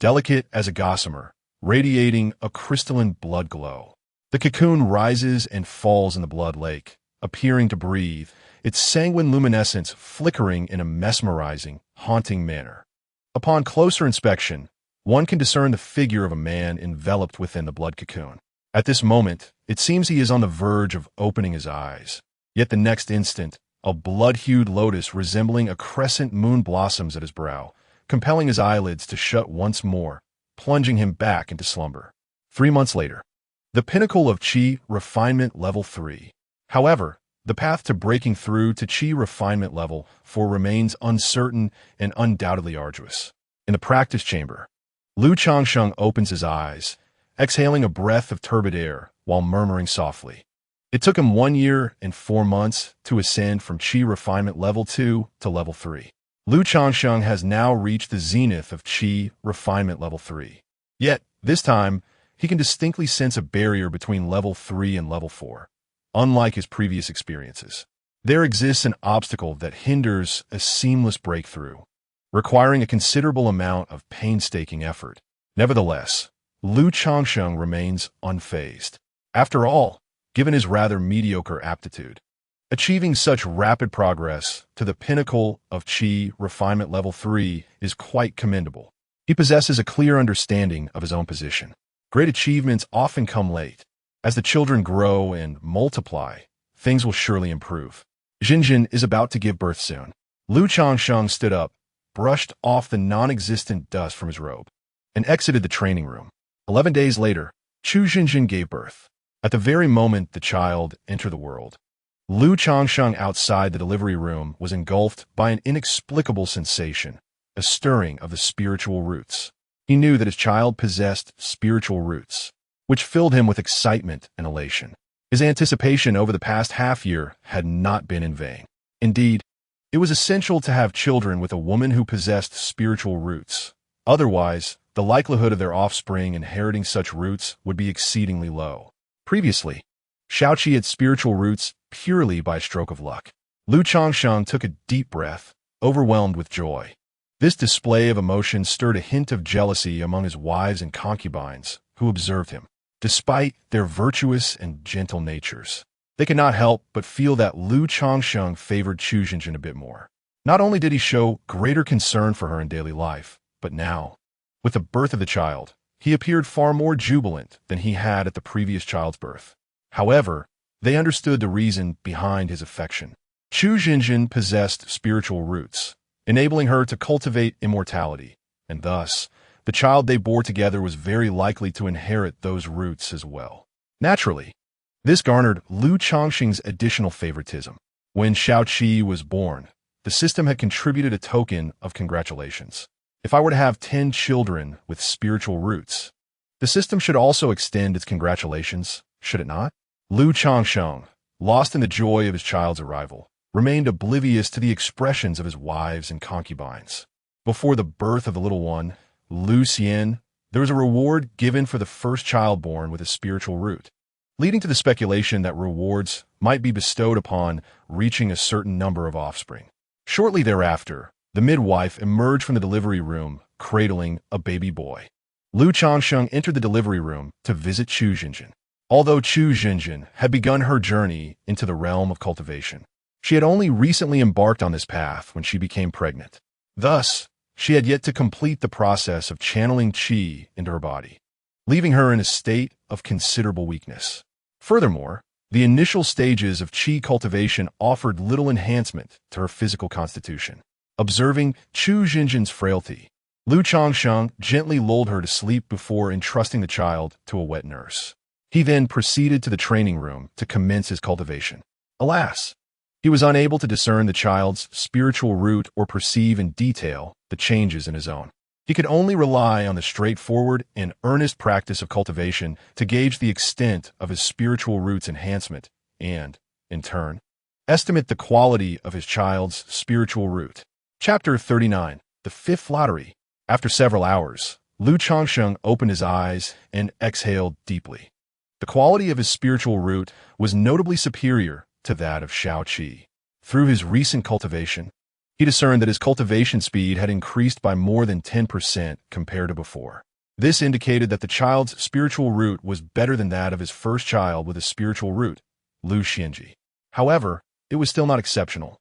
delicate as a gossamer, radiating a crystalline blood glow. The cocoon rises and falls in the blood lake, appearing to breathe, its sanguine luminescence flickering in a mesmerizing, haunting manner. Upon closer inspection, one can discern the figure of a man enveloped within the blood cocoon. At this moment, it seems he is on the verge of opening his eyes. Yet the next instant, a blood-hued lotus resembling a crescent moon blossoms at his brow, compelling his eyelids to shut once more, plunging him back into slumber. 3 months later, the pinnacle of Qi refinement level 3. However, the path to breaking through to Qi refinement level 4 remains uncertain and undoubtedly arduous. In the practice chamber, Lu Changsheng opens his eyes, exhaling a breath of turbid air while murmuring softly. It took him 1 year and 4 months to ascend from Qi refinement level 2 to level 3. Lu Changsheng has now reached the zenith of Qi refinement level 3. Yet, this time, he can distinctly sense a barrier between level 3 and level 4. Unlike his previous experiences, there exists an obstacle that hinders a seamless breakthrough, requiring a considerable amount of painstaking effort. Nevertheless, Lu Changsheng remains unfazed. After all, given his rather mediocre aptitude, achieving such rapid progress to the pinnacle of Qi refinement level 3 is quite commendable. He possesses a clear understanding of his own position. Great achievements often come late. As the children grow and multiply, things will surely improve. Xinjin is about to give birth soon. Lu Changsheng stood up, brushed off the non-existent dust from his robe, and exited the training room. 11 days later, Chu Xinjin gave birth. At the very moment the child entered the world, Lu Changsheng outside the delivery room was engulfed by an inexplicable sensation, a stirring of the spiritual roots. He knew that his child possessed spiritual roots, which filled him with excitement and elation. His anticipation over the past half-year had not been in vain. Indeed, it was essential to have children with a woman who possessed spiritual roots. Otherwise, the likelihood of their offspring inheriting such roots would be exceedingly low. Previously, Shaoqi had spiritual roots purely by a stroke of luck. Lu Changsheng took a deep breath, overwhelmed with joy. This display of emotion stirred a hint of jealousy among his wives and concubines, who observed him. Despite their virtuous and gentle natures, they could not help but feel that Lu Changsheng favored Chu Xinjin a bit more. Not only did he show greater concern for her in daily life, but now, with the birth of the child, he appeared far more jubilant than he had at the previous child's birth. However, they understood the reason behind his affection. Chu Xinjin possessed spiritual roots, enabling her to cultivate immortality, and thus, the child they bore together was very likely to inherit those roots as well. Naturally, this garnered Lu Changsheng's additional favoritism. When Shaoqi was born, the system had contributed a token of congratulations. If I were to have 10 children with spiritual roots, the system should also extend its congratulations, should it not? Lu Changsheng, lost in the joy of his child's arrival, remained oblivious to the expressions of his wives and concubines. Before the birth of the little one, Lu Xian, there was a reward given for the first child born with a spiritual root, leading to the speculation that rewards might be bestowed upon reaching a certain number of offspring. Shortly thereafter, the midwife emerged from the delivery room, cradling a baby boy. Lu Changsheng entered the delivery room to visit Chu Xinjin. Although Chu Xinjin had begun her journey into the realm of cultivation, she had only recently embarked on this path when she became pregnant. Thus, she had yet to complete the process of channeling qi into her body, leaving her in a state of considerable weakness. Furthermore, the initial stages of qi cultivation offered little enhancement to her physical constitution. Observing Chu Xinjin's frailty, Lu Changsheng gently lulled her to sleep before entrusting the child to a wet nurse. He then proceeded to the training room to commence his cultivation. Alas, he was unable to discern the child's spiritual root or perceive in detail the changes in his own. He could only rely on the straightforward and earnest practice of cultivation to gauge the extent of his spiritual root's enhancement and, in turn, estimate the quality of his child's spiritual root. Chapter 39. The Fifth Lottery. After several hours, Lu Changsheng opened his eyes and exhaled deeply. The quality of his spiritual root was notably superior to that of Shao Qi. Through his recent cultivation, he discerned that his cultivation speed had increased by more than 10% compared to before. This indicated that the child's spiritual root was better than that of his first child with a spiritual root, Lu Xianji. However, it was still not exceptional.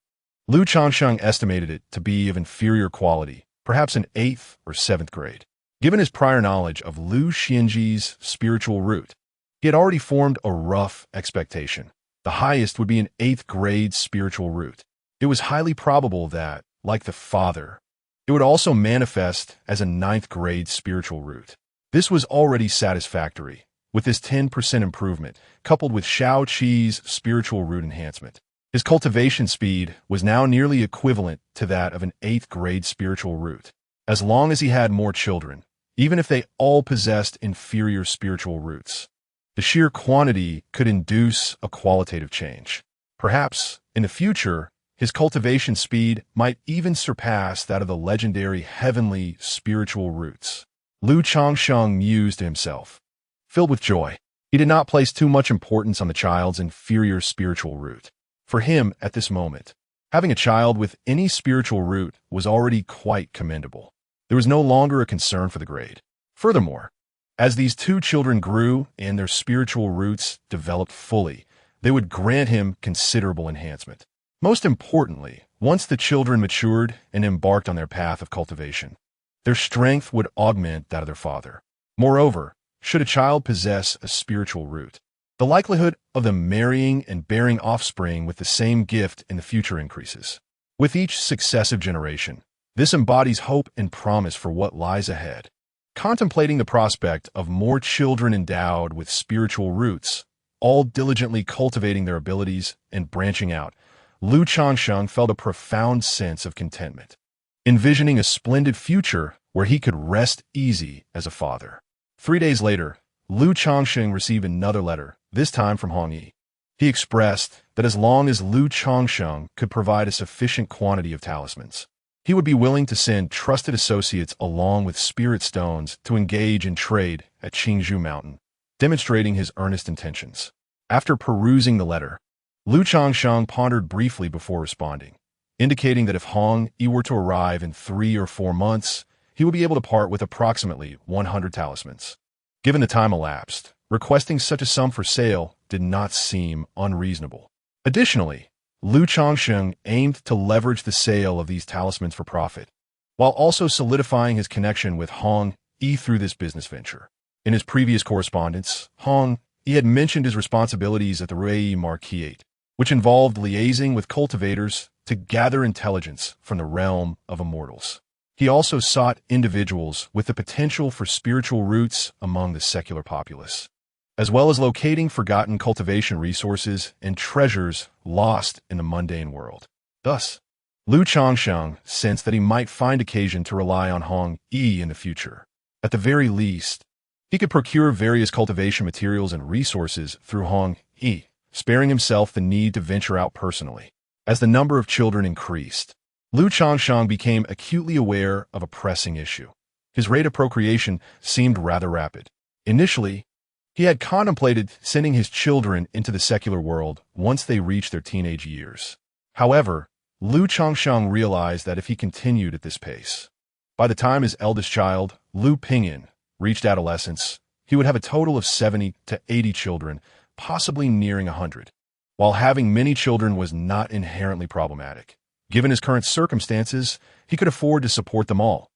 Lu Changsheng estimated it to be of inferior quality, perhaps an 8th or 7th grade. Given his prior knowledge of Lu Xianji's spiritual root, he had already formed a rough expectation. The highest would be an 8th grade spiritual root. It was highly probable that, like the father, it would also manifest as a 9th grade spiritual root. This was already satisfactory, with this 10% improvement, coupled with Shao Qi's spiritual root enhancement. His cultivation speed was now nearly equivalent to that of an 8th grade spiritual root. As long as he had more children, even if they all possessed inferior spiritual roots, the sheer quantity could induce a qualitative change. Perhaps, in the future, his cultivation speed might even surpass that of the legendary heavenly spiritual roots. Lu Changsheng mused to himself. Filled with joy, he did not place too much importance on the child's inferior spiritual root. For him, at this moment, having a child with any spiritual root was already quite commendable. There was no longer a concern for the grade. Furthermore, as these two children grew and their spiritual roots developed fully, they would grant him considerable enhancement. Most importantly, once the children matured and embarked on their path of cultivation, their strength would augment that of their father. Moreover, should a child possess a spiritual root, the likelihood of them marrying and bearing offspring with the same gift in the future increases. With each successive generation, this embodies hope and promise for what lies ahead. Contemplating the prospect of more children endowed with spiritual roots, all diligently cultivating their abilities and branching out, Lu Changsheng felt a profound sense of contentment, envisioning a splendid future where he could rest easy as a father. 3 days later, Lu Changsheng received another letter, this time from Hong Yi. He expressed that as long as Lu Changsheng could provide a sufficient quantity of talismans, he would be willing to send trusted associates along with spirit stones to engage in trade at Qingzhou Mountain, demonstrating his earnest intentions. After perusing the letter, Lu Changsheng pondered briefly before responding, indicating that if Hong Yi were to arrive in 3 or 4 months, he would be able to part with approximately 100 talismans. Given the time elapsed, requesting such a sum for sale did not seem unreasonable. Additionally, Lu Changsheng aimed to leverage the sale of these talismans for profit, while also solidifying his connection with Hong Yi through this business venture. In his previous correspondence, Hong Yi had mentioned his responsibilities at the Rui Marquis, which involved liaising with cultivators to gather intelligence from the realm of immortals. He also sought individuals with the potential for spiritual roots among the secular populace, as well as locating forgotten cultivation resources and treasures lost in the mundane world. Thus, Lu Changsheng sensed that he might find occasion to rely on Hong Yi in the future. At the very least, he could procure various cultivation materials and resources through Hong Yi, sparing himself the need to venture out personally. As the number of children increased, Lu Changsheng became acutely aware of a pressing issue. His rate of procreation seemed rather rapid. Initially, he had contemplated sending his children into the secular world once they reached their teenage years. However, Lu Changsheng realized that if he continued at this pace, by the time his eldest child, Lu Pingyan, reached adolescence, he would have a total of 70 to 80 children, possibly nearing 100. While having many children was not inherently problematic, given his current circumstances, he could afford to support them all.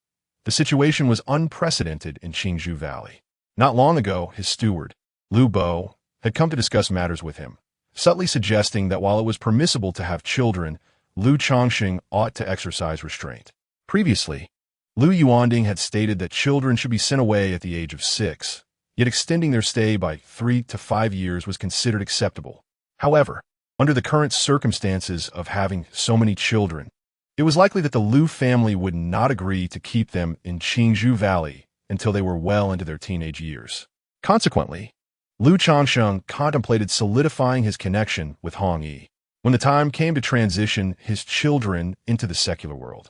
The situation was unprecedented in Qingzhou Valley. Not long ago, his steward, Lu Bo, had come to discuss matters with him, subtly suggesting that while it was permissible to have children, Lu Changsheng ought to exercise restraint. Previously, Lu Yuanding had stated that children should be sent away at the age of 6, yet extending their stay by 3 to 5 years was considered acceptable. However, under the current circumstances of having so many children, it was likely that the Lu family would not agree to keep them in Qingzhou Valley until they were well into their teenage years. Consequently, Lu Changsheng contemplated solidifying his connection with Hong Yi when the time came to transition his children into the secular world.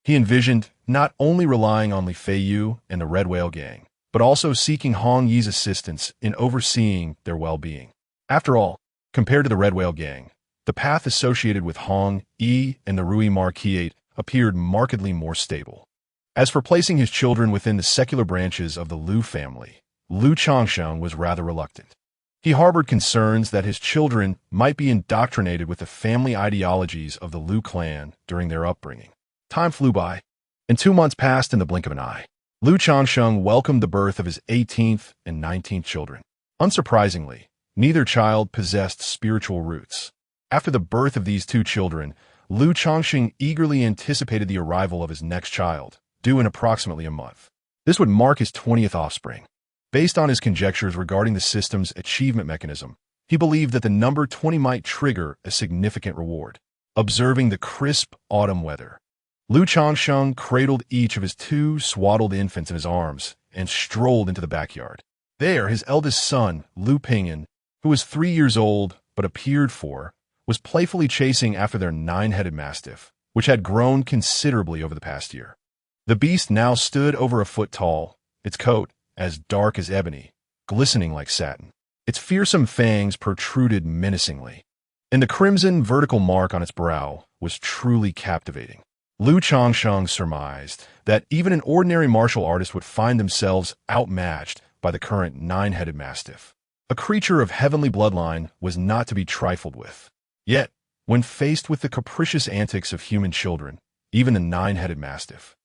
He envisioned not only relying on Li Feiyu and the Red Whale Gang, but also seeking Hong Yi's assistance in overseeing their well-being. After all, compared to the Red Whale Gang, the path associated with Hong Yi and the Rui Marquiate appeared markedly more stable. As for placing his children within the secular branches of the Liu family, Liu Changsheng was rather reluctant. He harbored concerns that his children might be indoctrinated with the family ideologies of the Liu clan during their upbringing. Time flew by, and 2 months passed in the blink of an eye. Liu Changsheng welcomed the birth of his 18th and 19th children. Unsurprisingly, neither child possessed spiritual roots. After the birth of these 2 children, Liu Changsheng eagerly anticipated the arrival of his next child, due in approximately a month. This would mark his 20th offspring. Based on his conjectures regarding the system's achievement mechanism, he believed that the number 20 might trigger a significant reward. Observing the crisp autumn weather, Liu Changsheng cradled each of his 2 swaddled infants in his arms and strolled into the backyard. There, his eldest son, Liu Pingyan, who was 3 years old but appeared 4, was playfully chasing after their 9-headed mastiff, which had grown considerably over the past year. The beast now stood over a foot tall, its coat, as dark as ebony, glistening like satin. Its fearsome fangs protruded menacingly, and the crimson vertical mark on its brow was truly captivating. Liu Changsheng surmised that even an ordinary martial artist would find themselves outmatched by the current 9-headed mastiff. A creature of heavenly bloodline was not to be trifled with. Yet, when faced with the capricious antics of human children, even the 9-headed mastiff,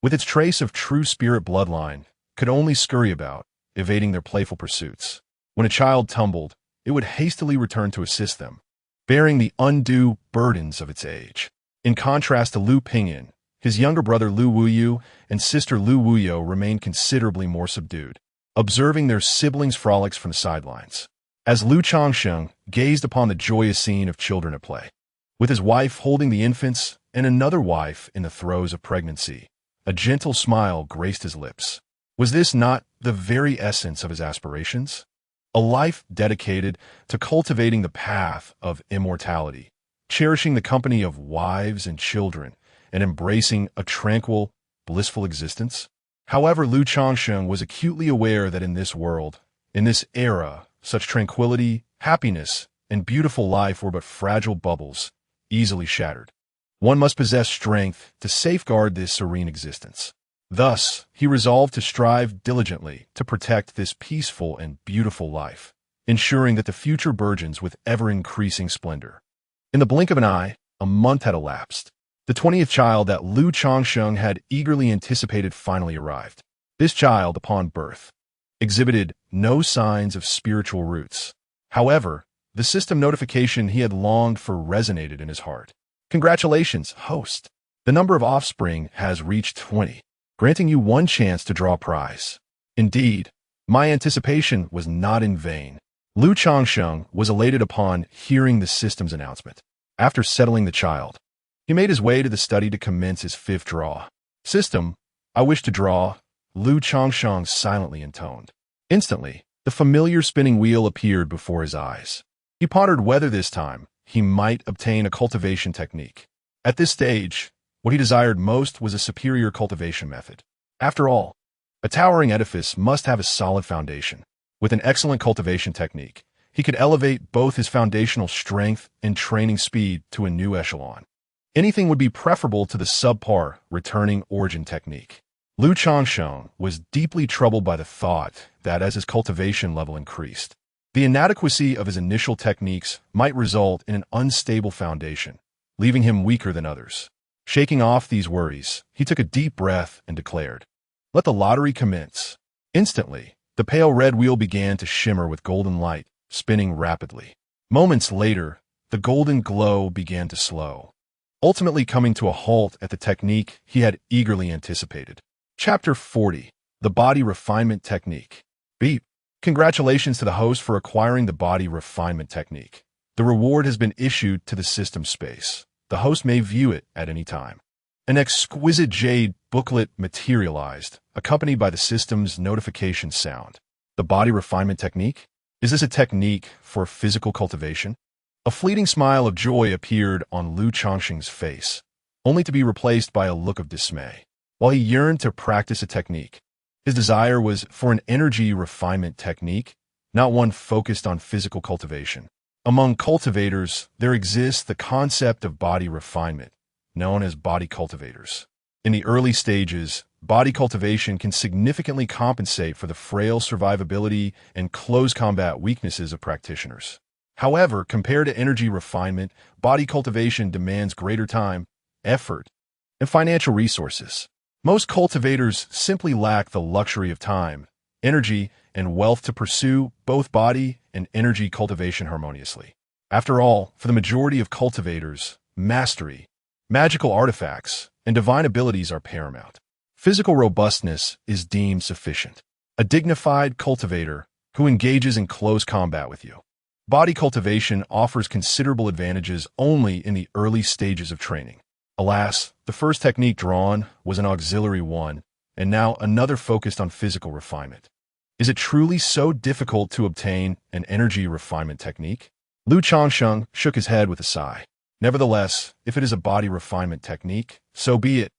with its trace of true spirit bloodline, could only scurry about, evading their playful pursuits. When a child tumbled, it would hastily return to assist them, bearing the undue burdens of its age. In contrast to Liu Pingyan, his younger brother Liu Wuyu and sister Liu Wuyo remained considerably more subdued, observing their siblings' frolics from the sidelines. As Liu Changsheng gazed upon the joyous scene of children at play, with his wife holding the infants and another wife in the throes of pregnancy, a gentle smile graced his lips. Was this not the very essence of his aspirations? A life dedicated to cultivating the path of immortality, cherishing the company of wives and children, and embracing a tranquil, blissful existence? However, Liu Changsheng was acutely aware that in this world, in this era, such tranquility, happiness, and beautiful life were but fragile bubbles, easily shattered. One must possess strength to safeguard this serene existence. Thus, he resolved to strive diligently to protect this peaceful and beautiful life, ensuring that the future burgeons with ever-increasing splendor. In the blink of an eye, a month had elapsed. The 20th child that Liu Changsheng had eagerly anticipated finally arrived. This child, upon birth, exhibited no signs of spiritual roots. However, the system notification he had longed for resonated in his heart. Congratulations, host. The number of offspring has reached 20, granting you 1 chance to draw a prize. Indeed, my anticipation was not in vain. Liu Changsheng was elated upon hearing the system's announcement. After settling the child, he made his way to the study to commence his 5th draw. System, I wish to draw, Liu Changsheng silently intoned. Instantly, the familiar spinning wheel appeared before his eyes. He pondered whether this time he might obtain a cultivation technique. At this stage, what he desired most was a superior cultivation method. After all, a towering edifice must have a solid foundation. With an excellent cultivation technique, he could elevate both his foundational strength and training speed to a new echelon. Anything would be preferable to the subpar returning origin technique. Liu Changsheng was deeply troubled by the thought that as his cultivation level increased, the inadequacy of his initial techniques might result in an unstable foundation, leaving him weaker than others. Shaking off these worries, he took a deep breath and declared, "Let the lottery commence." Instantly, the pale red wheel began to shimmer with golden light, spinning rapidly. Moments later, the golden glow began to slow, ultimately coming to a halt at the technique he had eagerly anticipated. Chapter 40. The Body Refinement Technique. Beep. Congratulations to the host for acquiring the Body Refinement Technique. The reward has been issued to the system space. The host may view it at any time. An exquisite jade booklet materialized, accompanied by the system's notification sound. The Body Refinement Technique? Is this a technique for physical cultivation? A fleeting smile of joy appeared on Liu Changsheng's face. only to be replaced by a look of dismay. While he yearned to practice a technique, his desire was for an energy refinement technique, not one focused on physical cultivation. Among cultivators, there exists the concept of body refinement, known as body cultivators. In the early stages, body cultivation can significantly compensate for the frail survivability and close combat weaknesses of practitioners. However, compared to energy refinement, body cultivation demands greater time, effort, and financial resources. Most cultivators simply lack the luxury of time, energy, and wealth to pursue both body and energy cultivation harmoniously. After all, for the majority of cultivators, mastery, magical artifacts, and divine abilities are paramount. Physical robustness is deemed sufficient. A dignified cultivator who engages in close combat with you. Body cultivation offers considerable advantages only in the early stages of training. Alas, the first technique drawn was an auxiliary one, and now another focused on physical refinement. Is it truly so difficult to obtain an energy refinement technique? Changsheng shook his head with a sigh. Nevertheless, if it is a body refinement technique, so be it.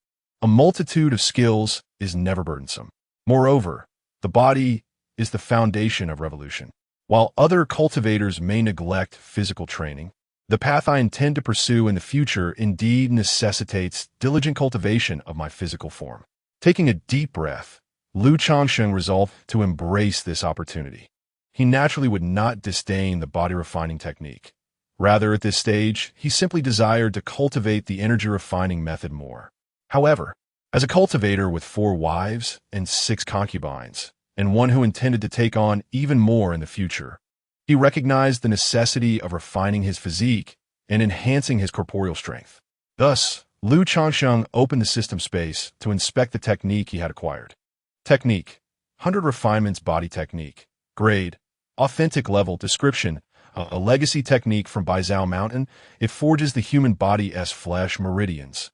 A multitude of skills is never burdensome. Moreover, the body is the foundation of revolution. While other cultivators may neglect physical training, the path I intend to pursue in the future indeed necessitates diligent cultivation of my physical form. Taking a deep breath, Changsheng resolved to embrace this opportunity. He naturally would not disdain the body refining technique. Rather, at this stage, he simply desired to cultivate the energy refining method more. However, as a cultivator with 4 wives and 6 concubines, and one who intended to take on even more in the future, he recognized the necessity of refining his physique and enhancing his corporeal strength. Thus, Changsheng opened the system space to inspect the technique he had acquired. Technique: 100 Refinements Body Technique. Grade: Authentic Level. Description: a legacy technique from Baizhou Mountain. It forges the human body's flesh, meridians,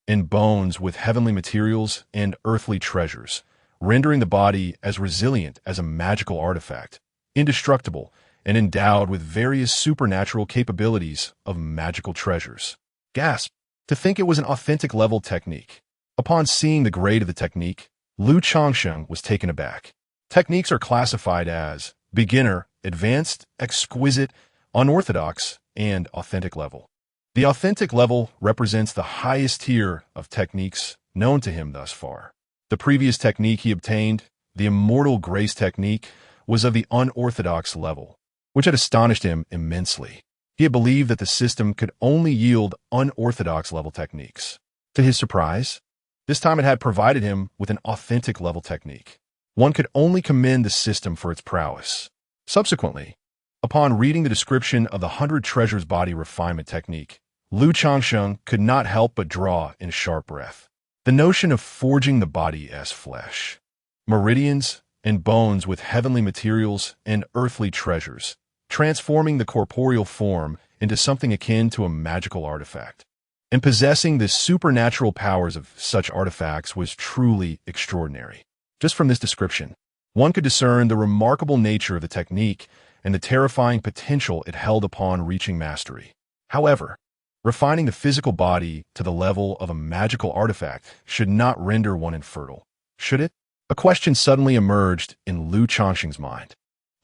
and bones with heavenly materials and earthly treasures, rendering the body as resilient as a magical artifact, indestructible, and endowed with various supernatural capabilities of magical treasures. Gasp! To think it was an authentic level technique. Upon seeing the grade of the technique, Changsheng was taken aback. Techniques are classified as beginner, advanced, exquisite, unorthodox, and authentic level. The authentic level represents the highest tier of techniques known to him thus far. The previous technique he obtained, the Immortal Grace technique, was of the unorthodox level, which had astonished him immensely. He had believed that the system could only yield unorthodox level techniques. To his surprise, this time it had provided him with an authentic level technique. One could only commend the system for its prowess. Subsequently, upon reading the description of the 100 Treasures Body Refinement Technique, Changsheng could not help but draw in a sharp breath. The notion of forging the body's flesh, meridians, and bones with heavenly materials and earthly treasures, transforming the corporeal form into something akin to a magical artifact, and possessing the supernatural powers of such artifacts was truly extraordinary. Just from this description, one could discern the remarkable nature of the technique and the terrifying potential it held upon reaching mastery. However, refining the physical body to the level of a magical artifact should not render one infertile, should it? A question suddenly emerged in Changsheng's mind.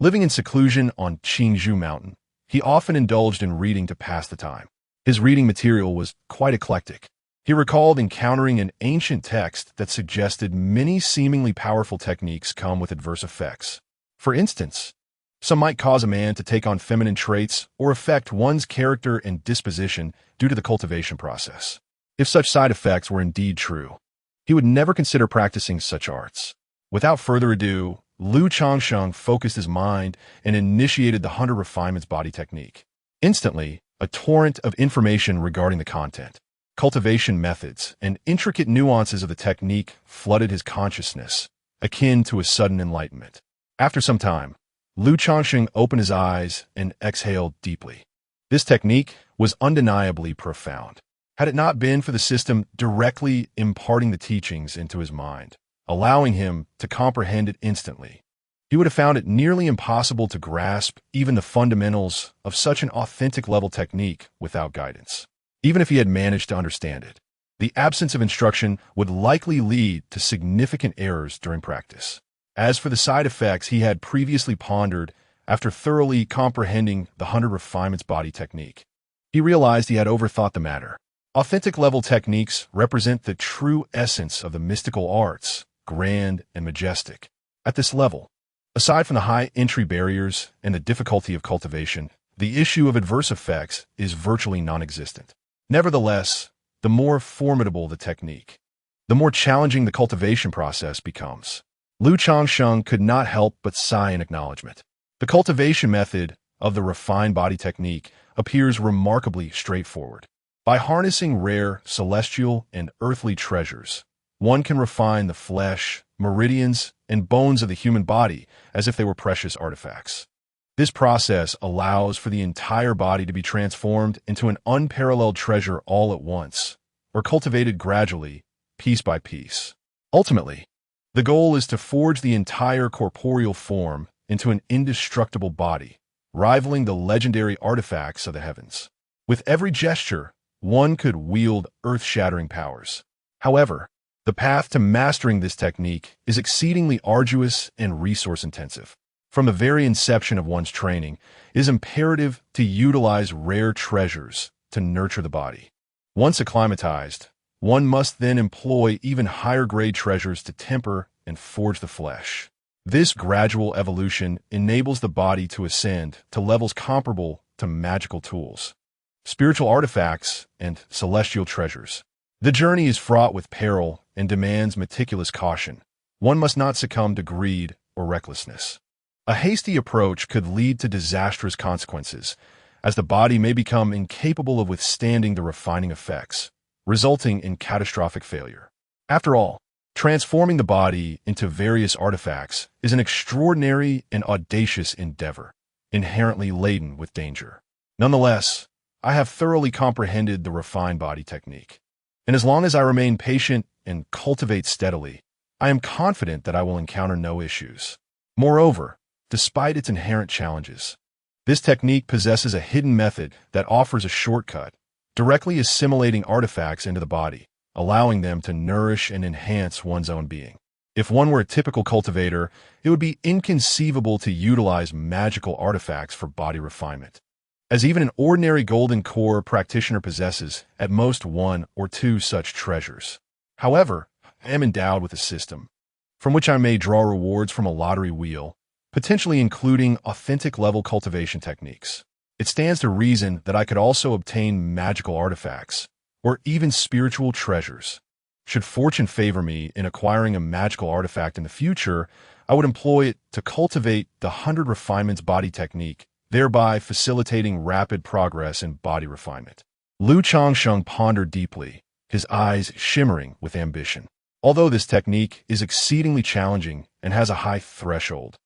Living in seclusion on Qingzhou Mountain, he often indulged in reading to pass the time. His reading material was quite eclectic. He recalled encountering an ancient text that suggested many seemingly powerful techniques come with adverse effects. For instance, some might cause a man to take on feminine traits or affect one's character and disposition due to the cultivation process. If such side effects were indeed true, he would never consider practicing such arts. Without further ado, Changsheng focused his mind and initiated the 100 Refinements Body Technique. Instantly, a torrent of information regarding the content, cultivation methods, and intricate nuances of the technique flooded his consciousness, akin to a sudden enlightenment. After some time, Changsheng opened his eyes and exhaled deeply. This technique was undeniably profound. Had it not been for the system directly imparting the teachings into his mind, allowing him to comprehend it instantly, he would have found it nearly impossible to grasp even the fundamentals of such an authentic level technique without guidance. Even if he had managed to understand it, The absence of instruction would likely lead to significant errors during practice. As for the side effects he had previously pondered after thoroughly comprehending the 100 Refinements body technique, he realized he had overthought the matter. Authentic level techniques represent the true essence of the mystical arts, grand and majestic. At this level, aside from the high entry barriers and the difficulty of cultivation, the issue of adverse effects is virtually non-existent. Nevertheless, the more formidable the technique, the more challenging the cultivation process becomes. Changsheng could not help but sigh in acknowledgement. The cultivation method of the refined body technique appears remarkably straightforward. By harnessing rare celestial and earthly treasures, one can refine the flesh, meridians, and bones of the human body as if they were precious artifacts. This process allows for the entire body to be transformed into an unparalleled treasure all at once, or cultivated gradually, piece by piece. Ultimately, the goal is to forge the entire corporeal form into an indestructible body, rivaling the legendary artifacts of the heavens. With every gesture, one could wield earth-shattering powers. However, the path to mastering this technique is exceedingly arduous and resource-intensive. From the very inception of one's training, it is imperative to utilize rare treasures to nurture the body. Once acclimatized, one must then employ even higher-grade treasures to temper and forge the flesh. This gradual evolution enables the body to ascend to levels comparable to magical tools, spiritual artifacts, and celestial treasures. The journey is fraught with peril and demands meticulous caution. One must not succumb to greed or recklessness. A hasty approach could lead to disastrous consequences, as the body may become incapable of withstanding the refining effects, resulting in catastrophic failure. After all, transforming the body into various artifacts is an extraordinary and audacious endeavor, inherently laden with danger. Nonetheless, I have thoroughly comprehended the refined body technique, and as long as I remain patient and cultivate steadily, I am confident that I will encounter no issues. Moreover, despite its inherent challenges, this technique possesses a hidden method that offers a shortcut, directly assimilating artifacts into the body, allowing them to nourish and enhance one's own being. If one were a typical cultivator, it would be inconceivable to utilize magical artifacts for body refinement, as even an ordinary golden core practitioner possesses at most 1 or 2 such treasures. However, I am endowed with a system from which I may draw rewards from a lottery wheel, potentially including authentic level cultivation techniques. It stands to reason that I could also obtain magical artifacts, or even spiritual treasures. Should fortune favor me in acquiring a magical artifact in the future, I would employ it to cultivate the 100 Refinements body technique, thereby facilitating rapid progress in body refinement. Changsheng pondered deeply, his eyes shimmering with ambition. Although this technique is exceedingly challenging and has a high threshold,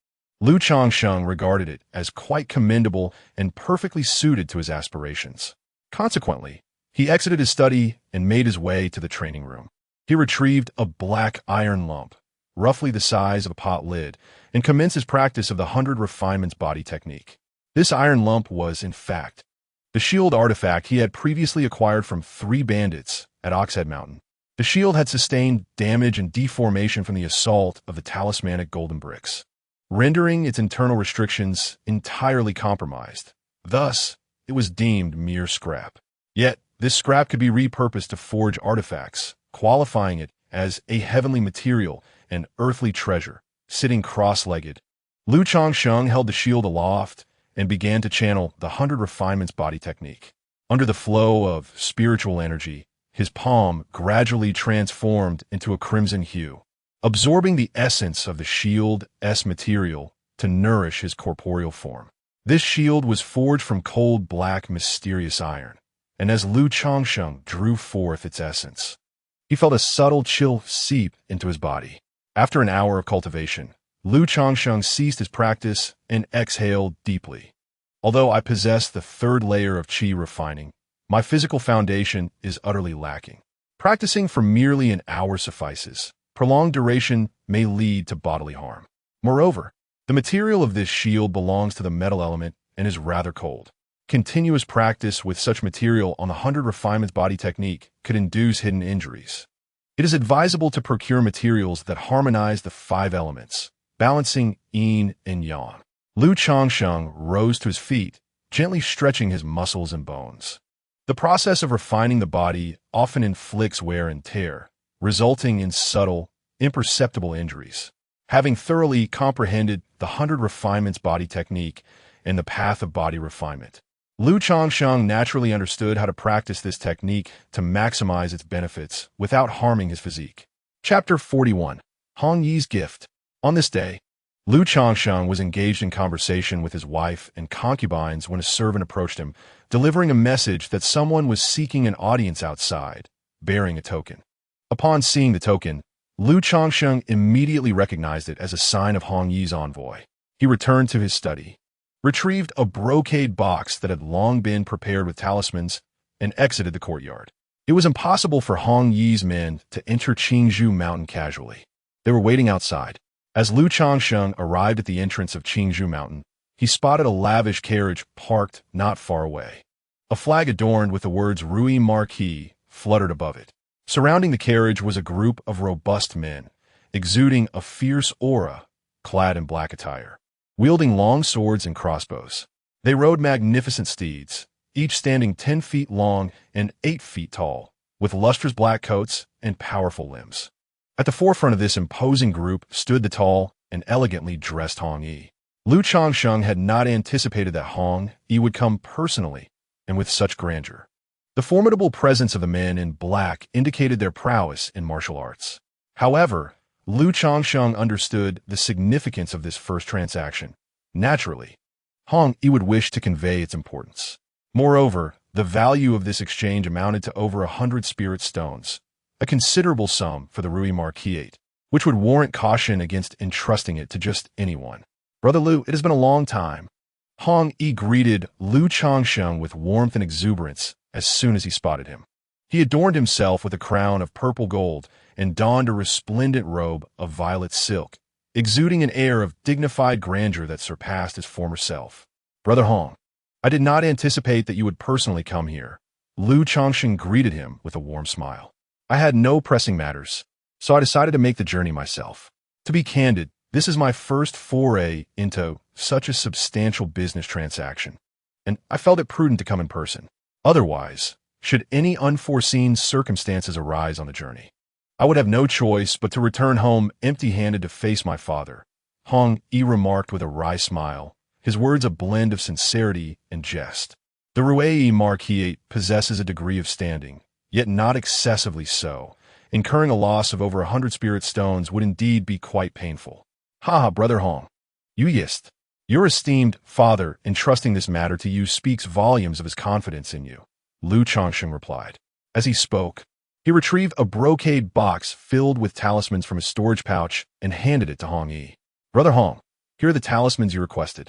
Changsheng regarded it as quite commendable and perfectly suited to his aspirations. Consequently, he exited his study and made his way to the training room. He retrieved a black iron lump, roughly the size of a pot lid, and commenced his practice of the 100 Refinements body technique. This iron lump was, in fact, the shield artifact he had previously acquired from 3 bandits at Oxhead Mountain. The shield had sustained damage and deformation from the assault of the talismanic golden bricks, rendering its internal restrictions entirely compromised. Thus, it was deemed mere scrap. Yet, this scrap could be repurposed to forge artifacts, qualifying it as a heavenly material and earthly treasure. Sitting cross-legged, Changsheng held the shield aloft and began to channel the 100 Refinements body technique. Under the flow of spiritual energy, his palm gradually transformed into a crimson hue, absorbing the essence of the shield's material to nourish his corporeal form. This shield was forged from cold black mysterious iron, and as Changsheng drew forth its essence, he felt a subtle chill seep into his body. After an hour of cultivation, Changsheng ceased his practice and exhaled deeply. Although I possess the 3rd layer of qi refining, my physical foundation is utterly lacking. Practicing for merely an hour suffices. Prolonged duration may lead to bodily harm. Moreover, the material of this shield belongs to the metal element and is rather cold. Continuous practice with such material on the 100 refinements body technique could induce hidden injuries. It is advisable to procure materials that harmonize the 5 elements, balancing yin and yang. Lu Changsheng rose to his feet, gently stretching his muscles and bones. The process of refining the body often inflicts wear and tear, resulting in subtle, imperceptible injuries. Having thoroughly comprehended the 100 refinements body technique and the path of body refinement, Lu Changsheng naturally understood how to practice this technique to maximize its benefits without harming his physique. Chapter 41. Hong Yi's Gift. On this day, Lu Changsheng was engaged in conversation with his wife and concubines when a servant approached him, delivering a message that someone was seeking an audience outside, bearing a token. Upon seeing the token, Lu Changsheng immediately recognized it as a sign of Hong Yi's envoy. He returned to his study, retrieved a brocade box that had long been prepared with talismans, and exited the courtyard. It was impossible for Hong Yi's men to enter Qingzhou Mountain casually. They were waiting outside. As Lu Changsheng arrived at the entrance of Qingzhou Mountain, he spotted a lavish carriage parked not far away. A flag adorned with the words Rui Marquis fluttered above it. Surrounding the carriage was a group of robust men, exuding a fierce aura, clad in black attire, wielding long swords and crossbows. They rode magnificent steeds, each standing 10 feet long and 8 feet tall, with lustrous black coats and powerful limbs. At the forefront of this imposing group stood the tall and elegantly dressed Hong Yi. Lu Changsheng had not anticipated that Hong Yi would come personally and with such grandeur. The formidable presence of the men in black indicated their prowess in martial arts. However, Lu Changsheng understood the significance of this first transaction. Naturally, Hong Yi would wish to convey its importance. Moreover, the value of this exchange amounted to over 100 spirit stones, a considerable sum for the Rui Marquis, which would warrant caution against entrusting it to just anyone. Brother Lu, it has been a long time. Hong Yi greeted Lu Changsheng with warmth and exuberance as soon as he spotted him. He adorned himself with a crown of purple gold and donned a resplendent robe of violet silk, exuding an air of dignified grandeur that surpassed his former self. Brother Hong, I did not anticipate that you would personally come here. Lu Changsheng greeted him with a warm smile. I had no pressing matters, so I decided to make the journey myself. To be candid, this is my first foray into such a substantial business transaction, and I felt it prudent to come in person. Otherwise, should any unforeseen circumstances arise on the journey, I would have no choice but to return home empty-handed to face my father, Hong Yi remarked with a wry smile, his words a blend of sincerity and jest. The Rui Marquis possesses a degree of standing, yet not excessively so. Incurring a loss of over 100 spirit stones would indeed be quite painful. Ha, Brother Hong. Your esteemed father entrusting this matter to you speaks volumes of his confidence in you, Lu Changsheng replied. As he spoke, he retrieved a brocade box filled with talismans from his storage pouch and handed it to Hong Yi. Brother Hong, here are the talismans you requested.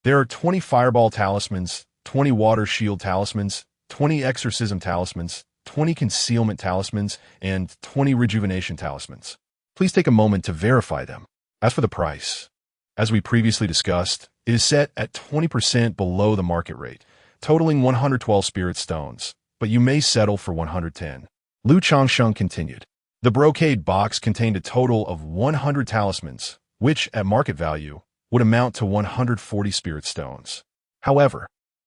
There are 20 fireball talismans, 20 water shield talismans, 20 exorcism talismans, 20 concealment talismans, and 20 rejuvenation talismans. Please take a moment to verify them. As for the price, as we previously discussed, it is set at 20% below the market rate, totaling 112 spirit stones, but you may settle for 110. Lu Changsheng continued. The brocade box contained a total of 100 talismans, which, at market value, would amount to 140 spirit stones. However,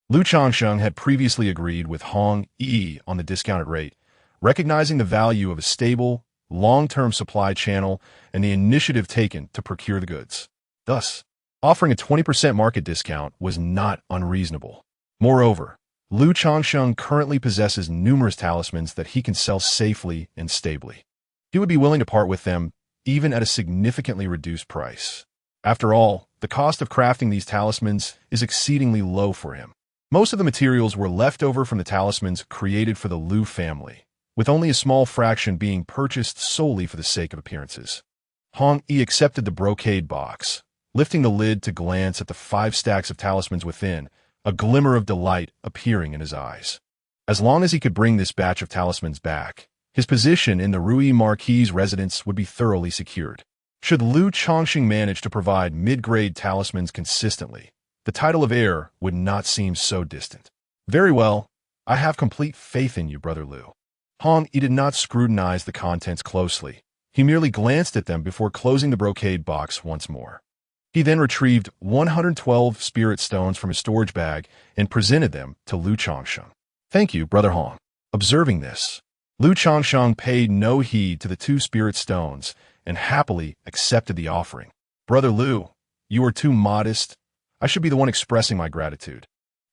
Lu Changsheng had previously agreed with Hong Yi on the discounted rate, recognizing the value of a stable, long-term supply channel and the initiative taken to procure the goods. Thus, offering a 20% market discount was not unreasonable. Moreover, Lu Changsheng currently possesses numerous talismans that he can sell safely and stably. He would be willing to part with them, even at a significantly reduced price. After all, the cost of crafting these talismans is exceedingly low for him. Most of the materials were left over from the talismans created for the Lu family, with only a small fraction being purchased solely for the sake of appearances. Hong Yi accepted the brocade box, lifting the lid to glance at the 5 stacks of talismans within, a glimmer of delight appearing in his eyes. As long as he could bring this batch of talismans back, his position in the Rui Marquis' residence would be thoroughly secured. Should Lu Changsheng manage to provide mid-grade talismans consistently, the title of heir would not seem so distant. Very well. I have complete faith in you, Brother Liu. Hong Yi did not scrutinize the contents closely. He merely glanced at them before closing the brocade box once more. He then retrieved 112 spirit stones from his storage bag and presented them to Lu Changsheng. Thank you, Brother Hong. Observing this, Lu Changsheng paid no heed to the 2 spirit stones and happily accepted the offering. Brother Liu, you are too modest. I should be the one expressing my gratitude.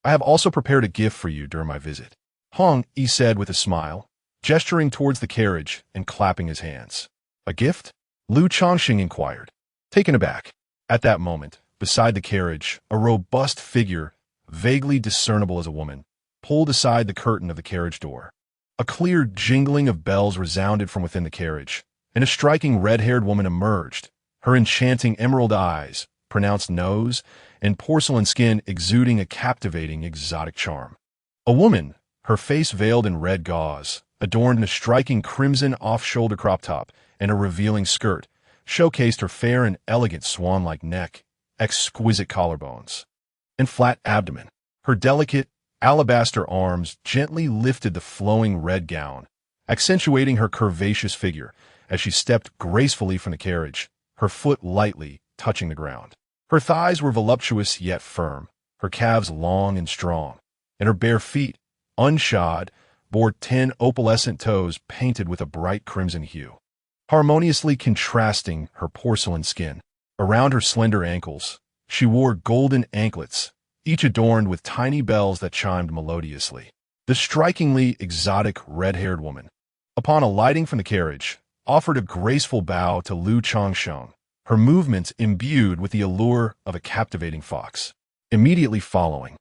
I have also prepared a gift for you during my visit. Hong Yi said with a smile, gesturing towards the carriage and clapping his hands. A gift? Lu Changsheng inquired, taken aback. At that moment, beside the carriage, a robust figure, vaguely discernible as a woman, pulled aside the curtain of the carriage door. A clear jingling of bells resounded from within the carriage, and a striking red-haired woman emerged, her enchanting emerald eyes, pronounced nose, and porcelain skin exuding a captivating exotic charm. A woman, her face veiled in red gauze, adorned in a striking crimson off-shoulder crop top and a revealing skirt, showcased her fair and elegant swan-like neck, exquisite collarbones, and flat abdomen. Her delicate, alabaster arms gently lifted the flowing red gown, accentuating her curvaceous figure as she stepped gracefully from the carriage, her foot lightly touching the ground. Her thighs were voluptuous yet firm, her calves long and strong, and her bare feet, unshod, bore 10 opalescent toes painted with a bright crimson hue, harmoniously contrasting her porcelain skin. Around her slender ankles, she wore golden anklets, each adorned with tiny bells that chimed melodiously. The strikingly exotic red-haired woman, upon alighting from the carriage, offered a graceful bow to Lu Changsheng, her movements imbued with the allure of a captivating fox. Immediately following,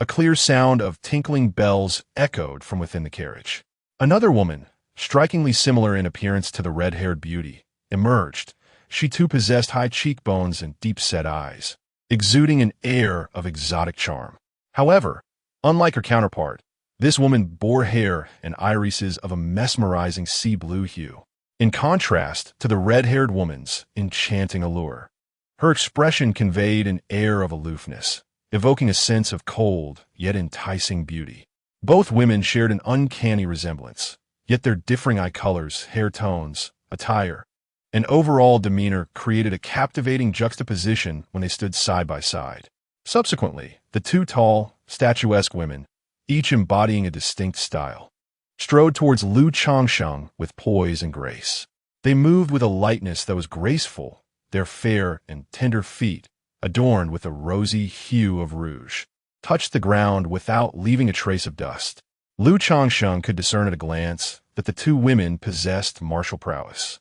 a clear sound of tinkling bells echoed from within the carriage. Another woman, strikingly similar in appearance to the red-haired beauty, emerged. She too possessed high cheekbones and deep-set eyes, exuding an air of exotic charm. However, unlike her counterpart, this woman bore hair and irises of a mesmerizing sea blue hue, in contrast to the red-haired woman's enchanting allure. Her expression conveyed an air of aloofness, evoking a sense of cold yet enticing beauty. Both women shared an uncanny resemblance, yet their differing eye colors, hair tones, attire, and overall demeanor created a captivating juxtaposition when they stood side by side. Subsequently, the 2 tall, statuesque women, each embodying a distinct style, strode towards Lu Changsheng with poise and grace. They moved with a lightness that was graceful, their fair and tender feet, adorned with a rosy hue of rouge, touched the ground without leaving a trace of dust. Lu Changsheng could discern at a glance that the 2 women possessed martial prowess.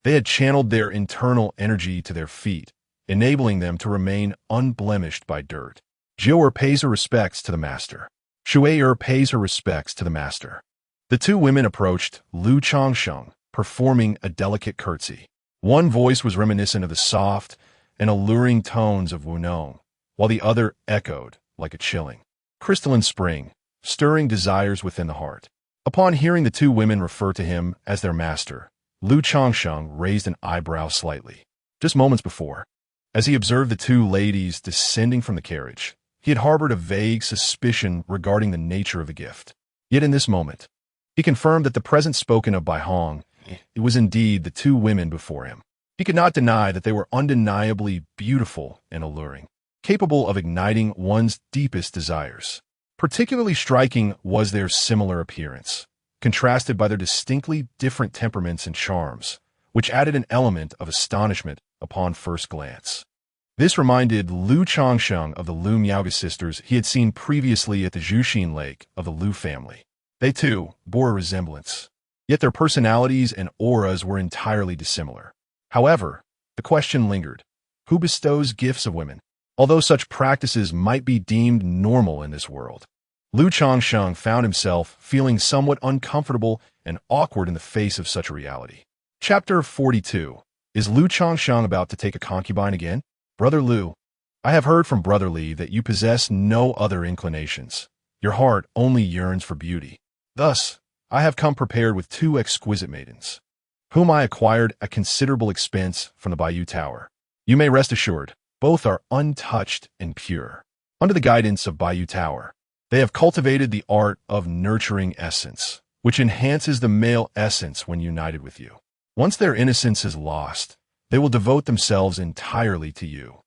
They had channeled their internal energy to their feet, enabling them to remain unblemished by dirt. Jiu'er pays her respects to the master. Shuai pays her respects to the master. The 2 women approached Lu Changsheng, performing a delicate curtsy. One voice was reminiscent of the soft and alluring tones of Wunong, while the other echoed like a chilling, crystalline spring, stirring desires within the heart. Upon hearing the 2 women refer to him as their master, Lu Changsheng raised an eyebrow slightly. Just moments before, as he observed the 2 ladies descending from the carriage, he had harbored a vague suspicion regarding the nature of the gift. Yet in this moment, he confirmed that the present spoken of by Hong, it was indeed the 2 women before him. He could not deny that they were undeniably beautiful and alluring, capable of igniting one's deepest desires. Particularly striking was their similar appearance, contrasted by their distinctly different temperaments and charms, which added an element of astonishment upon first glance. This reminded Lu Changsheng of the Lu Miaoga sisters he had seen previously at the Zhuxin Lake of the Lu family. They, too, bore a resemblance, yet their personalities and auras were entirely dissimilar. However, the question lingered: who bestows gifts of women? Although such practices might be deemed normal in this world, Lu Changsheng found himself feeling somewhat uncomfortable and awkward in the face of such a reality. Chapter 42. Is Lu Changsheng about to take a concubine again? Brother Lu, I have heard from Brother Li that you possess no other inclinations. Your heart only yearns for beauty. Thus, I have come prepared with 2 exquisite maidens, whom I acquired at considerable expense from the Bayou Tower. You may rest assured, both are untouched and pure. Under the guidance of Bayou Tower, They have cultivated the art of nurturing essence, which enhances the male essence when united with you. Once their innocence is lost, they will devote themselves entirely to you.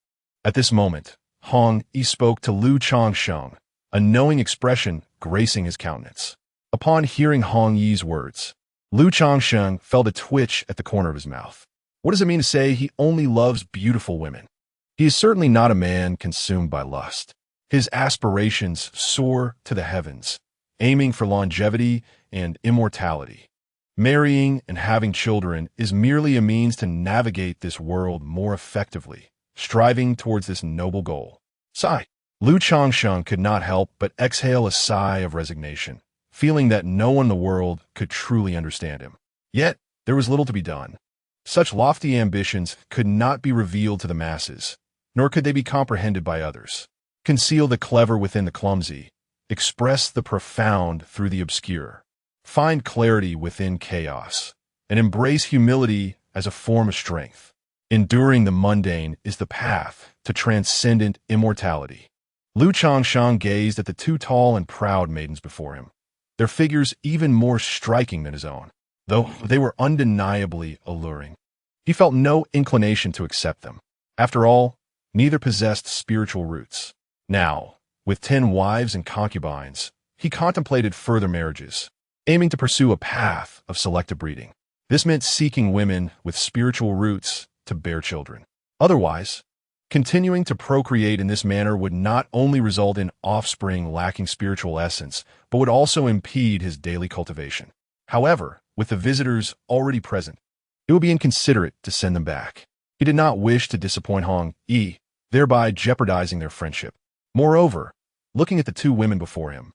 At this moment, Hong Yi spoke to Lu Changsheng, a knowing expression gracing his countenance. Upon hearing Hong Yi's words, Lu Changsheng felt a twitch at the corner of his mouth. What does it mean to say he only loves beautiful women? He is certainly not a man consumed by lust. His aspirations soar to the heavens, aiming for longevity and immortality. Marrying and having children is merely a means to navigate this world more effectively, striving towards this noble goal. Sigh. Lu Changsheng could not help but exhale a sigh of resignation, feeling that no one in the world could truly understand him. Yet, there was little to be done. Such lofty ambitions could not be revealed to the masses, nor could they be comprehended by others. Conceal the clever within the clumsy, express the profound through the obscure, find clarity within chaos, and embrace humility as a form of strength. Enduring the mundane is the path to transcendent immortality. Lu Changsheng gazed at the two tall and proud maidens before him, their figures even more striking than his own, though they were undeniably alluring. He felt no inclination to accept them. After all, neither possessed spiritual roots. Now, with 10 wives and concubines, he contemplated further marriages, aiming to pursue a path of selective breeding. This meant seeking women with spiritual roots to bear children. Otherwise, continuing to procreate in this manner would not only result in offspring lacking spiritual essence, but would also impede his daily cultivation. However, with the visitors already present, it would be inconsiderate to send them back. He did not wish to disappoint Hong Yi, thereby jeopardizing their friendship. Moreover, looking at the two women before him,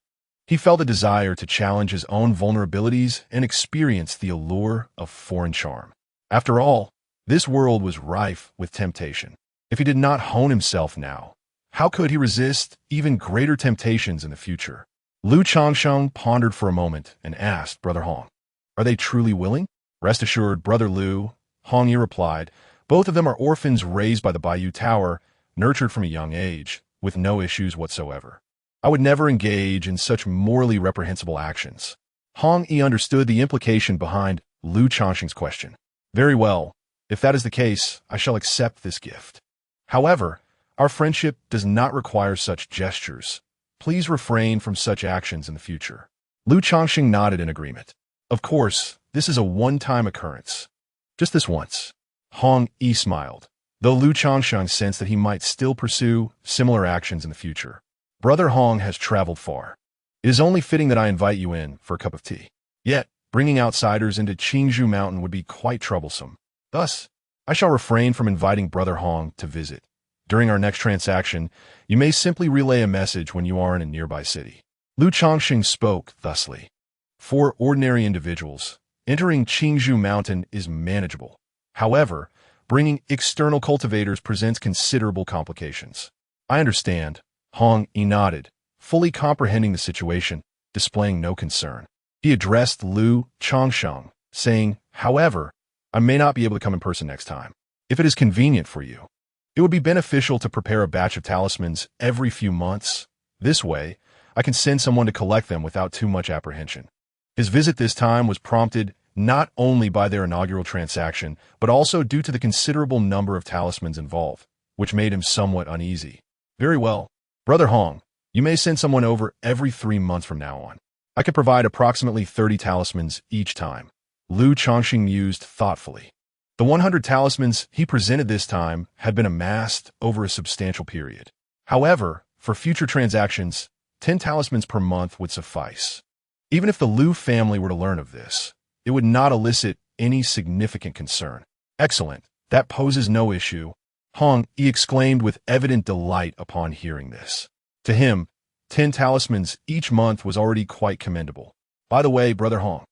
he felt a desire to challenge his own vulnerabilities and experience the allure of foreign charm. After all, this world was rife with temptation. If he did not hone himself now, how could he resist even greater temptations in the future? Lu Changsheng pondered for a moment and asked Brother Hong, "Are they truly willing?" "Rest assured, Brother Lu," Hong Yi replied. "Both of them are orphans raised by the Bayou Tower, nurtured from a young age, with no issues whatsoever. I would never engage in such morally reprehensible actions." Hong Yi understood the implication behind Lu Changsheng's question. "Very well. If that is the case, I shall accept this gift. However, our friendship does not require such gestures. Please refrain from such actions in the future." Lu Changsheng nodded in agreement. "Of course, this is a one-time occurrence. Just this once." Hong Yi smiled, though Lu Changsheng sensed that he might still pursue similar actions in the future. "Brother Hong has traveled far. It is only fitting that I invite you in for a cup of tea. Yet, bringing outsiders into Changsheng Mountain would be quite troublesome. Thus, I shall refrain from inviting Brother Hong to visit. During our next transaction, you may simply relay a message when you are in a nearby city." Lu Changsheng spoke thusly. For ordinary individuals, entering Changsheng Mountain is manageable. However, bringing external cultivators presents considerable complications. "I understand," Hong Yi nodded, fully comprehending the situation, displaying no concern. He addressed Lu Changsheng, saying, "However, I may not be able to come in person next time. If it is convenient for you, it would be beneficial to prepare a batch of talismans every few months. This way, I can send someone to collect them without too much apprehension." His visit this time was prompted not only by their inaugural transaction, but also due to the considerable number of talismans involved, which made him somewhat uneasy. "Very well. Brother Hong, you may send someone over every 3 months from now on. I can provide approximately 30 talismans each time." Lu Changsheng mused thoughtfully. The 100 talismans he presented this time had been amassed over a substantial period. However, for future transactions, 10 talismans per month would suffice. Even if the Lu family were to learn of this, it would not elicit any significant concern. "Excellent. That poses no issue," Hong Yi exclaimed with evident delight upon hearing this. To him, 10 talismans each month was already quite commendable. "By the way, Brother Hong,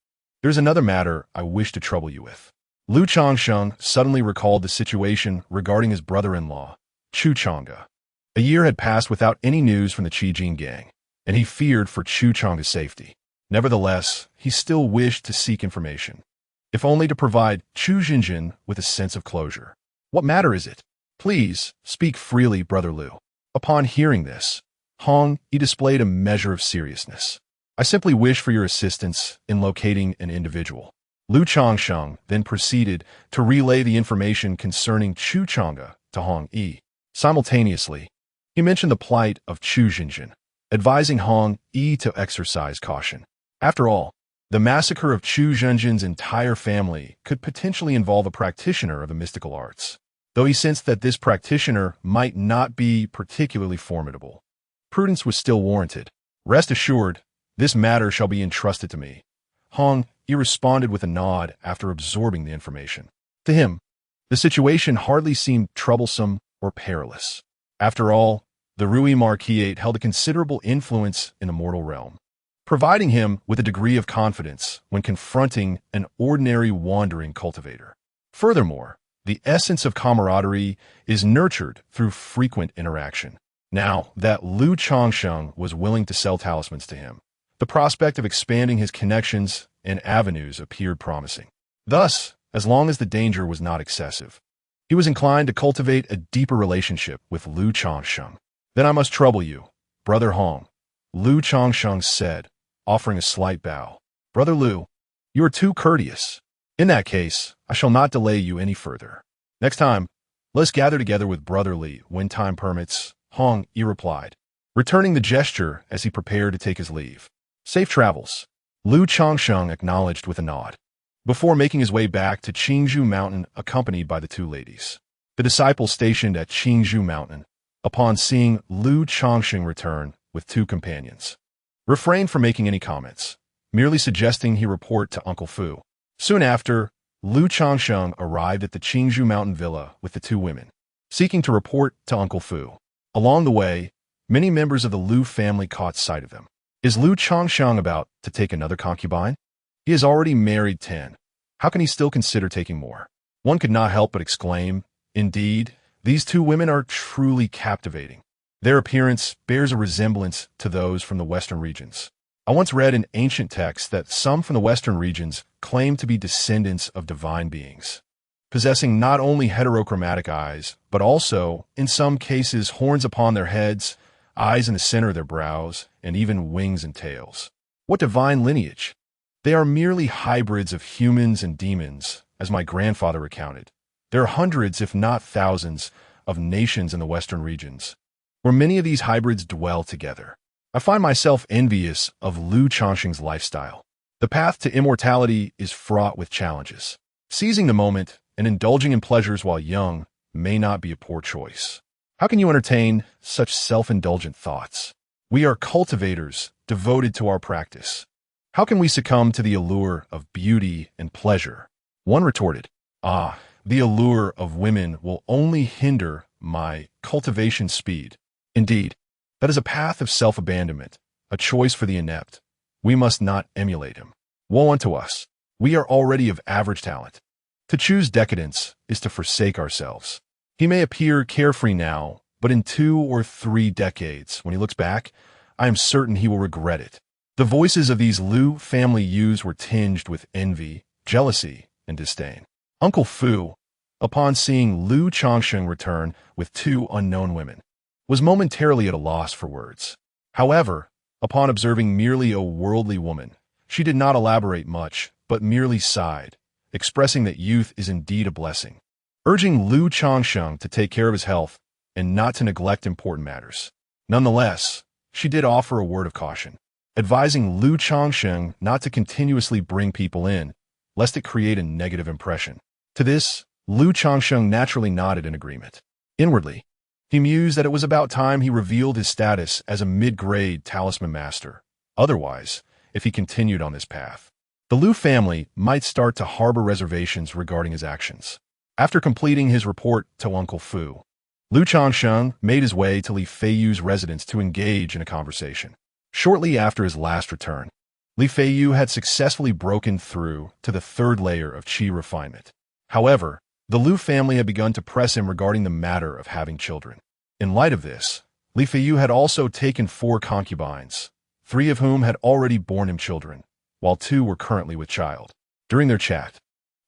there's another matter I wish to trouble you with." Lu Changsheng suddenly recalled the situation regarding his brother-in-law, Chu Chang'e. A year had passed without any news from the Qijing gang, and he feared for Chu Chang'e's safety. Nevertheless, he still wished to seek information, if only to provide Chu Xinjin with a sense of closure. "What matter is it? Please, speak freely, Brother Lu." Upon hearing this, Hong, he displayed a measure of seriousness. I simply wish for your assistance in locating an individual. Lu Changsheng then proceeded to relay the information concerning Chu Chang'e to Hong Yi. Simultaneously, he mentioned the plight of Chu Xinjin, advising Hong Yi to exercise caution. After all, the massacre of Chu Zhenjin's entire family could potentially involve a practitioner of the mystical arts, though he sensed that this practitioner might not be particularly formidable. Prudence was still warranted. Rest assured, this matter shall be entrusted to me. Hong Yi responded with a nod after absorbing the information. To him, the situation hardly seemed troublesome or perilous. After all, the Rui Marquisate held a considerable influence in the mortal realm, providing him with a degree of confidence when confronting an ordinary wandering cultivator. Furthermore, the essence of camaraderie is nurtured through frequent interaction. Now that Lu Changsheng was willing to sell talismans to him, the prospect of expanding his connections and avenues appeared promising. Thus, as long as the danger was not excessive, he was inclined to cultivate a deeper relationship with Lu Changsheng. Then I must trouble you, Brother Hong, Lu Changsheng said, offering a slight bow. Brother Lu, you are too courteous. In that case, I shall not delay you any further. Next time, let us gather together with Brother Li when time permits, Hong Yi replied, returning the gesture as he prepared to take his leave. Safe travels. Lu Changsheng acknowledged with a nod, before making his way back to Qingzhou Mountain accompanied by the two ladies. The disciple stationed at Qingzhou Mountain, upon seeing Lu Changsheng return with two companions, refrained from making any comments, merely suggesting he report to Uncle Fu. Soon after, Lu Changsheng arrived at the Qingzhou Mountain villa with the two women, seeking to report to Uncle Fu. Along the way, many members of the Lu family caught sight of them. Is Lu Changsheng about to take another concubine? He has already married 10. How can he still consider taking more? One could not help but exclaim, indeed, these two women are truly captivating. Their appearance bears a resemblance to those from the western regions. I once read in ancient texts that some from the western regions claim to be descendants of divine beings, possessing not only heterochromatic eyes, but also, in some cases, horns upon their heads, eyes in the center of their brows, and even wings and tails. What divine lineage! They are merely hybrids of humans and demons, as my grandfather recounted. There are hundreds, if not thousands, of nations in the western regions, where many of these hybrids dwell together. I find myself envious of Lu Changsheng's lifestyle. The path to immortality is fraught with challenges. Seizing the moment and indulging in pleasures while young may not be a poor choice. How can you entertain such self-indulgent thoughts? We are cultivators devoted to our practice. How can we succumb to the allure of beauty and pleasure? One retorted, the allure of women will only hinder my cultivation speed. Indeed, that is a path of self-abandonment, a choice for the inept. We must not emulate him. Woe unto us. We are already of average talent. To choose decadence is to forsake ourselves. He may appear carefree now, but in 2 or 3 decades, when he looks back, I am certain he will regret it. The voices of these Lu family youths were tinged with envy, jealousy, and disdain. Uncle Fu, upon seeing Lu Changsheng return with 2 unknown women, was momentarily at a loss for words. However, upon observing merely a worldly woman, she did not elaborate much, but merely sighed, expressing that youth is indeed a blessing, urging Lu Changsheng to take care of his health and not to neglect important matters. Nonetheless, she did offer a word of caution, advising Lu Changsheng not to continuously bring people in, lest it create a negative impression. To this, Lu Changsheng naturally nodded in agreement. Inwardly, he mused that it was about time he revealed his status as a mid-grade talisman master. Otherwise, if he continued on this path, the Lu family might start to harbor reservations regarding his actions. After completing his report to Uncle Fu, Lu Changsheng made his way to Li Feiyu's residence to engage in a conversation. Shortly after his last return, Li Feiyu had successfully broken through to the 3rd layer of qi refinement. However, the Lu family had begun to press him regarding the matter of having children. In light of this, Li Feiyu had also taken 4 concubines, 3 of whom had already borne him children, while 2 were currently with child. During their chat,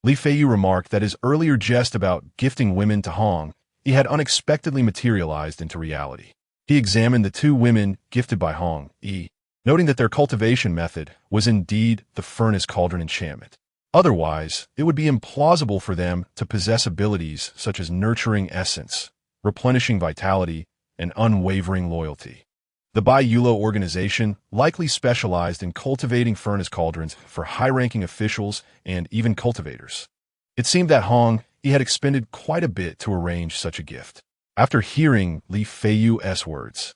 Li Feiyu remarked that his earlier jest about gifting women to Hong, he had unexpectedly materialized into reality. He examined the two women gifted by Hong Yi, noting that their cultivation method was indeed the furnace cauldron enchantment. Otherwise, it would be implausible for them to possess abilities such as nurturing essence, replenishing vitality, and unwavering loyalty. The Bai Yulo organization likely specialized in cultivating furnace cauldrons for high-ranking officials and even cultivators. It seemed that Hong Yi had expended quite a bit to arrange such a gift. After hearing Li Feiyu's words,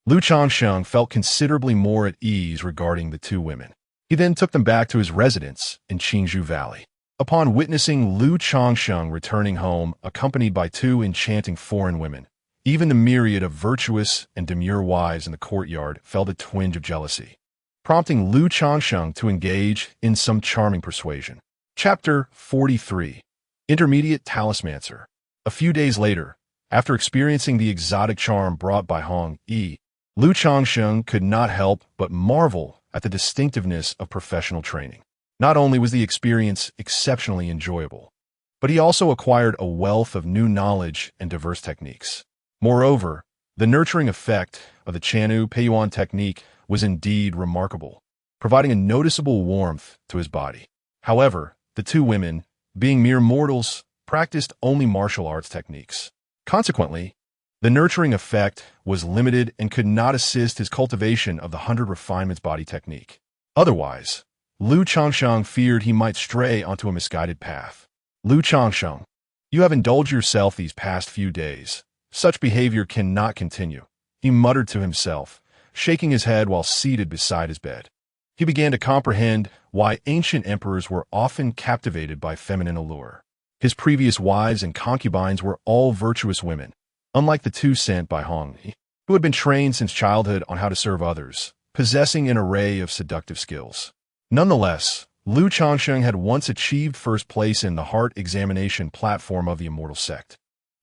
Lu Changsheng felt considerably more at ease regarding the two women. He then took them back to his residence in Qingzhou Valley. Upon witnessing Lu Changsheng returning home accompanied by two enchanting foreign women, even the myriad of virtuous and demure wives in the courtyard felt a twinge of jealousy, prompting Lu Changsheng to engage in some charming persuasion. Chapter 43. Intermediate Talismancer. A few days later, after experiencing the exotic charm brought by Hong Yi, Lu Changsheng could not help but marvel at the distinctiveness of professional training. Not only was the experience exceptionally enjoyable, but he also acquired a wealth of new knowledge and diverse techniques. Moreover, the nurturing effect of the Chanu Peiyuan technique was indeed remarkable, providing a noticeable warmth to his body. However, the two women, being mere mortals, practiced only martial arts techniques. Consequently, the nurturing effect was limited and could not assist his cultivation of the 100 Refinements body technique. Otherwise, Lu Changsheng feared he might stray onto a misguided path. Lu Changsheng, you have indulged yourself these past few days. Such behavior cannot continue, he muttered to himself, shaking his head while seated beside his bed. He began to comprehend why ancient emperors were often captivated by feminine allure. His previous wives and concubines were all virtuous women, unlike the two sent by Hong Yi, who had been trained since childhood on how to serve others, possessing an array of seductive skills. Nonetheless, Lu Changsheng had once achieved first place in the heart examination platform of the Immortal sect.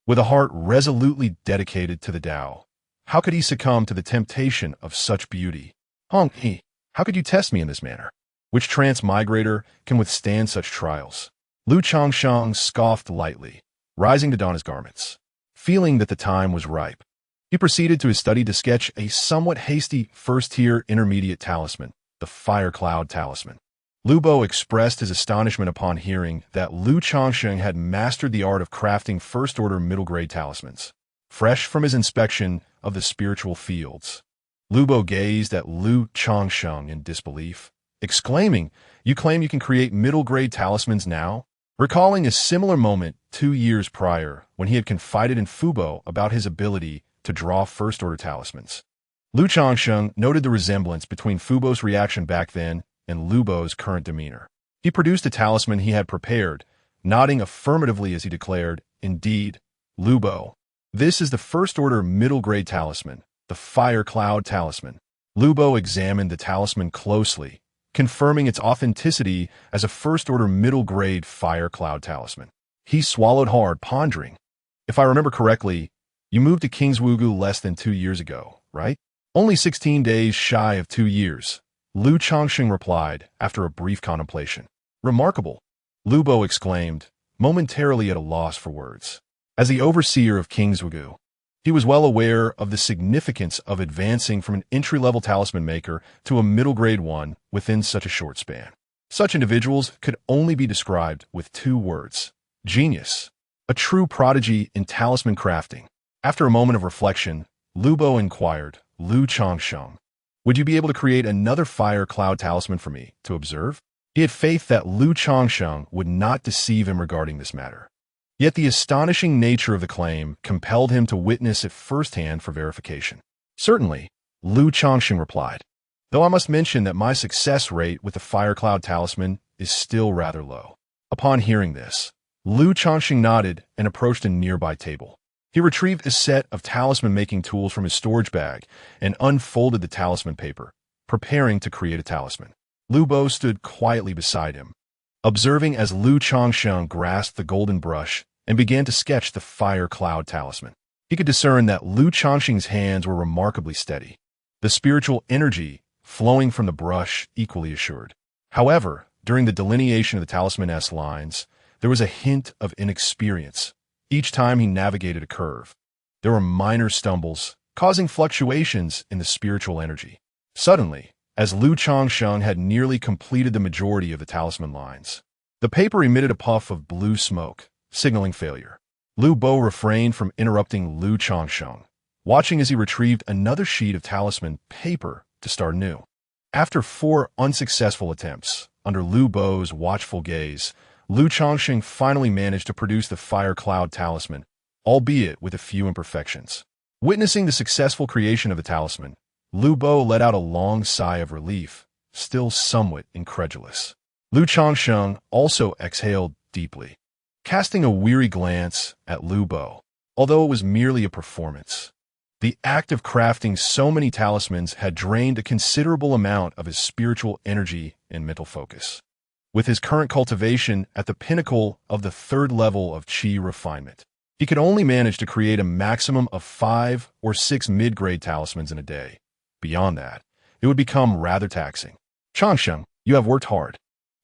With a heart resolutely dedicated to the Tao, how could he succumb to the temptation of such beauty? Hong Yi, how could you test me in this manner? Which transmigrator can withstand such trials? Lu Changsheng scoffed lightly, rising to don his garments. Feeling that the time was ripe, he proceeded to his study to sketch a somewhat hasty first-tier intermediate talisman, the Fire Cloud Talisman. Lu Bo expressed his astonishment upon hearing that Lu Changsheng had mastered the art of crafting first-order middle-grade talismans. Fresh from his inspection of the spiritual fields, Lu Bo gazed at Lu Changsheng in disbelief, exclaiming, "You claim you can create middle-grade talismans now?" Recalling a similar moment 2 years prior when he had confided in Fubo about his ability to draw first-order talismans, Lu Changsheng noted the resemblance between Fubo's reaction back then and Lu Bo's current demeanor. He produced a talisman he had prepared, nodding affirmatively as he declared, "Indeed, Lu Bo. This is the first-order middle-grade talisman, the Fire Cloud Talisman." Lu Bo examined the talisman closely, confirming its authenticity as a first-order middle-grade Fire Cloud Talisman. He swallowed hard, pondering. "If I remember correctly, you moved to Kingswugu less than 2 years ago, right?" "Only 16 days shy of 2 years," Lu Changsheng replied after a brief contemplation. "Remarkable," Lu Bo exclaimed, momentarily at a loss for words. As the overseer of Kingswugu, he was well aware of the significance of advancing from an entry-level talisman maker to a middle-grade one within such a short span. Such individuals could only be described with 2 words: genius. A true prodigy in talisman crafting. After a moment of reflection, Lu Bo inquired, "Lu Changsheng, would you be able to create another Fire Cloud Talisman for me to observe?" He had faith that Lu Changsheng would not deceive him regarding this matter. Yet the astonishing nature of the claim compelled him to witness it firsthand for verification. "Certainly," Lu Changsheng replied, "though I must mention that my success rate with the Fire Cloud Talisman is still rather low." Upon hearing this, Lu Changsheng nodded and approached a nearby table. He retrieved a set of talisman-making tools from his storage bag and unfolded the talisman paper, preparing to create a talisman. Lu Bo stood quietly beside him, observing as Lu Changsheng grasped the golden brush and began to sketch the Fire Cloud Talisman. He could discern that Lu Changsheng's hands were remarkably steady, the spiritual energy flowing from the brush equally assured. However, during the delineation of the talisman-esque lines, there was a hint of inexperience. Each time he navigated a curve, there were minor stumbles, causing fluctuations in the spiritual energy. Suddenly, as Lu Changsheng had nearly completed the majority of the talisman lines, the paper emitted a puff of blue smoke, signaling failure. Lu Bo refrained from interrupting Lu Changsheng, watching as he retrieved another sheet of talisman paper to start anew. After 4 unsuccessful attempts, under Lu Bo's watchful gaze, Lu Changsheng finally managed to produce the Fire Cloud talisman, albeit with a few imperfections. Witnessing the successful creation of the talisman, Lu Bo let out a long sigh of relief, still somewhat incredulous. Lu Changsheng also exhaled deeply, casting a weary glance at Lu Bo, although it was merely a performance. The act of crafting so many talismans had drained a considerable amount of his spiritual energy and mental focus. With his current cultivation at the pinnacle of the 3rd level of Qi refinement, he could only manage to create a maximum of 5 or 6 mid-grade talismans in a day. Beyond that, it would become rather taxing. "Changsheng, you have worked hard,"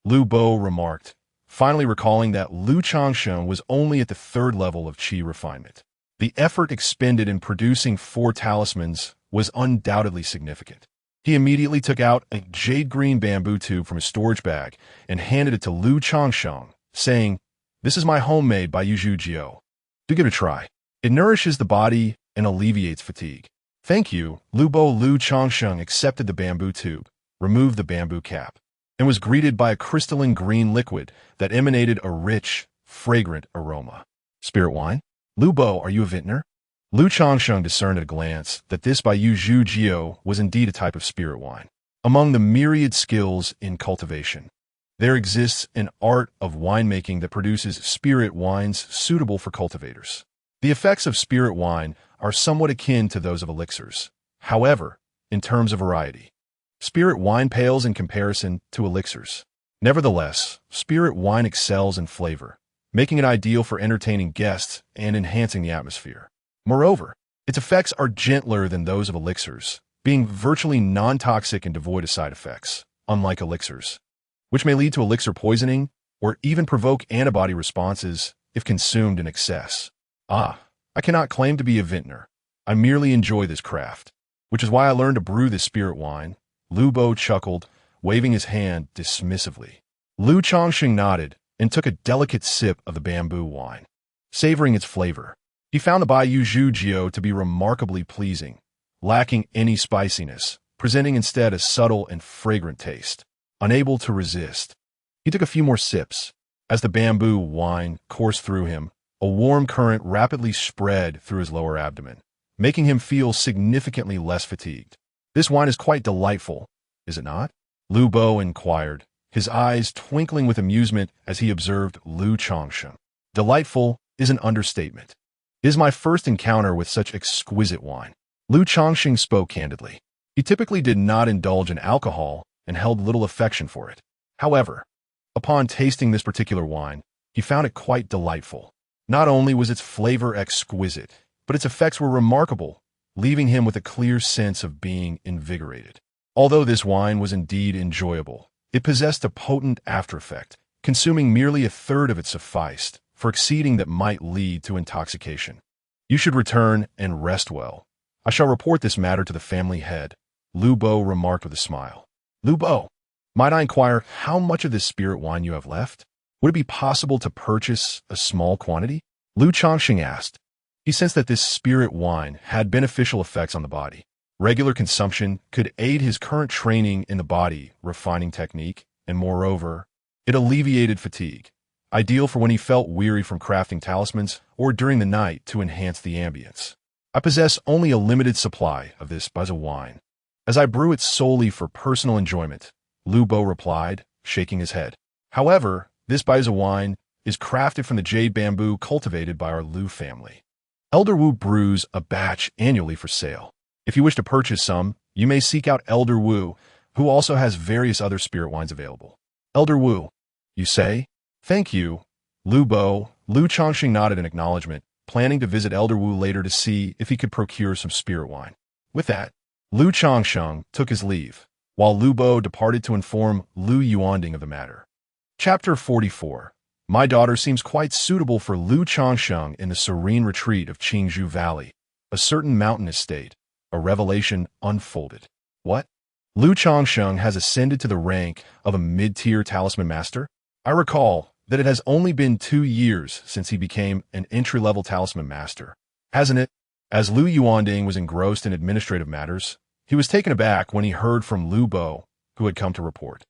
Lu Bo remarked, finally recalling that Lu Changsheng was only at the 3rd level of Qi refinement. The effort expended in producing 4 talismans was undoubtedly significant. He immediately took out a jade green bamboo tube from his storage bag and handed it to Lu Changsheng, saying, "This is my homemade by Yuzhu Jiao. Do give it a try. It nourishes the body and alleviates fatigue." "Thank you." Lu Changsheng accepted the bamboo tube, removed the bamboo cap, and was greeted by a crystalline green liquid that emanated a rich, fragrant aroma. "Spirit wine? Lu Bo, are you a vintner?" Lu Changsheng discerned at a glance that this by Yuzhu Jiao was indeed a type of spirit wine. Among the myriad skills in cultivation, there exists an art of winemaking that produces spirit wines suitable for cultivators. The effects of spirit wine are somewhat akin to those of elixirs. However, in terms of variety, spirit wine pales in comparison to elixirs. Nevertheless, spirit wine excels in flavor, making it ideal for entertaining guests and enhancing the atmosphere. Moreover, its effects are gentler than those of elixirs, being virtually non-toxic and devoid of side effects, unlike elixirs, which may lead to elixir poisoning or even provoke antibody responses if consumed in excess. I cannot claim to be a vintner. I merely enjoy this craft, which is why I learned to brew this spirit wine." Lu Bo chuckled, waving his hand dismissively. Lu Changsheng nodded and took a delicate sip of the bamboo wine, savoring its flavor. He found the Bai Yuzhu Jiao to be remarkably pleasing, lacking any spiciness, presenting instead a subtle and fragrant taste. Unable to resist, he took a few more sips. As the bamboo wine coursed through him, a warm current rapidly spread through his lower abdomen, making him feel significantly less fatigued. "This wine is quite delightful, is it not?" Lu Bo inquired, his eyes twinkling with amusement as he observed Lu Changsheng. "Delightful is an understatement. It is my first encounter with such exquisite wine." Lu Changsheng spoke candidly. He typically did not indulge in alcohol and held little affection for it. However, upon tasting this particular wine, he found it quite delightful. Not only was its flavor exquisite, but its effects were remarkable, leaving him with a clear sense of being invigorated. Although this wine was indeed enjoyable, it possessed a potent after-effect. Consuming merely a third of it sufficed, for exceeding that might lead to intoxication. "You should return and rest well. I shall report this matter to the family head," Lu Bo remarked with a smile. "Lu Bo, might I inquire how much of this spirit wine you have left? Would it be possible to purchase a small quantity?" Lu Changsheng asked. He sensed that this spirit wine had beneficial effects on the body. Regular consumption could aid his current training in the body refining technique, and moreover, it alleviated fatigue, ideal for when he felt weary from crafting talismans or during the night to enhance the ambience. "I possess only a limited supply of this Buzza wine, as I brew it solely for personal enjoyment," Lu Bo replied, shaking his head. "However, this Buzza wine is crafted from the jade bamboo cultivated by our Lu family. Elder Wu brews a batch annually for sale. If you wish to purchase some, you may seek out Elder Wu, who also has various other spirit wines available." "Elder Wu, you say?" "Thank you, Lu Bo." Lu Changsheng nodded in acknowledgement, planning to visit Elder Wu later to see if he could procure some spirit wine. With that, Lu Changsheng took his leave, while Lu Bo departed to inform Lu Yuanding of the matter. Chapter 44. My daughter seems quite suitable for Lu Changsheng in the serene retreat of Qingzhou Valley, a certain mountain estate, a revelation unfolded. What? Lu Changsheng has ascended to the rank of a mid-tier talisman master? I recall that it has only been 2 years since he became an entry-level talisman master, hasn't it? As Lu Yuanding was engrossed in administrative matters, he was taken aback when he heard from Lu Bo, who had come to report.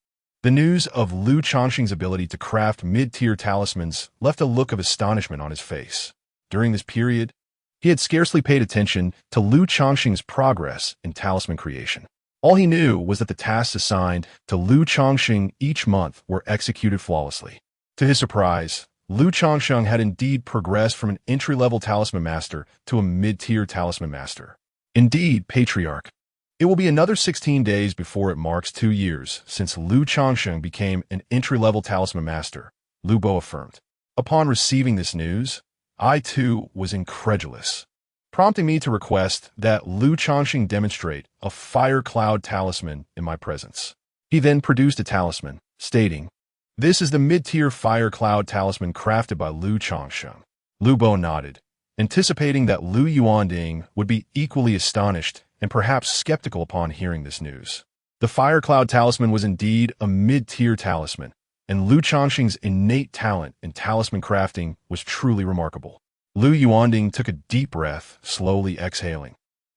The news of Lu Changsheng's ability to craft mid-tier talismans left a look of astonishment on his face. During this period, he had scarcely paid attention to Lu Changsheng's progress in talisman creation. All he knew was that the tasks assigned to Lu Changsheng each month were executed flawlessly. To his surprise, Lu Changsheng had indeed progressed from an entry-level talisman master to a mid-tier talisman master. Indeed, Patriarch. It will be another 16 days before it marks 2 years since Lu Changsheng became an entry-level talisman master, Lu Bo affirmed. Upon receiving this news, I too was incredulous, prompting me to request that Lu Changsheng demonstrate a fire cloud talisman in my presence. He then produced a talisman, stating, "This is the mid-tier fire cloud talisman crafted by Lu Changsheng." Lu Bo nodded, anticipating that Lu Yuanding would be equally astonished and perhaps skeptical upon hearing this news. The fire cloud talisman was indeed a mid-tier talisman, and Lu Changsheng's innate talent in talisman crafting was truly remarkable. Lu Yuanding took a deep breath, slowly exhaling,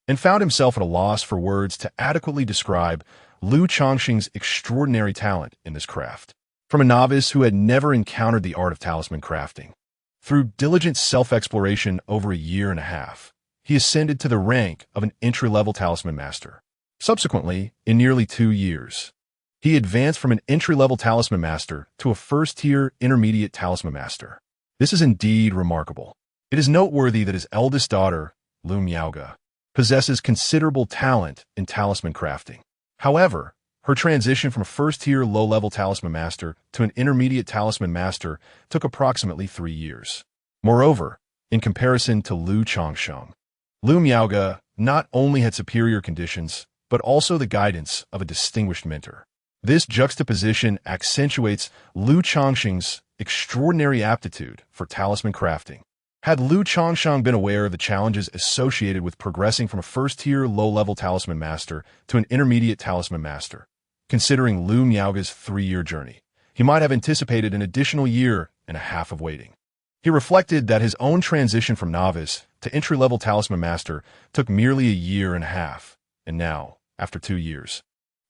and found himself at a loss for words to adequately describe Lu Changsheng's extraordinary talent in this craft. From a novice who had never encountered the art of talisman crafting, through diligent self-exploration over a year and a half, he ascended to the rank of an entry-level talisman master. Subsequently, in nearly 2 years, he advanced from an entry-level talisman master to a first-tier intermediate talisman master. This is indeed remarkable. It is noteworthy that his eldest daughter, Lu Miaoga, possesses considerable talent in talisman crafting. However, her transition from a first-tier low-level talisman master to an intermediate talisman master took approximately 3 years. Moreover, in comparison to Lu Changsheng, Lu Miaoga not only had superior conditions, but also the guidance of a distinguished mentor. This juxtaposition accentuates Lu Changsheng's extraordinary aptitude for talisman crafting. Had Lu Changsheng been aware of the challenges associated with progressing from a first-tier low-level talisman master to an intermediate talisman master, considering Lu Miaoga's 3-year journey, he might have anticipated an additional year and a half of waiting. He reflected that his own transition from novice to entry-level talisman master took merely a year and a half, and now, after 2 years,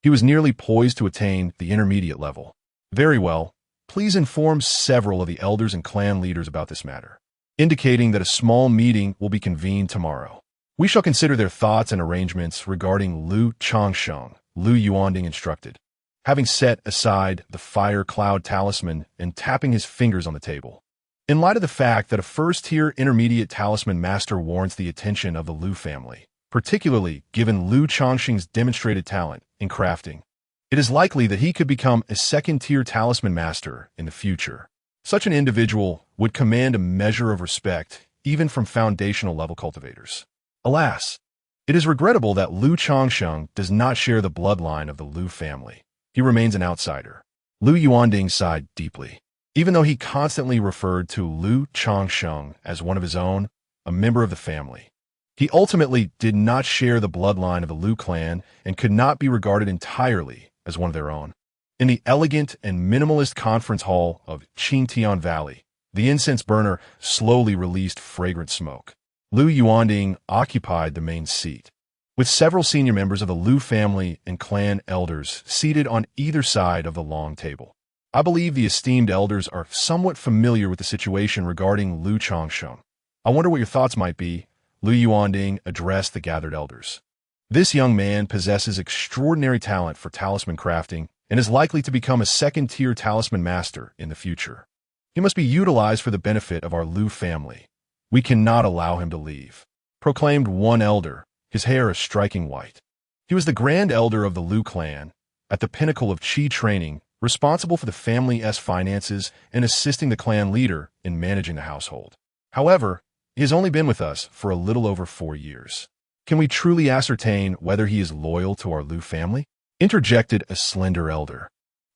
he was nearly poised to attain the intermediate level. Very well, please inform several of the elders and clan leaders about this matter, indicating that a small meeting will be convened tomorrow. We shall consider their thoughts and arrangements regarding Lu Changsheng, Lu Yuanding instructed, having set aside the fire cloud talisman and tapping his fingers on the table. In light of the fact that a first-tier intermediate talisman master warrants the attention of the Lu family, particularly given Lu Changsheng's demonstrated talent in crafting, it is likely that he could become a second-tier talisman master in the future. Such an individual would command a measure of respect even from foundational-level cultivators. Alas, it is regrettable that Lu Changsheng does not share the bloodline of the Lu family. He remains an outsider. Lu Yuanding sighed deeply. Even though he constantly referred to Lu Changsheng as one of his own, a member of the family, he ultimately did not share the bloodline of the Lu clan and could not be regarded entirely as one of their own. In the elegant and minimalist conference hall of Qingtian Valley, the incense burner slowly released fragrant smoke. Lu Yuanding occupied the main seat, with several senior members of the Lu family and clan elders seated on either side of the long table. I believe the esteemed elders are somewhat familiar with the situation regarding Lu Changsheng. I wonder what your thoughts might be. Lu Yuanding addressed the gathered elders. This young man possesses extraordinary talent for talisman crafting and is likely to become a second-tier talisman master in the future. He must be utilized for the benefit of our Lu family. We cannot allow him to leave, proclaimed one elder, his hair a striking white. He was the grand elder of the Lu clan, at the pinnacle of Qi training, responsible for the family's finances and assisting the clan leader in managing the household. However, he has only been with us for a little over 4 years. Can we truly ascertain whether he is loyal to our Lu family? Interjected a slender elder,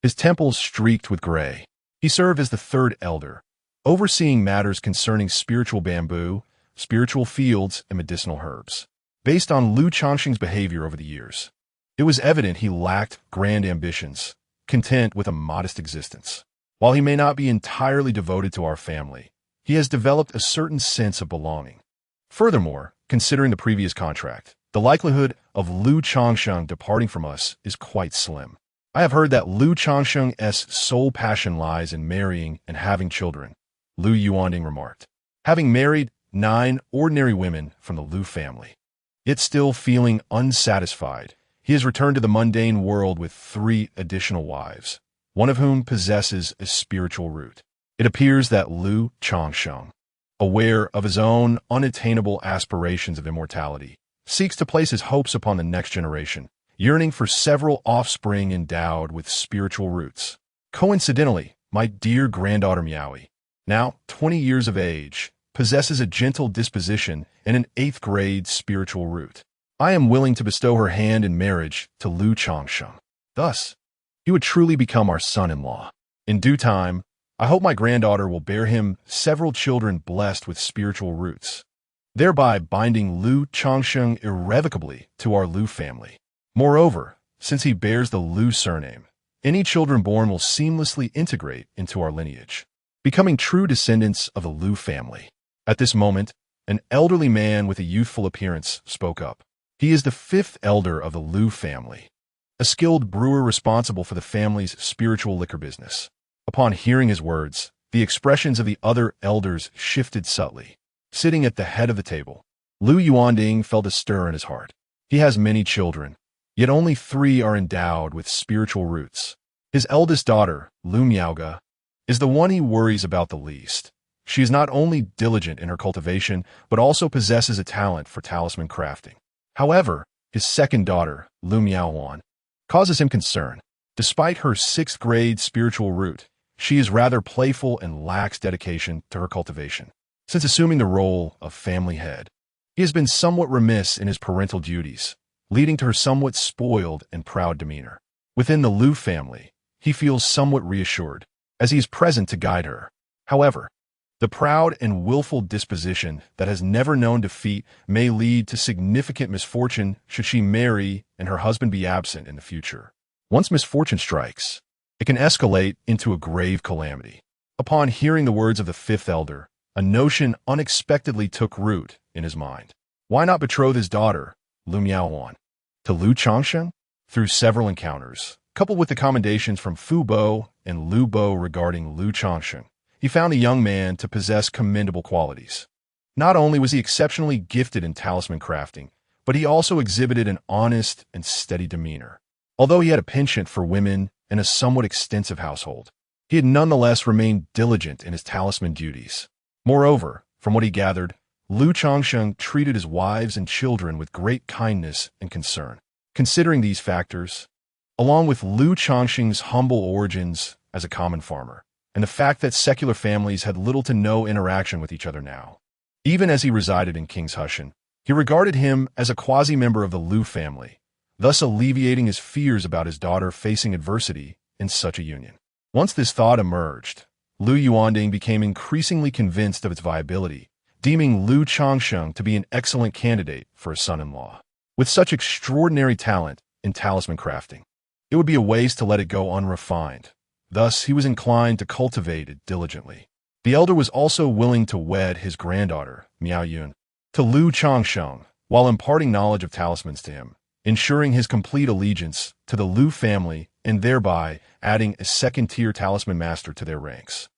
his temples streaked with gray. He served as the 3rd elder, overseeing matters concerning spiritual bamboo, spiritual fields, and medicinal herbs. Based on Lu Changsheng's behavior over the years, it was evident he lacked grand ambitions, content with a modest existence. While he may not be entirely devoted to our family, he has developed a certain sense of belonging. Furthermore, considering the previous contract, the likelihood of Lu Changsheng departing from us is quite slim. I have heard that Lu Changsheng's sole passion lies in marrying and having children, Lu Yuanding remarked. Having married 9 ordinary women from the Lu family, yet still feeling unsatisfied, he has returned to the mundane world with 3 additional wives, one of whom possesses a spiritual root. It appears that Lu Changsheng, aware of his own unattainable aspirations of immortality, seeks to place his hopes upon the next generation, yearning for several offspring endowed with spiritual roots. Coincidentally, my dear granddaughter Miaoyi, now 20 years of age, possesses a gentle disposition and an 8th grade spiritual root. I am willing to bestow her hand in marriage to Lu Changsheng. Thus, he would truly become our son-in-law. In due time, I hope my granddaughter will bear him several children blessed with spiritual roots, thereby binding Lu Changsheng irrevocably to our Lu family. Moreover, since he bears the Lu surname, any children born will seamlessly integrate into our lineage, becoming true descendants of the Lu family. At this moment, an elderly man with a youthful appearance spoke up. He is the 5th elder of the Lu family, a skilled brewer responsible for the family's spiritual liquor business. Upon hearing his words, the expressions of the other elders shifted subtly. Sitting at the head of the table, Lu Yuanding felt a stir in his heart. He has many children, yet only 3 are endowed with spiritual roots. His eldest daughter, Lu Miaoga, is the one he worries about the least. She is not only diligent in her cultivation, but also possesses a talent for talisman crafting. However, his second daughter, Lu Miaohuan, causes him concern. Despite her 6th grade spiritual root, she is rather playful and lacks dedication to her cultivation. Since assuming the role of family head, he has been somewhat remiss in his parental duties, leading to her somewhat spoiled and proud demeanor. Within the Lu family, he feels somewhat reassured, as he is present to guide her. However, the proud and willful disposition that has never known defeat may lead to significant misfortune should she marry and her husband be absent in the future. Once misfortune strikes, it can escalate into a grave calamity. Upon hearing the words of the 5th elder, a notion unexpectedly took root in his mind. Why not betroth his daughter, Lu Miaohuan, to Lu Changsheng? Through several encounters, coupled with the commendations from Fu Bo and Lu Bo regarding Lu Changsheng, he found the young man to possess commendable qualities. Not only was he exceptionally gifted in talisman crafting, but he also exhibited an honest and steady demeanor. Although he had a penchant for women and a somewhat extensive household, he had nonetheless remained diligent in his talisman duties. Moreover, from what he gathered, Lu Changsheng treated his wives and children with great kindness and concern. Considering these factors, along with Lu Changsheng's humble origins as a common farmer, and the fact that secular families had little to no interaction with each other now, even as he resided in King's Hushan, he regarded him as a quasi-member of the Lu family, thus alleviating his fears about his daughter facing adversity in such a union. Once this thought emerged, Lu Yuanding became increasingly convinced of its viability, deeming Lu Changsheng to be an excellent candidate for a son-in-law. With such extraordinary talent in talisman crafting, it would be a waste to let it go unrefined. Thus, he was inclined to cultivate it diligently. The elder was also willing to wed his granddaughter, Miao Yun, to Lu Changsheng, while imparting knowledge of talismans to him, ensuring his complete allegiance to the Lu family and thereby adding a second-tier talisman master to their ranks.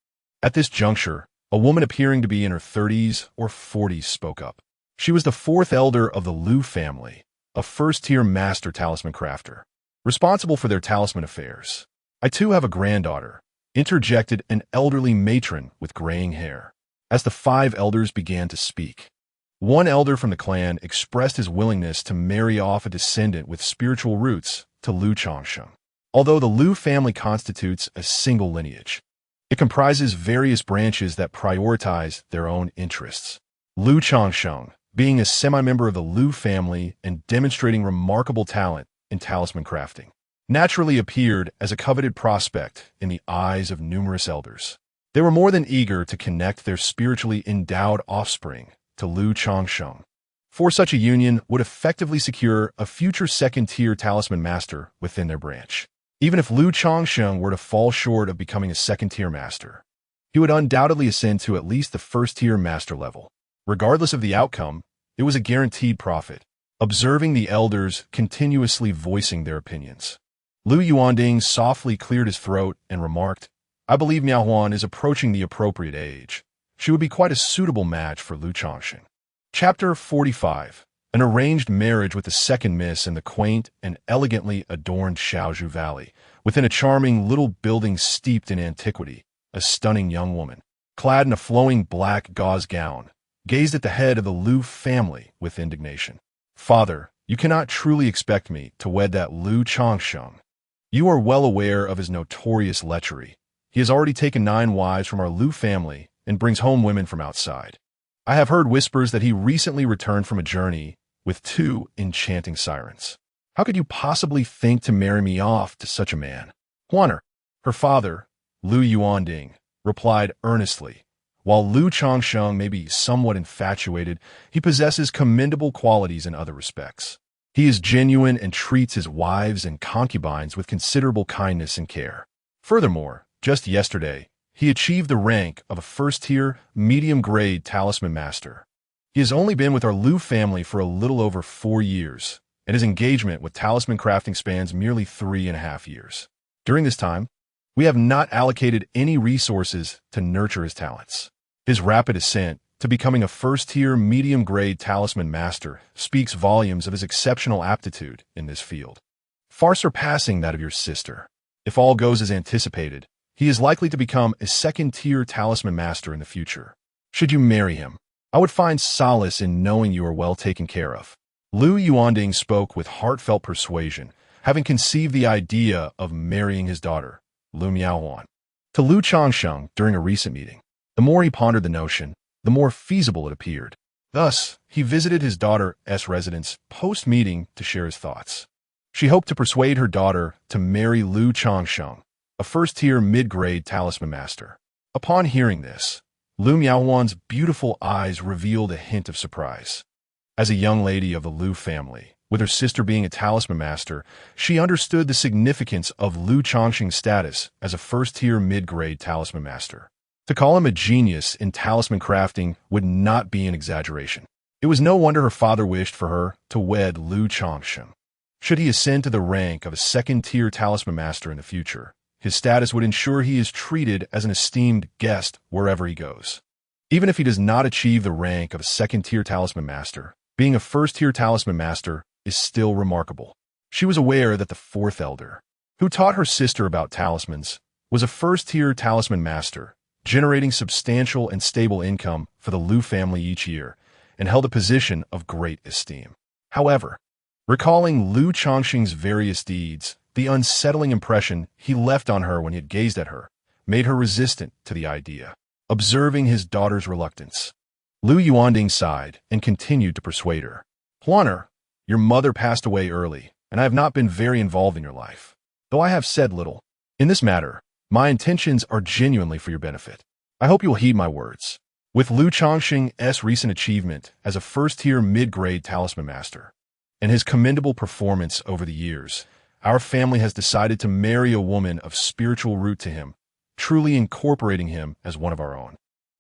At this juncture, a woman appearing to be in her 30s or 40s spoke up. She was the 4th elder of the Lu family, a first-tier master talisman crafter, responsible for their talisman affairs. I too have a granddaughter, interjected an elderly matron with graying hair. As the 5 elders began to speak, one elder from the clan expressed his willingness to marry off a descendant with spiritual roots to Lu Changsheng. Although the Lu family constitutes a single lineage, it comprises various branches that prioritize their own interests. Lu Changsheng, being a semi-member of the Lu family and demonstrating remarkable talent in talisman crafting, naturally appeared as a coveted prospect in the eyes of numerous elders. They were more than eager to connect their spiritually endowed offspring to Lu Changsheng. for such a union would effectively secure a future second-tier talisman master within their branch. Even if Lu Changsheng were to fall short of becoming a second-tier master, he would undoubtedly ascend to at least the first-tier master level. Regardless of the outcome, it was a guaranteed profit. Observing the elders continuously voicing their opinions, Lu Yuanding softly cleared his throat and remarked, "I believe Miao Huan is approaching the appropriate age. She would be quite a suitable match for Lu Changsheng." Chapter 45. An arranged marriage with the second miss in the quaint and elegantly adorned Shaozhu Valley, within a charming little building steeped in antiquity. A stunning young woman, clad in a flowing black gauze gown, gazed at the head of the Lu family with indignation. "Father, you cannot truly expect me to wed that Lu Changsheng. You are well aware of his notorious lechery. He has already taken 9 wives from our Lu family and brings home women from outside. I have heard whispers that he recently returned from a journey with 2 enchanting sirens. How could you possibly think to marry me off to such a man?" Huaner, her father, Lu Yuanding, replied earnestly. While Lu Changsheng may be somewhat infatuated, he possesses commendable qualities in other respects. He is genuine and treats his wives and concubines with considerable kindness and care. Furthermore, just yesterday, he achieved the rank of a first-tier, medium-grade talisman master. He has only been with our Lu family for a little over 4 years, and his engagement with talisman crafting spans merely 3.5 years. During this time, we have not allocated any resources to nurture his talents. His rapid ascent to becoming a first-tier, medium-grade talisman master speaks volumes of his exceptional aptitude in this field, far surpassing that of your sister. If all goes as anticipated, he is likely to become a second-tier talisman master in the future. Should you marry him, I would find solace in knowing you are well taken care of." Lu Yuanding spoke with heartfelt persuasion, having conceived the idea of marrying his daughter, Lu Miaohuan, to Lu Changsheng during a recent meeting. The more he pondered the notion, the more feasible it appeared. Thus, he visited his daughter's residence post-meeting to share his thoughts. She hoped to persuade her daughter to marry Lu Changsheng, a first-tier mid-grade talisman master. Upon hearing this, Lu Miaohuan's beautiful eyes revealed a hint of surprise. As a young lady of the Lu family, with her sister being a talisman master, she understood the significance of Lu Changsheng's status as a first-tier mid-grade talisman master. To call him a genius in talisman crafting would not be an exaggeration. It was no wonder her father wished for her to wed Lu Changsheng. Should he ascend to the rank of a second-tier talisman master in the future, his status would ensure he is treated as an esteemed guest wherever he goes. Even if he does not achieve the rank of a second-tier talisman master, being a first-tier talisman master is still remarkable. She was aware that the 4th elder, who taught her sister about talismans, was a first-tier talisman master, generating substantial and stable income for the Lu family each year, and held a position of great esteem. However, recalling Lu Changsheng's various deeds, the unsettling impression he left on her when he had gazed at her made her resistant to the idea. Observing his daughter's reluctance, Lu Yuanding sighed and continued to persuade her. "Huaner, your mother passed away early, and I have not been very involved in your life. Though I have said little in this matter, my intentions are genuinely for your benefit. I hope you will heed my words. With Lu Changsheng's recent achievement as a first-tier mid-grade talisman master, and his commendable performance over the years, our family has decided to marry a woman of spiritual root to him, truly incorporating him as one of our own.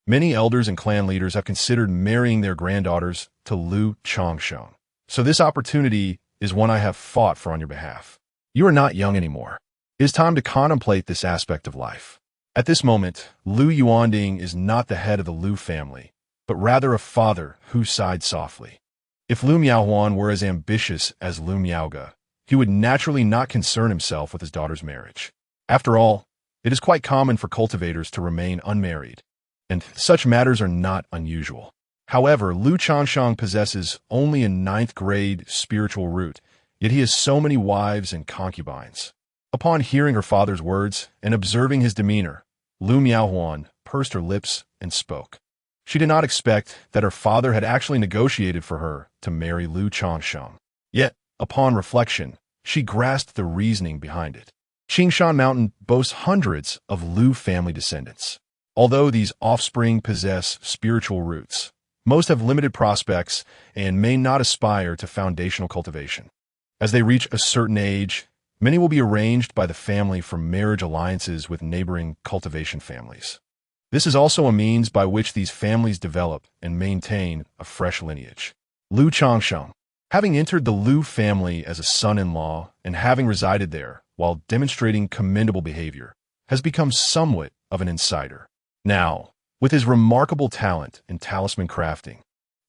Many elders and clan leaders have considered marrying their granddaughters to Lu Changsheng, so this opportunity is one I have fought for on your behalf. You are not young anymore. It is time to contemplate this aspect of life." At this moment, Lu Yuanding is not the head of the Lu family, but rather a father who sighed softly. If Lu Miaohuan were as ambitious as Lu Miaoge, he would naturally not concern himself with his daughter's marriage. After all, it is quite common for cultivators to remain unmarried, and such matters are not unusual. However, Lu Changsheng possesses only a 9th-grade spiritual root, yet he has so many wives and concubines. Upon hearing her father's words and observing his demeanor, Lu Miaohuan pursed her lips and spoke. She did not expect that her father had actually negotiated for her to marry Lu Changsheng. Yet, upon reflection, she grasped the reasoning behind it. Qingshan Mountain boasts hundreds of Lu family descendants. Although these offspring possess spiritual roots, Most have limited prospects and may not aspire to foundational cultivation. As they reach a certain age, many will be arranged by the family for marriage alliances with neighboring cultivation families. This is also a means by which these families develop and maintain a fresh lineage. Lu Changsheng, having entered the Lu family as a son-in-law and having resided there while demonstrating commendable behavior, has become somewhat of an insider. Now, with his remarkable talent in talisman crafting,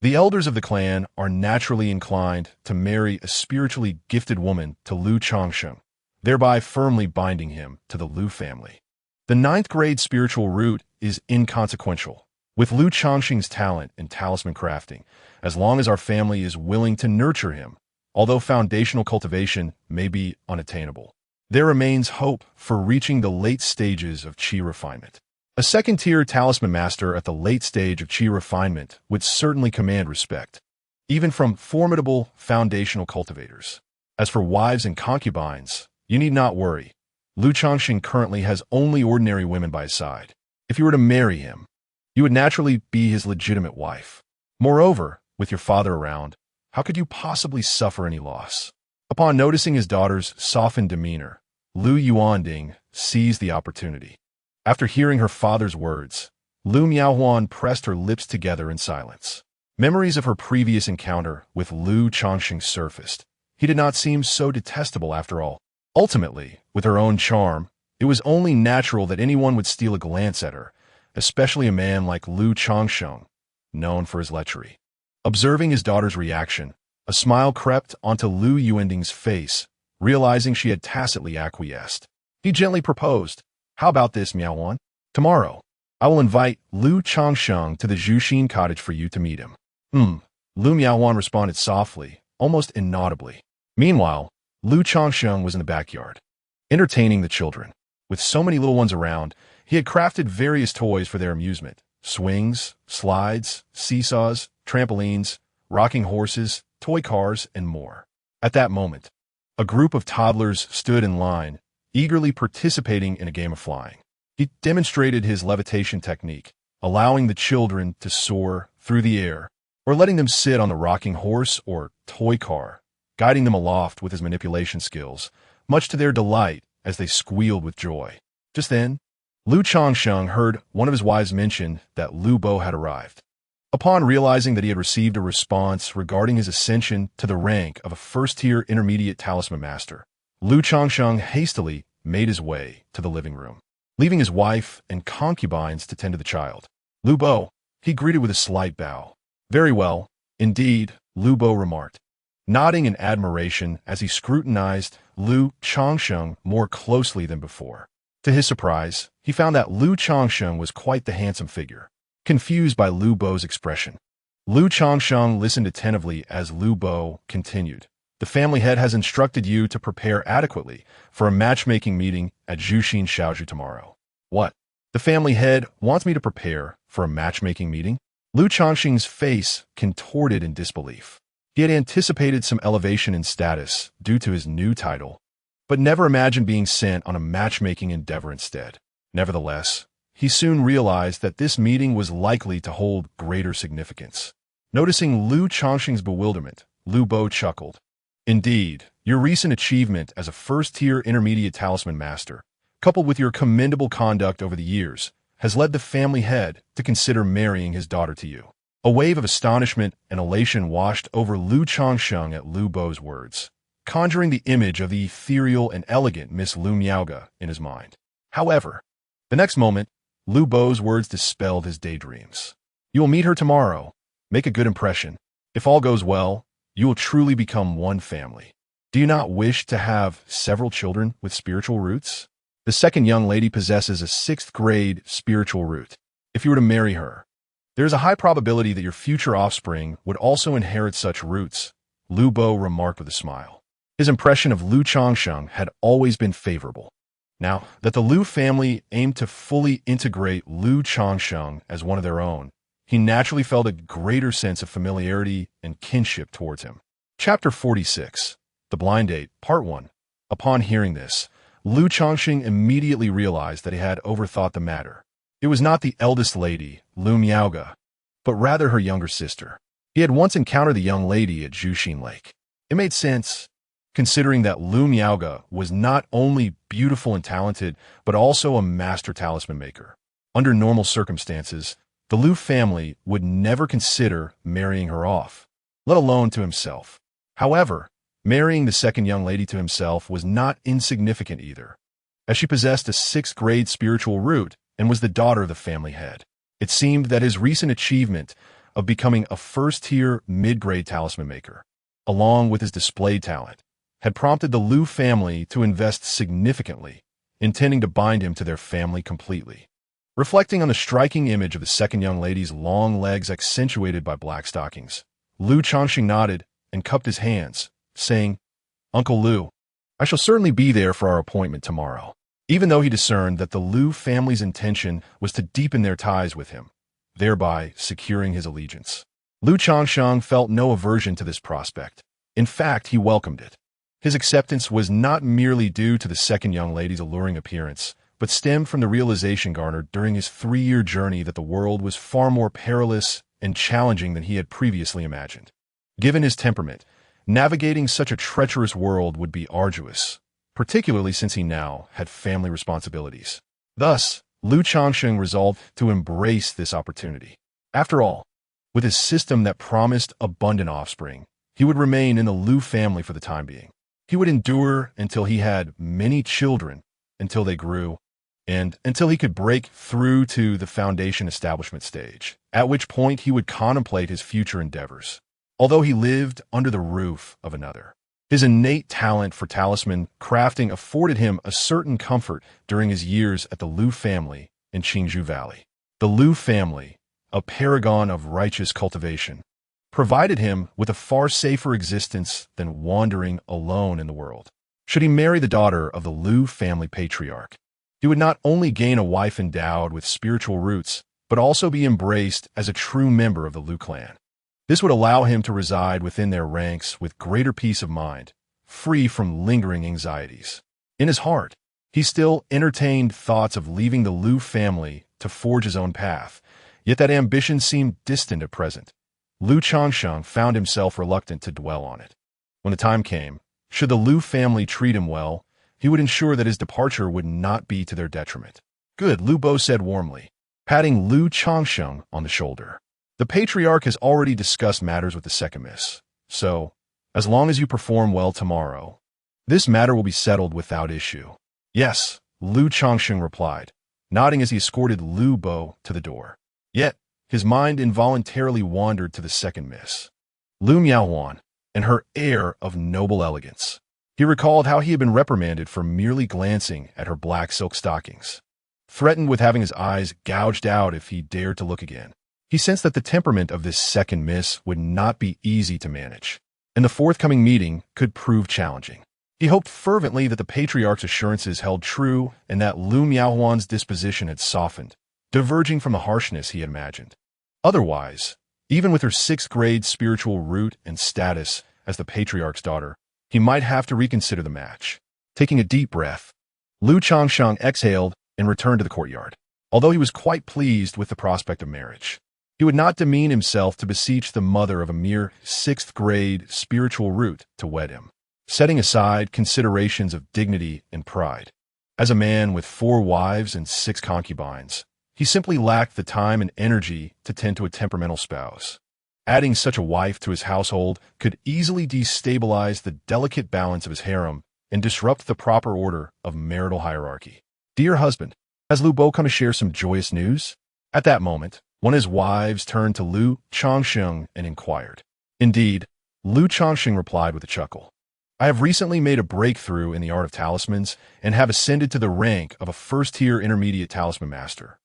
the elders of the clan are naturally inclined to marry a spiritually gifted woman to Lu Changsheng, thereby firmly binding him to the Lu family. The 9th grade spiritual root is inconsequential. With Lu Changsheng's talent in talisman crafting, as long as our family is willing to nurture him, although foundational cultivation may be unattainable, there remains hope for reaching the late stages of qi refinement. A second-tier talisman master at the late stage of qi refinement would certainly command respect, even from formidable foundational cultivators. As for wives and concubines, you need not worry. Lu Changsheng currently has only ordinary women by his side. If you were to marry him, you would naturally be his legitimate wife. Moreover, with your father around, how could you possibly suffer any loss? Upon noticing his daughter's softened demeanor, Lu Yuanding seized the opportunity. After hearing her father's words, Lu Miaohuan pressed her lips together in silence. Memories of her previous encounter with Lu Changsheng surfaced. He did not seem so detestable after all. Ultimately, with her own charm, it was only natural that anyone would steal a glance at her, especially a man like Lu Changsheng, known for his lechery. Observing his daughter's reaction, a smile crept onto Lu Yuanding's face, realizing she had tacitly acquiesced. He gently proposed, "How about this, Miaohuan? Tomorrow, I will invite Lu Changsheng to the Zhuxin cottage for you to meet him." Lu Miaohuan responded softly, almost inaudibly. Meanwhile, Lu Changsheng was in the backyard, entertaining the children. With so many little ones around, he had crafted various toys for their amusement: swings, slides, seesaws, trampolines, rocking horses, toy cars, and more. At that moment, a group of toddlers stood in line, eagerly participating in a game of flying. He demonstrated his levitation technique, allowing the children to soar through the air, or letting them sit on the rocking horse or toy car, guiding them aloft with his manipulation skills, much to their delight as they squealed with joy. Just then, Lu Changsheng heard one of his wives mention that Lu Bo had arrived. Upon realizing that he had received a response regarding his ascension to the rank of a first-tier intermediate talisman master, Lu Changsheng hastily made his way to the living room, leaving his wife and concubines to tend to the child. "Lu Bo," he greeted with a slight bow. "Very well, indeed," Lu Bo remarked, nodding in admiration as he scrutinized Lu Changsheng more closely than before. To his surprise, he found that Lu Changsheng was quite the handsome figure. Confused by Lu Bo's expression, Lu Changsheng listened attentively as Lu Bo continued. "The family head has instructed you to prepare adequately for a matchmaking meeting at Zhuxin Shaozhu tomorrow." "What? The family head wants me to prepare for a matchmaking meeting?" Lu Changsheng's face contorted in disbelief. He had anticipated some elevation in status due to his new title, but never imagined being sent on a matchmaking endeavor instead. Nevertheless, he soon realized that this meeting was likely to hold greater significance. Noticing Lu Changsheng's bewilderment, Lu Bo chuckled. "Indeed, your recent achievement as a first-tier intermediate talisman master, coupled with your commendable conduct over the years, has led the family head to consider marrying his daughter to you." A wave of astonishment and elation washed over Lu Changsheng at Lu Bo's words, conjuring the image of the ethereal and elegant Miss Lu Miaoga in his mind. However, the next moment, Lu Bo's words dispelled his daydreams. "You will meet her tomorrow. Make a good impression. If all goes well, you will truly become one family. Do you not wish to have several children with spiritual roots? The second young lady possesses a 6th grade spiritual root. If you were to marry her, there is a high probability that your future offspring would also inherit such roots," Lu Bo remarked with a smile. His impression of Lu Changsheng had always been favorable. Now that the Lu family aimed to fully integrate Lu Changsheng as one of their own, he naturally felt a greater sense of familiarity and kinship towards him. Chapter 46, The Blind Date, Part 1. Upon hearing this, Lu Changsheng immediately realized that he had overthought the matter. It was not the eldest lady, Lu Miaoga, but rather her younger sister. He had once encountered the young lady at Zhuxin Lake. It made sense, considering that Lu Miaoge was not only beautiful and talented, but also a master talisman maker. Under normal circumstances, the Lu family would never consider marrying her off, let alone to himself. However, marrying the second young lady to himself was not insignificant either, as she possessed a 6th grade spiritual root and was the daughter of the family head. It seemed that his recent achievement of becoming a first-tier mid-grade talisman maker, along with his displayed talent, had prompted the Lu family to invest significantly, intending to bind him to their family completely. Reflecting on the striking image of the second young lady's long legs accentuated by black stockings, Lu Changsheng nodded and cupped his hands, saying, "Uncle Lu, I shall certainly be there for our appointment tomorrow." Even though he discerned that the Lu family's intention was to deepen their ties with him, thereby securing his allegiance, Lu Changsheng felt no aversion to this prospect. In fact, he welcomed it. His acceptance was not merely due to the second young lady's alluring appearance, but stemmed from the realization garnered during his 3-year journey that the world was far more perilous and challenging than he had previously imagined. Given his temperament, navigating such a treacherous world would be arduous, particularly since he now had family responsibilities. Thus, Lu Changsheng resolved to embrace this opportunity. After all, with his system that promised abundant offspring, he would remain in the Lu family for the time being. He would endure until he had many children, until they grew, and until he could break through to the foundation establishment stage, at which point he would contemplate his future endeavors. Although he lived under the roof of another, his innate talent for talisman crafting afforded him a certain comfort during his years at the Lu family in Qingzhou Valley. The Lu family, a paragon of righteous cultivation, provided him with a far safer existence than wandering alone in the world. Should he marry the daughter of the Lu family patriarch, he would not only gain a wife endowed with spiritual roots, but also be embraced as a true member of the Lu clan. This would allow him to reside within their ranks with greater peace of mind, free from lingering anxieties. In his heart, he still entertained thoughts of leaving the Lu family to forge his own path, yet that ambition seemed distant at present. Lu Changsheng found himself reluctant to dwell on it. When the time came, should the Lu family treat him well, he would ensure that his departure would not be to their detriment. "Good," Lu Bo said warmly, patting Lu Changsheng on the shoulder. "The patriarch has already discussed matters with the second miss, so, as long as you perform well tomorrow, this matter will be settled without issue." "Yes," Lu Changsheng replied, nodding as he escorted Lu Bo to the door. Yet, his mind involuntarily wandered to the second miss, Lu Miaohuan, and her air of noble elegance. He recalled how he had been reprimanded for merely glancing at her black silk stockings, threatened with having his eyes gouged out if he dared to look again. He sensed that the temperament of this second miss would not be easy to manage, and the forthcoming meeting could prove challenging. He hoped fervently that the patriarch's assurances held true and that Lu Miaohuan's disposition had softened, diverging from the harshness he had imagined. Otherwise, even with her 6th grade spiritual root and status as the patriarch's daughter, he might have to reconsider the match. Taking a deep breath, Lu Changsheng exhaled and returned to the courtyard. Although he was quite pleased with the prospect of marriage, he would not demean himself to beseech the mother of a mere 6th grade spiritual root to wed him, setting aside considerations of dignity and pride. As a man with 4 wives and 6 concubines, he simply lacked the time and energy to tend to a temperamental spouse. Adding such a wife to his household could easily destabilize the delicate balance of his harem and disrupt the proper order of marital hierarchy. "Dear husband, has Lu Bo come to share some joyous news?" At that moment, one of his wives turned to Lu Changsheng and inquired. "Indeed," Lu Changsheng replied with a chuckle. "I have recently made a breakthrough in the art of talismans and have ascended to the rank of a first-tier intermediate talisman master.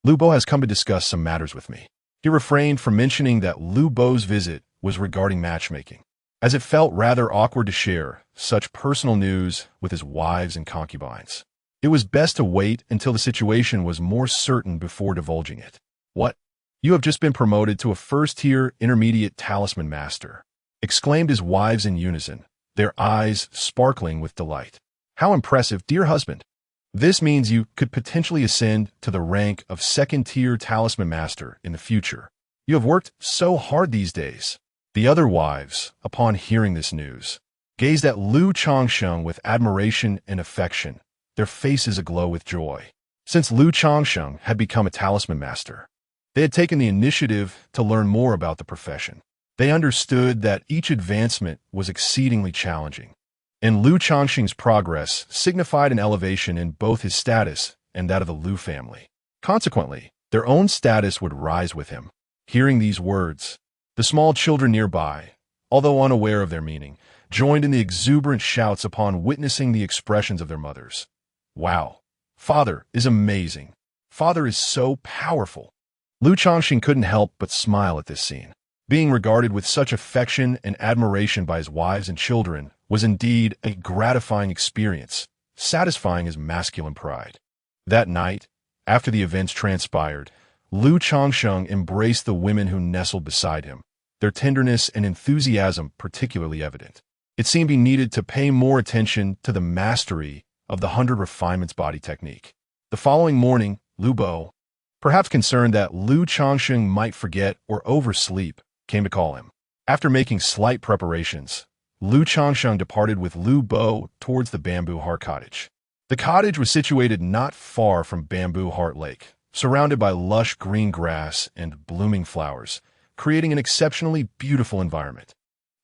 Lu Bo has come to discuss some matters with me." He refrained from mentioning that Lu Bo's visit was regarding matchmaking, as it felt rather awkward to share such personal news with his wives and concubines. It was best to wait until the situation was more certain before divulging it. "What? You have just been promoted to a first-tier intermediate talisman master," exclaimed his wives in unison, their eyes sparkling with delight. "How impressive, dear husband! This means you could potentially ascend to the rank of second-tier talisman master in the future. You have worked so hard these days." The other wives, upon hearing this news, gazed at Lu Changsheng with admiration and affection, their faces aglow with joy. Since Lu Changsheng had become a talisman master, they had taken the initiative to learn more about the profession. They understood that each advancement was exceedingly challenging, and Lu Changsheng's progress signified an elevation in both his status and that of the Lu family. Consequently, their own status would rise with him. Hearing these words, the small children nearby, although unaware of their meaning, joined in the exuberant shouts upon witnessing the expressions of their mothers. "Wow! Father is amazing! Father is so powerful!" Lu Changsheng couldn't help but smile at this scene. Being regarded with such affection and admiration by his wives and children was indeed a gratifying experience, satisfying his masculine pride. That night, after the events transpired, Lu Changsheng embraced the women who nestled beside him, their tenderness and enthusiasm particularly evident. It seemed he needed to pay more attention to the mastery of the 100 Refinements body technique. The following morning, Lu Bo, perhaps concerned that Lu Changsheng might forget or oversleep, came to call him. After making slight preparations, Lu Changsheng departed with Lu Bo towards the Bamboo Heart Cottage. The cottage was situated not far from Bamboo Heart Lake, surrounded by lush green grass and blooming flowers, creating an exceptionally beautiful environment.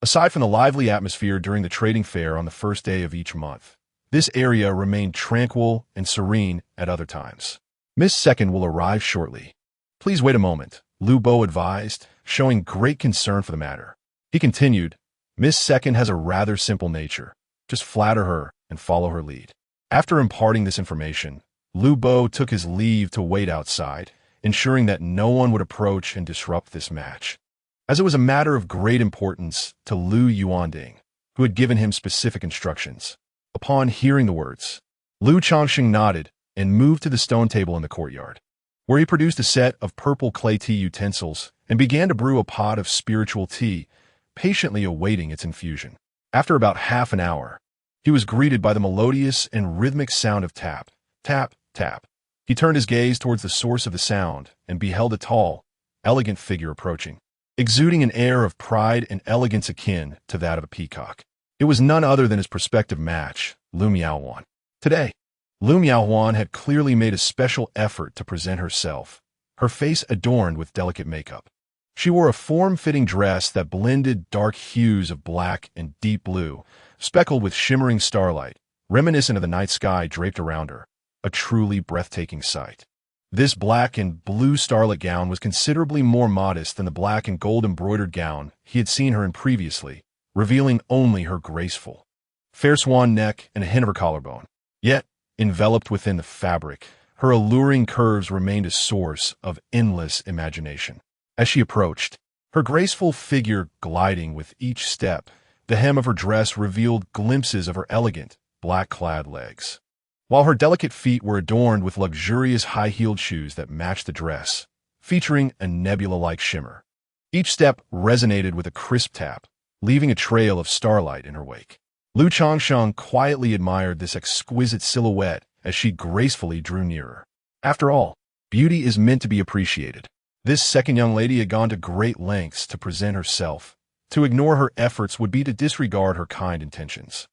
Aside from the lively atmosphere during the trading fair on the first day of each month, this area remained tranquil and serene at other times. "Miss Second will arrive shortly. Please wait a moment," Lu Bo advised, showing great concern for the matter. He continued, "Miss Second has a rather simple nature. Just flatter her and follow her lead." After imparting this information, Lu Bo took his leave to wait outside, ensuring that no one would approach and disrupt this match, as it was a matter of great importance to Lu Yuanding, who had given him specific instructions. Upon hearing the words, Lu Changsheng nodded and moved to the stone table in the courtyard, where he produced a set of purple clay tea utensils and began to brew a pot of spiritual tea, patiently awaiting its infusion. After about half an hour, he was greeted by the melodious and rhythmic sound of tap, tap, tap. He turned his gaze towards the source of the sound and beheld a tall, elegant figure approaching, exuding an air of pride and elegance akin to that of a peacock. It was none other than his prospective match, Lu Miaohuan. Today, Lu Miaohuan had clearly made a special effort to present herself, her face adorned with delicate makeup. She wore a form-fitting dress that blended dark hues of black and deep blue, speckled with shimmering starlight, reminiscent of the night sky draped around her, a truly breathtaking sight. This black and blue starlit gown was considerably more modest than the black and gold embroidered gown he had seen her in previously, revealing only her graceful, fair swan neck and a hint of her collarbone. Yet, enveloped within the fabric, her alluring curves remained a source of endless imagination. As she approached, her graceful figure gliding with each step, the hem of her dress revealed glimpses of her elegant, black-clad legs, while her delicate feet were adorned with luxurious high-heeled shoes that matched the dress, featuring a nebula-like shimmer. Each step resonated with a crisp tap, leaving a trail of starlight in her wake. Lu Changsheng quietly admired this exquisite silhouette as she gracefully drew nearer. After all, beauty is meant to be appreciated. This second young lady had gone to great lengths to present herself. To ignore her efforts would be to disregard her kind intentions.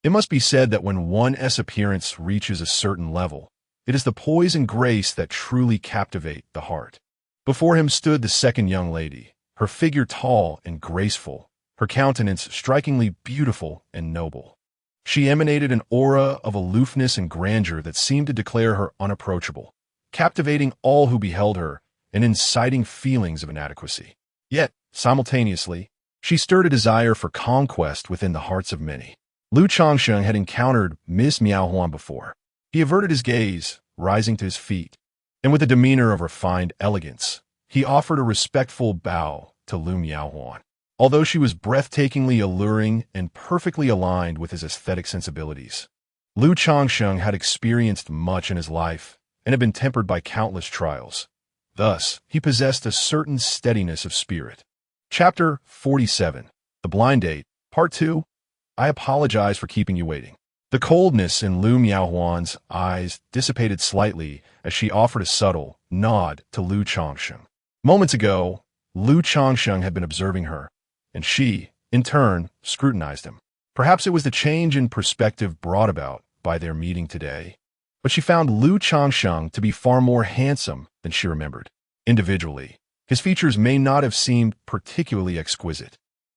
It must be said that when one's appearance reaches a certain level, it is the poise and grace that truly captivate the heart. Before him stood the second young lady, her figure tall and graceful, her countenance strikingly beautiful and noble. She emanated an aura of aloofness and grandeur that seemed to declare her unapproachable, captivating all who beheld her and inciting feelings of inadequacy. Yet, simultaneously, she stirred a desire for conquest within the hearts of many. Lu Changsheng had encountered Miss Miaohuan before. He averted his gaze, rising to his feet, and with a demeanor of refined elegance, he offered a respectful bow to Lu Miaohuan. Although she was breathtakingly alluring and perfectly aligned with his aesthetic sensibilities, Lu Changsheng had experienced much in his life and had been tempered by countless trials. Thus, he possessed a certain steadiness of spirit. Chapter 47, The Blind Date, Part 2. I apologize for keeping you waiting. The coldness in Lu Miaohuan's eyes dissipated slightly as she offered a subtle nod to Lu Changsheng. Moments ago, Lu Changsheng had been observing her, and she, in turn, scrutinized him. Perhaps it was the change in perspective brought about by their meeting today, but she found Lu Changsheng to be far more handsome than she remembered. Individually, his features may not have seemed particularly exquisite,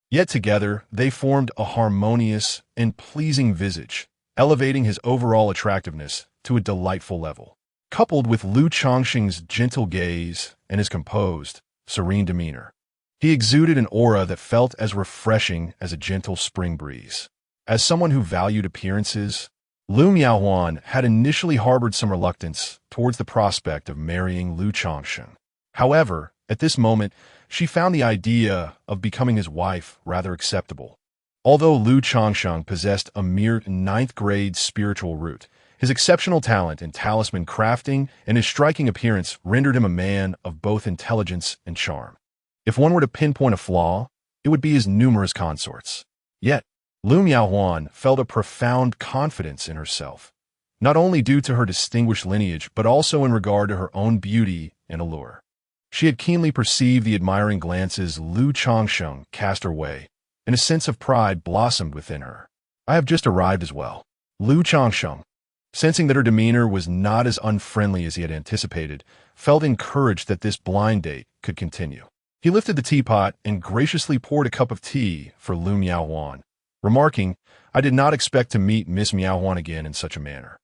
yet together they formed a harmonious and pleasing visage, elevating his overall attractiveness to a delightful level. Coupled with Lu Changsheng's gentle gaze and his composed, serene demeanor, he exuded an aura that felt as refreshing as a gentle spring breeze. As someone who valued appearances, Lu Miaohuan had initially harbored some reluctance towards the prospect of marrying Lu Changsheng. However, at this moment, she found the idea of becoming his wife rather acceptable. Although Lu Changsheng possessed a mere ninth-grade spiritual root, his exceptional talent in talisman crafting and his striking appearance rendered him a man of both intelligence and charm. If one were to pinpoint a flaw, it would be his numerous consorts. Yet, Lu Miaohuan felt a profound confidence in herself, not only due to her distinguished lineage, but also in regard to her own beauty and allure. She had keenly perceived the admiring glances Lu Changsheng cast her way, and a sense of pride blossomed within her. I have just arrived as well. Lu Changsheng, sensing that her demeanor was not as unfriendly as he had anticipated, felt encouraged that this blind date could continue. He lifted the teapot and graciously poured a cup of tea for Lu Miaohuan, remarking, "I did not expect to meet Miss Miaohuan again in such a manner.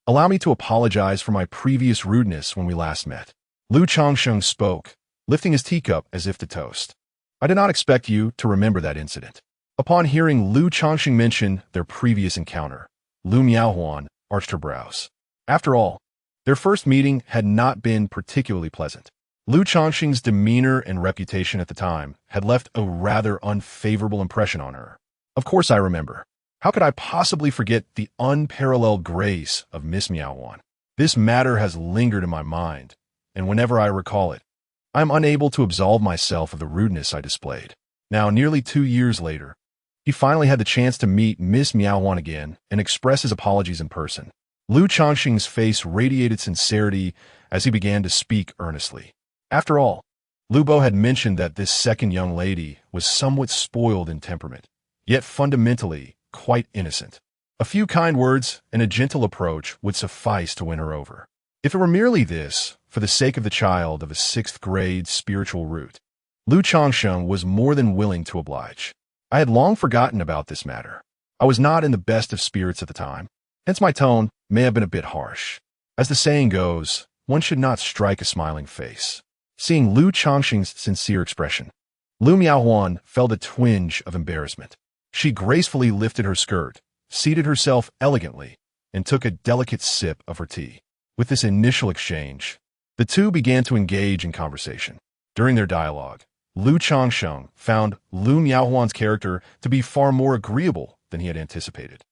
Allow me to apologize for my previous rudeness when we last met." Lu Changsheng spoke, lifting his teacup as if to toast. "I did not expect you to remember that incident." Upon hearing Lu Changsheng mention their previous encounter, Lu Miaohuan arched her brows. After all, their first meeting had not been particularly pleasant. Lu Changsheng's demeanor and reputation at the time had left a rather unfavorable impression on her. "Of course I remember. How could I possibly forget the unparalleled grace of Miss Miaohuan? This matter has lingered in my mind, and whenever I recall it, I am unable to absolve myself of the rudeness I displayed." Now, nearly 2 years later, he finally had the chance to meet Miss Miaohuan again and express his apologies in person. Lu Changsheng's face radiated sincerity as he began to speak earnestly. After all, Lu Bo had mentioned that this second young lady was somewhat spoiled in temperament, yet fundamentally quite innocent. A few kind words and a gentle approach would suffice to win her over. If it were merely this, for the sake of the child of a 6th-grade spiritual root, Lu Changsheng was more than willing to oblige. I had long forgotten about this matter. I was not in the best of spirits at the time, hence my tone may have been a bit harsh. As the saying goes, one should not strike a smiling face. Seeing Lu Changsheng's sincere expression, Lu Miaohuan felt a twinge of embarrassment. She gracefully lifted her skirt, seated herself elegantly, and took a delicate sip of her tea. With this initial exchange, the two began to engage in conversation. During their dialogue, Lu Changsheng found Lu Miaohuan's character to be far more agreeable than he had anticipated.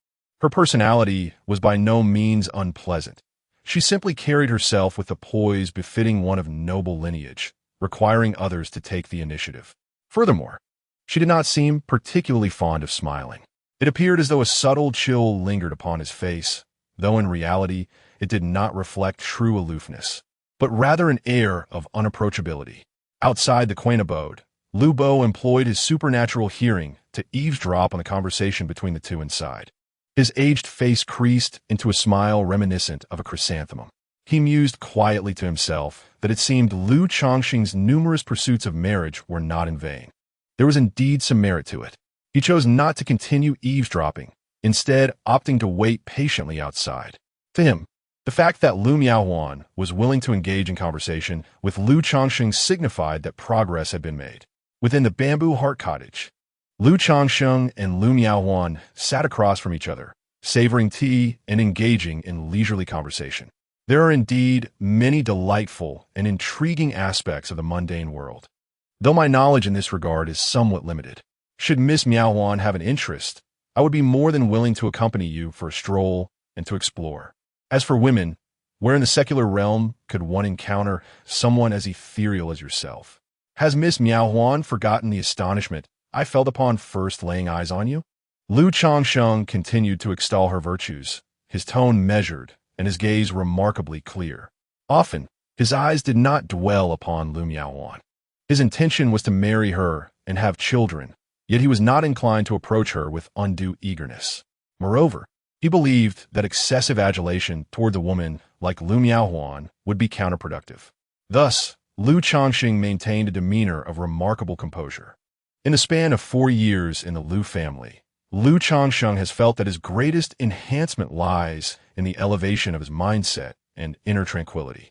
Her personality was by no means unpleasant. She simply carried herself with a poise befitting one of noble lineage, requiring others to take the initiative. Furthermore, she did not seem particularly fond of smiling. It appeared as though a subtle chill lingered upon his face, though in reality it did not reflect true aloofness, but rather an air of unapproachability. Outside the quaint abode, Lu Bo employed his supernatural hearing to eavesdrop on the conversation between the two inside. His aged face creased into a smile reminiscent of a chrysanthemum. He mused quietly to himself that it seemed Lu Changsheng's numerous pursuits of marriage were not in vain. There was indeed some merit to it. He chose not to continue eavesdropping, instead opting to wait patiently outside. To him, the fact that Lu Miaohuan was willing to engage in conversation with Lu Changsheng signified that progress had been made. Within the bamboo heart cottage, Lu Changsheng and Lu Miaohuan sat across from each other, savoring tea and engaging in leisurely conversation. There are indeed many delightful and intriguing aspects of the mundane world, though my knowledge in this regard is somewhat limited. Should Miss Miaohuan have an interest, I would be more than willing to accompany you for a stroll and to explore. As for women, where in the secular realm could one encounter someone as ethereal as yourself? Has Miss Miaohuan forgotten the astonishment I felt upon first laying eyes on you? Lu Changsheng continued to extol her virtues, his tone measured and his gaze remarkably clear. Often, his eyes did not dwell upon Lu Miaohuan. His intention was to marry her and have children, yet he was not inclined to approach her with undue eagerness. Moreover, he believed that excessive adulation toward the woman like Lu Miaohuan would be counterproductive. Thus, Lu Changsheng maintained a demeanor of remarkable composure. In the span of 4 years in the Lu family, Lu Changsheng has felt that his greatest enhancement lies in the elevation of his mindset and inner tranquility.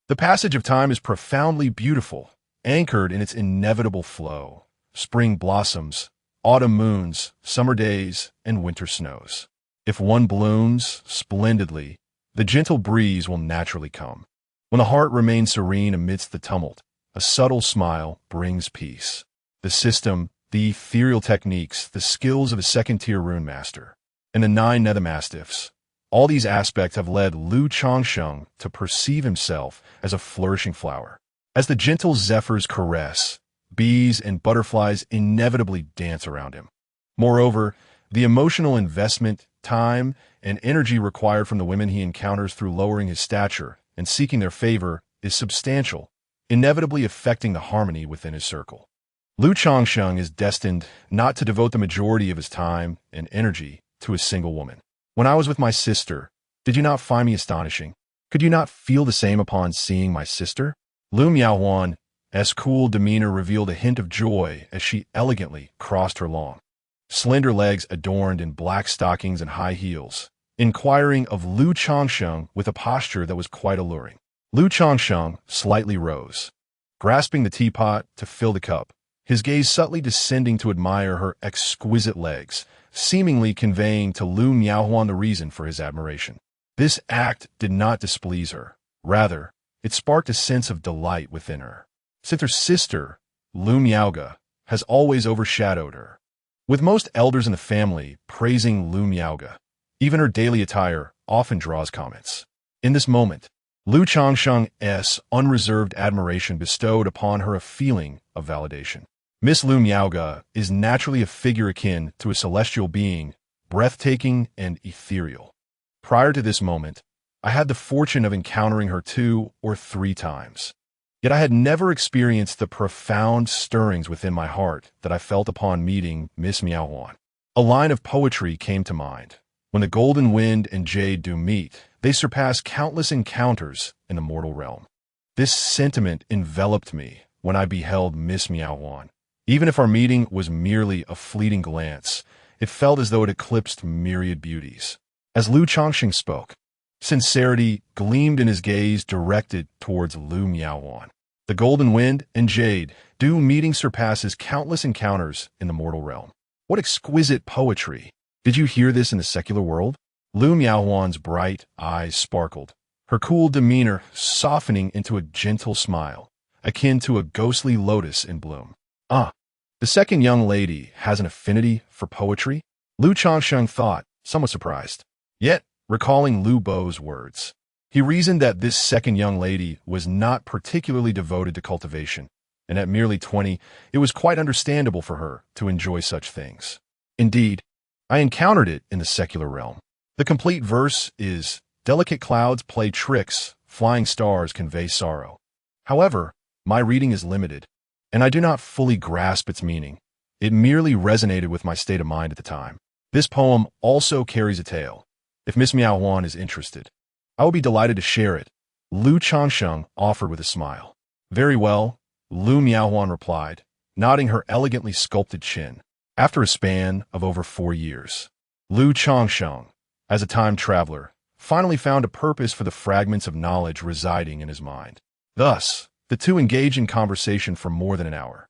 The passage of time is profoundly beautiful, anchored in its inevitable flow: spring blossoms, autumn moons, summer days, and winter snows. If one blooms splendidly, the gentle breeze will naturally come. When the heart remains serene amidst the tumult, a subtle smile brings peace. The system, the ethereal techniques, the skills of a second-tier rune master, and the 9 nether mastiffs, all these aspects have led Lu Changsheng to perceive himself as a flourishing flower. As the gentle zephyrs caress, bees and butterflies inevitably dance around him. Moreover, the emotional investment, time, and energy required from the women he encounters through lowering his stature and seeking their favor is substantial, inevitably affecting the harmony within his circle. Lu Changsheng is destined not to devote the majority of his time and energy to a single woman. When I was with my sister, did you not find me astonishing? Could you not feel the same upon seeing my sister? Lu Miaohuan's cool demeanor revealed a hint of joy as she elegantly crossed her long, slender legs adorned in black stockings and high heels, inquiring of Lu Changsheng with a posture that was quite alluring. Lu Changsheng slightly rose, grasping the teapot to fill the cup, his gaze subtly descending to admire her exquisite legs, seemingly conveying to Lu Miaohuan the reason for his admiration. This act did not displease her. Rather, it sparked a sense of delight within her, since her sister, Lu Miaoga, has always overshadowed her. With most elders in the family praising Lu Miaoga, even her daily attire often draws comments. In this moment, Lu Changsheng's unreserved admiration bestowed upon her a feeling of validation. Miss Lu Miaoga is naturally a figure akin to a celestial being, breathtaking and ethereal. Prior to this moment, I had the fortune of encountering her 2 or 3 times. Yet I had never experienced the profound stirrings within my heart that I felt upon meeting Miss Miaohuan. A line of poetry came to mind. When the golden wind and jade do meet, they surpass countless encounters in the mortal realm. This sentiment enveloped me when I beheld Miss Miaohuan. Even if our meeting was merely a fleeting glance, it felt as though it eclipsed myriad beauties. As Lu Changsheng spoke, sincerity gleamed in his gaze directed towards Lu Miaohuan. The golden wind and jade dew meeting surpasses countless encounters in the mortal realm. What exquisite poetry! Did you hear this in the secular world? Lu Miaohuan's bright eyes sparkled, her cool demeanor softening into a gentle smile, akin to a ghostly lotus in bloom. Ah, the second young lady has an affinity for poetry? Lu Changsheng thought, somewhat surprised. Yet, recalling Lu Bo's words, he reasoned that this second young lady was not particularly devoted to cultivation, and at merely 20, it was quite understandable for her to enjoy such things. Indeed, I encountered it in the secular realm. The complete verse is, "Delicate clouds play tricks, flying stars convey sorrow." However, my reading is limited, and I do not fully grasp its meaning. It merely resonated with my state of mind at the time. This poem also carries a tale. If Miss Miaohuan is interested, I will be delighted to share it, Lu Changsheng offered with a smile. Very well, Lu Miaohuan replied, nodding her elegantly sculpted chin. After a span of over 4 years, Lu Changsheng, as a time traveler, finally found a purpose for the fragments of knowledge residing in his mind. Thus, the two engaged in conversation for more than an hour.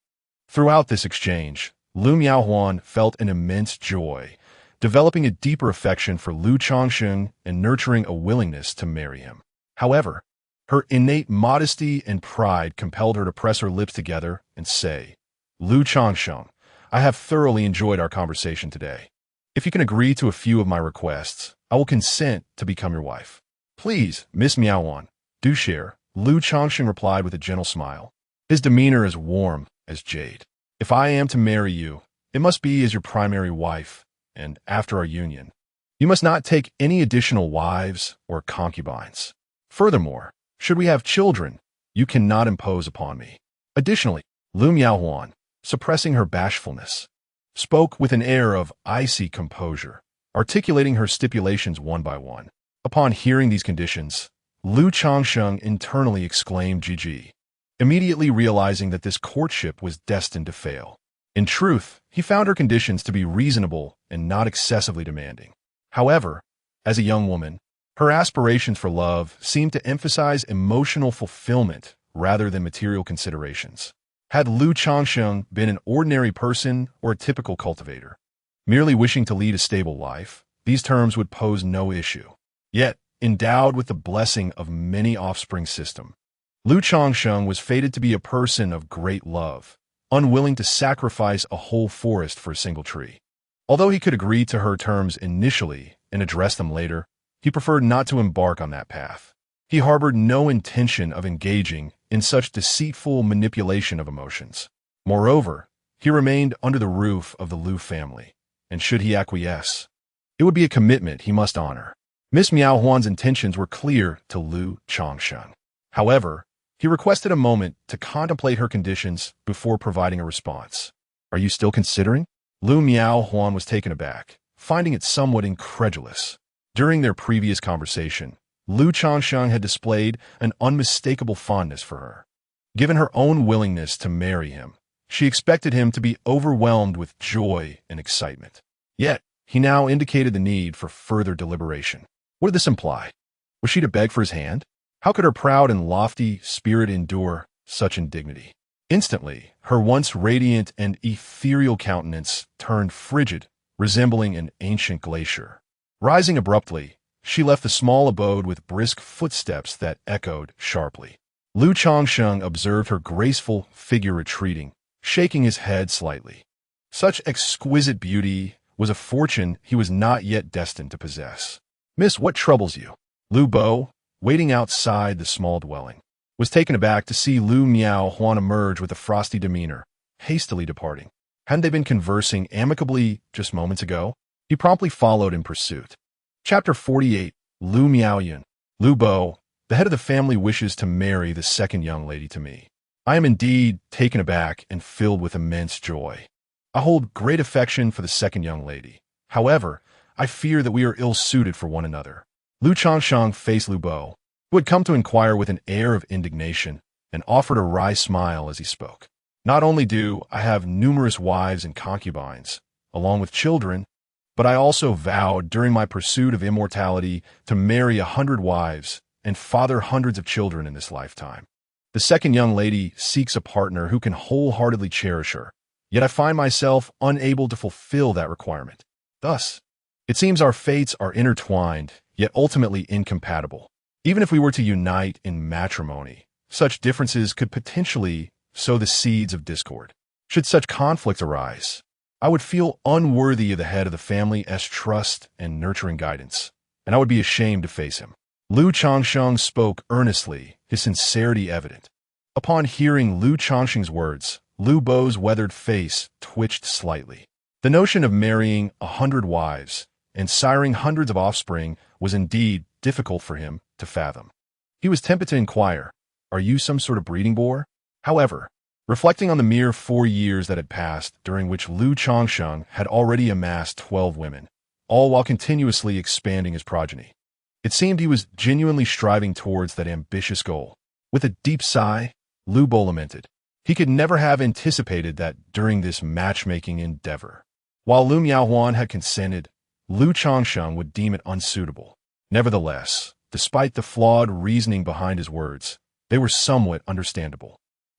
Throughout this exchange, Lu Miaohuan felt an immense joy, developing a deeper affection for Lu Changsheng and nurturing a willingness to marry him. However, her innate modesty and pride compelled her to press her lips together and say, "Lu Changsheng, I have thoroughly enjoyed our conversation today. If you can agree to a few of my requests, I will consent to become your wife." "Please, Miss Miaohuan, do share," Lu Changsheng replied with a gentle smile, his demeanor as warm as jade. "If I am to marry you, it must be as your primary wife, and after our union, you must not take any additional wives or concubines. Furthermore, should we have children, you cannot impose upon me." Additionally, Lu Miaohuan, suppressing her bashfulness, spoke with an air of icy composure, articulating her stipulations one by one. Upon hearing these conditions, Lu Changsheng internally exclaimed GG, immediately realizing that this courtship was destined to fail. In truth, he found her conditions to be reasonable and not excessively demanding. However, as a young woman, her aspirations for love seemed to emphasize emotional fulfillment rather than material considerations. Had Lu Changsheng been an ordinary person or a typical cultivator, merely wishing to lead a stable life, these terms would pose no issue. Yet, endowed with the blessing of Many Offspring system, Lu Changsheng was fated to be a person of great love, unwilling to sacrifice a whole forest for a single tree. Although he could agree to her terms initially and address them later, he preferred not to embark on that path. He harbored no intention of engaging in such deceitful manipulation of emotions. Moreover, he remained under the roof of the Lu family, and should he acquiesce, it would be a commitment he must honor. Miss Miaohuan's intentions were clear to Lu Changsheng. However, he requested a moment to contemplate her conditions before providing a response. Are you still considering? Lu Miaohuan was taken aback, finding it somewhat incredulous. During their previous conversation, Lu Changsheng had displayed an unmistakable fondness for her. Given her own willingness to marry him, she expected him to be overwhelmed with joy and excitement. Yet, he now indicated the need for further deliberation. What did this imply? Was she to beg for his hand? How could her proud and lofty spirit endure such indignity? Instantly, her once radiant and ethereal countenance turned frigid, resembling an ancient glacier. Rising abruptly, she left the small abode with brisk footsteps that echoed sharply. Lu Changsheng observed her graceful figure retreating, shaking his head slightly. Such exquisite beauty was a fortune he was not yet destined to possess. Miss, what troubles you? Lu Bo, waiting outside the small dwelling, was taken aback to see Lu Miaohuan emerge with a frosty demeanor, hastily departing. Hadn't they been conversing amicably just moments ago? He promptly followed in pursuit. Chapter 48, Lu Miaoyun. Lu Bo, the head of the family, wishes to marry the second young lady to me. I am indeed taken aback and filled with immense joy. I hold great affection for the second young lady. However, I fear that we are ill-suited for one another. Lu Changsheng faced Lu Bo, who had come to inquire with an air of indignation, and offered a wry smile as he spoke. Not only do I have numerous wives and concubines, along with children, but I also vowed during my pursuit of immortality to marry 100 wives and father hundreds of children in this lifetime. The second young lady seeks a partner who can wholeheartedly cherish her, yet I find myself unable to fulfill that requirement. Thus, it seems our fates are intertwined, yet ultimately incompatible. Even if we were to unite in matrimony, such differences could potentially sow the seeds of discord. Should such conflict arise, I would feel unworthy of the head of the family's trust and nurturing guidance, and I would be ashamed to face him. Lu Changsheng spoke earnestly, his sincerity evident. Upon hearing Lu Changsheng's words, Lu Bo's weathered face twitched slightly. The notion of marrying 100 wives and siring hundreds of offspring was indeed difficult for him to fathom. He was tempted to inquire, "Are you some sort of breeding boar?" However, reflecting on the mere 4 years that had passed, during which Lu Changsheng had already amassed 12 women, all while continuously expanding his progeny, it seemed he was genuinely striving towards that ambitious goal. With a deep sigh, Lu Bo lamented. He could never have anticipated that during this matchmaking endeavor, while Lu Miaohuan had consented, Lu Changsheng would deem it unsuitable. Nevertheless, despite the flawed reasoning behind his words, they were somewhat understandable.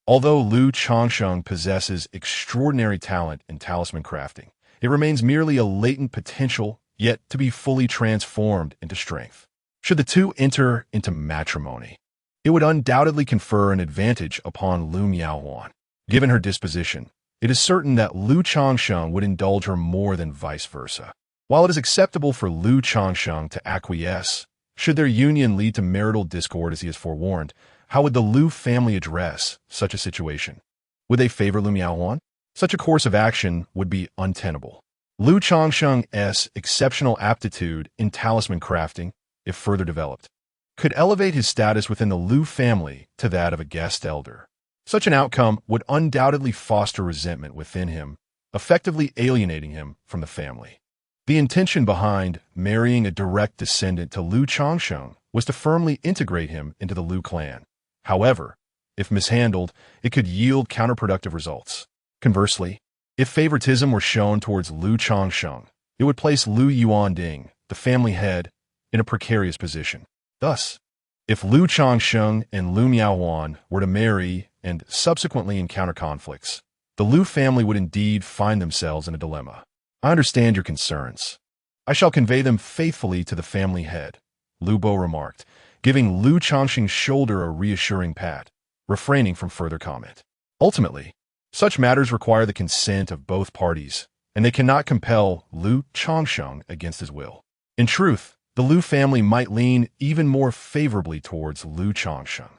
Although Lu Changsheng possesses extraordinary talent in talisman crafting, it remains merely a latent potential yet to be fully transformed into strength. Should the two enter into matrimony, it would undoubtedly confer an advantage upon Lu Miaohuan. Given her disposition, it is certain that Lu Changsheng would indulge her more than vice versa. While it is acceptable for Lu Changsheng to acquiesce, should their union lead to marital discord as he has forewarned, how would the Lu family address such a situation? Would they favor Lu Miaohuan? Such a course of action would be untenable. Lu Changsheng's exceptional aptitude in talisman crafting, if further developed, could elevate his status within the Lu family to that of a guest elder. Such an outcome would undoubtedly foster resentment within him, effectively alienating him from the family. The intention behind marrying a direct descendant to Lu Changsheng was to firmly integrate him into the Lu clan. However, if mishandled, it could yield counterproductive results. Conversely, if favoritism were shown towards Lu Changsheng, it would place Lu Yuanding, the family head, in a precarious position. Thus, if Lu Changsheng and Lu Miaohuan were to marry and subsequently encounter conflicts, the Lu family would indeed find themselves in a dilemma. I understand your concerns. I shall convey them faithfully to the family head, Lu Bo remarked, giving Lu Changsheng's shoulder a reassuring pat, refraining from further comment. Ultimately, such matters require the consent of both parties, and they cannot compel Lu Changsheng against his will. In truth, the Lu family might lean even more favorably towards Lu Changsheng.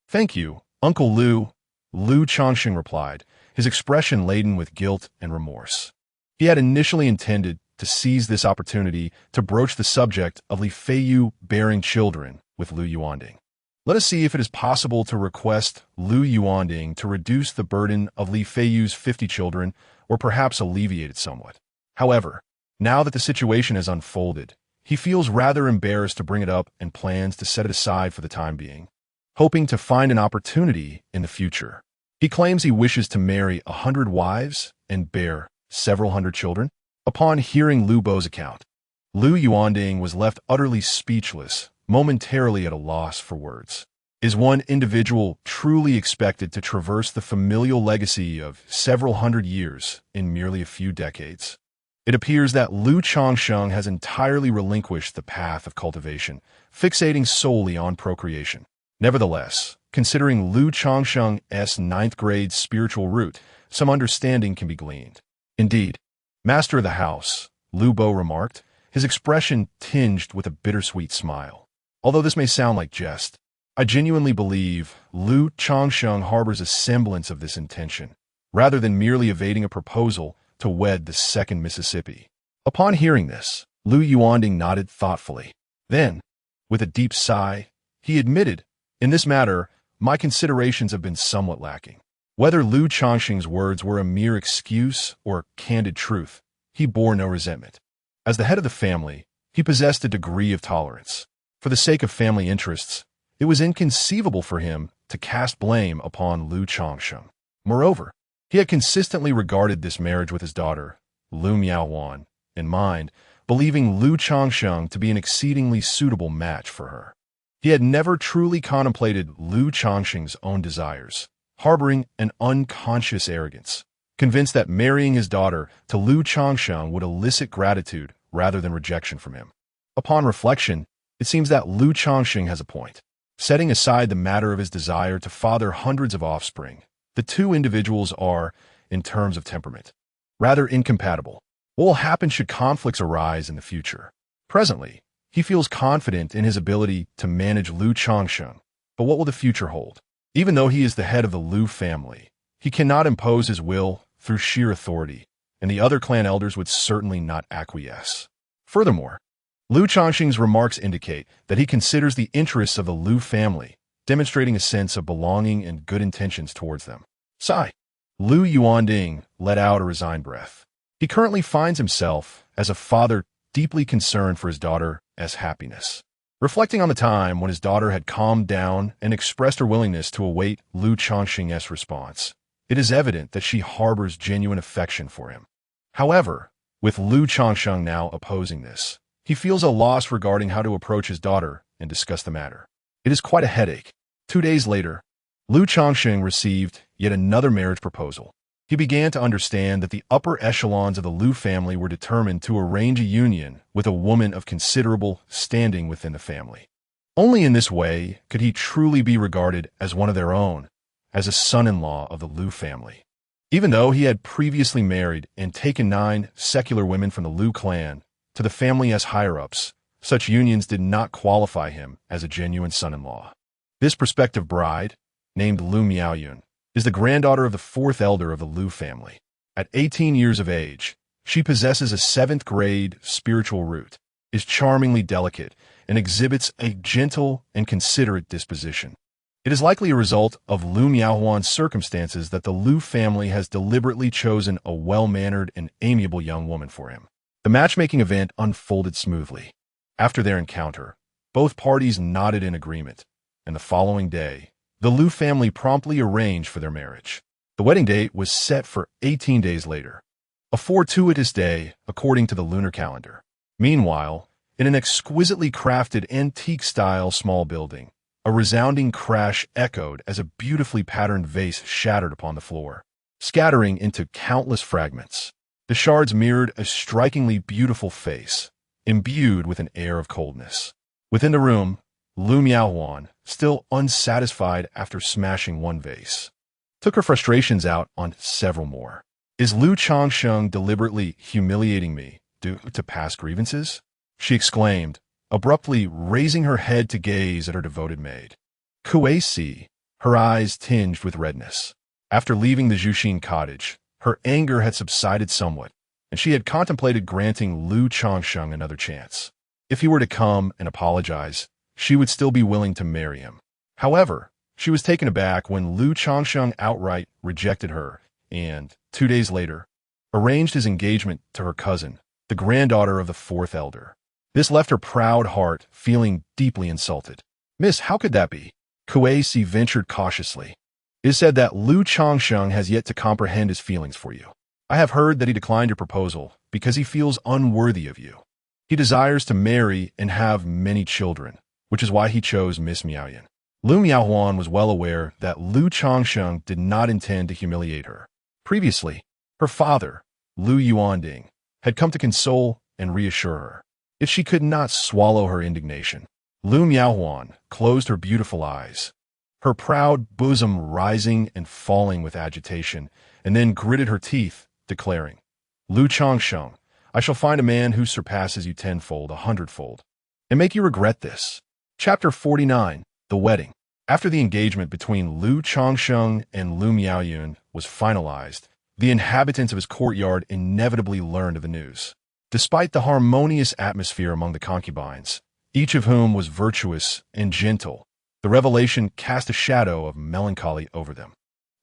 Thank you, Uncle Lu, Lu Changsheng replied, his expression laden with guilt and remorse. He had initially intended to seize this opportunity to broach the subject of Li Feiyu bearing children with Lu Yuanding. Let us see if it is possible to request Lu Yuanding to reduce the burden of Li Feiyu's 50 children or perhaps alleviate it somewhat. However, now that the situation has unfolded, he feels rather embarrassed to bring it up and plans to set it aside for the time being, hoping to find an opportunity in the future. He claims he wishes to marry 100 wives and bear several hundred children. Upon hearing Lu Bo's account, Lu Yuanding was left utterly speechless, momentarily at a loss for words. Is one individual truly expected to traverse the familial legacy of several hundred years in merely a few decades? It appears that Lu Changsheng has entirely relinquished the path of cultivation, fixating solely on procreation. Nevertheless, considering Lu Changsheng's 9th grade spiritual root, some understanding can be gleaned. Indeed, Master of the house, Lu Bo remarked, his expression tinged with a bittersweet smile. Although this may sound like jest, I genuinely believe Lu Changsheng harbors a semblance of this intention, rather than merely evading a proposal to wed the second Mississippi. Upon hearing this, Lu Yuanding nodded thoughtfully. Then, with a deep sigh, he admitted, in this matter, my considerations have been somewhat lacking. Whether Lu Changsheng's words were a mere excuse or candid truth, he bore no resentment. As the head of the family, he possessed a degree of tolerance. For the sake of family interests, it was inconceivable for him to cast blame upon Lu Changsheng. Moreover, he had consistently regarded this marriage with his daughter, Lu Miaohuan, in mind, believing Lu Changsheng to be an exceedingly suitable match for her. He had never truly contemplated Lu Changsheng's own desires, harboring an unconscious arrogance, convinced that marrying his daughter to Lu Changsheng would elicit gratitude rather than rejection from him. Upon reflection, it seems that Lu Changsheng has a point. Setting aside the matter of his desire to father hundreds of offspring, the two individuals are, in terms of temperament, rather incompatible. What will happen should conflicts arise in the future? Presently, he feels confident in his ability to manage Lu Changsheng, but what will the future hold? Even though he is the head of the Lu family, he cannot impose his will through sheer authority, and the other clan elders would certainly not acquiesce. Furthermore, Lu Changsheng's remarks indicate that he considers the interests of the Lu family, demonstrating a sense of belonging and good intentions towards them. Sigh. Lu Yuanding let out a resigned breath. He currently finds himself, as a father, deeply concerned for his daughter's happiness. Reflecting on the time when his daughter had calmed down and expressed her willingness to await Lu Changsheng's response, it is evident that she harbors genuine affection for him. However, with Lu Changsheng now opposing this, he feels a loss regarding how to approach his daughter and discuss the matter. It is quite a headache. 2 days later, Lu Changsheng received yet another marriage proposal. He began to understand that the upper echelons of the Lu family were determined to arrange a union with a woman of considerable standing within the family. Only in this way could he truly be regarded as one of their own, as a son-in-law of the Lu family. Even though he had previously married and taken 9 secular women from the Lu clan to the family as higher-ups, such unions did not qualify him as a genuine son-in-law. This prospective bride, named Lu Miaoyun, is the granddaughter of the 4th elder of the Lu family. At 18 years of age, she possesses a 7th grade spiritual root, is charmingly delicate, and exhibits a gentle and considerate disposition. It is likely a result of Lu Miaohuan's circumstances that the Lu family has deliberately chosen a well-mannered and amiable young woman for him. The matchmaking event unfolded smoothly. After their encounter, both parties nodded in agreement, and the following day, the Lu family promptly arranged for their marriage. The wedding date was set for 18 days later, a fortuitous day according to the lunar calendar. Meanwhile, in an exquisitely crafted antique-style small building, a resounding crash echoed as a beautifully patterned vase shattered upon the floor, scattering into countless fragments. The shards mirrored a strikingly beautiful face, imbued with an air of coldness. Within the room, Lu Miaohuan, still unsatisfied after smashing one vase, took her frustrations out on several more. Is Lu Changsheng deliberately humiliating me due to past grievances? She exclaimed, abruptly raising her head to gaze at her devoted maid. Kuei, her eyes tinged with redness. After leaving the Zhuxin cottage, her anger had subsided somewhat, and she had contemplated granting Lu Changsheng another chance. If he were to come and apologize, she would still be willing to marry him. However, she was taken aback when Lu Changsheng outright rejected her and, 2 days later, arranged his engagement to her cousin, the granddaughter of the fourth elder. This left her proud heart feeling deeply insulted. Miss, how could that be? Kuei ventured cautiously. It is said that Lu Changsheng has yet to comprehend his feelings for you. I have heard that he declined your proposal because he feels unworthy of you. He desires to marry and have many children, which is why he chose Miss Miaoyan. Lu Miaohuan was well aware that Lu Changsheng did not intend to humiliate her. Previously, her father, Lu Yuanding, had come to console and reassure her. If she could not swallow her indignation, Lu Miaohuan closed her beautiful eyes, her proud bosom rising and falling with agitation, and then gritted her teeth, declaring, Lu Changsheng, I shall find a man who surpasses you tenfold, 100-fold, and make you regret this. Chapter 49, The Wedding. After the engagement between Lu Changsheng and Lu Miaoyun was finalized, the inhabitants of his courtyard inevitably learned of the news. Despite the harmonious atmosphere among the concubines, each of whom was virtuous and gentle, the revelation cast a shadow of melancholy over them.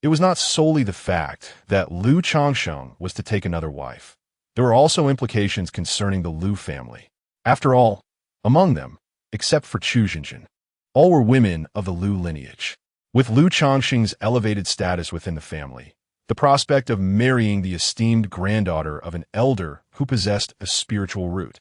It was not solely the fact that Lu Changsheng was to take another wife. There were also implications concerning the Lu family. After all, among them, except for Chu Jinjin, all were women of the Lu lineage. With Lu Changsheng's elevated status within the family, the prospect of marrying the esteemed granddaughter of an elder who possessed a spiritual root,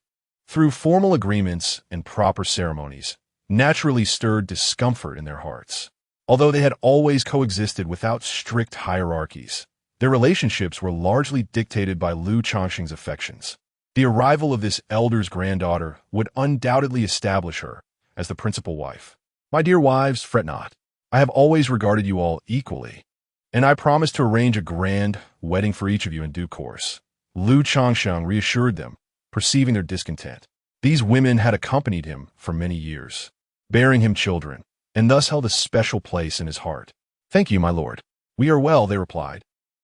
through formal agreements and proper ceremonies, naturally stirred discomfort in their hearts. Although they had always coexisted without strict hierarchies, their relationships were largely dictated by Lu Changsheng's affections. The arrival of this elder's granddaughter would undoubtedly establish her as the principal wife. My dear wives, fret not. I have always regarded you all equally, and I promise to arrange a grand wedding for each of you in due course. Lu Changsheng reassured them, perceiving their discontent. These women had accompanied him for many years, bearing him children, and thus held a special place in his heart. Thank you, my lord. We are well, they replied,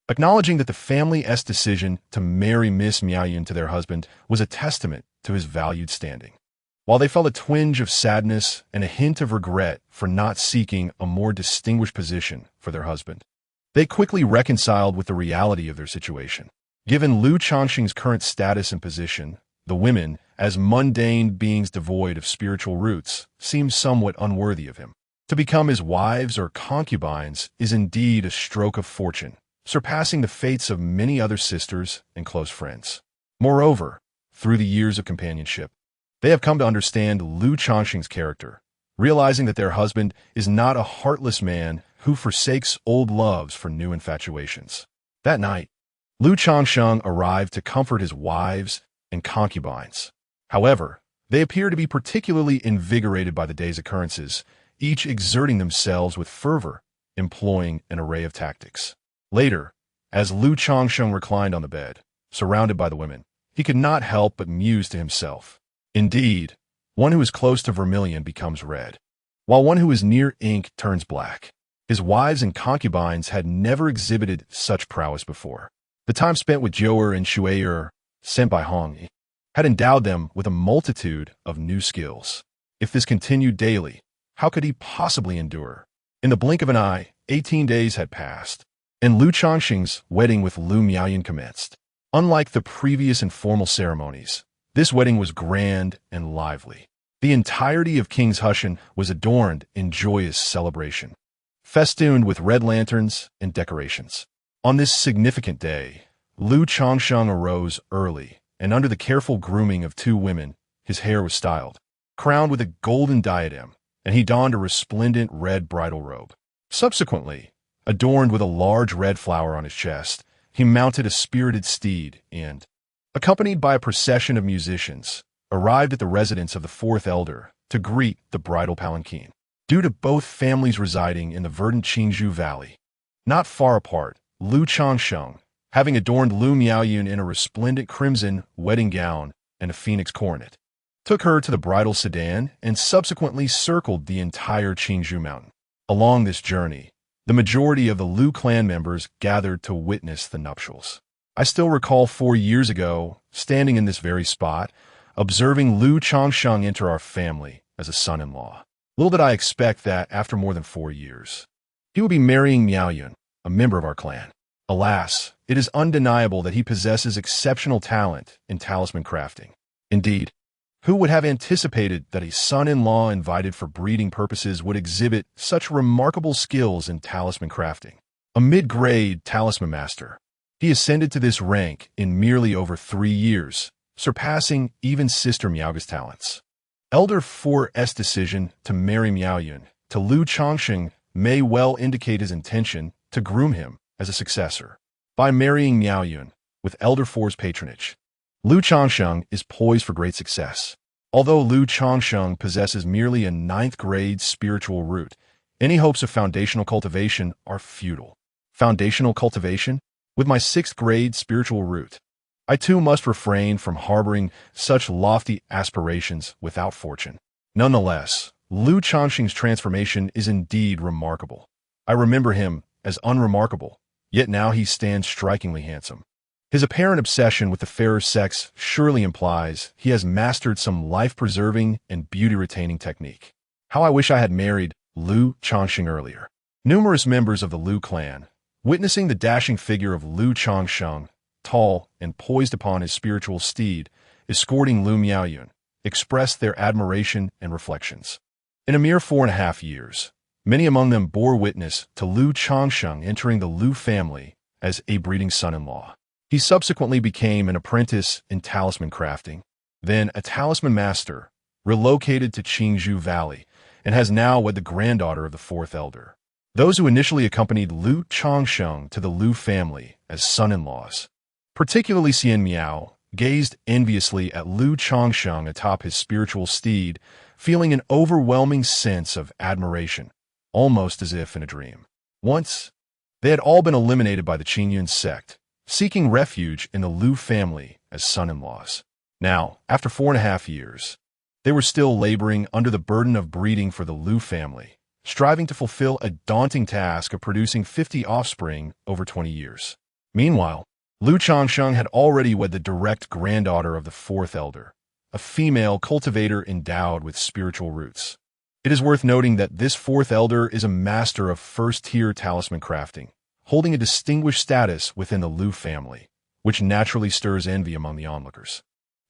acknowledging that the family's decision to marry Miss Miaoyan to their husband was a testament to his valued standing. While they felt a twinge of sadness and a hint of regret for not seeking a more distinguished position for their husband, they quickly reconciled with the reality of their situation. Given Lu Changsheng's current status and position, the women, as mundane beings devoid of spiritual roots, seemed somewhat unworthy of him. To become his wives or concubines is indeed a stroke of fortune, surpassing the fates of many other sisters and close friends. Moreover, through the years of companionship, they have come to understand Lu Changsheng's character, realizing that their husband is not a heartless man who forsakes old loves for new infatuations. That night, Lu Changsheng arrived to comfort his wives and concubines. However, they appear to be particularly invigorated by the day's occurrences, each exerting themselves with fervor, employing an array of tactics. Later, as Lu Changsheng reclined on the bed, surrounded by the women, he could not help but muse to himself. Indeed, one who is close to vermilion becomes red, while one who is near ink turns black. His wives and concubines had never exhibited such prowess before. The time spent with Joer and Shuier, sent by Hong, had endowed them with a multitude of new skills. If this continued daily, how could he possibly endure? In the blink of an eye, 18 days had passed, and Lu Changsheng's wedding with Lu Miaoyun commenced. Unlike the previous informal ceremonies, this wedding was grand and lively. The entirety of King's Hushan was adorned in joyous celebration, festooned with red lanterns and decorations. On this significant day, Lu Changsheng arose early, and under the careful grooming of two women, his hair was styled, crowned with a golden diadem, and he donned a resplendent red bridal robe. Subsequently, adorned with a large red flower on his chest, he mounted a spirited steed and, accompanied by a procession of musicians, arrived at the residence of the fourth elder to greet the bridal palanquin. Due to both families residing in the verdant Qingzhou Valley, not far apart, Lu Changsheng, having adorned Lu Miaoyun in a resplendent crimson wedding gown and a phoenix coronet, took her to the bridal sedan and subsequently circled the entire Qingzhou mountain. Along this journey, the majority of the Lu clan members gathered to witness the nuptials. I still recall 4 years ago, standing in this very spot, observing Lu Changsheng enter our family as a son-in-law. Little did I expect that, after more than 4 years, he would be marrying Miaoyun, a member of our clan. Alas, it is undeniable that he possesses exceptional talent in talisman crafting. Indeed, who would have anticipated that a son-in-law invited for breeding purposes would exhibit such remarkable skills in talisman crafting? A mid-grade talisman master, he ascended to this rank in merely over 3 years, surpassing even Sister Miaoga's talents. Elder 4's decision to marry Miaoyun to Lu Changsheng may well indicate his intention to groom him as a successor. By marrying Miaoyun with Elder 4's patronage, Lu Changsheng is poised for great success. Although Lu Changsheng possesses merely a 9th grade spiritual root, any hopes of foundational cultivation are futile. Foundational cultivation? With my 6th grade spiritual root, I too must refrain from harboring such lofty aspirations without fortune. Nonetheless, Lu Changsheng's transformation is indeed remarkable. I remember him as unremarkable, yet now he stands strikingly handsome. His apparent obsession with the fairer sex surely implies he has mastered some life-preserving and beauty-retaining technique. How I wish I had married Lu Changsheng earlier. Numerous members of the Lu clan, witnessing the dashing figure of Lu Changsheng, tall and poised upon his spiritual steed, escorting Lu Miaoyun, expressed their admiration and reflections. In a mere 4.5 years, many among them bore witness to Lu Changsheng entering the Lu family as a breeding son-in-law. He subsequently became an apprentice in talisman crafting, then a talisman master, relocated to Qingzhou Valley, and has now wed the granddaughter of the fourth elder. Those who initially accompanied Lu Changsheng to the Lu family as son-in-laws, particularly Xian Miao, gazed enviously at Lu Changsheng atop his spiritual steed, feeling an overwhelming sense of admiration, almost as if in a dream. Once, they had all been eliminated by the Qingyun sect, seeking refuge in the Lu family as son-in-laws. Now, after 4.5 years, they were still laboring under the burden of breeding for the Lu family, striving to fulfill a daunting task of producing 50 offspring over 20 years. Meanwhile, Lu Changsheng had already wed the direct granddaughter of the fourth elder, a female cultivator endowed with spiritual roots. It is worth noting that this fourth elder is a master of first-tier talisman crafting, holding a distinguished status within the Lu family, which naturally stirs envy among the onlookers.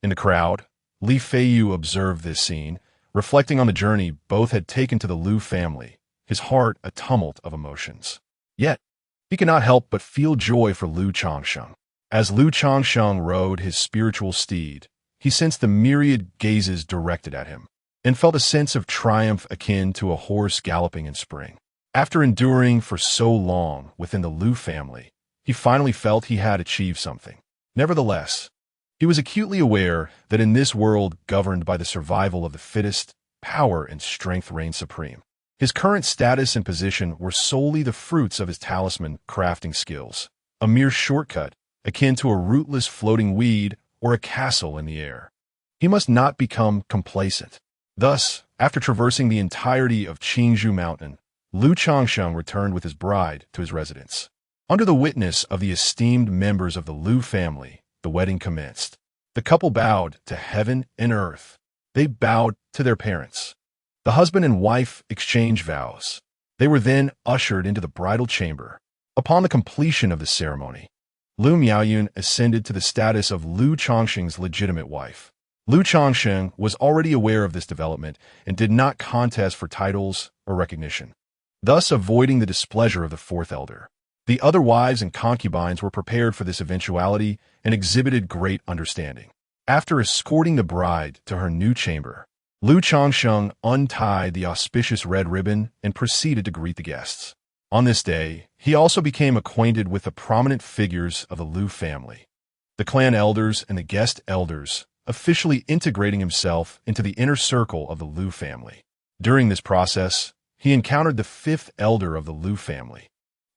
In the crowd, Li Feiyu observed this scene, reflecting on the journey both had taken to the Lu family, his heart a tumult of emotions. Yet, he could not help but feel joy for Lu Changsheng. As Lu Changsheng rode his spiritual steed, he sensed the myriad gazes directed at him, and felt a sense of triumph akin to a horse galloping in spring. After enduring for so long within the Lu family, he finally felt he had achieved something. Nevertheless, he was acutely aware that in this world governed by the survival of the fittest, power and strength reigned supreme. His current status and position were solely the fruits of his talisman crafting skills, a mere shortcut akin to a rootless floating weed or a castle in the air. He must not become complacent. Thus, after traversing the entirety of Qingzhou Mountain, Lu Changsheng returned with his bride to his residence. Under the witness of the esteemed members of the Lu family, the wedding commenced. The couple bowed to heaven and earth. They bowed to their parents. The husband and wife exchanged vows. They were then ushered into the bridal chamber. Upon the completion of the ceremony, Lu Miaoyun ascended to the status of Lu Changsheng's legitimate wife. Lu Changsheng was already aware of this development and did not contest for titles or recognition, thus avoiding the displeasure of the fourth elder. The other wives and concubines were prepared for this eventuality and exhibited great understanding. After escorting the bride to her new chamber, Lu Changsheng untied the auspicious red ribbon and proceeded to greet the guests. On this day, he also became acquainted with the prominent figures of the Lu family, the clan elders and the guest elders, officially integrating himself into the inner circle of the Lu family. During this process, he encountered the fifth elder of the Lu family,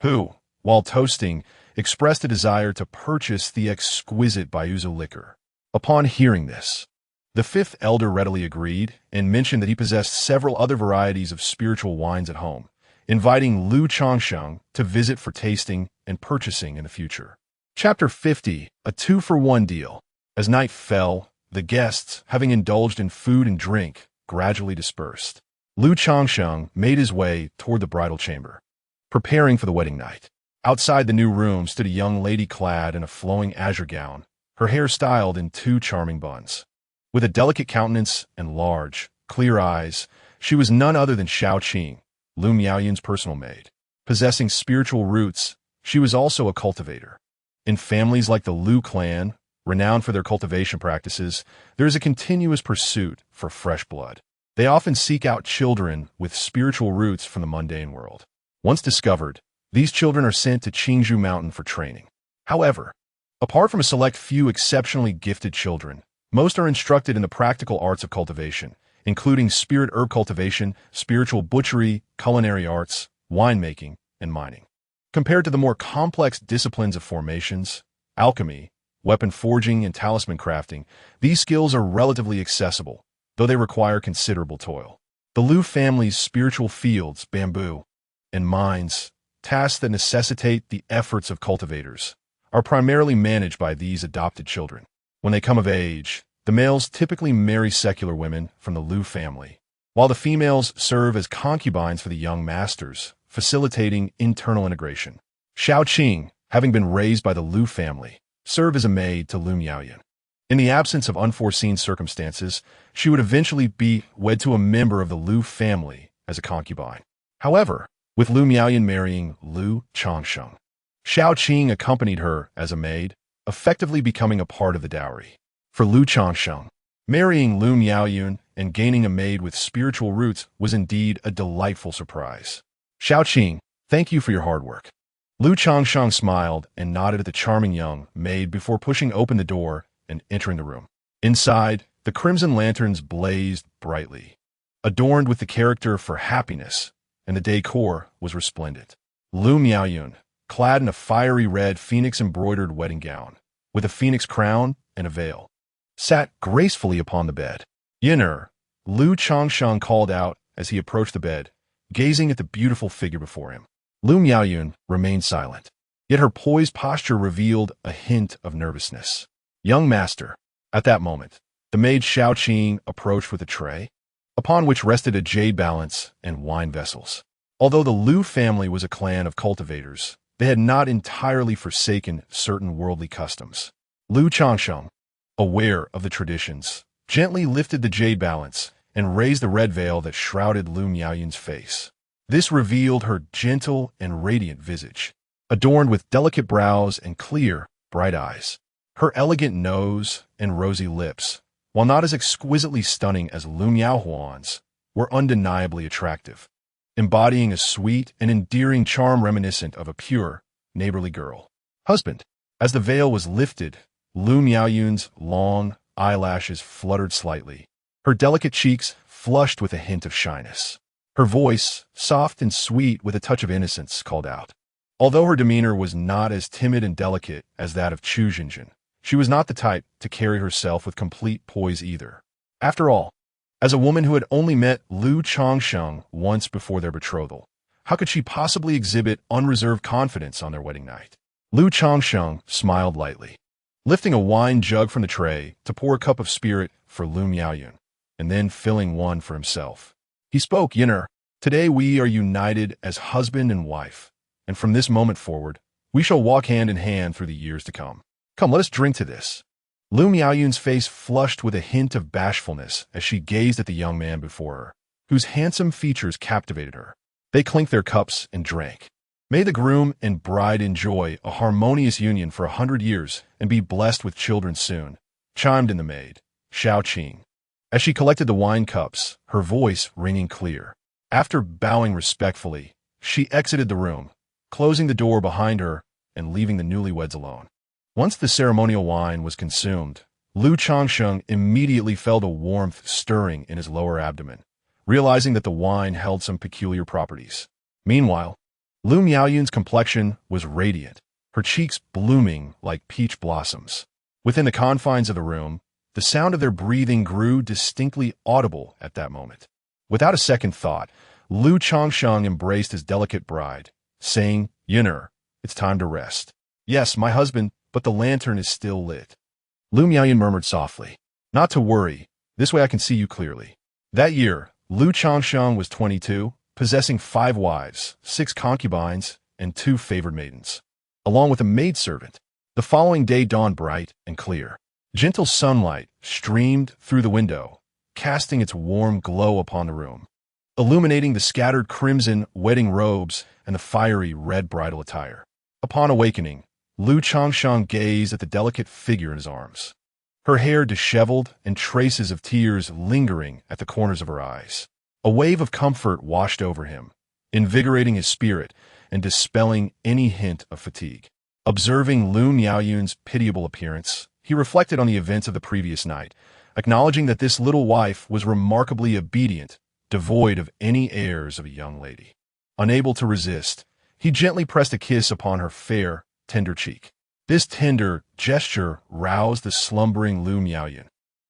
who, while toasting, expressed a desire to purchase the exquisite Baiuzu liquor. Upon hearing this, the fifth elder readily agreed and mentioned that he possessed several other varieties of spiritual wines at home, inviting Lu Changsheng to visit for tasting and purchasing in the future. Chapter 50, a 2-for-1 deal. As night fell, the guests, having indulged in food and drink, gradually dispersed. Lu Changsheng made his way toward the bridal chamber, preparing for the wedding night. Outside the new room stood a young lady clad in a flowing azure gown, her hair styled in 2 charming buns. With a delicate countenance and large, clear eyes, she was none other than Changsheng, Lu Miaoyun's personal maid. Possessing spiritual roots, she was also a cultivator. In families like the Lu clan, renowned for their cultivation practices, there is a continuous pursuit for fresh blood. They often seek out children with spiritual roots from the mundane world. Once discovered, these children are sent to Qingzhou Mountain for training. However, apart from a select few exceptionally gifted children, most are instructed in the practical arts of cultivation, including spirit herb cultivation, spiritual butchery, culinary arts, winemaking, and mining. Compared to the more complex disciplines of formations, alchemy, weapon forging, and talisman crafting, these skills are relatively accessible, though they require considerable toil. The Lu family's spiritual fields, bamboo, and mines, tasks that necessitate the efforts of cultivators, are primarily managed by these adopted children. When they come of age, the males typically marry secular women from the Lu family, while the females serve as concubines for the young masters, facilitating internal integration. Changsheng, having been raised by the Lu family, served as a maid to Lu Miaoyun. In the absence of unforeseen circumstances, she would eventually be wed to a member of the Lu family as a concubine. However, with Lu Miaoyun marrying Lu Changsheng, Changsheng accompanied her as a maid, effectively becoming a part of the dowry. For Lu Changsheng, marrying Lu Miaoyun and gaining a maid with spiritual roots was indeed a delightful surprise. Changsheng, thank you for your hard work. Lu Changsheng smiled and nodded at the charming young maid before pushing open the door and entering the room. Inside, the crimson lanterns blazed brightly, adorned with the character for happiness, and the decor was resplendent. Lu Miaoyun, clad in a fiery red phoenix-embroidered wedding gown, with a phoenix crown and a veil, sat gracefully upon the bed. "Yin'er," Lu Changsheng called out as he approached the bed, gazing at the beautiful figure before him. Lu Miaoyun remained silent, yet her poised posture revealed a hint of nervousness. "Young master." At that moment, the maid Changsheng approached with a tray, upon which rested a jade balance and wine vessels. Although the Lu family was a clan of cultivators, they had not entirely forsaken certain worldly customs. Lu Changsheng, aware of the traditions, gently lifted the jade balance and raised the red veil that shrouded Lu Miaoyun's face. This revealed her gentle and radiant visage, adorned with delicate brows and clear, bright eyes. Her elegant nose and rosy lips, while not as exquisitely stunning as Lu Miaohuan's, were undeniably attractive, embodying a sweet and endearing charm reminiscent of a pure, neighborly girl. "Husband." As the veil was lifted, Lu Miaoyun's long eyelashes fluttered slightly, her delicate cheeks flushed with a hint of shyness. Her voice, soft and sweet with a touch of innocence, called out. Although her demeanor was not as timid and delicate as that of Chu Jinjin, she was not the type to carry herself with complete poise either. After all, as a woman who had only met Lu Changsheng once before their betrothal, how could she possibly exhibit unreserved confidence on their wedding night? Lu Changsheng smiled lightly, lifting a wine jug from the tray to pour a cup of spirit for Lu Miaoyun, and then filling one for himself. He spoke, "Yin'er, Today we are united as husband and wife, and from this moment forward, we shall walk hand in hand through the years to come. Come, let us drink to this." Lu Miaoyun's face flushed with a hint of bashfulness as she gazed at the young man before her, whose handsome features captivated her. They clinked their cups and drank. "May the groom and bride enjoy a harmonious union for 100 years and be blessed with children soon," chimed in the maid, Changsheng, as she collected the wine cups, her voice ringing clear. After bowing respectfully, she exited the room, closing the door behind her and leaving the newlyweds alone. Once the ceremonial wine was consumed, Lu Changsheng immediately felt a warmth stirring in his lower abdomen, realizing that the wine held some peculiar properties. Meanwhile, Lu Miaoyun's complexion was radiant, her cheeks blooming like peach blossoms. Within the confines of the room, the sound of their breathing grew distinctly audible at that moment. Without a second thought, Lu Changsheng embraced his delicate bride, saying, "Yun'er, it's time to rest." "Yes, my husband, but the lantern is still lit." Lu Miaoyun murmured softly, "Not to worry, this way I can see you clearly." That year, Lu Changsheng was 22, possessing 5 wives, 6 concubines, and 2 favored maidens, along with a maidservant. The following day dawned bright and clear. Gentle sunlight streamed through the window, casting its warm glow upon the room, illuminating the scattered crimson wedding robes and the fiery red bridal attire. Upon awakening, Lu Changsheng gazed at the delicate figure in his arms, her hair disheveled and traces of tears lingering at the corners of her eyes. A wave of comfort washed over him, invigorating his spirit and dispelling any hint of fatigue. Observing Lu Miaoyun's pitiable appearance, he reflected on the events of the previous night, acknowledging that this little wife was remarkably obedient, devoid of any airs of a young lady. Unable to resist, he gently pressed a kiss upon her fair, tender cheek. This tender gesture roused the slumbering Lu Miaoyun,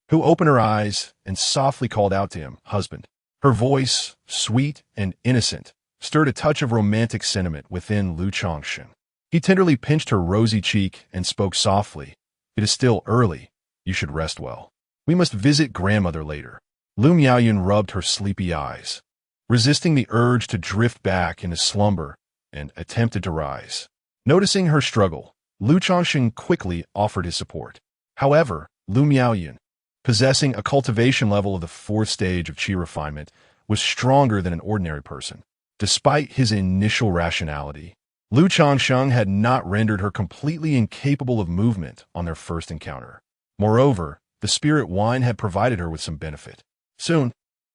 who opened her eyes and softly called out to him, "Husband." Her voice, sweet and innocent, stirred a touch of romantic sentiment within Lu Changsheng. He tenderly pinched her rosy cheek and spoke softly, "It is still early. You should rest well. We must visit grandmother later." Lu Miaoyun rubbed her sleepy eyes, resisting the urge to drift back into slumber, and attempted to rise. Noticing her struggle, Lu Changsheng quickly offered his support. However, Lu Miaoyun, possessing a cultivation level of the 4th stage of qi refinement, was stronger than an ordinary person. Despite his initial rationality, Lu Changsheng had not rendered her completely incapable of movement on their first encounter. Moreover, the spirit wine had provided her with some benefit. Soon,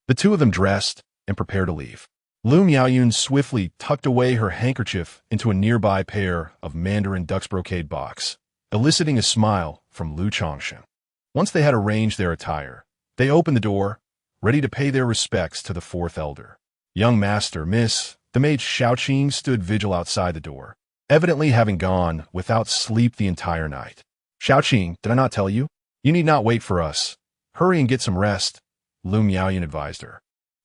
the two of them dressed and prepared to leave. Lu Miaoyun swiftly tucked away her handkerchief into a nearby pair of Mandarin duck's brocade box, eliciting a smile from Lu Changsheng. Once they had arranged their attire, they opened the door, ready to pay their respects to the 4th elder. Young master, miss, the maid Changsheng stood vigil outside the door, evidently having gone without sleep the entire night. "Changsheng, did I not tell you? You need not wait for us. Hurry and get some rest," Lu Miaoyun advised her.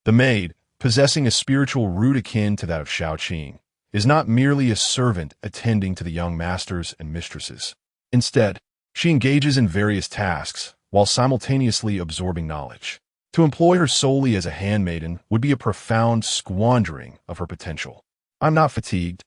The maid, possessing a spiritual root akin to that of Changsheng, is not merely a servant attending to the young masters and mistresses. Instead, she engages in various tasks while simultaneously absorbing knowledge. To employ her solely as a handmaiden would be a profound squandering of her potential. "I'm not fatigued,"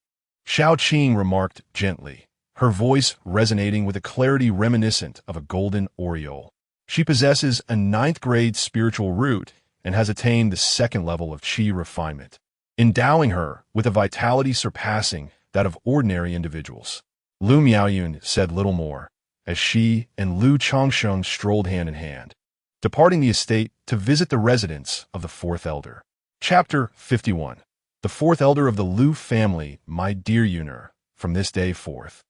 Changsheng remarked gently, her voice resonating with a clarity reminiscent of a golden aureole. She possesses a 9th grade spiritual root and has attained the 2nd level of qi refinement, endowing her with a vitality surpassing that of ordinary individuals. Lu Miaoyun said little more, as she and Lu Changsheng strolled hand in hand, departing the estate to visit the residence of the 4th elder. Chapter 51. The 4th elder of the Lu family, my dear Yun'er, from this day forth,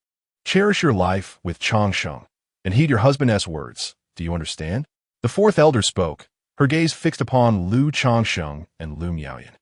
cherish your life with Changsheng, and heed your husband's words. Do you understand? The 4th elder spoke, her gaze fixed upon Lu Changsheng and Lu Miaoyun.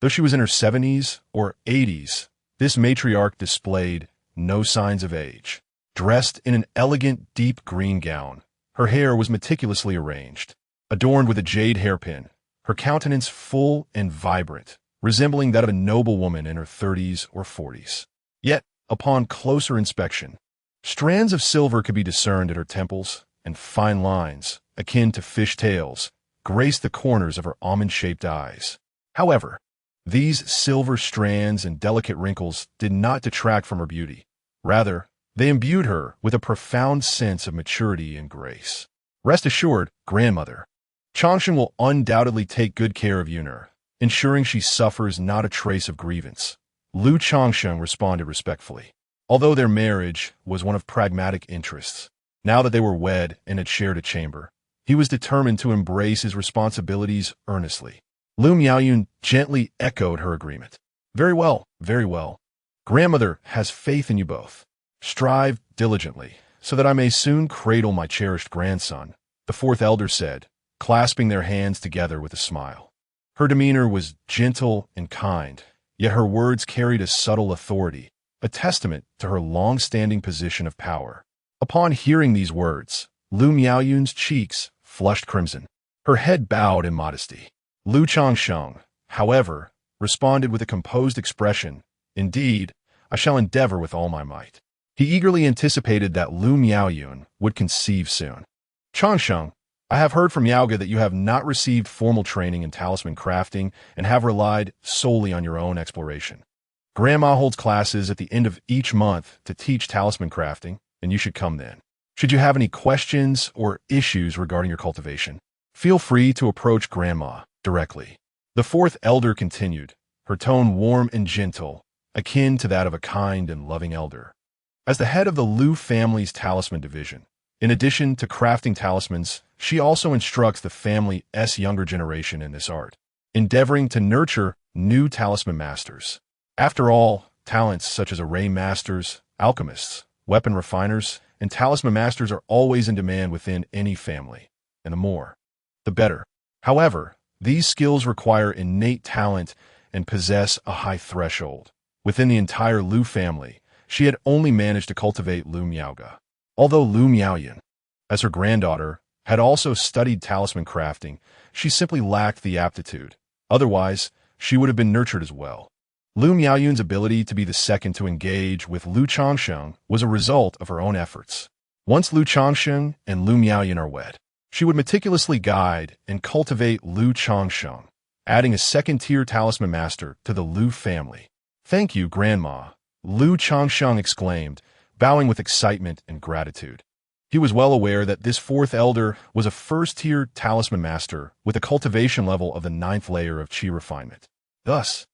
Though she was in her 70s or 80s, this matriarch displayed no signs of age. Dressed in an elegant deep green gown, her hair was meticulously arranged, adorned with a jade hairpin, her countenance full and vibrant, resembling that of a noble woman in her 30s or 40s. Yet, upon closer inspection, strands of silver could be discerned at her temples, and fine lines, akin to fish tails, graced the corners of her almond-shaped eyes. However, These silver strands and delicate wrinkles did not detract from her beauty. Rather, they imbued her with a profound sense of maturity and grace. Rest assured, grandmother, Changsheng will undoubtedly take good care of Yuner, ensuring she suffers not a trace of grievance. Lu Changsheng responded respectfully. Although their marriage was one of pragmatic interests, now that they were wed and had shared a chamber, he was determined to embrace his responsibilities earnestly. Lu Miaoyun gently echoed her agreement. Very well, very well. Grandmother has faith in you both. Strive diligently, so that I may soon cradle my cherished grandson, the fourth elder said, clasping their hands together with a smile. Her demeanor was gentle and kind, yet her words carried a subtle authority, a testament to her long-standing position of power. Upon hearing these words, Lu Miaoyun's cheeks flushed crimson. Her head bowed in modesty. Lu Changsheng, however, responded with a composed expression, "Indeed, I shall endeavor with all my might." He eagerly anticipated that Lu Miaoyun would conceive soon. Changsheng, I have heard from Yaoge that you have not received formal training in talisman crafting and have relied solely on your own exploration. Grandma holds classes at the end of each month to teach talisman crafting, and you should come then. Should you have any questions or issues regarding your cultivation, feel free to approach Grandma directly. The fourth elder continued, her tone warm and gentle, akin to that of a kind and loving elder. As the head of the Lu family's talisman division, in addition to crafting talismans, she also instructs the family's younger generation in this art, endeavoring to nurture new talisman masters. After all, talents such as array masters, alchemists, weapon refiners, and talisman masters are always in demand within any family, and the more, the better. However, these skills require innate talent and possess a high threshold. Within the entire Lu family, she had only managed to cultivate Lu Miaoge. Although Lu Miaoyun, as her granddaughter, had also studied talisman crafting, she simply lacked the aptitude. Otherwise, she would have been nurtured as well. Lu Miaoyun's ability to be the second to engage with Lu Changsheng was a result of her own efforts. Once Lu Changsheng and Lu Miaoyun are wed, she would meticulously guide and cultivate Lu Changsheng, adding a second-tier talisman master to the Lu family. Thank you, Grandma, Lu Changsheng exclaimed, bowing with excitement and gratitude. He was well aware that this fourth elder was a first-tier talisman master with a cultivation level of the 9th layer of Qi refinement. Thus,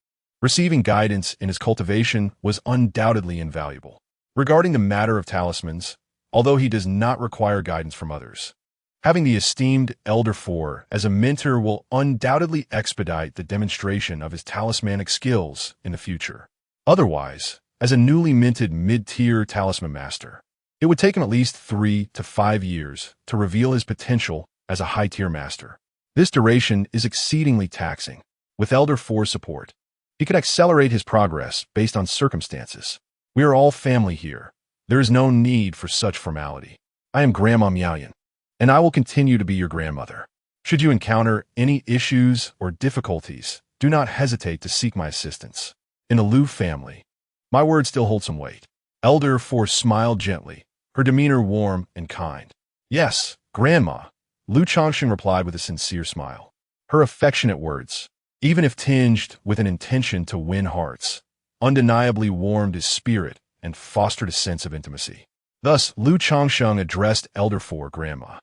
receiving guidance in his cultivation was undoubtedly invaluable. Regarding the matter of talismans, although he does not require guidance from others, having the esteemed Elder 4 as a mentor will undoubtedly expedite the demonstration of his talismanic skills in the future. Otherwise, as a newly minted mid-tier talisman master, it would take him at least 3 to 5 years to reveal his potential as a high-tier master. This duration is exceedingly taxing. With Elder 4's support, he could accelerate his progress based on circumstances. We are all family here. There is no need for such formality. I am Grandma Miaoyun, and I will continue to be your grandmother. Should you encounter any issues or difficulties, do not hesitate to seek my assistance. In the Lu family, my words still hold some weight. Elder 4 smiled gently, her demeanor warm and kind. Yes, Grandma, Lu Changsheng replied with a sincere smile. Her affectionate words, even if tinged with an intention to win hearts, undeniably warmed his spirit and fostered a sense of intimacy. Thus, Lu Changsheng addressed Elder 4, Grandma.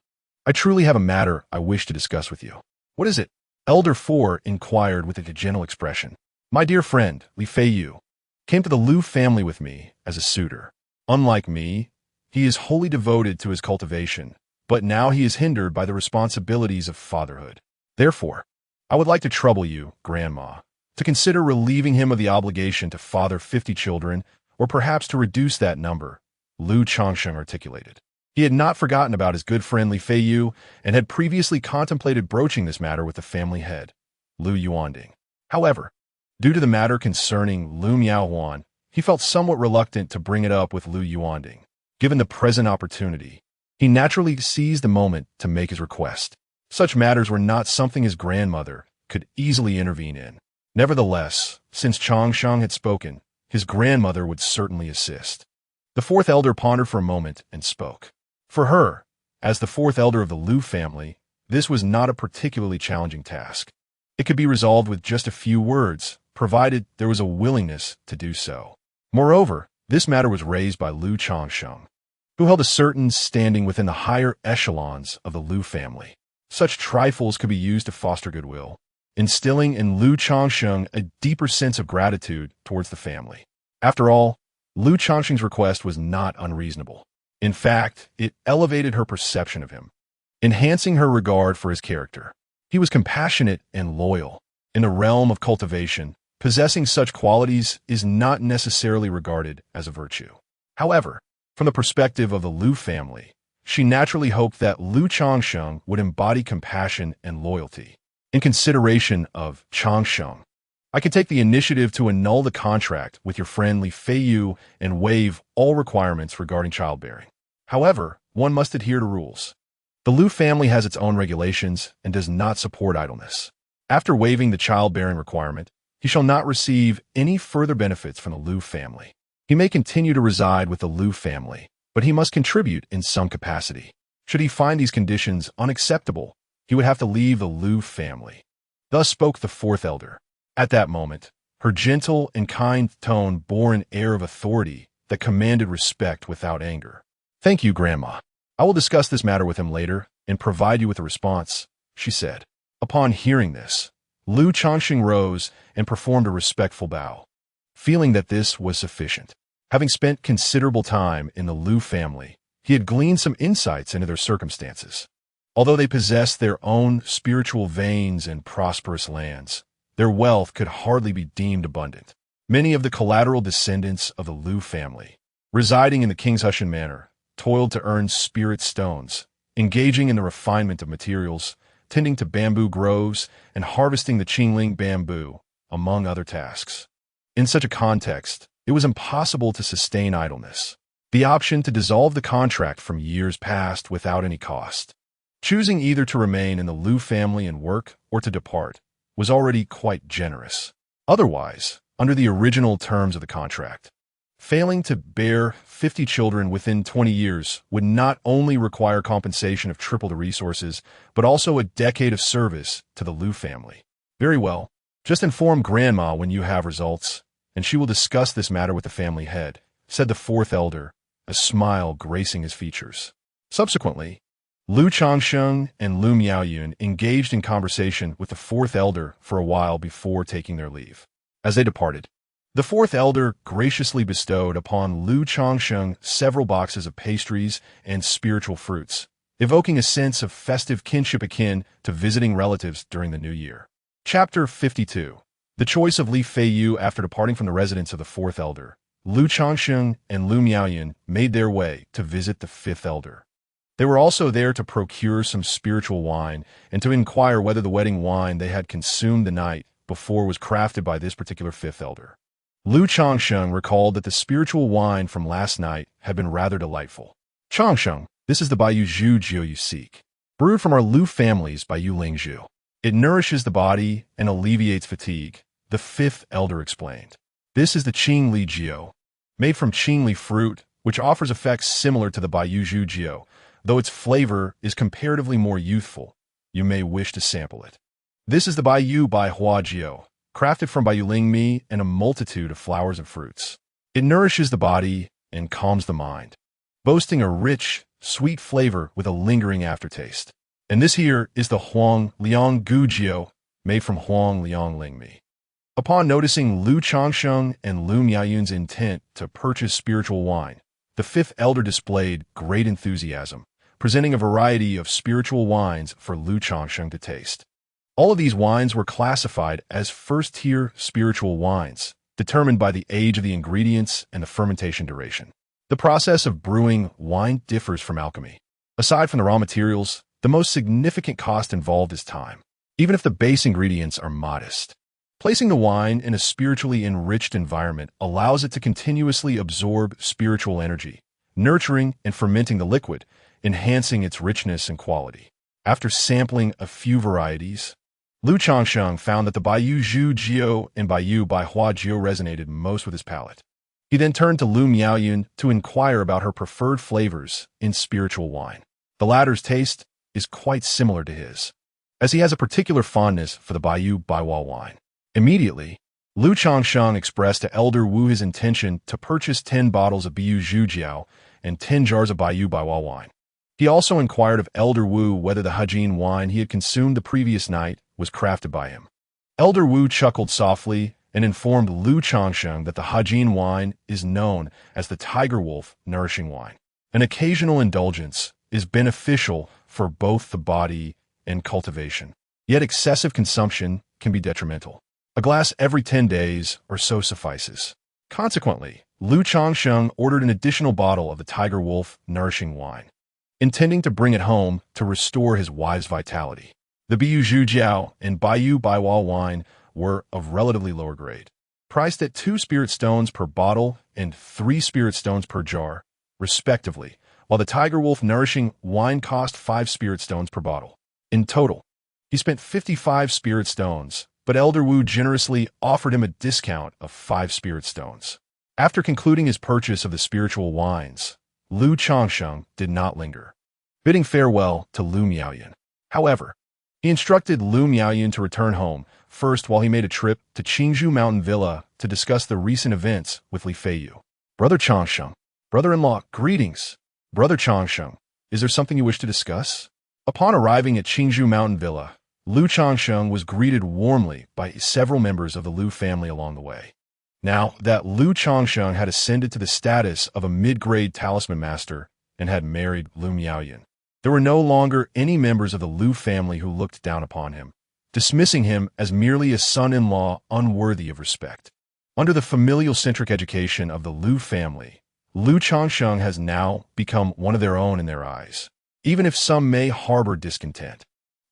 I truly have a matter I wish to discuss with you. What is it? Elder 4 inquired with a gentle expression. My dear friend, Li Fei Yu, came to the Lu family with me as a suitor. Unlike me, he is wholly devoted to his cultivation, but now he is hindered by the responsibilities of fatherhood. Therefore, I would like to trouble you, Grandma, to consider relieving him of the obligation to father 50 children, or perhaps to reduce that number, Lu Changsheng articulated. He had not forgotten about his good friend Li Fei Yu and had previously contemplated broaching this matter with the family head, Lu Yuanding. However, due to the matter concerning Lu Miaohuan, he felt somewhat reluctant to bring it up with Lu Yuanding. Given the present opportunity, he naturally seized the moment to make his request. Such matters were not something his grandmother could easily intervene in. Nevertheless, since Changsheng had spoken, his grandmother would certainly assist. The fourth elder pondered for a moment and spoke. For her, as the fourth elder of the Lu family, this was not a particularly challenging task. It could be resolved with just a few words, provided there was a willingness to do so. Moreover, this matter was raised by Lu Changsheng, who held a certain standing within the higher echelons of the Lu family. Such trifles could be used to foster goodwill, instilling in Lu Changsheng a deeper sense of gratitude towards the family. After all, Lu Changsheng's request was not unreasonable. In fact, it elevated her perception of him, enhancing her regard for his character. He was compassionate and loyal. In the realm of cultivation, possessing such qualities is not necessarily regarded as a virtue. However, from the perspective of the Lu family, she naturally hoped that Lu Changsheng would embody compassion and loyalty. In consideration of Changsheng, I can take the initiative to annul the contract with your friend Li Feiyu and waive all requirements regarding childbearing. However, one must adhere to rules. The Lu family has its own regulations and does not support idleness. After waiving the childbearing requirement, he shall not receive any further benefits from the Lu family. He may continue to reside with the Lu family, but he must contribute in some capacity. Should he find these conditions unacceptable, he would have to leave the Lu family. Thus spoke the fourth elder. At that moment, her gentle and kind tone bore an air of authority that commanded respect without anger. "Thank you, Grandma. I will discuss this matter with him later and provide you with a response," she said. Upon hearing this, Lu Changsheng rose and performed a respectful bow, feeling that this was sufficient. Having spent considerable time in the Lu family, he had gleaned some insights into their circumstances. Although they possessed their own spiritual veins and prosperous lands, their wealth could hardly be deemed abundant. Many of the collateral descendants of the Lu family, residing in the King's Hushan Manor, toiled to earn spirit stones, engaging in the refinement of materials, tending to bamboo groves, and harvesting the Qingling bamboo, among other tasks. In such a context, it was impossible to sustain idleness. The option to dissolve the contract from years past without any cost, choosing either to remain in the Lu family and work or to depart, was already quite generous. Otherwise, under the original terms of the contract, failing to bear 50 children within 20 years would not only require compensation of triple the resources, but also a decade of service to the Lu family. "Very well. Just inform Grandma when you have results, and she will discuss this matter with the family head," said the fourth elder, a smile gracing his features. Subsequently, Lu Changsheng and Lu Miaoyun engaged in conversation with the fourth elder for a while before taking their leave. As they departed, the fourth elder graciously bestowed upon Lu Changsheng several boxes of pastries and spiritual fruits, evoking a sense of festive kinship akin to visiting relatives during the new year. Chapter 52. The choice of Li Feiyu. After departing from the residence of the fourth elder, Lu Changsheng and Lu Miaoyun made their way to visit the fifth elder. They were also there to procure some spiritual wine and to inquire whether the wedding wine they had consumed the night before was crafted by this particular fifth elder. Lu Changsheng recalled that the spiritual wine from last night had been rather delightful. "Changsheng, this is the Baiyu Zhu Jiu you seek, brewed from our Lu family's Baiyu Ling Zhu. It nourishes the body and alleviates fatigue," the fifth elder explained. "This is the Qing Li Jiu, made from Qing Li fruit, which offers effects similar to the Baiyu Zhu Jiu, though its flavor is comparatively more youthful. You may wish to sample it. This is the Baiyu Bai Hua Jiu, crafted from Baiyu Ling Mi and a multitude of flowers and fruits. It nourishes the body and calms the mind, boasting a rich, sweet flavor with a lingering aftertaste. And this here is the Huang Liang Gu Jiu, made from Huang Liang Ling Mi." Upon noticing Lu Changsheng and Lu Miaoyun's intent to purchase spiritual wine, the fifth elder displayed great enthusiasm, presenting a variety of spiritual wines for Lu Changsheng to taste. All of these wines were classified as first-tier spiritual wines, determined by the age of the ingredients and the fermentation duration. The process of brewing wine differs from alchemy. Aside from the raw materials, the most significant cost involved is time, even if the base ingredients are modest. Placing the wine in a spiritually enriched environment allows it to continuously absorb spiritual energy, nurturing and fermenting the liquid, enhancing its richness and quality. After sampling a few varieties, Lu Changsheng found that the Baiyu Zhu Jiu and Baiyu Bai Hua Jiu resonated most with his palate. He then turned to Lu Miaoyun to inquire about her preferred flavors in spiritual wine. The latter's taste is quite similar to his, as he has a particular fondness for the Baiyu Bai Hua wine. Immediately, Lu Changsheng expressed to Elder Wu his intention to purchase 10 bottles of Biyu Zhujiao and 10 jars of Baiyu Baiwa wine. He also inquired of Elder Wu whether the Hajin wine he had consumed the previous night was crafted by him. Elder Wu chuckled softly and informed Lu Changsheng that the Hajin wine is known as the Tiger Wolf nourishing wine. An occasional indulgence is beneficial for both the body and cultivation. Yet excessive consumption can be detrimental. A glass every 10 days or so suffices. Consequently, Lu Changsheng ordered an additional bottle of the Tiger Wolf nourishing wine, intending to bring it home to restore his wife's vitality. The Biyu Zhujiao and Baiyu Baiwa wine were of relatively lower grade, priced at 2 spirit stones per bottle and 3 spirit stones per jar, respectively, while the Tiger Wolf nourishing wine cost 5 spirit stones per bottle. In total, he spent 55 spirit stones, but Elder Wu generously offered him a discount of 5 spirit stones. After concluding his purchase of the spiritual wines, Lu Changsheng did not linger, bidding farewell to Lu Miaoyan. However, he instructed Lu Miaoyan to return home first while he made a trip to Qingzhou Mountain Villa to discuss the recent events with Li Feiyu. Brother Changsheng, brother-in-law, greetings. Brother Changsheng, is there something you wish to discuss? Upon arriving at Qingzhou Mountain Villa, Lu Changsheng was greeted warmly by several members of the Lu family along the way. Now that Lu Changsheng had ascended to the status of a mid-grade talisman master and had married Lu Miaoyan, there were no longer any members of the Lu family who looked down upon him, dismissing him as merely a son-in-law unworthy of respect. Under the familial-centric education of the Lu family, Lu Changsheng has now become one of their own in their eyes. Even if some may harbor discontent,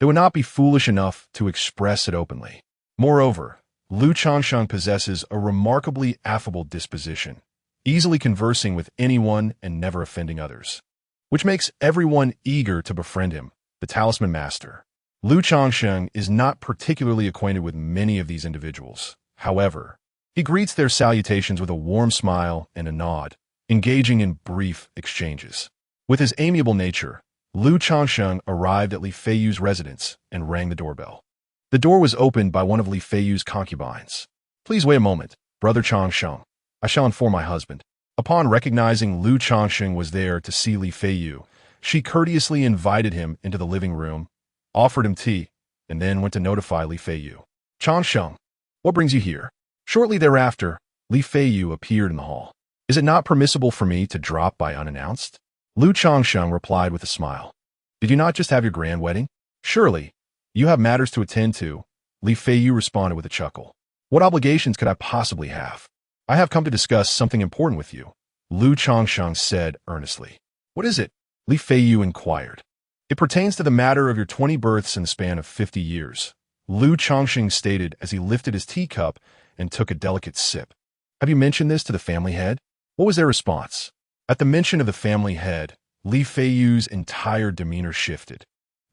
they would not be foolish enough to express it openly. Moreover, Lu Changsheng possesses a remarkably affable disposition, easily conversing with anyone and never offending others, which makes everyone eager to befriend him, the talisman master. Lu Changsheng is not particularly acquainted with many of these individuals. However, he greets their salutations with a warm smile and a nod, engaging in brief exchanges. With his amiable nature, Lu Changsheng arrived at Li Feiyu's residence and rang the doorbell. The door was opened by one of Li Feiyu's concubines. Please wait a moment, Brother Changsheng. I shall inform my husband. Upon recognizing Lu Changsheng was there to see Li Feiyu, she courteously invited him into the living room, offered him tea, and then went to notify Li Feiyu. Changsheng, what brings you here? Shortly thereafter, Li Feiyu appeared in the hall. Is it not permissible for me to drop by unannounced? Lu Changsheng replied with a smile. Did you not just have your grand wedding? Surely, you have matters to attend to. Li Feiyu responded with a chuckle. What obligations could I possibly have? I have come to discuss something important with you, Lu Changsheng said earnestly. What is it? Li Feiyu inquired. It pertains to the matter of your 20 births in the span of 50 years, Lu Changsheng stated as he lifted his teacup and took a delicate sip. Have you mentioned this to the family head? What was their response? At the mention of the family head, Li Feiyu's entire demeanor shifted,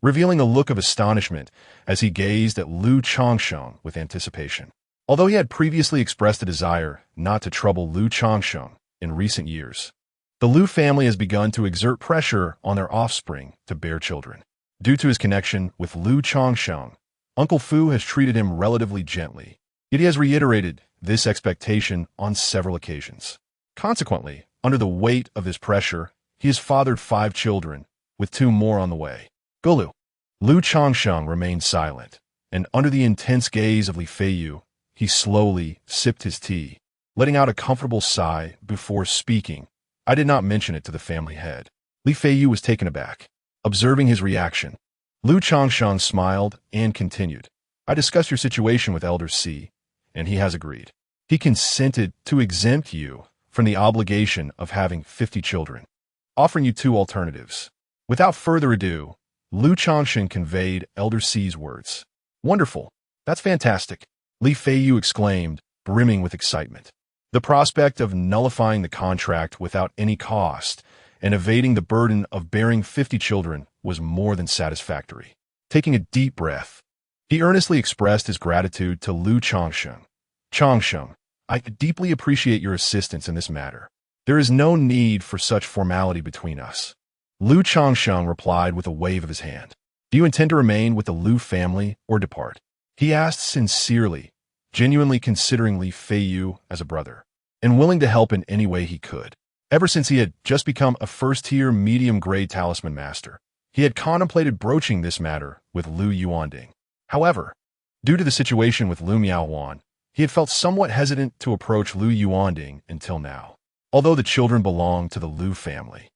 revealing a look of astonishment as he gazed at Lu Changsheng with anticipation. Although he had previously expressed a desire not to trouble Lu Changsheng in recent years, the Lu family has begun to exert pressure on their offspring to bear children. Due to his connection with Lu Changsheng, Uncle Fu has treated him relatively gently, yet he has reiterated this expectation on several occasions. Consequently, under the weight of this pressure, he has fathered 5 children, with 2 more on the way. Golu. Lu Changsheng remained silent, and under the intense gaze of Li Feiyu, he slowly sipped his tea, letting out a comfortable sigh before speaking. I did not mention it to the family head. Li Feiyu was taken aback. Observing his reaction, Lu Changsheng smiled and continued. I discussed your situation with Elder C, and he has agreed. He consented to exempt you from the obligation of having 50 children, offering you 2 alternatives. Without further ado, Lu Changsheng conveyed Elder C's words. Wonderful. That's fantastic, Li Feiyu exclaimed, brimming with excitement. The prospect of nullifying the contract without any cost and evading the burden of bearing 50 children was more than satisfactory. Taking a deep breath, he earnestly expressed his gratitude to Lu Changsheng. Changsheng, I deeply appreciate your assistance in this matter. There is no need for such formality between us. Lu Changsheng replied with a wave of his hand. Do you intend to remain with the Lu family or depart? He asked sincerely, genuinely considering Li Feiyu as a brother, and willing to help in any way he could. Ever since he had just become a first-tier medium-grade talisman master, he had contemplated broaching this matter with Lu Yuanding. However, due to the situation with Lu Miaohuan, he had felt somewhat hesitant to approach Lu Yuanding until now. Although the children belong to the Lu family,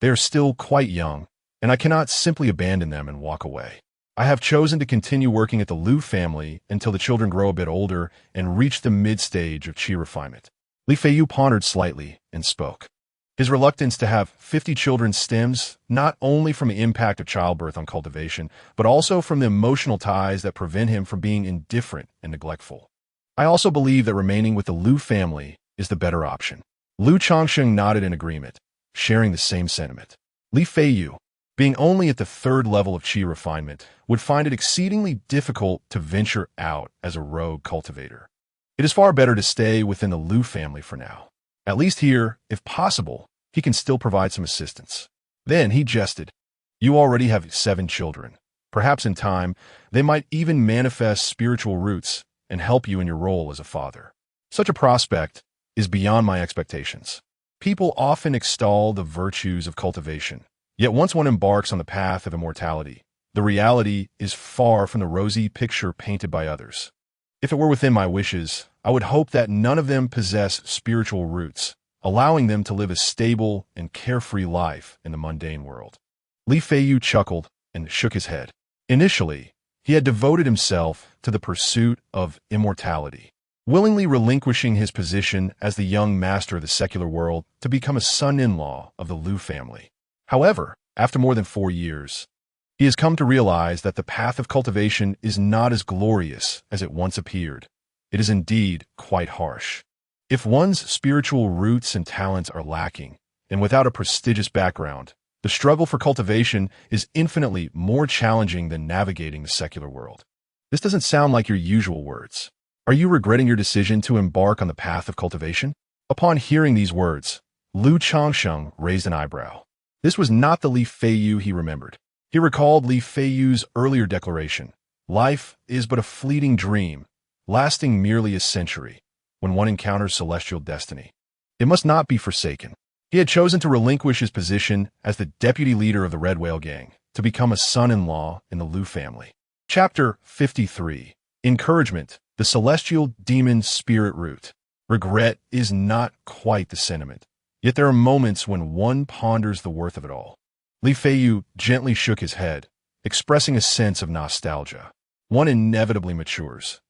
they are still quite young, and I cannot simply abandon them and walk away. I have chosen to continue working at the Lu family until the children grow a bit older and reach the mid-stage of qi refinement. Li Feiyu pondered slightly and spoke. His reluctance to have 50 children stems not only from the impact of childbirth on cultivation, but also from the emotional ties that prevent him from being indifferent and neglectful. I also believe that remaining with the Lu family is the better option. Lu Changsheng nodded in agreement, sharing the same sentiment. Li Feiyu, being only at the third level of qi refinement, would find it exceedingly difficult to venture out as a rogue cultivator. It is far better to stay within the Lu family for now. At least here, if possible, he can still provide some assistance. Then he jested. You already have 7 children. Perhaps in time, they might even manifest spiritual roots and help you in your role as a father. Such a prospect is beyond my expectations. People often extol the virtues of cultivation, yet once one embarks on the path of immortality, the reality is far from the rosy picture painted by others. If it were within my wishes, I would hope that none of them possess spiritual roots, allowing them to live a stable and carefree life in the mundane world. Li Feiyu chuckled and shook his head. Initially, he had devoted himself to the pursuit of immortality, willingly relinquishing his position as the young master of the secular world to become a son-in-law of the Lu family. However, after more than 4 years, he has come to realize that the path of cultivation is not as glorious as it once appeared. It is indeed quite harsh. If one's spiritual roots and talents are lacking, and without a prestigious background, the struggle for cultivation is infinitely more challenging than navigating the secular world. This doesn't sound like your usual words. Are you regretting your decision to embark on the path of cultivation? Upon hearing these words, Lu Changsheng raised an eyebrow. This was not the Li Feiyu he remembered. He recalled Li Feiyu's earlier declaration, "Life is but a fleeting dream, lasting merely a century, when one encounters celestial destiny. It must not be forsaken." He had chosen to relinquish his position as the deputy leader of the Red Whale Gang to become a son-in-law in the Lu family. Chapter 53. Encouragement, the Celestial Demon Spirit Root. Regret is not quite the sentiment, yet there are moments when one ponders the worth of it all. Li Feiyu gently shook his head, expressing a sense of nostalgia. One inevitably matures.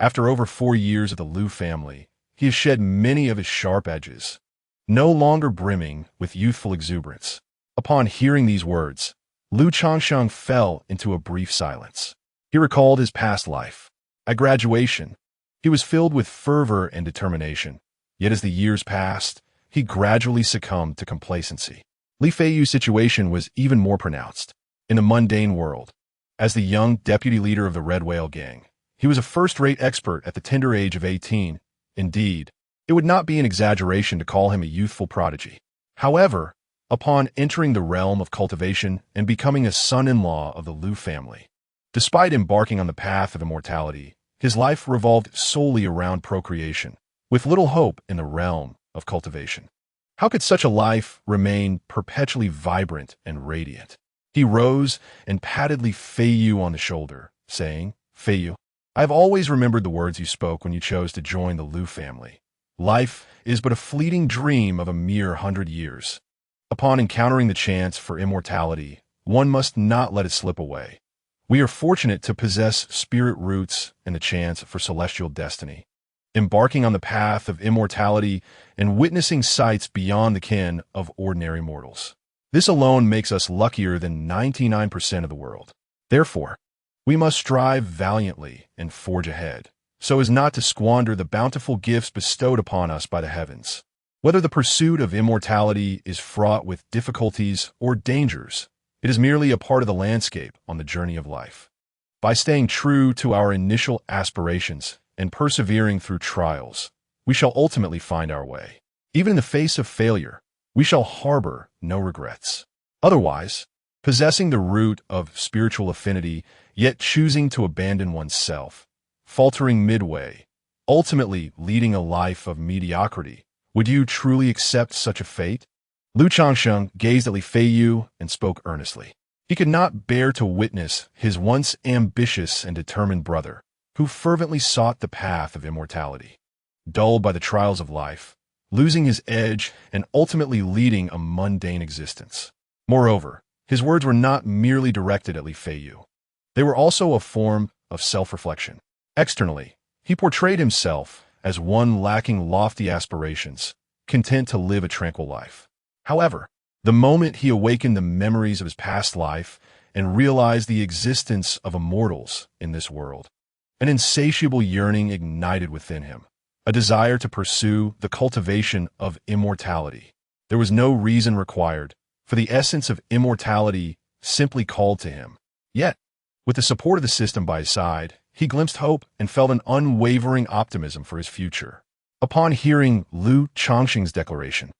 After over 4 years of the Lu family, he has shed many of his sharp edges, no longer brimming with youthful exuberance. Upon hearing these words, Lu Changsheng fell into a brief silence. He recalled his past life. At graduation, he was filled with fervor and determination, yet as the years passed, he gradually succumbed to complacency. Li Feiyu's situation was even more pronounced. In the mundane world, as the young deputy leader of the Red Whale Gang, he was a first-rate expert at the tender age of 18. Indeed, it would not be an exaggeration to call him a youthful prodigy. However, upon entering the realm of cultivation and becoming a son-in-law of the Lu family, despite embarking on the path of immortality, his life revolved solely around procreation, with little hope in the realm of cultivation. How could such a life remain perpetually vibrant and radiant? He rose and patted Li Feiyu on the shoulder, saying, "Feiyu, I have always remembered the words you spoke when you chose to join the Lu family. Life is but a fleeting dream of a mere 100 years. Upon encountering the chance for immortality, one must not let it slip away. We are fortunate to possess spirit roots and the chance for celestial destiny. Embarking on the path of immortality and witnessing sights beyond the ken of ordinary mortals. This alone makes us luckier than 99% of the world. Therefore, we must strive valiantly and forge ahead, so as not to squander the bountiful gifts bestowed upon us by the heavens. Whether the pursuit of immortality is fraught with difficulties or dangers, it is merely a part of the landscape on the journey of life. By staying true to our initial aspirations and persevering through trials, we shall ultimately find our way. Even in the face of failure, we shall harbor no regrets. Otherwise, possessing the root of spiritual affinity, yet choosing to abandon oneself, faltering midway, ultimately leading a life of mediocrity. Would you truly accept such a fate? Lu Changsheng gazed at Li Feiyu and spoke earnestly. He could not bear to witness his once ambitious and determined brother, who fervently sought the path of immortality, dulled by the trials of life, losing his edge and ultimately leading a mundane existence. Moreover, his words were not merely directed at Li Feiyu. They were also a form of self-reflection. Externally, he portrayed himself as one lacking lofty aspirations, content to live a tranquil life. However, the moment he awakened the memories of his past life and realized the existence of immortals in this world, an insatiable yearning ignited within him, a desire to pursue the cultivation of immortality. There was no reason required, for the essence of immortality simply called to him. Yet, with the support of the system by his side, he glimpsed hope and felt an unwavering optimism for his future. Upon hearing Lu Changsheng's declaration,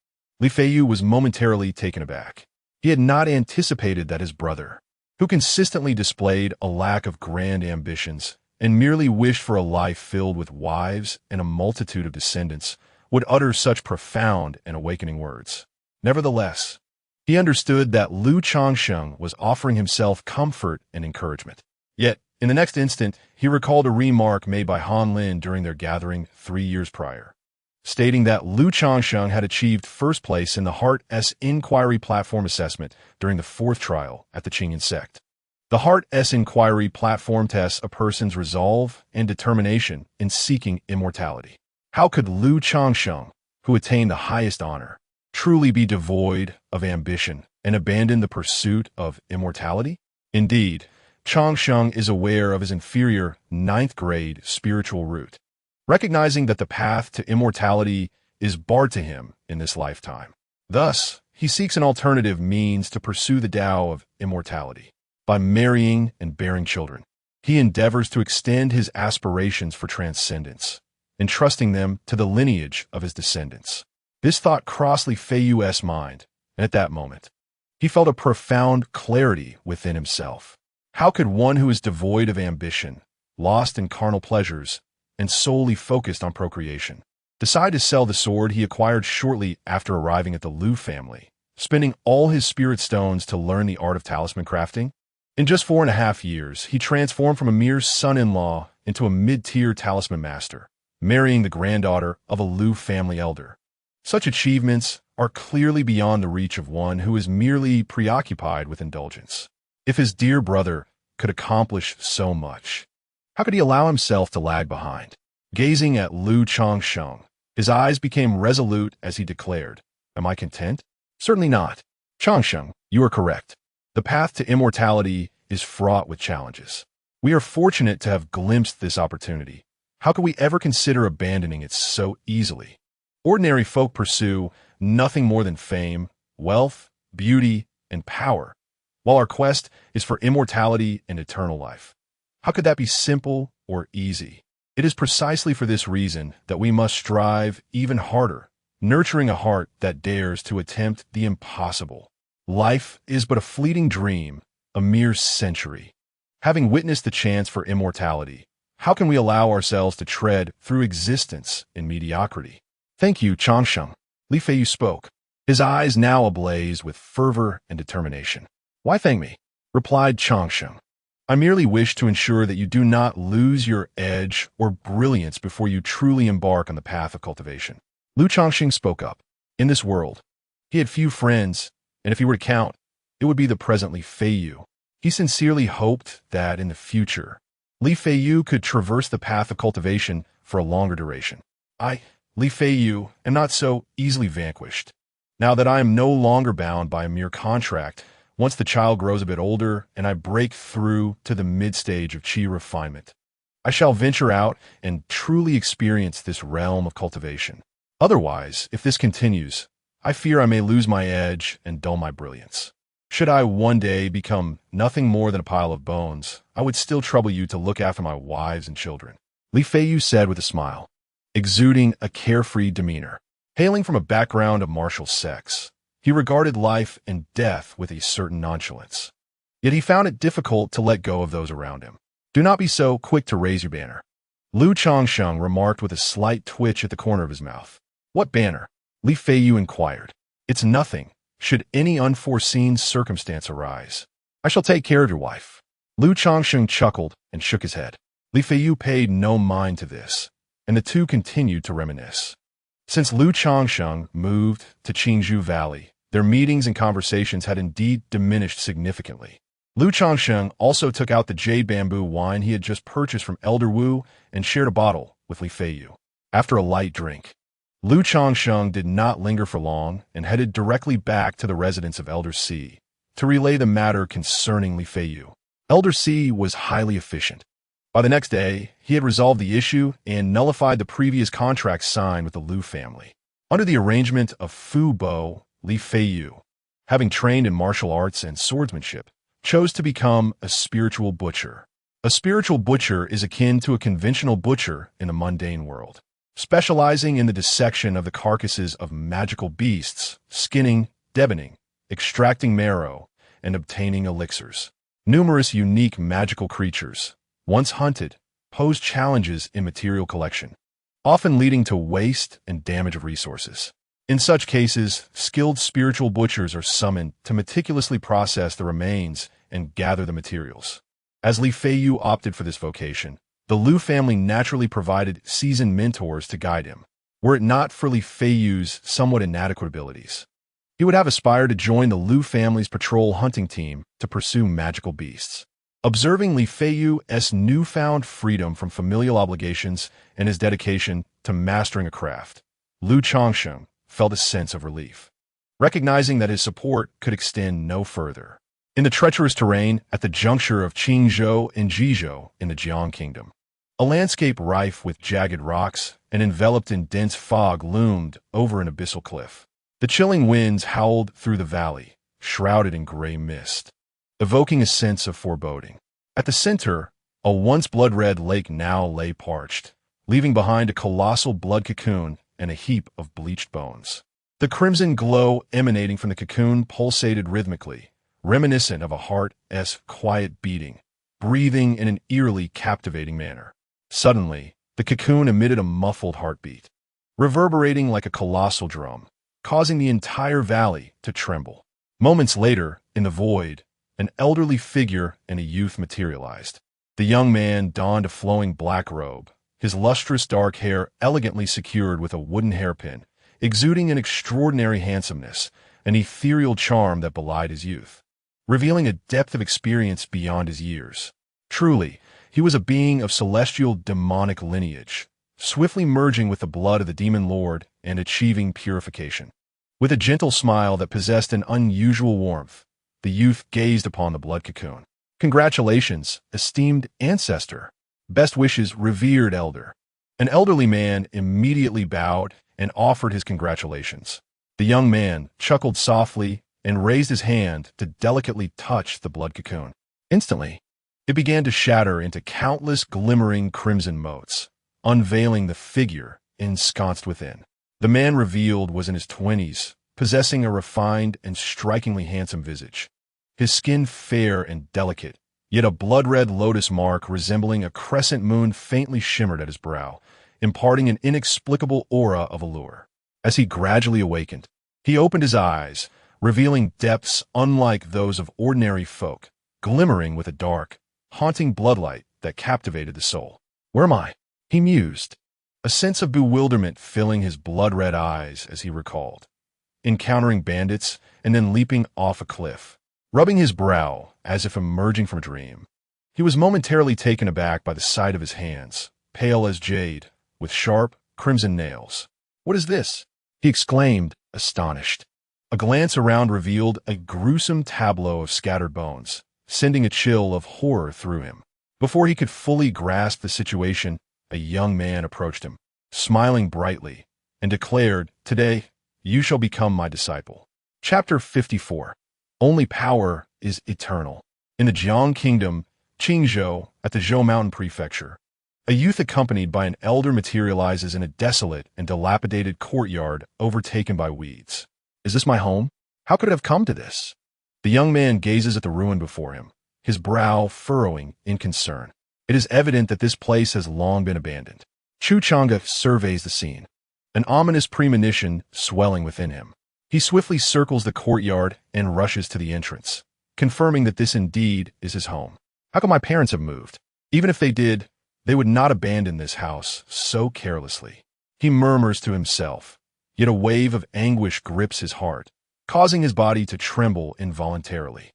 Li Feiyu was momentarily taken aback. He had not anticipated that his brother, who consistently displayed a lack of grand ambitions and merely wished for a life filled with wives and a multitude of descendants, would utter such profound and awakening words. Nevertheless, he understood that Lu Changsheng was offering himself comfort and encouragement. Yet, in the next instant, he recalled a remark made by Han Lin during their gathering 3 years prior, stating that Lu Changsheng had achieved first place in the Heart-S Inquiry Platform Assessment during the 4th trial at the Qingyan sect. The Heart-S Inquiry Platform tests a person's resolve and determination in seeking immortality. How could Lu Changsheng, who attained the highest honor, truly be devoid of ambition and abandon the pursuit of immortality? Indeed, Changsheng is aware of his inferior 9th grade spiritual root, recognizing that the path to immortality is barred to him in this lifetime. Thus, he seeks an alternative means to pursue the Tao of immortality. By marrying and bearing children, he endeavors to extend his aspirations for transcendence, entrusting them to the lineage of his descendants. This thought crossed Li Feiyu's mind, and at that moment, he felt a profound clarity within himself. How could one who is devoid of ambition, lost in carnal pleasures, and solely focused on procreation, decide to sell the sword he acquired shortly after arriving at the Lu family, spending all his spirit stones to learn the art of talisman crafting? In just 4.5 years, he transformed from a mere son-in-law into a mid-tier talisman master, marrying the granddaughter of a Lu family elder. Such achievements are clearly beyond the reach of one who is merely preoccupied with indulgence. If his dear brother could accomplish so much, how could he allow himself to lag behind? Gazing at Lu Changsheng, his eyes became resolute as he declared, "Am I content? Certainly not. Changsheng, you are correct. The path to immortality is fraught with challenges. We are fortunate to have glimpsed this opportunity. How could we ever consider abandoning it so easily? Ordinary folk pursue nothing more than fame, wealth, beauty, and power, while our quest is for immortality and eternal life. How could that be simple or easy? It is precisely for this reason that we must strive even harder, nurturing a heart that dares to attempt the impossible. Life is but a fleeting dream, a mere century. Having witnessed the chance for immortality, how can we allow ourselves to tread through existence in mediocrity?" "Thank you, Changsheng," Li Feiyu spoke, his eyes now ablaze with fervor and determination. "Why thank me?" replied Changsheng. "I merely wish to ensure that you do not lose your edge or brilliance before you truly embark on the path of cultivation." Lu Changsheng spoke up. In this world, he had few friends, and if he were to count, it would be the present Li Feiyu. He sincerely hoped that in the future, Li Feiyu could traverse the path of cultivation for a longer duration. "I, Li Feiyu, am not so easily vanquished. Now that I am no longer bound by a mere contract, once the child grows a bit older and I break through to the mid-stage of Qi refinement, I shall venture out and truly experience this realm of cultivation. Otherwise, if this continues, I fear I may lose my edge and dull my brilliance. Should I one day become nothing more than a pile of bones, I would still trouble you to look after my wives and children," Li Feiyu said with a smile, exuding a carefree demeanor. Hailing from a background of martial sex, he regarded life and death with a certain nonchalance. Yet he found it difficult to let go of those around him. "Do not be so quick to raise your banner. Lu Changsheng remarked with a slight twitch at the corner of his mouth. What banner? Li Feiyu inquired. It's nothing, should any unforeseen circumstance arise. I shall take care of your wife. Lu Changsheng chuckled and shook his head. Li Feiyu paid no mind to this, and the two continued to reminisce. Since Lu Changsheng moved to Qingzhou Valley, their meetings and conversations had indeed diminished significantly. Lu Changsheng also took out the jade bamboo wine he had just purchased from Elder Wu and shared a bottle with Li Feiyu. After a light drink, Lu Changsheng did not linger for long and headed directly back to the residence of Elder Si to relay the matter concerning Li Feiyu. Elder Si was highly efficient. By the next day, he had resolved the issue and nullified the previous contract signed with the Lu family. Under the arrangement of Fu Bo, Li Feiyu, having trained in martial arts and swordsmanship, chose to become a spiritual butcher. A spiritual butcher is akin to a conventional butcher in the mundane world, specializing in the dissection of the carcasses of magical beasts, skinning, deboning, extracting marrow, and obtaining elixirs. Numerous unique magical creatures, once hunted, pose challenges in material collection, often leading to waste and damage of resources. In such cases, skilled spiritual butchers are summoned to meticulously process the remains and gather the materials. As Li Feiyu opted for this vocation, the Lu family naturally provided seasoned mentors to guide him. Were it not for Li Feiyu's somewhat inadequate abilities, he would have aspired to join the Lu family's patrol hunting team to pursue magical beasts. Observing Li Feiyu's newfound freedom from familial obligations and his dedication to mastering a craft, Lu Changsheng felt a sense of relief, recognizing that his support could extend no further. In the treacherous terrain at the juncture of Qingzhou and Jizhou in the Jiang Kingdom, a landscape rife with jagged rocks and enveloped in dense fog loomed over an abyssal cliff. The chilling winds howled through the valley, shrouded in gray mist, evoking a sense of foreboding. At the center, a once blood-red lake now lay parched, leaving behind a colossal blood cocoon and a heap of bleached bones. The crimson glow emanating from the cocoon pulsated rhythmically, reminiscent of a heart's quiet beating, breathing in an eerily captivating manner. Suddenly, the cocoon emitted a muffled heartbeat, reverberating like a colossal drum, causing the entire valley to tremble. Moments later, in the void, an elderly figure and a youth materialized. The young man donned a flowing black robe, his lustrous dark hair elegantly secured with a wooden hairpin, exuding an extraordinary handsomeness, an ethereal charm that belied his youth, revealing a depth of experience beyond his years. Truly, he was a being of celestial demonic lineage, swiftly merging with the blood of the demon lord and achieving purification. With a gentle smile that possessed an unusual warmth, the youth gazed upon the blood cocoon. Congratulations, esteemed ancestor. Best wishes, revered elder. An elderly man immediately bowed and offered his congratulations. The young man chuckled softly and raised his hand to delicately touch the blood cocoon. Instantly, it began to shatter into countless glimmering crimson motes, unveiling the figure ensconced within. The man revealed was in his 20s, possessing a refined and strikingly handsome visage. His skin fair and delicate, yet a blood-red lotus mark resembling a crescent moon faintly shimmered at his brow, imparting an inexplicable aura of allure. As he gradually awakened, he opened his eyes, revealing depths unlike those of ordinary folk, glimmering with a dark, haunting bloodlight that captivated the soul. Where am I? He mused, a sense of bewilderment filling his blood-red eyes as he recalled encountering bandits and then leaping off a cliff. Rubbing his brow as if emerging from a dream, he was momentarily taken aback by the sight of his hands, pale as jade, with sharp, crimson nails. What is this? He exclaimed, astonished. A glance around revealed a gruesome tableau of scattered bones, sending a chill of horror through him. Before he could fully grasp the situation, a young man approached him, smiling brightly, and declared, "Today, you shall become my disciple." Chapter 54. Only power is eternal. In the Jiang Kingdom, Qingzhou, at the Zhou Mountain Prefecture, a youth accompanied by an elder materializes in a desolate and dilapidated courtyard overtaken by weeds. Is this my home? How could it have come to this? The young man gazes at the ruin before him, his brow furrowing in concern. It is evident that this place has long been abandoned. Changsheng surveys the scene, an ominous premonition swelling within him. He swiftly circles the courtyard and rushes to the entrance, confirming that this indeed is his home. How come my parents have moved? Even if they did, they would not abandon this house so carelessly. He murmurs to himself, yet a wave of anguish grips his heart, causing his body to tremble involuntarily.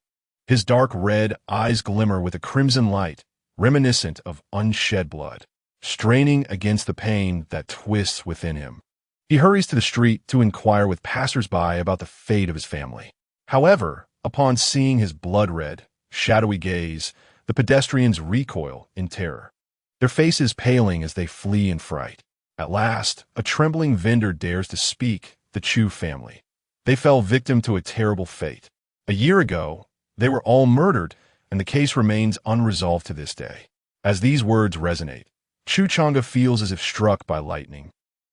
His dark red eyes glimmer with a crimson light, reminiscent of unshed blood, straining against the pain that twists within him. He hurries to the street to inquire with passers-by about the fate of his family. However, upon seeing his blood-red, shadowy gaze, the pedestrians recoil in terror, their faces paling as they flee in fright. At last, a trembling vendor dares to speak the Chu family. They fell victim to a terrible fate. A year ago, they were all murdered, and the case remains unresolved to this day. As these words resonate, Changsheng feels as if struck by lightning,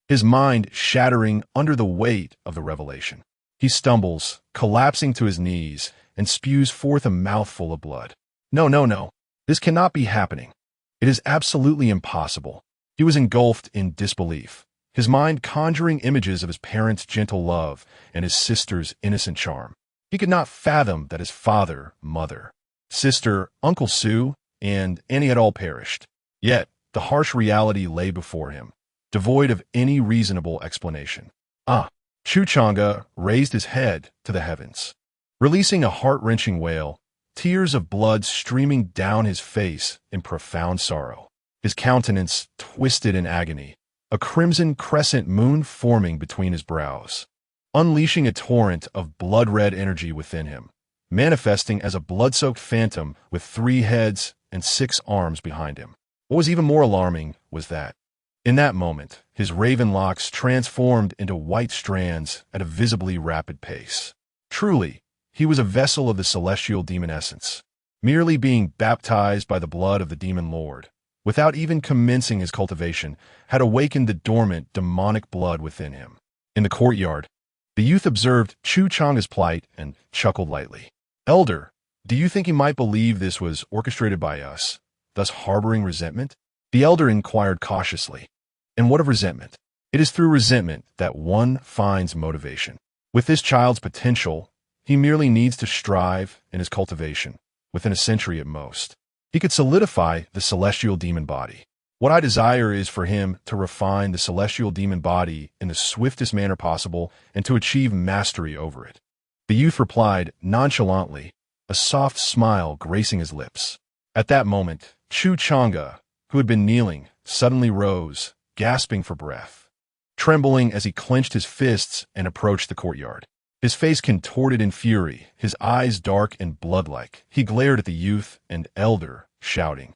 his mind shattering under the weight of the revelation. He stumbles, collapsing to his knees, and spews forth a mouthful of blood. No, no, no. This cannot be happening. It is absolutely impossible. He was engulfed in disbelief, his mind conjuring images of his parents' gentle love and his sister's innocent charm. He could not fathom that his father, mother, sister, Uncle Sue, and Annie had all perished. Yet, the harsh reality lay before him, devoid of any reasonable explanation. Changsheng raised his head to the heavens, releasing a heart-wrenching wail, tears of blood streaming down his face in profound sorrow. His countenance twisted in agony, a crimson crescent moon forming between his brows, unleashing a torrent of blood-red energy within him, manifesting as a blood-soaked phantom with 3 heads and 6 arms behind him. What was even more alarming was that, in that moment, his raven locks transformed into white strands at a visibly rapid pace. Truly, he was a vessel of the celestial demon essence, merely being baptized by the blood of the demon lord, without even commencing his cultivation, had awakened the dormant demonic blood within him. In the courtyard, the youth observed Changsheng's plight and chuckled lightly. "Elder, do you think he might believe this was orchestrated by us, thus harboring resentment?" The elder inquired cautiously. "And what of resentment?" "It is through resentment that one finds motivation. With this child's potential, he merely needs to strive in his cultivation, within a century at most. He could solidify the celestial demon body. What I desire is for him to refine the celestial demon body in the swiftest manner possible and to achieve mastery over it." The youth replied nonchalantly, a soft smile gracing his lips. At that moment, Changsheng, who had been kneeling, suddenly rose, gasping for breath, trembling as he clenched his fists and approached the courtyard. His face contorted in fury, his eyes dark and blood-like. He glared at the youth and elder, shouting,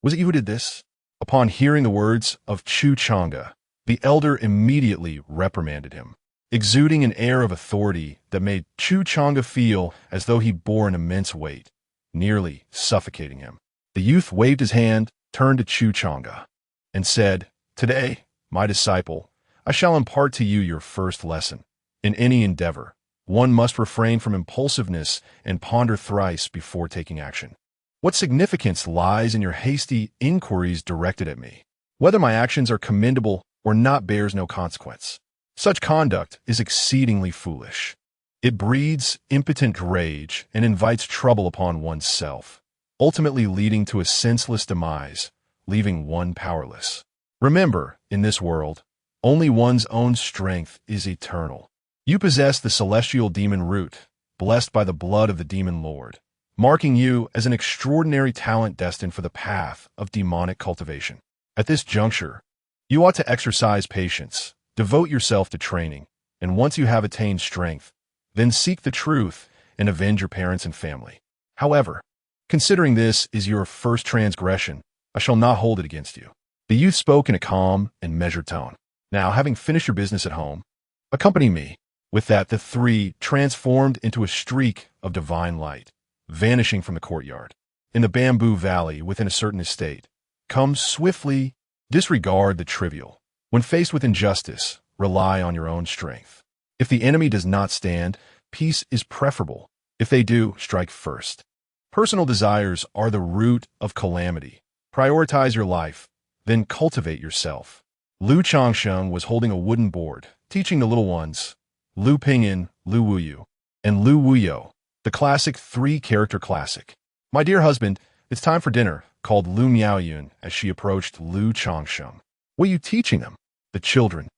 "Was it you who did this?" Upon hearing the words of Changsheng, the elder immediately reprimanded him, exuding an air of authority that made Changsheng feel as though he bore an immense weight, nearly suffocating him. The youth waved his hand, turned to Changsheng, and said, "Today, my disciple, I shall impart to you your first lesson. In any endeavor, one must refrain from impulsiveness and ponder thrice before taking action. What significance lies in your hasty inquiries directed at me? Whether my actions are commendable or not bears no consequence. Such conduct is exceedingly foolish. It breeds impotent rage and invites trouble upon oneself, ultimately leading to a senseless demise, leaving one powerless. Remember, in this world, only one's own strength is eternal. You possess the celestial demon root, blessed by the blood of the demon lord, marking you as an extraordinary talent destined for the path of demonic cultivation. At this juncture, you ought to exercise patience, devote yourself to training, and once you have attained strength, then seek the truth and avenge your parents and family. However, considering this is your first transgression, I shall not hold it against you." The youth spoke in a calm and measured tone. "Now, having finished your business at home, accompany me." With that, the 3 transformed into a streak of divine light, vanishing from the courtyard. In the bamboo valley within a certain estate, come swiftly, disregard the trivial. When faced with injustice, rely on your own strength. If the enemy does not stand, peace is preferable. If they do, strike first. Personal desires are the root of calamity. Prioritize your life, then cultivate yourself. Lu Changsheng was holding a wooden board, teaching the little ones, Lu Pingyan, Lu Wuyu, and Lu Wuyo, the classic three-character classic. "My dear husband, it's time for dinner," called Lu Miaoyun as she approached Lu Changsheng. "What are you teaching them?" The children,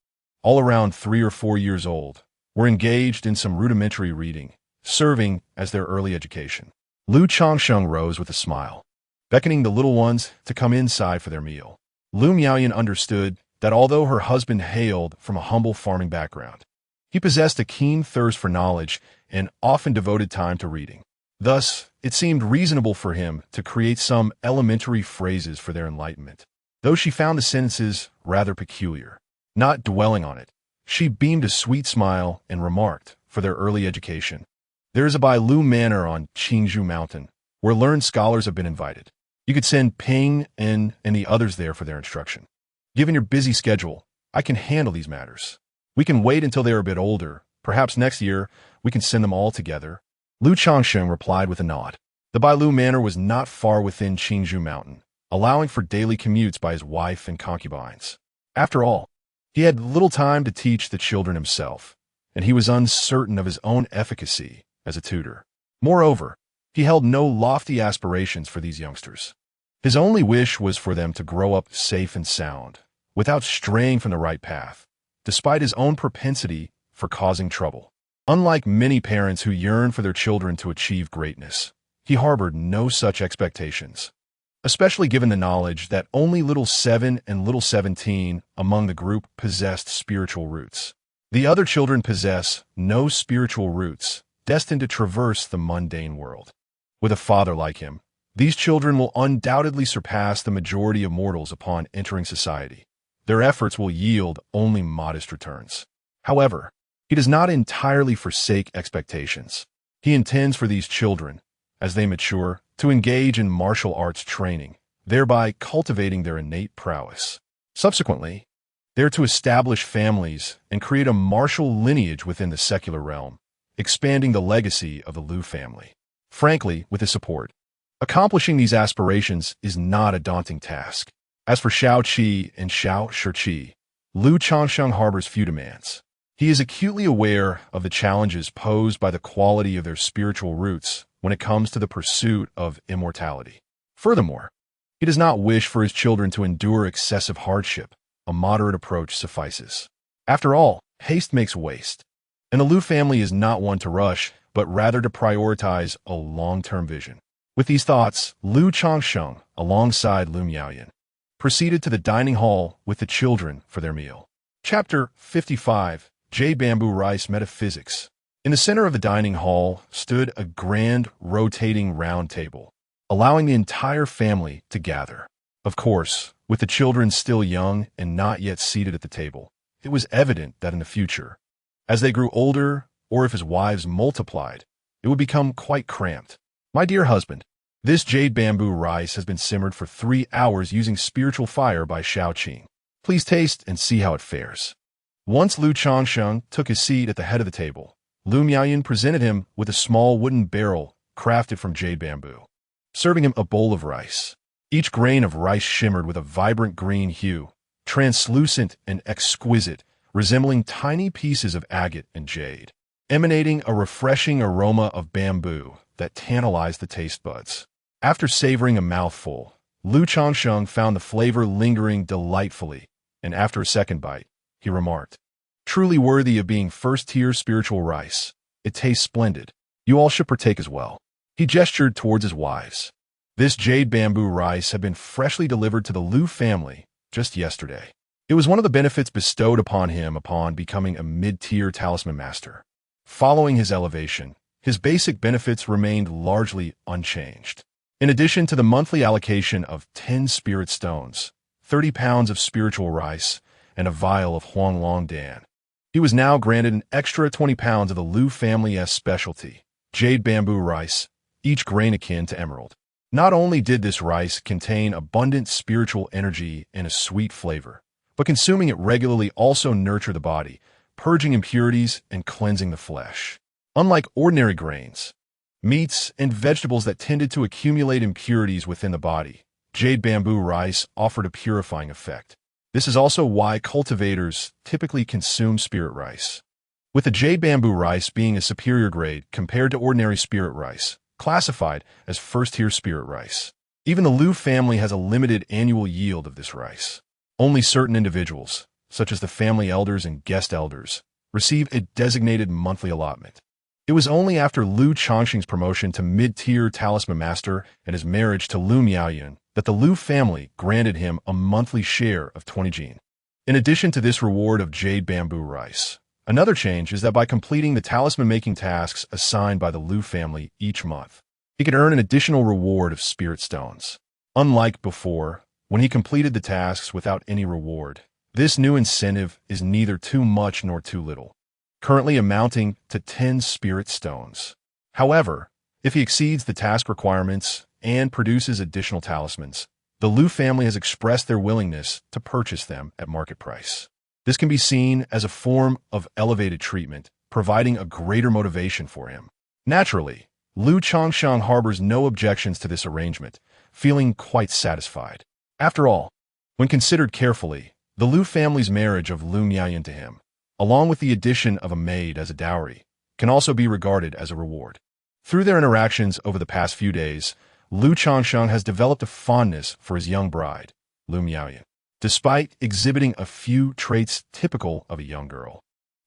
all around 3 or 4 years old, were engaged in some rudimentary reading, serving as their early education. Lu Changsheng rose with a smile, beckoning the little ones to come inside for their meal. Lu Miaoyun understood that although her husband hailed from a humble farming background, he possessed a keen thirst for knowledge and often devoted time to reading. Thus, it seemed reasonable for him to create some elementary phrases for their enlightenment. Though she found the sentences rather peculiar, not dwelling on it, she beamed a sweet smile and remarked, for their early education, "There is a Bailu Manor on Qingzhou Mountain, where learned scholars have been invited. You could send Ping and the others there for their instruction. Given your busy schedule, I can handle these matters. We can wait until they are a bit older. Perhaps next year, we can send them all together." Lu Changsheng replied with a nod. The Bailu Manor was not far within Qingzhou Mountain, allowing for daily commutes by his wife and concubines. After all, he had little time to teach the children himself, and he was uncertain of his own efficacy as a tutor. Moreover, he held no lofty aspirations for these youngsters. His only wish was for them to grow up safe and sound, without straying from the right path, despite his own propensity for causing trouble. Unlike many parents who yearn for their children to achieve greatness, he harbored no such expectations, especially given the knowledge that only little 7 and little 17 among the group possessed spiritual roots. The other children possess no spiritual roots, destined to traverse the mundane world. With a father like him, these children will undoubtedly surpass the majority of mortals upon entering society. Their efforts will yield only modest returns. However, he does not entirely forsake expectations. He intends for these children, as they mature, to engage in martial arts training, thereby cultivating their innate prowess. Subsequently, they are to establish families and create a martial lineage within the secular realm, expanding the legacy of the Lu family. Frankly, with his support, accomplishing these aspirations is not a daunting task. As for Shao Qi and Shao Shiqi, Lu Changsheng harbors few demands. He is acutely aware of the challenges posed by the quality of their spiritual roots when it comes to the pursuit of immortality. Furthermore, he does not wish for his children to endure excessive hardship. A moderate approach suffices. After all, haste makes waste, and the Lu family is not one to rush, but rather to prioritize a long-term vision. With these thoughts, Lu Changsheng, alongside Lu Miaoyun, proceeded to the dining hall with the children for their meal. Chapter 55. Jade Bamboo Rice Metaphysics. In the center of the dining hall stood a grand, rotating round table, allowing the entire family to gather. Of course, with the children still young and not yet seated at the table, it was evident that in the future, as they grew older, or if his wives multiplied, it would become quite cramped. "My dear husband, this jade bamboo rice has been simmered for 3 hours using spiritual fire by Shao Qing. Please taste and see how it fares." Once Lu Changsheng took his seat at the head of the table, Lu Miaoyun presented him with a small wooden barrel crafted from jade bamboo, serving him a bowl of rice. Each grain of rice shimmered with a vibrant green hue, translucent and exquisite, resembling tiny pieces of agate and jade, emanating a refreshing aroma of bamboo that tantalized the taste buds. After savoring a mouthful, Lu Changsheng found the flavor lingering delightfully, and after a second bite, he remarked, "Truly worthy of being first-tier spiritual rice. It tastes splendid. You all should partake as well." He gestured towards his wives. This jade bamboo rice had been freshly delivered to the Lu family just yesterday. It was one of the benefits bestowed upon him upon becoming a mid-tier talisman master. Following his elevation, his basic benefits remained largely unchanged. In addition to the monthly allocation of 10 spirit stones, 30 pounds of spiritual rice, and a vial of Huanglong Dan, he was now granted an extra 20 pounds of the Lu family's specialty, jade bamboo rice, each grain akin to emerald. Not only did this rice contain abundant spiritual energy and a sweet flavor, but consuming it regularly also nurtured the body, purging impurities and cleansing the flesh. Unlike ordinary grains, meats, and vegetables that tended to accumulate impurities within the body, jade bamboo rice offered a purifying effect. This is also why cultivators typically consume spirit rice, with the jade bamboo rice being a superior grade compared to ordinary spirit rice, classified as first-tier spirit rice. Even the Liu family has a limited annual yield of this rice. Only certain individuals, such as the family elders and guest elders, receive a designated monthly allotment. It was only after Liu Changsheng's promotion to mid-tier talisman master and his marriage to Liu Miaoyun that the Liu family granted him a monthly share of 20 jin. In addition to this reward of jade bamboo rice, another change is that by completing the talisman-making tasks assigned by the Liu family each month, he could earn an additional reward of spirit stones. Unlike before, when he completed the tasks without any reward, this new incentive is neither too much nor too little, currently amounting to 10 spirit stones. However, if he exceeds the task requirements and produces additional talismans, the Liu family has expressed their willingness to purchase them at market price. This can be seen as a form of elevated treatment, providing a greater motivation for him. Naturally, Liu Changsheng harbors no objections to this arrangement, feeling quite satisfied. After all, when considered carefully, the Liu family's marriage of Liu Miaoyun to him, along with the addition of a maid as a dowry, can also be regarded as a reward. Through their interactions over the past few days, Liu Changsheng has developed a fondness for his young bride, Liu Miaoyun. Despite exhibiting a few traits typical of a young girl,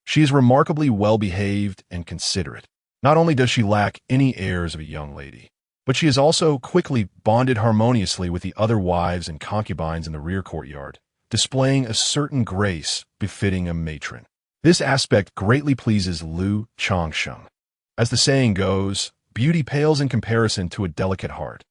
she is remarkably well-behaved and considerate. Not only does she lack any airs of a young lady, but she has also quickly bonded harmoniously with the other wives and concubines in the rear courtyard, displaying a certain grace befitting a matron. This aspect greatly pleases Liu Changsheng. As the saying goes, beauty pales in comparison to a delicate heart.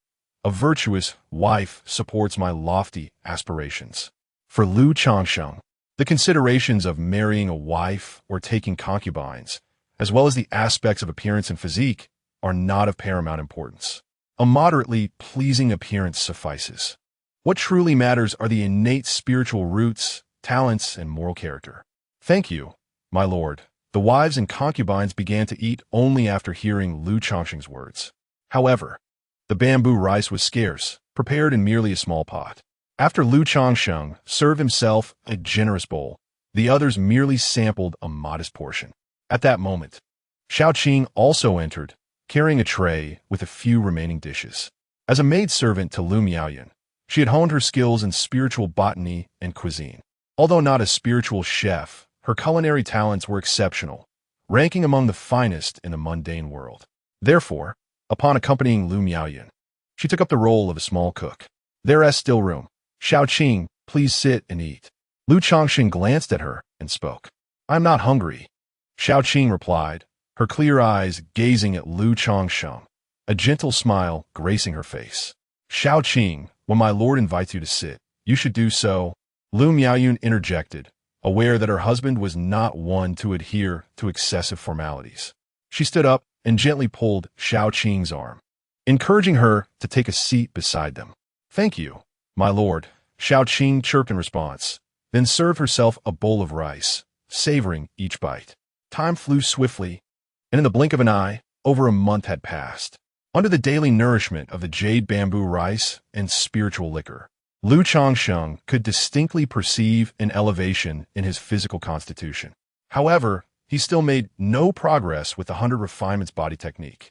A virtuous wife supports my lofty aspirations. For Liu Changsheng, the considerations of marrying a wife or taking concubines, as well as the aspects of appearance and physique, are not of paramount importance. A moderately pleasing appearance suffices. What truly matters are the innate spiritual roots, talents, and moral character. Thank you, my lord. The wives and concubines began to eat only after hearing Liu Changsheng's words. However, the bamboo rice was scarce, prepared in merely a small pot. After Liu Changsheng served himself a generous bowl, the others merely sampled a modest portion. At that moment, Xiaoqing also entered, carrying a tray with a few remaining dishes. As a maidservant to Liu Miaoyun, she had honed her skills in spiritual botany and cuisine. Although not a spiritual chef, her culinary talents were exceptional, ranking among the finest in the mundane world. Therefore, upon accompanying Liu Miaoyun, she took up the role of a small cook. There is still room. Xiaoqing, please sit and eat. Liu Changsheng glanced at her and spoke. I'm not hungry. Xiaoqing replied, her clear eyes gazing at Liu Changsheng, a gentle smile gracing her face. Xiaoqing, when my lord invites you to sit, you should do so. Liu Miaoyun interjected, aware that her husband was not one to adhere to excessive formalities. She stood up and gently pulled Xiaoqing's arm, encouraging her to take a seat beside them. Thank you, my lord, Xiaoqing chirped in response, then served herself a bowl of rice, savoring each bite. Time flew swiftly, and in the blink of an eye, over a month had passed. Under the daily nourishment of the jade bamboo rice and spiritual liquor, Liu Changsheng could distinctly perceive an elevation in his physical constitution. However, he still made no progress with the 100 refinements body technique.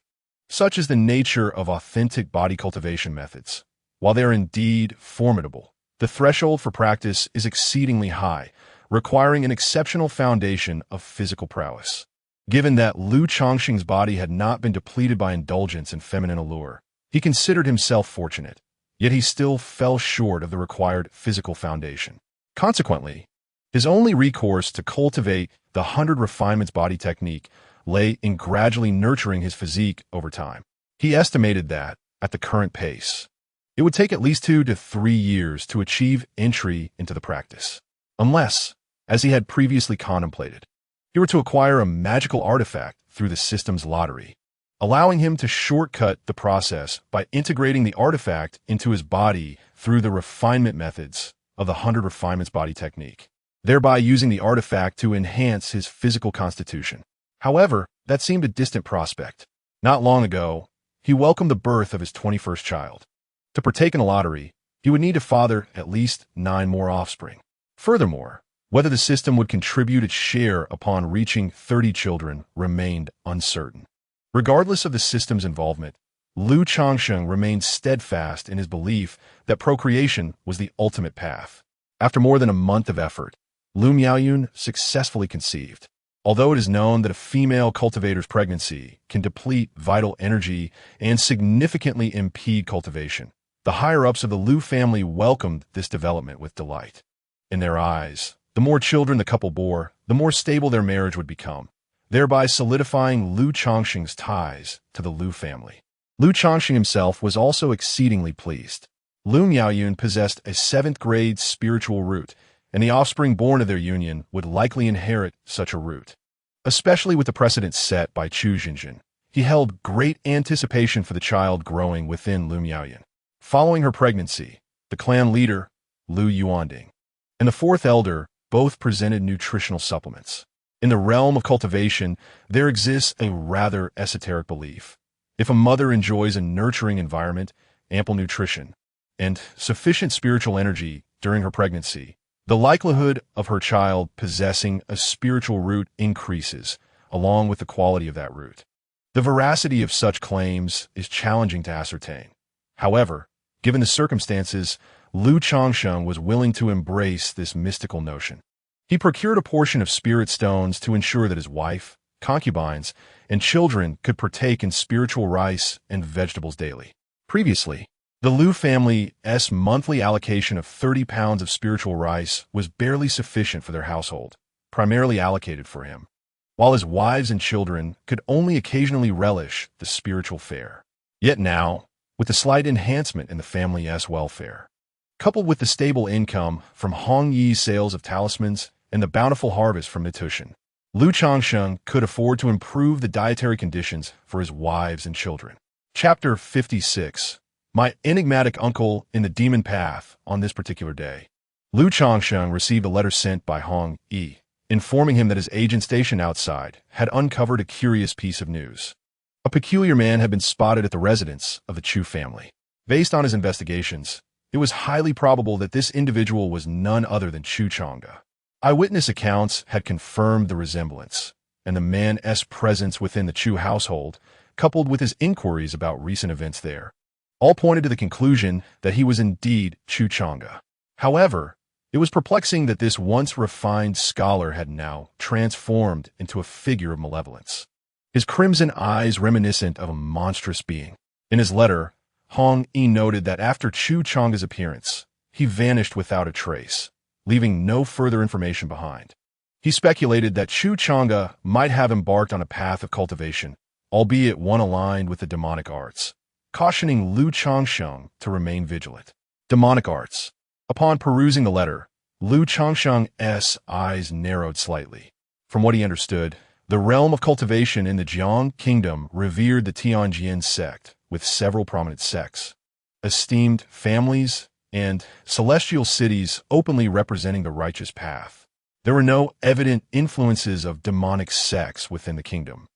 Such is the nature of authentic body cultivation methods. While they are indeed formidable, the threshold for practice is exceedingly high, requiring an exceptional foundation of physical prowess. Given that Liu Changsheng's body had not been depleted by indulgence and feminine allure, he considered himself fortunate, yet he still fell short of the required physical foundation. Consequently, his only recourse to cultivate the 100 refinements body technique lay in gradually nurturing his physique over time. He estimated that, at the current pace, it would take at least 2 to 3 years to achieve entry into the practice, unless, as he had previously contemplated, he were to acquire a magical artifact through the system's lottery, allowing him to shortcut the process by integrating the artifact into his body through the refinement methods of the 100 refinements body technique, thereby using the artifact to enhance his physical constitution. However, that seemed a distant prospect. Not long ago, he welcomed the birth of his 21st child. To partake in the lottery, he he would need to father at least 9 more offspring. Furthermore, whether the system would contribute its share upon reaching 30 children remained uncertain. Regardless of the system's involvement, Lu Changsheng remained steadfast in his belief that procreation was the ultimate path. After more than a month of effort, Lu Miaoyun successfully conceived. Although it is known that a female cultivator's pregnancy can deplete vital energy and significantly impede cultivation, the higher-ups of the Lu family welcomed this development with delight. In their eyes, the more children the couple bore, the more stable their marriage would become, thereby solidifying Lu Changsheng's ties to the Lu family. Lu Changsheng himself was also exceedingly pleased. Lu Miaoyun possessed a 7th-grade spiritual root, and the offspring born of their union would likely inherit such a root. Especially with the precedent set by Chu Xinjin, he held great anticipation for the child growing within Lu Miaoyun. Following her pregnancy, the clan leader, Lu Yuanding, and the 4th elder both presented nutritional supplements. In the realm of cultivation, there exists a rather esoteric belief. If a mother enjoys a nurturing environment, ample nutrition, and sufficient spiritual energy during her pregnancy, the likelihood of her child possessing a spiritual root increases, along with the quality of that root. The veracity of such claims is challenging to ascertain. However, given the circumstances, Lu Changsheng was willing to embrace this mystical notion. He procured a portion of spirit stones to ensure that his wife, concubines, and children could partake in spiritual rice and vegetables daily. Previously, the Lu family's monthly allocation of 30 pounds of spiritual rice was barely sufficient for their household, primarily allocated for him, while his wives and children could only occasionally relish the spiritual fare. Yet now, with the slight enhancement in the family's welfare, coupled with the stable income from Hong Yi's sales of talismans and the bountiful harvest from Metushan, Lu Changsheng could afford to improve the dietary conditions for his wives and children. Chapter 56. My enigmatic uncle in the demon path. On this particular day, Lu Changsheng received a letter sent by Hong Yi, informing him that his agent stationed outside had uncovered a curious piece of news. A peculiar man had been spotted at the residence of the Chu family. Based on his investigations, it was highly probable that this individual was none other than Chu Changge. Eyewitness accounts had confirmed the resemblance, and the man's presence within the Chu household, coupled with his inquiries about recent events there, all pointed to the conclusion that he was indeed Chu Changge. However, it was perplexing that this once refined scholar had now transformed into a figure of malevolence, his crimson eyes reminiscent of a monstrous being. In his letter, Hong Yi noted that after Chu Changge's appearance, he vanished without a trace, leaving no further information behind. He speculated that Chu Changge might have embarked on a path of cultivation, albeit one aligned with the demonic arts, cautioning Lu Changsheng to remain vigilant. Demonic arts. Upon perusing the letter, Lu Changsheng's eyes narrowed slightly. From what he understood, the realm of cultivation in the Jiang kingdom revered the Tianjin sect, with several prominent sects, esteemed families, and celestial cities openly representing the righteous path. There were no evident influences of demonic sects within the kingdom,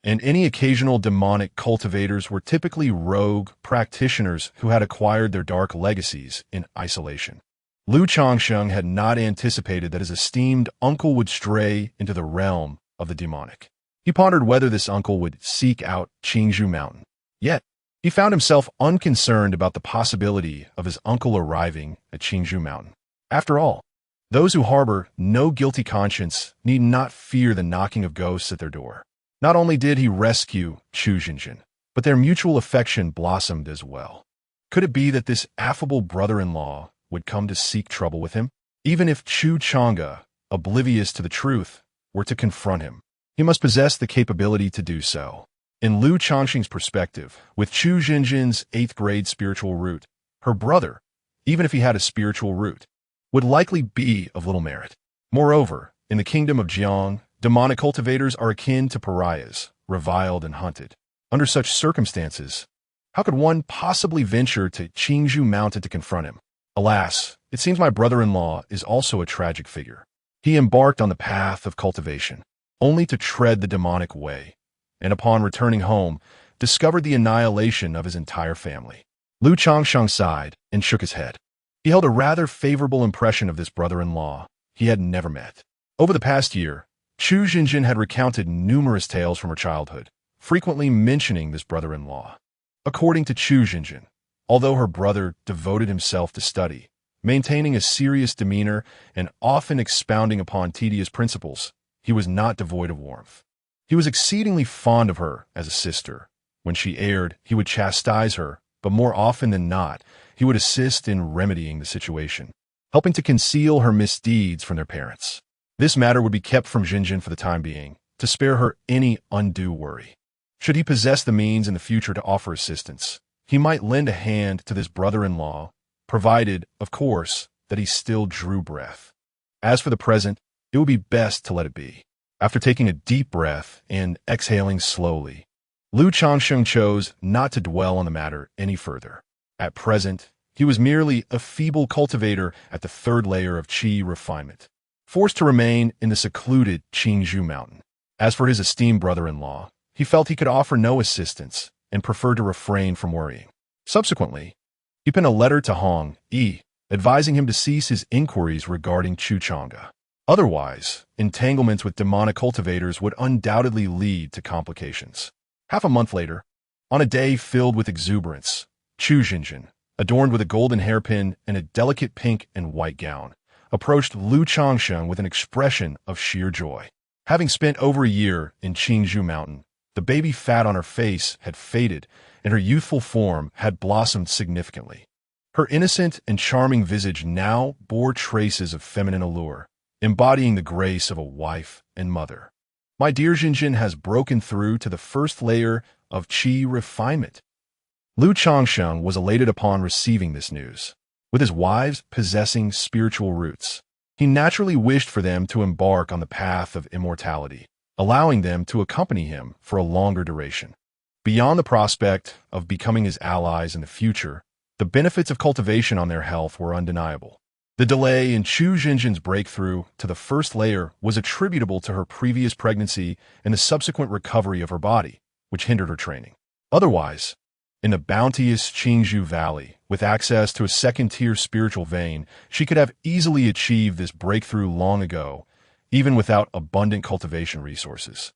and any occasional demonic cultivators were typically rogue practitioners who had acquired their dark legacies in isolation. Lu Changsheng had not anticipated that his esteemed uncle would stray into the realm of the demonic. He pondered whether this uncle would seek out Qingzhou Mountain. Yet, he found himself unconcerned about the possibility of his uncle arriving at Qingzhou Mountain. After all, those who harbor no guilty conscience need not fear the knocking of ghosts at their door. Not only did he rescue Chu Xinjin, but their mutual affection blossomed as well. Could it be that this affable brother-in-law would come to seek trouble with him? Even if Chu Changge, oblivious to the truth, were to confront him, he must possess the capability to do so. In Lu Changsheng's perspective, with Chu Xinjin's 8th-grade spiritual root, her brother, even if he had a spiritual root, would likely be of little merit. Moreover, in the kingdom of Jiang, demonic cultivators are akin to pariahs, reviled and hunted. Under such circumstances, how could one possibly venture to Qingzhou Mountain to confront him? Alas, it seems my brother-in-law is also a tragic figure. He embarked on the path of cultivation, only to tread the demonic way, and upon returning home, discovered the annihilation of his entire family. Lu Changsheng sighed and shook his head. He held a rather favorable impression of this brother-in-law he had never met. Over the past year, Chu Jinjin had recounted numerous tales from her childhood, frequently mentioning this brother-in-law. According to Chu Jinjin, although her brother devoted himself to study, maintaining a serious demeanor and often expounding upon tedious principles, he was not devoid of warmth. He was exceedingly fond of her as a sister. When she erred, he would chastise her, but more often than not, he would assist in remedying the situation, helping to conceal her misdeeds from their parents. This matter would be kept from Jinjin for the time being, to spare her any undue worry. Should he possess the means in the future to offer assistance, he might lend a hand to this brother-in-law, provided, of course, that he still drew breath. As for the present, it would be best to let it be. After taking a deep breath and exhaling slowly, Lu Changsheng chose not to dwell on the matter any further. At present, he was merely a feeble cultivator at the third layer of qi refinement, forced to remain in the secluded Qingzhou mountain. As for his esteemed brother-in-law, he felt he could offer no assistance and preferred to refrain from worrying. Subsequently, he penned a letter to Hong Yi, advising him to cease his inquiries regarding Chu Chang'e. Otherwise, entanglements with demonic cultivators would undoubtedly lead to complications. Half a month later, on a day filled with exuberance, Chu Jinjin, adorned with a golden hairpin and a delicate pink and white gown, approached Lu Changsheng with an expression of sheer joy. Having spent over a year in Qingzhou Mountain, the baby fat on her face had faded and her youthful form had blossomed significantly. Her innocent and charming visage now bore traces of feminine allure, embodying the grace of a wife and mother. My dear Jinjin has broken through to the first layer of qi refinement. Lu Changsheng was elated upon receiving this news. With his wives possessing spiritual roots, he naturally wished for them to embark on the path of immortality, allowing them to accompany him for a longer duration. Beyond the prospect of becoming his allies in the future, the benefits of cultivation on their health were undeniable. The delay in Chu Jinjin's breakthrough to the first layer was attributable to her previous pregnancy and the subsequent recovery of her body, which hindered her training. Otherwise, in the bounteous Qingzhou Valley, with access to a second-tier spiritual vein, she could have easily achieved this breakthrough long ago, even without abundant cultivation resources.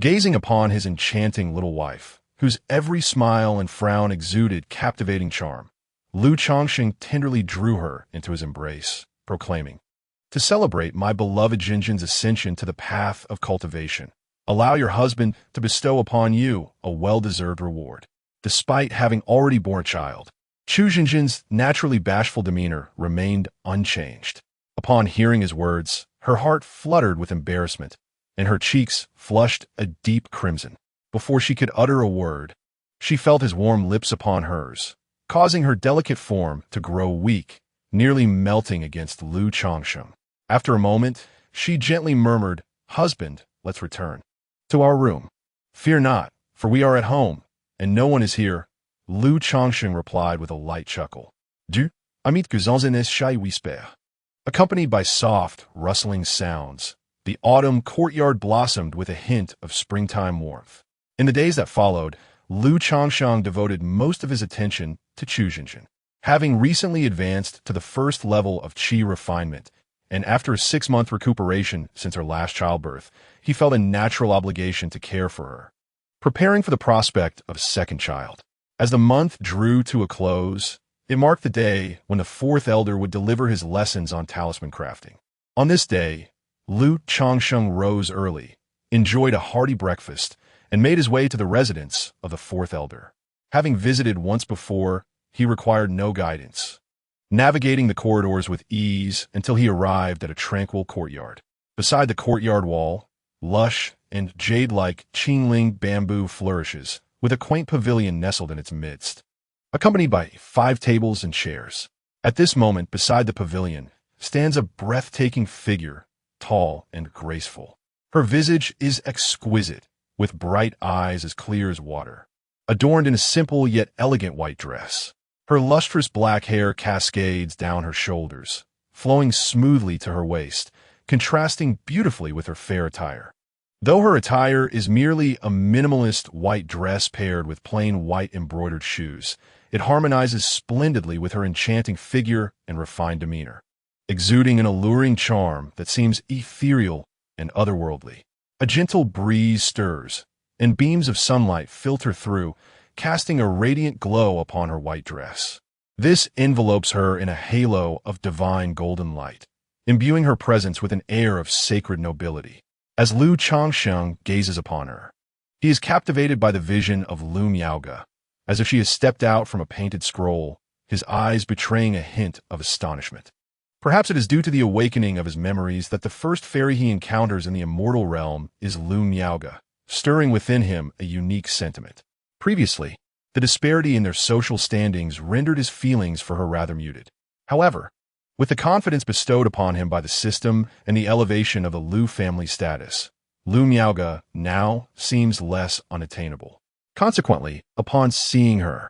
Gazing upon his enchanting little wife, whose every smile and frown exuded captivating charm, Lu Changsheng tenderly drew her into his embrace, proclaiming, "To celebrate my beloved Jinjin's ascension to the path of cultivation, allow your husband to bestow upon you a well-deserved reward." Despite having already borne a child, Chu Jinjin's naturally bashful demeanor remained unchanged. Upon hearing his words, her heart fluttered with embarrassment, and her cheeks flushed a deep crimson. Before she could utter a word, she felt his warm lips upon hers, causing her delicate form to grow weak, nearly melting against Lu Changsheng. After a moment, she gently murmured, "Husband, let's return to our room." "Fear not, for we are at home, and no one is here," Lu Changsheng replied with a light chuckle. "Du, amit que zanzenes shai whisper." Accompanied by soft, rustling sounds, the autumn courtyard blossomed with a hint of springtime warmth. In the days that followed, Lu Changsheng devoted most of his attention to Chu Jinjin. Having recently advanced to the first level of qi refinement, and after a 6-month recuperation since her last childbirth, he felt a natural obligation to care for her, preparing for the prospect of a second child. As the month drew to a close, it marked the day when the fourth elder would deliver his lessons on talisman crafting. On this day, Lu Changsheng rose early, enjoyed a hearty breakfast, and made his way to the residence of the fourth elder. Having visited once before, he required no guidance, navigating the corridors with ease until he arrived at a tranquil courtyard. Beside the courtyard wall, lush and jade-like Qingling bamboo flourishes, with a quaint pavilion nestled in its midst, accompanied by 5 tables and chairs. At this moment, beside the pavilion, stands a breathtaking figure, tall and graceful. Her visage is exquisite, with bright eyes as clear as water, adorned in a simple yet elegant white dress. Her lustrous black hair cascades down her shoulders, flowing smoothly to her waist, contrasting beautifully with her fair attire. Though her attire is merely a minimalist white dress paired with plain white embroidered shoes, It harmonizes splendidly with her enchanting figure and refined demeanor, exuding an alluring charm that seems ethereal and otherworldly. A gentle breeze stirs, and beams of sunlight filter through, casting a radiant glow upon her white dress. This envelopes her in a halo of divine golden light, imbuing her presence with an air of sacred nobility. As Lu Changsheng gazes upon her, he is captivated by the vision of Lu Miaoge, as if she has stepped out from a painted scroll, his eyes betraying a hint of astonishment. Perhaps it is due to the awakening of his memories that the first fairy he encounters in the immortal realm is Lu Miaoge, stirring within him a unique sentiment. Previously, the disparity in their social standings rendered his feelings for her rather muted. However, with the confidence bestowed upon him by the system and the elevation of the Lu family status, Lu Miaoge now seems less unattainable. Consequently, upon seeing her,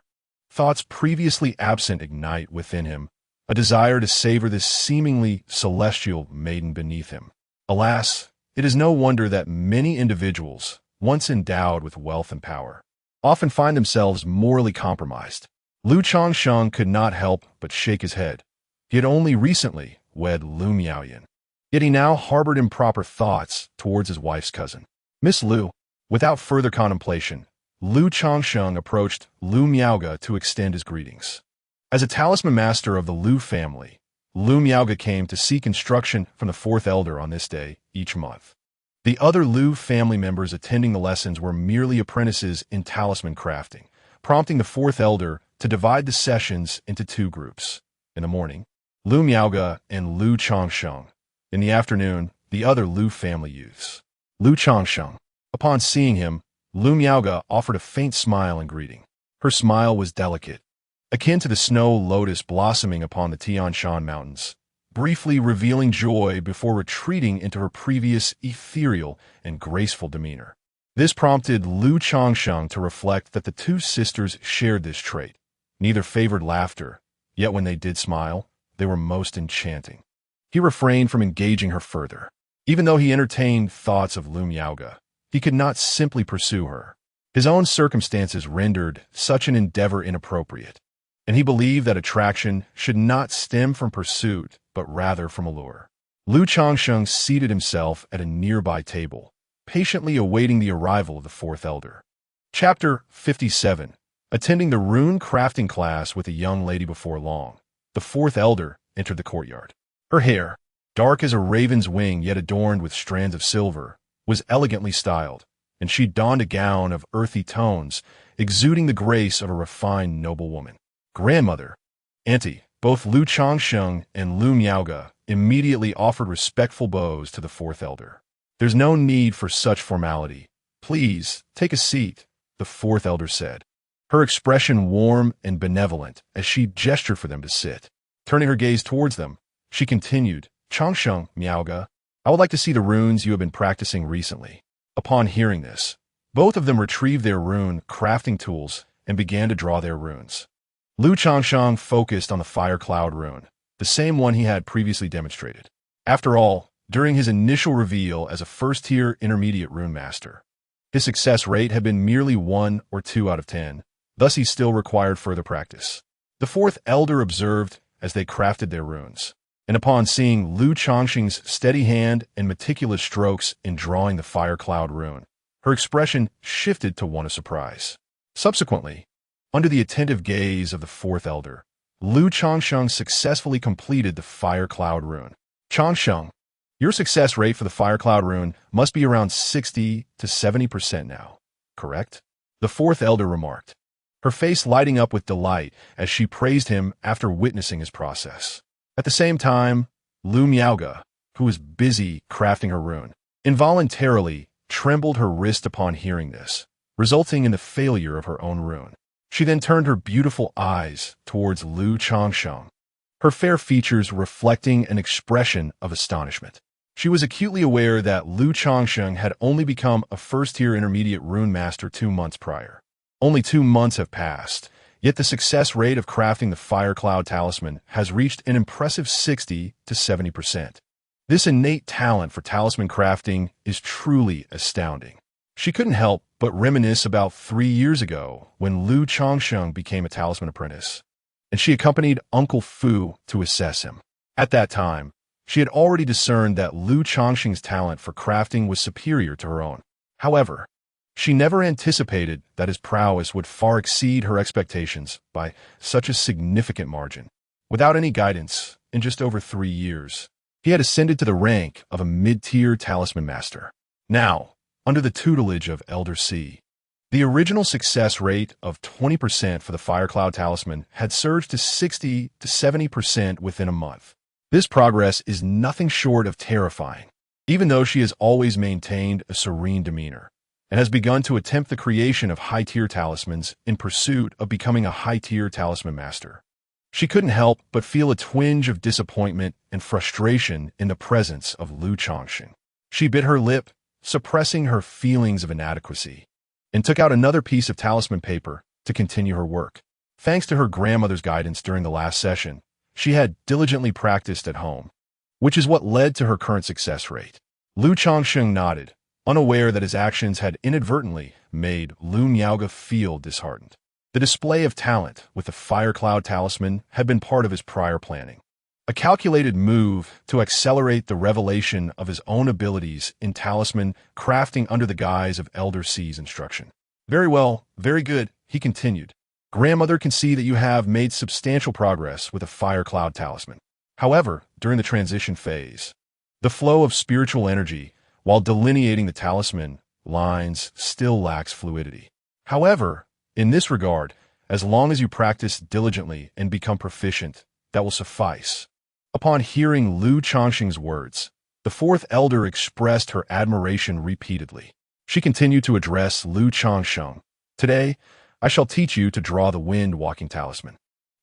thoughts previously absent ignite within him, a desire to savor this seemingly celestial maiden beneath him. Alas, it is no wonder that many individuals, once endowed with wealth and power, often find themselves morally compromised. Lu Changsheng could not help but shake his head. He had only recently wed Lu Miaoyan, yet he now harbored improper thoughts towards his wife's cousin. Miss Lu. Without further contemplation, Lu Changsheng approached Lu Miaoge to extend his greetings. As a talisman master of the Lu family, Lu Miaoge came to seek instruction from the fourth elder on this day each month. The other Lu family members attending the lessons were merely apprentices in talisman crafting, prompting the fourth elder to divide the sessions into two groups. In the morning, Lu Miaoge and Lu Changsheng. In the afternoon, the other Lu family youths. Lu Changsheng. Upon seeing him, Lu Miaoge offered a faint smile in greeting. Her smile was delicate, akin to the snow lotus blossoming upon the Tian Shan mountains, briefly revealing joy before retreating into her previous ethereal and graceful demeanor. This prompted Lu Changsheng to reflect that the two sisters shared this trait. Neither favored laughter, yet when they did smile, they were most enchanting. He refrained from engaging her further. Even though he entertained thoughts of Lu Miaoge, he could not simply pursue her. His own circumstances rendered such an endeavor inappropriate, and he believed that attraction should not stem from pursuit, but rather from allure. Lu Changsheng seated himself at a nearby table, patiently awaiting the arrival of the fourth elder. Chapter 57. Attending the rune crafting class with a young lady before long, the fourth elder entered the courtyard. Her hair, dark as a raven's wing yet adorned with strands of silver, was elegantly styled, and she donned a gown of earthy tones, exuding the grace of a refined noblewoman. Grandmother, Auntie, both Lu Changsheng and Lu Miaoge immediately offered respectful bows to the fourth elder. There's no need for such formality. Please, take a seat, the fourth elder said, her expression warm and benevolent as she gestured for them to sit. Turning her gaze towards them, she continued, Changsheng, Miaoge, I would like to see the runes you have been practicing recently. Upon hearing this, both of them retrieved their rune crafting tools and began to draw their runes. Lu Changsheng focused on the fire cloud rune, the same one he had previously demonstrated. After all, during his initial reveal as a first-tier intermediate rune master, his success rate had been merely 1 or 2 out of 10, thus he still required further practice. The fourth elder observed as they crafted their runes, and upon seeing Lu Changsheng's steady hand and meticulous strokes in drawing the fire cloud rune, her expression shifted to one of surprise. Subsequently, under the attentive gaze of the fourth elder, Lu Changsheng successfully completed the fire cloud rune. Changsheng, your success rate for the fire cloud rune must be around 60 to 70% now, correct? The fourth elder remarked, her face lighting up with delight as she praised him after witnessing his process. At the same time, Lu Miaoge, who was busy crafting her rune, involuntarily trembled her wrist upon hearing this, resulting in the failure of her own rune. She then turned her beautiful eyes towards Lu Changsheng, her fair features reflecting an expression of astonishment. She was acutely aware that Lu Changsheng had only become a first-tier intermediate rune master 2 months prior. Only 2 months have passed, yet the success rate of crafting the Fire Cloud Talisman has reached an impressive 60 to 70%. This innate talent for talisman crafting is truly astounding. She couldn't help but reminisce about 3 years ago when Changsheng became a talisman apprentice, and she accompanied Uncle Fu to assess him. At that time, she had already discerned that Changsheng's talent for crafting was superior to her own. However, she never anticipated that his prowess would far exceed her expectations by such a significant margin. Without any guidance, in just over 3 years, he had ascended to the rank of a mid-tier talisman master. Now, under the tutelage of Elder C, the original success rate of 20% for the Fire Cloud Talisman had surged to 60 to 70% within a month. This progress is nothing short of terrifying, even though she has always maintained a serene demeanor and has begun to attempt the creation of high-tier talismans in pursuit of becoming a high-tier talisman master. She couldn't help but feel a twinge of disappointment and frustration in the presence of Changsheng. She bit her lip, suppressing her feelings of inadequacy, and took out another piece of talisman paper to continue her work. Thanks to her grandmother's guidance during the last session, she had diligently practiced at home, which is what led to her current success rate. Changsheng nodded, unaware that his actions had inadvertently made Lu Miaoga feel disheartened. The display of talent with the Fire Cloud Talisman had been part of his prior planning, a calculated move to accelerate the revelation of his own abilities in talisman crafting under the guise of Elder C's instruction. Very well, very good, he continued. Grandmother can see that you have made substantial progress with the Fire Cloud Talisman. However, during the transition phase, the flow of spiritual energy, while delineating the talisman lines, still lacks fluidity. However, in this regard, as long as you practice diligently and become proficient, that will suffice. Upon hearing Changsheng's words, the fourth elder expressed her admiration repeatedly. She continued to address Changsheng. Today, I shall teach you to draw the wind-walking talisman.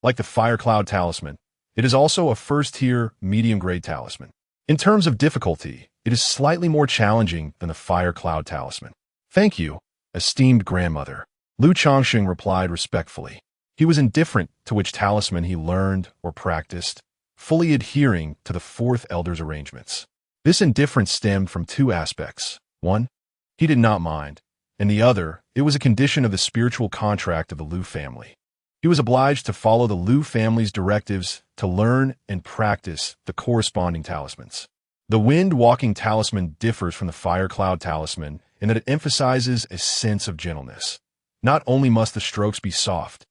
Like the Fire Cloud Talisman, it is also a first-tier, medium-grade talisman. In terms of difficulty, it is slightly more challenging than the Fire Cloud Talisman. Thank you, esteemed grandmother. Changsheng replied respectfully. He was indifferent to which talisman he learned or practiced, fully adhering to the fourth elder's arrangements. This indifference stemmed from two aspects. One, he did not mind, and the other, it was a condition of the spiritual contract of the Lu family. He was obliged to follow the Lu family's directives to learn and practice the corresponding talismans. The wind-walking talisman differs from the Fire Cloud Talisman in that it emphasizes a sense of gentleness. Not only must the strokes be soft,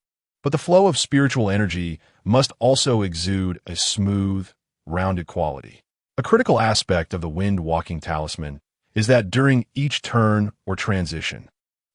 but the flow of spiritual energy must also exude a smooth, rounded quality. A critical aspect of the wind-walking talisman is that during each turn or transition,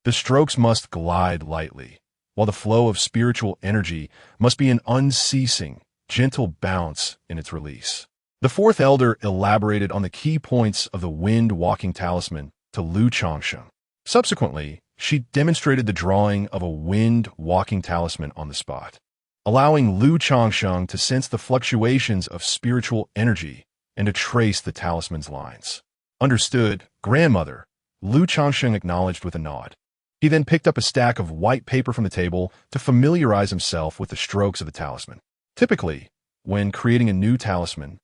the strokes must glide lightly, while the flow of spiritual energy must be an unceasing, gentle bounce in its release. The fourth elder elaborated on the key points of the wind-walking talisman to Changsheng. Subsequently, she demonstrated the drawing of a wind-walking talisman on the spot, allowing Changsheng to sense the fluctuations of spiritual energy and to trace the talisman's lines. Understood, grandmother, Changsheng acknowledged with a nod. He then picked up a stack of white paper from the table to familiarize himself with the strokes of the talisman. Typically, when creating a new talisman,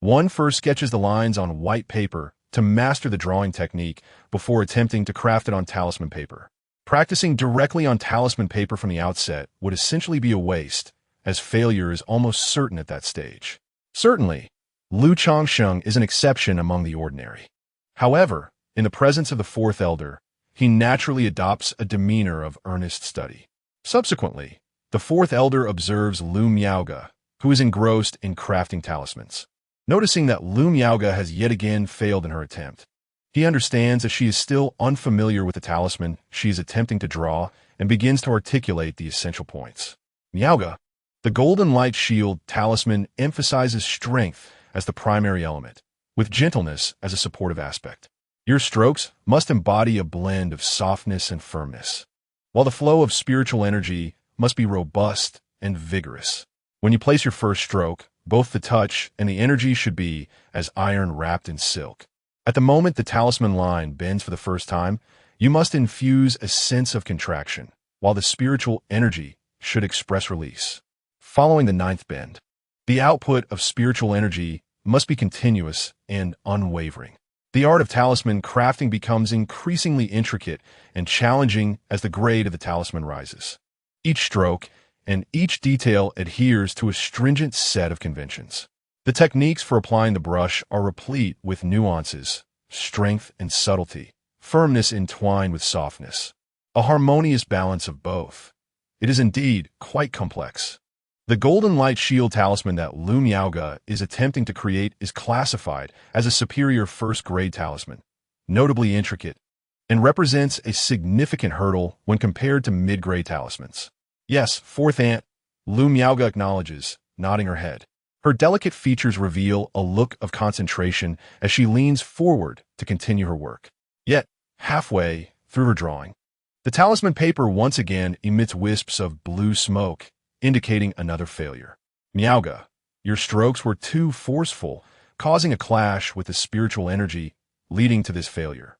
one first sketches the lines on white paper to master the drawing technique before attempting to craft it on talisman paper. Practicing directly on talisman paper from the outset would essentially be a waste, as failure is almost certain at that stage. Certainly, Changsheng is an exception among the ordinary. However, in the presence of the fourth elder, he naturally adopts a demeanor of earnest study. Subsequently, the fourth elder observes Lu Miaoga, who is engrossed in crafting talismans. Noticing that Lu Miaoga has yet again failed in her attempt, he understands that she is still unfamiliar with the talisman she is attempting to draw and begins to articulate the essential points. Miaoga, the golden light shield talisman emphasizes strength as the primary element, with gentleness as a supportive aspect. Your strokes must embody a blend of softness and firmness, while the flow of spiritual energy must be robust and vigorous. When you place your first stroke, both the touch and the energy should be as iron wrapped in silk. At the moment the talisman line bends for the first time, you must infuse a sense of contraction, while the spiritual energy should express release. Following the ninth bend, the output of spiritual energy must be continuous and unwavering. The art of talisman crafting becomes increasingly intricate and challenging as the grade of the talisman rises. Each stroke and each detail adheres to a stringent set of conventions. The techniques for applying the brush are replete with nuances, strength and subtlety, firmness entwined with softness, a harmonious balance of both. It is indeed quite complex. The golden light shield talisman that Lu Miaoge is attempting to create is classified as a superior first-grade talisman, notably intricate, and represents a significant hurdle when compared to mid-grade talismans. Yes, fourth aunt, Lu Miaoge acknowledges, nodding her head. Her delicate features reveal a look of concentration as she leans forward to continue her work. Yet, halfway through her drawing, the talisman paper once again emits wisps of blue smoke, indicating another failure. Miaoge, your strokes were too forceful, causing a clash with the spiritual energy, leading to this failure.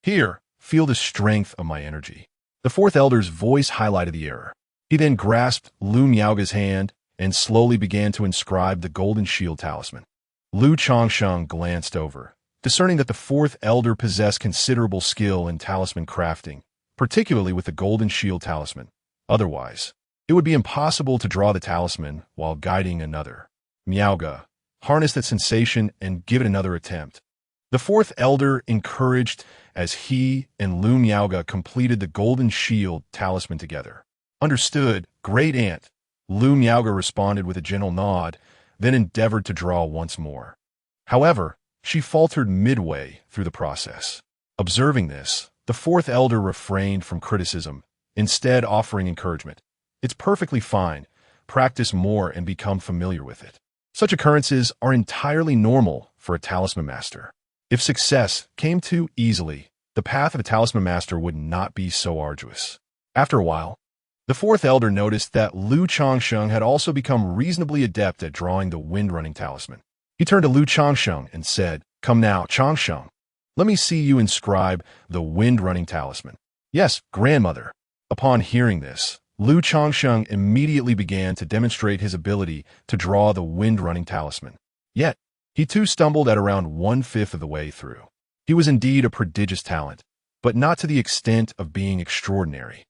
Here, feel the strength of my energy. The fourth elder's voice highlighted the error. He then grasped Lu Miaoge's hand and slowly began to inscribe the golden shield talisman. Lu Changsheng glanced over, discerning that the fourth elder possessed considerable skill in talisman crafting, particularly with the golden shield talisman. Otherwise, it would be impossible to draw the talisman while guiding another. Miaoge, harness that sensation and give it another attempt. The fourth elder encouraged as he and Lu Miaoge completed the golden shield talisman together. Understood, great aunt. Lu Miaoge responded with a gentle nod, then endeavored to draw once more. However, she faltered midway through the process. Observing this, the fourth elder refrained from criticism, instead offering encouragement. It's perfectly fine. Practice more and become familiar with it. Such occurrences are entirely normal for a talisman master. If success came too easily, the path of a talisman master would not be so arduous. After a while, the fourth elder noticed that Lu Changsheng had also become reasonably adept at drawing the wind-running talisman. He turned to Lu Changsheng and said, "Come now, Changsheng. Let me see you inscribe the wind-running talisman." "Yes, grandmother." Upon hearing this, Lu Changsheng immediately began to demonstrate his ability to draw the wind-running talisman. Yet, he too stumbled at around one-fifth of the way through. He was indeed a prodigious talent, but not to the extent of being extraordinary.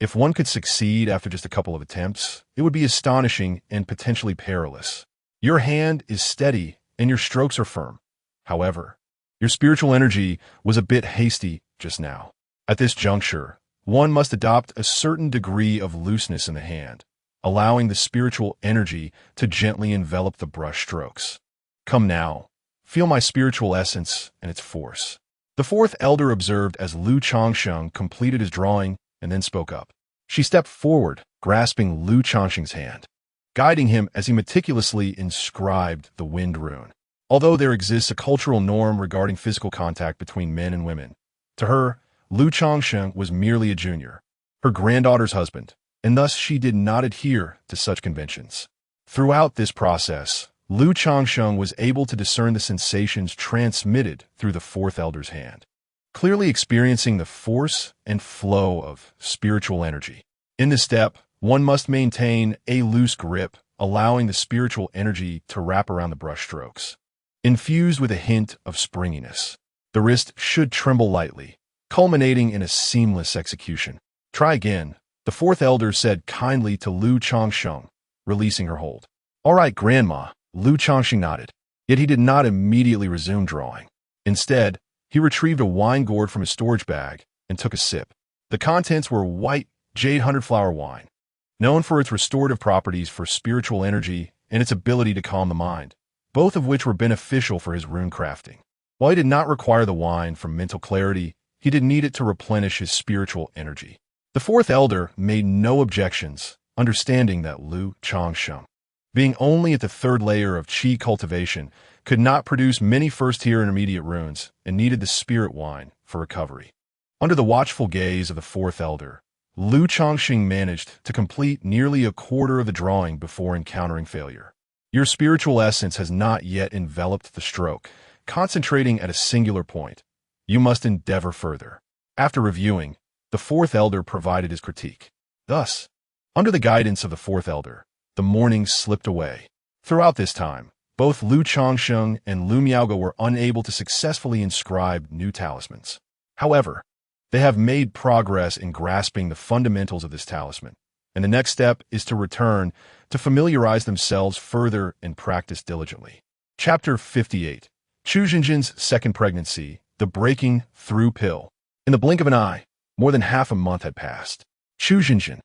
If one could succeed after just a couple of attempts, it would be astonishing and potentially perilous. Your hand is steady and your strokes are firm. However, your spiritual energy was a bit hasty just now. At this juncture, one must adopt a certain degree of looseness in the hand, allowing the spiritual energy to gently envelop the brush strokes. Come now, feel my spiritual essence and its force. The fourth elder observed as Lu Changsheng completed his drawing and then spoke up. She stepped forward, grasping Lu Changsheng's hand, guiding him as he meticulously inscribed the wind rune. Although there exists a cultural norm regarding physical contact between men and women, to her, Lu Changsheng was merely a junior, her granddaughter's husband, and thus she did not adhere to such conventions. Throughout this process, Lu Changsheng was able to discern the sensations transmitted through the fourth elder's hand, clearly experiencing the force and flow of spiritual energy. In this step, one must maintain a loose grip, allowing the spiritual energy to wrap around the brushstrokes. Infused with a hint of springiness, the wrist should tremble lightly, culminating in a seamless execution. "Try again," the fourth elder said kindly to Lu Changsheng, releasing her hold. "All right, Grandma," Lu Changsheng nodded. Yet he did not immediately resume drawing. Instead, he retrieved a wine gourd from his storage bag and took a sip. The contents were white jade 100-flower wine, known for its restorative properties for spiritual energy and its ability to calm the mind, both of which were beneficial for his rune crafting. While he did not require the wine for mental clarity, he did need it to replenish his spiritual energy. The fourth elder made no objections, understanding that Lu Changsheng, being only at the third layer of qi cultivation, could not produce many first-tier intermediate runes and needed the spirit wine for recovery. Under the watchful gaze of the fourth elder, Lu Changsheng managed to complete nearly a quarter of the drawing before encountering failure. Your spiritual essence has not yet enveloped the stroke, concentrating at a singular point. You must endeavor further. After reviewing, the fourth elder provided his critique. Thus, under the guidance of the fourth elder, the morning slipped away. Throughout this time, both Lu Changsheng and Lu Miaoge were unable to successfully inscribe new talismans. However, they have made progress in grasping the fundamentals of this talisman, and the next step is to return to familiarize themselves further and practice diligently. Chapter 58. Chu Xinjin's Second Pregnancy, The Breaking Through Pill. In the blink of an eye, more than half a month had passed. Chu Xinjin,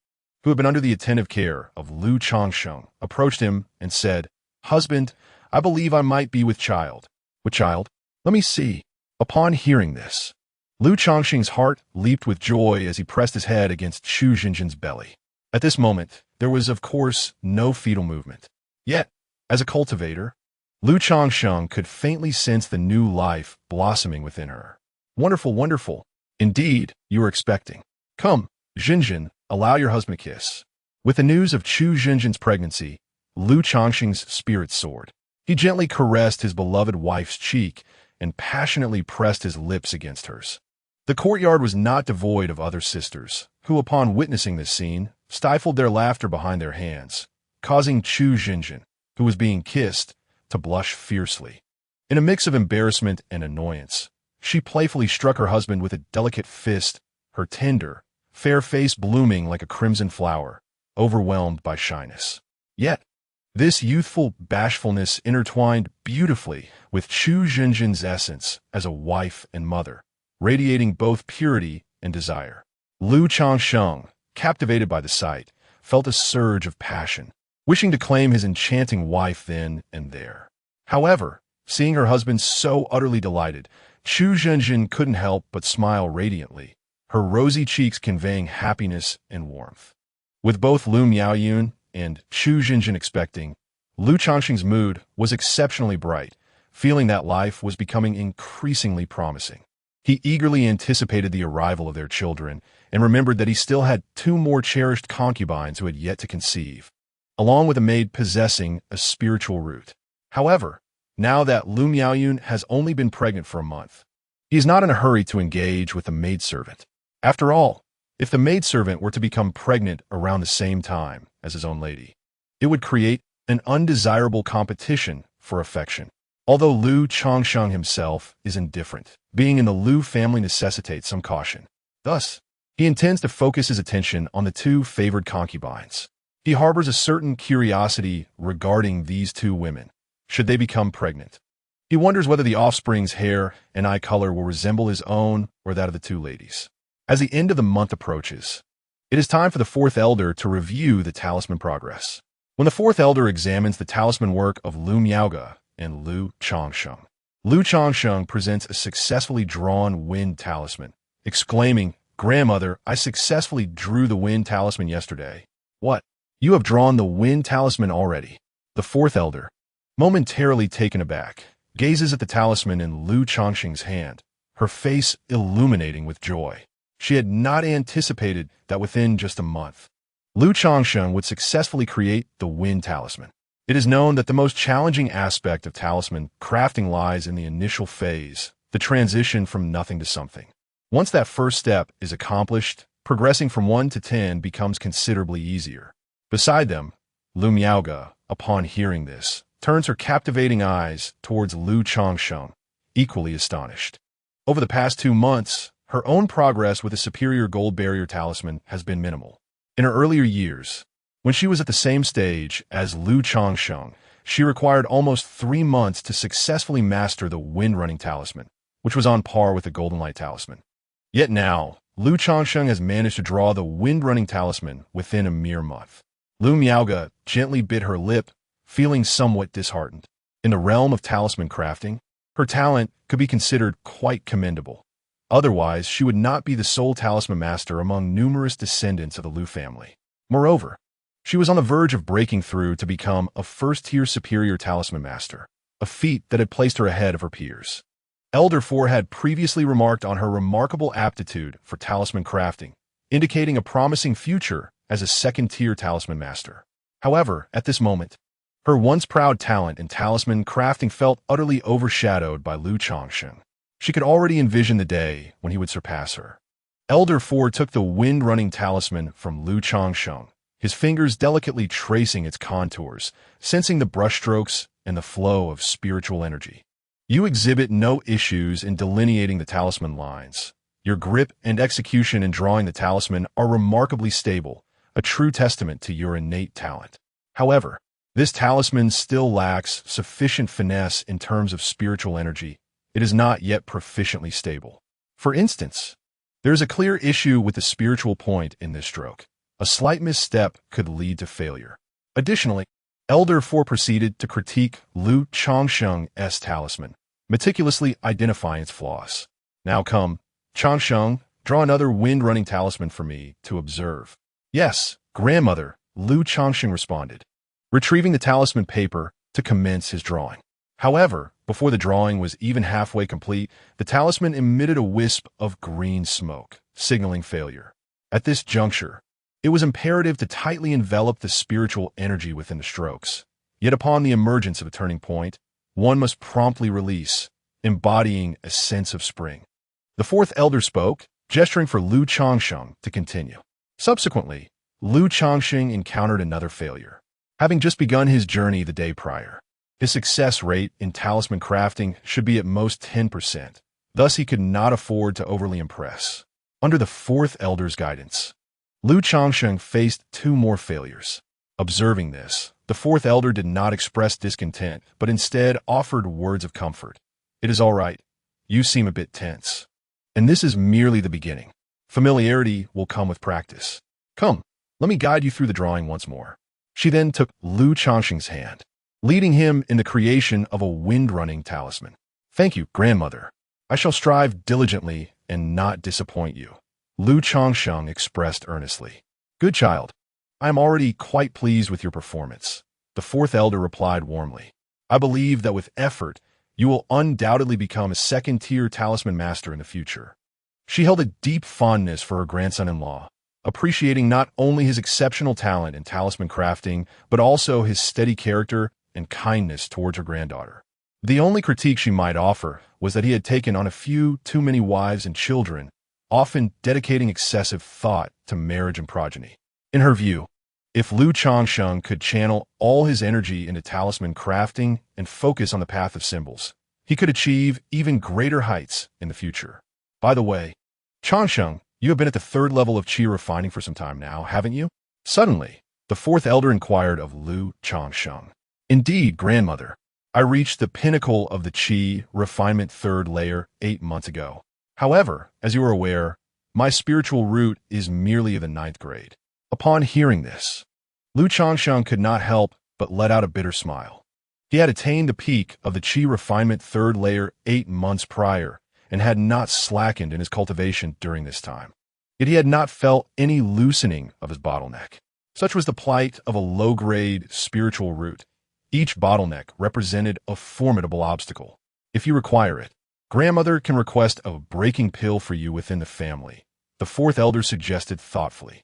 who had been under the attentive care of Lu Changsheng, approached him and said, "Husband, I believe I might be with child." "With child? Let me see." Upon hearing this, Lu Changsheng's heart leaped with joy as he pressed his head against Chu Xinjin's belly. At this moment, there was, of course, no fetal movement. Yet, as a cultivator, Lu Changsheng could faintly sense the new life blossoming within her. "Wonderful, wonderful. Indeed, you were expecting. Come, Xinjin, allow your husband a kiss." With the news of Chu Xinjin's pregnancy, Lu Changsheng's spirit soared. He gently caressed his beloved wife's cheek and passionately pressed his lips against hers. The courtyard was not devoid of other sisters, who, upon witnessing this scene, stifled their laughter behind their hands, causing Chu Xinjin, who was being kissed, to blush fiercely. In a mix of embarrassment and annoyance, she playfully struck her husband with a delicate fist, her tender, fair face blooming like a crimson flower, overwhelmed by shyness. Yet, this youthful bashfulness intertwined beautifully with Chu Xinjin's essence as a wife and mother, radiating both purity and desire. Lu Changsheng, captivated by the sight, felt a surge of passion, wishing to claim his enchanting wife then and there. However, seeing her husband so utterly delighted, Chu Xinjin couldn't help but smile radiantly, her rosy cheeks conveying happiness and warmth. With both Lu Miaoyun and Chu Xinjin expecting, Lu Changsheng's mood was exceptionally bright, feeling that life was becoming increasingly promising. He eagerly anticipated the arrival of their children and remembered that he still had 2 more cherished concubines who had yet to conceive, along with a maid possessing a spiritual root. However, now that Lu Miaoyun has only been pregnant for a month, he is not in a hurry to engage with the maidservant. After all, if the maidservant were to become pregnant around the same time as his own lady, it would create an undesirable competition for affection. Although Lu Changsheng himself is indifferent, being in the Lu family necessitates some caution. Thus, he intends to focus his attention on the 2 favored concubines. He harbors a certain curiosity regarding these 2 women, should they become pregnant. He wonders whether the offspring's hair and eye color will resemble his own or that of the 2 ladies. As the end of the month approaches, it is time for the 4th elder to review the talisman progress. When the 4th elder examines the talisman work of Lu Miaoge and Lu Changsheng, Lu Changsheng presents a successfully drawn wind talisman, exclaiming, "Grandmother, I successfully drew the wind talisman yesterday." "What? You have drawn the wind talisman already?" The 4th elder, momentarily taken aback, gazes at the talisman in Lu Changsheng's hand, her face illuminating with joy. She had not anticipated that within just a month, Lu Changsheng would successfully create the wind talisman. It is known that the most challenging aspect of talisman crafting lies in the initial phase, the transition from nothing to something. Once that first step is accomplished, progressing from 1 to 10 becomes considerably easier. Beside them, Lu Miaoge, upon hearing this, turns her captivating eyes towards Lu Changsheng, equally astonished. Over the past 2 months, her own progress with the superior gold barrier talisman has been minimal. In her earlier years, when she was at the same stage as Lu Changsheng, she required almost 3 months to successfully master the wind-running talisman, which was on par with the golden light talisman. Yet now, Lu Changsheng has managed to draw the wind-running talisman within a mere month. Lu Miaoge gently bit her lip, feeling somewhat disheartened. In the realm of talisman crafting, her talent could be considered quite commendable. Otherwise, she would not be the sole talisman master among numerous descendants of the Lu family. Moreover, she was on the verge of breaking through to become a first-tier superior talisman master, a feat that had placed her ahead of her peers. Elder 4 had previously remarked on her remarkable aptitude for talisman crafting, indicating a promising future as a second-tier talisman master. However, at this moment, her once proud talent in talisman crafting felt utterly overshadowed by Lu Changsheng. She could already envision the day when he would surpass her. Elder 4 took the wind-running talisman from Lu Changsheng, his fingers delicately tracing its contours, sensing the brushstrokes and the flow of spiritual energy. You exhibit no issues in delineating the talisman lines. Your grip and execution in drawing the talisman are remarkably stable, a true testament to your innate talent. However, this talisman still lacks sufficient finesse in terms of spiritual energy. It is not yet proficiently stable. For instance, there is a clear issue with the spiritual point in this stroke. A slight misstep could lead to failure. Additionally, Elder 4 proceeded to critique Lu Changsheng's talisman, meticulously identifying its flaws. Now come, Changsheng, draw another wind-running talisman for me to observe. Yes, grandmother, Lu Changsheng responded, retrieving the talisman paper to commence his drawing. However, before the drawing was even halfway complete, the talisman emitted a wisp of green smoke, signaling failure. At this juncture, it was imperative to tightly envelop the spiritual energy within the strokes. Yet upon the emergence of a turning point, one must promptly release, embodying a sense of spring. The fourth elder spoke, gesturing for Lu Changsheng to continue. Subsequently, Lu Changsheng encountered another failure. Having just begun his journey the day prior, his success rate in talisman crafting should be at most 10%. Thus, he could not afford to overly impress. Under the fourth elder's guidance, Lu Changsheng faced 2 more failures. Observing this, the fourth elder did not express discontent, but instead offered words of comfort. It is all right. You seem a bit tense. And this is merely the beginning. Familiarity will come with practice. Come, let me guide you through the drawing once more. She then took Lu Changsheng's hand, leading him in the creation of a wind-running talisman. Thank you, grandmother. I shall strive diligently and not disappoint you, Lu Changsheng expressed earnestly. Good child. I am already quite pleased with your performance, the fourth elder replied warmly. I believe that with effort, you will undoubtedly become a second-tier talisman master in the future. She held a deep fondness for her grandson-in-law, appreciating not only his exceptional talent in talisman crafting, but also his steady character and kindness towards her granddaughter. The only critique she might offer was that he had taken on a few too many wives and children, often dedicating excessive thought to marriage and progeny. In her view, if Lu Changsheng could channel all his energy into talisman crafting and focus on the path of symbols, he could achieve even greater heights in the future. By the way, Changsheng, you have been at the 3rd level of qi refining for some time now, haven't you? Suddenly, the 4th elder inquired of Lu Changsheng. Indeed, grandmother. I reached the pinnacle of the qi refinement 3rd layer 8 months ago. However, as you are aware, my spiritual root is merely of the 9th grade. Upon hearing this, Lu Changsheng could not help but let out a bitter smile. He had attained the peak of the qi refinement 3rd layer 8 months prior and had not slackened in his cultivation during this time. Yet he had not felt any loosening of his bottleneck. Such was the plight of a low-grade spiritual root. Each bottleneck represented a formidable obstacle. If you require it, grandmother can request a breaking pill for you within the family, the 4th elder suggested thoughtfully.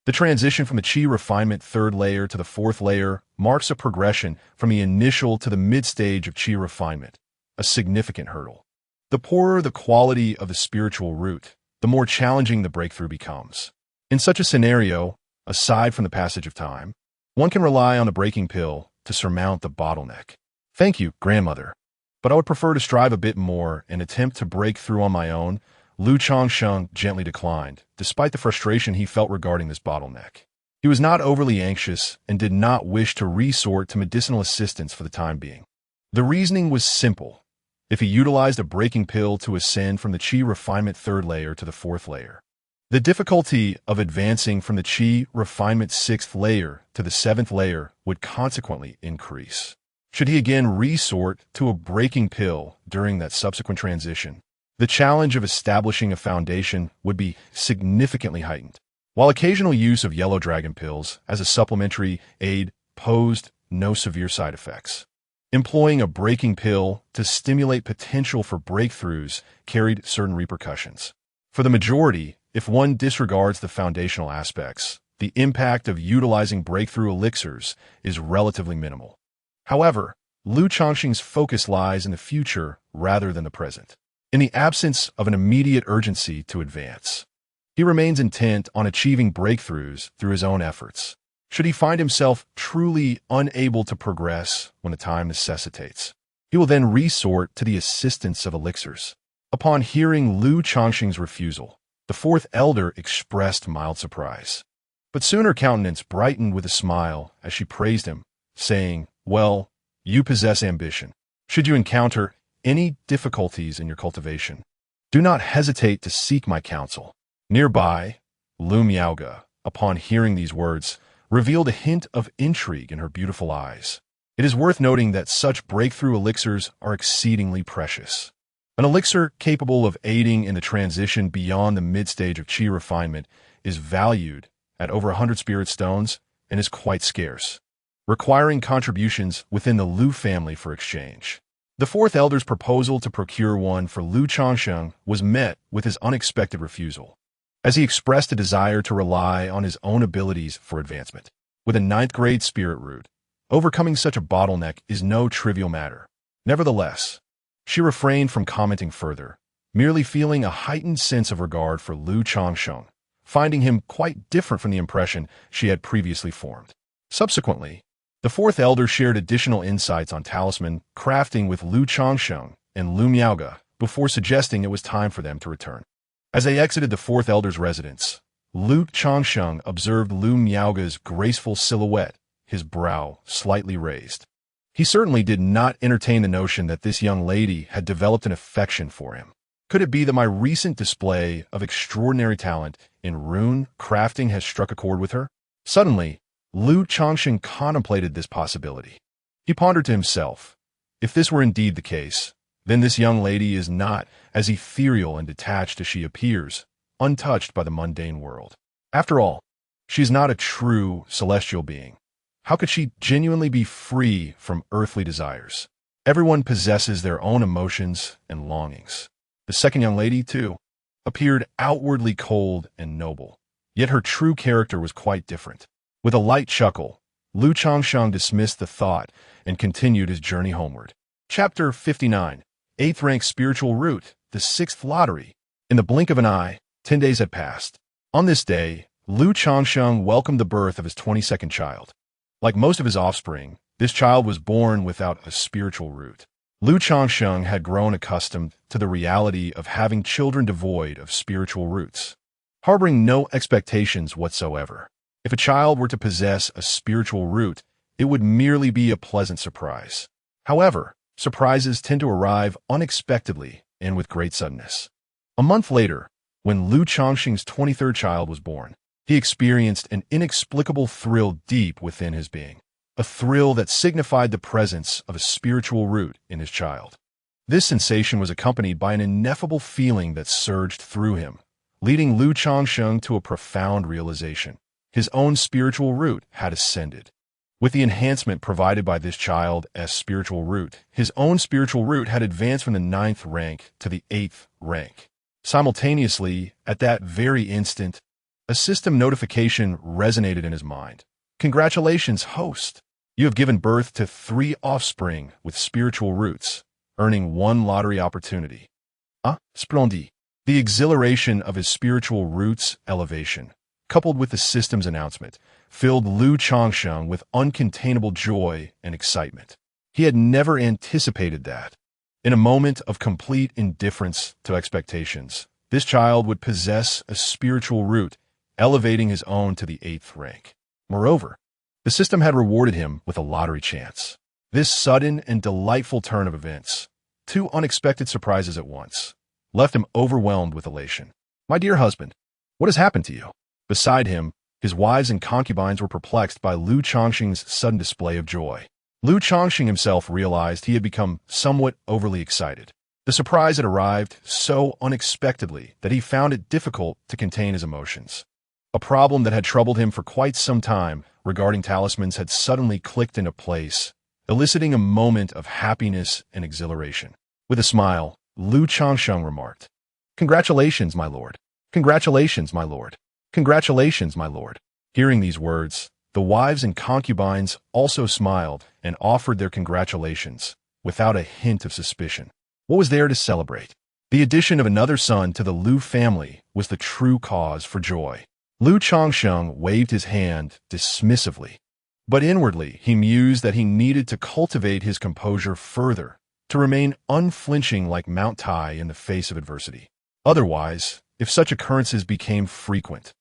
The transition from the qi refinement 3rd layer to the 4th layer marks a progression from the initial to the mid-stage of qi refinement, a significant hurdle. The poorer the quality of the spiritual root, the more challenging the breakthrough becomes. In such a scenario, aside from the passage of time, one can rely on the breaking pill to surmount the bottleneck. Thank you, grandmother. But I would prefer to strive a bit more and attempt to break through on my own. Lu Changsheng gently declined, despite the frustration he felt regarding this bottleneck. He was not overly anxious and did not wish to resort to medicinal assistance for the time being. The reasoning was simple. If he utilized a breaking pill to ascend from the qi refinement 3rd layer to the 4th layer, the difficulty of advancing from the qi refinement 6th layer to the 7th layer would consequently increase. Should he again resort to a breaking pill during that subsequent transition, the challenge of establishing a foundation would be significantly heightened. While occasional use of yellow dragon pills as a supplementary aid posed no severe side effects, employing a breaking pill to stimulate potential for breakthroughs carried certain repercussions. For the majority, if one disregards the foundational aspects, the impact of utilizing breakthrough elixirs is relatively minimal. However, Lu Changsheng's focus lies in the future rather than the present. In the absence of an immediate urgency to advance, he remains intent on achieving breakthroughs through his own efforts. Should he find himself truly unable to progress when the time necessitates, he will then resort to the assistance of elixirs. Upon hearing Lu Changsheng's refusal, the fourth elder expressed mild surprise. But soon her countenance brightened with a smile as she praised him, saying, "Well, you possess ambition. Should you encounter any difficulties in your cultivation, do not hesitate to seek my counsel." Nearby, Lu Miaoge, upon hearing these words, revealed a hint of intrigue in her beautiful eyes. It is worth noting that such breakthrough elixirs are exceedingly precious. An elixir capable of aiding in the transition beyond the mid-stage of qi refinement is valued at over 100 spirit stones and is quite scarce, requiring contributions within the Lu family for exchange. The fourth elder's proposal to procure one for Lu Changsheng was met with his unexpected refusal, as he expressed a desire to rely on his own abilities for advancement. With a 9th grade spirit root, overcoming such a bottleneck is no trivial matter. Nevertheless, she refrained from commenting further, merely feeling a heightened sense of regard for Lu Changsheng, finding him quite different from the impression she had previously formed. Subsequently, the fourth elder shared additional insights on talisman crafting with Lu Changsheng and Lu Miaoge before suggesting it was time for them to return. As they exited the fourth elder's residence, Lu Changsheng observed Lu Miaoge's graceful silhouette, his brow slightly raised. He certainly did not entertain the notion that this young lady had developed an affection for him. Could it be that my recent display of extraordinary talent in rune crafting has struck a chord with her? Suddenly, Lu Changsheng contemplated this possibility. He pondered to himself, if this were indeed the case, then this young lady is not as ethereal and detached as she appears, untouched by the mundane world. After all, she is not a true celestial being. How could she genuinely be free from earthly desires? Everyone possesses their own emotions and longings. The second young lady, too, appeared outwardly cold and noble, yet her true character was quite different. With a light chuckle, Lu Changsheng dismissed the thought and continued his journey homeward. Chapter 59. 8th rank spiritual root, the 6th lottery. In the blink of an eye, 10 days had passed. On this day, Lu Changsheng welcomed the birth of his 22nd child. Like most of his offspring, this child was born without a spiritual root. Lu Changsheng had grown accustomed to the reality of having children devoid of spiritual roots, harboring no expectations whatsoever. If a child were to possess a spiritual root, it would merely be a pleasant surprise. However, surprises tend to arrive unexpectedly and with great suddenness. A month later, when Lu Changsheng's 23rd child was born, he experienced an inexplicable thrill deep within his being, a thrill that signified the presence of a spiritual root in his child. This sensation was accompanied by an ineffable feeling that surged through him, leading Lu Changsheng to a profound realization. His own spiritual root had ascended. With the enhancement provided by this child as spiritual root, his own spiritual root had advanced from the 9th rank to the 8th rank. Simultaneously, at that very instant, a system notification resonated in his mind. Congratulations, host! You have given birth to 3 offspring with spiritual roots, earning 1 lottery opportunity. Ah, splendid! The exhilaration of his spiritual roots' elevation, coupled with the system's announcement, filled Lu Changsheng with uncontainable joy and excitement. He had never anticipated that. In a moment of complete indifference to expectations, this child would possess a spiritual root, elevating his own to the 8th rank. Moreover, the system had rewarded him with a lottery chance. This sudden and delightful turn of events, 2 unexpected surprises at once, left him overwhelmed with elation. My dear husband, what has happened to you? Beside him, his wives and concubines were perplexed by Lu Changsheng's sudden display of joy. Lu Changsheng himself realized he had become somewhat overly excited. The surprise had arrived so unexpectedly that he found it difficult to contain his emotions. A problem that had troubled him for quite some time regarding talismans had suddenly clicked into place, eliciting a moment of happiness and exhilaration. With a smile, Lu Changsheng remarked, "Congratulations, my lord. Congratulations, my lord. Congratulations, my lord." Hearing these words, the wives and concubines also smiled and offered their congratulations, without a hint of suspicion. What was there to celebrate? The addition of another son to the Lu family was the true cause for joy. Lu Changsheng waved his hand dismissively. But inwardly, he mused that he needed to cultivate his composure further, to remain unflinching like Mount Tai in the face of adversity. Otherwise, if such occurrences became frequent,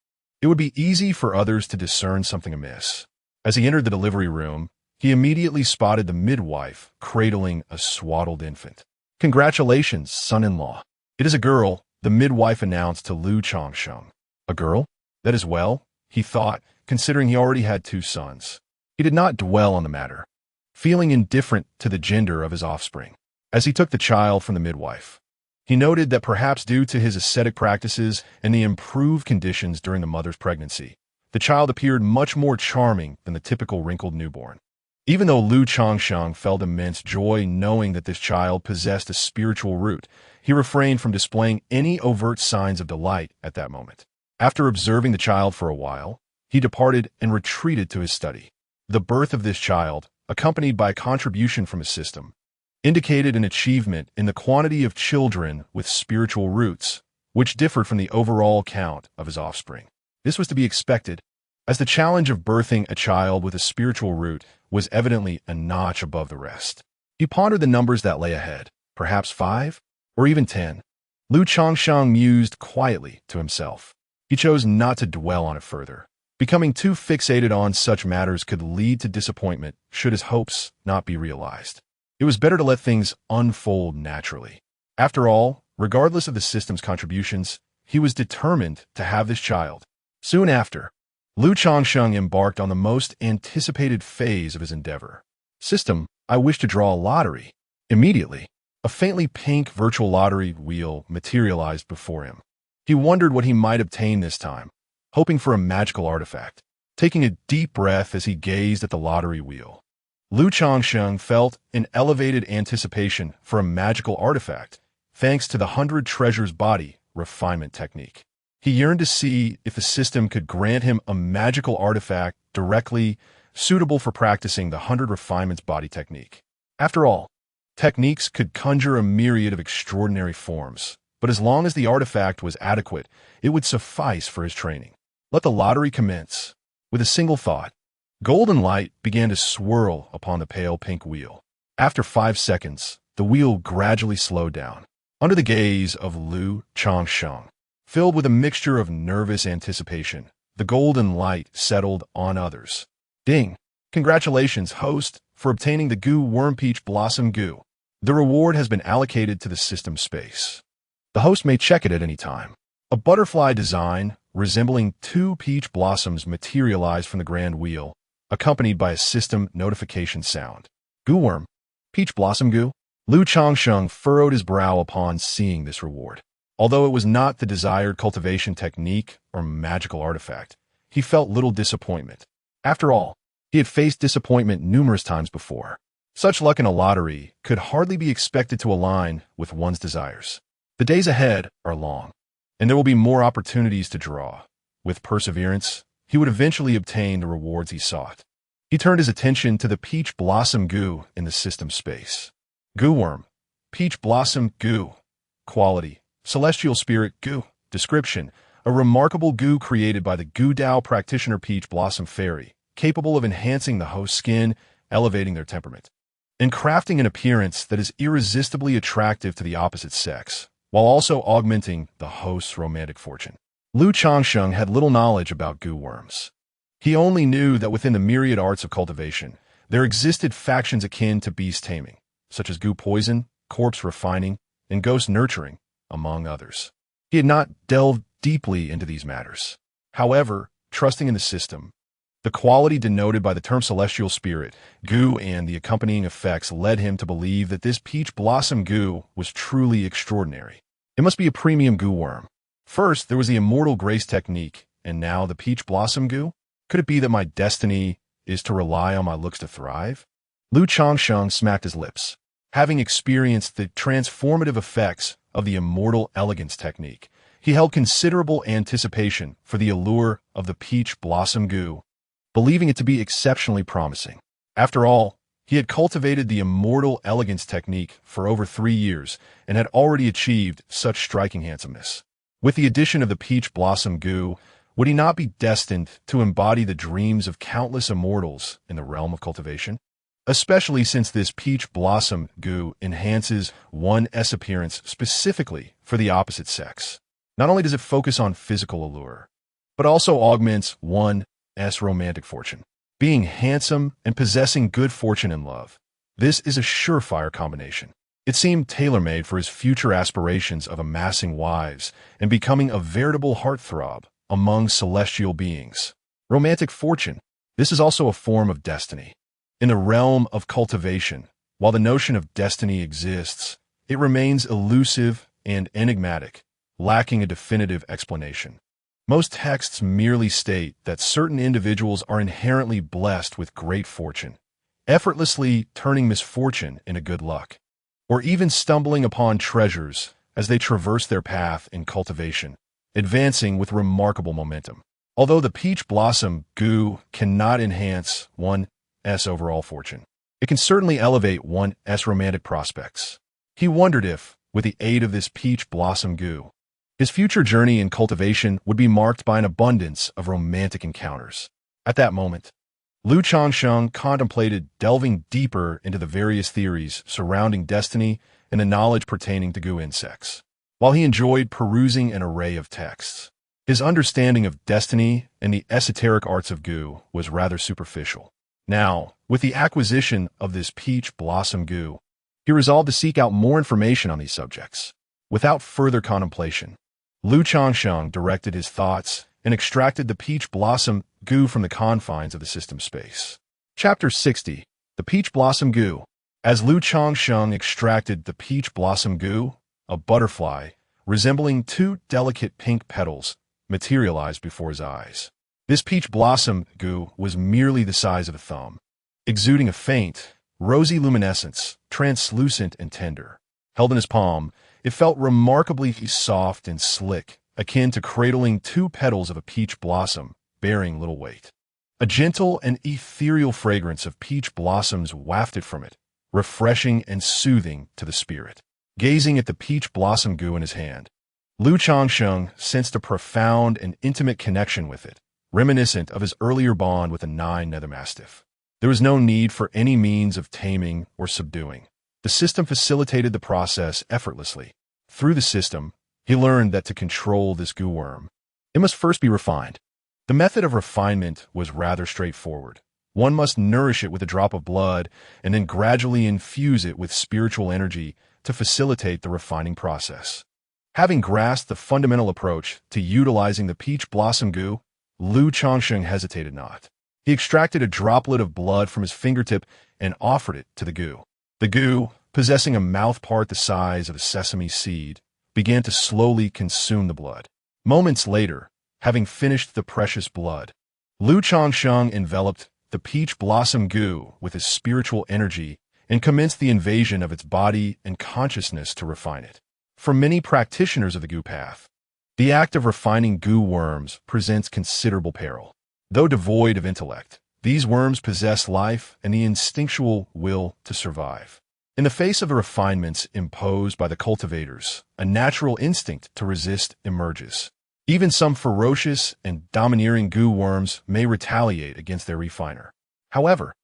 it would be easy for others to discern something amiss. As he entered the delivery room, he immediately spotted the midwife cradling a swaddled infant. "Congratulations, son-in-law. It is a girl," the midwife announced to Lu Changsheng. "A girl? That is well," he thought, considering he already had 2 sons. He did not dwell on the matter, feeling indifferent to the gender of his offspring. As he took the child from the midwife, he noted that perhaps due to his ascetic practices and the improved conditions during the mother's pregnancy, the child appeared much more charming than the typical wrinkled newborn. Even though Lu Changsheng felt immense joy knowing that this child possessed a spiritual root, he refrained from displaying any overt signs of delight at that moment. After observing the child for a while, he departed and retreated to his study. The birth of this child, accompanied by a contribution from his system, indicated an achievement in the quantity of children with spiritual roots, which differed from the overall count of his offspring. This was to be expected, as the challenge of birthing a child with a spiritual root was evidently a notch above the rest. He pondered the numbers that lay ahead, perhaps 5 or even 10. Lu Changsheng mused quietly to himself. He chose not to dwell on it further. Becoming too fixated on such matters could lead to disappointment should his hopes not be realized. It was better to let things unfold naturally. After all, regardless of the system's contributions, he was determined to have this child. Soon after, Lu Changsheng embarked on the most anticipated phase of his endeavor. "System, I wish to draw a lottery." Immediately, a faintly pink virtual lottery wheel materialized before him. He wondered what he might obtain this time, hoping for a magical artifact. Taking a deep breath as he gazed at the lottery wheel, Lu Changsheng felt an elevated anticipation for a magical artifact, thanks to the 100 Treasures body refinement technique. He yearned to see if the system could grant him a magical artifact directly suitable for practicing the 100 refinements body technique. After all, techniques could conjure a myriad of extraordinary forms, but as long as the artifact was adequate, it would suffice for his training. Let the lottery commence. With a single thought, golden light began to swirl upon the pale pink wheel. After 5 seconds, the wheel gradually slowed down. Under the gaze of Lu Changsheng, filled with a mixture of nervous anticipation, the golden light settled on others. Ding! Congratulations, host, for obtaining the Goo Worm Peach Blossom Goo. The reward has been allocated to the system space. The host may check it at any time. A butterfly design resembling 2 peach blossoms materialized from the grand wheel, accompanied by a system notification sound. Goo Worm, Peach Blossom Goo? Lu Changsheng furrowed his brow upon seeing this reward. Although it was not the desired cultivation technique or magical artifact, he felt little disappointment. After all, he had faced disappointment numerous times before. Such luck in a lottery could hardly be expected to align with one's desires. The days ahead are long, and there will be more opportunities to draw. With perseverance, he would eventually obtain the rewards he sought. He turned his attention to the Peach Blossom Goo in the system space. Goo Worm, Peach Blossom Goo. Quality, Celestial Spirit Goo. Description, a remarkable goo created by the Goo Dao practitioner Peach Blossom Fairy, capable of enhancing the host's skin, elevating their temperament, and crafting an appearance that is irresistibly attractive to the opposite sex, while also augmenting the host's romantic fortune. Lu Changsheng had little knowledge about goo worms. He only knew that within the myriad arts of cultivation, there existed factions akin to beast taming, such as goo poison, corpse refining, and ghost nurturing, among others. He had not delved deeply into these matters. However, trusting in the system, the quality denoted by the term celestial spirit, goo, and the accompanying effects led him to believe that this peach blossom goo was truly extraordinary. It must be a premium goo worm. First, there was the immortal grace technique, and now the peach blossom goo? Could it be that my destiny is to rely on my looks to thrive? Lu Changsheng smacked his lips. Having experienced the transformative effects of the immortal elegance technique, he held considerable anticipation for the allure of the peach blossom goo, believing it to be exceptionally promising. After all, he had cultivated the immortal elegance technique for over 3 years and had already achieved such striking handsomeness. With the addition of the peach blossom goo, would he not be destined to embody the dreams of countless immortals in the realm of cultivation? Especially since this peach blossom goo enhances one's appearance specifically for the opposite sex. Not only does it focus on physical allure, but also augments one's romantic fortune. Being handsome and possessing good fortune in love, this is a surefire combination. It seemed tailor-made for his future aspirations of amassing wives and becoming a veritable heartthrob among celestial beings. Romantic fortune, this is also a form of destiny. In the realm of cultivation, while the notion of destiny exists, it remains elusive and enigmatic, lacking a definitive explanation. Most texts merely state that certain individuals are inherently blessed with great fortune, effortlessly turning misfortune into good luck, or even stumbling upon treasures as they traverse their path in cultivation, advancing with remarkable momentum. Although the peach blossom goo cannot enhance one's overall fortune, it can certainly elevate one's romantic prospects. He wondered if, with the aid of this peach blossom goo, his future journey in cultivation would be marked by an abundance of romantic encounters. At that moment, Changsheng contemplated delving deeper into the various theories surrounding destiny and the knowledge pertaining to goo insects. While he enjoyed perusing an array of texts, his understanding of destiny and the esoteric arts of goo was rather superficial. Now, with the acquisition of this peach blossom goo, he resolved to seek out more information on these subjects. Without further contemplation, Changsheng directed his thoughts and extracted the peach blossom goo from the confines of the system space. Chapter 60. The Peach Blossom Goo. As Changsheng extracted the peach blossom goo, a butterfly, resembling two delicate pink petals, materialized before his eyes. This peach blossom goo was merely the size of a thumb, exuding a faint, rosy luminescence, translucent and tender. Held in his palm, it felt remarkably soft and slick, akin to cradling two petals of a peach blossom, bearing little weight. A gentle and ethereal fragrance of peach blossoms wafted from it, refreshing and soothing to the spirit. Gazing at the peach blossom goo in his hand, Changsheng sensed a profound and intimate connection with it, reminiscent of his earlier bond with a 9 nether mastiff. There was no need for any means of taming or subduing. The system facilitated the process effortlessly. Through the system, he learned that to control this goo worm, it must first be refined. The method of refinement was rather straightforward. One must nourish it with a drop of blood and then gradually infuse it with spiritual energy to facilitate the refining process. Having grasped the fundamental approach to utilizing the peach blossom goo, Changsheng hesitated not. He extracted a droplet of blood from his fingertip and offered it to the goo. The goo, possessing a mouthpart the size of a sesame seed, began to slowly consume the blood. Moments later, having finished the precious blood, Changsheng enveloped the peach blossom goo with his spiritual energy and commenced the invasion of its body and consciousness to refine it. For many practitioners of the goo path, the act of refining goo worms presents considerable peril. Though devoid of intellect, these worms possess life and the instinctual will to survive. In the face of the refinements imposed by the cultivators, a natural instinct to resist emerges. Even some ferocious and domineering goo worms may retaliate against their refiner. However,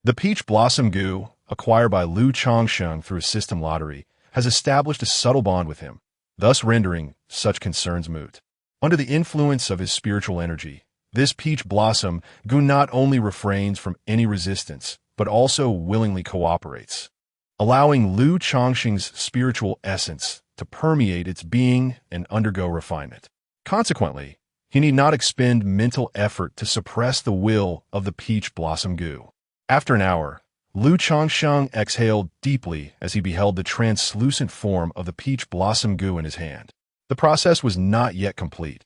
the peach blossom goo, acquired by Changsheng through a system lottery, has established a subtle bond with him, thus rendering such concerns moot. Under the influence of his spiritual energy, this peach blossom goo not only refrains from any resistance, but also willingly cooperates, allowing Changsheng's spiritual essence to permeate its being and undergo refinement. Consequently, he need not expend mental effort to suppress the will of the peach blossom goo. After an hour, Changsheng exhaled deeply as he beheld the translucent form of the peach blossom goo in his hand. The process was not yet complete.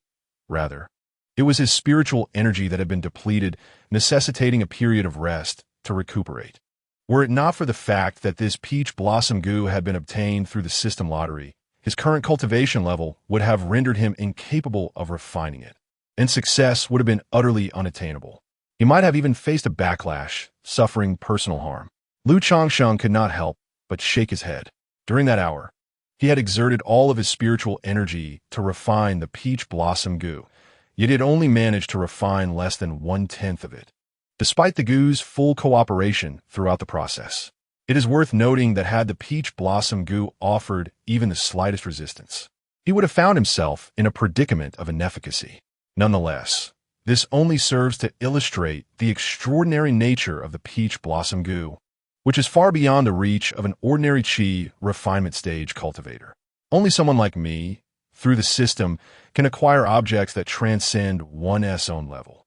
Rather, it was his spiritual energy that had been depleted, necessitating a period of rest to recuperate. Were it not for the fact that this peach blossom goo had been obtained through the system lottery, his current cultivation level would have rendered him incapable of refining it, and success would have been utterly unattainable. He might have even faced a backlash, suffering personal harm. Changsheng could not help but shake his head. During that hour, he had exerted all of his spiritual energy to refine the peach blossom goo, yet it only managed to refine less than 1/10 of it, despite the Gu's full cooperation throughout the process. It is worth noting that had the peach blossom Gu offered even the slightest resistance, he would have found himself in a predicament of inefficacy. Nonetheless, this only serves to illustrate the extraordinary nature of the peach blossom Gu, which is far beyond the reach of an ordinary Qi refinement stage cultivator. Only someone like me, through the system, can acquire objects that transcend one's own level.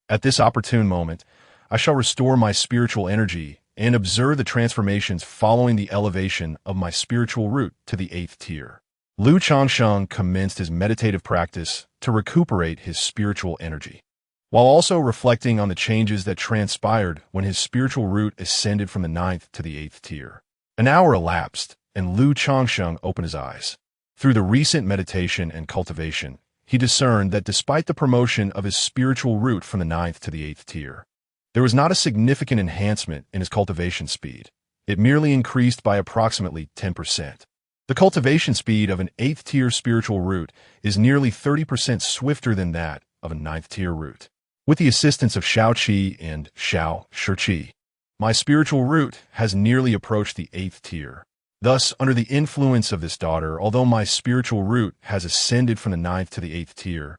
At this opportune moment, I shall restore my spiritual energy and observe the transformations following the elevation of my spiritual root to the 8th tier. Lu Changsheng commenced his meditative practice to recuperate his spiritual energy, while also reflecting on the changes that transpired when his spiritual root ascended from the 9th to the 8th tier. An hour elapsed, and Lu Changsheng opened his eyes. Through the recent meditation and cultivation, he discerned that despite the promotion of his spiritual root from the 9th to the 8th tier, there was not a significant enhancement in his cultivation speed. It merely increased by approximately 10%. The cultivation speed of an 8th tier spiritual root is nearly 30% swifter than that of a 9th tier root. With the assistance of Shao Qi and Shao Shi Qi, my spiritual root has nearly approached the 8th tier. Thus, under the influence of this daughter, although my spiritual root has ascended from the 9th to the 8th tier,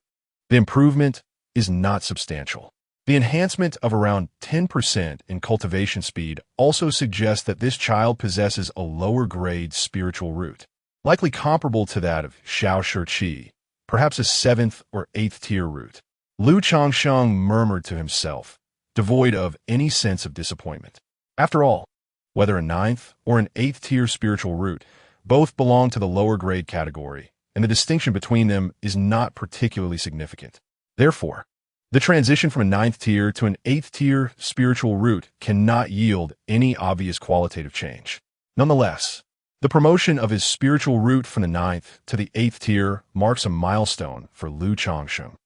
the improvement is not substantial. The enhancement of around 10% in cultivation speed also suggests that this child possesses a lower-grade spiritual root, likely comparable to that of Shao Shi Qi, perhaps a 7th or 8th tier root. Lu Changsheng murmured to himself, devoid of any sense of disappointment. After all, whether a 9th or an 8th tier spiritual root, both belong to the lower grade category, and the distinction between them is not particularly significant. Therefore, the transition from a 9th tier to an 8th tier spiritual root cannot yield any obvious qualitative change. Nonetheless, the promotion of his spiritual root from the 9th to the 8th tier marks a milestone for Lu Changsheng,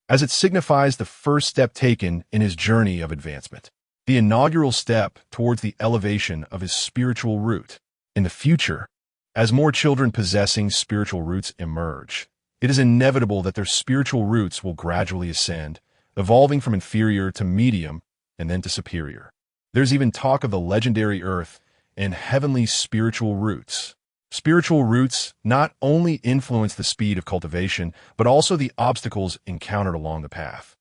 as it signifies the first step taken in his journey of advancement, the inaugural step towards the elevation of his spiritual root. In the future, as more children possessing spiritual roots emerge, it is inevitable that their spiritual roots will gradually ascend, evolving from inferior to medium and then to superior. There's even talk of the legendary earth and heavenly spiritual roots. Spiritual roots not only influence the speed of cultivation, but also the obstacles encountered along the path.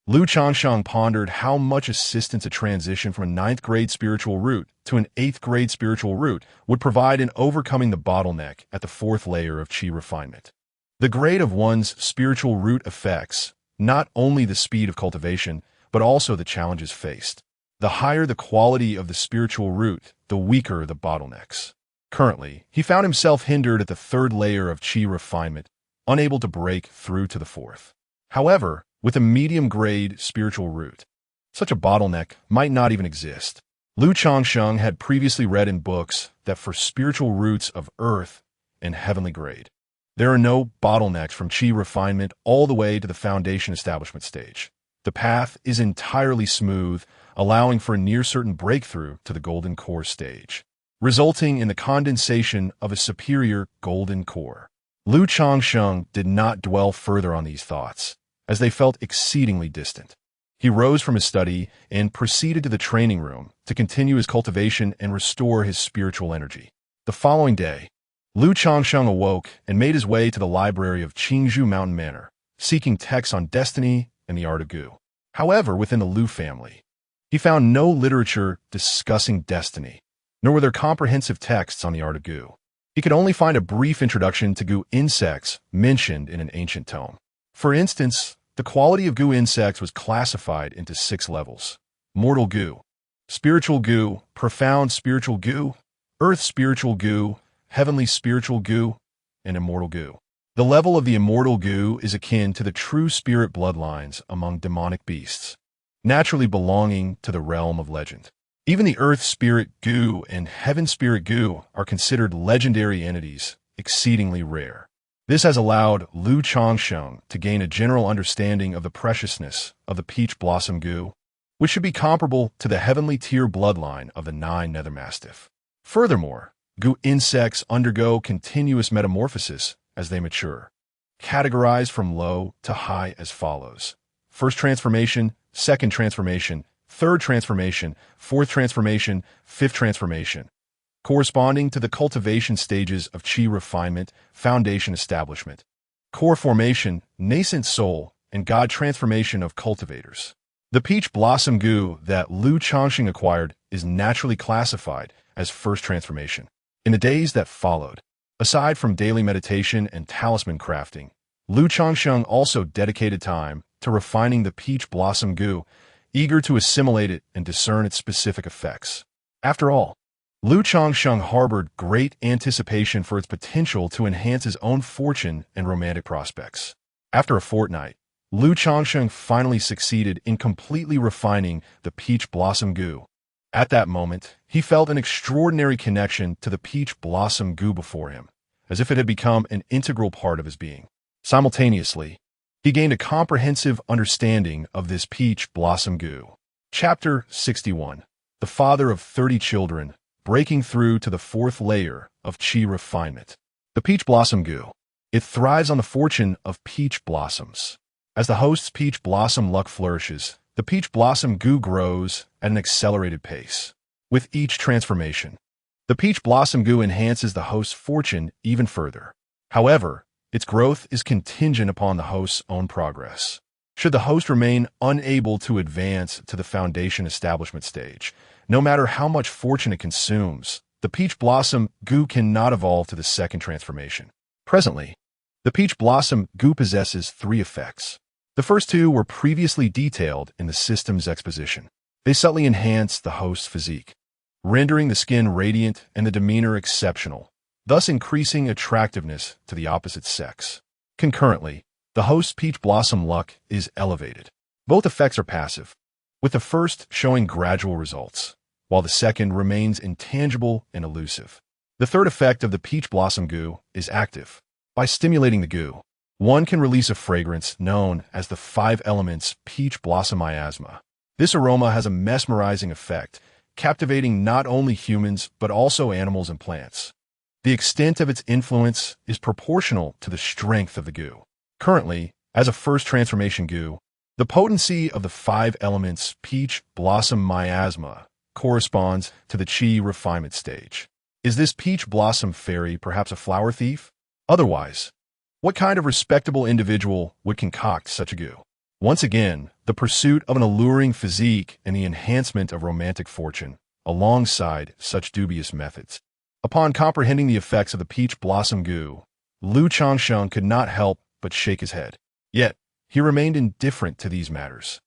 Lu Changsheng pondered how much assistance a transition from a 9th grade spiritual root to an 8th grade spiritual root would provide in overcoming the bottleneck at the 4th layer of Qi refinement. The grade of one's spiritual root affects not only the speed of cultivation, but also the challenges faced. The higher the quality of the spiritual root, the weaker the bottlenecks. Currently, he found himself hindered at the 3rd layer of Qi refinement, unable to break through to the 4th. However, with a medium-grade spiritual root, such a bottleneck might not even exist. Lu Changsheng had previously read in books that for spiritual roots of earth and heavenly grade, there are no bottlenecks from Qi refinement all the way to the foundation establishment stage. The path is entirely smooth, allowing for a near-certain breakthrough to the golden core stage, resulting in the condensation of a superior golden core. Lu Changsheng did not dwell further on these thoughts, as they felt exceedingly distant. He rose from his study and proceeded to the training room to continue his cultivation and restore his spiritual energy. The following day, Lu Changsheng awoke and made his way to the library of Qingzhou Mountain Manor, seeking texts on destiny and the art of Gu. However, within the Lu family, he found no literature discussing destiny, nor were there comprehensive texts on the art of Gu. He could only find a brief introduction to Gu insects mentioned in an ancient tome. For instance, the quality of Gu insects was classified into 6 levels: mortal Gu, spiritual Gu, profound spiritual Gu, earth spiritual Gu, heavenly spiritual Gu, and immortal Gu. The level of the immortal Gu is akin to the true spirit bloodlines among demonic beasts, naturally belonging to the realm of legend. Even the earth spirit Gu and heaven spirit Gu are considered legendary entities, exceedingly rare. This has allowed Lu Changsheng to gain a general understanding of the preciousness of the peach blossom Gu, which should be comparable to the heavenly tier bloodline of the 9 nether mastiff. Furthermore, Gu insects undergo continuous metamorphosis as they mature, categorized from low to high as follows: first transformation, second transformation, third transformation, fourth transformation, fifth transformation, corresponding to the cultivation stages of qi refinement, foundation establishment, core formation, nascent soul, and God transformation of cultivators. The peach blossom goo that Lu Changsheng acquired is naturally classified as first transformation. In the days that followed, aside from daily meditation and talisman crafting, Lu Changsheng also dedicated time to refining the peach blossom goo, eager to assimilate it and discern its specific effects. After all, Lu Changsheng harbored great anticipation for its potential to enhance his own fortune and romantic prospects. After a fortnight, Lu Changsheng finally succeeded in completely refining the peach blossom goo. At that moment, he felt an extraordinary connection to the peach blossom goo before him, as if it had become an integral part of his being. Simultaneously, he gained a comprehensive understanding of this peach blossom goo. Chapter 61. The Father of 30 Children, Breaking Through to the Fourth Layer of Qi Refinement. The peach blossom goo. It thrives on the fortune of peach blossoms. As the host's peach blossom luck flourishes, the peach blossom goo grows at an accelerated pace. With each transformation, the peach blossom goo enhances the host's fortune even further. However, its growth is contingent upon the host's own progress. Should the host remain unable to advance to the foundation establishment stage, no matter how much fortune it consumes, the peach blossom goo cannot evolve to the second transformation. Presently, the peach blossom goo possesses 3 effects. The first 2 were previously detailed in the system's exposition. They subtly enhance the host's physique, rendering the skin radiant and the demeanor exceptional, thus increasing attractiveness to the opposite sex. Concurrently, the host's peach blossom luck is elevated. Both effects are passive, with the first showing gradual results, while the second remains intangible and elusive. The third effect of the peach blossom goo is active. By stimulating the goo, one can release a fragrance known as the 5 elements peach blossom miasma. This aroma has a mesmerizing effect, captivating not only humans but also animals and plants. The extent of its influence is proportional to the strength of the goo. Currently, as a first transformation goo, the potency of the 5 elements peach blossom miasma corresponds to the qi refinement stage. Is this peach blossom fairy perhaps a flower thief? Otherwise, what kind of respectable individual would concoct such a goo? Once again, the pursuit of an alluring physique and the enhancement of romantic fortune, alongside such dubious methods. Upon comprehending the effects of the peach blossom goo, Lu Changsheng could not help but shake his head. Yet, he remained indifferent to these matters.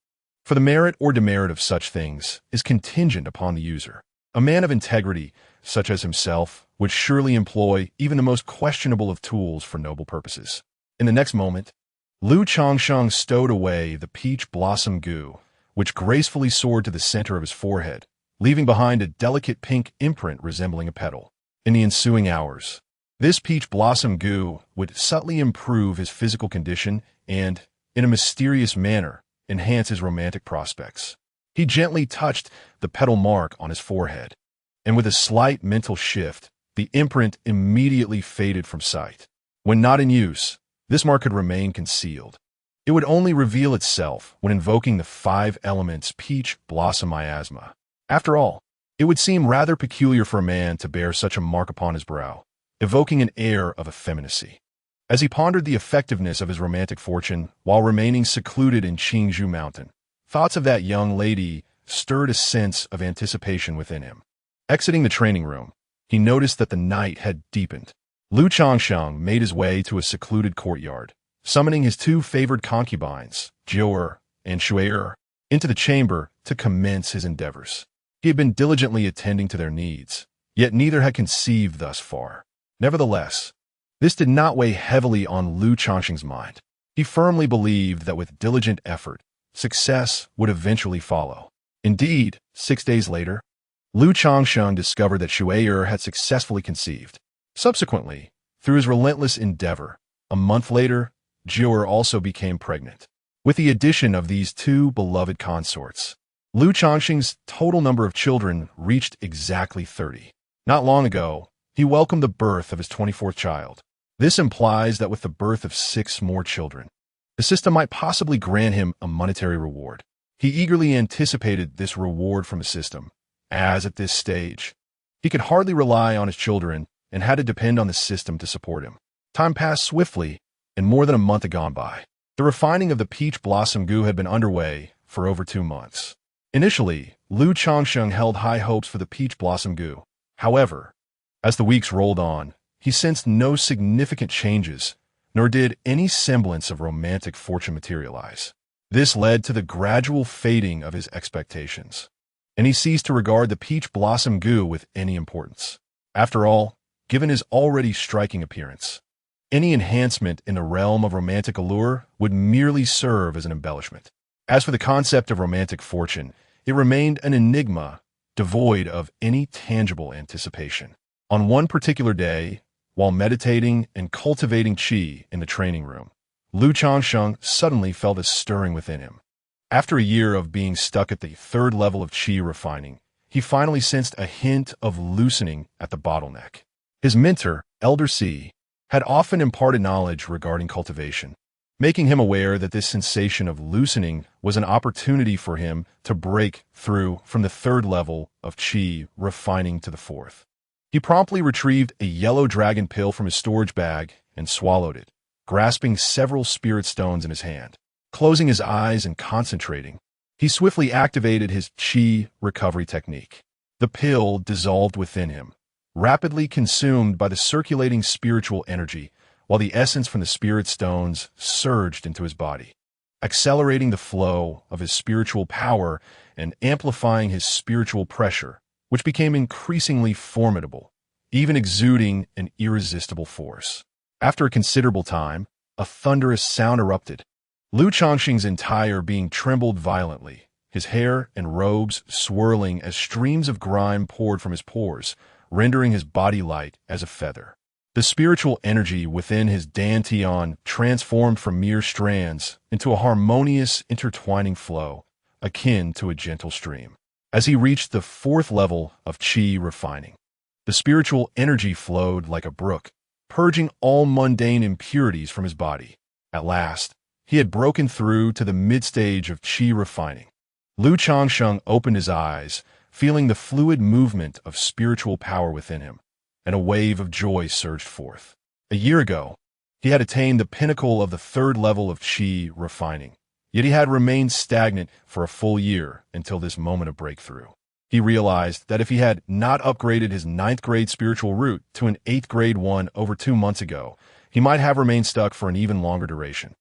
For the merit or demerit of such things is contingent upon the user. A man of integrity, such as himself, would surely employ even the most questionable of tools for noble purposes. In the next moment, Lu Changsheng stowed away the peach blossom goo, which gracefully soared to the center of his forehead, leaving behind a delicate pink imprint resembling a petal. In the ensuing hours, this peach blossom goo would subtly improve his physical condition and, in a mysterious manner, enhance his romantic prospects. He gently touched the petal mark on his forehead, and with a slight mental shift, the imprint immediately faded from sight. When not in use, this mark could remain concealed. It would only reveal itself when invoking the 5 elements peach blossom miasma. After all, it would seem rather peculiar for a man to bear such a mark upon his brow, evoking an air of effeminacy. As he pondered the effectiveness of his romantic fortune while remaining secluded in Qingzhou Mountain, thoughts of that young lady stirred a sense of anticipation within him. Exiting the training room, he noticed that the night had deepened. Lu Changsheng made his way to a secluded courtyard, summoning his 2 favored concubines, Jiu'er and Shu'er, into the chamber to commence his endeavors. He had been diligently attending to their needs, yet neither had conceived thus far. Nevertheless, this did not weigh heavily on Lu Changsheng's mind. He firmly believed that with diligent effort, success would eventually follow. Indeed, 6 days later, Lu Changsheng discovered that Shu'er had successfully conceived. Subsequently, through his relentless endeavor, a month later, Jiu'er also became pregnant. With the addition of these 2 beloved consorts, Lu Changsheng's total number of children reached exactly 30. Not long ago, he welcomed the birth of his 24th child. This implies that with the birth of 6 more children, the system might possibly grant him a monetary reward. He eagerly anticipated this reward from the system, as at this stage, he could hardly rely on his children and had to depend on the system to support him. Time passed swiftly, and more than a month had gone by. The refining of the peach blossom goo had been underway for over 2 months. Initially, Changsheng held high hopes for the peach blossom goo. However, as the weeks rolled on, he sensed no significant changes, nor did any semblance of romantic fortune materialize. This led to the gradual fading of his expectations, and he ceased to regard the peach blossom goo with any importance. After all, given his already striking appearance, any enhancement in the realm of romantic allure would merely serve as an embellishment. As for the concept of romantic fortune, it remained an enigma devoid of any tangible anticipation. On one particular day, while meditating and cultivating qi in the training room, Changsheng suddenly felt a stirring within him. After a year of being stuck at the 3rd level of qi refining, he finally sensed a hint of loosening at the bottleneck. His mentor, Elder C, had often imparted knowledge regarding cultivation, making him aware that this sensation of loosening was an opportunity for him to break through from the 3rd level of qi refining to the 4th. He promptly retrieved a yellow dragon pill from his storage bag and swallowed it, grasping several spirit stones in his hand. Closing his eyes and concentrating, he swiftly activated his qi recovery technique. The pill dissolved within him, rapidly consumed by the circulating spiritual energy, while the essence from the spirit stones surged into his body, accelerating the flow of his spiritual power and amplifying his spiritual pressure, which became increasingly formidable, even exuding an irresistible force. After a considerable time, a thunderous sound erupted. Changsheng's entire being trembled violently, his hair and robes swirling as streams of grime poured from his pores, rendering his body light as a feather. The spiritual energy within his dantian transformed from mere strands into a harmonious, intertwining flow, akin to a gentle stream. As he reached the 4th level of qi refining, the spiritual energy flowed like a brook, purging all mundane impurities from his body. At last, he had broken through to the mid-stage of qi refining. Changsheng opened his eyes, feeling the fluid movement of spiritual power within him, and a wave of joy surged forth. A year ago, he had attained the pinnacle of the 3rd level of qi refining, yet he had remained stagnant for a full year until this moment of breakthrough. He realized that if he had not upgraded his 9th grade spiritual root to an 8th grade one over 2 months ago, he might have remained stuck for an even longer duration.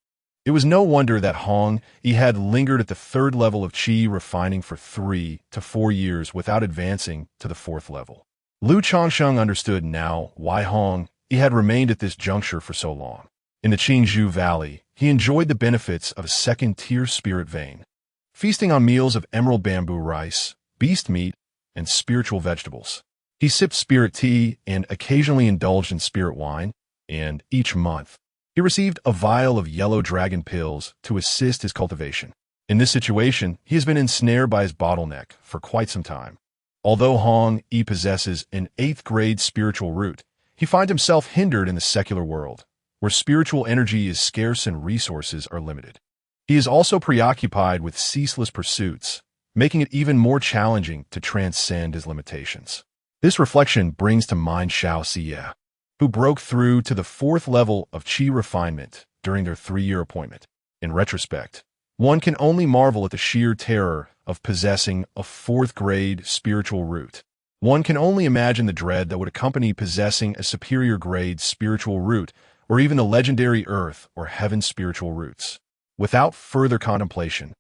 It was no wonder that he had lingered at the 3rd level of qi refining for 3 to 4 years without advancing to the 4th level. Changsheng understood now why he had remained at this juncture for so long. In the Qingzhou Valley, he enjoyed the benefits of a 2nd-tier spirit vein, feasting on meals of emerald bamboo rice, beast meat, and spiritual vegetables. He sipped spirit tea and occasionally indulged in spirit wine, and each month, he received a vial of yellow dragon pills to assist his cultivation. In this situation, he has been ensnared by his bottleneck for quite some time. Although he possesses an 8th grade spiritual root, he finds himself hindered in the secular world, where spiritual energy is scarce and resources are limited. He is also preoccupied with ceaseless pursuits, making it even more challenging to transcend his limitations. This reflection brings to mind Xiao Xie, who broke through to the 4th level of qi refinement during their 3-year appointment. In retrospect, one can only marvel at the sheer terror of possessing a 4th grade spiritual root. One can only imagine the dread that would accompany possessing a superior grade spiritual root, or even the legendary earth or heaven spiritual roots. Without further contemplation,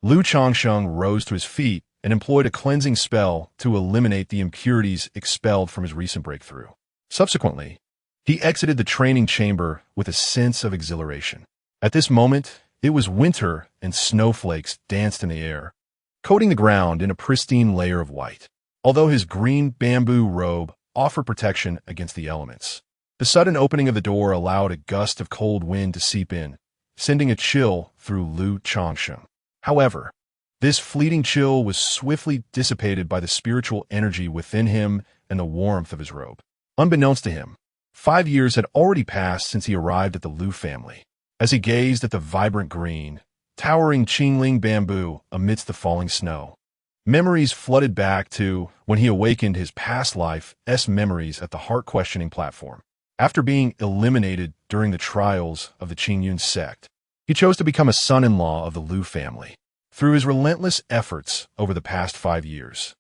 Changsheng rose to his feet and employed a cleansing spell to eliminate the impurities expelled from his recent breakthrough. Subsequently, he exited the training chamber with a sense of exhilaration. At this moment, it was winter and snowflakes danced in the air, coating the ground in a pristine layer of white. Although his green bamboo robe offered protection against the elements, the sudden opening of the door allowed a gust of cold wind to seep in, sending a chill through Changsheng. However, this fleeting chill was swiftly dissipated by the spiritual energy within him and the warmth of his robe. Unbeknownst to him, 5 years had already passed since he arrived at the Lu family. As he gazed at the vibrant green, towering Qingling bamboo amidst the falling snow, memories flooded back to when he awakened his past life's memories at the heart-questioning platform. After being eliminated during the trials of the Qingyun sect, he chose to become a son-in-law of the Lu family. Through his relentless efforts over the past 5 years,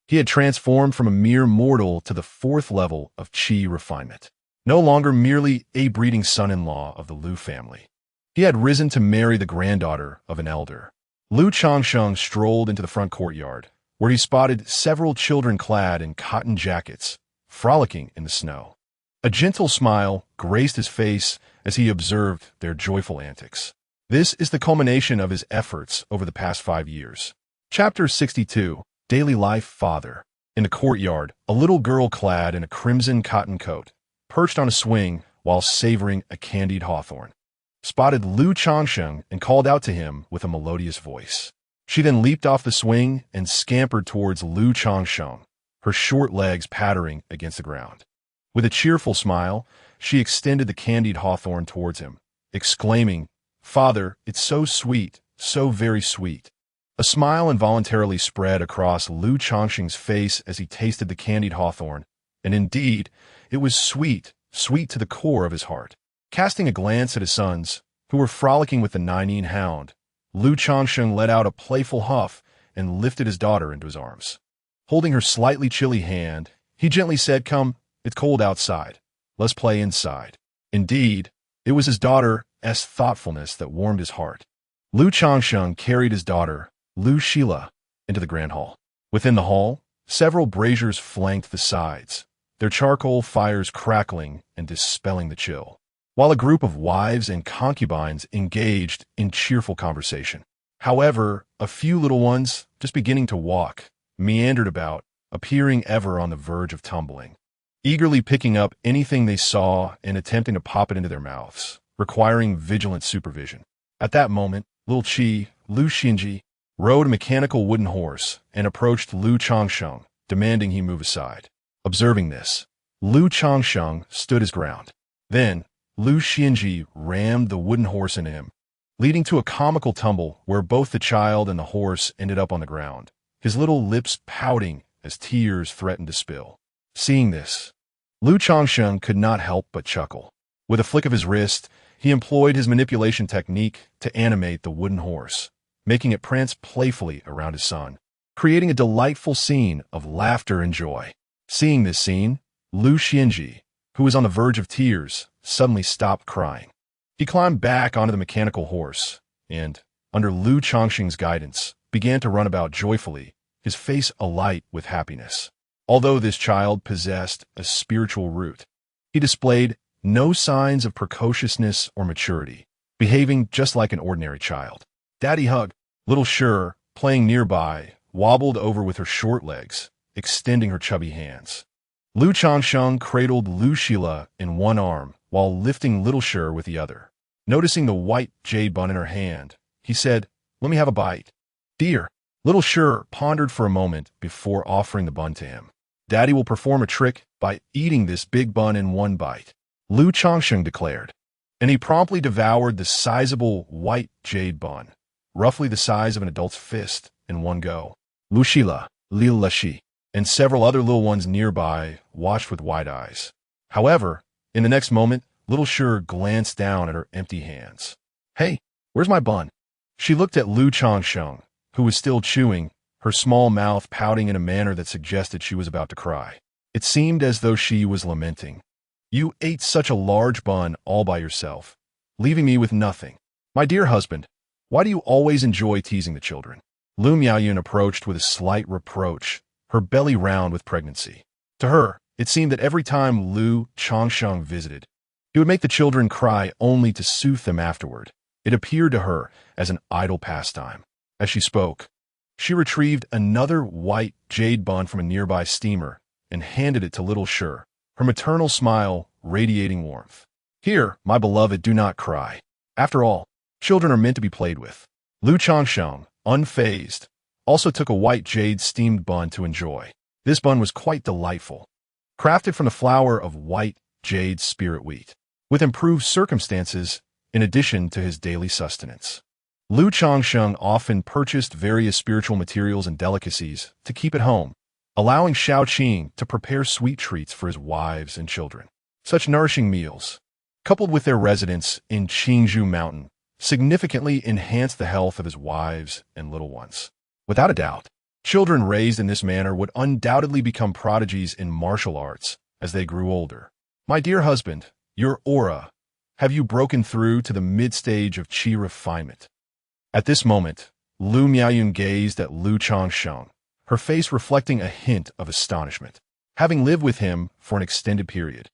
he had transformed from a mere mortal to the 4th level of qi refinement. No longer merely a breeding son-in-law of the Lu family, he had risen to marry the granddaughter of an elder. Lu Changsheng strolled into the front courtyard, where he spotted several children clad in cotton jackets, frolicking in the snow. A gentle smile graced his face as he observed their joyful antics. This is the culmination of his efforts over the past 5 years. Chapter 62, Daily Life Father. In the courtyard, a little girl clad in a crimson cotton coat, perched on a swing while savoring a candied hawthorn, spotted Lu Changsheng and called out to him with a melodious voice. She then leaped off the swing and scampered towards Lu Changsheng, her short legs pattering against the ground. With a cheerful smile, she extended the candied hawthorn towards him, exclaiming, "Father, it's so sweet, so very sweet." A smile involuntarily spread across Lu Changsheng's face as he tasted the candied hawthorn, and indeed, it was sweet, sweet to the core of his heart. Casting a glance at his sons, who were frolicking with the Nine hound, Lu Changsheng let out a playful huff and lifted his daughter into his arms. Holding her slightly chilly hand, he gently said, "Come, it's cold outside. Let's play inside." Indeed, it was his daughter's thoughtfulness that warmed his heart. Lu Changsheng carried his daughter, Lu Shila, into the grand hall. Within the hall, several braziers flanked the sides, their charcoal fires crackling and dispelling the chill, while a group of wives and concubines engaged in cheerful conversation. However, a few little ones, just beginning to walk, meandered about, appearing ever on the verge of tumbling, eagerly picking up anything they saw and attempting to pop it into their mouths, requiring vigilant supervision. At that moment, Lil Qi, Lu Xinji, rode a mechanical wooden horse and approached Lu Changsheng, demanding he move aside. Observing this, Lu Changsheng stood his ground. Then, Lu Xinji rammed the wooden horse into him, leading to a comical tumble where both the child and the horse ended up on the ground, his little lips pouting as tears threatened to spill. Seeing this, Lu Changsheng could not help but chuckle. With a flick of his wrist, he employed his manipulation technique to animate the wooden horse, making it prance playfully around his son, creating a delightful scene of laughter and joy. Seeing this scene, Lu Xinji, who was on the verge of tears, suddenly stopped crying. He climbed back onto the mechanical horse and, under Lu Changsheng's guidance, began to run about joyfully, his face alight with happiness. Although this child possessed a spiritual root, he displayed no signs of precociousness or maturity, behaving just like an ordinary child. Daddy Hug, little Sher, playing nearby, wobbled over with her short legs, extending her chubby hands. Lu Changsheng cradled Lu Shila in one arm while lifting little Sher with the other. Noticing the white jade bun in her hand, he said, "Let me have a bite." "Dear." Little Sher pondered for a moment before offering the bun to him. "Daddy will perform a trick by eating this big bun in one bite," Lu Changsheng declared. And he promptly devoured the sizable white jade bun, roughly the size of an adult's fist, in one go. Lu Shila, Lil Lashi, and several other little ones nearby watched with wide eyes. However, in the next moment, little Sher glanced down at her empty hands. "Hey, where's my bun?" She looked at Lu Changsheng, who was still chewing, her small mouth pouting in a manner that suggested she was about to cry. It seemed as though she was lamenting. "You ate such a large bun all by yourself, leaving me with nothing. My dear husband, why do you always enjoy teasing the children?" Lu Miaoyun approached with a slight reproach, her belly round with pregnancy. To her, it seemed that every time Lu Changsheng visited, he would make the children cry only to soothe them afterward. It appeared to her as an idle pastime. As she spoke, she retrieved another white jade bun from a nearby steamer and handed it to little Sher, her maternal smile radiating warmth. "Here, my beloved, do not cry. After all, children are meant to be played with." Lu Changsheng, unfazed, also took a white jade steamed bun to enjoy. This bun was quite delightful. Crafted from the flour of white jade spirit wheat, with improved circumstances in addition to his daily sustenance. Lu Changsheng often purchased various spiritual materials and delicacies to keep at home, allowing Shaoqing to prepare sweet treats for his wives and children. Such nourishing meals, coupled with their residence in Qingzhou Mountain, significantly enhanced the health of his wives and little ones. Without a doubt, children raised in this manner would undoubtedly become prodigies in martial arts as they grew older. My dear husband, your aura, have you broken through to the mid-stage of qi refinement? At this moment, Lu Miaoyun gazed at Lu Changsheng, her face reflecting a hint of astonishment. Having lived with him for an extended period,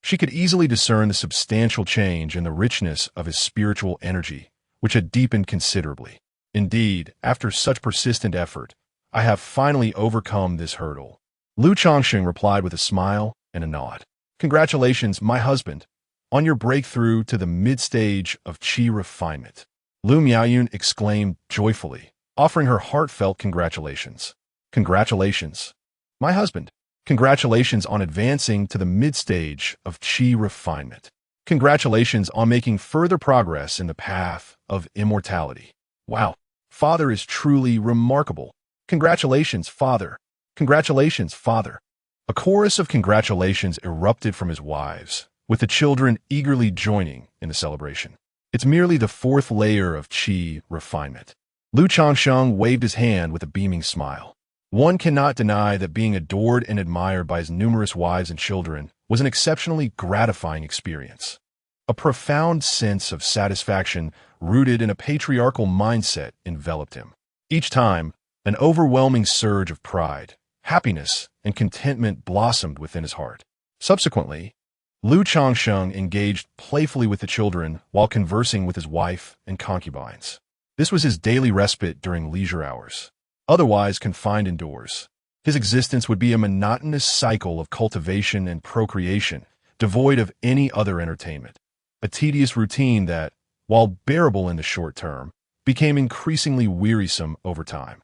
she could easily discern the substantial change in the richness of his spiritual energy, which had deepened considerably. Indeed, after such persistent effort, I have finally overcome this hurdle. Lu Changsheng replied with a smile and a nod. Congratulations, my husband, on your breakthrough to the mid-stage of qi refinement. Lu Miaoyun exclaimed joyfully, offering her heartfelt congratulations. Congratulations, my husband. Congratulations on advancing to the mid-stage of qi refinement. Congratulations on making further progress in the path of immortality. Wow, Father is truly remarkable. Congratulations, Father. Congratulations, Father. A chorus of congratulations erupted from his wives, with the children eagerly joining in the celebration. It's merely the fourth layer of qi refinement. Lu Changsheng waved his hand with a beaming smile. One cannot deny that being adored and admired by his numerous wives and children was an exceptionally gratifying experience. A profound sense of satisfaction rooted in a patriarchal mindset enveloped him. Each time, an overwhelming surge of pride, happiness, and contentment blossomed within his heart. Subsequently, Lu Changsheng engaged playfully with the children while conversing with his wife and concubines. This was his daily respite during leisure hours. Otherwise confined indoors, his existence would be a monotonous cycle of cultivation and procreation, devoid of any other entertainment. A tedious routine that, while bearable in the short term, became increasingly wearisome over time.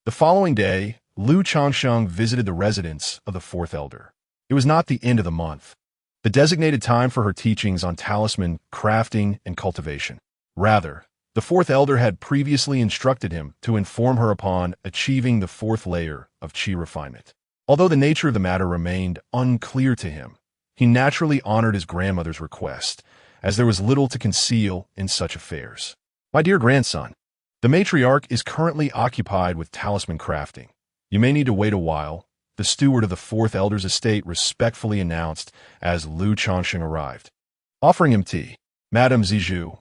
The following day, Lu Changsheng visited the residence of the fourth elder. It was not the end of the month, the designated time for her teachings on talisman, crafting, and cultivation. Rather, the fourth elder had previously instructed him to inform her upon achieving the fourth layer of qi refinement. Although the nature of the matter remained unclear to him, he naturally honored his grandmother's request, as there was little to conceal in such affairs. My dear grandson, the matriarch is currently occupied with talisman crafting. You may need to wait a while, the steward of the fourth elder's estate respectfully announced as Lu Changsheng arrived. Offering him tea, Madame Zijou,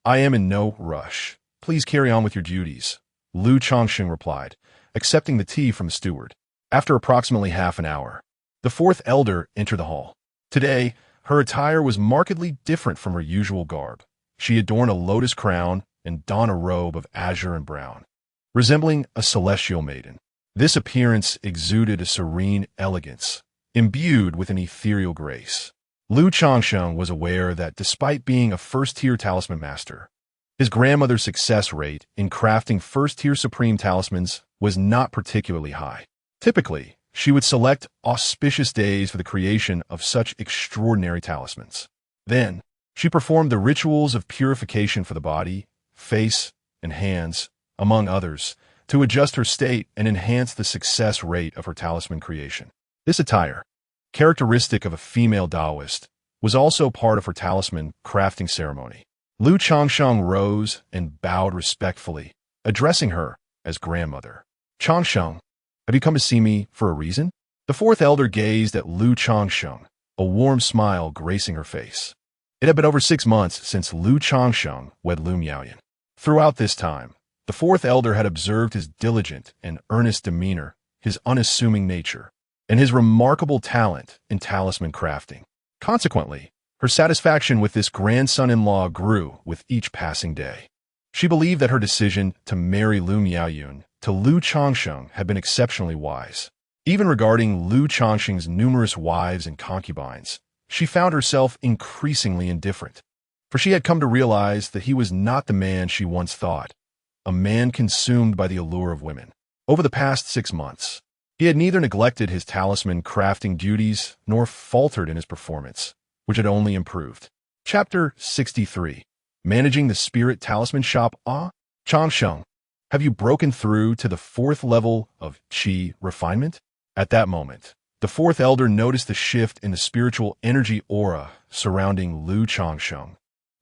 I am in no rush. Please carry on with your duties, Lu Changsheng replied, accepting the tea from the steward. After approximately half an hour, the fourth elder entered the hall. Today, her attire was markedly different from her usual garb. She adorned a lotus crown and donned a robe of azure and brown, resembling a celestial maiden. This appearance exuded a serene elegance, imbued with an ethereal grace. Lu Changsheng was aware that despite being a first-tier talisman master, his grandmother's success rate in crafting first-tier supreme talismans was not particularly high. Typically, she would select auspicious days for the creation of such extraordinary talismans. Then, she performed the rituals of purification for the body, face, and hands, among others, to adjust her state and enhance the success rate of her talisman creation. This attire, characteristic of a female Taoist, was also part of her talisman crafting ceremony. Lu Changsheng rose and bowed respectfully, addressing her as grandmother. Changsheng, have you come to see me for a reason? The fourth elder gazed at Lu Changsheng, a warm smile gracing her face. It had been over 6 months since Lu Changsheng wed Lu Miaoyun. Throughout this time, the fourth elder had observed his diligent and earnest demeanor, his unassuming nature, and his remarkable talent in talisman crafting. Consequently, her satisfaction with this grandson-in-law grew with each passing day. She believed that her decision to marry Lu Miaoyun to Lu Changsheng had been exceptionally wise. Even regarding Lu Changsheng's numerous wives and concubines, she found herself increasingly indifferent, for she had come to realize that he was not the man she once thought, a man consumed by the allure of women. Over the past 6 months, he had neither neglected his talisman crafting duties nor faltered in his performance. which had only improved. Chapter 63. Managing the Spirit Talisman Shop. Changsheng, have you broken through to the fourth level of Qi refinement? At that moment, the fourth elder noticed the shift in the spiritual energy aura surrounding Lu Changsheng,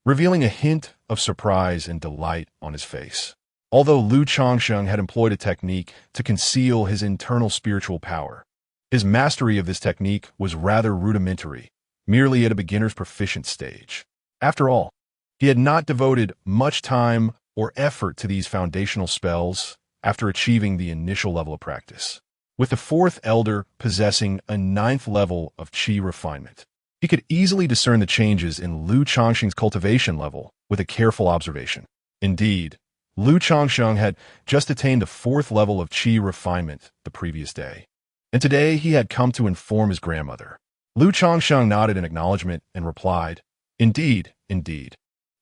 revealing a hint of surprise and delight on his face. Although Lu Changsheng had employed a technique to conceal his internal spiritual power, his mastery of this technique was rather rudimentary, merely at a beginner's proficient stage. After all, he had not devoted much time or effort to these foundational spells after achieving the initial level of practice. With the fourth elder possessing a ninth level of Qi refinement, he could easily discern the changes in Lu Changsheng's cultivation level with a careful observation. Indeed, Lu Changsheng had just attained the fourth level of Qi refinement the previous day, and today he had come to inform his grandmother. Lu Changsheng nodded in acknowledgement and replied, Indeed.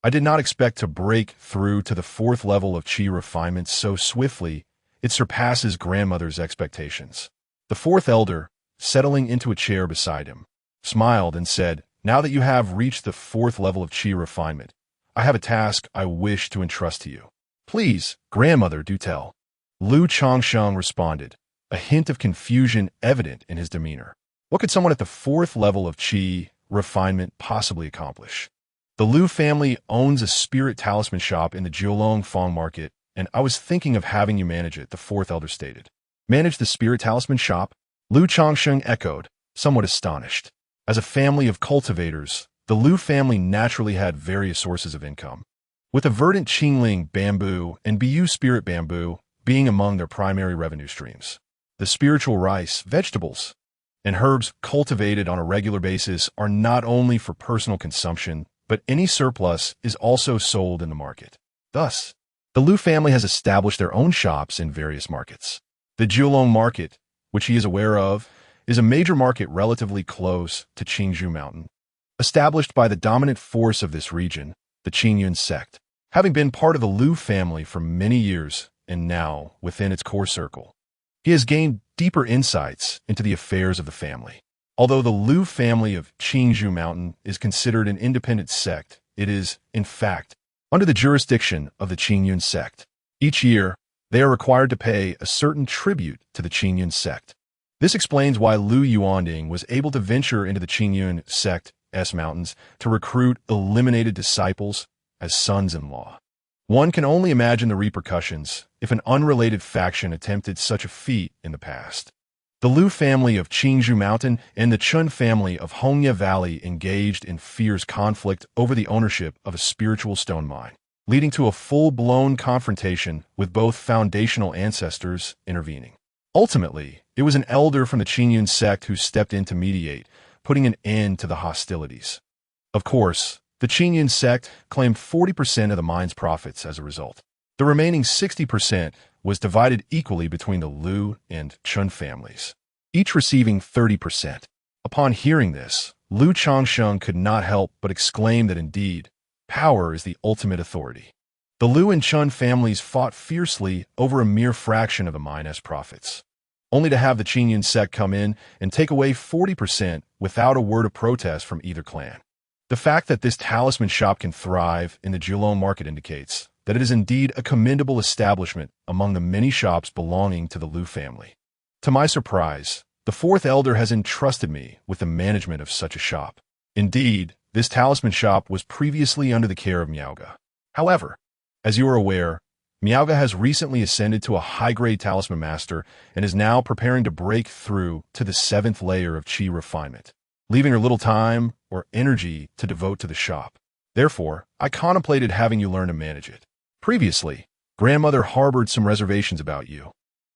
I did not expect to break through to the fourth level of Qi refinement so swiftly. It surpasses grandmother's expectations. The fourth elder, settling into a chair beside him, smiled and said, Now that you have reached the fourth level of Qi refinement, I have a task I wish to entrust to you. Please, grandmother, do tell. Lu Changsheng responded, a hint of confusion evident in his demeanor. What could someone at the fourth level of Qi refinement possibly accomplish? The Lu family owns a spirit talisman shop in the Jiulongfang market, and I was thinking of having you manage it, the fourth elder stated. Manage the spirit talisman shop? Lu Changsheng echoed, somewhat astonished. As a family of cultivators, the Lu family naturally had various sources of income, with the verdant Qingling bamboo and Bu spirit bamboo being among their primary revenue streams. The spiritual rice, vegetables, and herbs cultivated on a regular basis are not only for personal consumption, but any surplus is also sold in the market. Thus, the Lu family has established their own shops in various markets. The Jiulong market, which he is aware of, is a major market relatively close to Qingzhou Mountain, established by the dominant force of this region, the Qingyun sect, having been part of the Lu family for many years and now within its core circle. He has gained deeper insights into the affairs of the family. Although the Lu family of Qingzhou Mountain is considered an independent sect, it is, in fact, under the jurisdiction of the Qingyun sect. Each year, they are required to pay a certain tribute to the Qingyun sect. This explains why Lu Yuanding was able to venture into the Qingyun sect's mountains to recruit eliminated disciples as sons-in-law. One can only imagine the repercussions if an unrelated faction attempted such a feat in the past. The Lu family of Qingzhou Mountain and the Chun family of Hongya Valley engaged in fierce conflict over the ownership of a spiritual stone mine, leading to a full-blown confrontation with both foundational ancestors intervening. Ultimately, it was an elder from the Qingyun sect who stepped in to mediate, putting an end to the hostilities. Of course, the Qingyun sect claimed 40% of the mine's profits as a result. The remaining 60% was divided equally between the Lu and Chun families, each receiving 30%. Upon hearing this, Lu Changsheng could not help but exclaim that indeed, power is the ultimate authority. The Lu and Chun families fought fiercely over a mere fraction of the mine's profits, only to have the Qingyun sect come in and take away 40% without a word of protest from either clan. The fact that this talisman shop can thrive in the Jiulong market indicates that it is indeed a commendable establishment among the many shops belonging to the Lu family. To my surprise, the fourth elder has entrusted me with the management of such a shop. Indeed, this talisman shop was previously under the care of Miaoga. However, as you are aware, Miaoga has recently ascended to a high-grade talisman master and is now preparing to break through to the 7th layer of Qi refinement, leaving her little time or energy to devote to the shop. Therefore, I contemplated having you learn to manage it. Previously, grandmother harbored some reservations about you,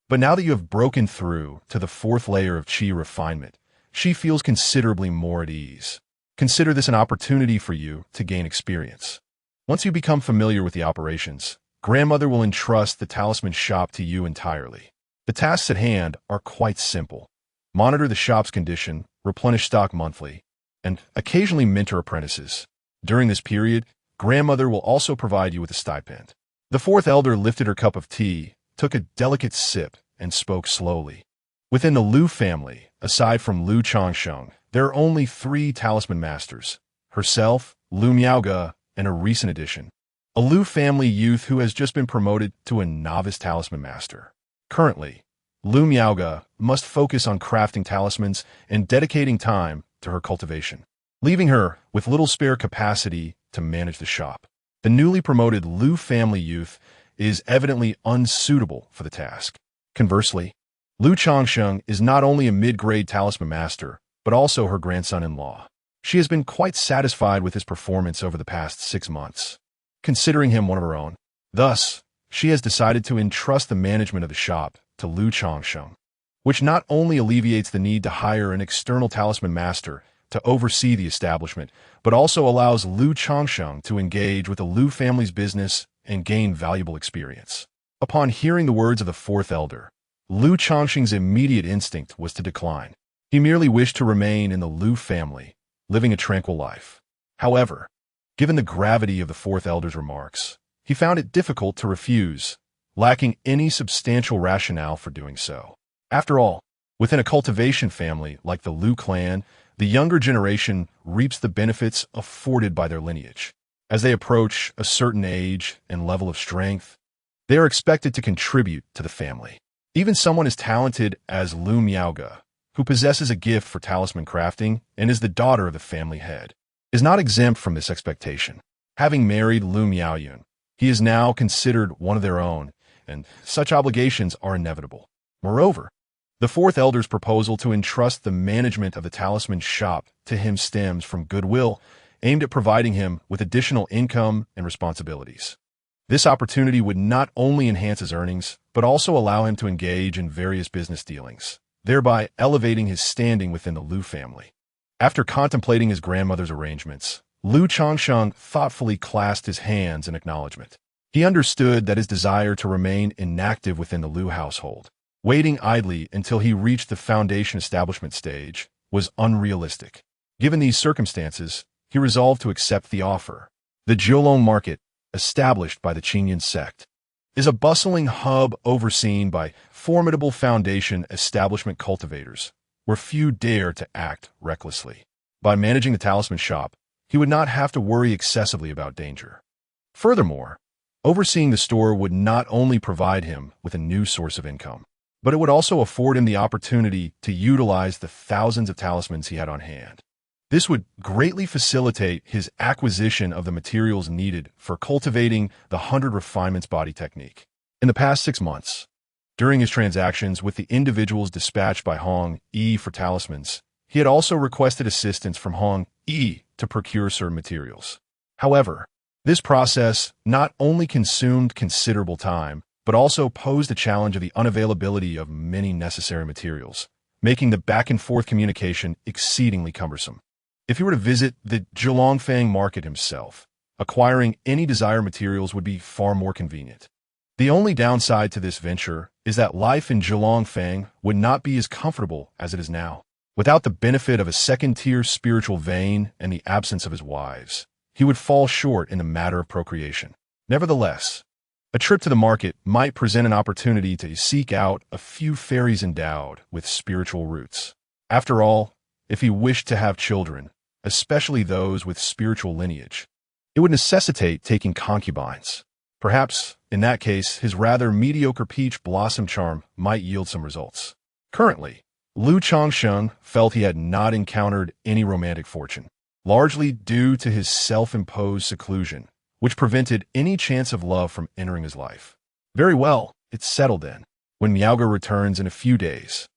but now that you have broken through to the 4th layer of Qi refinement, she feels considerably more at ease. Consider this an opportunity for you to gain experience. Once you become familiar with the operations, grandmother will entrust the talisman shop to you entirely. The tasks at hand are quite simple. Monitor the shop's condition, replenish stock monthly, and occasionally mentor apprentices. During this period, grandmother will also provide you with a stipend. The fourth elder lifted her cup of tea, took a delicate sip, and spoke slowly. Within the Lu family, aside from Lu Changsheng, there are only 3 talisman masters: herself, Lu Miaoge, and a recent addition, a Lu family youth who has just been promoted to a novice talisman master. Currently, Lu Miaoge must focus on crafting talismans and dedicating time to her cultivation, leaving her with little spare capacity to manage the shop. The newly promoted Lu family youth is evidently unsuitable for the task. Conversely, Lu Changsheng is not only a mid-grade talisman master, but also her grandson-in-law. She has been quite satisfied with his performance over the past 6 months, considering him one of her own. Thus, she has decided to entrust the management of the shop to Lu Changsheng, which not only alleviates the need to hire an external talisman master to oversee the establishment, but also allows Lu Changsheng to engage with the Lu family's business and gain valuable experience. Upon hearing the words of the 4th elder, Lu Changsheng's immediate instinct was to decline. He merely wished to remain in the Lu family, living a tranquil life. However, given the gravity of the 4th elder's remarks, he found it difficult to refuse, lacking any substantial rationale for doing so. After all, within a cultivation family like the Lu clan, the younger generation reaps the benefits afforded by their lineage. As they approach a certain age and level of strength, they are expected to contribute to the family. Even someone as talented as Lu Miaoge, who possesses a gift for talisman crafting and is the daughter of the family head, is not exempt from this expectation. Having married Lu Miaoyun, he is now considered one of their own, and such obligations are inevitable. Moreover, the 4th elder's proposal to entrust the management of the talisman shop to him stems from goodwill, aimed at providing him with additional income and responsibilities. This opportunity would not only enhance his earnings, but also allow him to engage in various business dealings, thereby elevating his standing within the Lu family. After contemplating his grandmother's arrangements, Lu Changsheng thoughtfully clasped his hands in acknowledgement. He understood that his desire to remain inactive within the Lu household, waiting idly until he reached the foundation establishment stage, was unrealistic. Given these circumstances, he resolved to accept the offer. The Jiulong market, established by the Qingyan sect, is a bustling hub overseen by formidable foundation establishment cultivators, where few dare to act recklessly. By managing the talisman shop, he would not have to worry excessively about danger. Furthermore, overseeing the store would not only provide him with a new source of income, but it would also afford him the opportunity to utilize the thousands of talismans he had on hand. This would greatly facilitate his acquisition of the materials needed for cultivating the 100 refinements body technique. In the past 6 months, during his transactions with the individuals dispatched by Hong Yi for talismans, he had also requested assistance from Hong Yi to procure certain materials. However, this process not only consumed considerable time, but also posed a challenge of the unavailability of many necessary materials, making the back-and-forth communication exceedingly cumbersome. If he were to visit the Zhulongfang market himself, acquiring any desired materials would be far more convenient. The only downside to this venture is that life in Zhulongfang would not be as comfortable as it is now. Without the benefit of a second-tier spiritual vein and the absence of his wives, he would fall short in the matter of procreation. Nevertheless, a trip to the market might present an opportunity to seek out a few fairies endowed with spiritual roots. After all, if he wished to have children, especially those with spiritual lineage, it would necessitate taking concubines. Perhaps, in that case, his rather mediocre peach blossom charm might yield some results. Currently, Lu Changsheng felt he had not encountered any romantic fortune, largely due to his self-imposed seclusion, which prevented any chance of love from entering his life. Very well, it's settled then. When Miaoge returns in a few days,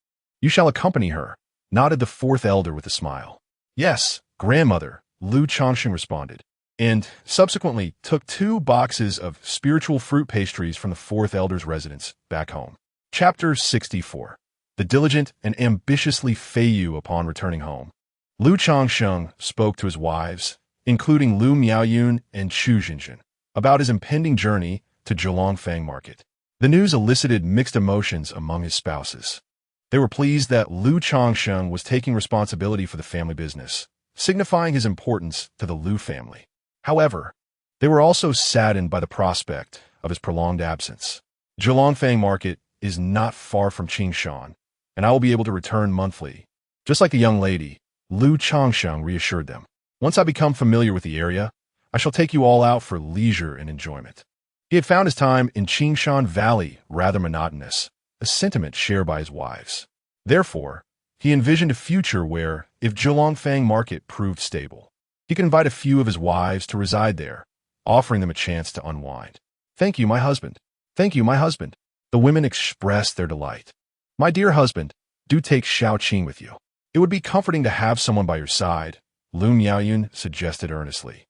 you shall accompany her, nodded the 4th elder with a smile. Yes, grandmother, Lu Changsheng responded, and subsequently took 2 boxes of spiritual fruit pastries from the 4th elder's residence back home. Chapter 64. The diligent and ambitiously Feiyu upon returning home. Lu Changsheng spoke to his wives, including Lu Miaoyun and Chu Jinjin, about his impending journey to Zhulongfang market. The news elicited mixed emotions among his spouses. They were pleased that Lu Changsheng was taking responsibility for the family business, signifying his importance to the Lu family. However, they were also saddened by the prospect of his prolonged absence. Zhulongfang market is not far from Changsheng, and I will be able to return monthly. Just like the young lady, Lu Changsheng reassured them. Once I become familiar with the area, I shall take you all out for leisure and enjoyment. He had found his time in Changsheng Valley rather monotonous, a sentiment shared by his wives. Therefore, he envisioned a future where, if Zhulongfang Market proved stable, he could invite a few of his wives to reside there, offering them a chance to unwind. "Thank you, my husband. Thank you, my husband." The women expressed their delight. "My dear husband, do take Xiaoqing with you. It would be comforting to have someone by your side," Lu Miaoyun suggested earnestly.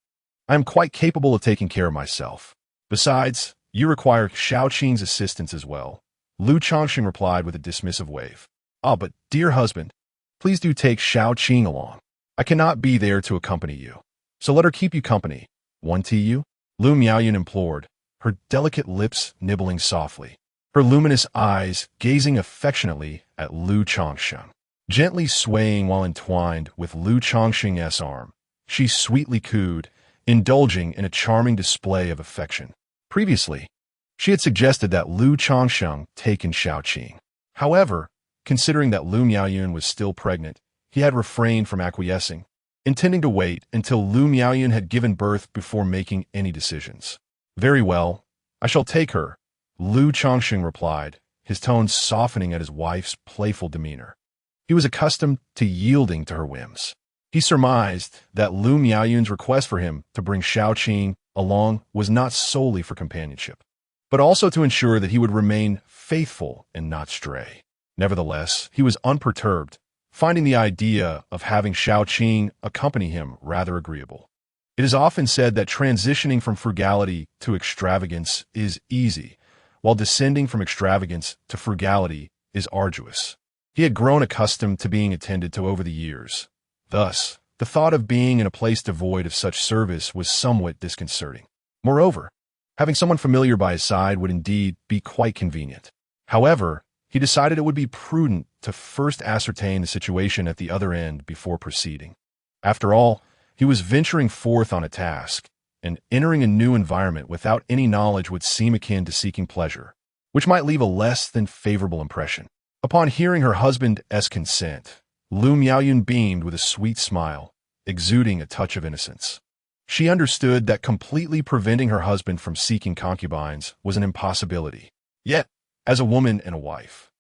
"I am quite capable of taking care of myself. Besides, you require Xiaoqing's assistance as well," Lu Changsheng replied with a dismissive wave. "Ah, but dear husband, please do take Xiaoqing along. I cannot be there to accompany you, so let her keep you company. One you?" Lu Miaoyun implored, her delicate lips nibbling softly, her luminous eyes gazing affectionately at Lu Changsheng. Gently swaying while entwined with Lu Changsheng's arm, she sweetly cooed, indulging in a charming display of affection. Previously, she had suggested that Lu Changsheng take in Xiaoqing. However, considering that Lu Miaoyun was still pregnant, he had refrained from acquiescing, intending to wait until Lu Miaoyun had given birth before making any decisions. "Very well, I shall take her," Lu Changsheng replied, his tones softening at his wife's playful demeanor. He was accustomed to yielding to her whims. He surmised that Lu Miaoyun's request for him to bring Xiaoqing along was not solely for companionship, but also to ensure that he would remain faithful and not stray. Nevertheless, he was unperturbed, finding the idea of having Xiaoqing accompany him rather agreeable. It is often said that transitioning from frugality to extravagance is easy, while descending from extravagance to frugality is arduous. He had grown accustomed to being attended to over the years. Thus, the thought of being in a place devoid of such service was somewhat disconcerting. Moreover, having someone familiar by his side would indeed be quite convenient. However, he decided it would be prudent to first ascertain the situation at the other end before proceeding. After all, he was venturing forth on a task, and entering a new environment without any knowledge would seem akin to seeking pleasure, which might leave a less than favorable impression. Upon hearing her husband's consent, Lu Miaoyun beamed with a sweet smile, exuding a touch of innocence. She understood that completely preventing her husband from seeking concubines was an impossibility. Yet, as a woman and a wife,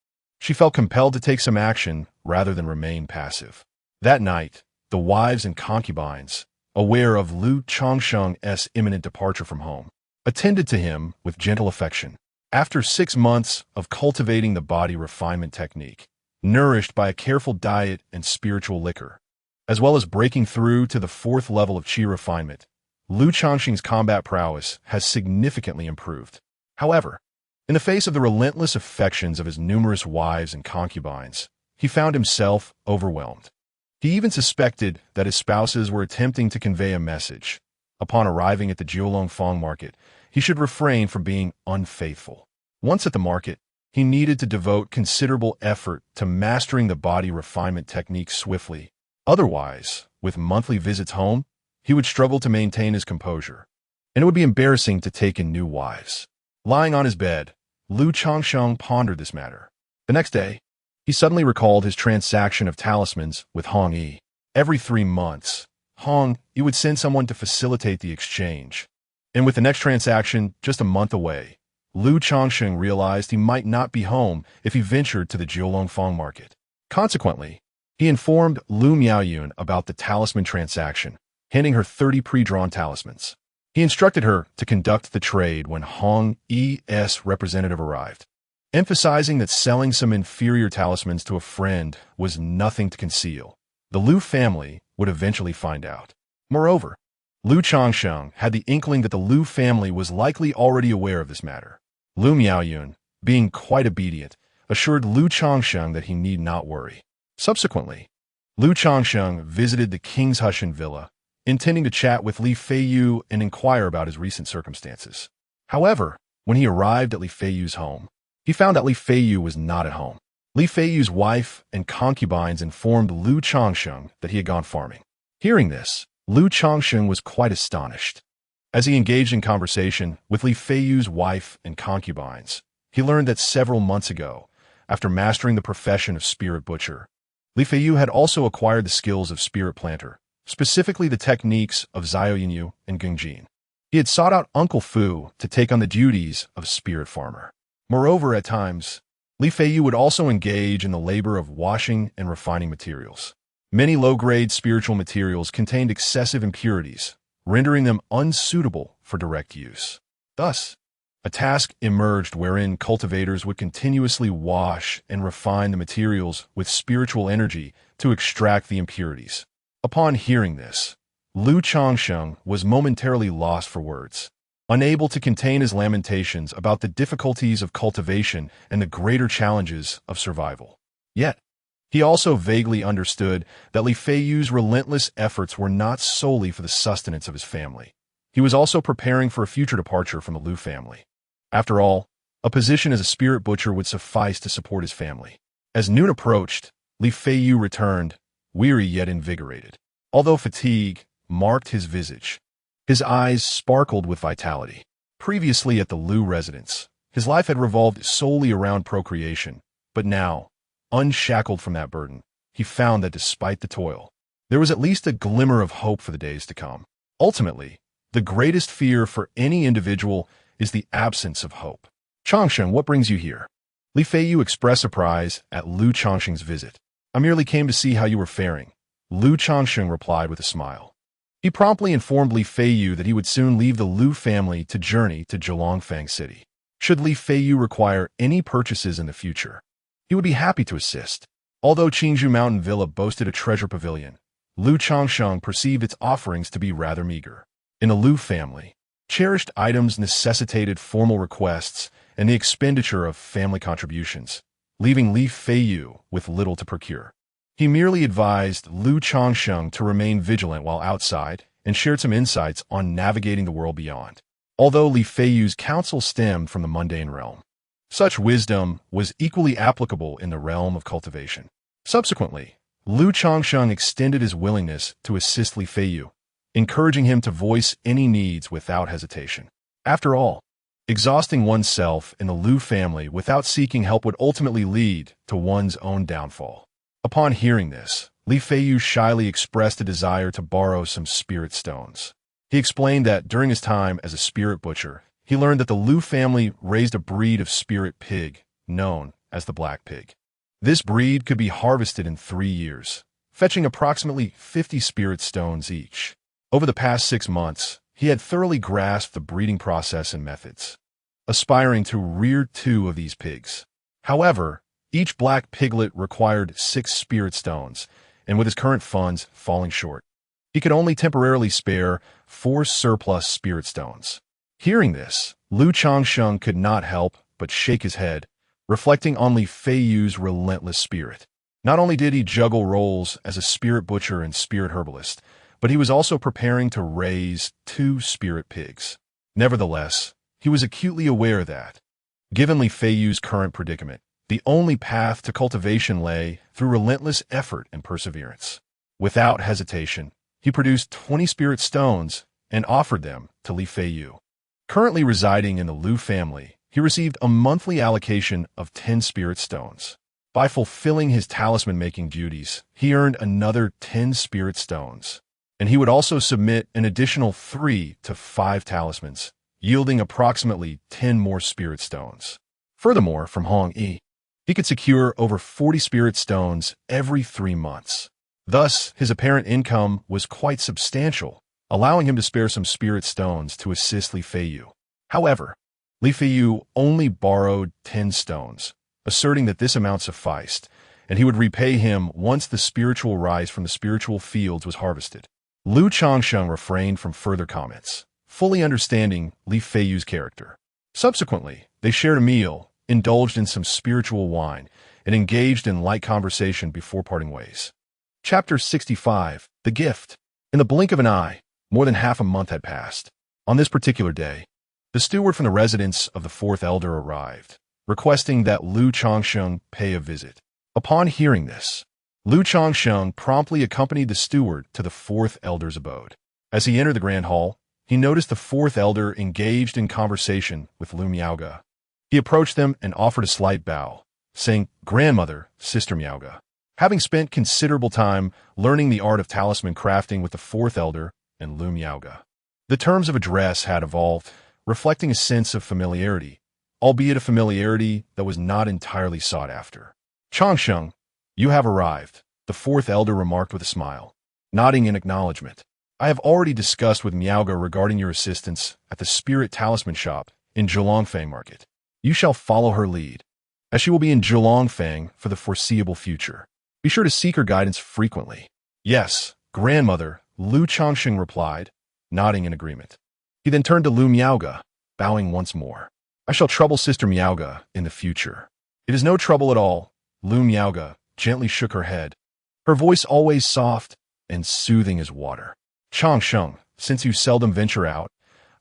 she felt compelled to take some action rather than remain passive. That night, the wives and concubines, aware of Lu Changsheng's imminent departure from home, attended to him with gentle affection. After 6 months of cultivating the body refinement technique, nourished by a careful diet and spiritual liquor, as well as breaking through to the 4th level of qi refinement, Lu Changsheng's combat prowess has significantly improved. However, in the face of the relentless affections of his numerous wives and concubines, he found himself overwhelmed. He even suspected that his spouses were attempting to convey a message. Upon arriving at the Zhulongfang market, he should refrain from being unfaithful. Once at the market, he needed to devote considerable effort to mastering the body refinement technique swiftly. Otherwise, with monthly visits home, he would struggle to maintain his composure, and it would be embarrassing to take in new wives. Lying on his bed, Lu Changsheng pondered this matter. The next day, he suddenly recalled his transaction of talismans with Hong Yi. Every 3 months, Hong Yi would send someone to facilitate the exchange. And with the next transaction just a month away, Lu Changsheng realized he might not be home if he ventured to the Zhulongfang market. Consequently, he informed Lu Miaoyun about the talisman transaction, handing her 30 pre-drawn talismans. He instructed her to conduct the trade when Hong Yi's representative arrived, emphasizing that selling some inferior talismans to a friend was nothing to conceal. The Lu family would eventually find out. Moreover, Lu Changsheng had the inkling that the Lu family was likely already aware of this matter. Lu Miaoyun, being quite obedient, assured Lu Changsheng that he need not worry. Subsequently, Lu Changsheng visited the King's Hushin villa, intending to chat with Li Feiyu and inquire about his recent circumstances. However, when he arrived at Li Feiyu's home, he found that Li Feiyu was not at home. Li Feiyu's wife and concubines informed Lu Changsheng that he had gone farming. Hearing this, Lu Changsheng was quite astonished. As he engaged in conversation with Li Feiyu's wife and concubines, he learned that several months ago, after mastering the profession of spirit butcher. Li Feiyu had also acquired the skills of spirit planter, specifically the techniques of Zhaoyinyu and Gengjin. He had sought out Uncle Fu to take on the duties of spirit farmer. Moreover, at times, Li Feiyu would also engage in the labor of washing and refining materials. Many low-grade spiritual materials contained excessive impurities, rendering them unsuitable for direct use. Thus, a task emerged wherein cultivators would continuously wash and refine the materials with spiritual energy to extract the impurities. Upon hearing this, Changsheng was momentarily lost for words, unable to contain his lamentations about the difficulties of cultivation and the greater challenges of survival. Yet, he also vaguely understood that Li Feiyu's relentless efforts were not solely for the sustenance of his family. He was also preparing for a future departure from the Liu family. After all, a position as a spirit butcher would suffice to support his family. As noon approached, Li Feiyu returned, weary yet invigorated. Although fatigue marked his visage, his eyes sparkled with vitality. Previously at the Liu residence, his life had revolved solely around procreation, but now, unshackled from that burden, he found that despite the toil, there was at least a glimmer of hope for the days to come. Ultimately, the greatest fear for any individual is the absence of hope. Changsheng, what brings you here? Li Feiyu expressed surprise at Liu Changsheng's visit. I merely came to see how you were faring. Liu Changsheng replied with a smile. He promptly informed Li Feiyu that he would soon leave the Liu family to journey to Zholongfang City. Should Li Feiyu require any purchases in the future, he would be happy to assist. Although Qingzhou Mountain Villa boasted a treasure pavilion, Liu Changsheng perceived its offerings to be rather meager. In the Liu family, cherished items necessitated formal requests and the expenditure of family contributions, leaving Li Feiyu with little to procure. He merely advised Liu Changsheng to remain vigilant while outside and shared some insights on navigating the world beyond. Although Li Feiyu's counsel stemmed from the mundane realm, such wisdom was equally applicable in the realm of cultivation. Subsequently, Liu Changsheng extended his willingness to assist Li Feiyu, encouraging him to voice any needs without hesitation. After all, exhausting oneself in the Liu family without seeking help would ultimately lead to one's own downfall. Upon hearing this, Li Feiyu shyly expressed a desire to borrow some spirit stones. He explained that during his time as a spirit butcher, he learned that the Liu family raised a breed of spirit pig, known as the black pig. This breed could be harvested in 3 years, fetching approximately 50 spirit stones each. Over the past 6 months, he had thoroughly grasped the breeding process and methods, aspiring to rear 2 of these pigs. However, each black piglet required 6 spirit stones, and with his current funds falling short, he could only temporarily spare 4 surplus spirit stones. Hearing this, Liu Changsheng could not help but shake his head, reflecting on Li Feiyu's relentless spirit. Not only did he juggle roles as a spirit butcher and spirit herbalist, but he was also preparing to raise 2 spirit pigs. Nevertheless, he was acutely aware that, given Li Feiyu's current predicament, the only path to cultivation lay through relentless effort and perseverance. Without hesitation, he produced 20 spirit stones and offered them to Li Feiyu. Currently residing in the Liu family, he received a monthly allocation of 10 spirit stones. By fulfilling his talisman-making duties, he earned another 10 spirit stones, and he would also submit an additional 3 to 5 talismans, yielding approximately 10 more spirit stones. Furthermore, from Hong Yi, he could secure over 40 spirit stones every 3 months. Thus, his apparent income was quite substantial, allowing him to spare some spirit stones to assist Li Feiyu. However, Li Feiyu only borrowed 10 stones, asserting that this amount sufficed, and he would repay him once the spiritual rice from the spiritual fields was harvested. Liu Changsheng refrained from further comments, fully understanding Li Feiyu's character. Subsequently, they shared a meal, indulged in some spiritual wine, and engaged in light conversation before parting ways. Chapter 65. The Gift. In the blink of an eye, more than half a month had passed. On this particular day, the steward from the residence of the 4th elder arrived, requesting that Liu Changsheng pay a visit. Upon hearing this, Liu Changsheng promptly accompanied the steward to the 4th elder's abode. As he entered the grand hall, he noticed the 4th elder engaged in conversation with Liu Miaoge. He approached them and offered a slight bow, saying, "Grandmother, Sister Miaoga." Having spent considerable time learning the art of talisman crafting with the fourth elder and Lu Miaoga, the terms of address had evolved, reflecting a sense of familiarity, albeit a familiarity that was not entirely sought after. "Changsheng, you have arrived," the fourth elder remarked with a smile, nodding in acknowledgement. "I have already discussed with Miaoga regarding your assistance at the Spirit Talisman Shop in Zhulongfang Market. You shall follow her lead, as she will be in Zhulongfang for the foreseeable future. Be sure to seek her guidance frequently." "Yes, grandmother," Lu Changsheng replied, nodding in agreement. He then turned to Lu Miaoga, bowing once more. "I shall trouble Sister Miaoga in the future." "It is no trouble at all," Lu Miaoga gently shook her head, her voice always soft and soothing as water. "Changsheng, since you seldom venture out,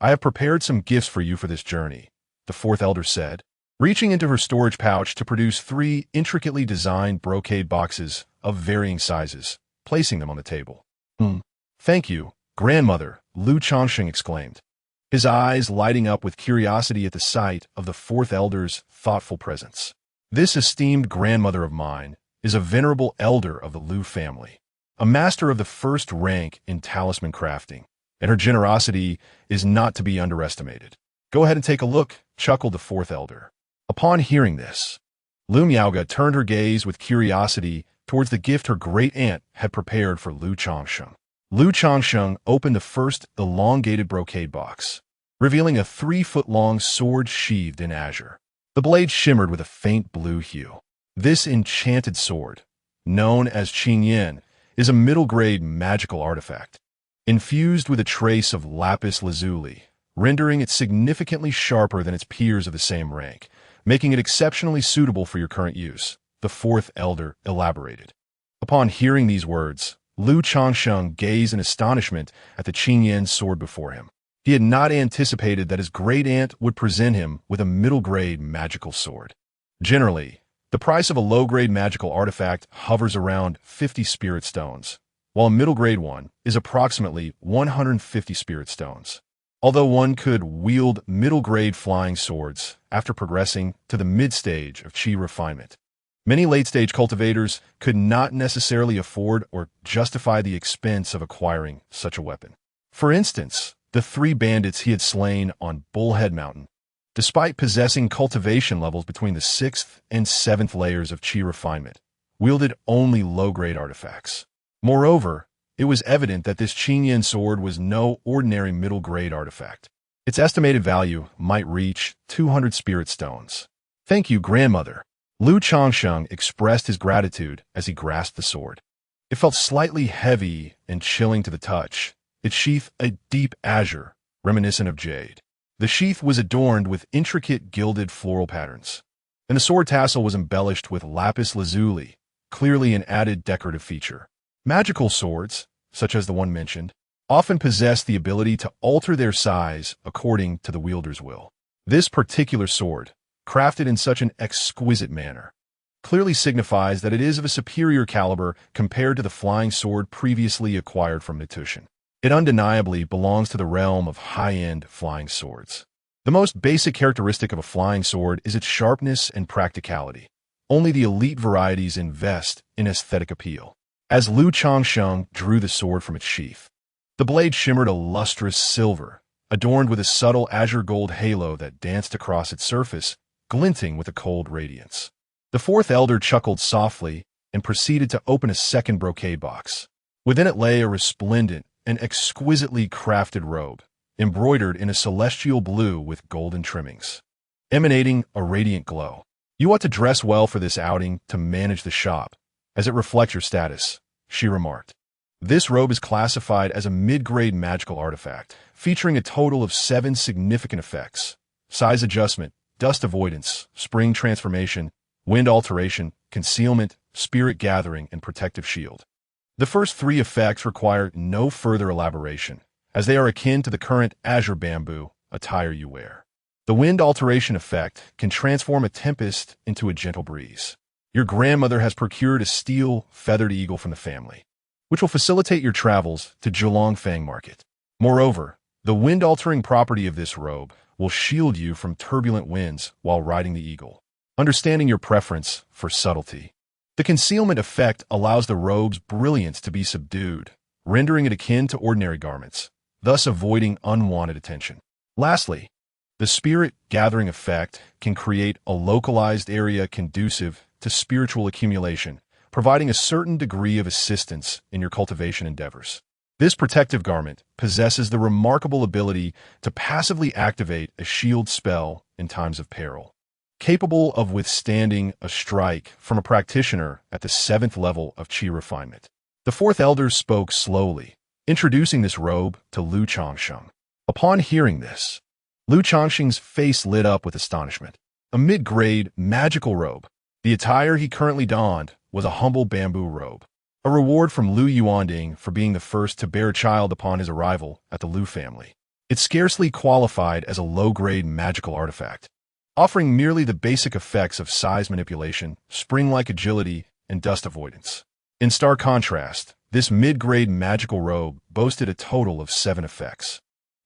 I have prepared some gifts for you for this journey," the fourth elder said, reaching into her storage pouch to produce 3 intricately designed brocade boxes of varying sizes, placing them on the table. "Thank you, grandmother," Lu Changsheng exclaimed, his eyes lighting up with curiosity at the sight of the fourth elder's thoughtful presence. "This esteemed grandmother of mine is a venerable elder of the Lu family, a master of the first rank in talisman crafting, and her generosity is not to be underestimated." "Go ahead and take a look," chuckled the fourth elder. Upon hearing this, Lu Miaoga turned her gaze with curiosity towards the gift her great-aunt had prepared for Lu Changsheng. Lu Changsheng opened the first elongated brocade box, revealing a 3-foot-long sword sheathed in azure. The blade shimmered with a faint blue hue. This enchanted sword, known as Qingyan, is a middle-grade magical artifact, infused with a trace of lapis lazuli, rendering it significantly sharper than its peers of the same rank, making it exceptionally suitable for your current use, the fourth elder elaborated. Upon hearing these words, Lu Changsheng gazed in astonishment at the Qingyan sword before him. He had not anticipated that his great-aunt would present him with a middle-grade magical sword. Generally, the price of a low-grade magical artifact hovers around 50 spirit stones, while a middle-grade one is approximately 150 spirit stones. Although one could wield middle-grade flying swords after progressing to the mid-stage of chi refinement, many late-stage cultivators could not necessarily afford or justify the expense of acquiring such a weapon. For instance, the 3 bandits he had slain on Bullhead Mountain, despite possessing cultivation levels between the 6th and 7th layers of chi refinement, wielded only low-grade artifacts. Moreover, it was evident that this Qingyan sword was no ordinary middle-grade artifact. Its estimated value might reach 200 spirit stones. "Thank you, grandmother." Lu Changsheng expressed his gratitude as he grasped the sword. It felt slightly heavy and chilling to the touch, its sheath a deep azure, reminiscent of jade. The sheath was adorned with intricate gilded floral patterns, and the sword tassel was embellished with lapis lazuli, clearly an added decorative feature. Magical swords, such as the one mentioned, often possess the ability to alter their size according to the wielder's will. This particular sword, crafted in such an exquisite manner, clearly signifies that it is of a superior caliber compared to the flying sword previously acquired from Natushin. It undeniably belongs to the realm of high-end flying swords. The most basic characteristic of a flying sword is its sharpness and practicality. Only the elite varieties invest in aesthetic appeal. As Lu Changsheng drew the sword from its sheath, the blade shimmered a lustrous silver, adorned with a subtle azure gold halo that danced across its surface, glinting with a cold radiance. The fourth elder chuckled softly and proceeded to open a second brocade box. Within it lay a resplendent and exquisitely crafted robe, embroidered in a celestial blue with golden trimmings, emanating a radiant glow. "You ought to dress well for this outing to manage the shop, as it reflects your status," she remarked. This robe is classified as a mid-grade magical artifact, featuring a total of 7 significant effects: size adjustment, dust avoidance, spring transformation, wind alteration, concealment, spirit gathering, and protective shield. The first 3 effects require no further elaboration, as they are akin to the current azure bamboo attire you wear. The wind alteration effect can transform a tempest into a gentle breeze. Your grandmother has procured a steel feathered eagle from the family, which will facilitate your travels to Zhulongfang Market. Moreover, the wind-altering property of this robe will shield you from turbulent winds while riding the eagle. understanding your preference for subtlety. The concealment effect allows the robe's brilliance to be subdued, rendering it akin to ordinary garments, thus avoiding unwanted attention. Lastly, the spirit gathering effect can create a localized area conducive to spiritual accumulation, providing a certain degree of assistance in your cultivation endeavors. This protective garment possesses the remarkable ability to passively activate a shield spell in times of peril, capable of withstanding a strike from a practitioner at the 7th level of Qi refinement. The fourth elder spoke slowly, introducing this robe to Lu Changsheng. Upon hearing this, Lu Changsheng's face lit up with astonishment. A mid-grade magical robe. The attire he currently donned was a humble bamboo robe, a reward from Lu Yuanding for being the first to bear a child upon his arrival at the Lu family. It scarcely qualified as a low-grade magical artifact, offering merely the basic effects of size manipulation, spring-like agility, and dust avoidance. In stark contrast, this mid-grade magical robe boasted a total of 7 effects,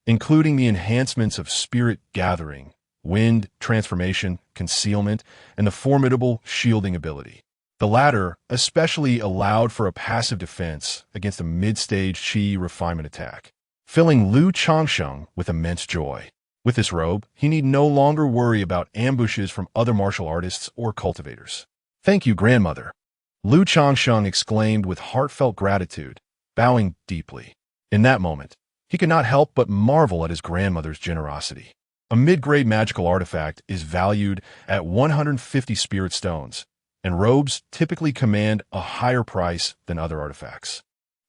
including the enhancements of spirit gathering, wind transformation, concealment, and the formidable shielding ability. The latter especially allowed for a passive defense against a mid-stage Qi refinement attack, filling Lu Changsheng with immense joy. With this robe, he need no longer worry about ambushes from other martial artists or cultivators. "Thank you, grandmother," Lu Changsheng exclaimed with heartfelt gratitude, bowing deeply. In that moment, he could not help but marvel at his grandmother's generosity. A mid-grade magical artifact is valued at 150 spirit stones, and robes typically command a higher price than other artifacts.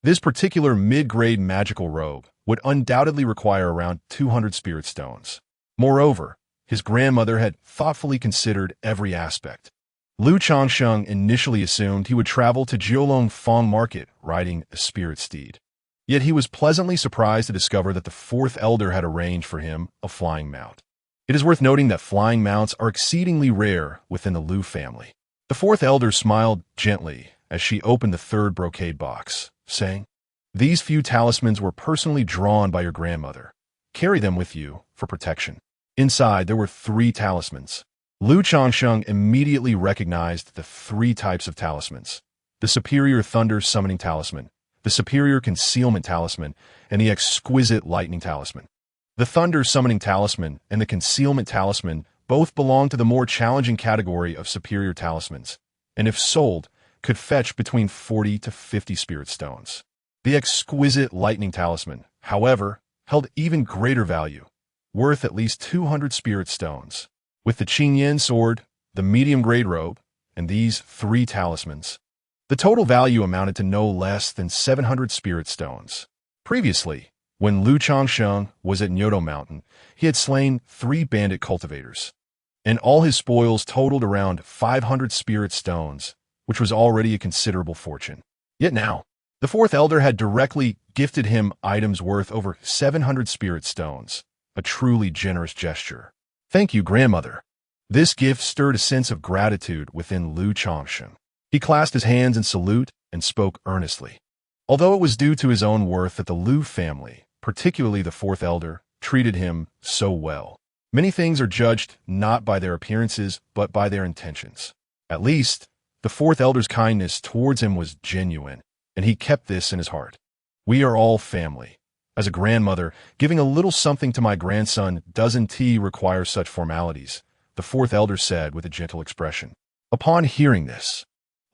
This particular mid-grade magical robe would undoubtedly require around 200 spirit stones. Moreover, his grandmother had thoughtfully considered every aspect. Lu Changsheng initially assumed he would travel to Jiulong Fong Market riding a spirit steed. Yet he was pleasantly surprised to discover that the fourth elder had arranged for him a flying mount. It is worth noting that flying mounts are exceedingly rare within the Lu family. The fourth elder smiled gently as she opened the 3rd brocade box, saying, "These few talismans were personally drawn by your grandmother. Carry them with you for protection." Inside, there were 3 talismans. Lu Changsheng immediately recognized the 3 types of talismans: the superior thunder summoning talisman, the superior concealment talisman, and the exquisite lightning talisman. The thunder summoning talisman and the concealment talisman both belong to the more challenging category of superior talismans, and if sold, could fetch between 40 to 50 spirit stones. The exquisite lightning talisman, however, held even greater value, worth at least 200 spirit stones. With the Qingyan sword, the medium-grade robe, and these 3 talismans, the total value amounted to no less than 700 spirit stones. Previously, when Lu Changsheng was at Nyoto Mountain, he had slain 3 bandit cultivators, and all his spoils totaled around 500 spirit stones, which was already a considerable fortune. Yet now, the fourth elder had directly gifted him items worth over 700 spirit stones, a truly generous gesture. "Thank you, grandmother." This gift stirred a sense of gratitude within Lu Changsheng. He clasped his hands in salute and spoke earnestly. Although it was due to his own worth that the Lu family, particularly the fourth elder, treated him so well. Many things are judged not by their appearances, but by their intentions. At least, the fourth elder's kindness towards him was genuine, and he kept this in his heart. "We are all family. As a grandmother, giving a little something to my grandson doesn't require such formalities," the fourth elder said with a gentle expression. Upon hearing this,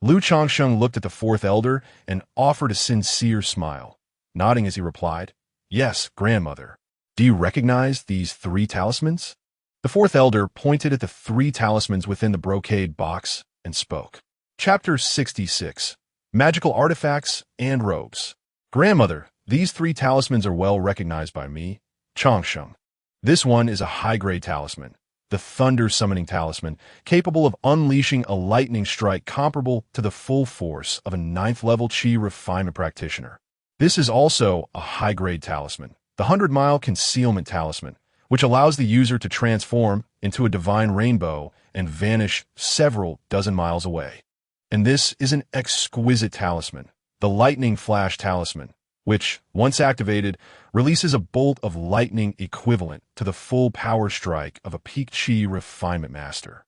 Lu Changsheng looked at the fourth elder and offered a sincere smile, nodding as he replied, "Yes, grandmother. Do you recognize these 3 talismans?" The fourth elder pointed at the 3 talismans within the brocade box and spoke. Chapter 66. Magical Artifacts and Robes. "Grandmother, these 3 talismans are well recognized by me, Changsheng. This one is a high-grade talisman, the Thunder Summoning Talisman, capable of unleashing a lightning strike comparable to the full force of a 9th-level Qi refinement practitioner. This is also a high-grade talisman, the 100-mile Concealment Talisman, which allows the user to transform into a divine rainbow and vanish several dozen miles away. And this is an exquisite talisman, the Lightning Flash Talisman, which, once activated, releases a bolt of lightning equivalent to the full power strike of a peak Qi refinement master.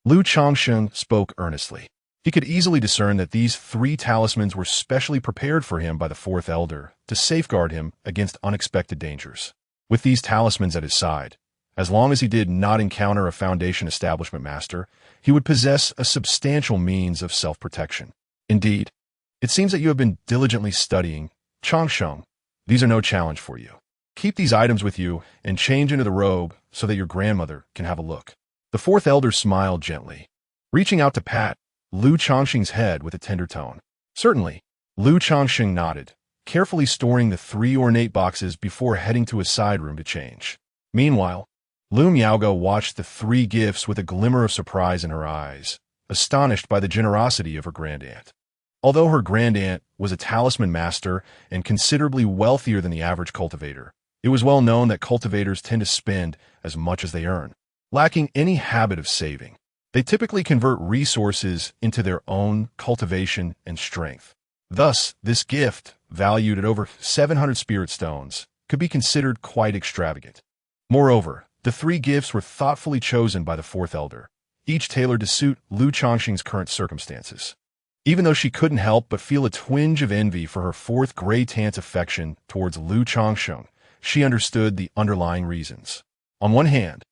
Lu Changsheng spoke earnestly. He could easily discern that these 3 talismans were specially prepared for him by the fourth elder to safeguard him against unexpected dangers. With these talismans at his side, as long as he did not encounter a Foundation establishment master, he would possess a substantial means of self-protection. Indeed, it seems that you have been diligently studying Changsheng. These are no challenge for you. Keep these items with you and change into the robe so that your grandmother can have a look. The fourth elder smiled gently, reaching out to pat Lu Changsheng's head with a tender tone. Certainly, Lu Changsheng nodded, carefully storing the 3 ornate boxes before heading to a side room to change. Meanwhile, Lu Miaoge watched the 3 gifts with a glimmer of surprise in her eyes, astonished by the generosity of her grandaunt. Although her grandaunt was a talisman master and considerably wealthier than the average cultivator, it was well known that cultivators tend to spend as much as they earn, lacking any habit of saving. They typically convert resources into their own cultivation and strength. Thus, this gift, valued at over 700 spirit stones, could be considered quite extravagant. Moreover, the 3 gifts were thoughtfully chosen by the fourth elder, each tailored to suit Lu Changsheng's current circumstances. Even though she couldn't help but feel a twinge of envy for her fourth great aunt's affection towards Lu Changsheng, she understood the underlying reasons. On one hand,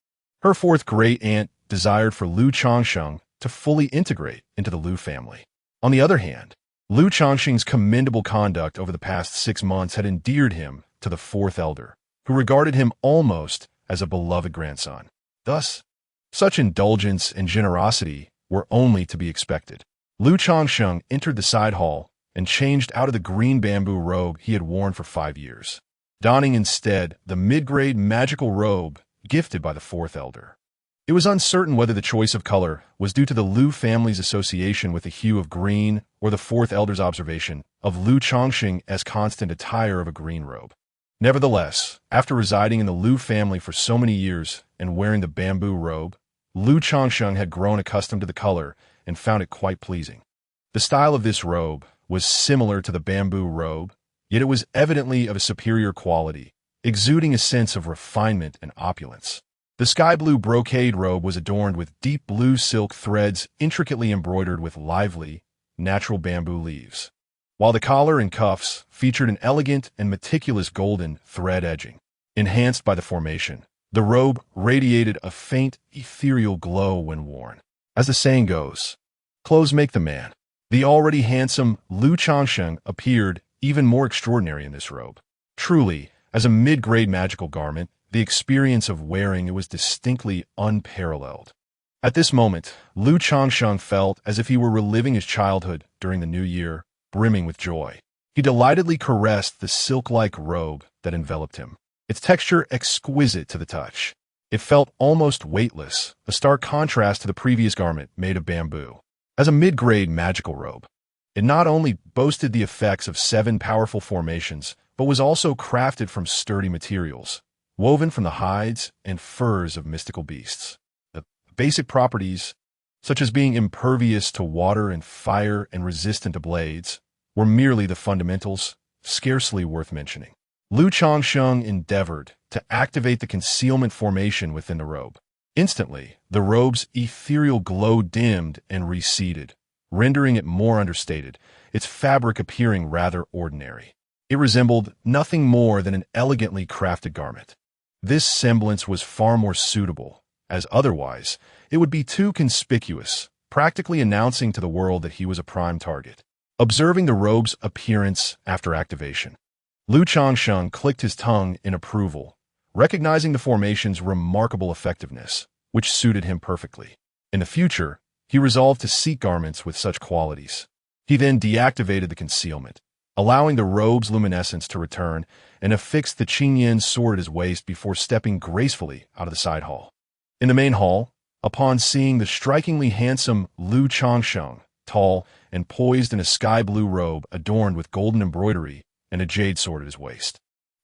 her fourth great aunt desired for Lu Changsheng to fully integrate into the Lu family. On the other hand, Lu Changsheng's commendable conduct over the past 6 months had endeared him to the fourth elder, who regarded him almost as a beloved grandson. Thus, such indulgence and generosity were only to be expected. Lu Changsheng entered the side hall and changed out of the green bamboo robe he had worn for 5 years, donning instead the mid-grade magical robe gifted by the fourth elder. It was uncertain whether the choice of color was due to the Lu family's association with the hue of green or the fourth elder's observation of Lu Changsheng as constant attire of a green robe. Nevertheless, after residing in the Lu family for so many years and wearing the bamboo robe, Lu Changsheng had grown accustomed to the color and found it quite pleasing. The style of this robe was similar to the bamboo robe, yet it was evidently of a superior quality, exuding a sense of refinement and opulence. The sky blue brocade robe was adorned with deep blue silk threads intricately embroidered with lively, natural bamboo leaves, while the collar and cuffs featured an elegant and meticulous golden thread edging. Enhanced by the formation, the robe radiated a faint, ethereal glow when worn. As the saying goes, clothes make the man. The already handsome Lu Changsheng appeared even more extraordinary in this robe. Truly, as a mid-grade magical garment, the experience of wearing it was distinctly unparalleled. At this moment, Lu Changsheng felt as if he were reliving his childhood during the new year, brimming with joy. He delightedly caressed the silk-like robe that enveloped him, its texture exquisite to the touch. It felt almost weightless, a stark contrast to the previous garment made of bamboo. As a mid-grade magical robe, it not only boasted the effects of 7 powerful formations, but was also crafted from sturdy materials, woven from the hides and furs of mystical beasts. The basic properties, such as being impervious to water and fire and resistant to blades, were merely the fundamentals, scarcely worth mentioning. Lu Changsheng endeavored to activate the concealment formation within the robe. Instantly, the robe's ethereal glow dimmed and receded, rendering it more understated, its fabric appearing rather ordinary. It resembled nothing more than an elegantly crafted garment. This semblance was far more suitable, as otherwise it would be too conspicuous, practically announcing to the world that he was a prime target. Observing the robe's appearance after activation, Lu Changsheng clicked his tongue in approval, recognizing the formation's remarkable effectiveness, which suited him perfectly. In the future, he resolved to seek garments with such qualities. He then deactivated the concealment, allowing the robe's luminescence to return, and affixed the Qingyan sword at his waist before stepping gracefully out of the side hall. In the main hall, upon seeing the strikingly handsome Lu Changsheng, tall and poised in a sky blue robe adorned with golden embroidery and a jade sword at his waist,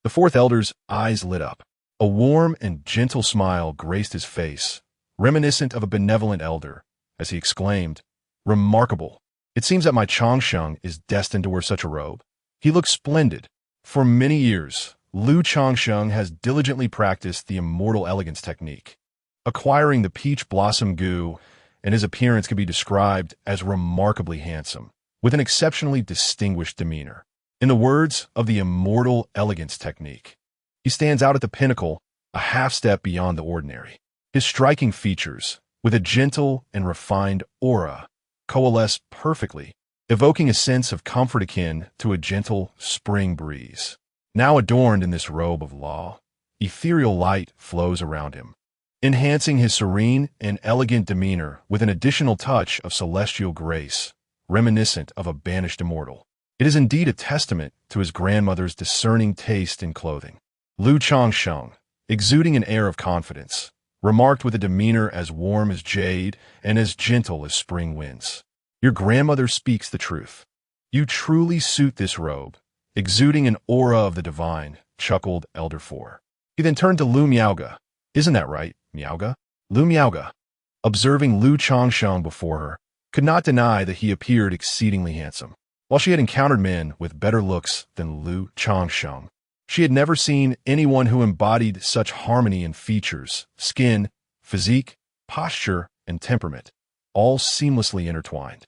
the fourth elder's eyes lit up. A warm and gentle smile graced his face, reminiscent of a benevolent elder, as he exclaimed, "Remarkable! It seems that my Changsheng is destined to wear such a robe. He looks splendid." For many years, Lu Changsheng has diligently practiced the Immortal elegance technique, acquiring the peach blossom goo and his appearance could be described as remarkably handsome, with an exceptionally distinguished demeanor. In the words of the Immortal elegance technique, he stands out at the pinnacle, a half-step beyond the ordinary. His striking features, with a gentle and refined aura, coalesce perfectly, evoking a sense of comfort akin to a gentle spring breeze. Now adorned in this robe of law, ethereal light flows around him, enhancing his serene and elegant demeanor with an additional touch of celestial grace, reminiscent of a banished immortal. It is indeed a testament to his grandmother's discerning taste in clothing. Lu Changsheng, exuding an air of confidence, remarked with a demeanor as warm as jade and as gentle as spring winds. Your grandmother speaks the truth. You truly suit this robe, exuding an aura of the divine, chuckled Elder Four. He then turned to Lu Miaoga. Isn't that right, Miaoga? Lu Miaoga, observing Lu Changsheng before her, could not deny that he appeared exceedingly handsome. While she had encountered men with better looks than Lu Changsheng, she had never seen anyone who embodied such harmony in features, skin, physique, posture, and temperament, all seamlessly intertwined.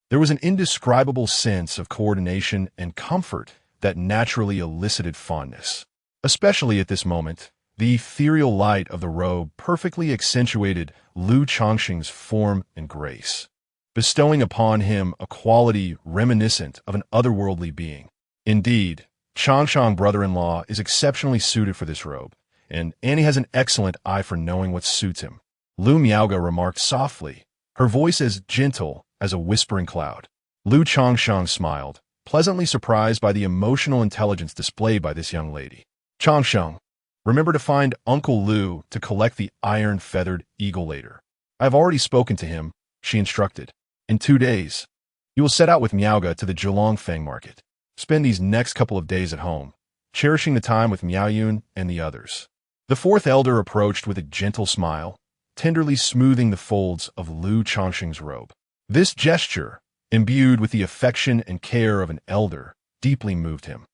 There was an indescribable sense of coordination and comfort that naturally elicited fondness. Especially at this moment, the ethereal light of the robe perfectly accentuated Lu Changsheng's form and grace, bestowing upon him a quality reminiscent of an otherworldly being. Indeed, Changsheng brother-in-law is exceptionally suited for this robe, and Annie has an excellent eye for knowing what suits him. Lu Miaoga remarked softly, her voice as gentle as a whispering cloud. Lu Changsheng smiled, pleasantly surprised by the emotional intelligence displayed by this young lady. Changsheng, remember to find Uncle Lu to collect the iron-feathered eagle later. I have already spoken to him, she instructed. In 2 days, you will set out with Miaoga to the Zhulongfeng market. Spend these next couple of days at home, cherishing the time with Miaoyun and the others. The fourth elder approached with a gentle smile, tenderly smoothing the folds of Lu Changsheng's robe. This gesture, imbued with the affection and care of an elder, deeply moved him.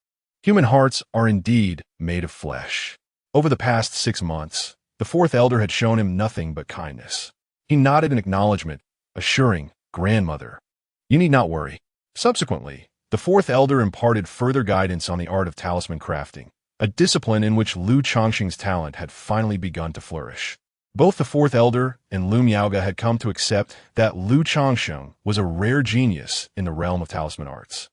Human hearts are indeed made of flesh. Over the past 6 months, the fourth elder had shown him nothing but kindness. He nodded in acknowledgement, assuring, "Grandmother, you need not worry." Subsequently, the fourth elder imparted further guidance on the art of talisman crafting, a discipline in which Lu Changsheng's talent had finally begun to flourish. Both the fourth elder and Lu Miaoga had come to accept that Lu Changsheng was a rare genius in the realm of talisman arts.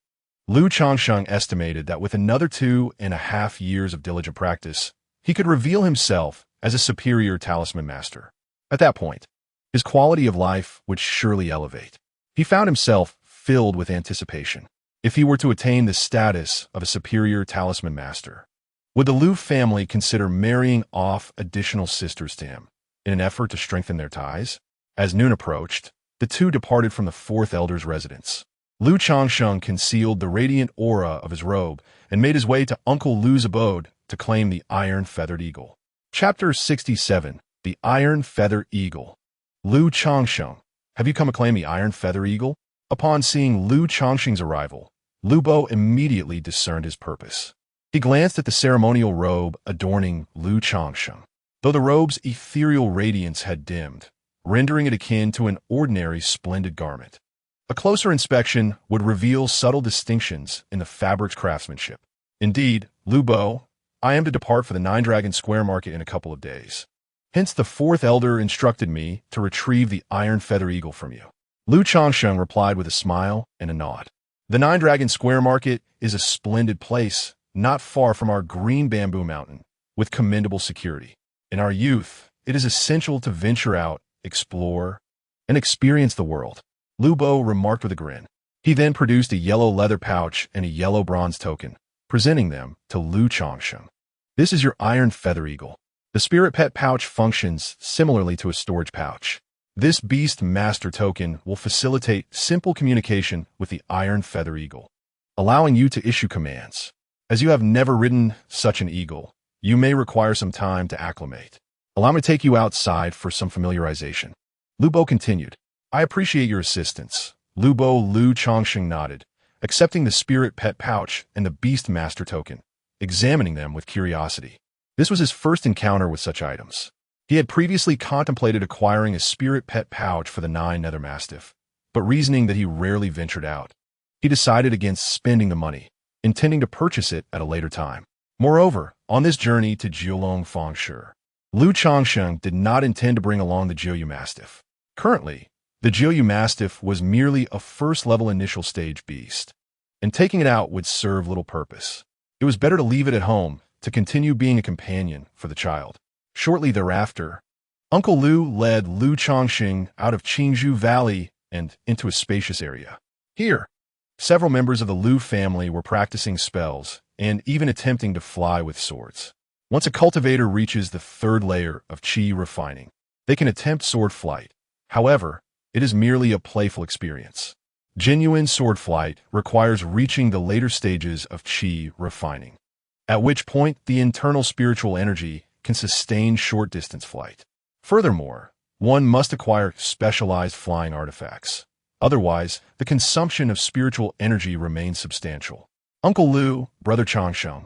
Lu Changsheng estimated that with another 2.5 years of diligent practice, he could reveal himself as a superior talisman master. At that point, his quality of life would surely elevate. He found himself filled with anticipation. If he were to attain the status of a superior talisman master, would the Lu family consider marrying off additional sisters to him in an effort to strengthen their ties? As noon approached, the two departed from the fourth elder's residence. Lu Changsheng concealed the radiant aura of his robe and made his way to Uncle Lu's abode to claim the iron-feathered eagle. Chapter 67. The Iron Feather Eagle. Lu Changsheng, have you come to claim the iron feather eagle? Upon seeing Lu Changsheng's arrival, Lu Bo immediately discerned his purpose. He glanced at the ceremonial robe adorning Lu Changsheng. Though the robe's ethereal radiance had dimmed, rendering it akin to an ordinary splendid garment, a closer inspection would reveal subtle distinctions in the fabric's craftsmanship. Indeed, Lu Bo, I am to depart for the Nine Dragon Square Market in a couple of days. Hence the fourth elder instructed me to retrieve the iron feather eagle from you. Lu Changsheng replied with a smile and a nod. The Nine Dragon Square Market is a splendid place, not far from our green bamboo mountain, with commendable security. In our youth, it is essential to venture out, explore, and experience the world, Lu Bo remarked with a grin. He then produced a yellow leather pouch and a yellow bronze token, presenting them to Lu Changsheng. This is your iron feather eagle. The spirit pet pouch functions similarly to a storage pouch. This beast master token will facilitate simple communication with the iron feather eagle, allowing you to issue commands. As you have never ridden such an eagle, you may require some time to acclimate. Allow me to take you outside for some familiarization. Lu Bo continued. I appreciate your assistance. Lu Changsheng nodded, accepting the spirit pet pouch and the beast master token, examining them with curiosity. This was his first encounter with such items. He had previously contemplated acquiring a spirit pet pouch for the 9 nether mastiff, but reasoning that he rarely ventured out, he decided against spending the money, intending to purchase it at a later time. Moreover, on this journey to Jiulong Fengshe, Lu Changsheng did not intend to bring along the Jiu Mastiff. Currently, the Jiu Mastiff was merely a first-level initial stage beast, and taking it out would serve little purpose. It was better to leave it at home to continue being a companion for the child. Shortly thereafter, Uncle Lu led Lu Changsheng out of Qingzhou Valley and into a spacious area. Here, several members of the Lu family were practicing spells and even attempting to fly with swords. Once a cultivator reaches the 3rd layer of qi refining, they can attempt sword flight. However, it is merely a playful experience. Genuine sword flight requires reaching the later stages of qi refining, at which point the internal spiritual energy can sustain short-distance flight. Furthermore, one must acquire specialized flying artifacts. Otherwise, the consumption of spiritual energy remains substantial. Uncle Lu, Brother Changsheng,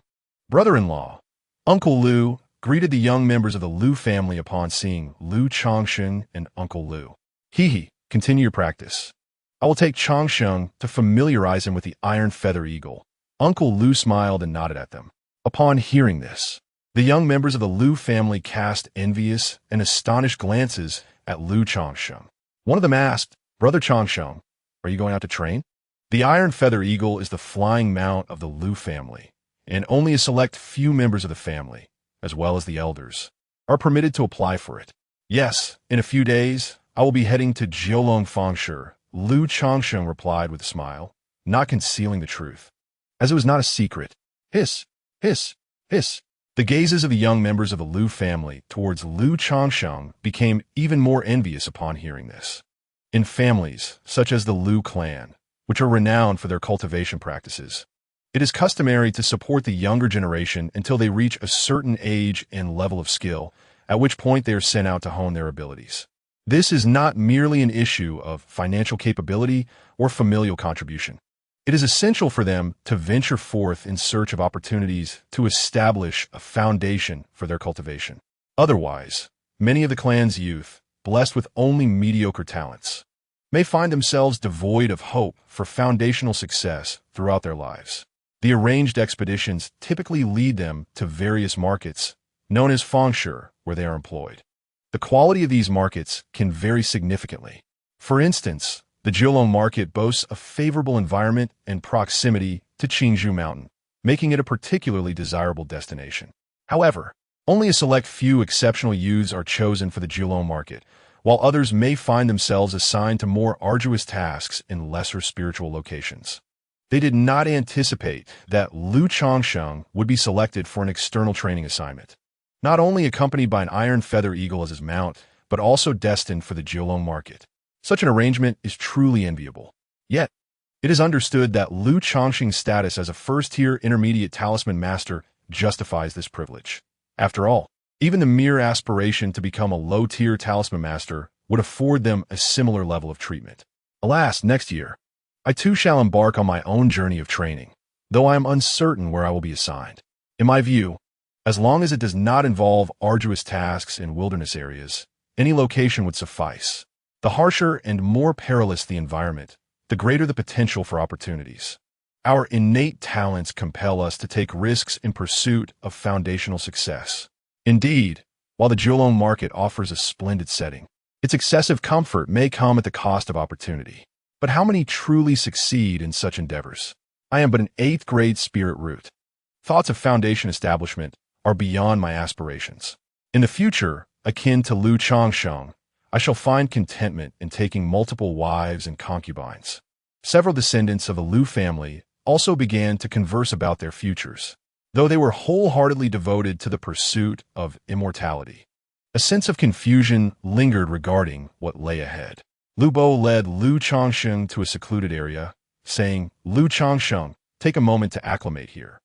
brother-in-law. Uncle Lu greeted the young members of the Lu family upon seeing Lu Changsheng and Uncle Lu. Hee, continue your practice. I will take Changsheng to familiarize him with the iron feather eagle. Uncle Lu smiled and nodded at them. Upon hearing this, the young members of the Lu family cast envious and astonished glances at Lu Changsheng. One of them asked, Brother Changsheng, are you going out to train? The iron feather eagle is the flying mount of the Lu family, and only a select few members of the family, as well as the elders, are permitted to apply for it. Yes, in a few days, I will be heading to Jiulong Fengshe, Lu Changsheng replied with a smile, not concealing the truth, as it was not a secret. Hiss, hiss, hiss. The gazes of the young members of the Lu family towards Lu Changsheng became even more envious upon hearing this. In families, such as the Lu clan, which are renowned for their cultivation practices, it is customary to support the younger generation until they reach a certain age and level of skill, at which point they are sent out to hone their abilities. This is not merely an issue of financial capability or familial contribution. It is essential for them to venture forth in search of opportunities to establish a foundation for their cultivation. Otherwise, many of the clan's youth, blessed with only mediocre talents, may find themselves devoid of hope for foundational success throughout their lives. The arranged expeditions typically lead them to various markets, known as fengshe, where they are employed. The quality of these markets can vary significantly. For instance, the Jiulong market boasts a favorable environment and proximity to Qingzhou Mountain, making it a particularly desirable destination. However, only a select few exceptional youths are chosen for the Jiulong market, while others may find themselves assigned to more arduous tasks in lesser spiritual locations. They did not anticipate that Lu Changsheng would be selected for an external training assignment, not only accompanied by an iron feather eagle as his mount, but also destined for the Jiulong market. Such an arrangement is truly enviable. Yet, it is understood that Lu Changsheng's status as a first-tier intermediate talisman master justifies this privilege. After all, even the mere aspiration to become a low-tier talisman master would afford them a similar level of treatment. Alas, next year, I too shall embark on my own journey of training, though I am uncertain where I will be assigned. In my view, as long as it does not involve arduous tasks in wilderness areas, any location would suffice. The harsher and more perilous the environment, the greater the potential for opportunities. Our innate talents compel us to take risks in pursuit of foundational success. Indeed, while the Jiulong market offers a splendid setting, its excessive comfort may come at the cost of opportunity. But how many truly succeed in such endeavors? I am but an 8th grade spirit root. Thoughts of foundation establishment are beyond my aspirations. In the future, akin to Lu Changsheng, I shall find contentment in taking multiple wives and concubines. Several descendants of the Lu family also began to converse about their futures, though they were wholeheartedly devoted to the pursuit of immortality. A sense of confusion lingered regarding what lay ahead. Lu Bo led Lu Changsheng to a secluded area, saying, Lu Changsheng, take a moment to acclimate here.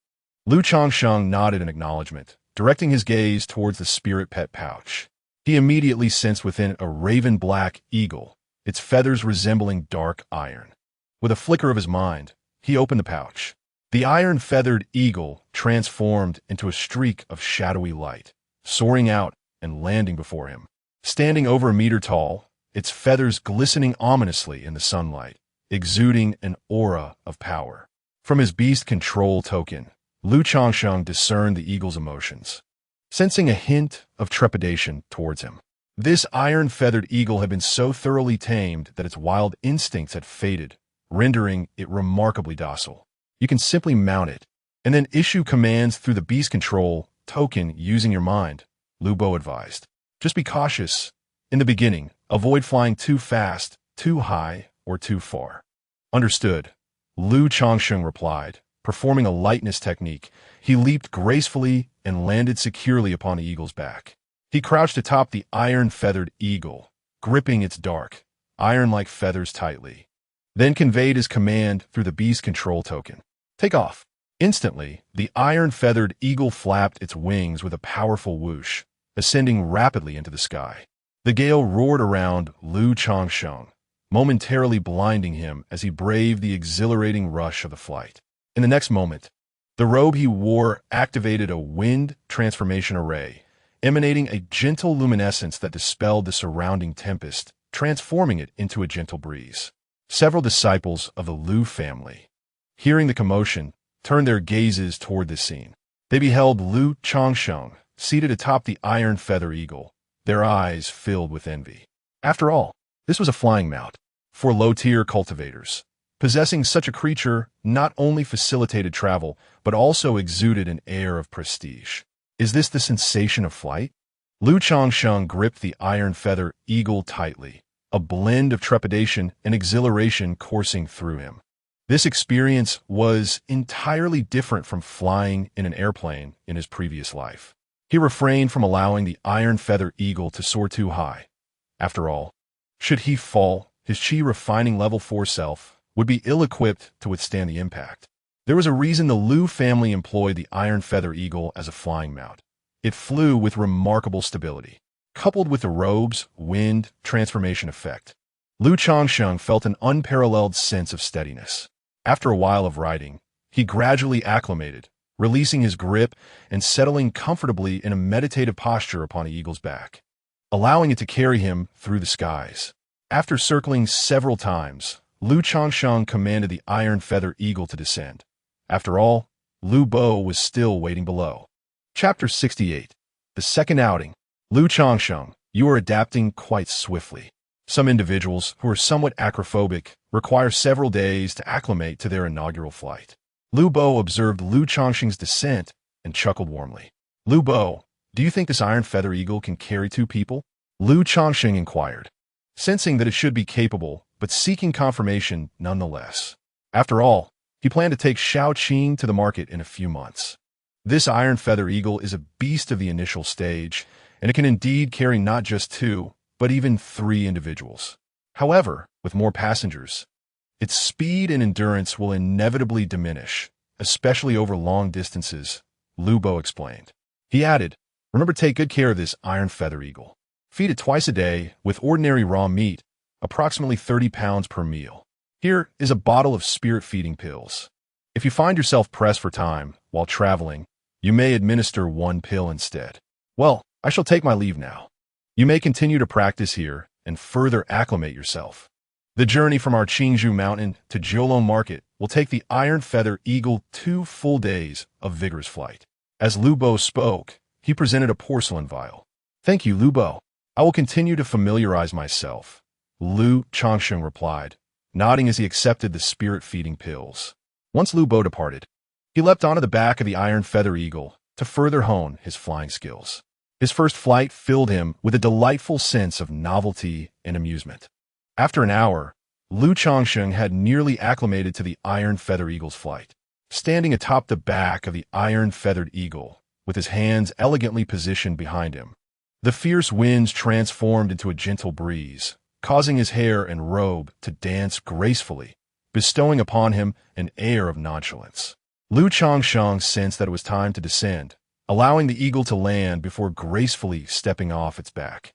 Lu Changsheng nodded in acknowledgement, directing his gaze towards the spirit pet pouch. He immediately sensed within a raven-black eagle, its feathers resembling dark iron. With a flicker of his mind, he opened the pouch. The iron-feathered eagle transformed into a streak of shadowy light, soaring out and landing before him. Standing over a meter tall, its feathers glistening ominously in the sunlight, exuding an aura of power. From his beast control token, Changsheng discerned the eagle's emotions, sensing a hint of trepidation towards him. This iron-feathered eagle had been so thoroughly tamed that its wild instincts had faded, rendering it remarkably docile. You can simply mount it, and then issue commands through the beast control token using your mind, Lu Bo advised. Just be cautious. In the beginning, avoid flying too fast, too high, or too far. Understood, Changsheng replied. Performing a lightness technique, he leaped gracefully and landed securely upon the eagle's back. He crouched atop the iron-feathered eagle, gripping its dark, iron-like feathers tightly, then conveyed his command through the beast control token. Take off. Instantly, the iron-feathered eagle flapped its wings with a powerful whoosh, ascending rapidly into the sky. The gale roared around Changsheng, momentarily blinding him as he braved the exhilarating rush of the flight. In the next moment, the robe he wore activated a wind transformation array, emanating a gentle luminescence that dispelled the surrounding tempest, transforming it into a gentle breeze. Several disciples of the Lu family, hearing the commotion, turned their gazes toward this scene. They beheld Changsheng seated atop the iron feather eagle, their eyes filled with envy. After all, this was a flying mount for low-tier cultivators. Possessing such a creature not only facilitated travel, but also exuded an air of prestige. Is this the sensation of flight? Changsheng gripped the iron feather eagle tightly, a blend of trepidation and exhilaration coursing through him. This experience was entirely different from flying in an airplane in his previous life. He refrained from allowing the iron feather eagle to soar too high. After all, should he fall, his chi refining level 4 self would be ill-equipped to withstand the impact. There was a reason the Lu family employed the iron feather eagle as a flying mount. It flew with remarkable stability. Coupled with the robe's wind transformation effect, Changsheng felt an unparalleled sense of steadiness. After a while of riding, he gradually acclimated, releasing his grip and settling comfortably in a meditative posture upon the eagle's back, allowing it to carry him through the skies. After circling several times, Changsheng commanded the iron feather eagle to descend. After all, Lu Bo was still waiting below. Chapter 68. The second outing. Changsheng, you are adapting quite swiftly. Some individuals who are somewhat acrophobic require several days to acclimate to their inaugural flight. Lu Bo observed Changsheng's descent and chuckled warmly. Lu Bo, do you think this iron feather eagle can carry 2 people? Changsheng inquired, sensing that it should be capable, but seeking confirmation nonetheless. After all, he planned to take Shaoqing to the market in a few months. This iron feather eagle is a beast of the initial stage, and it can indeed carry not just 2, but even 3 individuals. However, with more passengers, its speed and endurance will inevitably diminish, especially over long distances, Lu Bo explained. He added, remember to take good care of this iron feather eagle. Feed it twice a day with ordinary raw meat, approximately 30 pounds per meal. Here is a bottle of spirit-feeding pills. If you find yourself pressed for time while traveling, you may administer 1 pill instead. Well, I shall take my leave now. You may continue to practice here and further acclimate yourself. The journey from our Qingzhou mountain to Jiulong market will take the iron feather eagle 2 full days of vigorous flight. As Lu Bo spoke, he presented a porcelain vial. Thank you, Lu Bo. I will continue to familiarize myself, Changsheng replied, nodding as he accepted the spirit-feeding pills. Once Lu Bo departed, he leapt onto the back of the iron feather eagle to further hone his flying skills. His first flight filled him with a delightful sense of novelty and amusement. After an hour, Changsheng had nearly acclimated to the iron feather eagle's flight. Standing atop the back of the iron-feathered eagle, with his hands elegantly positioned behind him, the fierce winds transformed into a gentle breeze, causing his hair and robe to dance gracefully, bestowing upon him an air of nonchalance. Changsheng sensed that it was time to descend, allowing the eagle to land before gracefully stepping off its back.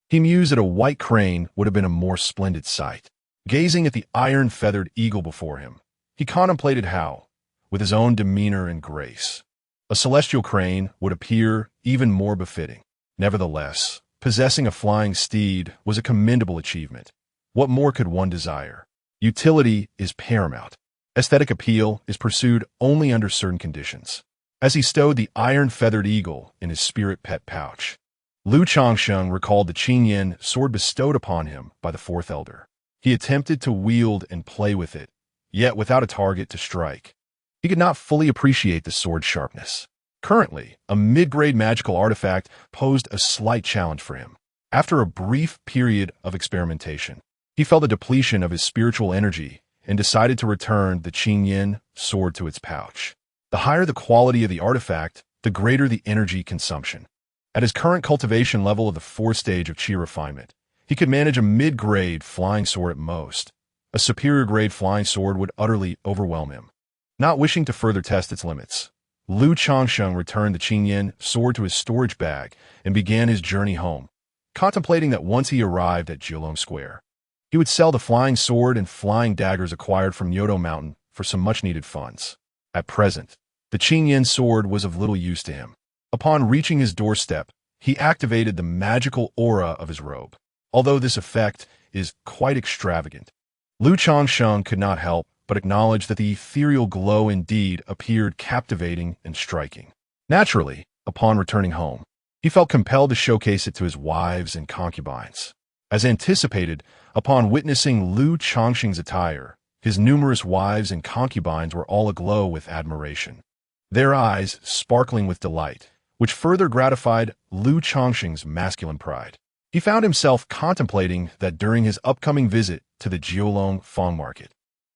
He mused that a white crane would have been a more splendid sight. Gazing at the iron-feathered eagle before him, he contemplated how, with his own demeanor and grace, a celestial crane would appear even more befitting. Nevertheless, possessing a flying steed was a commendable achievement. What more could one desire? Utility is paramount. Aesthetic appeal is pursued only under certain conditions. As he stowed the iron-feathered eagle in his spirit pet pouch, Lu Changsheng recalled the Qingyan sword bestowed upon him by the fourth elder. He attempted to wield and play with it, yet without a target to strike. He could not fully appreciate the sword's sharpness. Currently, a mid-grade magical artifact posed a slight challenge for him. After a brief period of experimentation, he felt a depletion of his spiritual energy and decided to return the Qingyan sword to its pouch. The higher the quality of the artifact, the greater the energy consumption. At his current cultivation level of the fourth stage of Qi refinement, he could manage a mid-grade flying sword at most. A superior-grade flying sword would utterly overwhelm him. Not wishing to further test its limits, Lu Changsheng returned the Qingyan sword to his storage bag and began his journey home, contemplating that once he arrived at Jiulong Square, he would sell the flying sword and flying daggers acquired from Yodo Mountain for some much-needed funds. At present, the Qingyan sword was of little use to him. Upon reaching his doorstep, he activated the magical aura of his robe. Although this effect is quite extravagant, Lu Changsheng could not help but acknowledge that the ethereal glow indeed appeared captivating and striking. Naturally, upon returning home, he felt compelled to showcase it to his wives and concubines. As anticipated, upon witnessing Lu Changsheng's attire, his numerous wives and concubines were all aglow with admiration, their eyes sparkling with delight, which further gratified Lu Changsheng's masculine pride. He found himself contemplating that during his upcoming visit to the Jiulong Fang Market,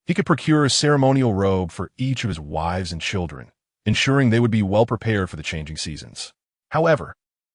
he could procure a ceremonial robe for each of his wives and children, ensuring they would be well prepared for the changing seasons. However,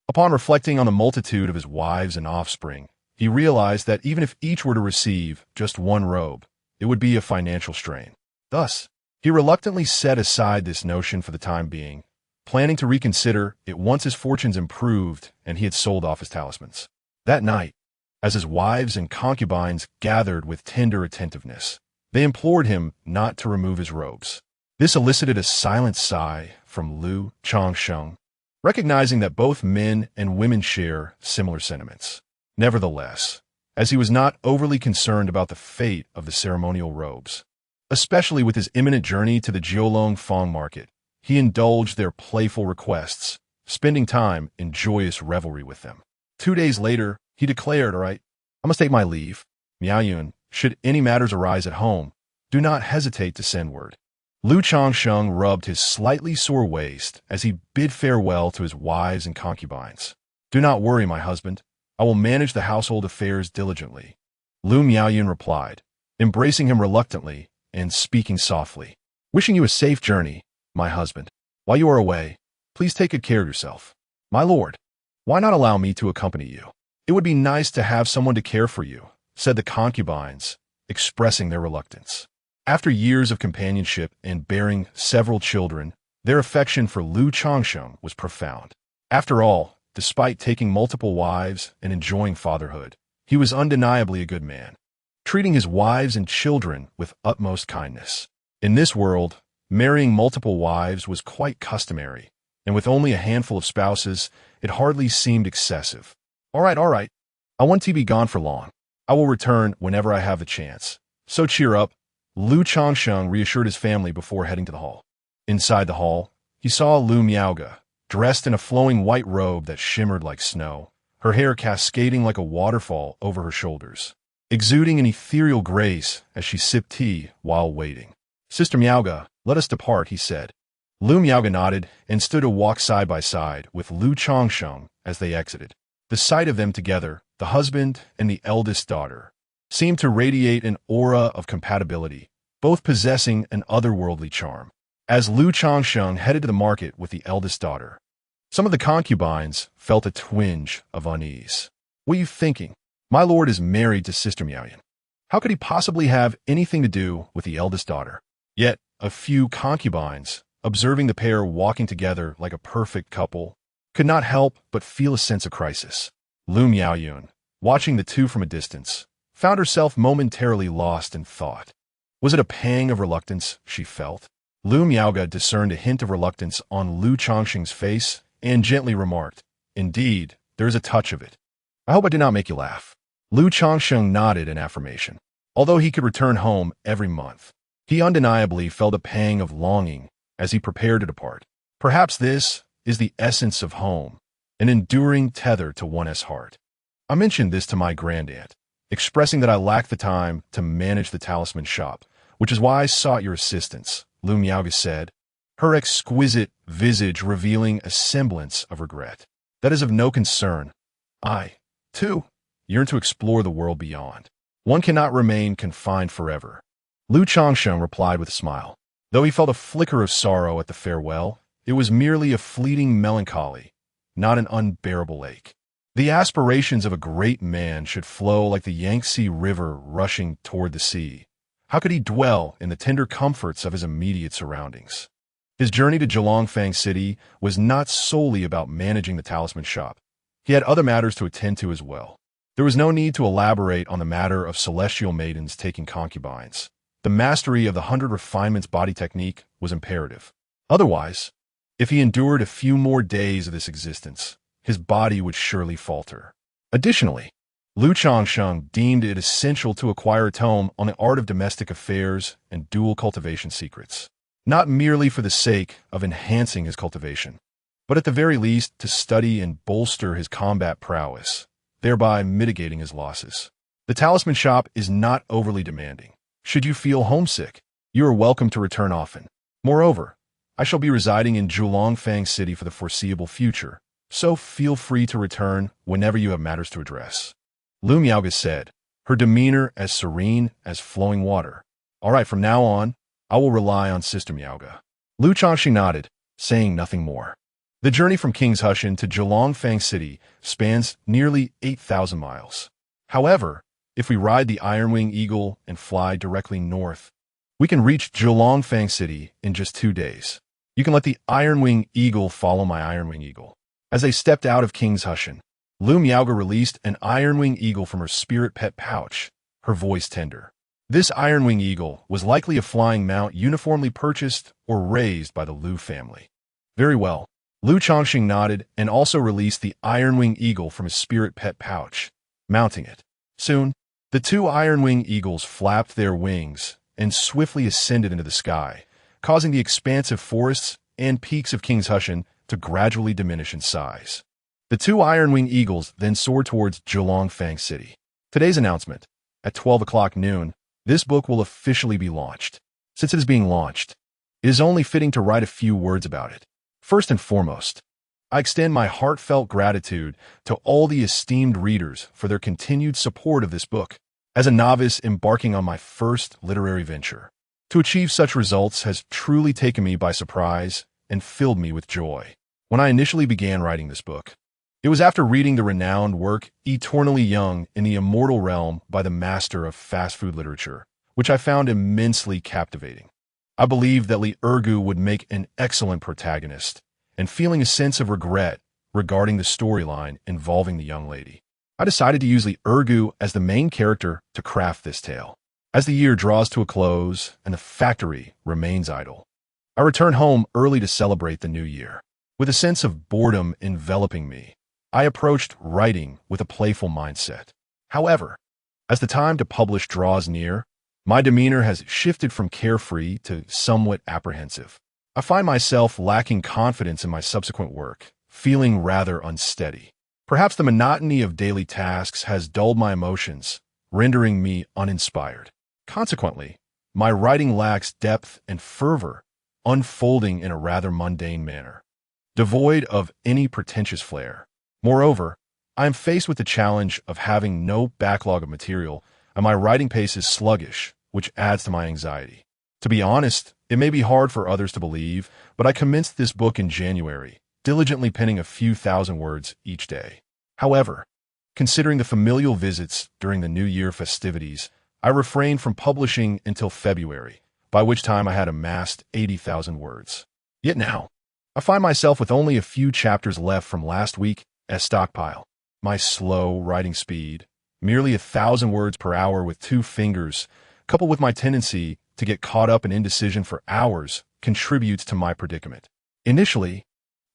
upon reflecting on the multitude of his wives and offspring, he realized that even if each were to receive just one robe, it would be a financial strain. Thus, he reluctantly set aside this notion for the time being, planning to reconsider it once his fortunes improved and he had sold off his talismans. That night, as his wives and concubines gathered with tender attentiveness, they implored him not to remove his robes. This elicited a silent sigh from Lu Changsheng, recognizing that both men and women share similar sentiments. Nevertheless, as he was not overly concerned about the fate of the ceremonial robes, especially with his imminent journey to the Jiulong Fang Market, he indulged their playful requests, spending time in joyous revelry with them. 2 days later, he declared, "All right, I must take my leave. Miaoyun, should any matters arise at home, do not hesitate to send word." Lu Changsheng rubbed his slightly sore waist as he bid farewell to his wives and concubines. "Do not worry, my husband. I will manage the household affairs diligently," Lu Miaoyun replied, embracing him reluctantly and speaking softly. "Wishing you a safe journey, my husband. While you are away, please take good care of yourself." "My lord, why not allow me to accompany you? It would be nice to have someone to care for you," said the concubines, expressing their reluctance. After years of companionship and bearing several children, their affection for Lu Changsheng was profound. After all, despite taking multiple wives and enjoying fatherhood, he was undeniably a good man, treating his wives and children with utmost kindness. In this world, marrying multiple wives was quite customary, and with only a handful of spouses, it hardly seemed excessive. All right. I won't be gone for long. I will return whenever I have the chance. So cheer up," Lu Changsheng reassured his family before heading to the hall. Inside the hall, he saw Lu Miaoge, dressed in a flowing white robe that shimmered like snow, her hair cascading like a waterfall over her shoulders, exuding an ethereal grace as she sipped tea while waiting. "Sister Miaoge, let us depart," he said. Lu Miaoge nodded and stood to walk side by side with Lu Changsheng as they exited. The sight of them together, the husband and the eldest daughter, seemed to radiate an aura of compatibility, both possessing an otherworldly charm. As Lu Changsheng headed to the market with the eldest daughter, some of the concubines felt a twinge of unease. "What are you thinking? My lord is married to Sister Miaoyun. How could he possibly have anything to do with the eldest daughter?" Yet a few concubines, observing the pair walking together like a perfect couple, could not help but feel a sense of crisis. Lu Miaoyun, watching the two from a distance, found herself momentarily lost in thought. Was it a pang of reluctance she felt? Lu Miaoge discerned a hint of reluctance on Lu Changsheng's face and gently remarked, "Indeed, there is a touch of it. I hope I did not make you laugh. Changsheng nodded in affirmation. Although he could return home every month, he undeniably felt a pang of longing as he prepared to depart. Perhaps this is the essence of home, an enduring tether to one's heart. I mentioned this to my grandaunt, expressing that I lacked the time to manage the talisman shop, which is why I sought your assistance, Lu Miaoga said, her exquisite visage revealing a semblance of regret. That is of no concern. I, too, yearn to explore the world beyond. One cannot remain confined forever. Lu Changsheng replied with a smile. Though he felt a flicker of sorrow at the farewell, it was merely a fleeting melancholy, not an unbearable ache. The aspirations of a great man should flow like the Yangtze River rushing toward the sea. How could he dwell in the tender comforts of his immediate surroundings? His journey to Zhilongfang City was not solely about managing the talisman shop. He had other matters to attend to as well. There was no need to elaborate on the matter of celestial maidens taking concubines. The mastery of the 100 refinements body technique was imperative. Otherwise, if he endured a few more days of this existence, his body would surely falter. Additionally, Lu Changsheng deemed it essential to acquire a tome on the art of domestic affairs and dual cultivation secrets, not merely for the sake of enhancing his cultivation, but at the very least to study and bolster his combat prowess, thereby mitigating his losses. The talisman shop is not overly demanding. Should you feel homesick, you are welcome to return often. Moreover, I shall be residing in Zhilongfang City for the foreseeable future, so feel free to return whenever you have matters to address. Lu Miaoga said, her demeanor as serene as flowing water. All right, from now on, I will rely on Sister Miaoga. Lu Changsheng nodded, saying nothing more. The journey from Changsheng to Zhilongfang City spans nearly 8,000 miles. However, if we ride the Ironwing Eagle and fly directly north, we can reach Zhilongfang City in just 2 days. You can let the Ironwing Eagle follow my Ironwing Eagle. As they stepped out of Changsheng, Lu Miaoga released an Ironwing Eagle from her spirit pet pouch, her voice tender. This Ironwing Eagle was likely a flying mount uniformly purchased or raised by the Lu family. Very well. Lu Changsheng nodded and also released the Ironwing Eagle from his spirit pet pouch, mounting it. Soon, the 2 Ironwing Eagles flapped their wings and swiftly ascended into the sky, causing the expansive forests and peaks of Changsheng to gradually diminish in size. The 2 Ironwing Eagles then soared towards Zhilongfang City. Today's announcement, at 12 o'clock noon, this book will officially be launched. Since it is being launched, it is only fitting to write a few words about it. First and foremost, I extend my heartfelt gratitude to all the esteemed readers for their continued support of this book. As a novice embarking on my first literary venture, to achieve such results has truly taken me by surprise and filled me with joy. When I initially began writing this book, it was after reading the renowned work Eternally Young in the Immortal Realm by the master of fast food literature, which I found immensely captivating. I believed that Li Ergu would make an excellent protagonist, and feeling a sense of regret regarding the storyline involving the young lady, I decided to use Li Ergu as the main character to craft this tale. As the year draws to a close and the factory remains idle, I return home early to celebrate the new year. With a sense of boredom enveloping me, I approached writing with a playful mindset. However, as the time to publish draws near, my demeanor has shifted from carefree to somewhat apprehensive. I find myself lacking confidence in my subsequent work, feeling rather unsteady. Perhaps the monotony of daily tasks has dulled my emotions, rendering me uninspired. Consequently, my writing lacks depth and fervor, unfolding in a rather mundane manner, devoid of any pretentious flair. Moreover, I am faced with the challenge of having no backlog of material, and my writing pace is sluggish, which adds to my anxiety. To be honest, it may be hard for others to believe, but I commenced this book in January, diligently penning a few thousand words each day. However, considering the familial visits during the New Year festivities, I refrained from publishing until February, by which time I had amassed 80,000 words. Yet now, I find myself with only a few chapters left from last week as stockpile. My slow writing speed, merely 1,000 words per hour with 2 fingers, coupled with my tendency to get caught up in indecision for hours, contributes to my predicament. Initially,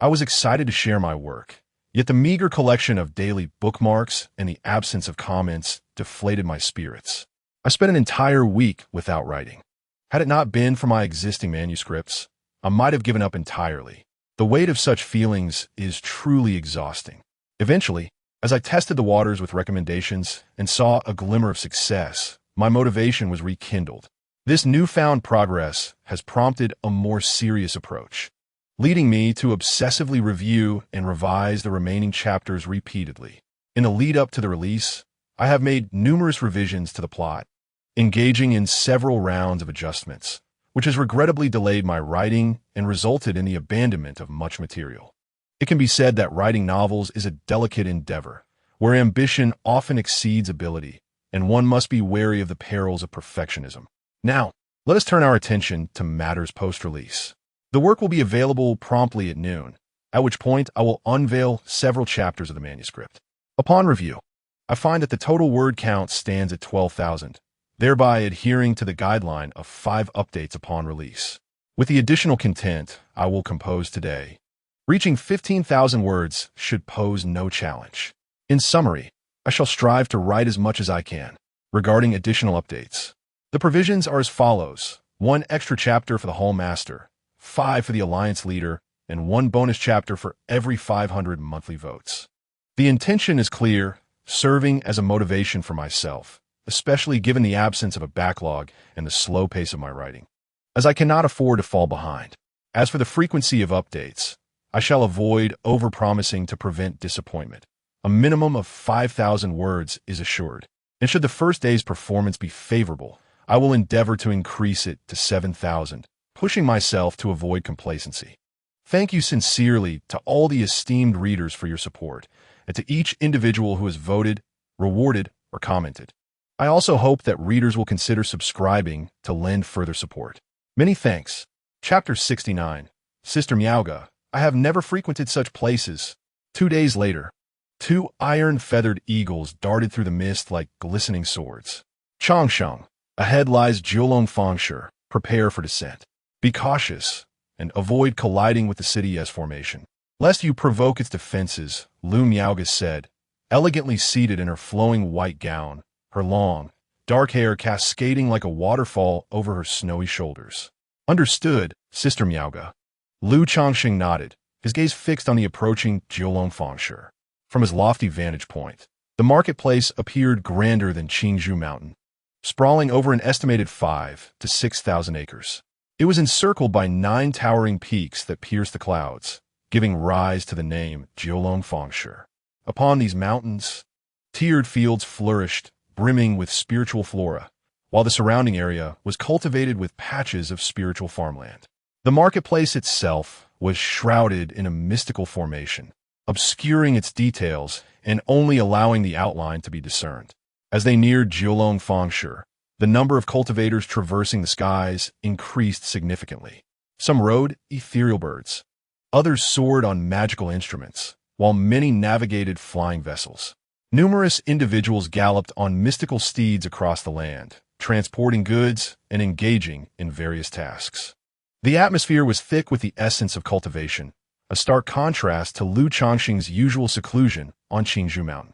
I was excited to share my work, Yet the meager collection of daily bookmarks and the absence of comments deflated my spirits. I spent an entire week without writing. Had it not been for my existing manuscripts, I might have given up entirely. The weight of such feelings is truly exhausting. Eventually, as I tested the waters with recommendations and saw a glimmer of success, my motivation was rekindled. This newfound progress has prompted a more serious approach, leading me to obsessively review and revise the remaining chapters repeatedly. In the lead-up to the release, I have made numerous revisions to the plot, engaging in several rounds of adjustments, which has regrettably delayed my writing and resulted in the abandonment of much material. It can be said that writing novels is a delicate endeavor, where ambition often exceeds ability, and one must be wary of the perils of perfectionism. Now, let us turn our attention to matters post-release. The work will be available promptly at noon, at which point I will unveil several chapters of the manuscript. Upon review, I find that the total word count stands at 12,000, thereby adhering to the guideline of 5 updates upon release. With the additional content I will compose today, reaching 15,000 words should pose no challenge. In summary, I shall strive to write as much as I can. Regarding additional updates, the provisions are as follows: 1 extra chapter for the Hall Master, 5 for the Alliance Leader, and 1 bonus chapter for every 500 monthly votes. The intention is clear, serving as a motivation for myself, especially given the absence of a backlog and the slow pace of my writing, as I cannot afford to fall behind. As for the frequency of updates, I shall avoid overpromising to prevent disappointment. A minimum of 5,000 words is assured, and should the first day's performance be favorable, I will endeavor to increase it to 7,000, pushing myself to avoid complacency. Thank you sincerely to all the esteemed readers for your support, and to each individual who has voted, rewarded, or commented. I also hope that readers will consider subscribing to lend further support. Many thanks. Chapter 69. Sister Miauga, I have never frequented such places. 2 days later, 2 iron-feathered eagles darted through the mist like glistening swords. Changsheng, ahead lies Jiulongfangshe. Prepare for descent. Be cautious, and avoid colliding with the city S formation, lest you provoke its defenses, Lu Miauga said, elegantly seated in her flowing white gown, her long, dark hair cascading like a waterfall over her snowy shoulders. Understood, Sister Miauga. Lu Changsheng nodded, his gaze fixed on the approaching Jiulongfangshe. From his lofty vantage point, the marketplace appeared grander than Qingzhou Mountain, sprawling over an estimated 5,000 to 6,000 acres. It was encircled by 9 towering peaks that pierced the clouds, giving rise to the name Jiulongfangshe. Upon these mountains, tiered fields flourished, brimming with spiritual flora, while the surrounding area was cultivated with patches of spiritual farmland. The marketplace itself was shrouded in a mystical formation, obscuring its details and only allowing the outline to be discerned. As they neared Jiulongfangshe, the number of cultivators traversing the skies increased significantly. Some rode ethereal birds, others soared on magical instruments, while many navigated flying vessels. Numerous individuals galloped on mystical steeds across the land, transporting goods and engaging in various tasks. The atmosphere was thick with the essence of cultivation, a stark contrast to Lu Changsheng's usual seclusion on Qingzhou Mountain.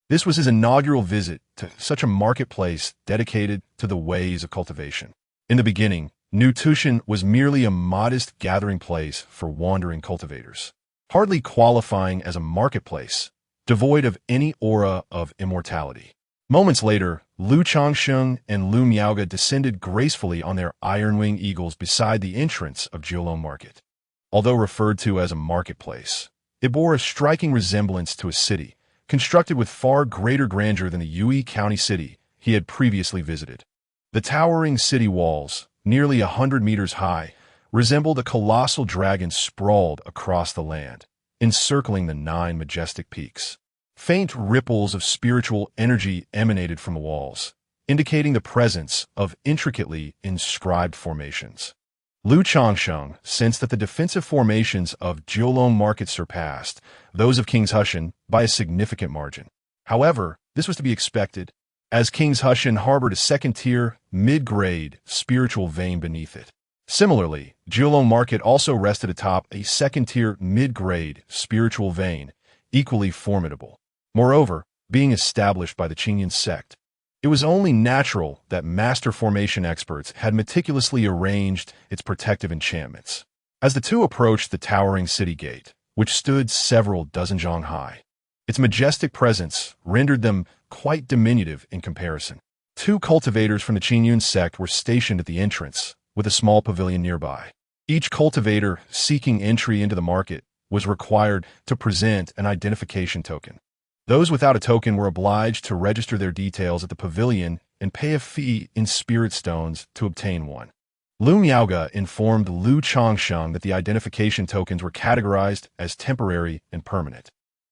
This was his inaugural visit to such a marketplace dedicated to the ways of cultivation. In the beginning, New Tushan was merely a modest gathering place for wandering cultivators, hardly qualifying as a marketplace, devoid of any aura of immortality. Moments later, Lu Changsheng and Lu Miauga descended gracefully on their iron-wing eagles beside the entrance of Jiulong Market. Although referred to as a marketplace, it bore a striking resemblance to a city, constructed with far greater grandeur than the Yue County city he had previously visited. The towering city walls, nearly 100 meters high, resembled a colossal dragon sprawled across the land, encircling the 9 majestic peaks. Faint ripples of spiritual energy emanated from the walls, indicating the presence of intricately inscribed formations. Lu Changsheng sensed that the defensive formations of Jiulong Market surpassed those of King's Hushan by a significant margin. However, this was to be expected, as King's Hushan harbored a second-tier, mid-grade spiritual vein beneath it. Similarly, Jiulong Market also rested atop a second-tier, mid-grade spiritual vein, equally formidable. Moreover, being established by the Qingyun sect, it was only natural that master formation experts had meticulously arranged its protective enchantments. As the two approached the towering city gate, which stood several dozen zhang high, its majestic presence rendered them quite diminutive in comparison. Two cultivators from the Qingyun sect were stationed at the entrance, with a small pavilion nearby. Each cultivator seeking entry into the market was required to present an identification token. Those without a token were obliged to register their details at the pavilion and pay a fee in spirit stones to obtain one. Lu Miaoge informed Lu Changsheng that the identification tokens were categorized as temporary and permanent.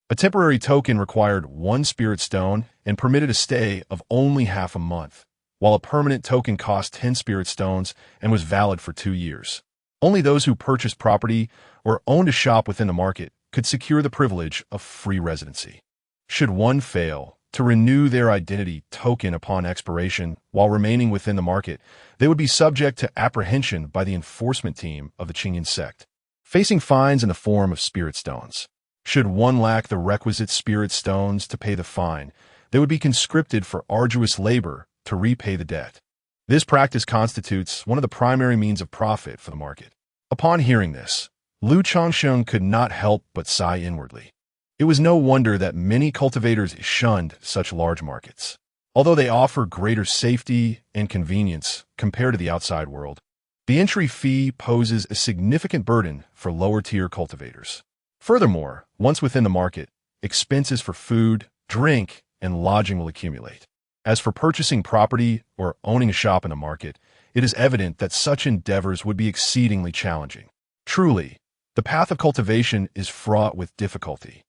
A temporary token required 1 spirit stone and permitted a stay of only half a month, while a permanent token cost 10 spirit stones and was valid for 2 years. Only those who purchased property or owned a shop within the market could secure the privilege of free residency. Should one fail to renew their identity token upon expiration while remaining within the market, they would be subject to apprehension by the enforcement team of the Qingyun sect, facing fines in the form of spirit stones. Should one lack the requisite spirit stones to pay the fine, they would be conscripted for arduous labor to repay the debt. This practice constitutes one of the primary means of profit for the market. Upon hearing this, Lu Changsheng could not help but sigh inwardly. It was no wonder that many cultivators shunned such large markets. Although they offer greater safety and convenience compared to the outside world, the entry fee poses a significant burden for lower-tier cultivators. Furthermore, once within the market, expenses for food, drink, and lodging will accumulate. As for purchasing property or owning a shop in the market, it is evident that such endeavors would be exceedingly challenging. Truly, the path of cultivation is fraught with difficulty,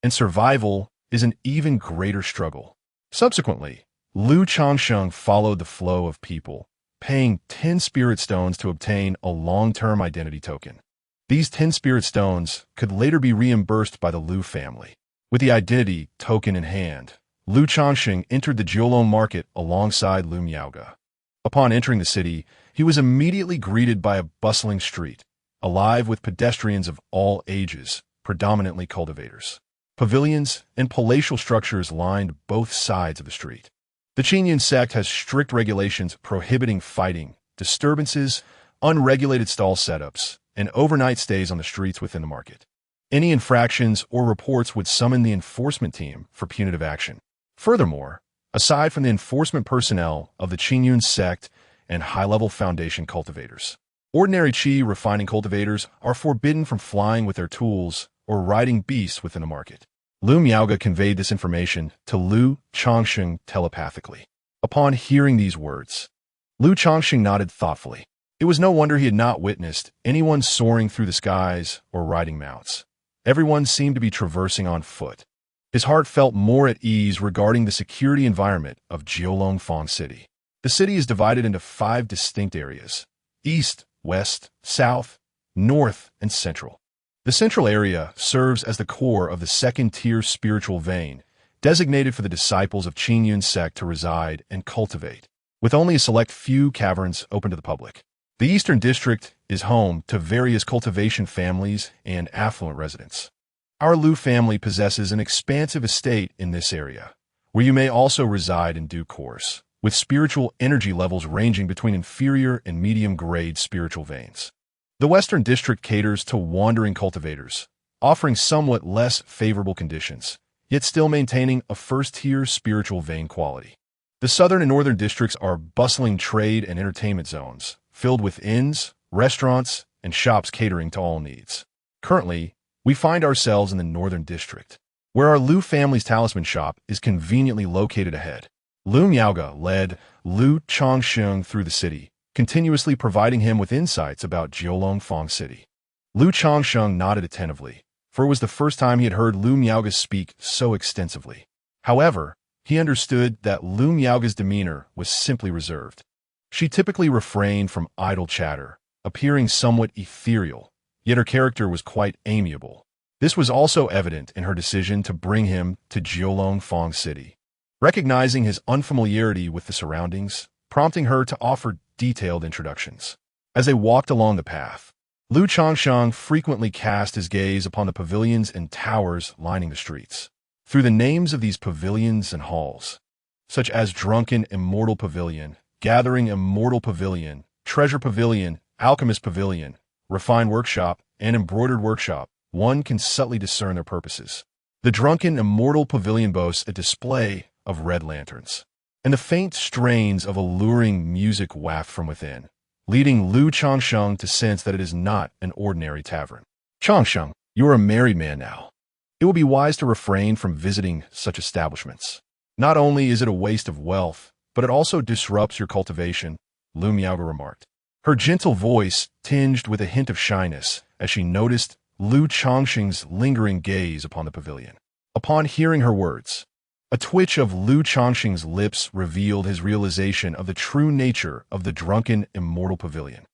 and survival is an even greater struggle. Subsequently, Lu Changsheng followed the flow of people, paying 10 spirit stones to obtain a long-term identity token. These 10 spirit stones could later be reimbursed by the Lu family. With the identity token in hand, Lu Changsheng entered the Jiulong market alongside Lu Miaoge. Upon entering the city, he was immediately greeted by a bustling street, alive with pedestrians of all ages, predominantly cultivators. Pavilions and palatial structures lined both sides of the street. The Qingyun sect has strict regulations prohibiting fighting, disturbances, unregulated stall setups, and overnight stays on the streets within the market. Any infractions or reports would summon the enforcement team for punitive action. Furthermore, aside from the enforcement personnel of the Qingyun sect and high-level foundation cultivators, ordinary qi refining cultivators are forbidden from flying with their tools or riding beasts within the market. Lu Miaoge conveyed this information to Lu Changsheng telepathically. Upon hearing these words, Lu Changsheng nodded thoughtfully. It was no wonder he had not witnessed anyone soaring through the skies or riding mounts. Everyone seemed to be traversing on foot. His heart felt more at ease regarding the security environment of Jiulongfang City. The city is divided into 5 distinct areas: east, west, south, north, and central. The central area serves as the core of the second-tier spiritual vein, designated for the disciples of Qingyun sect to reside and cultivate, with only a select few caverns open to the public. The eastern district is home to various cultivation families and affluent residents. Our Lu family possesses an expansive estate in this area, where you may also reside in due course, with spiritual energy levels ranging between inferior and medium-grade spiritual veins. The Western District caters to wandering cultivators, offering somewhat less favorable conditions, yet still maintaining a first-tier spiritual vein quality. The Southern and Northern Districts are bustling trade and entertainment zones, filled with inns, restaurants, and shops catering to all needs. Currently, we find ourselves in the Northern District, where our Lu family's talisman shop is conveniently located ahead. Lu Miaoge led Lu Changsheng through the city, continuously providing him with insights about Jiulongfang City. Lu Changsheng nodded attentively, for it was the first time he had heard Lu Miaoge speak so extensively. However, he understood that Lu Miaoge's demeanor was simply reserved. She typically refrained from idle chatter, appearing somewhat ethereal, yet her character was quite amiable. This was also evident in her decision to bring him to Jiulongfang City, recognizing his unfamiliarity with the surroundings, prompting her to offer detailed introductions. As they walked along the path, Lu Changsheng frequently cast his gaze upon the pavilions and towers lining the streets. Through the names of these pavilions and halls, such as Drunken Immortal Pavilion, Gathering Immortal Pavilion, Treasure Pavilion, Alchemist Pavilion, Refined Workshop, and Embroidered Workshop, one can subtly discern their purposes. The Drunken Immortal Pavilion boasts a display of red lanterns, and the faint strains of alluring music waft from within, leading Lu Changsheng to sense that it is not an ordinary tavern. Changsheng, you are a married man now. It will be wise to refrain from visiting such establishments. Not only is it a waste of wealth, but it also disrupts your cultivation, Lu Miaoga remarked, her gentle voice tinged with a hint of shyness as she noticed Lu Changsheng's lingering gaze upon the pavilion. Upon hearing her words, a twitch of Lu Changsheng's lips revealed his realization of the true nature of the Drunken Immortal Pavilion.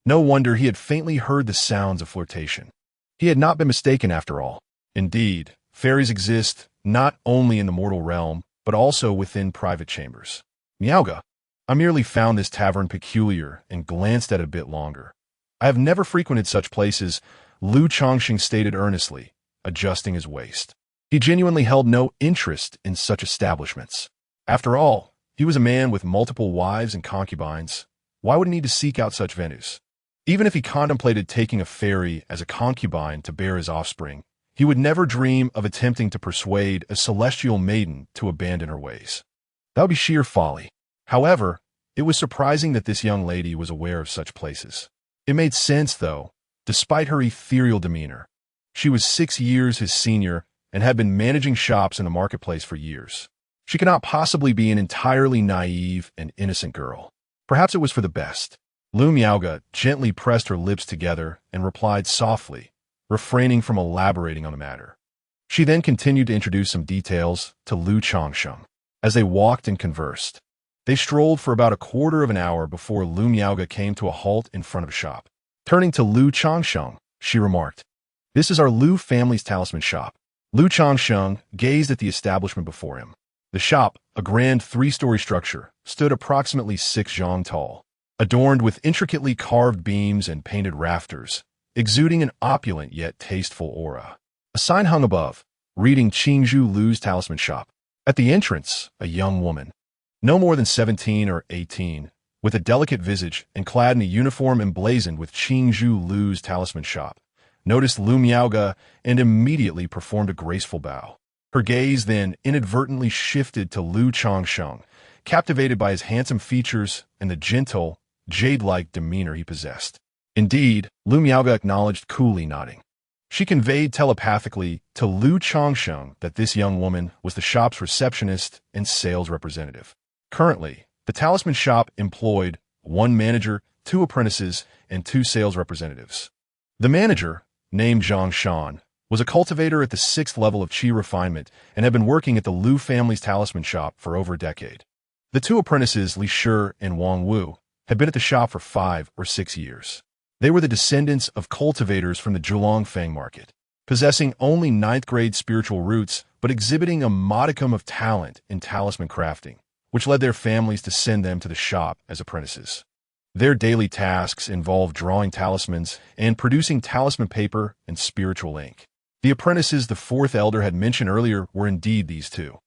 No wonder he had faintly heard the sounds of flirtation. He had not been mistaken after all. Indeed, fairies exist not only in the mortal realm, but also within private chambers. Miaoga, I merely found this tavern peculiar and glanced at it a bit longer. I have never frequented such places, Lu Changsheng stated earnestly, adjusting his waist. He genuinely held no interest in such establishments. After all, he was a man with multiple wives and concubines. Why would he need to seek out such venues? Even if he contemplated taking a fairy as a concubine to bear his offspring, he would never dream of attempting to persuade a celestial maiden to abandon her ways. That would be sheer folly. However, it was surprising that this young lady was aware of such places. It made sense, though, despite her ethereal demeanor. She was 6 years his senior and had been managing shops in the marketplace for years. She could not possibly be an entirely naive and innocent girl. Perhaps it was for the best. Lu Miaoga gently pressed her lips together and replied softly, refraining from elaborating on the matter. She then continued to introduce some details to Lu Changsheng. As they walked and conversed, they strolled for about a quarter of an hour before Lu Miaoga came to a halt in front of a shop. Turning to Lu Changsheng, she remarked, "This is our Lu family's talisman shop." Lu Changsheng gazed at the establishment before him. The shop, a grand 3-story structure, stood approximately 6 zhang tall, adorned with intricately carved beams and painted rafters, exuding an opulent yet tasteful aura. A sign hung above, reading Qingzhu Lu's talisman shop. At the entrance, a young woman, no more than 17 or 18, with a delicate visage and clad in a uniform emblazoned with Qingzhu Lu's talisman shop, noticed Lu Miaoga and immediately performed a graceful bow. Her gaze then inadvertently shifted to Lu Changsheng, captivated by his handsome features and the gentle, jade-like demeanor he possessed. Indeed, Lu Miaoga acknowledged, coolly nodding. She conveyed telepathically to Lu Changsheng that this young woman was the shop's receptionist and sales representative. Currently, the talisman shop employed 1 manager, 2 apprentices, and 2 sales representatives. The manager, named Zhang Shan, was a cultivator at the 6th level of Qi refinement and had been working at the Lu family's talisman shop for over a decade. The 2 apprentices, Li Shi and Wang Wu, had been at the shop for 5 or 6 years. They were the descendants of cultivators from the Zhulongfang market, possessing only 9th-grade spiritual roots but exhibiting a modicum of talent in talisman crafting, which led their families to send them to the shop as apprentices. Their daily tasks involved drawing talismans and producing talisman paper and spiritual ink. The apprentices the 4th elder had mentioned earlier were indeed these 2.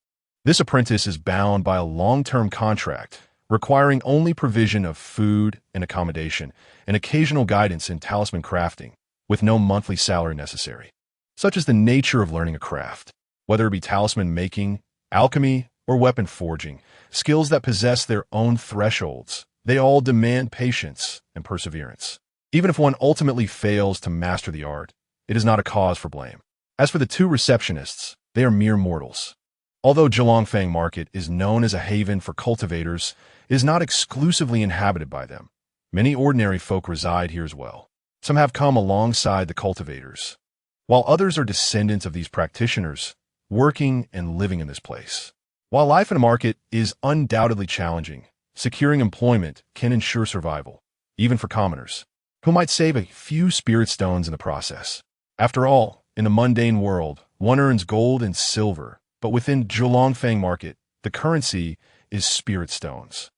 This apprentice is bound by a long-term contract, requiring only provision of food and accommodation and occasional guidance in talisman crafting, with no monthly salary necessary. Such is the nature of learning a craft, whether it be talisman making, alchemy, or weapon forging, skills that possess their own thresholds. They all demand patience and perseverance. Even if one ultimately fails to master the art, it is not a cause for blame. As for the 2 receptionists, they are mere mortals. Although Zhulongfang Market is known as a haven for cultivators, it is not exclusively inhabited by them. Many ordinary folk reside here as well. Some have come alongside the cultivators, while others are descendants of these practitioners, working and living in this place. While life in a market is undoubtedly challenging, securing employment can ensure survival, even for commoners, who might save a few spirit stones in the process. After all, in the mundane world, one earns gold and silver, but within Zhulongfang Market, the currency is spirit stones.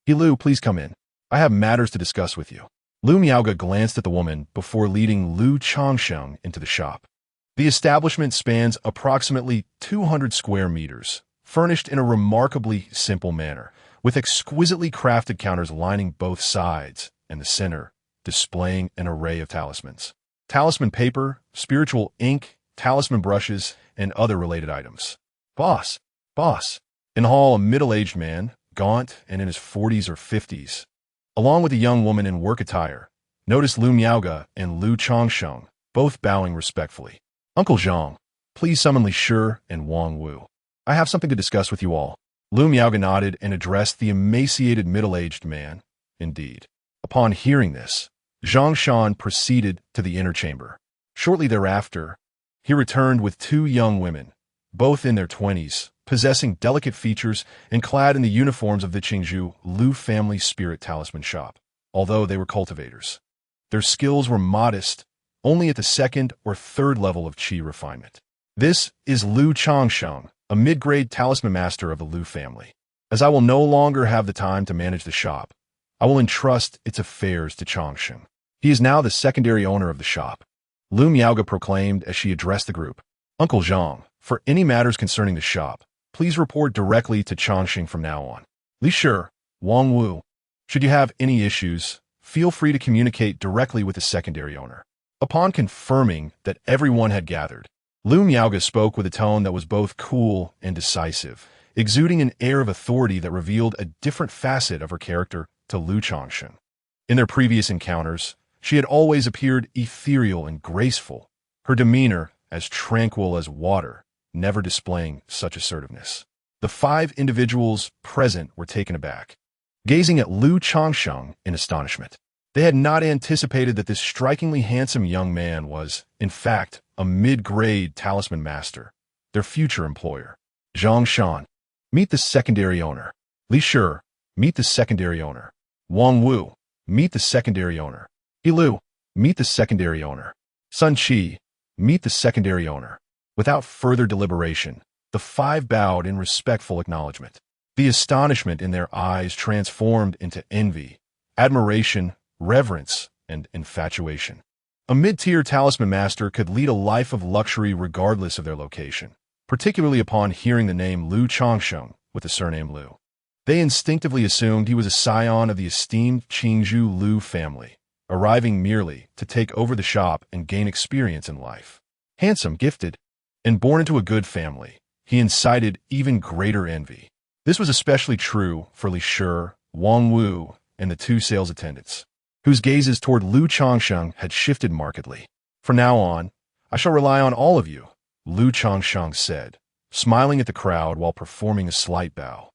Lu, please come in. I have matters to discuss with you. Lu Miaoge glanced at the woman before leading Lu Changsheng into the shop. The establishment spans approximately 200 square meters, furnished in a remarkably simple manner, with exquisitely crafted counters lining both sides and the center, displaying an array of talismans. Talisman paper, spiritual ink, talisman brushes, and other related items. Boss! Boss! In the hall, a middle-aged man, gaunt and in his 40s or 50s, along with a young woman in work attire, noticed Lu Miaoge and Lu Changsheng, both bowing respectfully. Uncle Zhang, please summon Li Shi and Wang Wu. I have something to discuss with you all. Lu Miaoge nodded and addressed the emaciated middle-aged man. Indeed. Upon hearing this, Zhang Shan proceeded to the inner chamber. Shortly thereafter, he returned with two young women, both in their 20s, possessing delicate features and clad in the uniforms of the Qingzhou Lu family spirit talisman shop, although they were cultivators. Their skills were modest, only at the second or third level of qi refinement. This is Lu Changsheng, a mid-grade talisman master of the Lu family. As I will no longer have the time to manage the shop, I will entrust its affairs to Changsheng. He is now the secondary owner of the shop. Lu Miaoge proclaimed as she addressed the group. Uncle Zhang, for any matters concerning the shop, please report directly to Changsheng from now on. Li Shi, Wang Wu, should you have any issues, feel free to communicate directly with the secondary owner. Upon confirming that everyone had gathered, Lu Miaoge spoke with a tone that was both cool and decisive, exuding an air of authority that revealed a different facet of her character to Lu Changsheng. In their previous encounters, she had always appeared ethereal and graceful, her demeanor as tranquil as water, never displaying such assertiveness. The five individuals present were taken aback, gazing at Lu Changsheng in astonishment. They had not anticipated that this strikingly handsome young man was, in fact, a mid-grade talisman master, their future employer. Zhang Shan, meet the secondary owner. Li Shi, meet the secondary owner. Wang Wu, meet the secondary owner. Lu, meet the secondary owner. Sun Qi, meet the secondary owner. Without further deliberation, the five bowed in respectful acknowledgement. The astonishment in their eyes transformed into envy, admiration, reverence, and infatuation. A mid-tier talisman master could lead a life of luxury regardless of their location, particularly upon hearing the name Lu Changsheng with the surname Lu. They instinctively assumed he was a scion of the esteemed Qingzhou Lu family, arriving merely to take over the shop and gain experience in life. Handsome, gifted, and born into a good family, he incited even greater envy. This was especially true for Li Shi, Wang Wu, and the two sales attendants, whose gazes toward Lu Changsheng had shifted markedly. From now on, I shall rely on all of you, Lu Changsheng said, smiling at the crowd while performing a slight bow.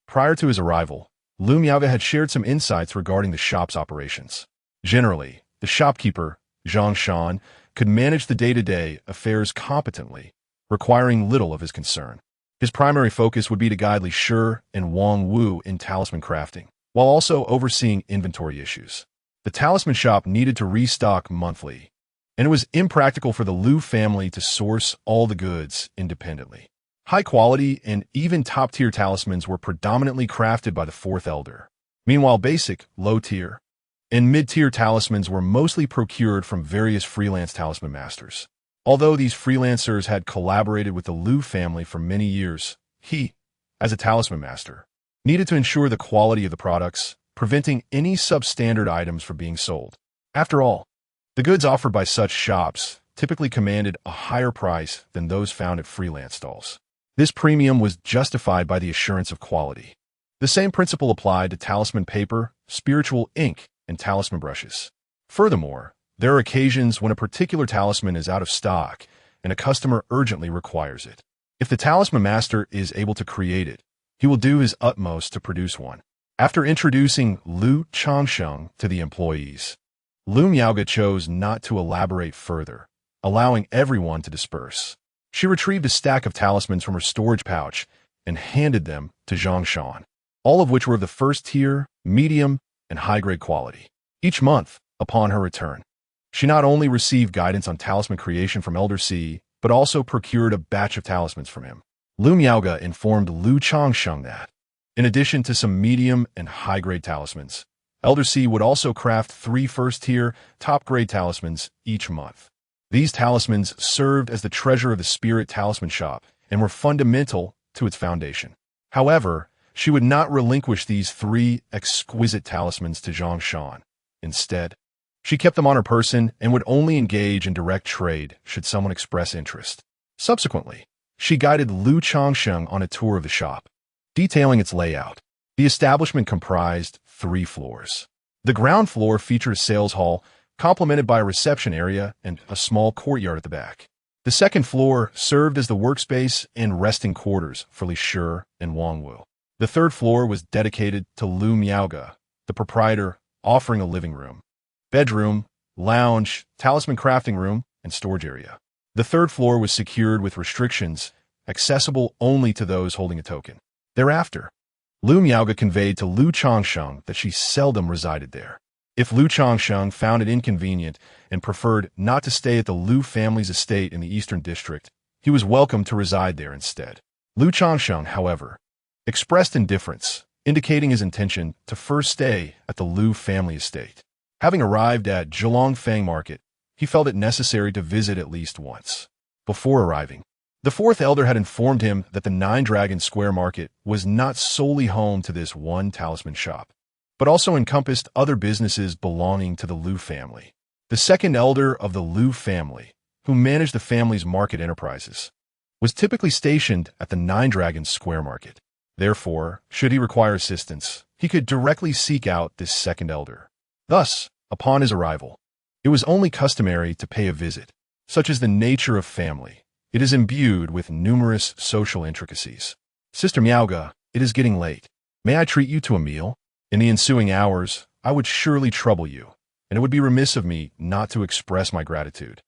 Prior to his arrival, Lu Miaoge had shared some insights regarding the shop's operations. Generally, the shopkeeper, Zhang Shan, could manage the day-to-day affairs competently, requiring little of his concern. His primary focus would be to guide Li Shi and Wang Wu in talisman crafting, while also overseeing inventory issues. The talisman shop needed to restock monthly, and it was impractical for the Lu family to source all the goods independently. High-quality and even top-tier talismans were predominantly crafted by the fourth elder. Meanwhile, basic, low-tier, and mid-tier talismans were mostly procured from various freelance talisman masters. Although these freelancers had collaborated with the Lu family for many years, he, as a talisman master, needed to ensure the quality of the products, preventing any substandard items from being sold. After all, the goods offered by such shops typically commanded a higher price than those found at freelance stalls. This premium was justified by the assurance of quality. The same principle applied to talisman paper, spiritual ink, and talisman brushes. Furthermore, there are occasions when a particular talisman is out of stock and a customer urgently requires it. If the talisman master is able to create it, he will do his utmost to produce one. After introducing Lu Changsheng to the employees, Lu Miaoge chose not to elaborate further, allowing everyone to disperse. She retrieved a stack of talismans from her storage pouch and handed them to Zhang Shan, all of which were of the first tier, medium, and high-grade quality. Each month, upon her return, she not only received guidance on talisman creation from Elder C, but also procured a batch of talismans from him. Lu Miaoge informed Lu Changsheng that, in addition to some medium and high-grade talismans, Elder C would also craft 3 first-tier, top-grade talismans each month. These talismans served as the treasure of the spirit talisman shop and were fundamental to its foundation. However, she would not relinquish these 3 exquisite talismans to Changsheng. Instead, she kept them on her person and would only engage in direct trade should someone express interest. Subsequently, she guided Changsheng on a tour of the shop, detailing its layout. The establishment comprised 3 floors. The ground floor featured a sales hall, complemented by a reception area and a small courtyard at the back. The second floor served as the workspace and resting quarters for Li Shi and Wang Wu. The third floor was dedicated to Lu Miaoge, the proprietor, offering a living room, bedroom, lounge, talisman crafting room, and storage area. The third floor was secured with restrictions, accessible only to those holding a token. Thereafter, Lu Miaoge conveyed to Changsheng that she seldom resided there. If Changsheng found it inconvenient and preferred not to stay at the Lu family's estate in the Eastern District, he was welcome to reside there instead. Changsheng, however, expressed indifference, indicating his intention to first stay at the Lu family estate. Having arrived at Zhilongfang Market, he felt it necessary to visit at least once. Before arriving, the 4th elder had informed him that the Nine Dragon Square Market was not solely home to this one talisman shop, but also encompassed other businesses belonging to the Lu family. The 2nd elder of the Lu family, who managed the family's market enterprises, was typically stationed at the Nine Dragon Square Market. Therefore, should he require assistance, he could directly seek out this 2nd elder. Thus, upon his arrival, it was only customary to pay a visit. Such is the nature of family. It is imbued with numerous social intricacies. Sister Miaoge, it is getting late. May I treat you to a meal? In the ensuing hours, I would surely trouble you, and it would be remiss of me not to express my gratitude.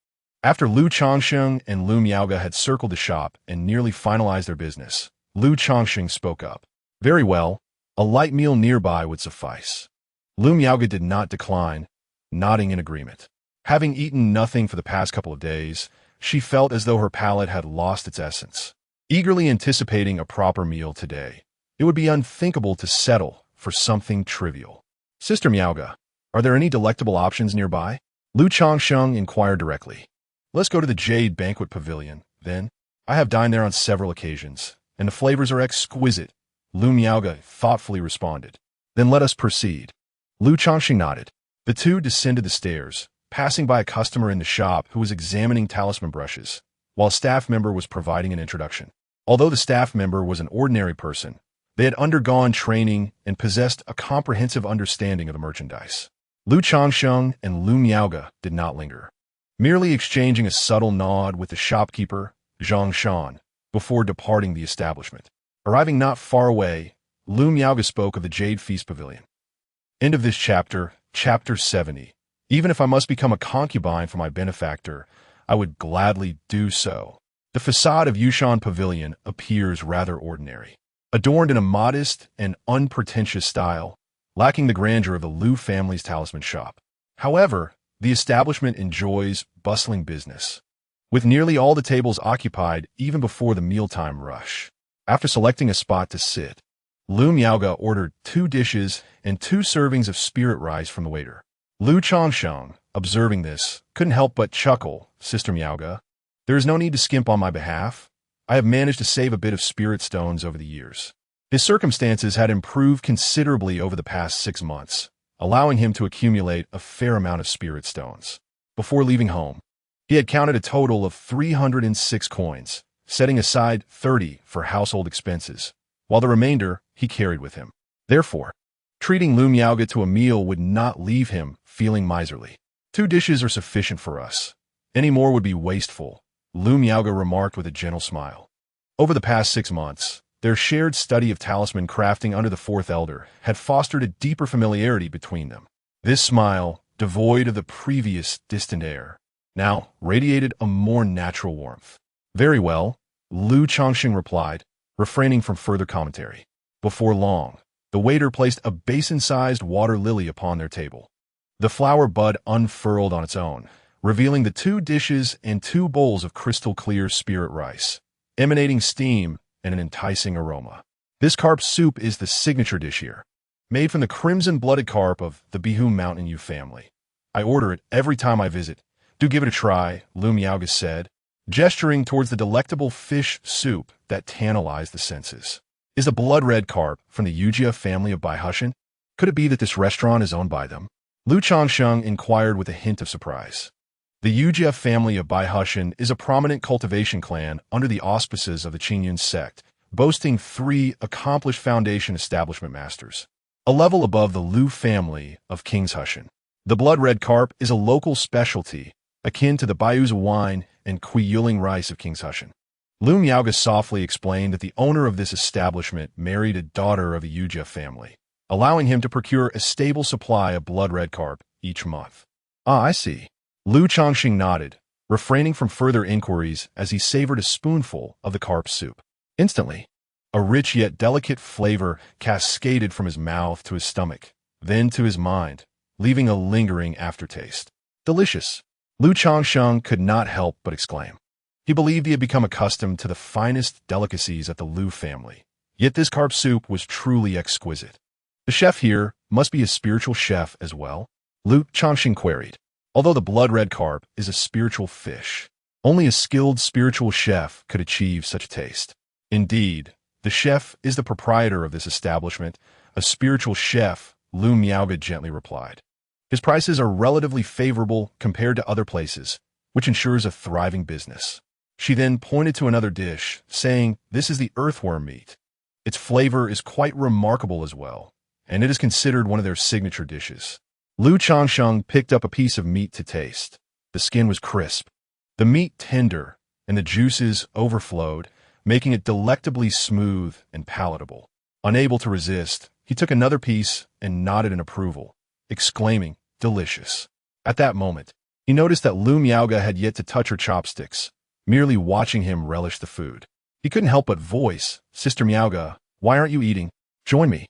After Changsheng and Lu Miaoge had circled the shop and nearly finalized their business, Changsheng spoke up. Very well, a light meal nearby would suffice. Lu Miaoge did not decline, nodding in agreement. Having eaten nothing for the past couple of days, she felt as though her palate had lost its essence. Eagerly anticipating a proper meal today, it would be unthinkable to settle for something trivial. Sister Miaoge, are there any delectable options nearby? Changsheng inquired directly. Let's go to the Jade Banquet Pavilion, then. I have dined there on several occasions, and the flavors are exquisite, Lu Miaoge thoughtfully responded. Then let us proceed. Changsheng nodded. The two descended the stairs, passing by a customer in the shop who was examining talisman brushes, while a staff member was providing an introduction. Although the staff member was an ordinary person, they had undergone training and possessed a comprehensive understanding of the merchandise. Changsheng and Lu Miaoge did not linger, merely exchanging a subtle nod with the shopkeeper, Changsheng, before departing the establishment. Arriving not far away, Lu Miaoge spoke of the Jade Feast Pavilion. End of this chapter, Chapter 70. Even if I must become a concubine for my benefactor, I would gladly do so. The facade of Yushan Pavilion appears rather ordinary, adorned in a modest and unpretentious style, lacking the grandeur of the Lu family's talisman shop. However, the establishment enjoys bustling business, with nearly all the tables occupied even before the mealtime rush. After selecting a spot to sit, Lu Miaoge ordered 2 dishes and 2 servings of spirit rice from the waiter. Changsheng, observing this, couldn't help but chuckle. Sister Miaoge, there is no need to skimp on my behalf. I have managed to save a bit of spirit stones over the years. His circumstances had improved considerably over the past 6 months, allowing him to accumulate a fair amount of spirit stones. Before leaving home, he had counted a total of 306 coins, setting aside 30 for household expenses, while the remainder he carried with him. Therefore, treating Lu Miaoge to a meal would not leave him feeling miserly. 2 dishes are sufficient for us. Any more would be wasteful, Lu Miaoge remarked with a gentle smile. Over the past 6 months, their shared study of talisman crafting under the 4th elder had fostered a deeper familiarity between them. This smile, devoid of the previous distant air, now radiated a more natural warmth. Very well, Changsheng replied, refraining from further commentary. Before long, the waiter placed a basin-sized water lily upon their table. The flower bud unfurled on its own, revealing the 2 dishes and 2 bowls of crystal-clear spirit rice, emanating steam and an enticing aroma. This carp soup is the signature dish here. made from the crimson-blooded carp of the Bihu Mountain Yu family. I order it every time I visit. Do give it a try, Lu Miaoga said, gesturing towards the delectable fish soup that tantalized the senses. Is the blood-red carp from the Yujia family of Baihushan? Could it be that this restaurant is owned by them? Lu Changsheng inquired with a hint of surprise. The Yujia family of Baihushan is a prominent cultivation clan under the auspices of the Qingyun sect, boasting 3 accomplished foundation establishment masters, a level above the Lu family of Kingshushan. The blood-red carp is a local specialty, akin to the Baiuza wine and Yuling rice of Kingshushan. Lu Miaoga softly explained that the owner of this establishment married a daughter of the Yujia family, allowing him to procure a stable supply of blood-red carp each month. Ah, I see. Lu Changsheng nodded, refraining from further inquiries as he savored a spoonful of the carp soup. Instantly, a rich yet delicate flavor cascaded from his mouth to his stomach, then to his mind, leaving a lingering aftertaste. Delicious. Lu Changsheng could not help but exclaim. He believed he had become accustomed to the finest delicacies at the Lu family, yet this carp soup was truly exquisite. The chef here must be a spiritual chef as well? Lu Changsheng queried. Although the blood-red carp is a spiritual fish, only a skilled spiritual chef could achieve such a taste. Indeed, the chef is the proprietor of this establishment, a spiritual chef, Lu Miaoga gently replied. His prices are relatively favorable compared to other places, which ensures a thriving business. She then pointed to another dish, saying, "This is the earthworm meat. Its flavor is quite remarkable as well, and it is considered one of their signature dishes." Lu Changsheng picked up a piece of meat to taste. The skin was crisp, the meat tender, and the juices overflowed, making it delectably smooth and palatable. Unable to resist, he took another piece and nodded in approval, exclaiming, "Delicious." At that moment, he noticed that Lu Miaoga had yet to touch her chopsticks, merely watching him relish the food. He couldn't help but voice, "Sister Miaoga, why aren't you eating? Join me."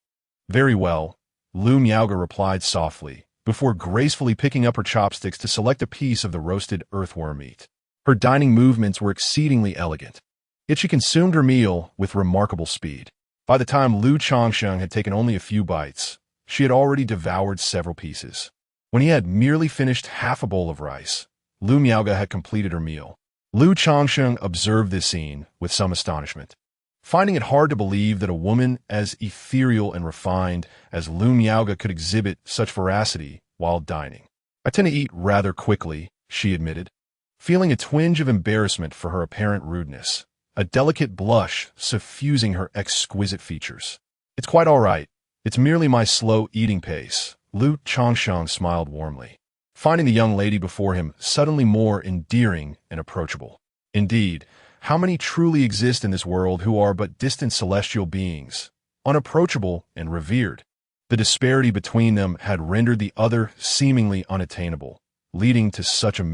"Very well," Lu Miaoga replied softly, before gracefully picking up her chopsticks to select a piece of the roasted earthworm meat. Her dining movements were exceedingly elegant, yet she consumed her meal with remarkable speed. By the time Lu Changsheng had taken only a few bites, she had already devoured several pieces. When he had merely finished half a bowl of rice, Lu Miaoga had completed her meal. Lu Changsheng observed this scene with some astonishment, finding it hard to believe that a woman as ethereal and refined as Lu Miaoga could exhibit such voracity while dining. "I tend to eat rather quickly," she admitted, feeling a twinge of embarrassment for her apparent rudeness, a delicate blush suffusing her exquisite features. "It's quite all right. It's merely my slow eating pace." Lu Changsheng smiled warmly, finding the young lady before him suddenly more endearing and approachable. Indeed, how many truly exist in this world who are but distant celestial beings, unapproachable and revered? The disparity between them had rendered the other seemingly unattainable, leading to such a